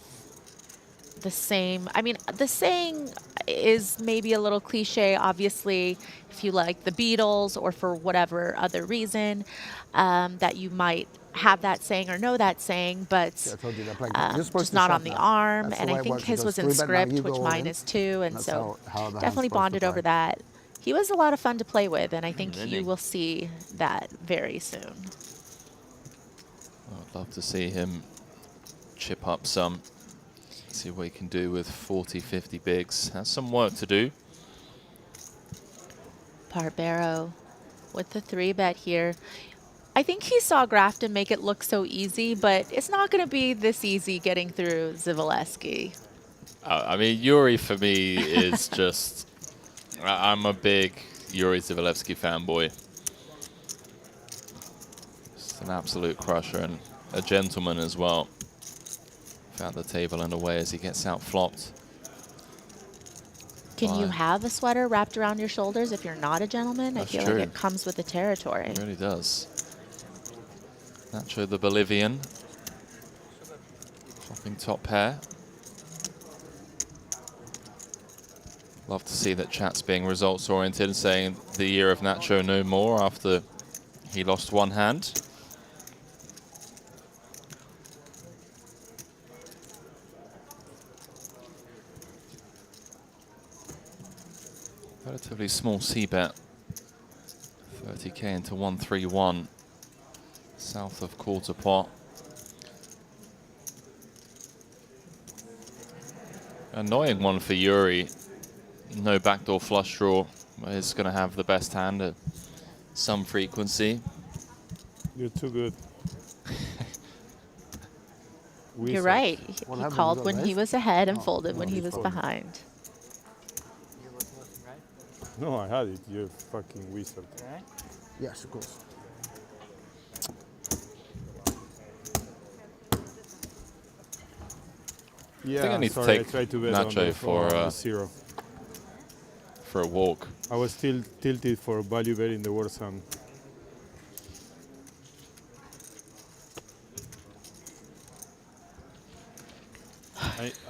the same. I mean, the saying is maybe a little cliche. Obviously, if you like the Beatles or for whatever other reason, that you might have that saying or know that saying, but See, I told you they're playing. You're supposed just to not shove on the now. arm. That's the And way I it think works. He his goes was in 3-bet, now script, you which go all mine in. is too, and That's so how the hand's definitely supposed to bonded over play. that. He was a lot of fun to play with, and I think you Winning. will see that very soon. I'd love to see him chip up some. See what he can do with 40, 50 bigs. Has some work to do. Barbero with the 3-bet here. I think he saw Grafton make it look so easy, but it's not going to be this easy getting through Zivaleski. I mean, Yuri for me is just... I'm a big Yuri Zivalevsky fanboy. Just an absolute crusher and a gentleman as well. Found the table and away as he gets out flopped. Can you Fine. have a sweater wrapped around your shoulders if you're not a gentleman? That's I feel true. like it comes with the territory. It really does. Nacho the Bolivian. Flopping top pair. Love to see that chat's being results oriented and saying the year of Nacho no more after he lost one hand. Relatively small C-bet. 30k into 131. South of quarter pot. Annoying one for Yuri. No backdoor flush draw. He's going to have the best hand at some frequency. You're too good. You're right. He happened? called You got when he raised? was ahead and Oh, folded no, when he he's was folding. behind. No, I had it. You're fucking wizard. Yes, of course. Yeah, I think I need sorry, to take tried to bet on Nacho the, for on the zero. for a walk. I was still tilted for value bet in the worst hand.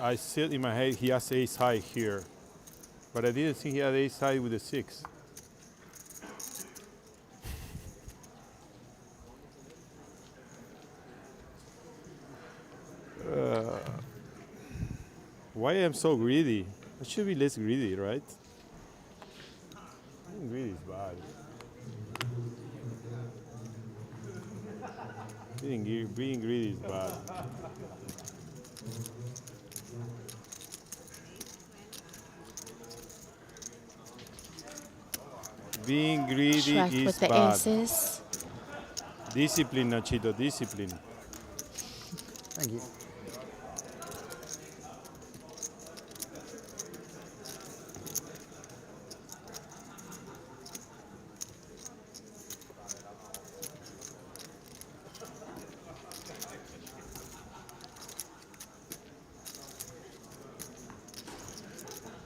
I said in my head he has ace high here, but I didn't think he had ace high with the 6. Why am I so greedy? I should be less greedy, right? Being greedy is bad. Being greedy is bad. Being greedy Shrek is with the bad. aces. Discipline, Nachito, discipline. Thank you.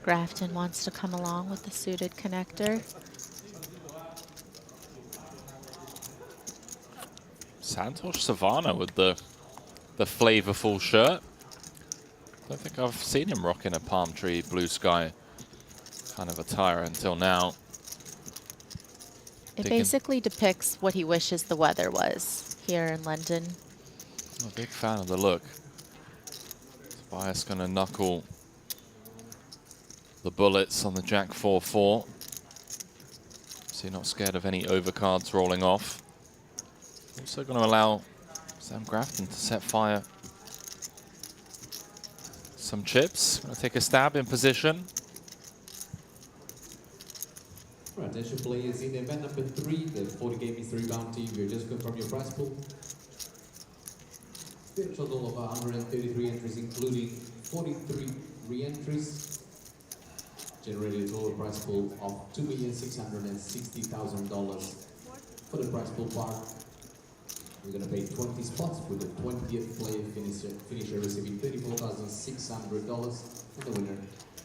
Grafton wants to come along with the suited connector. Santosh Savannah with the flavorful shirt. Don't think I've seen him rocking a palm tree, blue sky kind of attire until now. It Digging. basically depicts what he wishes the weather was here in London. I'm a big fan of the look. Tobias going to knuckle the bullets on the Jack 4-4. So you're not scared of any overcards rolling off. Also going to allow Sam Grafton to set fire. Some chips. Going to take a stab in position. Right, attention players in event number 3, the 40k mystery bounty. We're just confirm your prize pool. A total of 133 entries, including 43 re-entries. Generated a total prize pool of $2,660,000 for the prize pool part. We're going to pay 20 spots with the 20th player finisher receiving $34,600, and the winner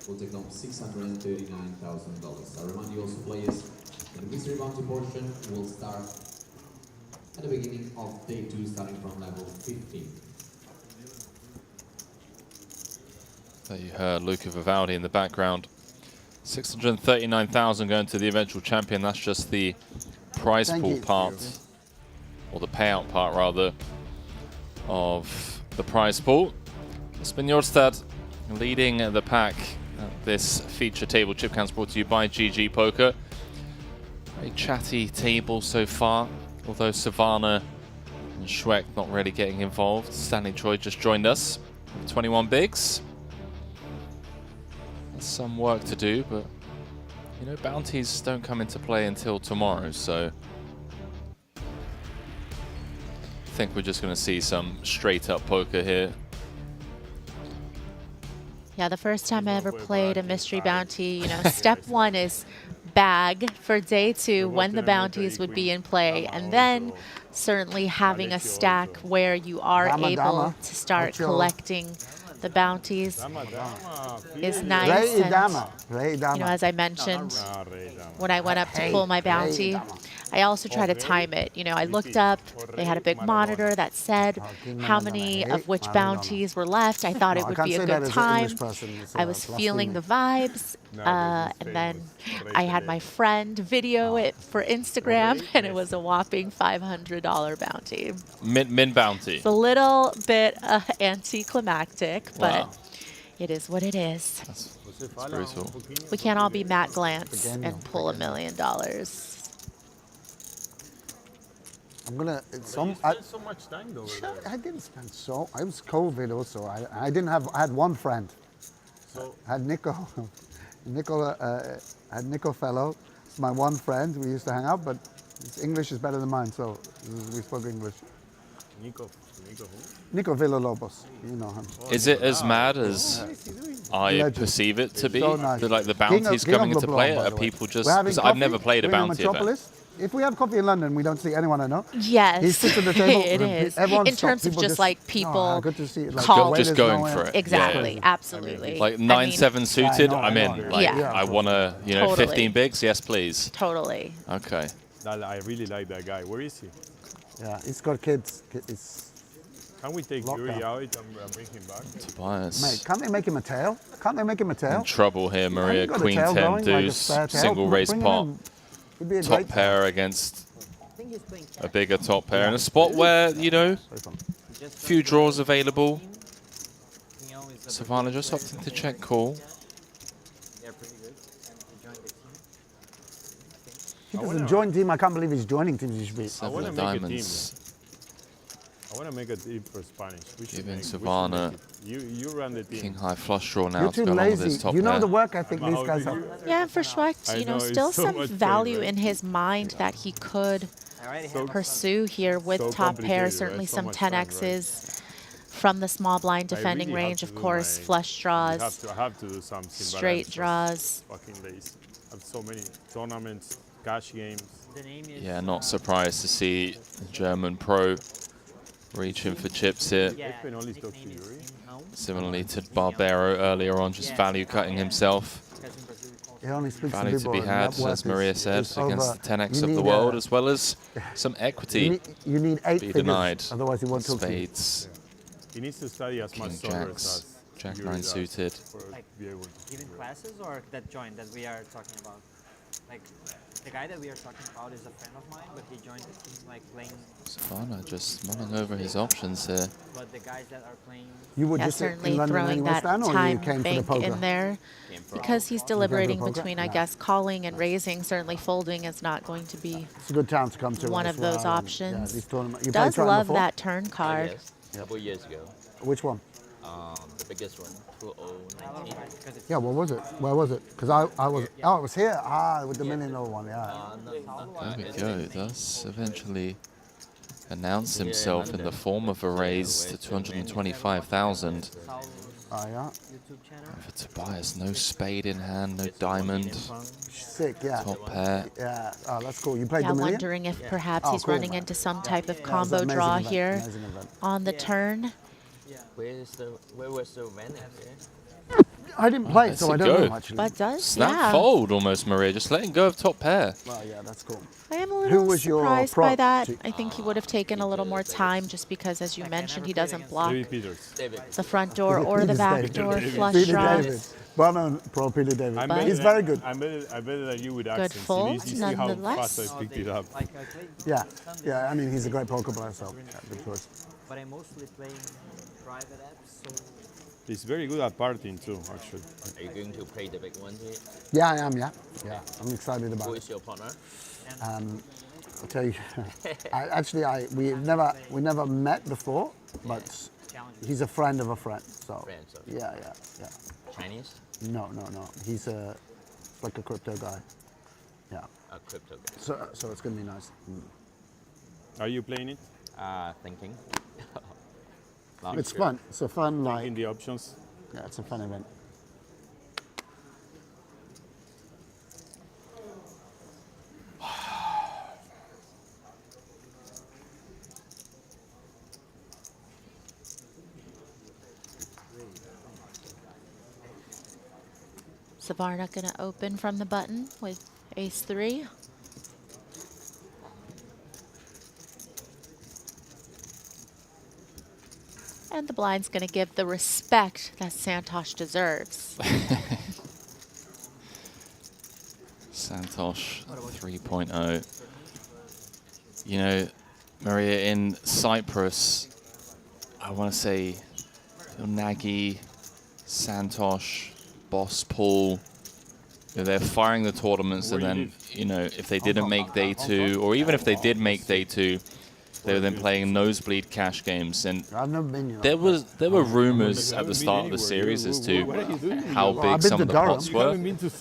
will take home $639,000. I remind you also, players, that the mystery bounty portion will start at the beginning of day 2, starting from level 15. There you heard Luca Vivaldi in the background. 639,000 going to the eventual champion. That's just the prize pool part, or the payout part rather, of the prize pool. Espen Jorstad leading the pack at this feature table. Chip counts brought to you by GG Poker. Very chatty table so far, although Savannah and Schweck not really getting involved. Stanley Choi just joined us with 21 bigs. There's some work to do, but you know, bounties don't come into play until tomorrow, so I think we're just going to see some straight up poker here. Yeah, the first time I ever played a mystery bounty, you know, step 1 is bag for day 2 when the bounties would be in play, and then certainly having a stack where you are able to start collecting the bounties is nice. And, you know, as I mentioned, when I went up to pull my bounty, I also try to time it. You know, I looked up, they had a big monitor that said how many of which bounties were left. I thought it would be a good time. I was feeling the vibes. And then I had my friend video it for Instagram, and it was a whopping $500 bounty. Min bounty. It's a little bit anticlimactic, but it is what it is. That's brutal. We can't all be Matt Glantz and pull $1 million. I'm gonna. So much time though. I didn't spend so. I was COVID also. I didn't have. I had one friend. So I had Nico. I had Nico Fellow. It's my one friend. We used to hang out, but his English is better than mine, so we spoke English. Nico who? Nico Villalobos. You know him. Is it as mad as I perceive it to be? So nice. Like the bounties coming into play? Are people just... Because I've never played a bounty event. If we have coffee in London, we don't see anyone I know. Yes, he sits at the table. it is. In terms of just like people good to see it. Like, just going for it. Exactly, yeah. absolutely. Like 9-7 suited, I'm in. Like, yeah. I want to, you know, Totally. 15 bigs, yes please. Totally. Okay. I really like that guy. Where is he? Yeah, he's got kids. Can we take Yuri out and bring him back? Tobias. Mate, can't they make him a tail? Can't they make him a tail? In trouble here, Maria. got a Queen tail 10 going, like a deuce, spare tail. single race Bring him pot. in. It'd be a Top great pair against a bigger top pair. In a spot where, you know, few draws available. Savannah just opting to check call. He doesn't join team. I can't believe he's joining teams. He should be. Seven of diamonds. want to make a deep for Spanish. We should Giving make, Savannah you run the team. king high flush draw now You're to too go along with lazy. his top You know pair. the work ethic these guys have. Yeah, and for Schwecht, I you know, know, it's still so some much pain, value right? in his mind that he could pursue here with so top pair. complicated, Certainly right? So some much fun, right? 10Xs from the small blind defending really have range, to of do course, my- flush draws, I have to do something. straight but I'm draws. just fucking lazy. I have so many tournaments, cash games. Yeah, not surprised to see the German pro reaching for chips here. Similarly to Barbero earlier on, just value cutting himself. He only speaks Value to be had, as Maria said, against the 10x of the world, as well as some equity. You need 8 be figures, denied. otherwise he won't talk to you. Spades, He needs to study as much King solver Jacks, as Jack Yuri 9 does suited. for be able to- Giving classes or that joined that we are talking about? Like, the guy that we are talking about is a friend of mine, but he joined the team like playing. Savannah just mulling over his options here. But the guys that are playing. You were Yeah, just in certainly London throwing anyway, that Stan, or you time came for the bank poker? in there because he's deliberating poker? between, I Yeah. guess, calling and raising. Certainly folding is not going to be It's a good town to come to. one as of those well, and, options. Yeah, these tournaments. You played Does Triton love before? that turn card. Yes, a couple years ago. Which one? The biggest one, 2019. Yeah, what was it? Where was it? Because I was. Oh, it was here. Ah, with the $1 million one. Yeah. There we go. Does eventually announce himself in the form of a raise to 225,000. Oh yeah. For Tobias, no spade in hand, no diamond. Sick. Yeah. Top pair. Yeah. Oh, that's cool. You played Yeah, the million? wondering if perhaps Oh, he's cool. running into some type of Yeah, it was combo an amazing draw event, here amazing event. on the turn. Where was the event at? I didn't play, Let's so see I don't go. know actually. But does, Snap yeah. fold almost, Maria. Just letting go of top pair. Well, yeah, that's cool. I am a Who little was your surprised by prop? that. I think he would have taken a little more time just because, as you mentioned, he doesn't block David Peters. the front door or the back door flush Peter draws. David. Well-known pro Peter David. I But- bet He's that- very good. I bet that you would Good accents. fold, You see how nonetheless. fast I picked it up. Yeah. Yeah. I mean, he's a great poker player, so yeah, good choice. But I'm mostly playing private apps, so. He's very good at partying too, actually. Are you going to play the big one here? Yeah, I am. Yeah. Yeah. I'm excited about Who it. is your partner? I'll tell you. We never met before, but he's a friend of a friend. So. Friend, so. Yeah. Chinese? No. He's like a crypto guy. Yeah. A crypto guy. So it's gonna be nice. Are you playing it? Thinking. It's fun. It's a fun In the options. Yeah, it's a fun event. Savannah going to open from the button with ace-3. And the blind's going to give the respect that Santosh deserves. Santosh 3.0. You know, Maria, in Cyprus, I want to say Nagy, Santosh, Boss Paul, they're firing the tournaments, and then, you know, if they didn't make day 2, or even if they did make day 2, they were then playing nosebleed cash games, and I've never been here. there were rumors at the start of the series as to how big some of the pots were.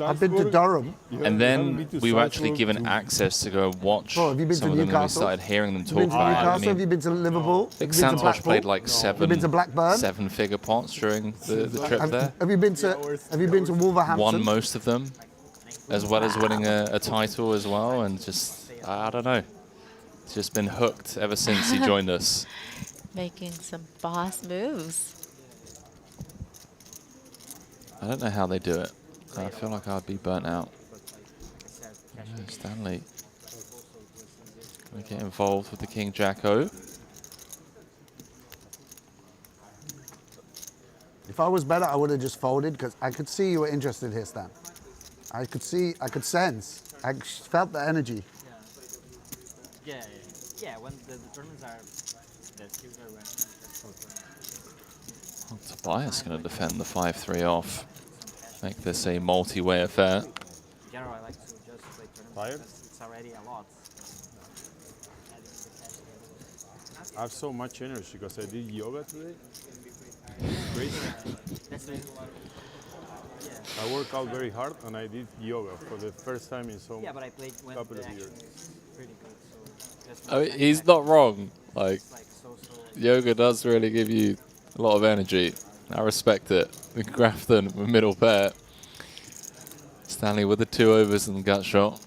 I've been to Durham. And then we were actually given access to go watch Bro, have you been some to of them, and we Newcastle? started hearing them Have talk you been to about it. I Newcastle? Have you mean, been to Liverpool? I think Have you been to Santosh Blackpool? played like Have you been to Blackburn? seven-figure pots during the trip there. Have you been to Wolverhampton? Won most of them, as well as winning a title as well, and just, I don't know. He's just been hooked ever since he joined us. Making some boss moves. I don't know how they do it. I feel like I'd be burnt out. Yeah, Stanley gonna get involved with the King Jack-O. If I was better, I would have just folded because I could see you were interested here, Stan. I could sense. I felt the energy. Yeah, when the tournaments are, the skills are running. Well, Tobias going to defend the 5-3 off. Make this a multi-way affair. In general, I like to just play tournaments because it's already a lot. I have so much energy because I did yoga today. Crazy. That's it. Yeah. I work out very hard and I did yoga for the first time in so Yeah, but I played when couple the of action years. was pretty good. So that's I mean, he's not wrong. Like, yoga does really give you a lot of energy. I respect it. Grafton, middle pair. Stanley with the 2 overs and the gut shot.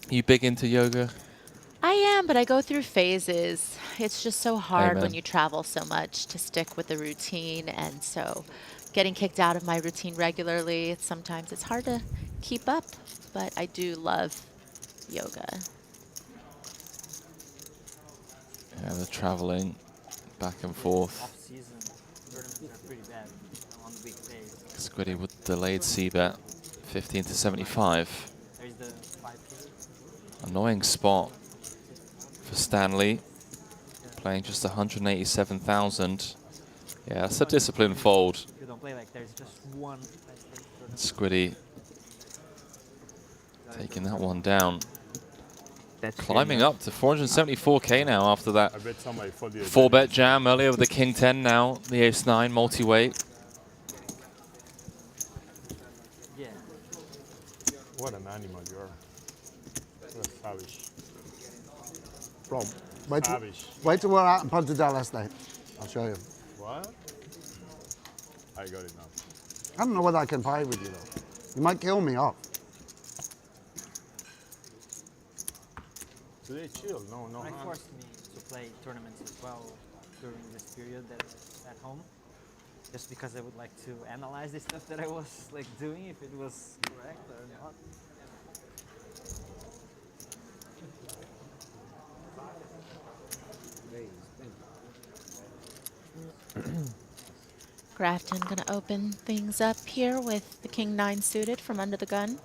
You big into yoga? I am, but I go through phases. It's just so hard when Amen. you travel so much to stick with the routine, and so getting kicked out of my routine regularly, sometimes it's hard to keep up, but I do love yoga. Yeah, the traveling back and forth. Off-season tournaments are pretty bad on the weekdays. Squiddy with delayed c-bet, 15 to 75. There's the 5K. Annoying spot for Stanley, playing just 187,000. Yeah, that's a disciplined fold. If you don't play like there's just one. Squiddy taking that one down. That's Climbing up to 474k now after that I bet somebody for the 4-bet jam earlier with the King 10, now the Ace 9 multi-weight. Yeah. What an animal you are. What a savage. Rob, Savage. wait till we're out in Punta del Este. I'll show you. What? I got it now. I don't know whether I can play with you though. You might kill me off. Today chill, no It harm. forced me to play tournaments as well during this period that I was at home, just because I would like to analyze the stuff that I was like doing, if it was correct or not. Grafton gonna open things up here with the King 9 suited from under the gun.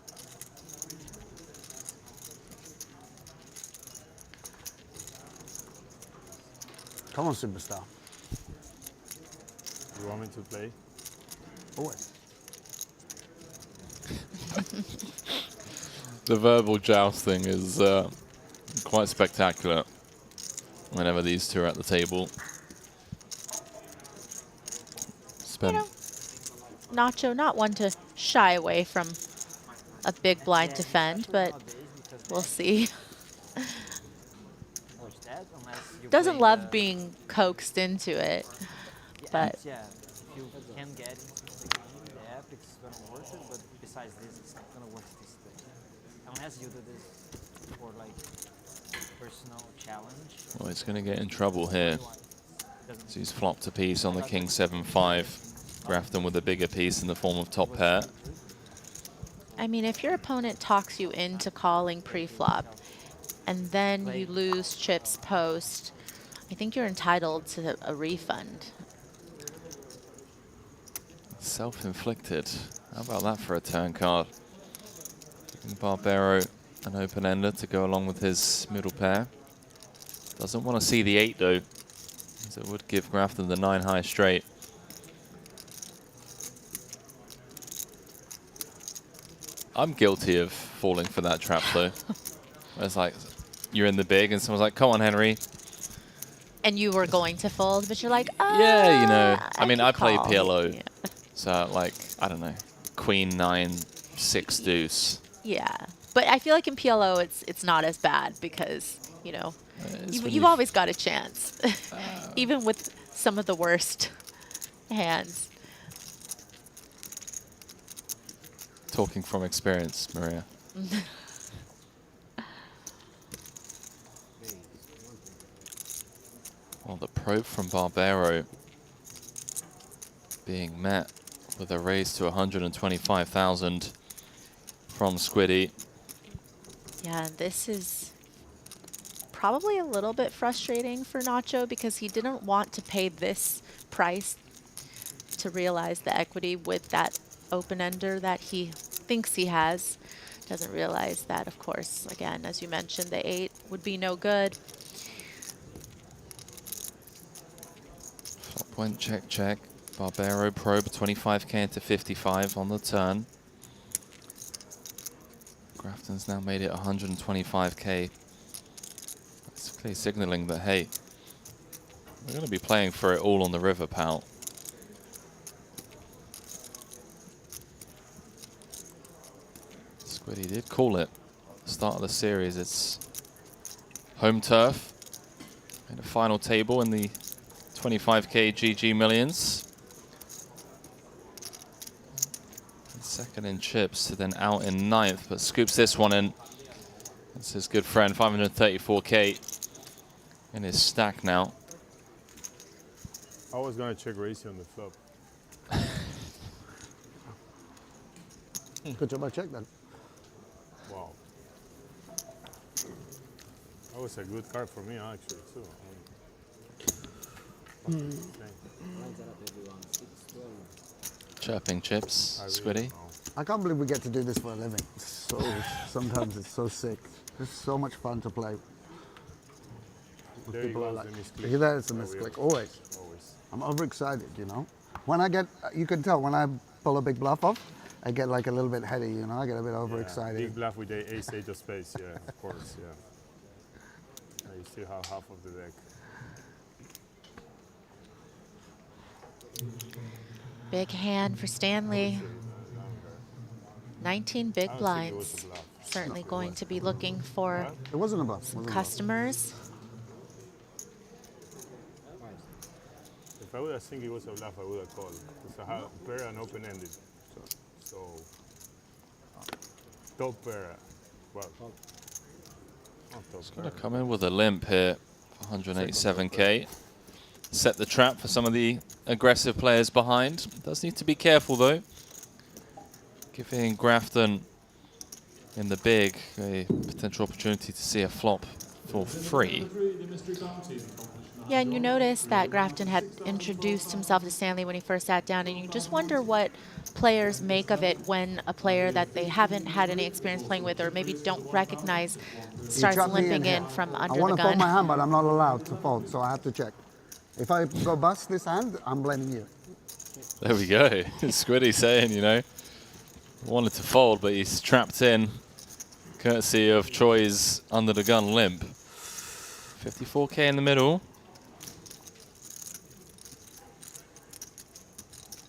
Come on, superstar. You want me to play? Always. The verbal jousting is quite spectacular whenever these two are at the table. Spend Nacho, not one to shy away from a big blind defend, but we'll see. Doesn't love being coaxed into it, but Yeah, if you can get into the game, the app, it's gonna worth it, but besides this, it's not gonna worth this thing. Unless you do this for like personal challenge. Well, he's going to get in trouble here. So he's flopped a piece on the King 7-5. Grafton with a bigger piece in the form of top pair. I mean, if your opponent talks you into calling pre-flop and then you lose chips post, I think you're entitled to a refund. Self-inflicted. How about that for a turn card? Giving Barbero an open-ender to go along with his middle pair. Doesn't want to see the 8 though, as it would give Grafton the 9 high straight. I'm guilty of falling for that trap though. It's like, you're in the big and someone's like, come on, Henry. And you were going to fold, but you're like, Yeah, you know, I mean, I play call. PLO. Yeah. So like, I don't know, Queen 9, 6 deuce. Yeah, but I feel like in PLO it's not as bad because, you know, when you've always got a chance, even with some of the worst hands. Talking from experience, Maria. Well, the probe from Barbero being met with a raise to 125,000 from Squiddy. Yeah, this is probably a little bit frustrating for Nacho because he didn't want to pay this price to realize the equity with that open-ender that he thinks he has. Doesn't realize that, of course, again, as you mentioned, the 8 would be no good. Flop went check, check. Barbero probe 25k into 55 on the turn. Grafton's now made it 125k. That's Clearly signaling that, hey, we're going to be playing for it all on the river, pal. Squiddy did call it. Start of the series, it's home turf. And a final table in the 25k GG Millions. And second in chips to then out in ninth, but scoops this one in. That's his good friend, 534k in his stack now. I was going to check raising on the flop. Good job I checked that. Wow. That was a good card for me, actually, too. Chirping chips, Squiddy. I can't believe we get to do this for a living. So sometimes it's so sick. It's so much fun to play. There you People go, are like, the misclick. look at that, it's a misclick. Always. I'm overexcited, you know. When I get, you can tell when I pull a big bluff off, I get like a little bit heady, you know. I get a bit overexcited. Big bluff with the ace-8 of spades, yeah, of course, yeah. You still have half of the deck. Big hand for Stanley. 19 big blinds. Certainly going to be looking for It wasn't a bluff. some customers. If I would have think it was a bluff, I would have called. Because I have pair and open-ended. So top pair. Well, It's going to come in with a limp here, 187k. Set the trap for some of the aggressive players behind. Does need to be careful though. Giving Grafton in the big a potential opportunity to see a flop for free. Yeah, and you notice that Grafton had introduced himself to Stanley when he first sat down, and you just wonder what players make of it when a player that they haven't had any experience playing with or maybe don't recognize starts limping in from under I want the to fold my gun. hand, but I'm not allowed to fold, so I have to check. If I go bust this hand, I'm blaming you. There we go. Squiddy saying, you know, wanted to fold, but he's trapped in, courtesy of Troy's under the gun limp. 54k in the middle.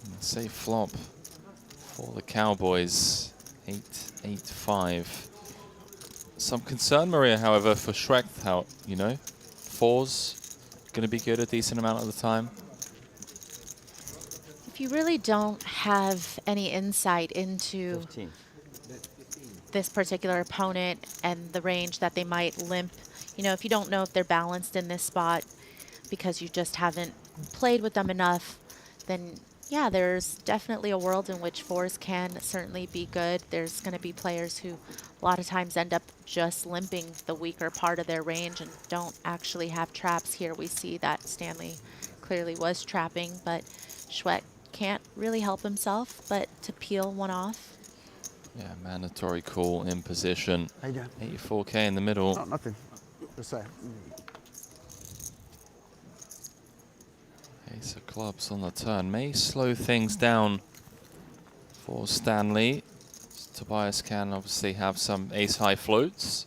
And a safe flop for the Cowboys. 8-8-5. Some concern, Maria, however, for Schwecht, how, you know, fours going to be good a decent amount of the time. If you really don't have any insight into this particular opponent and the range that they might limp, you know, if you don't know if they're balanced in this spot because you just haven't played with them enough, then yeah, there's definitely a world in which fours can certainly be good. There's going to be players who a lot of times end up just limping the weaker part of their range and don't actually have traps. Here we see that Stanley clearly was trapping, but Schweck can't really help himself but to peel one off. Yeah, mandatory call in position. 84k in the middle. No, nothing. Just say. Ace of clubs on the turn may slow things down for Stanley. Tobias can obviously have some ace-high floats.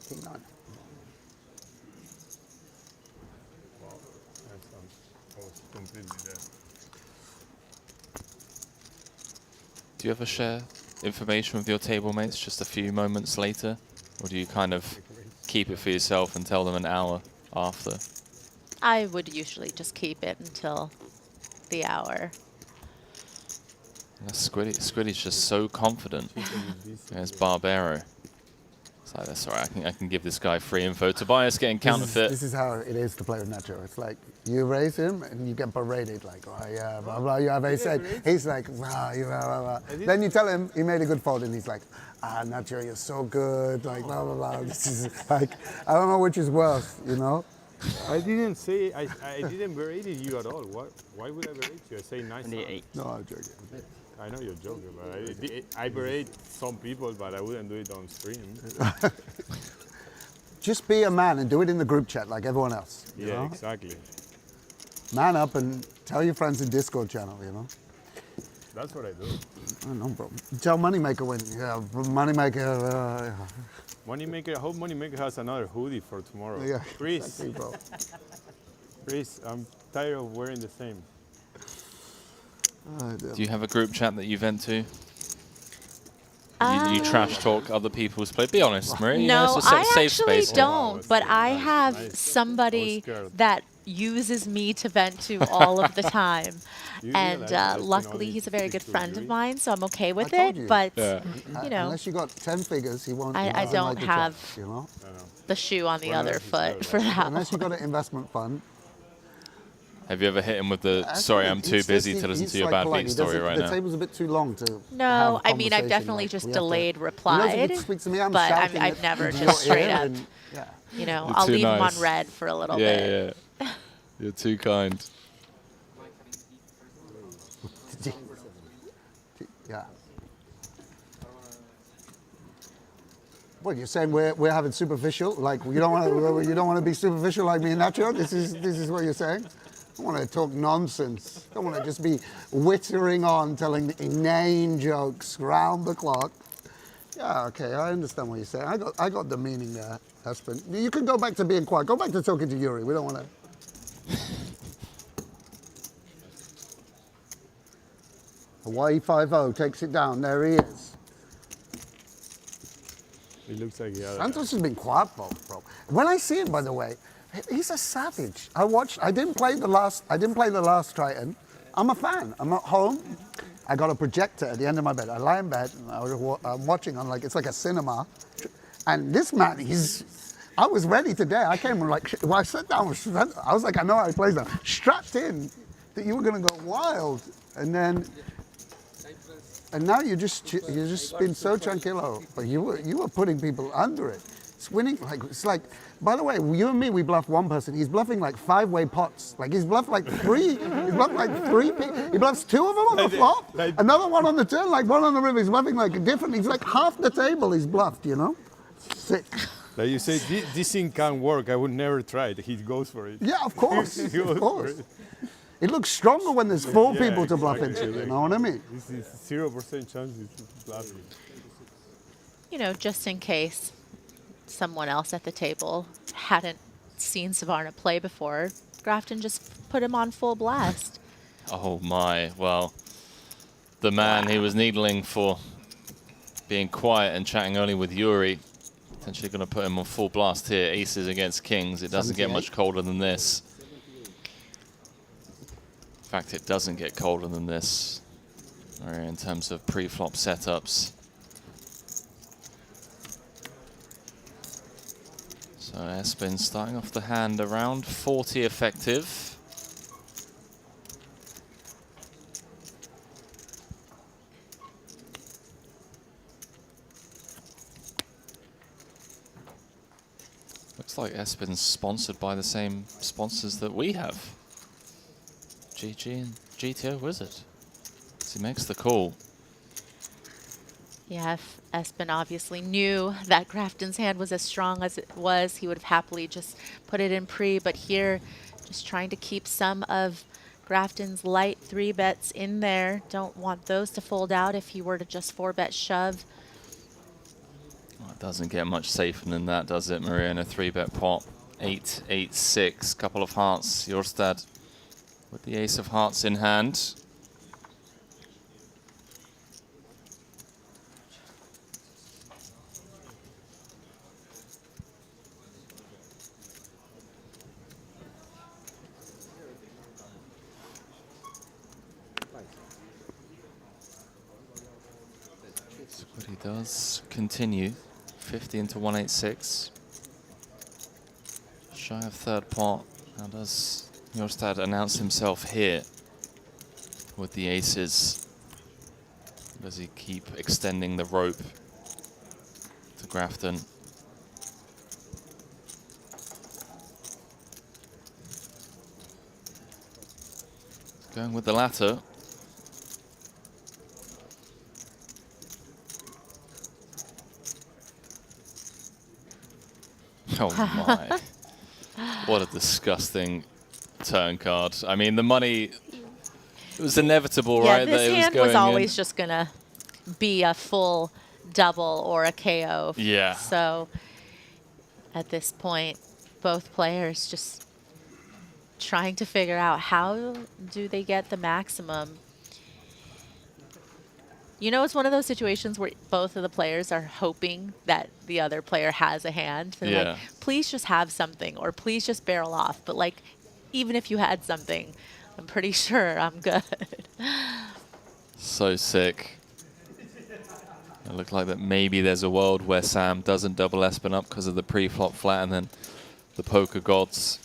King 9. I was completely dead. Do you ever share information with your table mates just a few moments later? Or do you kind of keep it for yourself and tell them an hour after? I would usually just keep it until the hour. Squiddy's just so confident. There's Barbero. It's like, that's all right, I can give this guy free info. Tobias getting counterfeit. This is how it is to play with Nacho. It's like you raise him and you get berated, like, oh yeah, blah blah. You have ace-8. He's like, wow, you blah blah blah. Then you tell him he made a good fold, and he's like, ah, Nacho, you're so good, like blah blah blah. This is like, I don't know which is worse, you know. I didn't say, I didn't berate you at all. Why would I berate you? I say nice. No, I'm joking. I know you're joking, but I berate some people, but I wouldn't do it on stream. Just be a man and do it in the group chat like everyone else. You Yeah, know? exactly. Man up and tell your friends in Discord channel, you know. That's what I do. I don't know, bro. Tell Moneymaker when. Yeah, Moneymaker. Moneymaker. I hope Moneymaker has another hoodie for tomorrow. Yeah, Chris. exactly, bro. Chris, I'm tired of wearing the same. Do you have a group chat that you vent to? You trash talk other people's play. Be honest, Marie. No, it's a I safe actually space. don't. But I have somebody that uses me to vent to all of the time. And luckily, he's a very good friend of mine, so I'm okay with it. But, you know. Unless you got 10 figures, he won't. I don't like have chat, you know? the shoe on the other foot for that. Unless you got an investment fund. Have you ever hit him with the, sorry, I'm too busy to listen to your bad beat story right now? The table's a bit too long to. No, I mean, I've definitely just delayed replied, but I've never just straight up, you know, I'll leave him on red for a little bit. Yeah. You're too kind. Yeah. What, you're saying we're having superficial? Like you don't want to be superficial like me and Nacho? This is what you're saying? I want to talk nonsense. I don't want to just be wittering on, telling inane jokes round the clock. Yeah, okay, I understand what you're saying. I got the meaning there, Espen. You can go back to being quiet. Go back to talking to Yuri. We don't want to. Hawaii 5-0 takes it down. There he is. He looks like Santos has been quiet, bro. When I see him, by the way, he's a savage. I didn't play the last Triton. I'm a fan. I'm at home. I got a projector at the end of my bed. I lie in bed and I'm watching on it's like a cinema. And this man, I was ready today. I came and when I sat down, I was like, I know how he plays now. Strapped in that you were gonna go wild. And now you just been so tranquilo. But you were putting people under it. It's winning it's like. By the way, you and me, we bluff one person. He's bluffing like 5-way pots. Like he's bluffed like three. He's bluffed like 3 people. He bluffs 2 of them on the flop. Another one on the turn, like one on the river. He's bluffing like different. He's like half the table. He's bluffed. You know, sick. Like you say, this thing can't work. I would never try it. He goes for it. Yeah, of course. Of course. It looks stronger when there's 4 people to bluff into. You know what I mean? This is 0% chance of bluffing. You know, just in case someone else at the table hadn't seen Savarna play before, Grafton just put him on full blast. Oh my, well, the man he was needling for being quiet and chatting only with Yuri, potentially going to put him on full blast here. Aces against kings. It doesn't get much colder than this. In fact, it doesn't get colder than this in terms of pre-flop setups. So Espen starting off the hand around 40 effective. Looks like Espen's sponsored by the same sponsors that we have. GG and GTO Wizard. As he makes the call. Yeah, if Espen obviously knew that Grafton's hand was as strong as it was, he would have happily just put it in pre. But here, just trying to keep some of Grafton's light 3-bets in there. Don't want those to fold out if he were to just 4-bet shove. Well, it doesn't get much safer than that, does it, Maria? In a 3-bet pot. 8, 8, 6, couple of hearts. Jorstad with the ace of hearts in hand. What he does continue 50 into 186. Shy of third pot. How does Jorstad announce himself here with the aces? Does he keep extending the rope to Grafton? Going with the latter. Oh my. What a disgusting turn card. I mean, the money It was inevitable, Yeah, right? this that it was hand going was always in. just gonna be a full double or a KO. Yeah. So at this point, both players just trying to figure out how do they get the maximum. You know, it's one of those situations where both of the players are hoping that the other player has a hand. They're Yeah. like, please just have something, or please just barrel off. But like, even if you had something, I'm pretty sure I'm good. So sick. It looked like that maybe there's a world where Sam doesn't double Espen up because of the pre-flop flat, and then the poker gods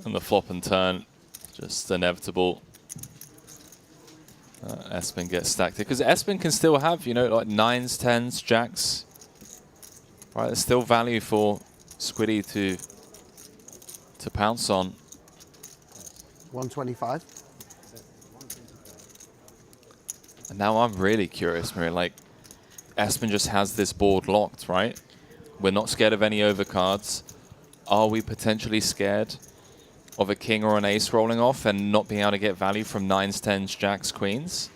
and the flop and turn, just inevitable. Espen gets stacked here because Espen can still have, you know, like 9s, 10s, jacks. Right, there's still value for Squiddy to pounce on. 125. And now I'm really curious, Maria. Like, Espen just has this board locked, right? We're not scared of any overcards. Are we potentially scared of a king or an ace rolling off and not being able to get value from 9s, 10s, jacks, queens?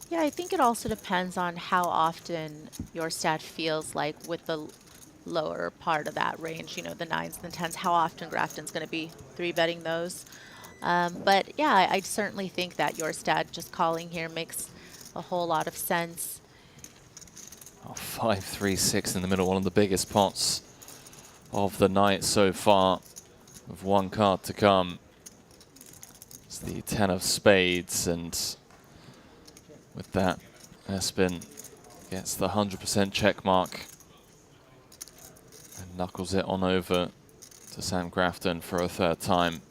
Yeah, I think it also depends on how often your stat feels like with the lower part of that range, you know, the 9s and the 10s, how often Grafton's going to be 3-betting those. But yeah, I certainly think that your stat just calling here makes a whole lot of sense. Oh, 5, 3, 6 in the middle, one of the biggest pots of the night so far, with one card to come. It's the 10 of spades, and with that, Espen gets the 100% check mark and knuckles it on over to Sam Grafton for a third time.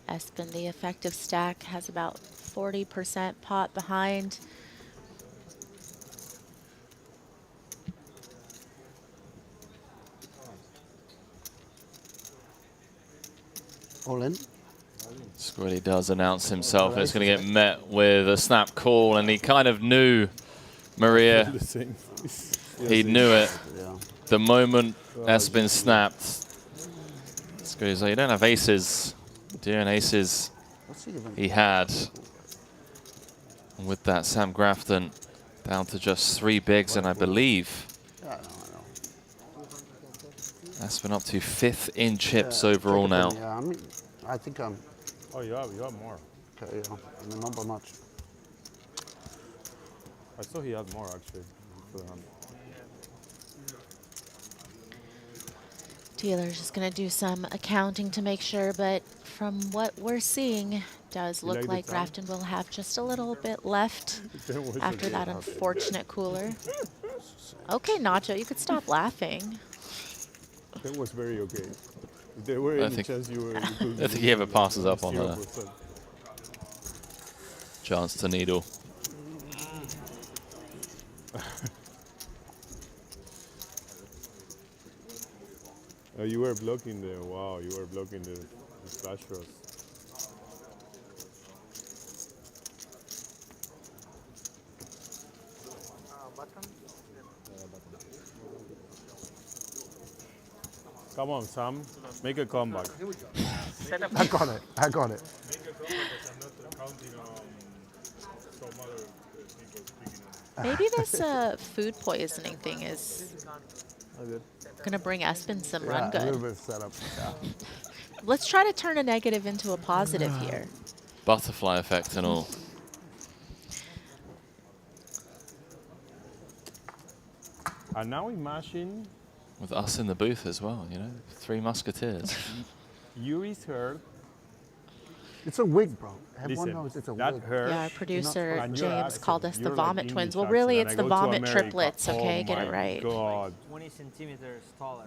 Espen, the effective stack, has about 40% pot behind. All in. Squiddy does announce himself, and it's going to get met with a snap call, and he kind of knew Maria. He knew it. The moment Espen snapped, Squiddy's like, you don't have aces. Do and aces he had. And with that, Sam Grafton down to just 3 bigs, and I believe Espen up to 5th in chips overall now. Yeah, I mean, I think I'm. Oh, you have more. Okay, yeah, I mean, not by much. I saw he had more actually. For the hand. Dealer's just going to do some accounting to make sure, but from what we're seeing, does You look like the like sound? Grafton will have just a little bit left That was after okay. that unfortunate cooler. Okay, Nacho, you could stop laughing. That was very okay. If there were I any think- chance you were... I think he ever passes up on the 0%. chance to needle. You were blocking the... Wow, you were blocking the flash draws. Come on, Sam. Make a comeback. I got it. I got it. Make a comeback because I'm not counting on some other people speaking on it. Maybe this food poisoning thing is going to bring Espen some run A little good. bit of setup. Yeah. Let's try to turn a negative into a positive here. Butterfly effect and all. And now imagine With us in the booth as well, you know, 3 musketeers. Yuri's hair. It's a wig, bro. Everyone Listen, knows it's a that wig. hair. Yeah, our producer And your James accent, called us the you're like vomit twins. English Well, really, accent, it's and the I go to vomit America. triplets, okay? Oh Get it my right. God. 20 centimeters taller.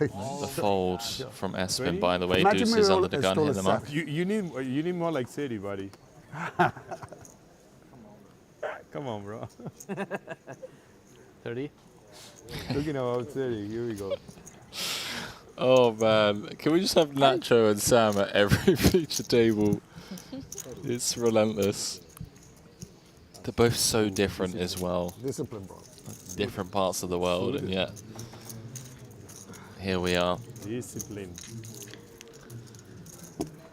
The fold from Espen, by the way, Imagine deuces we under all the gun, stole hit a them up. set. You need more like City, buddy. Come on, bro. 30? Looking about City, here we go. Oh man, can we just have Nacho and Sam at every feature table? It's relentless. They're both so different as well. Discipline, bro. Different parts of the world, and yet here we are. Discipline.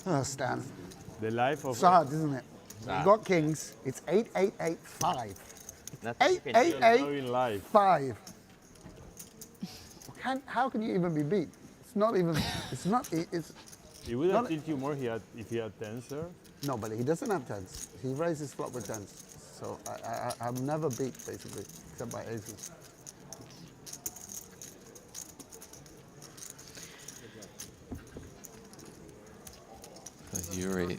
Oh, Stan. The life of... It's hard, isn't it? You've got kings. It's 8-8-8-5. 8-8-8-5. How can you even be beat? It's not even... It's not... It's... He would have tilt you more if he had tens there. No, but he doesn't have tens. He raises flop with tens. So I'm never beat, basically, except by aces. Yuri,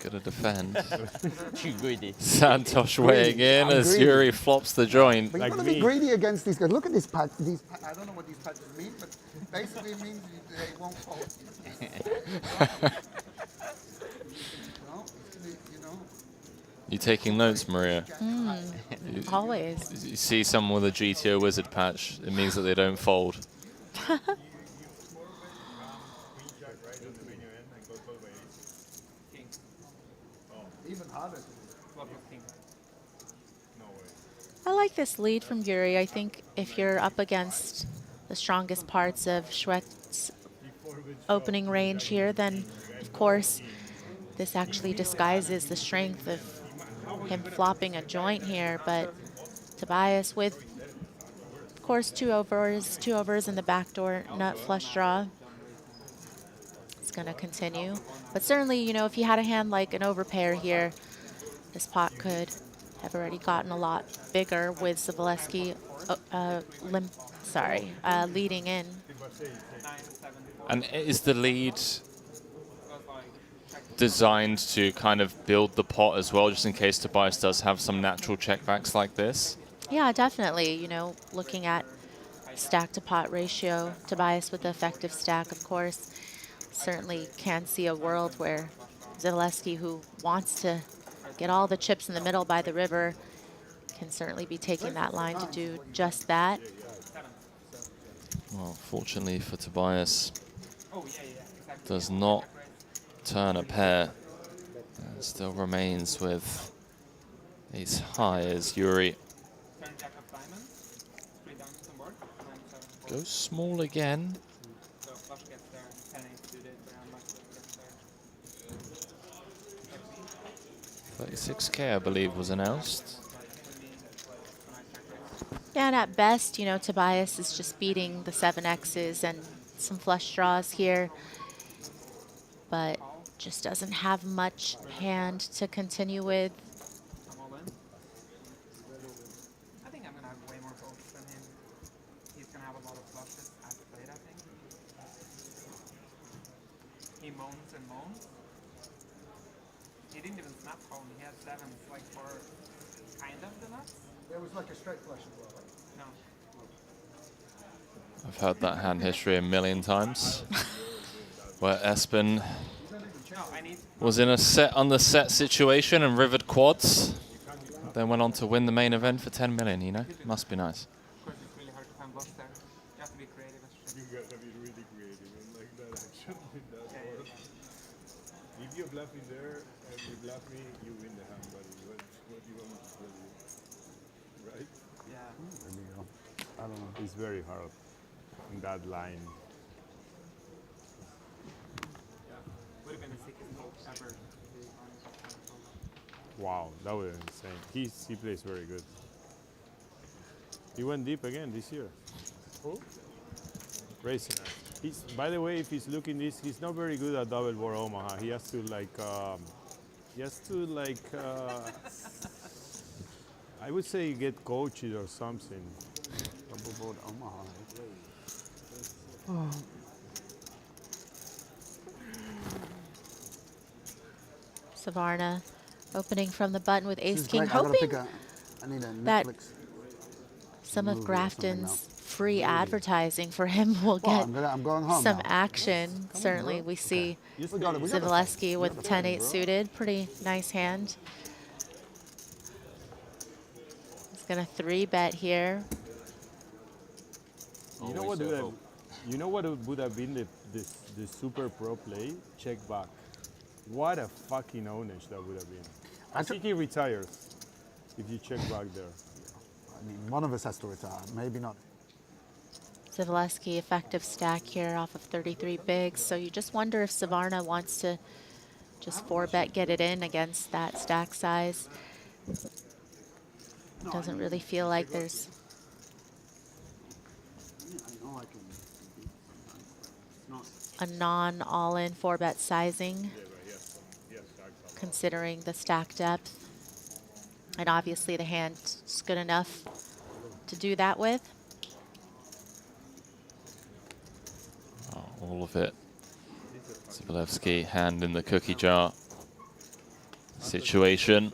gotta defend. Too greedy. Santosh weighing in as Yuri flops the joint. But you've got to be greedy against these guys. Look at this patch. I don't know what these patches mean, but basically it means they won't fold. You taking notes, Maria? Always. You see someone with a GTO Wizard patch, it means that they don't fold. Even harder. I like this lead from Yuri. I think if you're up against the strongest parts of Schwett's opening range here, then of course this actually disguises the strength of him flopping a joint here. But Tobias with, of course, two overs in the backdoor nut flush draw. It's going to continue. But certainly, you know, if you had a hand like an overpair here, this pot could have already gotten a lot bigger with Zabaleski leading in. And is the lead designed to kind of build the pot as well, just in case Tobias does have some natural checkbacks like this? Yeah, definitely. You know, looking at stack to pot ratio, Tobias with the effective stack, of course, certainly can see a world where Zabaleski, who wants to get all the chips in the middle by the river, can certainly be taking that line to do just that. Well, fortunately for Tobias, does not turn a pair. And still remains with ace high as Yuri goes small again. 36k, I believe, was announced. Yeah, and at best, you know, Tobias is just beating the 7Xs and some flush draws here, but just doesn't have much hand to continue with. I think I'm going to have way more focus than him. He's going to have a lot of flushes at the plate, I think. He moans and moans. He didn't even snap home. He had sevens, like, for kind of the nuts. There was like a straight flush as well, right? No. I've heard that hand history a million times, where Espen was in a set on the set situation and rivered quads, then went on to win the main event for 10 million, you know? Must be nice. Of course, it's really hard to find bluffs there. You have to be creative. You gotta be really creative and like that action with that board. If you're bluffing there and you bluff me, you win the hand, buddy. What do you want me to tell you? Right? Yeah. There we go. I don't know. It's very hard in that line. Would have been the sickest hole ever. Wow, that was insane. He plays very good. He went deep again this year. Who? Racing. By the way, if he's looking this, he's not very good at double board Omaha. He has to I would say get coached or something. Double board Omaha. Savarna opening from the button with ace king, Great. I hoping need a that Netflix some of movie or something Grafton's free advertising for him will Well, get I'm going home some now. action. Certainly, we see Zabaleski with 10-8 suited. Pretty nice hand. He's going to 3-bet here. You know what would have been the super pro play? Check back. What a fucking ownage that would have been. I think he retires. if you check back there. I mean, one of us has to retire. Maybe not. Zaleski effective stack here off of 33 bigs. So you just wonder if Savarna wants to just 4-bet get it in against that stack size. Doesn't really feel like there's a non-all-in 4-bet sizing, considering the stack depth. And obviously the hand's good enough to do that with. All of it. Zalewski, hand in the cookie jar situation.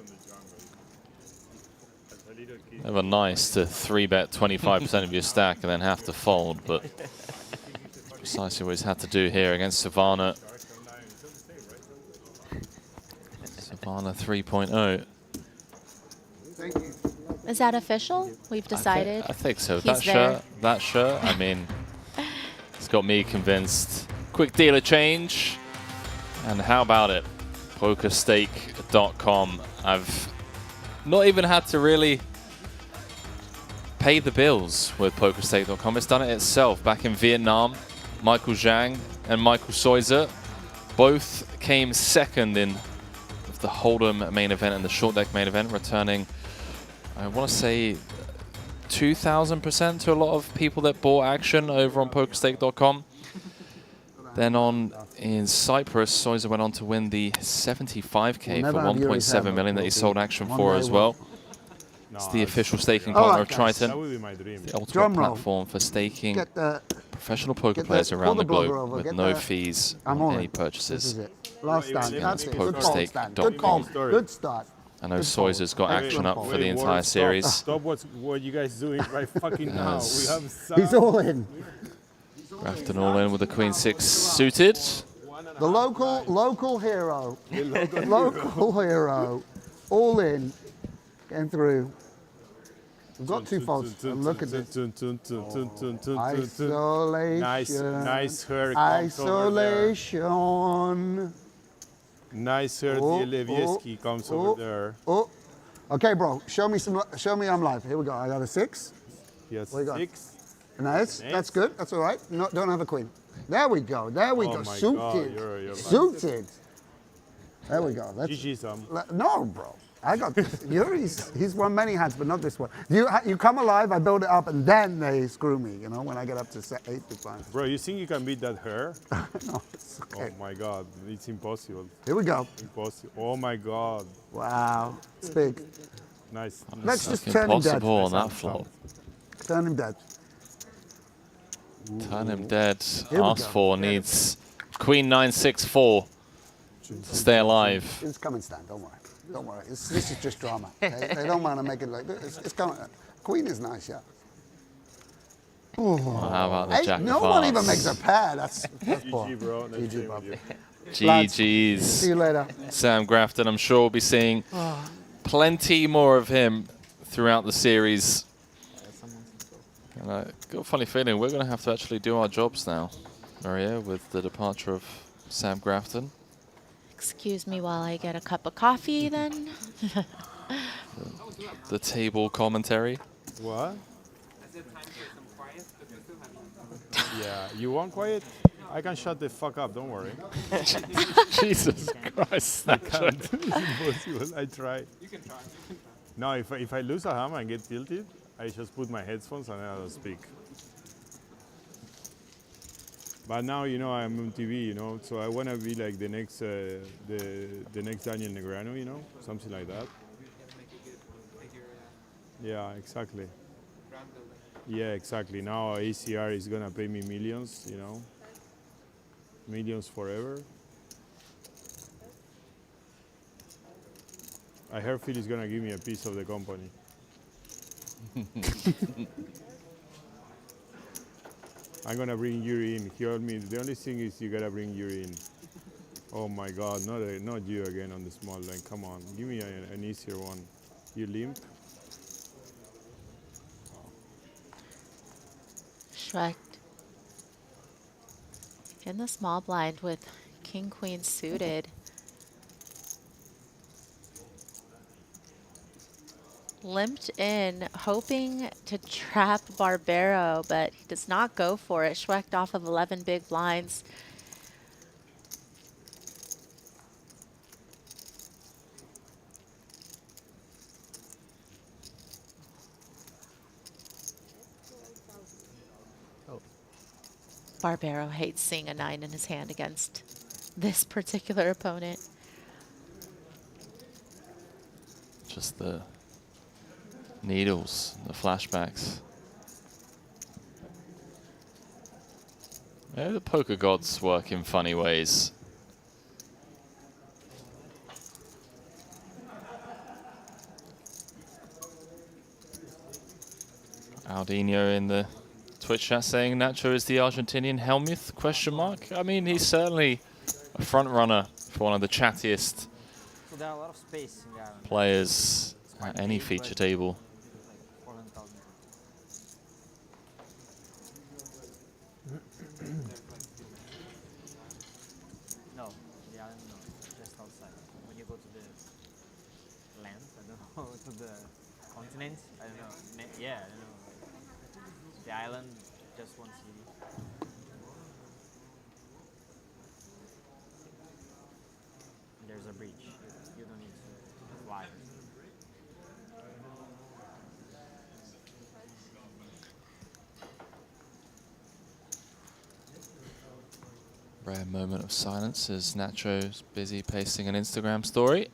Never nice to 3-bet 25% of your stack and then have to fold, but precisely what he's had to do here against Savarna. Savarna 3.0. Is that official? We've decided. I think so. He's That shirt, I mean, it's got me convinced. Quick dealer change. And how about it? PokerStake.com. I've not even had to really pay the bills with PokerStake.com. It's done it itself. Back in Vietnam, Michael Zhang and Michael Seuser both came second in the Hold'em main event and the short deck main event, returning, I want to say, 2,000% to a lot of people that bought action over on PokerStake.com. Then in Cyprus, Seuser went on to win the 75k for 1.7 million that he sold action for as well. It's the official staking partner of Triton. That would be my dream. The ultimate platform for staking professional poker players around the globe with no fees on any purchases. This is it. Last stand. That's it. PokerStake.com. Good start. I know Seuser's got action up for the entire series. Stop what you guys doing right fucking now. We have He's all in. Grafton all in with the Queen 6 suited. The local hero. Local hero. All in. Getting through. We've got 2 folds. And look at this. Isolation. Nice hair. Isolation. Nice hair. Dielewieski comes over there. Oh. Okay, bro. Show me I'm live. Here we go. I got a 6. Yes. What you got? 6. Nice. That's good. That's all right. No, don't have a queen. There we go. There we go. My Suited. God, you're Suited. There we go. GG, Sam. No, bro. I got this. He's won many hands, but not this one. You come alive, I build it up, and then they screw me, you know, when I get up to 8 big blinds. Bro, you think you can beat that hair? No, it's okay. Oh my God, it's impossible. Here we go. Impossible. Oh my God. Wow, it's big. Nice. Let's just turn him dead. Impossible on that flop. Turn him dead. Turn him dead. Ask for needs Queen 964 to stay alive. It's coming, Stan. Don't worry. Don't worry. This is just drama. They don't want to make it like this. It's coming. Queen is nice, yeah. Well, how about the Jack No of one Hearts? even makes a pair. That's poor. GG, bro. Nice GG, Bob. GG's. See you later. Sam Grafton, I'm sure we'll be seeing plenty more of him throughout the series. And I got a funny feeling we're going to have to actually do our jobs now, Maria, with the departure of Sam Grafton. Excuse me while I get a cup of coffee then. The table commentary. What? Yeah, you want quiet? I can shut the fuck up, don't worry. Jesus Christ. I can't. It's impossible. I try. You can try. No, if I lose a hand and get tilted, I just put my headphones and I don't speak. But now, you know, I'm on TV, you know, so I want to be like the next Daniel Negreanu, you know, something like that. Yeah, exactly. Yeah, exactly. Now ACR is gonna pay me millions, you know, millions forever. I heard Phil is gonna give me a piece of the company. I'm gonna bring Yuri in. He told me the only thing is you gotta bring Yuri in. Oh my God, not you again on the small line. Come on, give me an easier one. You limp? Shrek in the small blind with King Queen suited. limped in, hoping to trap Barbero, but he does not go for it. Schwecht off of 11 big blinds. Barbero hates seeing a 9 in his hand against this particular opponent. Just the needles, the flashbacks. Yeah, the poker gods work in funny ways. Aldinho in the Twitch chat saying Nacho is the Argentinian Helmuth, question mark. I mean, he's certainly a front runner for one of the chattiest So there are a lot of space in the island. players at any feature table. Like 400,000. No, the island no, just outside. When you go to the land, I don't know, to the continent, I don't know. Yeah, I don't know. Like, the island, just one city. And there's a bridge. You don't need to fly. Rare moment of silence as Nacho's busy pasting an Instagram story.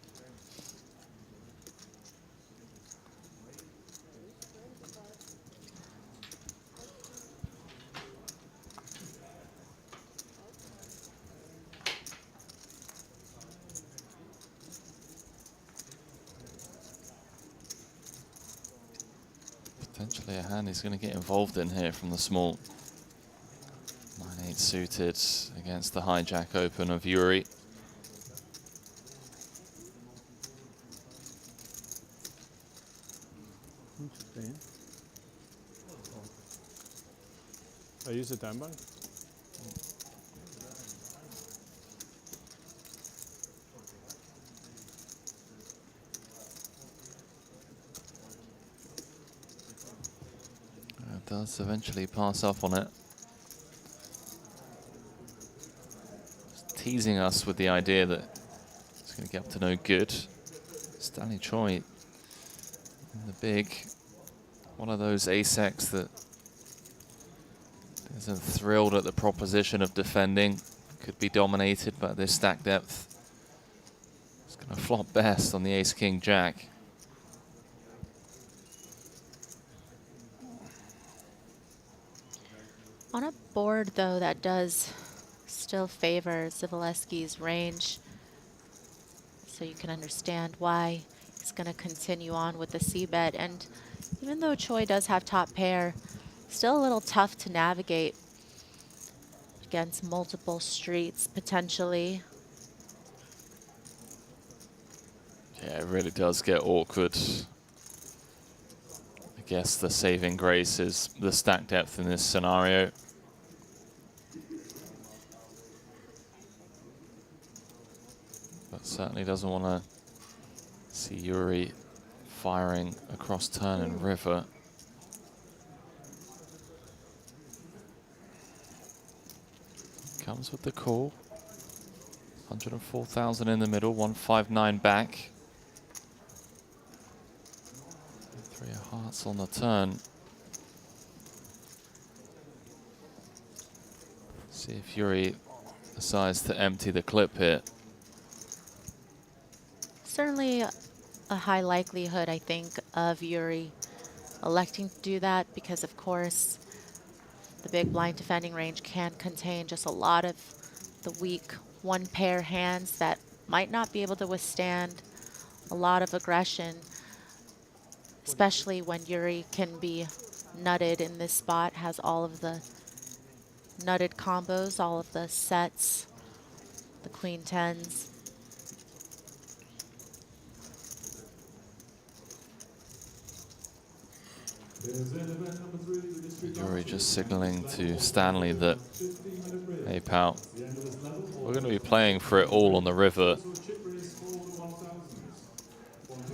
Potentially a hand he's going to get involved in here from the small. 9-8 suited against the hijack open of Yuri. I use the time bank. It does eventually pass up on it. Just teasing us with the idea that it's going to get up to no good. Stanley Choi in the big. One of those ace-X that isn't thrilled at the proposition of defending. Could be dominated by this stack depth. It's going to flop best on the ace-king-jack. On a board, though, that does still favor Zivaleski's range, so you can understand why he's going to continue on with the c-bet. And even though Choi does have top pair, still a little tough to navigate against multiple streets, potentially. Yeah, it really does get awkward. I guess the saving grace is the stack depth in this scenario. But certainly doesn't want to see Yuri firing across turn and river. Comes with the call. 104,000 in the middle, 159 back. 3 of hearts on the turn. See if Yuri decides to empty the clip here. Certainly a high likelihood, I think, of Yuri electing to do that because, of course, the big blind defending range can contain just a lot of the weak one-pair hands that might not be able to withstand a lot of aggression, especially when Yuri can be nutted in this spot, has all of the nutted combos, all of the sets, the queen tens. Yuri just signaling to Stanley that, hey pal, we're going to be playing for it all on the river.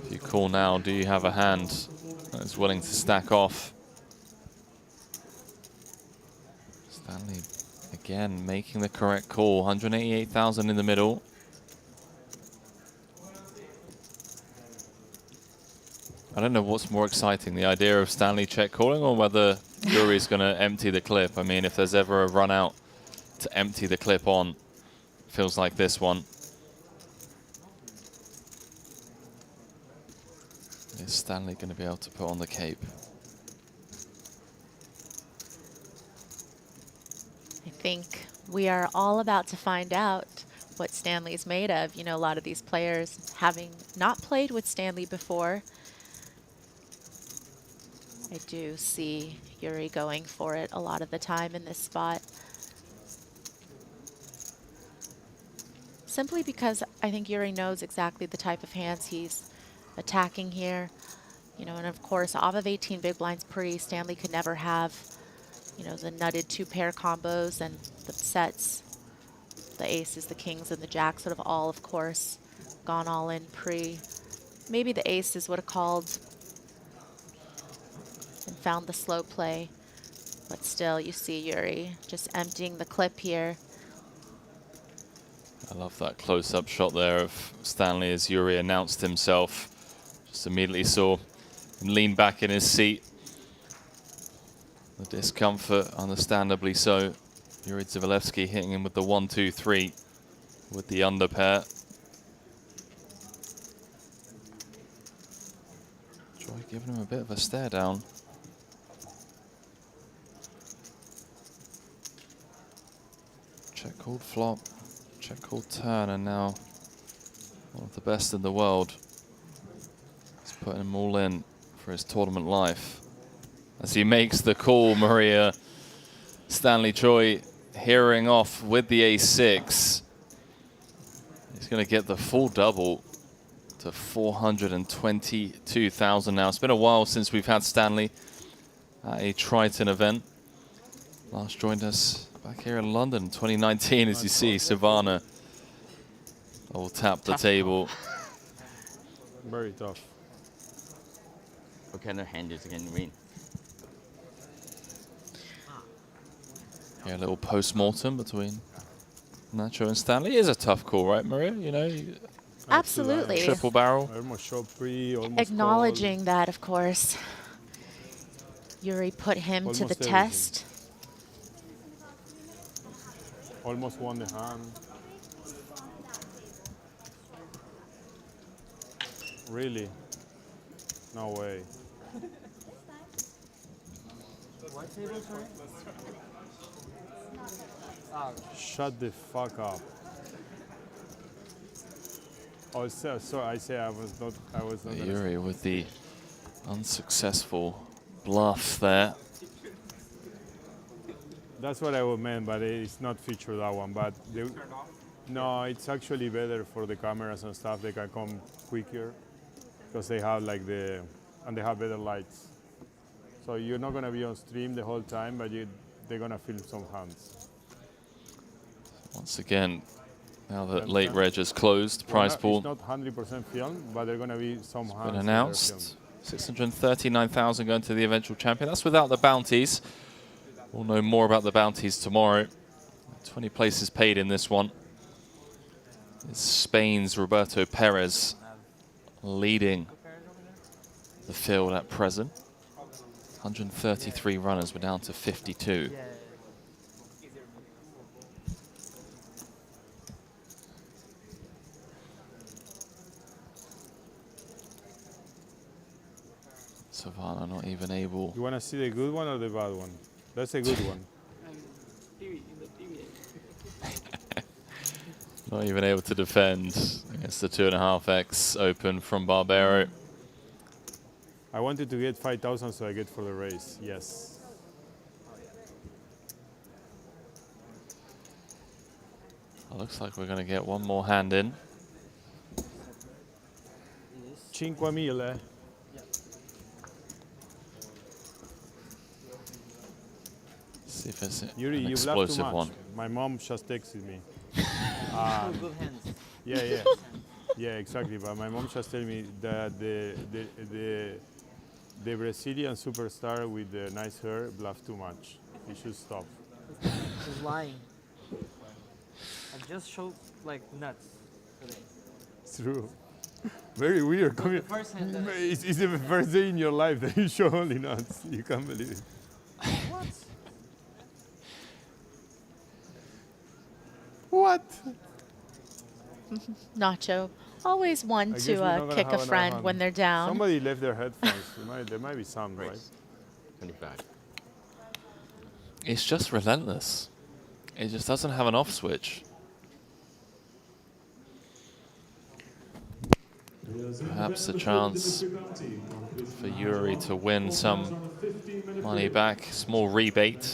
If you call now. Do you have a hand that is willing to stack off? Stanley, again, making the correct call. 188,000 in the middle. I don't know what's more exciting, the idea of Stanley check calling or whether Yuri's going to empty the clip. I mean, if there's ever a run out to empty the clip on, feels like this one. Is Stanley going to be able to put on the cape? I think we are all about to find out what Stanley's made of. You know, a lot of these players having not played with Stanley before. I do see Yuri going for it a lot of the time in this spot. Simply because I think Yuri knows exactly the type of hands he's attacking here. You know, and of course, off of 18 big blinds pre, Stanley could never have, you know, the nutted 2-pair combos and the sets. The aces, the kings, and the jacks would have all, of course, gone all in pre. Maybe the aces would have called and found the slow play. But still, you see Yuri just emptying the clip here. I love that close-up shot there of Stanley as Yuri announced himself. Just immediately saw him lean back in his seat. The discomfort, understandably so. Yuri Zivalevsky hitting him with the 1-2-3 with the under pair. Joy giving him a bit of a stare down. Check called flop, check called turn, and now one of the best in the world. He's putting them all in for his tournament life. As he makes the call, Maria, Stanley Choi hearing off with the ace-6. He's going to get the full double to 422,000 now. It's been a while since we've had Stanley at a Triton event. Last joined us back here in London, 2019, as you see, Savannah will tap the table. Very tough. What kind of hand is going to win? Yeah, a little post-mortem between Nacho and Stanley. It is a tough call, right, Maria? You know, Absolutely. Triple barrel. Almost shot pre, almost Acknowledging that, of course, Yuri put him to the test. Almost won the hand. Really? No way. What table, sorry? Shut the fuck up. Oh, so I say I was not. Yuri with the unsuccessful bluff there. That's what I meant, but it's not featured that one. But no, it's actually better for the cameras and stuff. They can come quicker because they have like they have better lights. So you're not gonna be on stream the whole time, but they're gonna film some hands. Once again, now that late reg is closed, prize pool It's not 100% filmed, but they're gonna be some hands. been announced. 639,000 going to the eventual champion. That's without the bounties. We'll know more about the bounties tomorrow. 20 places paid in this one. It's Spain's Roberto Perez leading the field at present. 133 runners, we're down to 52. Savannah not even able. You wanna see the good one or the bad one? That's a good one. Not even able to defend against the 2.5x open from Barbero. I wanted to get 5,000, so I get for the race. Yes. Looks like we're going to get one more hand in. 5,000. See if it's Yuri, an you bluffed too explosive much. one. My mom just texted me. Good hands. Yeah, yeah. Yeah, exactly. But my mom just told me that the Brazilian superstar with the nice hair bluffed too much. He should stop. He's lying. I just showed like nuts today. It's true. Very weird. The first hand that It's the first day in your life that you show only nuts. You can't believe it. What? What? Nacho, always one I guess we're not to gonna kick have a another friend hand. when they're down. Somebody left their headphones. There might be some, right? 25. It's just relentless. It just doesn't have an off switch. Perhaps a chance for Yuri to win some money back. Small rebate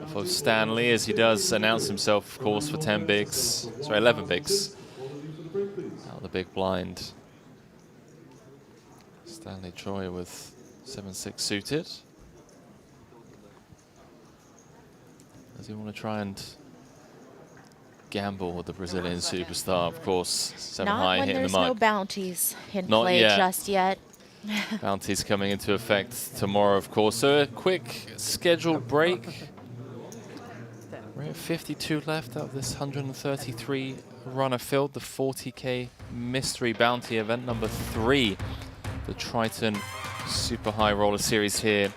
for Stanley as he does announce himself, of course, for 10 bigs. Sorry, 11 bigs. Out of the big blind. Stanley Troy with 7-6 suited. Does he want to try and gamble with the Brazilian superstar? Of course, 7 Not high when hitting the there's mug. no bounties in Not play yet. just yet. Bounties coming into effect tomorrow, of course. So a quick scheduled break. We're at 52 left out of this 133 runner field. The 40k mystery bounty event number 3. The Triton Super High Roller Series here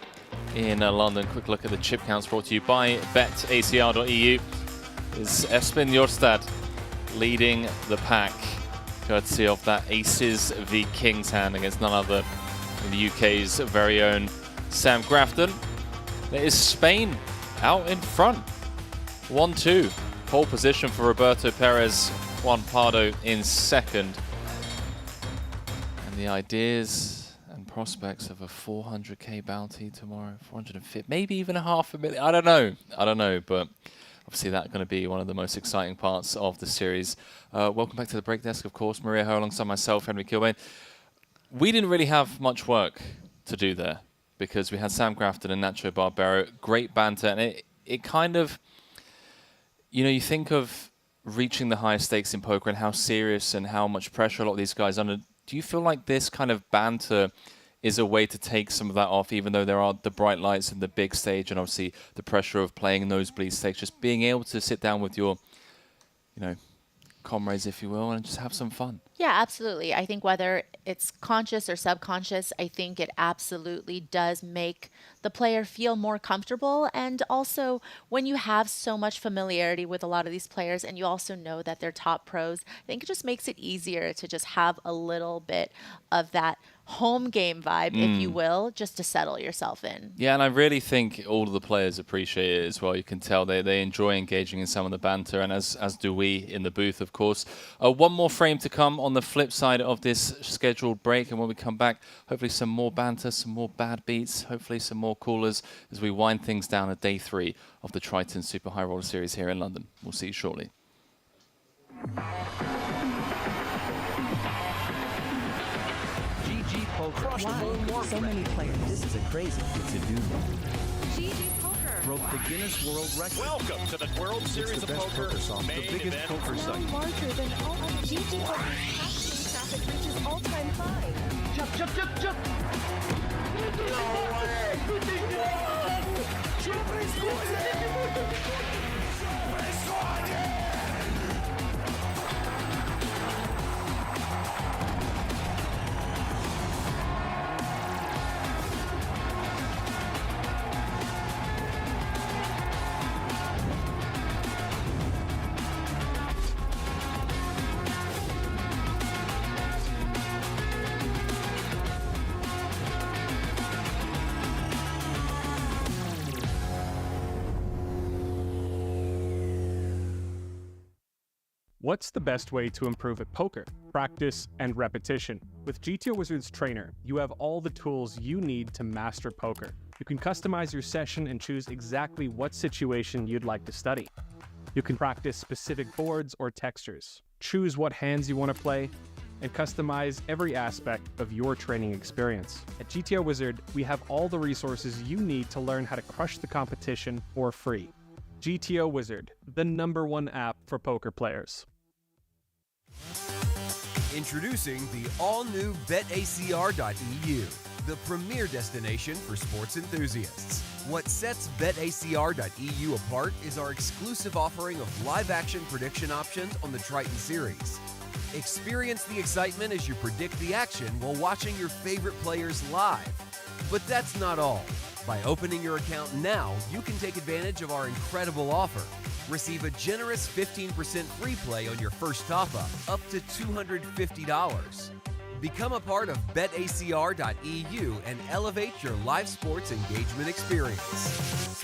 in London. Quick look at the chip counts brought to you by betacr.eu. Is Espen Jorstad leading the pack, courtesy of that Aces v Kings hand against none other than the UK's very own Sam Grafton. There is Spain out in front. 1-2. Pole position for Roberto Perez. Juan Pardo in second. And the ideas and prospects of a 400k bounty tomorrow. 450, maybe even $500,000. I don't know, but obviously that's going to be one of the most exciting parts of the series. Welcome back to the break desk, of course. Maria Ho alongside myself, Henry Kilbane. We didn't really have much work to do there because we had Sam Grafton and Nacho Barbero. Great banter, and it kind of, you know, you think of reaching the highest stakes in poker and how serious and how much pressure a lot of these guys are under. Do you feel like this kind of banter is a way to take some of that off, even though there are the bright lights and the big stage and obviously the pressure of playing nosebleed stakes, just being able to sit down with your, you know, comrades, if you will, and just have some fun? Yeah, absolutely. I think whether it's conscious or subconscious, I think it absolutely does make the player feel more comfortable. And also, when you have so much familiarity with a lot of these players and you also know that they're top pros, I think it just makes it easier to just have a little bit of that home game vibe, if you will, just to settle yourself in. Yeah, and I really think all of the players appreciate it as well. You can tell they enjoy engaging in some of the banter, and as do we in the booth, of course. One more frame to come on the flip side of this scheduled break, and when we come back, hopefully some more banter, some more bad beats, hopefully some more callers as we wind things down at day 3 of the Triton Super High Roller Series here in London. We'll see you shortly. So many players. This is a crazy thing to do. GG Poker Broke the Guinness World Record. Welcome to the World Series of Poker the biggest poker site. larger than all of GG Poker's traffic reaches all-time high. Jump. What's the best way to improve at poker? Practice and repetition. With GTO Wizard's Trainer, you have all the tools you need to master poker. You can customize your session and choose exactly what situation you'd like to study. You can practice specific boards or textures, choose what hands you want to play, and customize every aspect of your training experience. At GTO Wizard, we have all the resources you need to learn how to crush the competition for free. GTO Wizard, the #1 app for poker players. Introducing the all-new BetACR.eu, the premier destination for sports enthusiasts. What sets BetACR.eu apart is our exclusive offering of live-action prediction options on the Triton series. Experience the excitement as you predict the action while watching your favorite players live. But that's not all. By opening your account now, you can take advantage of our incredible offer. Receive a generous 15% free play on your first top-up, up to $250. Become a part of BetACR.eu and elevate your live sports engagement experience.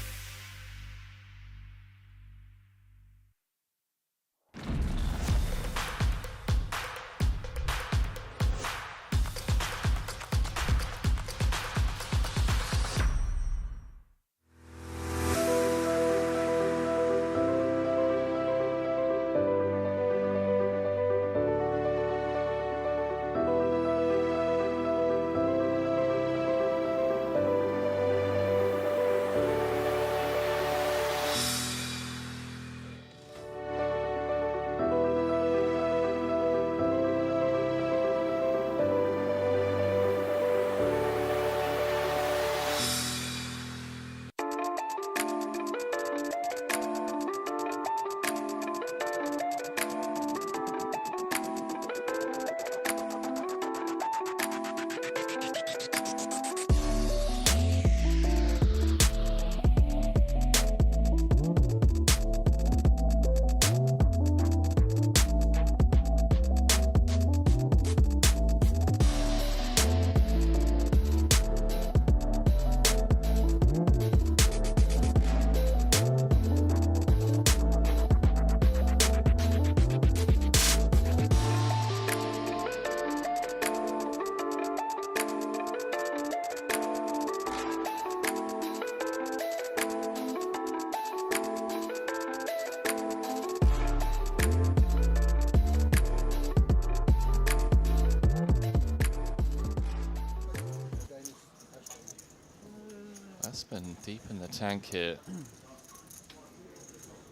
That's been deep in the tank here.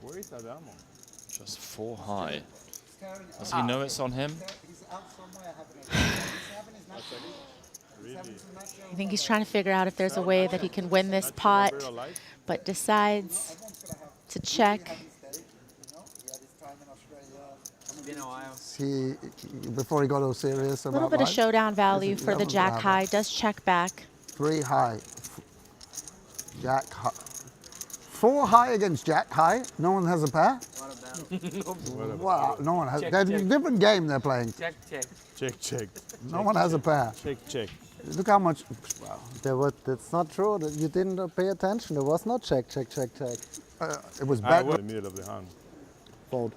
Where is Adamo? Just 4 high. Does he know it's on him? I think he's trying to figure out if there's a way that he can win this pot, but decides to check. He, before he got all serious A about little bit of life, showdown value for the haven't jack got high. Does check back. 3 high. Jack high. 4 high against Jack high. No one has a pair? Wow, no one has. Check, There's check. a different game they're playing. Check, check. Check, check. No one has a pair. Check, check. Look how much. Wow. That's not true. You didn't pay attention. There was no check, check, check, check. It was I bad. was in the middle of the hand. Fold.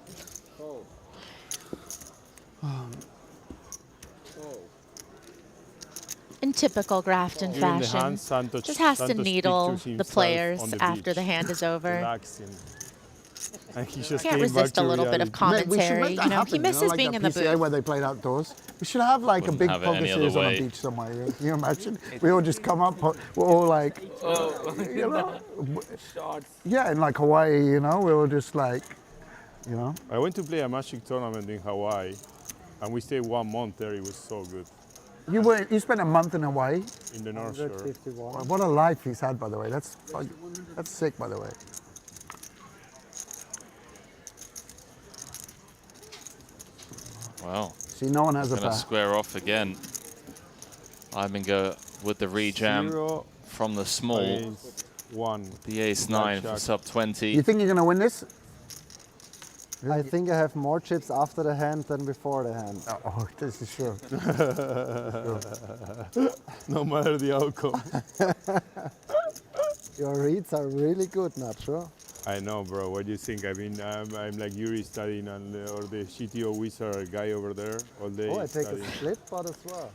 In typical Grafton During the fashion, hand, Santos- just has to Santos needle pictures the himself players on the after beach, the hand is over. relaxing. And he just Can't came resist back a to little bit of reality. Mate, we should commentary. make that You know, happen, he misses like being that in the PCA booth. where they played outdoors. We should have like Wouldn't a big have it poker any other series on way. a beach somewhere. Can you imagine? We all just come up, we're all like, you know, yeah, in like Hawaii, you know, we were just like, you know. I went to play a Magic tournament in Hawaii, and we stayed 1 month there. It was so good. You spent a month in Hawaii? In the North Shore. What a life he's had, by the way. That's sick, by the way. Well, see, no one has a going to pair. square off again. Ivinger with the rejam 0 from the small. against 1. The ace-9 for sub 20. You think you're going to win this? I think I have more chips after the hand than before the hand. Oh, this is sure. No matter the outcome. Your reads are really good, Nacho. I know, bro. What do you think? I mean, I'm like Yuri studying on or the GTO Wizard guy over there all day. Oh, I take studying. a split pot as well.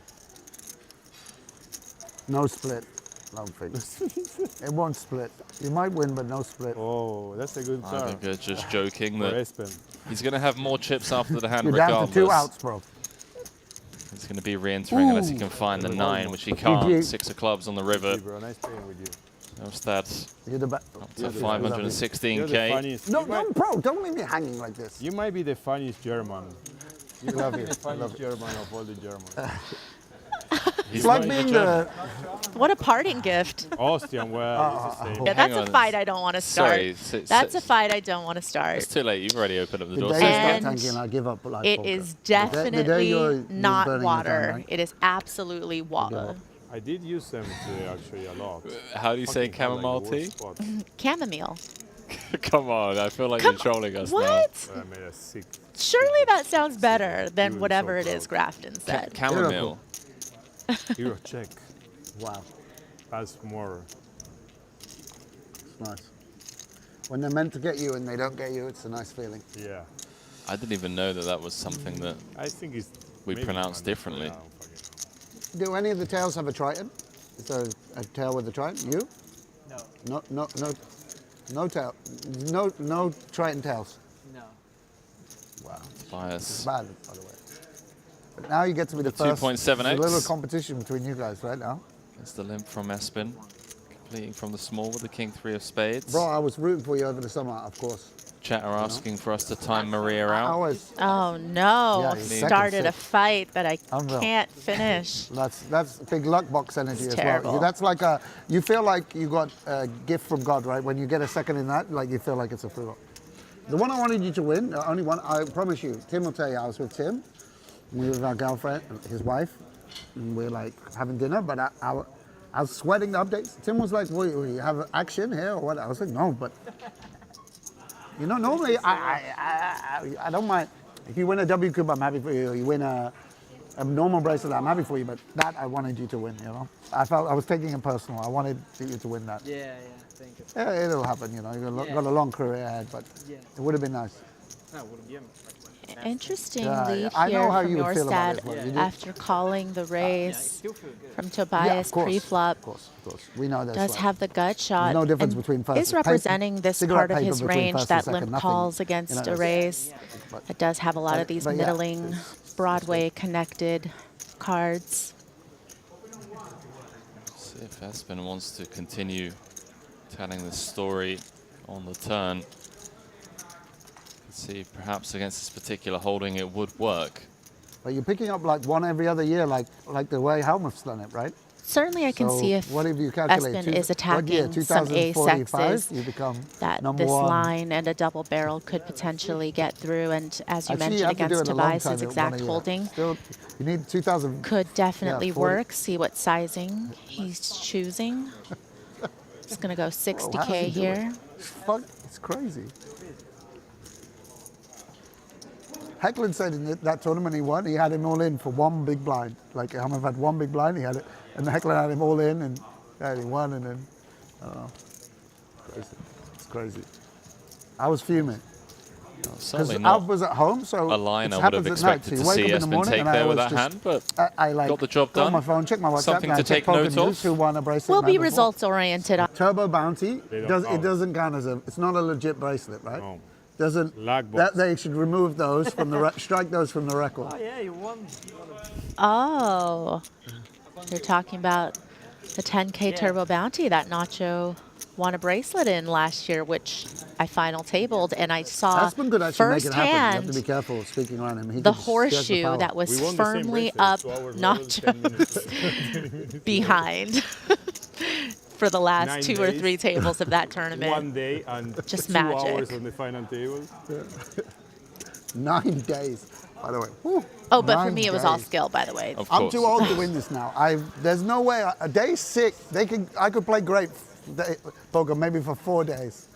No split. Don't think. It won't split. You might win, but no split. Oh, that's a good card. Ivinger just joking For that Espen. he's going to have more chips after the hand You're down regardless. to 2 outs, bro. He's going to be re-entering unless he can find the 9, which he can't. GG. 6 of clubs on the river. Hey, bro, nice playing with you. That's that. You're the Up to You're the 516k. funniest. No, You might- no, bro, don't leave me hanging like this. You might be the funniest German. We love you. The funniest German of all the Germans. It's like being the... What a parting gift. Austrian, well, it's the same. Yeah, that's a fight I don't want to start. Sorry, That's a fight I don't want to start. It's too late. You've already opened up the door. The day you start tanking, I give up. Like It poker. is The day definitely you're not burning your water. time, right? It is absolutely water. I did use them today actually a lot. How do you say Fucking hell, chamomile like the tea? worst spot. Chamomile. Come on, I feel like you're trolling us What? I made a sick. Surely that sounds better than Dude, whatever so it is Grafton said. Chamomile. Euro check. Wow. That's more. It's nice. When they're meant to get you and they don't get you, it's a nice feeling. Yeah. I didn't even know that that was something that I think it's we maybe pronounce mandatory, differently. I don't fucking know. Do any of the tails have a Triton? Is there a tail with a Triton? You? No. No tail. No Triton tails. No. Wow. Bias. It's bad, by the way. But now you get to be the The first. 2.7x. There's a little competition between you guys right now. It's the limp from Espen, completing from the small with the king 3 of spades. Bro, I was rooting for you over the summer, of course. Chat are asking for us to time Maria I out. was. Oh no! Yeah, he's Started second a fight that I Unreal. can't finish. That's big luck box energy It's as terrible. well. That's like you feel like you got a gift from God, right? When you get a second in that, like you feel like it's a free roll. The one I wanted you to win, the only one, I promise you, Tim will tell you, I was with Tim, we were with our girlfriend, his wife, and we were like having dinner, but I was sweating the updates. Tim was like, well, you have action here or what? I was like, no, but you know, normally I don't mind. If you win a W Cube, I'm happy for you. You win a normal bracelet, I'm happy for you, but that I wanted you to win, you know? I felt I was taking it personal. I wanted you to win that. Yeah, thank you. Yeah, it'll happen, you know. You've got a long career ahead, but it would have been nice. Interesting Yeah, lead yeah. I know here how from you would your feel about stat it as well. You do? after calling the raise from Yeah, Tobias of course, pre-flop. Of course. We know that's Does right. have the gut shot. There's no difference and between first is and- representing this cigarette part of paper his between range first and that second, limp nothing, calls against you know, a raise. It does have a lot of these but yeah, middling Broadway connected cards. See if Espen wants to continue telling the story on the turn. Let's see, perhaps against this particular holding it would work. But you're picking up like one every other year, like the way Helmuth's done it, right? Certainly I can So see if what have you calculated? Espen is What year? attacking some 2045, A-sexes you become that number this one. line and a double barrel could potentially get through. And as you Actually, mentioned, have to do against it a long time, Tobias's one exact a year. holding, Still, you need 2000. could definitely 40. work. See what sizing he's choosing. It's going to go Whoa, how's 60K he do it? here. It's crazy. Hecklin said in that tournament he won, he had him all in for one big blind. Like Helmut had one big blind, he had it, and Hecklin had him all in, and he won, and then, I don't know. Crazy. It's crazy. I was fuming. Because certainly Alf not was at home, so a line it I would have happens at night. expected So to you see wake up in the Espen morning, take and I there with always that just, hand, but I like got the job go on done. my phone, check my WhatsApp, Something and to I check take poker note news, of. who won a bracelet. We'll the be night before. results oriented. Turbo Bounty, They don't it count. doesn't count as it's not a legit bracelet, right? No. Doesn't, Lag box. they should remove those from the, strike those from the record. Oh yeah, you won. Oh, you're talking about the 10K Turbo Bounty that Nacho won a bracelet in last year, which I final tabled, and I saw Aspen could actually make it happen. You have to firsthand be careful speaking around him. He the could- he has the horseshoe power. that was We won the same firmly bracelet, up 2 hours later, 10 minutes. behind for the last 9 2 or days. 3 tables of that tournament. 1 day and Just 2 magic. hours on the final table. 9 days, by the way. Whew, Oh, but for 9 me, it was all days. sk by the way. Of I'm course. too old to win this now. There's no way. Day 6, I could play great poker maybe for 4 days.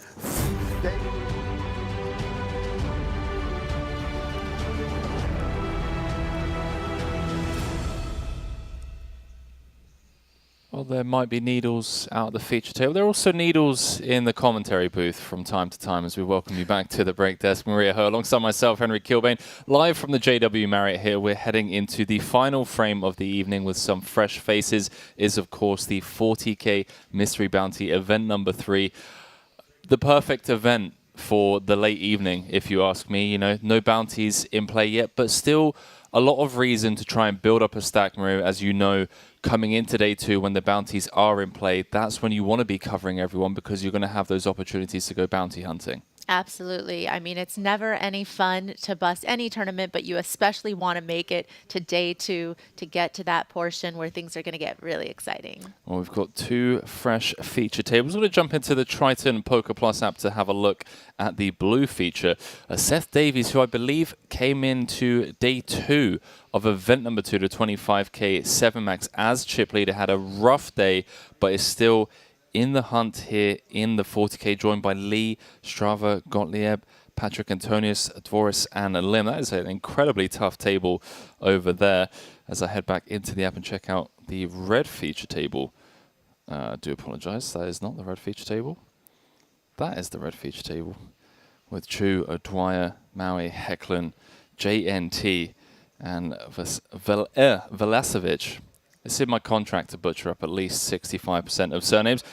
Well, there might be needles out at the feature table. There are also needles in the commentary booth from time to time as we welcome you back to the break desk. Maria Ho, alongside myself, Henry Kilbane, live from the JW Marriott here. We're heading into the final frame of the evening with some fresh faces. Is, of course, the 40k Mystery Bounty event number 3. The perfect event for the late evening, if you ask me. You know, no bounties in play yet, but still a lot of reason to try and build up a stack, Maria. As you know, coming into day 2, when the bounties are in play, that's when you want to be covering everyone because you're going to have those opportunities to go bounty hunting. Absolutely. I mean, it's never any fun to bust any tournament, but you especially want to make it to day 2 to get to that portion where things are going to get really exciting. Well, we've got 2 fresh feature tables. We're going to jump into the Triton Poker Plus app to have a look at the blue feature. Seth Davies, who I believe came into day 2 of event number 2 to 25k 7 max as chip leader, had a rough day, but is still in the hunt here in the 40k, joined by Lee, Strava, Gottlieb, Patrick Antonius, Dvoris, and Lim. That is an incredibly tough table over there. As I head back into the app and check out the red feature table. I do apologize, that is not the red feature table. That is the red feature table with Chu, O'Dwyer, Maui, Hecklin, JNT, and Velasevic. It's in my contract to butcher up at least 65% of surnames.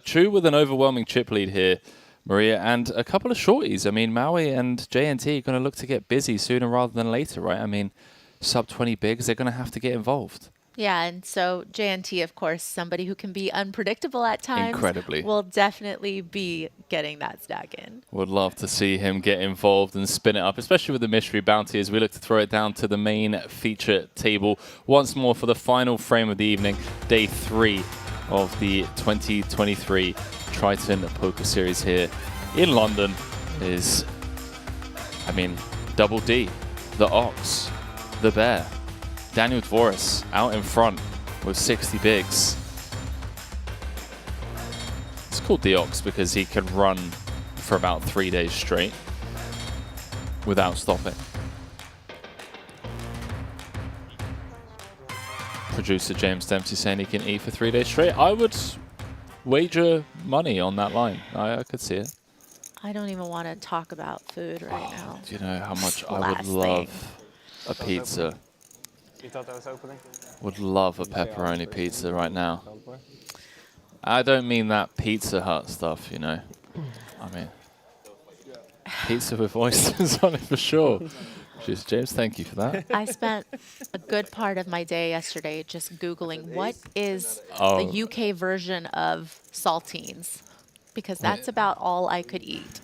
Chu with an overwhelming chip lead here, Maria, and a couple of shorties. I mean, Maui and JNT are going to look to get busy sooner rather than later, right? I mean, sub 20 bigs, they're going to have to get involved. Yeah, and so JNT, of course, somebody who can be unpredictable at times. Incredibly. Will definitely be getting that stack in. Would love to see him get involved and spin it up, especially with the mystery bounty as we look to throw it down to the main feature table once more for the final frame of the evening, day 3 of the 2023 Triton Poker Series here in London is, I mean, Double D, the Ox, the Bear, Daniel Dvoris out in front with 60 bigs. It's called the Ox because he can run for about 3 days straight without stopping. Producer James Dempsey saying he can eat for 3 days straight. I would wager money on that line. I could see it. I don't even want to talk about food right now. Do you know how much I would love a pizza? You thought I was opening? Would love a pepperoni pizza right now. I don't mean that Pizza Hut stuff, you know. I mean, pizza with oysters on it for sure. James, thank you for that. I spent a good part of my day yesterday just Googling what is the UK version of saltines, because that's about all I could eat.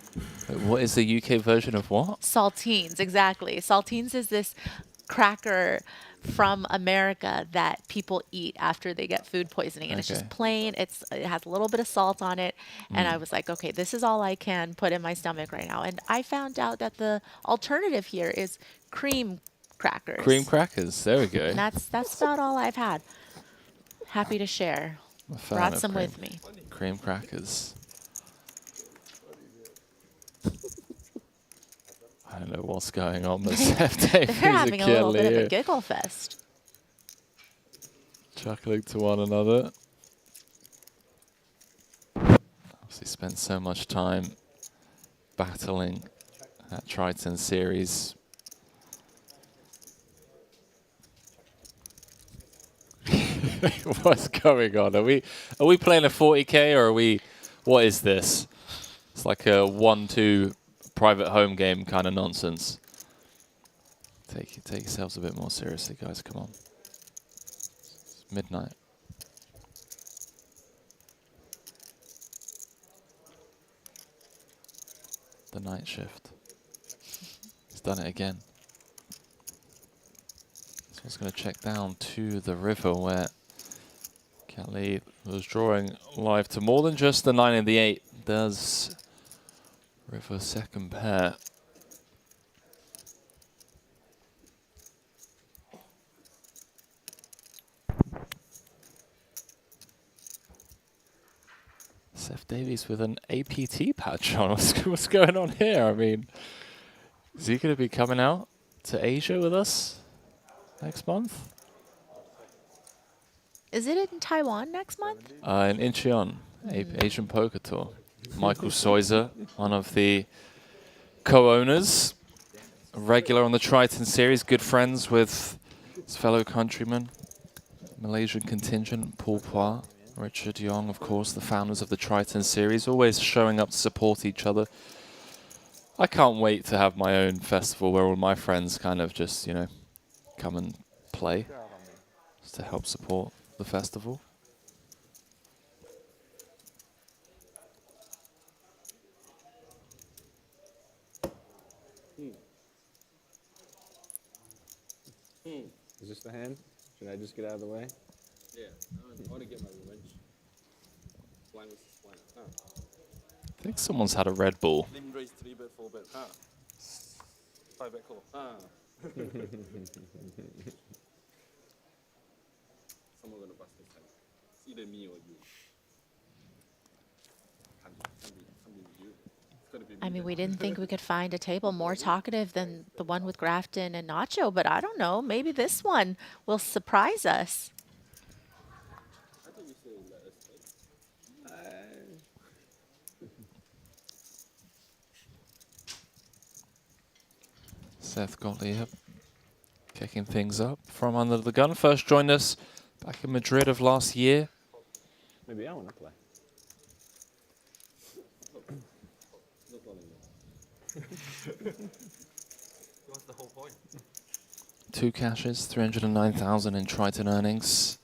What is the UK version of what? Saltines, exactly. Saltines is this cracker from America that people eat after they get food poisoning, and it's just plain. It has a little bit of salt on it, and I was like, okay, this is all I can put in my stomach right now. And I found out that the alternative here is cream crackers. Cream crackers, there we go. And that's about all I've had. Happy to share. Brought some with me. Cream crackers. I don't know what's going on, but They're having a little bit of a giggle fest. Chuckling to one another. Obviously spent so much time battling that Triton series. What's going on? Are we playing a 40k or are we? What is this? It's like a 1-2 private home game kind of nonsense. Take yourselves a bit more seriously, guys. Come on. It's midnight. The night shift. He's done it again. So I was going to check down to the river where Kelly was drawing live to more than just the 9 and the 8. Does river second pair. Seth Davies with an APT patch on. What's going on here? I mean, is he going to be coming out to Asia with us next month? Is it in Taiwan next month? In Incheon, Asian Poker Tour. Michael Soiser, one of the co-owners, a regular on the Triton series, good friends with his fellow countrymen, Malaysian contingent, Paul Pua, Richard Young, of course, the founders of the Triton series, always showing up to support each other. I can't wait to have my own festival where all my friends kind of just, you know, come and play just to help support the festival. Is this the hand? Should I just get out of the way? Yeah, I want to get my revenge. Blind versus blind. I think someone's had a Red Bull. Lim raise 3-bet, 4-bet. 5-bet call. Someone gonna bust this hand. It's either me or you. Can't be you. It's gotta be me. I mean, we didn't think we could find a table more talkative than the one with Grafton and Nacho, but I don't know. Maybe this one will surprise us. I think you should let us play. Seth Gottlieb kicking things up from under the gun. First joined us back in Madrid of last year. Maybe I want to play. No problem. What's the whole point? 2 cashes, 309,000 in Triton earnings.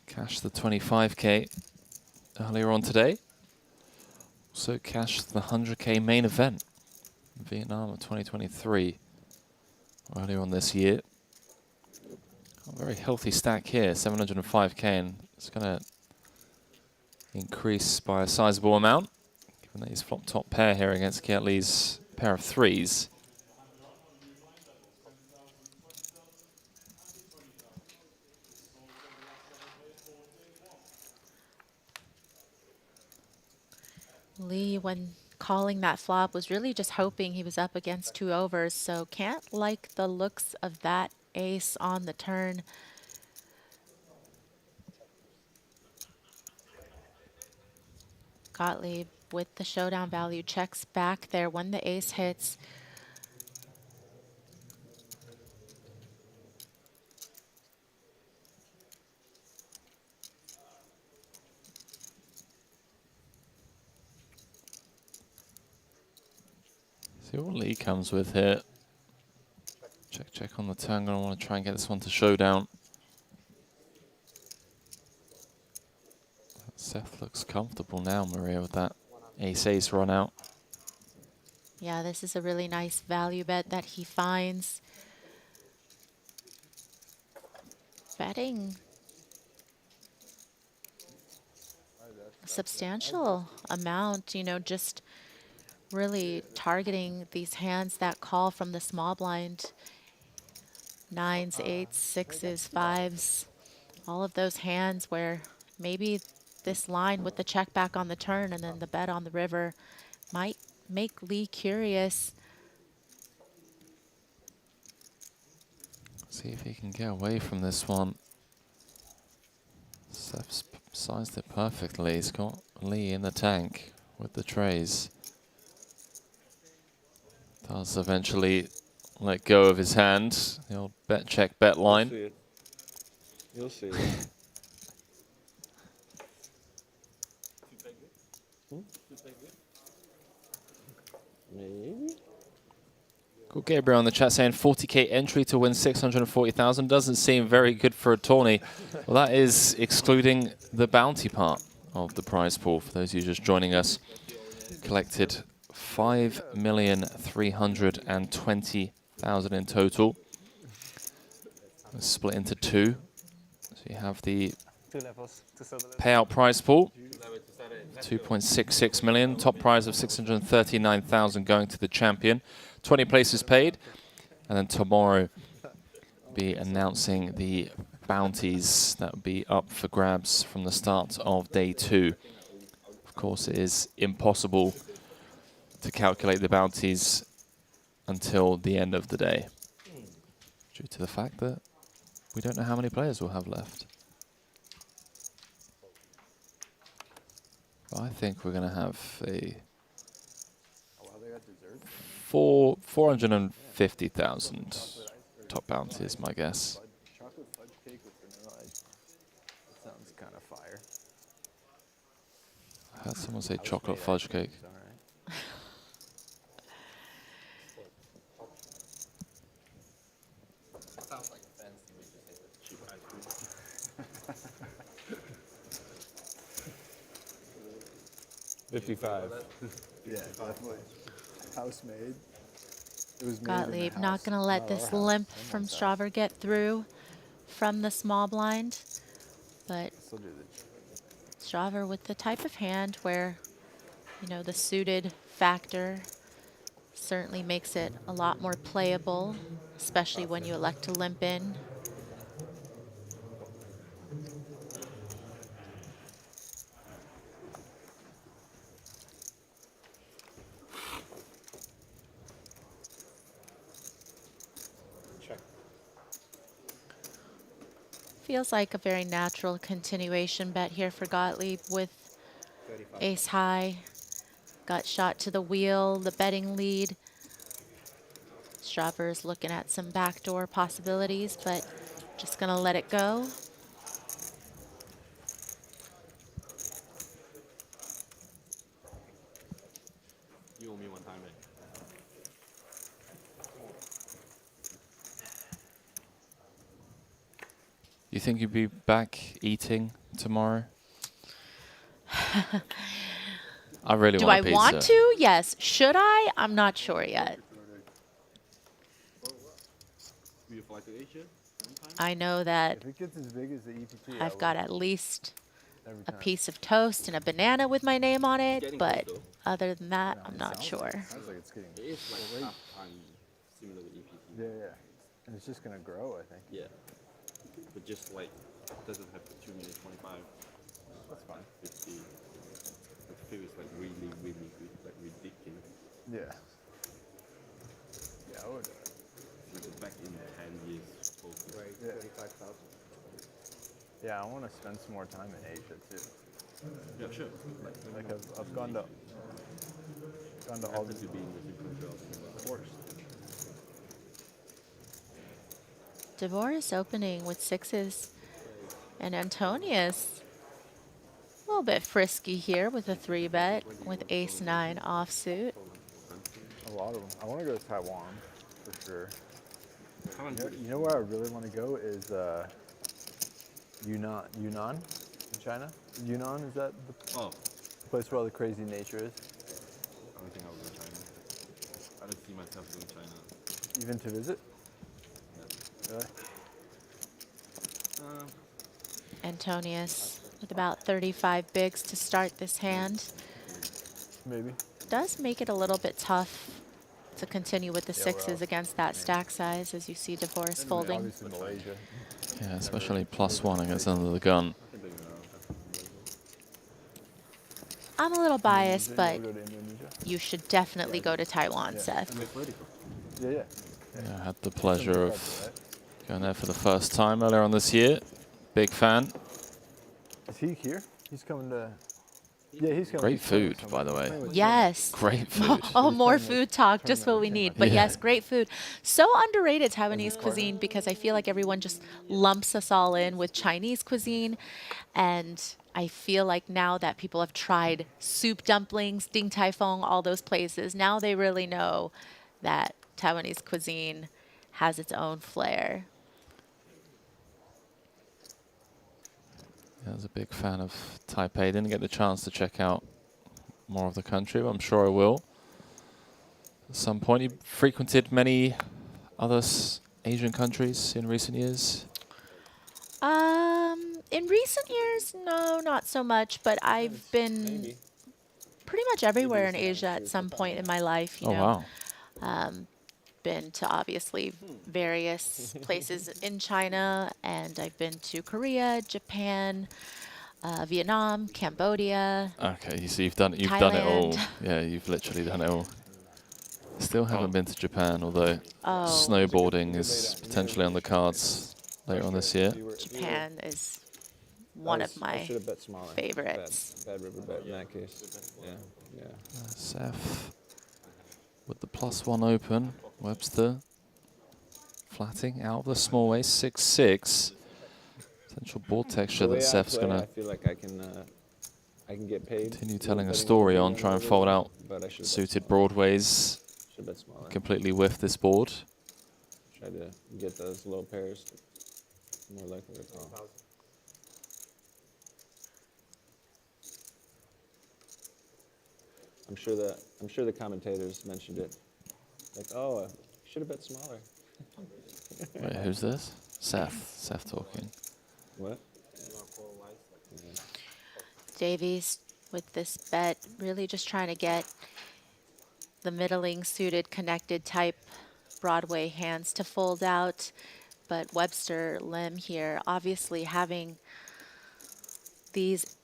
Cashed the 25k earlier on today. Also cashed the 100k main event in Vietnam of 2023 earlier on this year. A very healthy stack here, 705k, and it's going to increase by a sizable amount, given that he's flop top pair here against Kiat Lee's pair of threes. Lee, when calling that flop, was really just hoping he was up against 2 overs, so can't like the looks of that ace on the turn. Gottlieb with the showdown value checks back there when the ace hits. See what Lee comes with here. Check on the turn. Gonna want to try and get this one to showdown. Seth looks comfortable now, Maria, with that ace-ace run out. Yeah, this is a really nice value bet that he finds. Betting a substantial amount, you know, just really targeting these hands that call from the small blind. 9s, 8s, 6s, 5s, all of those hands where maybe this line with the check back on the turn and then the bet on the river might make Lee curious. See if he can get away from this one. Seth's sized it perfectly. He's got Lee in the tank with the trays. Does eventually let go of his hand. The old bet check bet line. You'll see it. Maybe. Cool. Gabriel in the chat saying 40k entry to win 640,000 doesn't seem very good for a tourney. Well, that is excluding the bounty part of the prize pool. For those of you just joining us, collected 5,320,000 in total. It's split into 2. So you have the 2 levels. payout prize pool, 2.66 million. Top prize of 639,000 going to the champion. 20 places paid, and then tomorrow be announcing the bounties that will be up for grabs from the start of day 2. Of course, it is impossible to calculate the bounties until the end of the day, due to the fact that we don't know how many players we'll have left. But I think we're going to have a 450,000 top bounty is my guess. Chocolate fudge cake with vanilla ice. That sounds kind of fire. I heard someone say chocolate fudge cake. Sounds like a fancy way to say that cheap ice cream. 55. Yeah, definitely. House made. Gottlieb not going to let this limp from Strauver get through from the small blind. But Strauver with the type of hand where, you know, the suited factor certainly makes it a lot more playable, especially when you elect to limp in. Check. Feels like a very natural continuation bet here for Gottlieb with ace high. Got shot to the wheel, the betting lead. Strauver is looking at some backdoor possibilities, but just gonna let it go. You owe me one time, eh? You think you'd be back eating tomorrow? I really Do want I a pizza. want to? Yes. Should I? I'm not sure yet. I know that If it gets as big as the EPT, I've got at least a piece of toast and a banana with my name on it, but other than that, I'm not sure. Sounds like it's getting It is like great. half time similar to EPT. Yeah, yeah. And it's just gonna grow, I think. Yeah. But just like, doesn't have 2 minutes 25. That's fine. 50. The feel is like really, really good, like ridiculous. Yeah. Yeah, I would. Like back in 10 years. Right, 35,000. Yeah, I want to spend some more time in Asia too. Yeah, sure. Like I've gone to all the of course. DeVore is opening with sixes, and Antonius a little bit frisky here with a 3-bet with ace-9 offsuit. A lot of them. I want to go to Taiwan for sure. You know where I really want to go is Yunnan in China. Yunnan, is that the place where all the crazy nature is? I don't think I'll go to China. I don't see myself going to China. Even to visit? Really? Antonius with about 35 bigs to start this hand. Maybe. Does make it a little bit tough to continue with the sixes against that stack size, as you see DeVore folding. Obviously Malaysia. Yeah, especially +1 against under the gun. I'm a little biased, but you should definitely go to Taiwan, Seth. Yeah, yeah. Yeah, I had the pleasure of going there for the first time earlier on this year. Big fan. Is he here? He's coming to... Yeah, he's coming. Great food, by the way. Yes. Great food. Oh, more food talk, just what we need. But yes, great food. So underrated Taiwanese cuisine because I feel like everyone just lumps us all in with Chinese cuisine. And I feel like now that people have tried soup dumplings, Ding Tai Fung, all those places, now they really know that Taiwanese cuisine has its own flair. I was a big fan of Taipei. Didn't get the chance to check out more of the country, but I'm sure I will. At some point, you frequented many other Asian countries in recent years? In recent years, no, not so much, but I've been pretty much everywhere in Asia at some point in my life, you know. Wow. Been to obviously various places in China, and I've been to Korea, Japan, Vietnam, Cambodia. Okay, so you've done it all. Yeah, you've literally done it all. Still haven't been to Japan, although snowboarding is potentially on the cards later on this year. Japan is one of my favorites. Bad river bet in that case. Yeah, yeah. Seth with the +1 open. Webster flatting out of the small ace, 6-6. Potential board texture that Seth's going I feel like I can get paid. continue telling a story on, try and fold out suited broadways. Completely whiff this board. Try to get those low pairs more likely to call. I'm sure the commentators mentioned it. Like, oh, Should have bet smaller. Wait, who's this? Seth talking. What? Davies with this bet, really just trying to get the middling suited connected type Broadway hands to fold out. But Webster Lim here obviously having these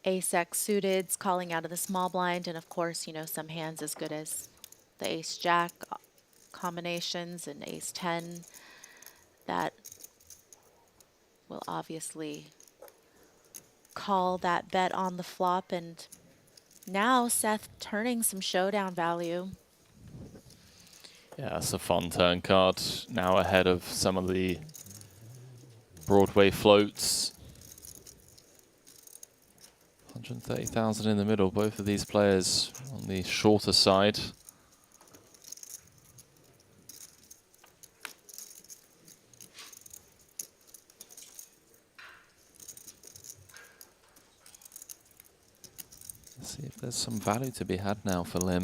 ace-x suiteds calling out of the small blind, and of course, you know, some hands as good as the ace-jack combinations and ace-10 that will obviously call that bet on the flop. And now Seth turning some showdown value. Yeah, that's a fun turn card. Now ahead of some of the Broadway floats. 130,000 in the middle, both of these players on the shorter side. Let's see if there's some value to be had now for Lim.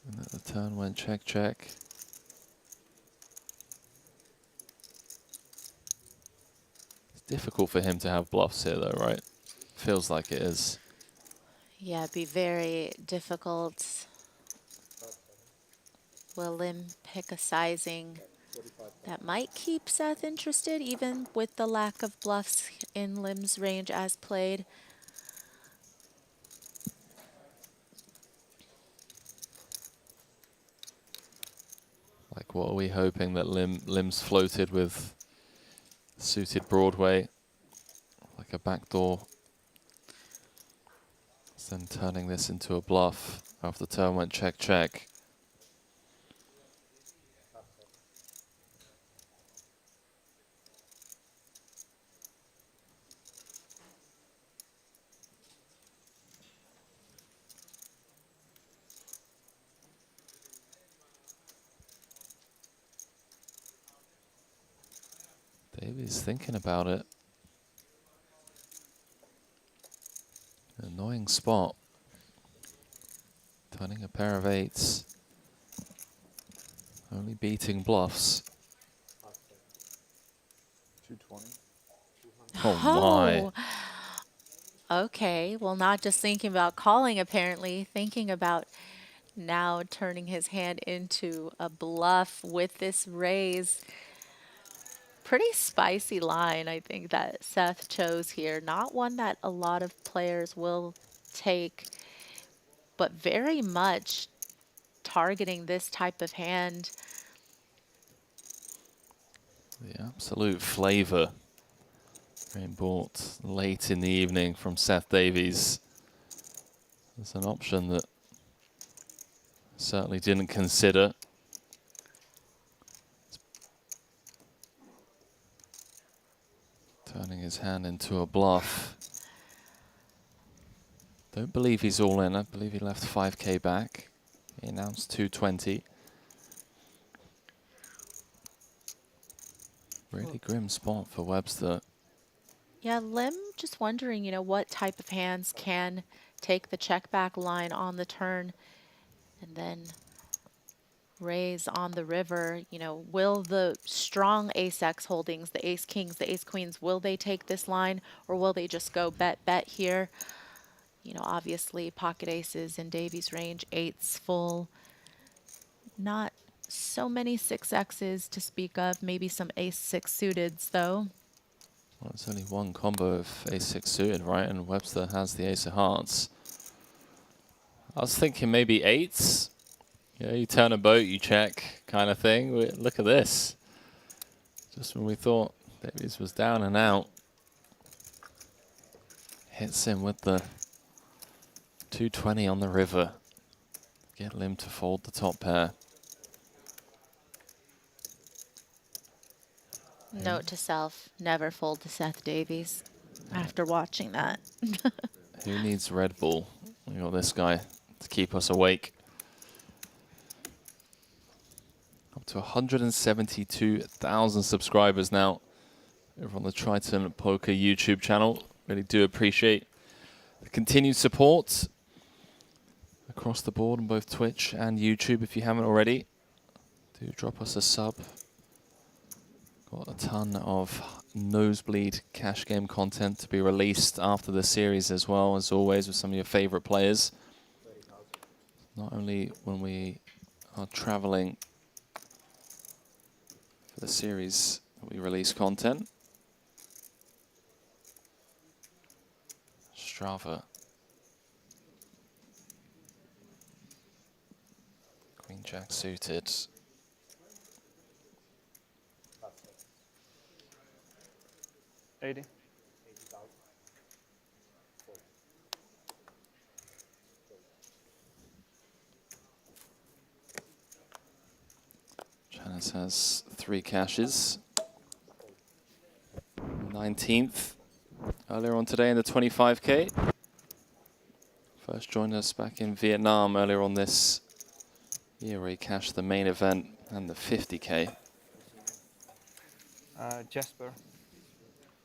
And the turn went check, check. It's difficult for him to have bluffs here though, right? Feels like it is. Yeah, it'd be very difficult. Will Lim pick a sizing that might keep Seth interested, even with the lack of bluffs in Lim's range as played? Like, what are we hoping that Lim's floated with suited Broadway, like a backdoor, then turning this into a bluff after the turn went check, check. Davies thinking about it. Annoying spot. Turning a pair of eights. Only beating bluffs. 220. Oh my. Okay, well, not just thinking about calling, apparently, thinking about now turning his hand into a bluff with this raise. Pretty spicy line, I think, that Seth chose here. Not one that a lot of players will take, but very much targeting this type of hand. The absolute flavor being bought late in the evening from Seth Davies. It's an option that certainly didn't consider. Turning his hand into a bluff. Don't believe he's all in. I believe he left 5k back. He announced 220. Really grim spot for Webster. Yeah, Lim just wondering, you know, what type of hands can take the check back line on the turn and then raise on the river. You know, will the strong ace-x holdings, the ace-kings, the ace-queens, will they take this line, or will they just go bet here? You know, obviously pocket aces in Davies' range, eights full. Not so many 6x's to speak of, maybe some ace-6 suiteds though. Well, it's only one combo of ace-6 suited, right? And Webster has the ace of hearts. I was thinking maybe eights. Yeah, you turn a boat, you check, kind of thing. Look at this. Just when we thought Davies was down and out, hits him with the 220 on the river. Get Lim to fold the top pair. Note to self, never fold to Seth Davies after watching that. Who needs Red Bull? We got this guy to keep us awake. Up to 172,000 subscribers now over on the Triton Poker YouTube channel. Really do appreciate the continued support across the board on both Twitch and YouTube. If you haven't already, do drop us a sub. Got a ton of nosebleed cash game content to be released after the series as well, as always, with some of your favorite players. Not only when we are traveling for the series that we release content. Strava. Queen Jack suited. Janice has 3 cashes. 19th earlier on today in the 25k. First joined us back in Vietnam earlier on this year where he cashed the main event and the 50k. Jasper.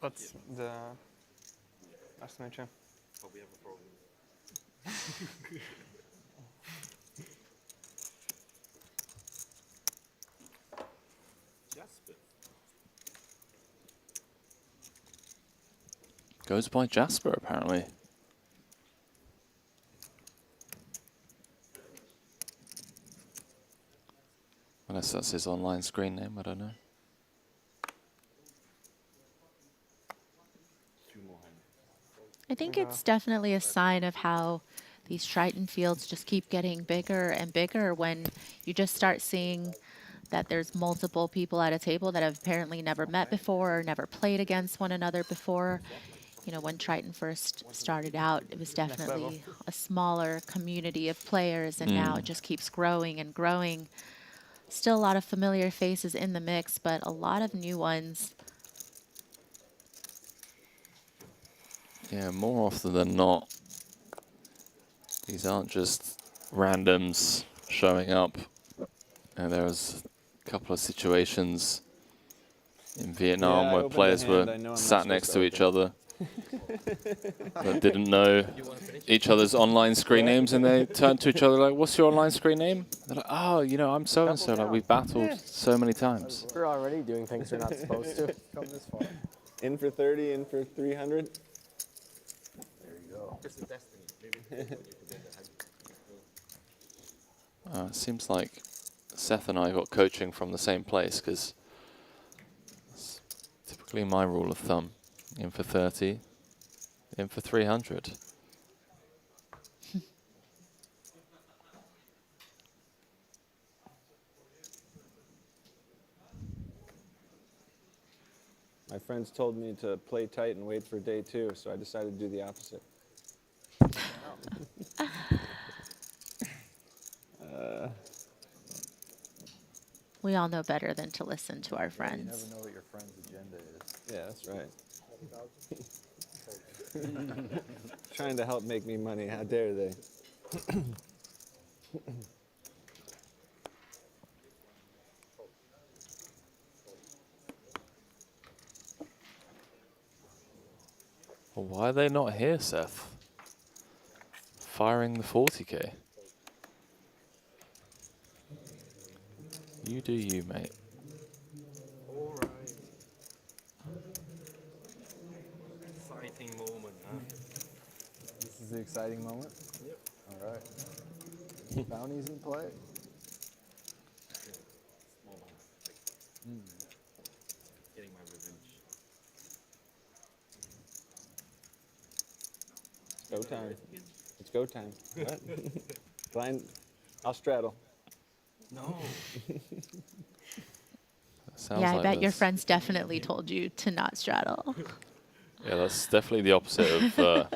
What's the last match? Oh, we have a problem. Jasper. Goes by Jasper, apparently. Unless that's his online screen name, I don't know. I think it's definitely a sign of how these Triton fields just keep getting bigger and bigger when you just start seeing that there's multiple people at a table that have apparently never met before or never played against one another before. You know, when Triton first started out, it was definitely a smaller community of players, and now it just keeps growing and growing. Still a lot of familiar faces in the mix, but a lot of new ones. Yeah, more often than not, these aren't just randoms showing up. And there was a couple of situations in Vietnam where players were sat next to each other that didn't know each other's online screen names, and they turned to each other like, "What's your online screen name?" They're like, "Oh, you know, I'm so and so. Like, we've battled so many times." We're already doing things we're not supposed to. Come this far. In for 30, in for 300. There you go. It's a destiny. Maybe. It seems like Seth and I got coaching from the same place, because it's typically my rule of thumb. In for 30, in for 300. My friends told me to play tight and wait for day 2, so I decided to do the opposite. We all know better than to listen to our friends. You never know what your friend's agenda is. Yeah, that's right. Trying to help make me money. How dare they? Well, why are they not here, Seth? Firing the 40k. You do you, mate. All right. Exciting moment, huh? This is the exciting moment? Yep. All right. Bounties in play? Small amount. Getting my revenge. It's go time. It's go time. What? Blind. I'll straddle. No. Yeah, I bet your friends definitely told you to not straddle. Yeah, that's definitely the opposite of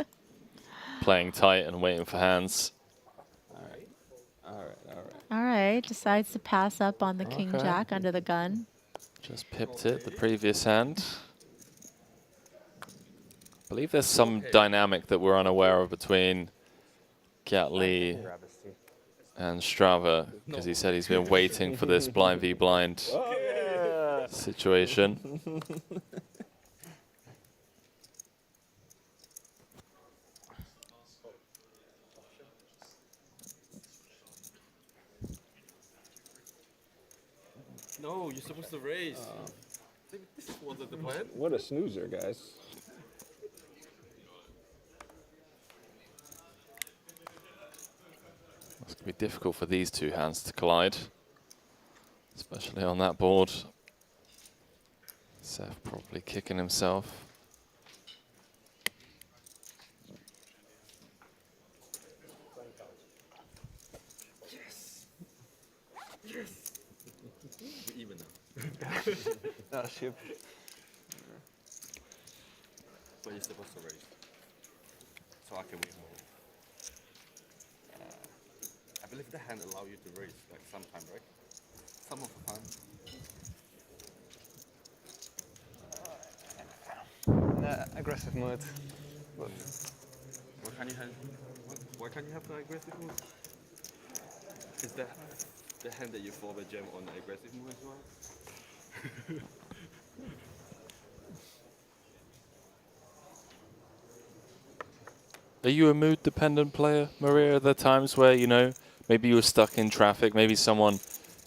playing tight and waiting for hands. All right, decides to pass up on the King Jack under the gun. Just pipped it the previous hand. I believe there's some dynamic that we're unaware of between Kiat Lee and Strava, because he said he's been waiting for this blind v blind situation. No, you're supposed to raise. This wasn't the plan. What a snoozer, guys. It's going to be difficult for these two hands to collide, especially on that board. Seth probably kicking himself. Yes. Yes. We're even now. No, ship. But you're supposed to raise. So I can win more. I believe the hand allow you to raise like sometime, right? Some of the time. Aggressive mode. But Why can't you have? Why can't you have the aggressive move? Is that the hand that you forward jam on the aggressive move as well? Are you a mood-dependent player, Maria? Are there times where, you know, maybe you were stuck in traffic, maybe someone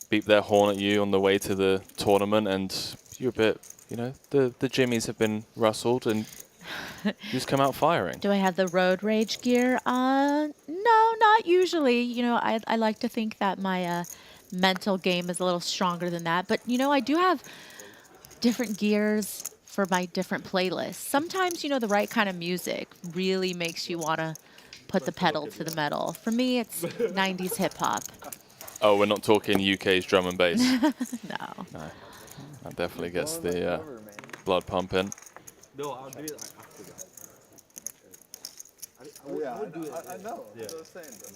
beeped their horn at you on the way to the tournament and you're a bit, you know, the jimmies have been rustled and you just come out firing? Do I have the road rage gear? No, not usually. You know, I like to think that my mental game is a little stronger than that. But, you know, I do have different gears for my different playlists. Sometimes, you know, the right kind of music really makes you want to put the pedal to the metal. For me, it's 90s hip-hop. Oh, we're not talking UK's drum and bass? No. No. That definitely gets the blood pumping. No, I'll do it like after that. I would do it. I know. Yeah. That's what I was saying, bro.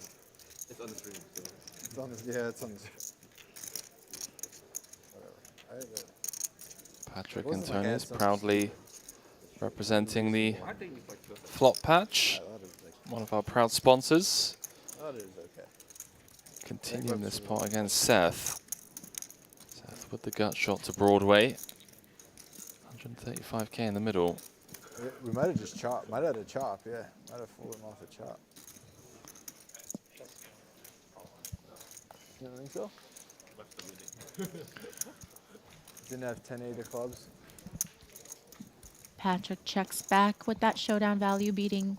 It's on the stream. So. It's on the, yeah, it's on the whatever. Patrick Wasn't like Antonius handsome. proudly representing the flop patch, one of our proud sponsors. That is okay. Continuing this pot against Seth. Seth with the gut shot to Broadway. 135k in the middle. We might have just chopped. Might have had a chop, yeah. Might have fallen off a chop. You don't think so? Didn't have 10-8 of clubs. Patrick checks back with that showdown value, beating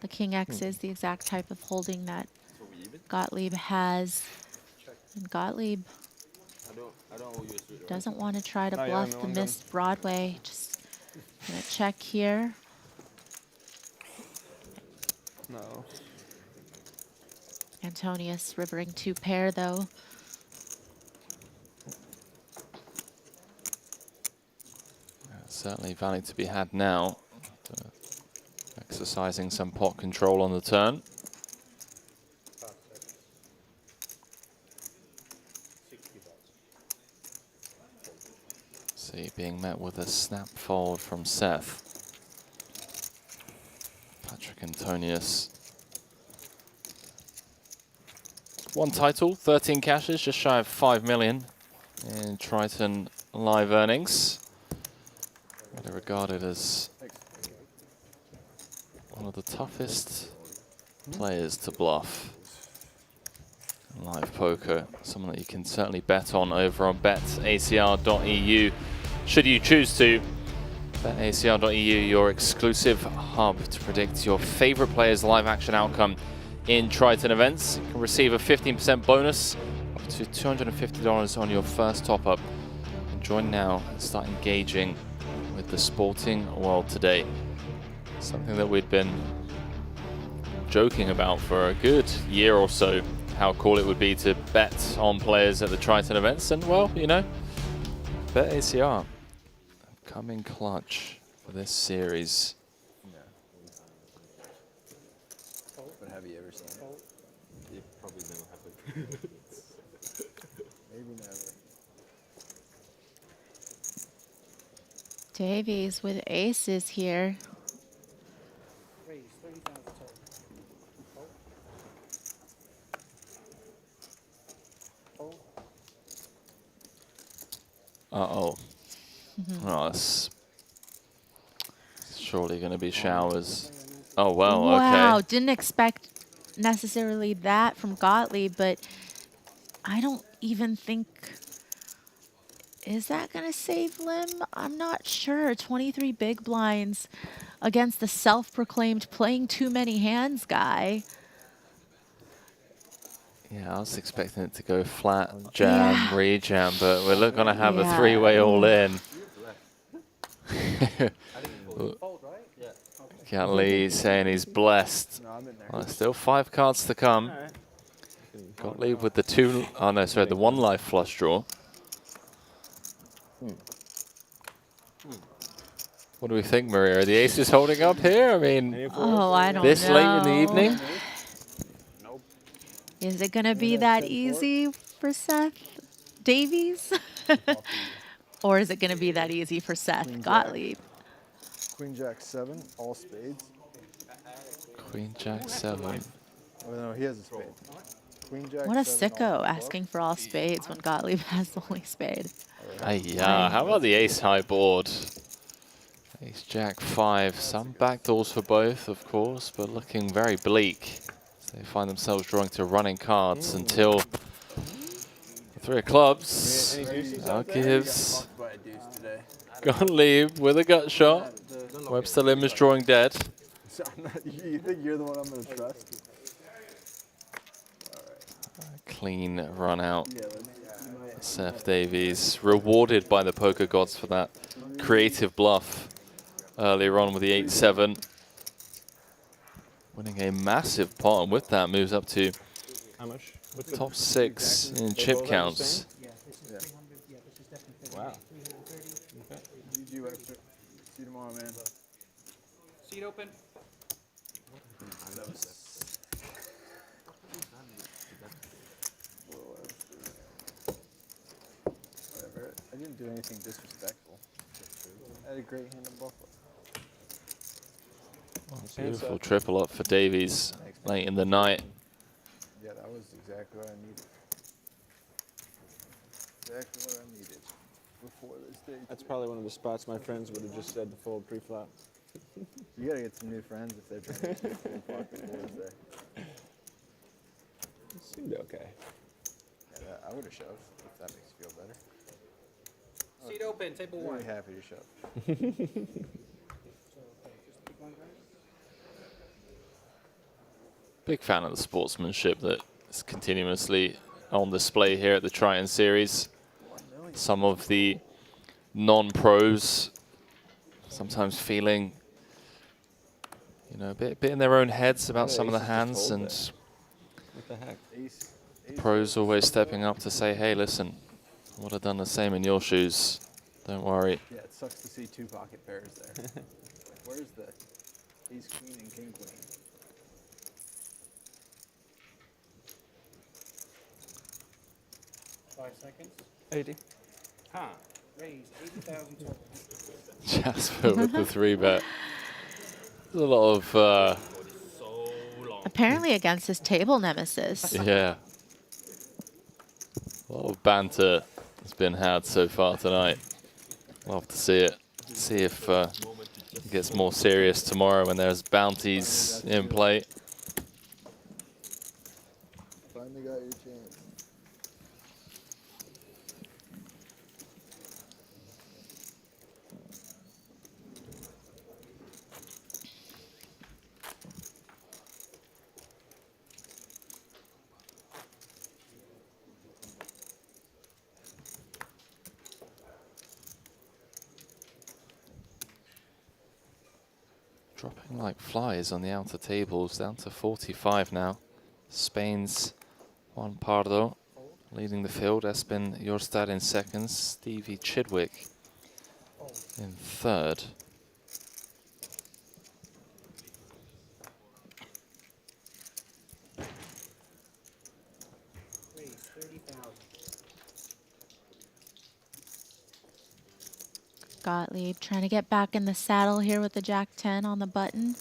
the King X's, the exact type of holding that Gottlieb has. And Gottlieb doesn't want to try to bluff the missed Broadway. Just gonna check here. no. Antonius rivering 2 pair though. Certainly value to be had now. Exercising some pot control on the turn. See, being met with a snap fold from Seth. Patrick Antonius. 1 title, 13 cashes, just shy of 5 million in Triton live earnings. They're regarded as one of the toughest players to bluff in live poker. Someone that you can certainly bet on over on betacr.eu. Should you choose to, betacr.eu, your exclusive hub to predict your favorite players' live action outcome in Triton events. You can receive a 15% bonus up to $250 on your first top up. And join now and start engaging with the sporting world today. Something that we'd been joking about for a good year or so, how cool it would be to bet on players at the Triton events, and well, you know, BetACR coming clutch for this series. But have you ever seen it? You probably never happened. Maybe never. Davies with aces here. Uh-oh. Oh, that's surely going to be showers. Oh, well, Wow, okay. didn't expect necessarily that from Gottlieb, but I don't even think Is that going to save Lim? I'm not sure. 23 big blinds against the self-proclaimed playing too many hands guy. Yeah, I was expecting it to go flat, jam, re-jam, but we're going to have a three-way all-in. Gottlieb saying he's blessed. Well, still 5 cards to come. Gottlieb with the the 1 life flush draw. What do we think, Maria? Are the aces holding up here? I mean, I don't this know. late in the evening? Is it going to be that easy for Seth Davies? Or is it going to be that easy for Seth Gottlieb? Queen Jack 7, all spades. Queen Jack 7. Oh no, he has a spade. Queen Jack What a 7, sicko asking for all spades when Gottlieb has the only spade. Yeah, how about the ace high board? Ace Jack 5. Some backdoors for both, of course, but looking very bleak. They find themselves drawing to running cards until the 3 of clubs. Now gives Gottlieb with a gut shot. Webster Lim is drawing dead. You think you're the one I'm going to trust? Clean run out. Seth Davies rewarded by the poker gods for that creative bluff earlier on with the 8-7. Winning a massive pot, and with that moves up to top 6 in chip counts. Wow. GG Webster. See you tomorrow, man. Seat open. Whatever. I didn't do anything disrespectful. I had a great hand in Buffalo. Beautiful triple up for Davies late in the night. Yeah, that was exactly what I needed. Exactly what I needed before this day. That's probably one of the spots my friends would have just said to fold pre-flop. You gotta get some new friends if they're trying to get pocket boards there. It seemed okay. Yeah, I would have shoved if that makes you feel better. Seat open, table I'm 1. really happy to shove. Big fan of the sportsmanship that is continuously on display here at the Triton Series. Some of the non-pros sometimes feeling, you know, a bit in their own heads about some of the hands, and what the heck? pros always stepping up to say, hey, listen, I would have done the same in your shoes. Don't worry. Yeah, it sucks to see 2 pocket pairs there. Where's the ace queen and king queen? Seconds. 80. Huh. Raise 80,000 total. Jasper with the 3-bet. There's a lot of... Apparently against his table nemesis. yeah. A lot of banter has been had so far tonight. Love to see it. See if it gets more serious tomorrow when there's bounties in play. Finally got your chance. Dropping like flies on the outer tables, down to 45 now. Spain's Juan Pardo leading the field. Espen Jorstad in seconds. Stevie Chidwick in third. Raise 30,000. Gottlieb trying to get back in the saddle here with the Jack 10 on the button.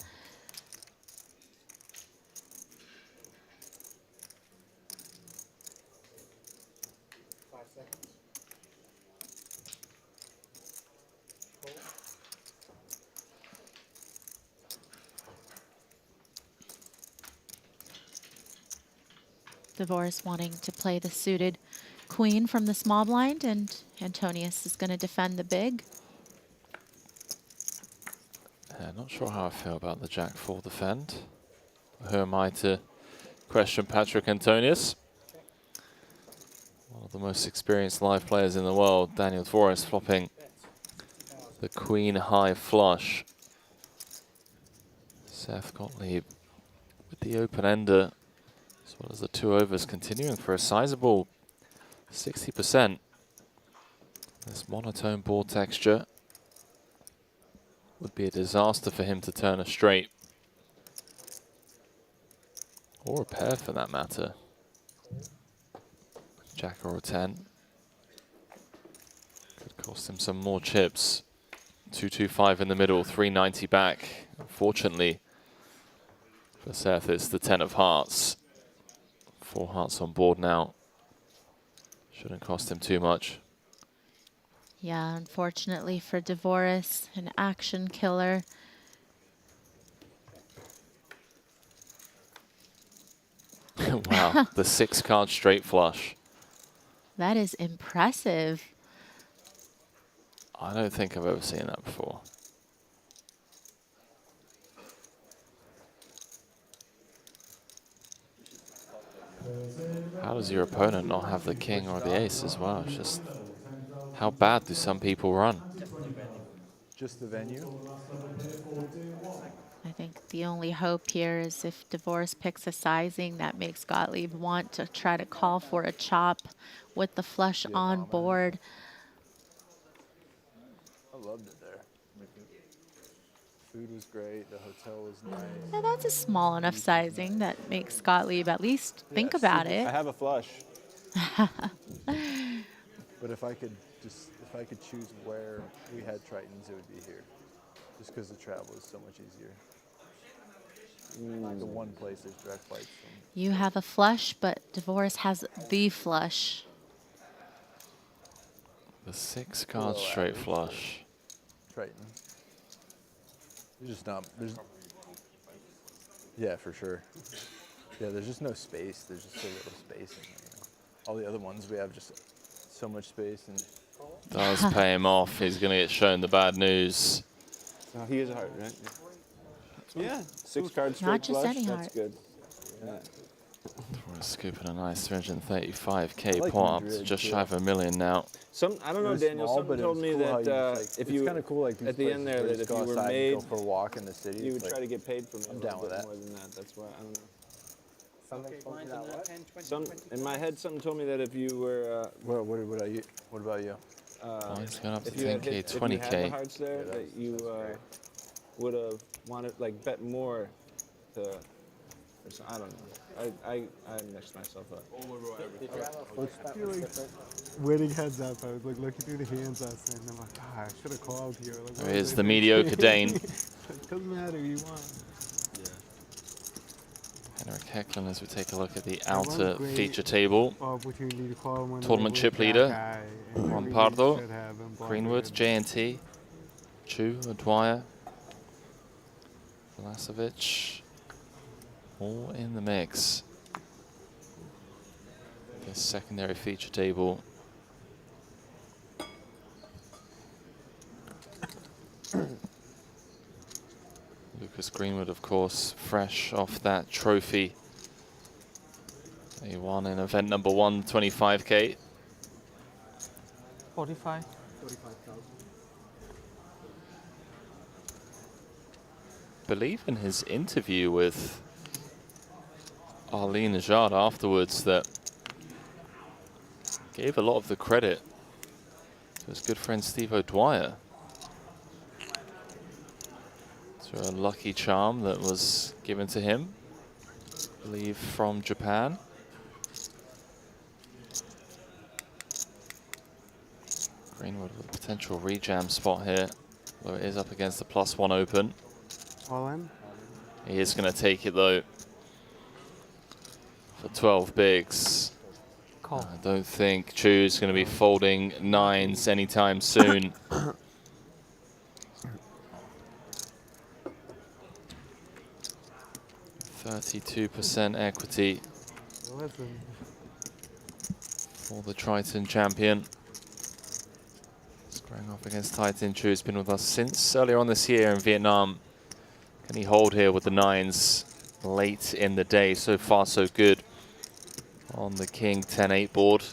Divorce wanting to play the suited queen from the small blind, and Antonius is going to defend the big. Yeah, not sure how I feel about the Jack 4 defend. Who am I to question Patrick Antonius? One of the most experienced live players in the world, Daniel Dvoris, flopping the queen high flush. Seth Gottlieb with the open-ender, as well as the 2 overs, continuing for a sizable 60%. This monotone board texture would be a disaster for him to turn a straight. Or a pair for that matter. Jack or a 10. Could cost him some more chips. 225 in the middle, 390 back. Unfortunately for Seth, it's the 10 of hearts. 4 hearts on board now. Shouldn't cost him too much. Yeah, unfortunately for Dvoris, an action killer. Wow, the 6-card straight flush. That is impressive. I don't think I've ever seen that before. How does your opponent not have the king or the ace as well? It's just, how bad do some people run? Just the venue? I think the only hope here is if Dvoris picks a sizing that makes Gottlieb want to try to call for a chop with the flush on board. I loved it there. Food was great. The hotel was nice. Now that's a small enough sizing that makes Gottlieb at least think about it. I have a flush. But if I could choose where we had Tritons, it would be here. Just because the travel is so much easier. The one place there's direct flights from. You have a flush, but Dvoris has the flush. The 6-card straight flush. Triton. There's just not. Yeah, for sure. Yeah, there's just no space. There's just so little space. All the other ones we have just so much space and. Does pay him off. He's going to get shown the bad news. No, he is a heart, right? Yeah. 6-card straight Not just flush. any That's heart. good. Yeah. We're scooping a nice 335k like pot up Madrid, to just too. shy of $1 million now. I don't know, was Daniel. small, Someone but it told was me cool how that you just, if it's you kind of cool, like these at the end places there, where that just if go you were outside and made, go for a walk in the city. you it's would like, try to get paid for me. I'm down with that. More than that. That's why I don't know. Some, in my head, something told me that if you were. What about you? Mine's going up to if you had 10k, hit, 20k. If you had the hearts there, that you would have wanted, like, bet more to. Or so, I don't know. I mixed myself up. Winning heads up, I was like looking through the hands last night, and I'm like, ah, I should have called here. Like, There is the mediocre Dane. Doesn't matter, you won. Henrik Hecklin as we take a look at the One outer great feature table. opportunity to call him when Tournament they chip were that leader, guy, and Juan everybody Pardo, should have him Greenwood, blundered. JNT, Chu, Dwyer, Vlasovic, all in the mix. This secondary feature table. Lucas Greenwood, of course, fresh off that trophy. He won in event number 1, 25k. 45. Believe in his interview with Ali Najad afterwards that gave a lot of the credit to his good friend Steve O'Dwyer. So a lucky charm that was given to him, I believe from Japan. Greenwood with a potential rejam spot here, though it is up against the +1 open. All in? He is going to take it though for 12 bigs. Call. I don't think Chu's going to be folding 9s anytime soon. 32% equity. Listen. for the Triton champion. Squaring off against Titan Chu, who's been with us since earlier on this year in Vietnam. Can he hold here with the 9s late in the day? So far, so good on the King 10-8 board.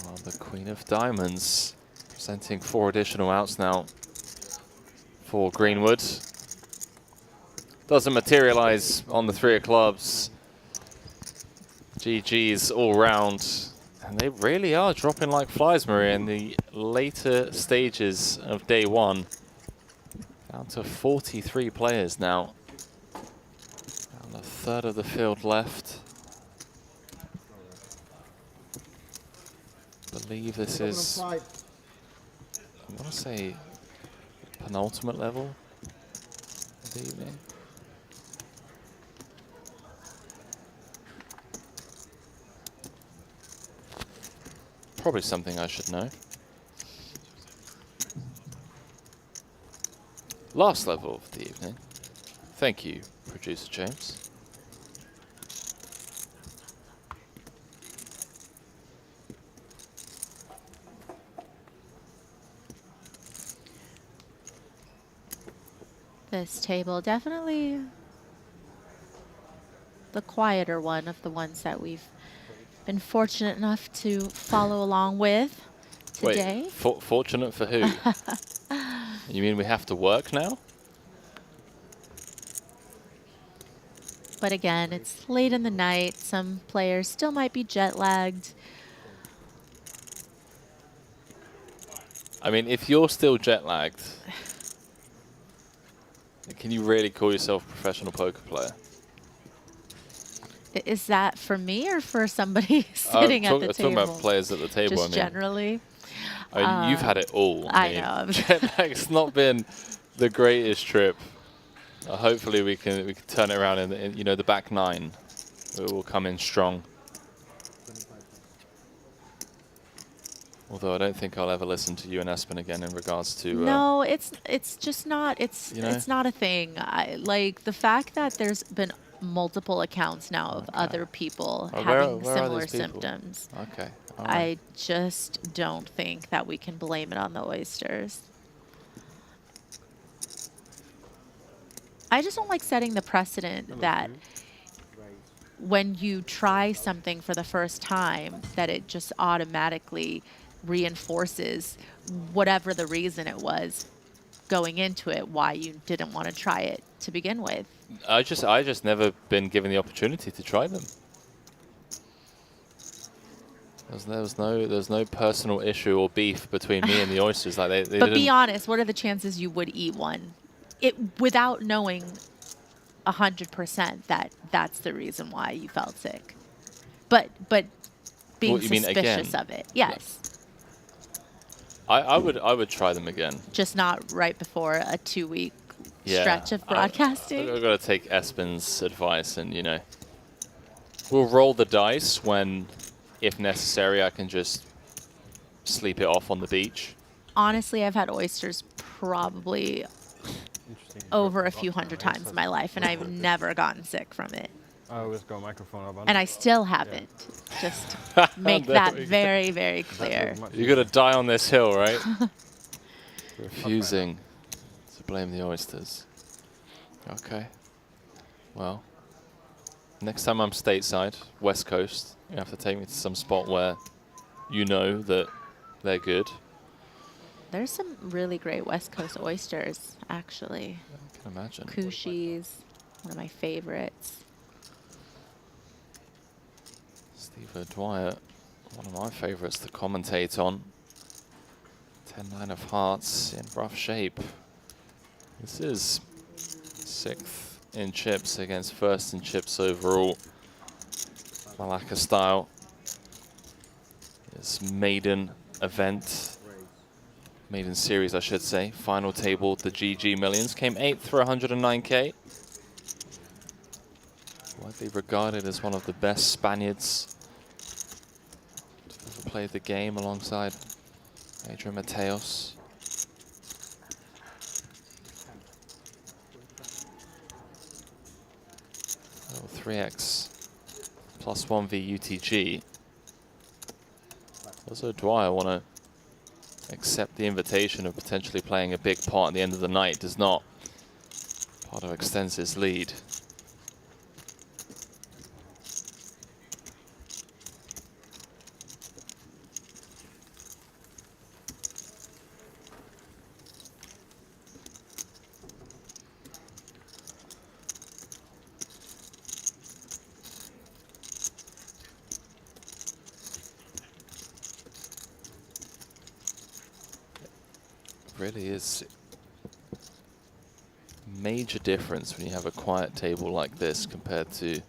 Well, the Queen of Diamonds presenting 4 additional outs now for Greenwood. Doesn't materialize on the 3 of clubs. GG's all round. And they really are dropping like flies, Maria, in the later stages of day 1. Down to 43 players now. And a third of the field left. I believe this is, I want to say, penultimate level of the evening. Probably something I should know. Last level of the evening. Thank you, producer James. This table, definitely the quieter one of the ones that we've been fortunate enough to follow along with today. Wait, fortunate for who? You mean we have to work now? But again, it's late in the night. Some players still might be jet lagged. I mean, if you're still jet lagged, can you really call yourself a professional poker player? Is that for me or for somebody sitting at the table? Talking about players at the table. Just I mean, generally. I mean, you've had it all. I know. Jet lag's not been the greatest trip. Hopefully, we can turn it around in you know, the back 9. It will come in strong. Although I don't think I'll ever listen to you and Espen again in regards to. No, it's just not. It's you know? It's not a thing. Like the fact that there's been multiple accounts now of other people having where similar symptoms. Okay. I just don't think that we can blame it on the oysters. I just don't like setting the precedent that when you try something for the first time, that it just automatically reinforces whatever the reason it was going into it, why you didn't want to try it to begin with. I just never been given the opportunity to try them. There's no personal issue or beef between me and the oysters. Like they But be honest, what are the chances you would eat one? Without knowing 100% that that's the reason why you felt sick. But being suspicious of it. Yes. I would try them again. Just not right before a 2-week stretch of broadcasting. I've got to take Espen's advice, and you know, we'll roll the dice when, if necessary, I can just sleep it off on the beach. Honestly, I've had oysters probably over a few hundred times in my life, and I've never gotten sick from it. I always got microphone up. And I still haven't. Yeah. Just make that very, very clear. You're going to die on this hill, right? Refusing to blame the oysters. Okay. Well, next time I'm stateside, West Coast, you have to take me to some spot where you know that they're good. There's some really great West Coast oysters, actually. I can imagine. Cushies, one of my favorites. Steve O'Dwyer, one of my favorites to commentate on. 10-9 of hearts in rough shape. This is 6th in chips against 1st in chips overall. Malacca style. This maiden event. Maiden series, I should say. Final table, the GG Millions. Came 8th for 109k. Widely regarded as one of the best Spaniards to ever play the game alongside Adrian Mateos. Oh, 3x plus 1v UTG. Does O'Dwyer want to accept the invitation of potentially playing a big part at the end of the night? Does not. Pardo extends his lead. Really is major difference when you have a quiet table like this compared to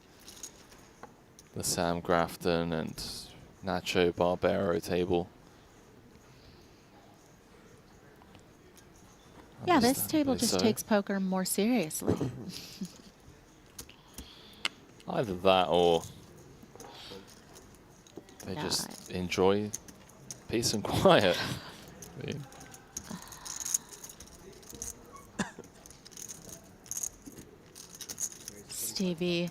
the Sam Grafton and Nacho Barbero table. Yeah, this table Understandably just so. takes poker more seriously. Either that or they Yeah, just enjoy peace and quiet. I mean, Stevie,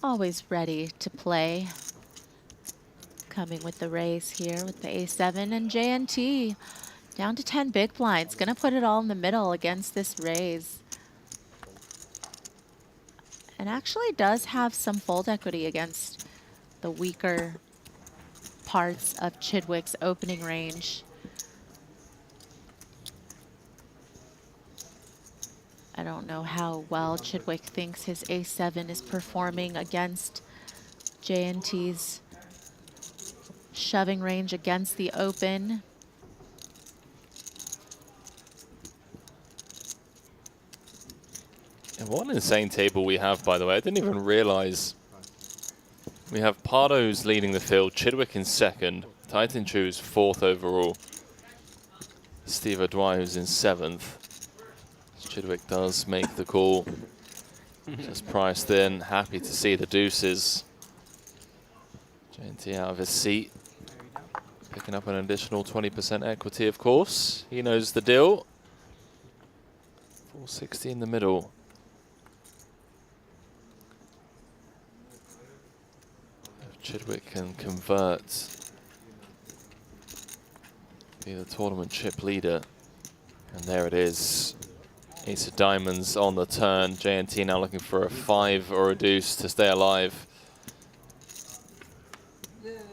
always ready to play. Coming with the raise here with the A7 and JNT down to 10 big blinds. Gonna put it all in the middle against this raise. And actually does have some fold equity against the weaker parts of Chidwick's opening range. I don't know how well Chidwick thinks his A7 is performing against JNT's shoving range against the open. and what an insane table we have, by the way. I didn't even realize we have Pardo's leading the field, Chidwick in second, Titan Chu's fourth overall, Steve O'Dwyer who's in seventh. Chidwick does make the call. Just priced in. Happy to see the deuces. JNT out of his seat. Picking up an additional 20% equity, of course. He knows the deal. 460 in the middle. If Chidwick can convert, be the tournament chip leader. And there it is. Ace of diamonds on the turn. JNT now looking for a 5 or a deuce to stay alive.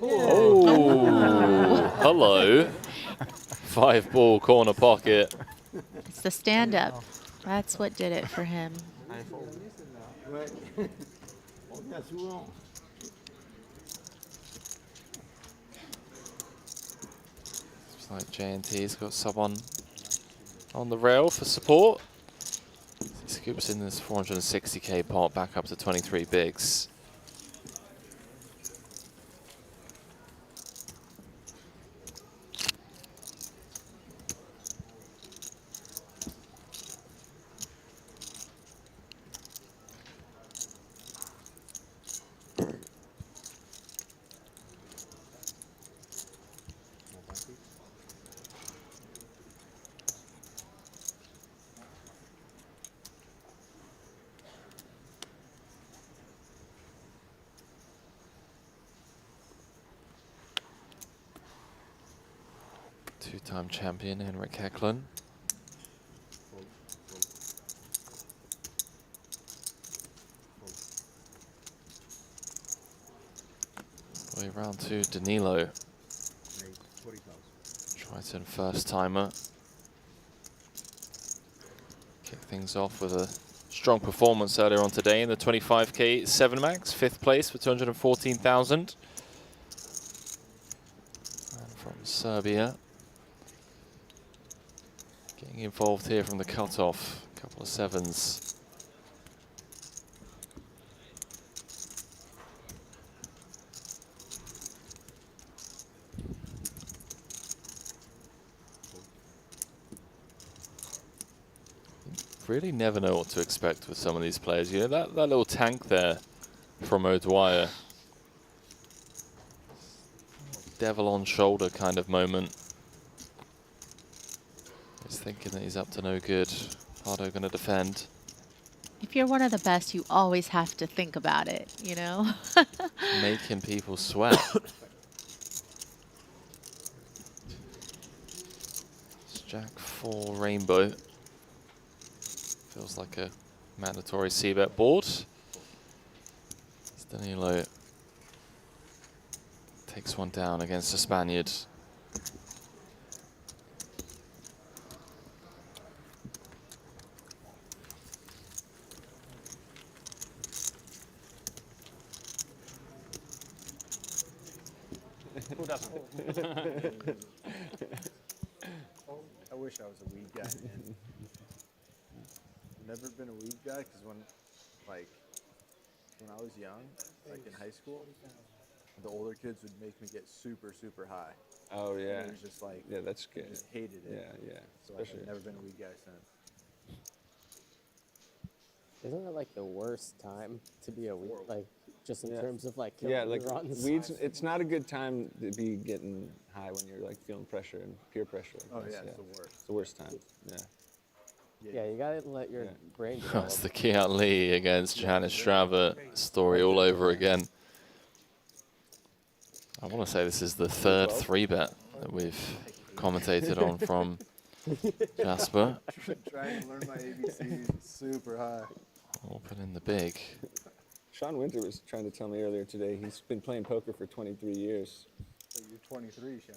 Oh, hello. 5-ball corner pocket. It's the stand-up. That's what did it for him. Looks like JNT's got someone on the rail for support. He scoops in this 460k pot back up to 23 bigs. Two-time champion Henrik Hecklund. Way round to Danilo. Triton first timer. Kick things off with a strong performance earlier on today in the 25k 7 max, 5th place for 214,000. And from Serbia. Getting involved here from the cutoff, a couple of 7s. Really never know what to expect with some of these players. You know, that little tank there from O'Dwyer. Devil on shoulder kind of moment. He's thinking that he's up to no good. Pardo going to defend. If you're one of the best, you always have to think about it, you know? Making people sweat. It's Jack 4 Rainbow. Feels like a mandatory c-bet board. Danilo takes one down against the Spaniard. Who doesn't? I wish I was a weed guy, man. Never been a weed guy because when I was young, like in high school, the older kids would make me get super, super high. Oh yeah. It was just like, yeah, that's good. I just hated it. Yeah, yeah. So I've never been a weed guy since. Isn't that like the worst time to be a weed, like just in Yeah. terms of like Yeah, like you're on the weeds. side. It's not a good time to be getting high when you're like feeling pressure and peer pressure. Like Oh, this. yeah, it's the worst. It's the worst time. Yeah. Yeah, you gotta let your brain develop. That's the Kiat Lee against Janis Strava story all over again. I want to say this is the third 3-bet that we've commentated on from Jasper. Trying to learn my ABCs super high. Open in the big. Sean Winter was trying to tell me earlier today he's been playing poker for 23 years. So you're 23, Sean.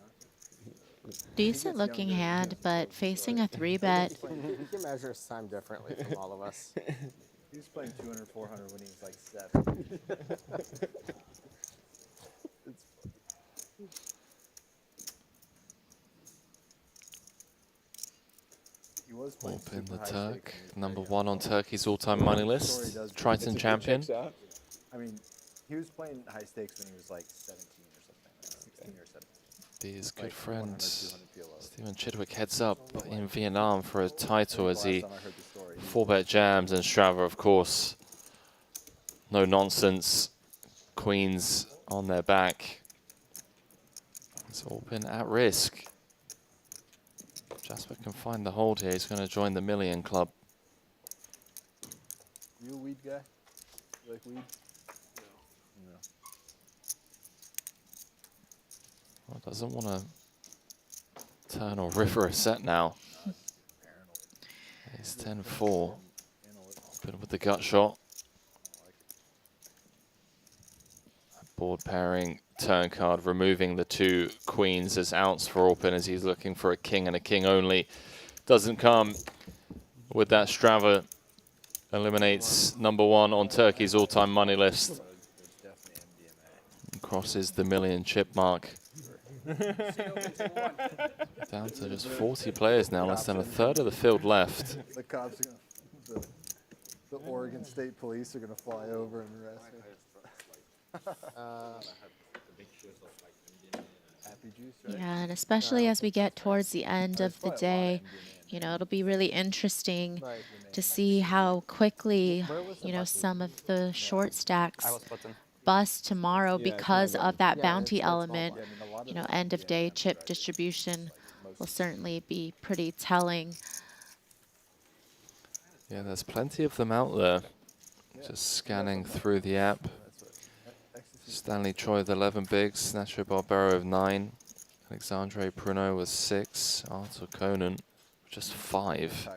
Decent looking hand, but facing a 3-bet. You can measure his time differently from all of us. He was playing 200, 400 when he was like 7. He was playing Open the super high Turk, stakes when he was number very 1 on Turkey's all-time money list. Triton champion. I mean, he was playing high stakes when he was like 17 or something, like 16 or 17. His good Like friend 100, 200 PLO. Stephen Chidwick heads up in Vietnam for a title as he 4-bet jams, and Strava, of course, no nonsense, queens on their back. It's all been at risk. Jasper can find the hold here. He's going to join the million club. You a weed guy? You like weed? No. Well, doesn't want to turn or river a set now. It's 10-4. Open with the gut shot. Board pairing, turn card, removing the 2 queens as outs for open as he's looking for a king and a king only. Doesn't come with that. Strava eliminates number 1 on Turkey's all-time money list. And crosses the million chip mark. Down to just 40 players now, less than a third of the field left. The cops are going to, the Oregon State Police are going to fly over and arrest him. Happy juice, right? Yeah, and especially as we get towards the end of the day, you know, it'll be really interesting to see how quickly, you know, some of the short stacks bust tomorrow because of that bounty element. You know, end of day chip distribution will certainly be pretty telling. Yeah, there's plenty of them out there. Just scanning through the app. Stanley Choi with 11 bigs, Nacho Barbero with 9, Alexandre Pruno with 6, Arthur Conan with just 5.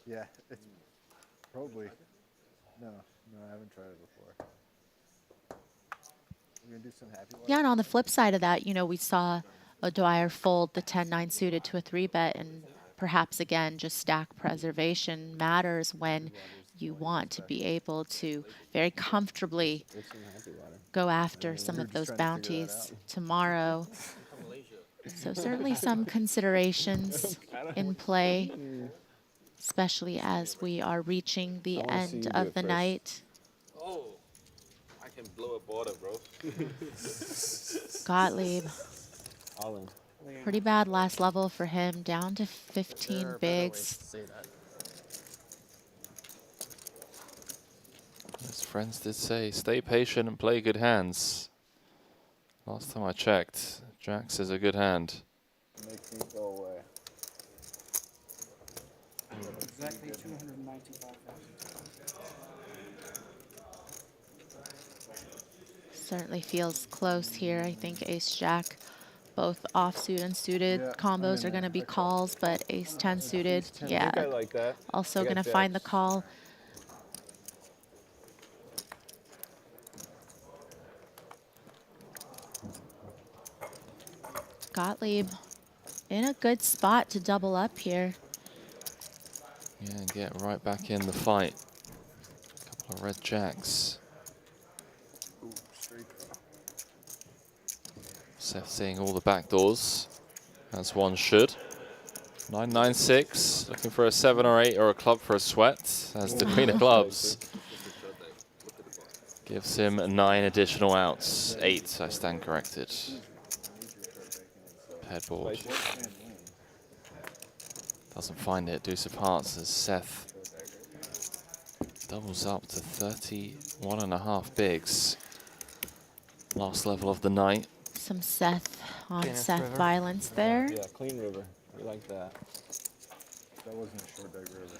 Yeah, it's probably, no, I haven't tried it before. We're going to do some happy Yeah, and on the flip side of that, you know, we saw O'Dwyer fold the 10-9 suited to a 3-bet, and perhaps again, just stack preservation matters when you want to be able to very comfortably go after some of those bounties tomorrow. So certainly some considerations in play, especially as we are reaching the end of the night. Oh, I can blow a border, bro. Gottlieb. All in. Pretty bad last level for him, down to 15 bigs. His friends did say, stay patient and play good hands. Last time I checked, Jax is a good hand. Make me go away. Exactly 295,000. Certainly feels close here. I think ace jack, both offsuit and suited Yeah, combos are going to be calls, but ace 10 suited, yeah, I like that. also I got going to find the jacks. call. Gottlieb in a good spot to double up here. Yeah, and get right back in the fight. Couple of red jacks. Seth seeing all the back doors, as one should. 996, looking for a 7 or 8 or a club for a sweat, as the Queen of Clubs gives him 9 additional outs. 8, I stand corrected. Headboard. Doesn't find it. Deuce of Hearts as Seth doubles up to 31.5 bigs. Last level of the night. Some Seth on Clean Seth river. violence there. Yeah, clean river. We like that. That wasn't a short deck river.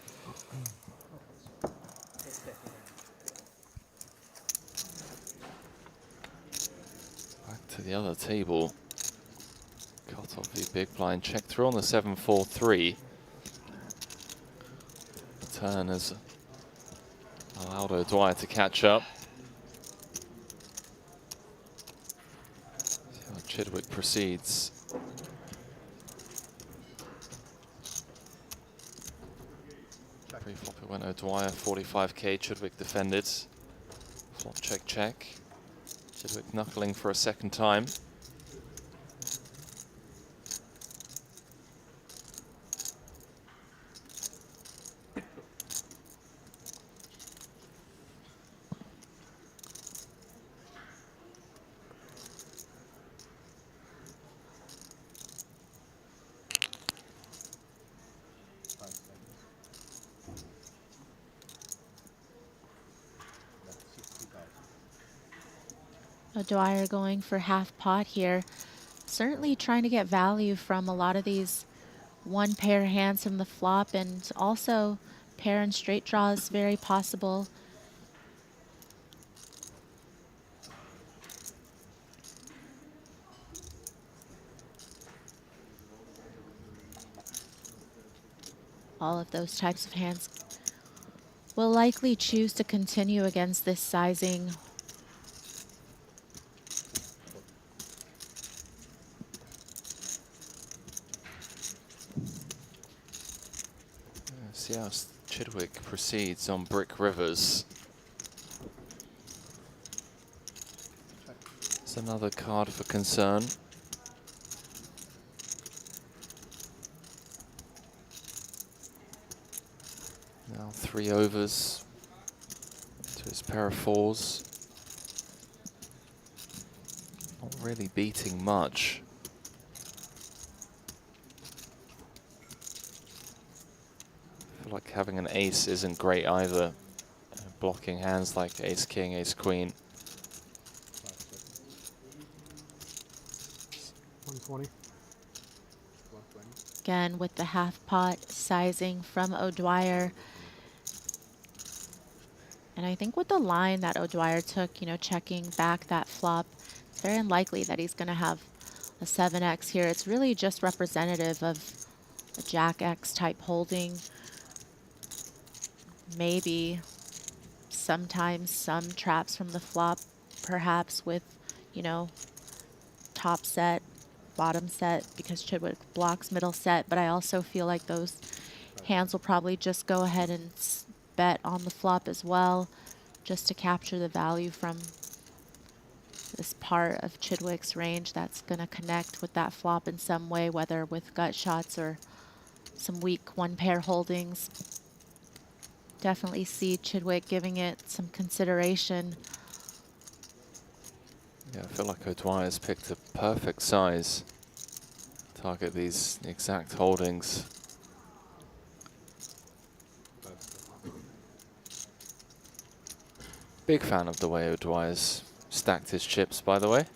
Back to the other table. Cut off the big blind. Check through on the 7-4-3. Turn has allowed O'Dwyer to catch up. See how Chidwick proceeds. Pre-flop it went O'Dwyer, 45k. Chidwick defended. Flop check check. Chidwick knuckling for a second time. O'Dwyer going for half pot here. Certainly trying to get value from a lot of these one pair hands from the flop, and also pair and straight draws very possible. All of those types of hands will likely choose to continue against this sizing. See how Chidwick proceeds on brick rivers. It's another card for concern. Now 3 overs to his pair of 4s. Not really beating much. I feel like having an ace isn't great either. Blocking hands like ace king, ace queen. 120. Again with the half pot sizing from O'Dwyer. And I think with the line that O'Dwyer took, you know, checking back that flop, it's very unlikely that he's going to have a 7x here. It's really just representative of a Jack X type holding. Maybe sometimes some traps from the flop, perhaps with, you know, top set, bottom set, because Chidwick blocks middle set. But I also feel like those hands will probably just go ahead and bet on the flop as well, just to capture the value from this part of Chidwick's range that's going to connect with that flop in some way, whether with gut shots or some weak one pair holdings. Definitely see Chidwick giving it some consideration. Yeah, I feel like O'Dwyer's picked a perfect size. Target these exact holdings. Big fan of the way O'Dwyer's stacked his chips, by the way.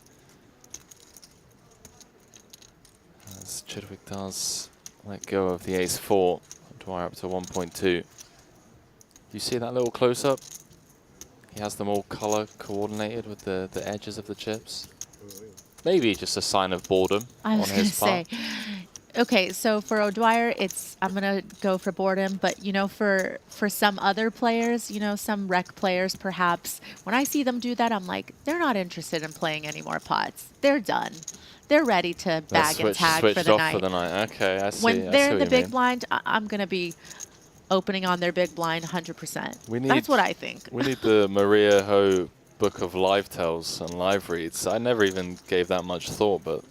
As Chidwick does let go of the ace-4. O'Dwyer up to 1.2. You see that little close-up? He has them all color coordinated with the edges of the chips. Maybe just a sign of boredom I was on going to his part. say, okay, so for O'Dwyer, I'm going to go for boredom, but, you know, for some other players, you know, some rec players perhaps, when I see them do that, I'm like, they're not interested in playing any more pots. They're done. They're ready to bag and tag for the night. For the night. Okay, I see. When I they're see in what the you big mean. blind, I'm going to be opening on their big blind 100%. That's That's what I think. We need the Maria Ho book of live tells and live reads. I never even gave that much thought, but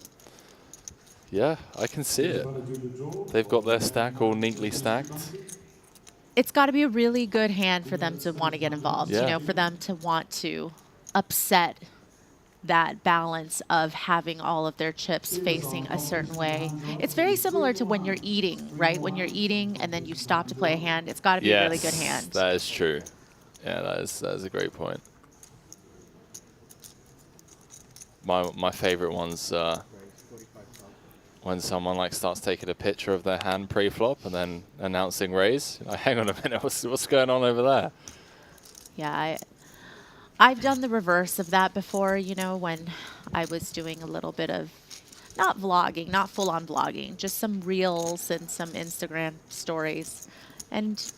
yeah, I can see it. They've got their stack all neatly stacked. It's got to be a really good hand for them to want to get involved, Yeah. you know, for them to want to upset that balance of having all of their chips facing a certain way. It's very similar to when you're eating, right? When you're eating and then you stop to play a hand, it's got to be a really good hand. That is true. Yeah, that is a great point. My favorite one's when someone like starts taking a picture of their hand pre-flop and then announcing raise. Like, hang on a minute, what's going on over there? Yeah, I've done the reverse of that before, you know, when I was doing a little bit of, not vlogging, not full-on vlogging, just some reels and some Instagram stories, and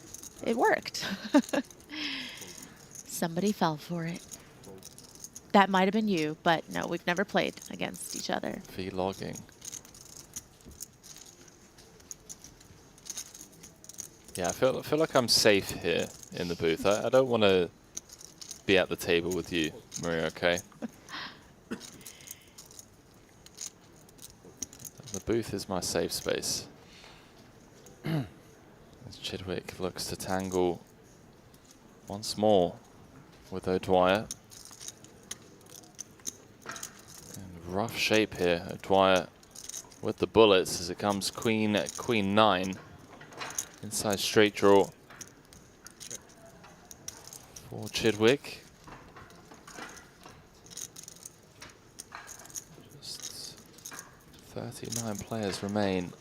it worked. Somebody fell for it. That might have been you, but no, we've never played against each other. Vlogging. Yeah, I feel like I'm safe here in the booth. I don't want to be at the table with you, Maria, okay? The booth is my safe space. As Chidwick looks to tangle once more with O'Dwyer. In rough shape here, O'Dwyer with the bullets as it comes queen 9. Inside straight draw for Chidwick. Just 39 players remain.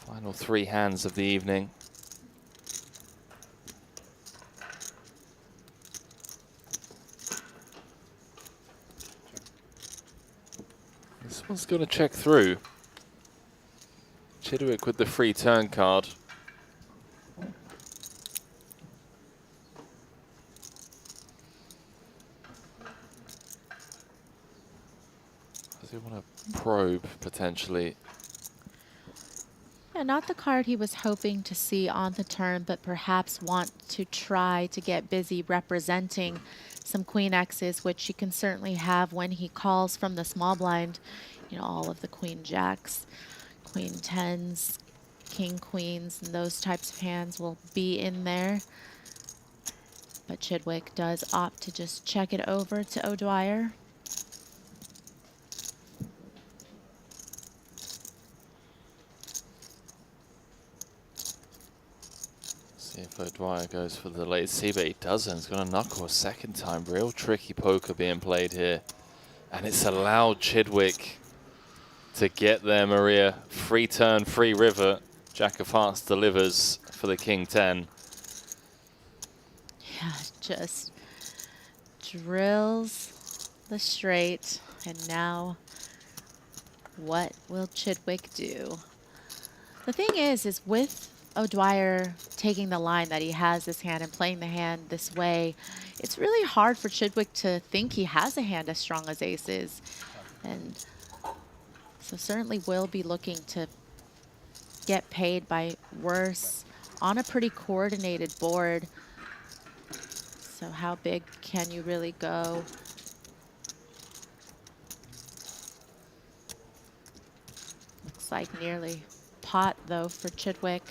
Final 3 hands of the evening. This one's going to check through. Chidwick with the free turn card. Does he want to probe, potentially? Yeah, not the card he was hoping to see on the turn, but perhaps want to try to get busy representing some queen X's, which he can certainly have when he calls from the small blind. You know, all of the queen jacks, queen 10s, king queens, and those types of hands will be in there. But Chidwick does opt to just check it over to O'Dwyer. See if O'Dwyer goes for the late C, but he doesn't. He's going to knuckle a second time. Real tricky poker being played here. And it's allowed Chidwick to get there, Maria. Free turn, free river. Jack of Hearts delivers for the king 10. Yeah, just drills the straight. And now, what will Chidwick do? The thing is with O'Dwyer taking the line that he has this hand and playing the hand this way, it's really hard for Chidwick to think he has a hand as strong as aces. And so certainly will be looking to get paid by worse on a pretty coordinated board. So how big can you really go? Looks like nearly pot though for Chidwick.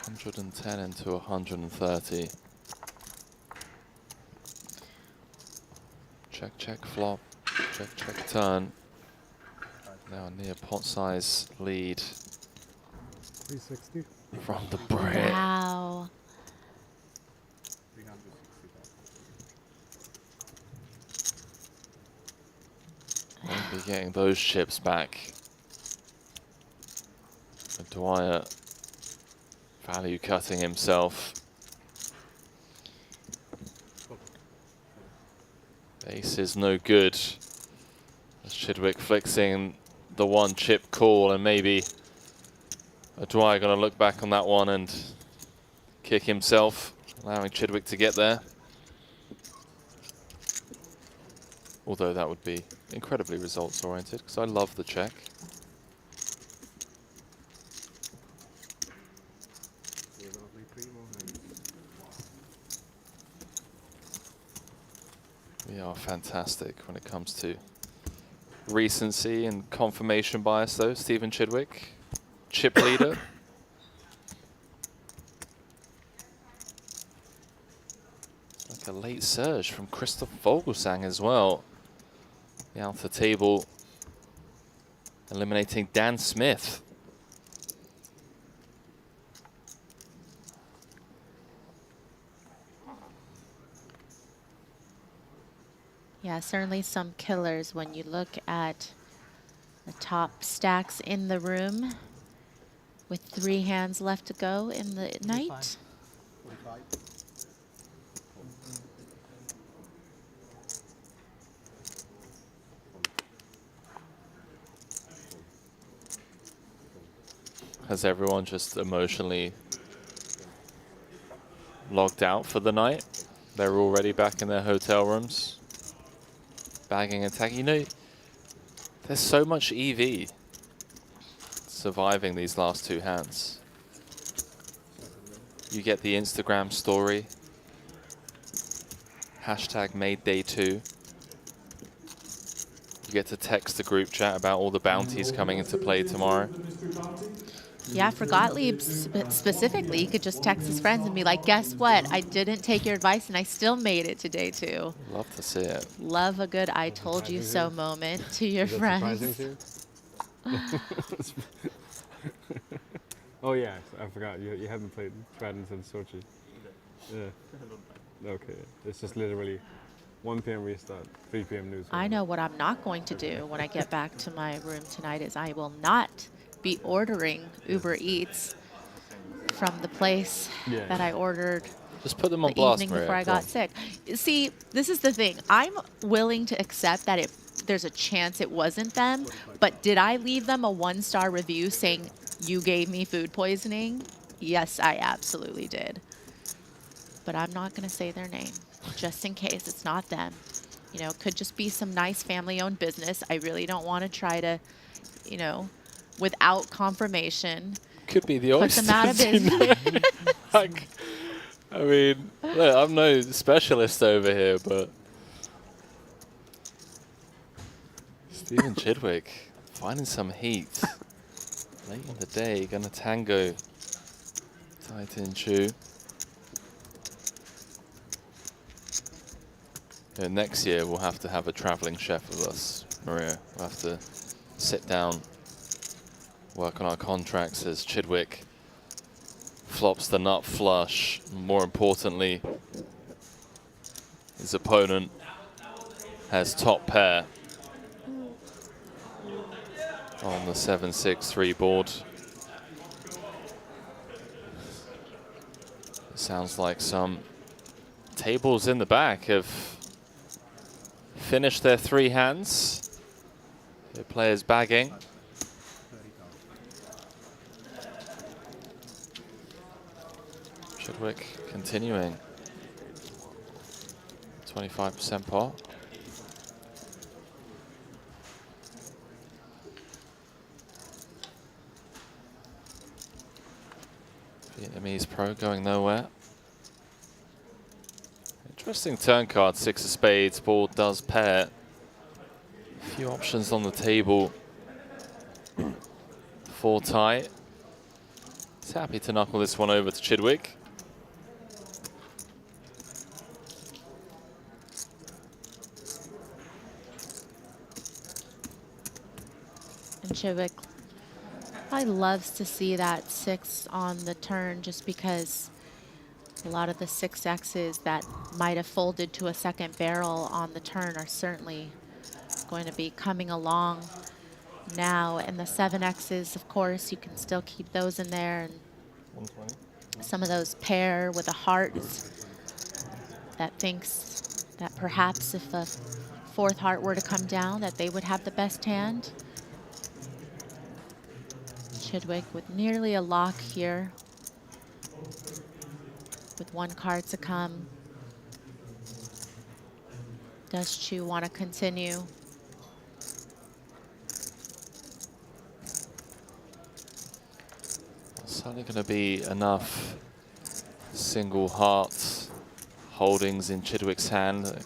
$110 into 130. Check, check, flop. Check, check, turn. Now near pot size lead. 360. From the Brit. Wow. Be getting those chips back. Dwyer value cutting himself. Ace is no good. As Chidwick flexing the one chip call, and maybe Dwyer going to look back on that one and kick himself, allowing Chidwick to get there. Although that would be incredibly results oriented, because I love the check. We are fantastic when it comes to recency and confirmation bias though. Stephen Chidwick, chip leader. Like a late surge from Christoph Vogelsang as well. The outer table eliminating Dan Smith. Yeah, certainly some killers when you look at the top stacks in the room with 3 hands left to go in the night. Has everyone just emotionally logged out for the night? They're already back in their hotel rooms, bagging and tagging. You know, there's so much EV surviving these last 2 hands. You get the Instagram story, hashtag made day 2. You get to text the group chat about all the bounties coming into play tomorrow. Yeah, for Gottlieb specifically, he could just text his friends and be like, guess what? I didn't take your advice and I still made it to day 2. Love to see it. Love a good I told you so moment to your friends. Oh yeah, I forgot. You haven't played Triton since Sochi. Yeah. Okay. It's just literally 1 p.m. restart, 3 p.m. news. I know what I'm not going to do when I get back to my room tonight is I will not be ordering Uber Eats from the place that I ordered. Just put them on the blast, evening before Marriott. I got sick. See, this is the thing. I'm willing to accept that there's a chance it wasn't them, but did I leave them a 1-star review saying you gave me food poisoning? Yes, I absolutely did. But I'm not going to say their name, just in case it's not them. You know, could just be some nice family-owned business. I really don't want to try to, you know, without confirmation. Could be the oysters. Put them out of business. Like, I mean, look, I'm no specialist over here, but Stephen Chidwick finding some heat late in the day, gonna tango Titan Chu. Next year we'll have to have a traveling chef with us, Maria. We'll have to sit down, work on our contracts as Chidwick flops the nut flush. More importantly, his opponent has top pair on the 7-6-3 board. It sounds like some tables in the back have finished their 3 hands. The players bagging. Chidwick continuing. 25% pot. Vietnamese pro going nowhere. Interesting turn card, 6 of spades, board does pair. A few options on the table. 4 tight. He's happy to knuckle this one over to Chidwick. And Chidwick probably loves to see that 6 on the turn just because a lot of the 6Xs that might have folded to a second barrel on the turn are certainly going to be coming along now. And the 7Xs, of course, you can still keep those in there. And 120. some of those pair with a heart that thinks that perhaps if a fourth heart were to come down, that they would have the best hand. Chidwick with nearly a lock here, with one card to come. Does Chu want to continue? It's only going to be enough single heart holdings in Chidwick's hand.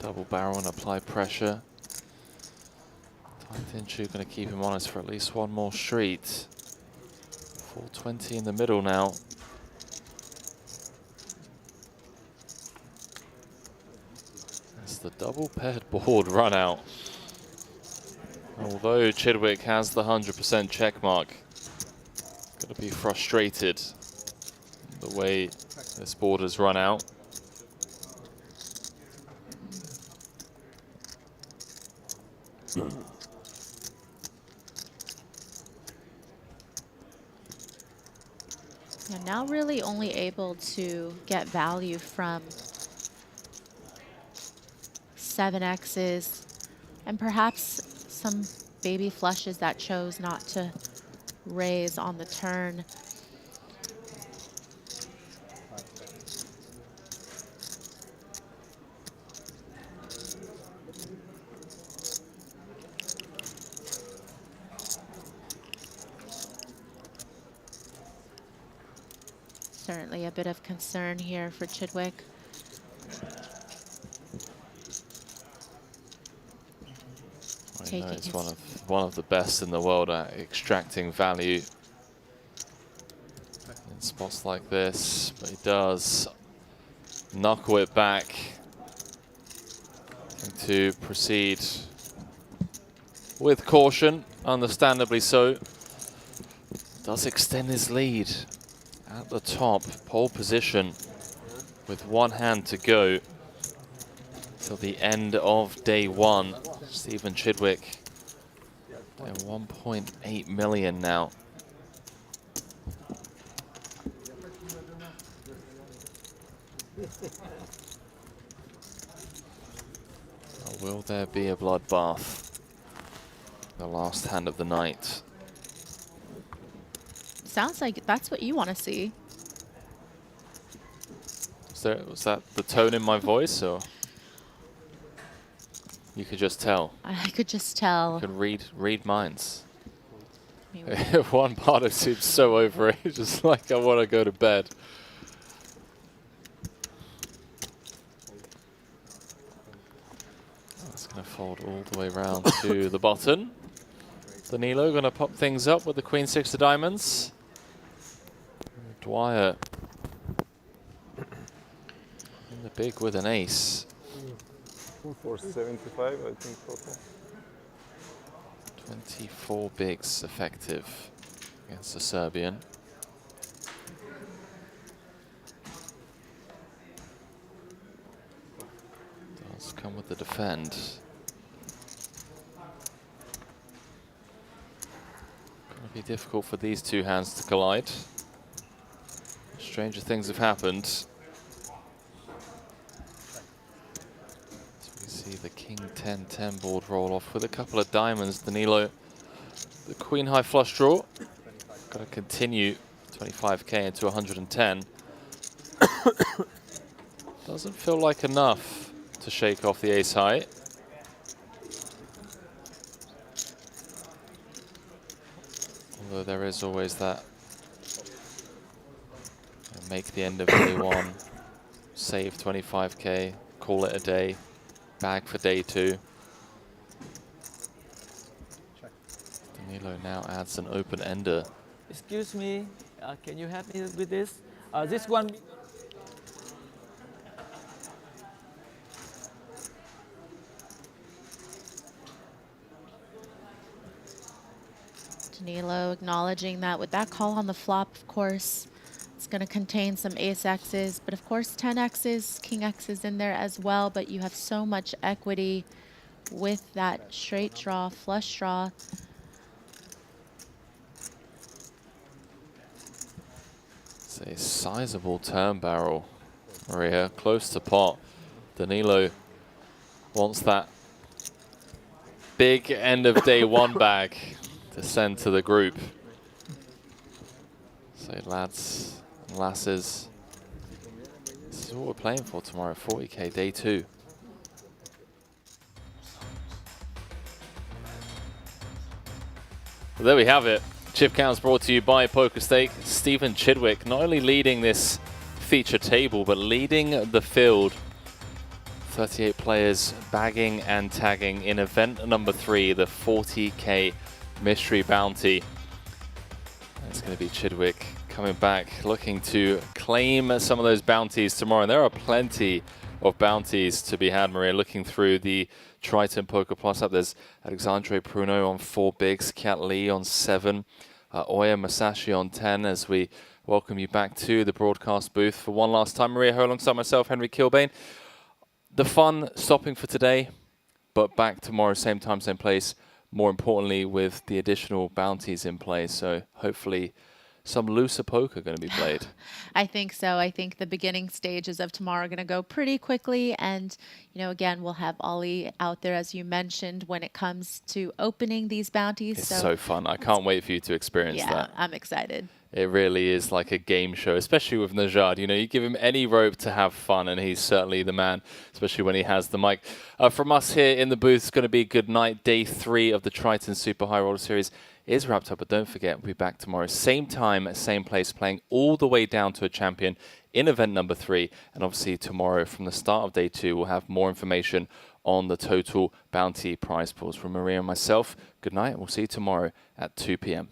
Double barrel and apply pressure. Titan Chu going to keep him honest for at least one more street. 420 in the middle now. As the double paired board run out. Although Chidwick has the 100% check mark, going to be frustrated the way this board has run out. And now really only able to get value from 7Xs and perhaps some baby flushes that chose not to raise on the turn. Certainly a bit of concern here for Chidwick. I know he's one of the best in the world at extracting value in spots like this, but he does knuckle it back to proceed with caution, understandably so. Does extend his lead at the top, pole position with one hand to go till the end of day one. Stephen Chidwick at 1.8 million now. Will there be a bloodbath? The last hand of the night. Sounds like that's what you want to see. Was that the tone in my voice, or you could just tell? I could just tell. You could read minds. One part of it seems so over it, just like I want to go to bed. That's going to fold all the way around to the button. Danilo going to pop things up with the Queen 6 of diamonds. Dwyer in the big with an ace. 475, I think, total. 24 bigs effective against the Serbian. Does come with the defend. Gonna be difficult for these two hands to collide. Stranger things have happened. So we see the King 10-10 board roll off with a couple of diamonds. Danilo, the Queen high flush draw. Got to continue 25k into 110. Doesn't feel like enough to shake off the ace high. Although there is always that make the end of day one, save 25k, call it a day, bag for day two. Danilo now adds an open ender. Excuse me, can you help me with this? This one. Danilo acknowledging that with that call on the flop, of course, it's going to contain some ace X's, but of course 10 X's, king X's in there as well, but you have so much equity with that straight draw, flush draw. It's a sizable turn barrel, Maria, close to pot. Danilo wants that big end of day one bag to send to the group. So lads and lasses, this is what we're playing for tomorrow, 40k day 2. Well, there we have it. Chip counts brought to you by PokerStake. Stephen Chidwick not only leading this feature table, but leading the field. 38 players bagging and tagging in event number 3, the 40k mystery bounty. It's going to be Chidwick coming back, looking to claim some of those bounties tomorrow. And there are plenty of bounties to be had, Maria. Looking through the Triton Poker Plus up, there's Alexandre Pruno on 4 bigs, Kat Lee on 7, Oya Masashi on 10, as we welcome you back to the broadcast booth for one last time. Maria Ho alongside myself, Henry Kilbane. The fun stopping for today, but back tomorrow, same time, same place. More importantly, with the additional bounties in play. So hopefully some looser poker going to be played. I think so. I think the beginning stages of tomorrow are going to go pretty quickly. And, you know, again, we'll have Ollie out there, as you mentioned, when it comes to opening these bounties. It's so fun. I can't wait for you to experience that. Yeah, I'm excited. It really is like a game show, especially with Najad. You know, you give him any rope to have fun, and he's certainly the man, especially when he has the mic. From us here in the booth, it's going to be good night. Day 3 of the Triton Super High Roller Series is wrapped up, but don't forget, we'll be back tomorrow, same time, same place, playing all the way down to a champion in event number 3. And obviously tomorrow, from the start of day 2, we'll have more information on the total bounty prize pools. From Maria and myself, good night, and we'll see you tomorrow at 2 p.m.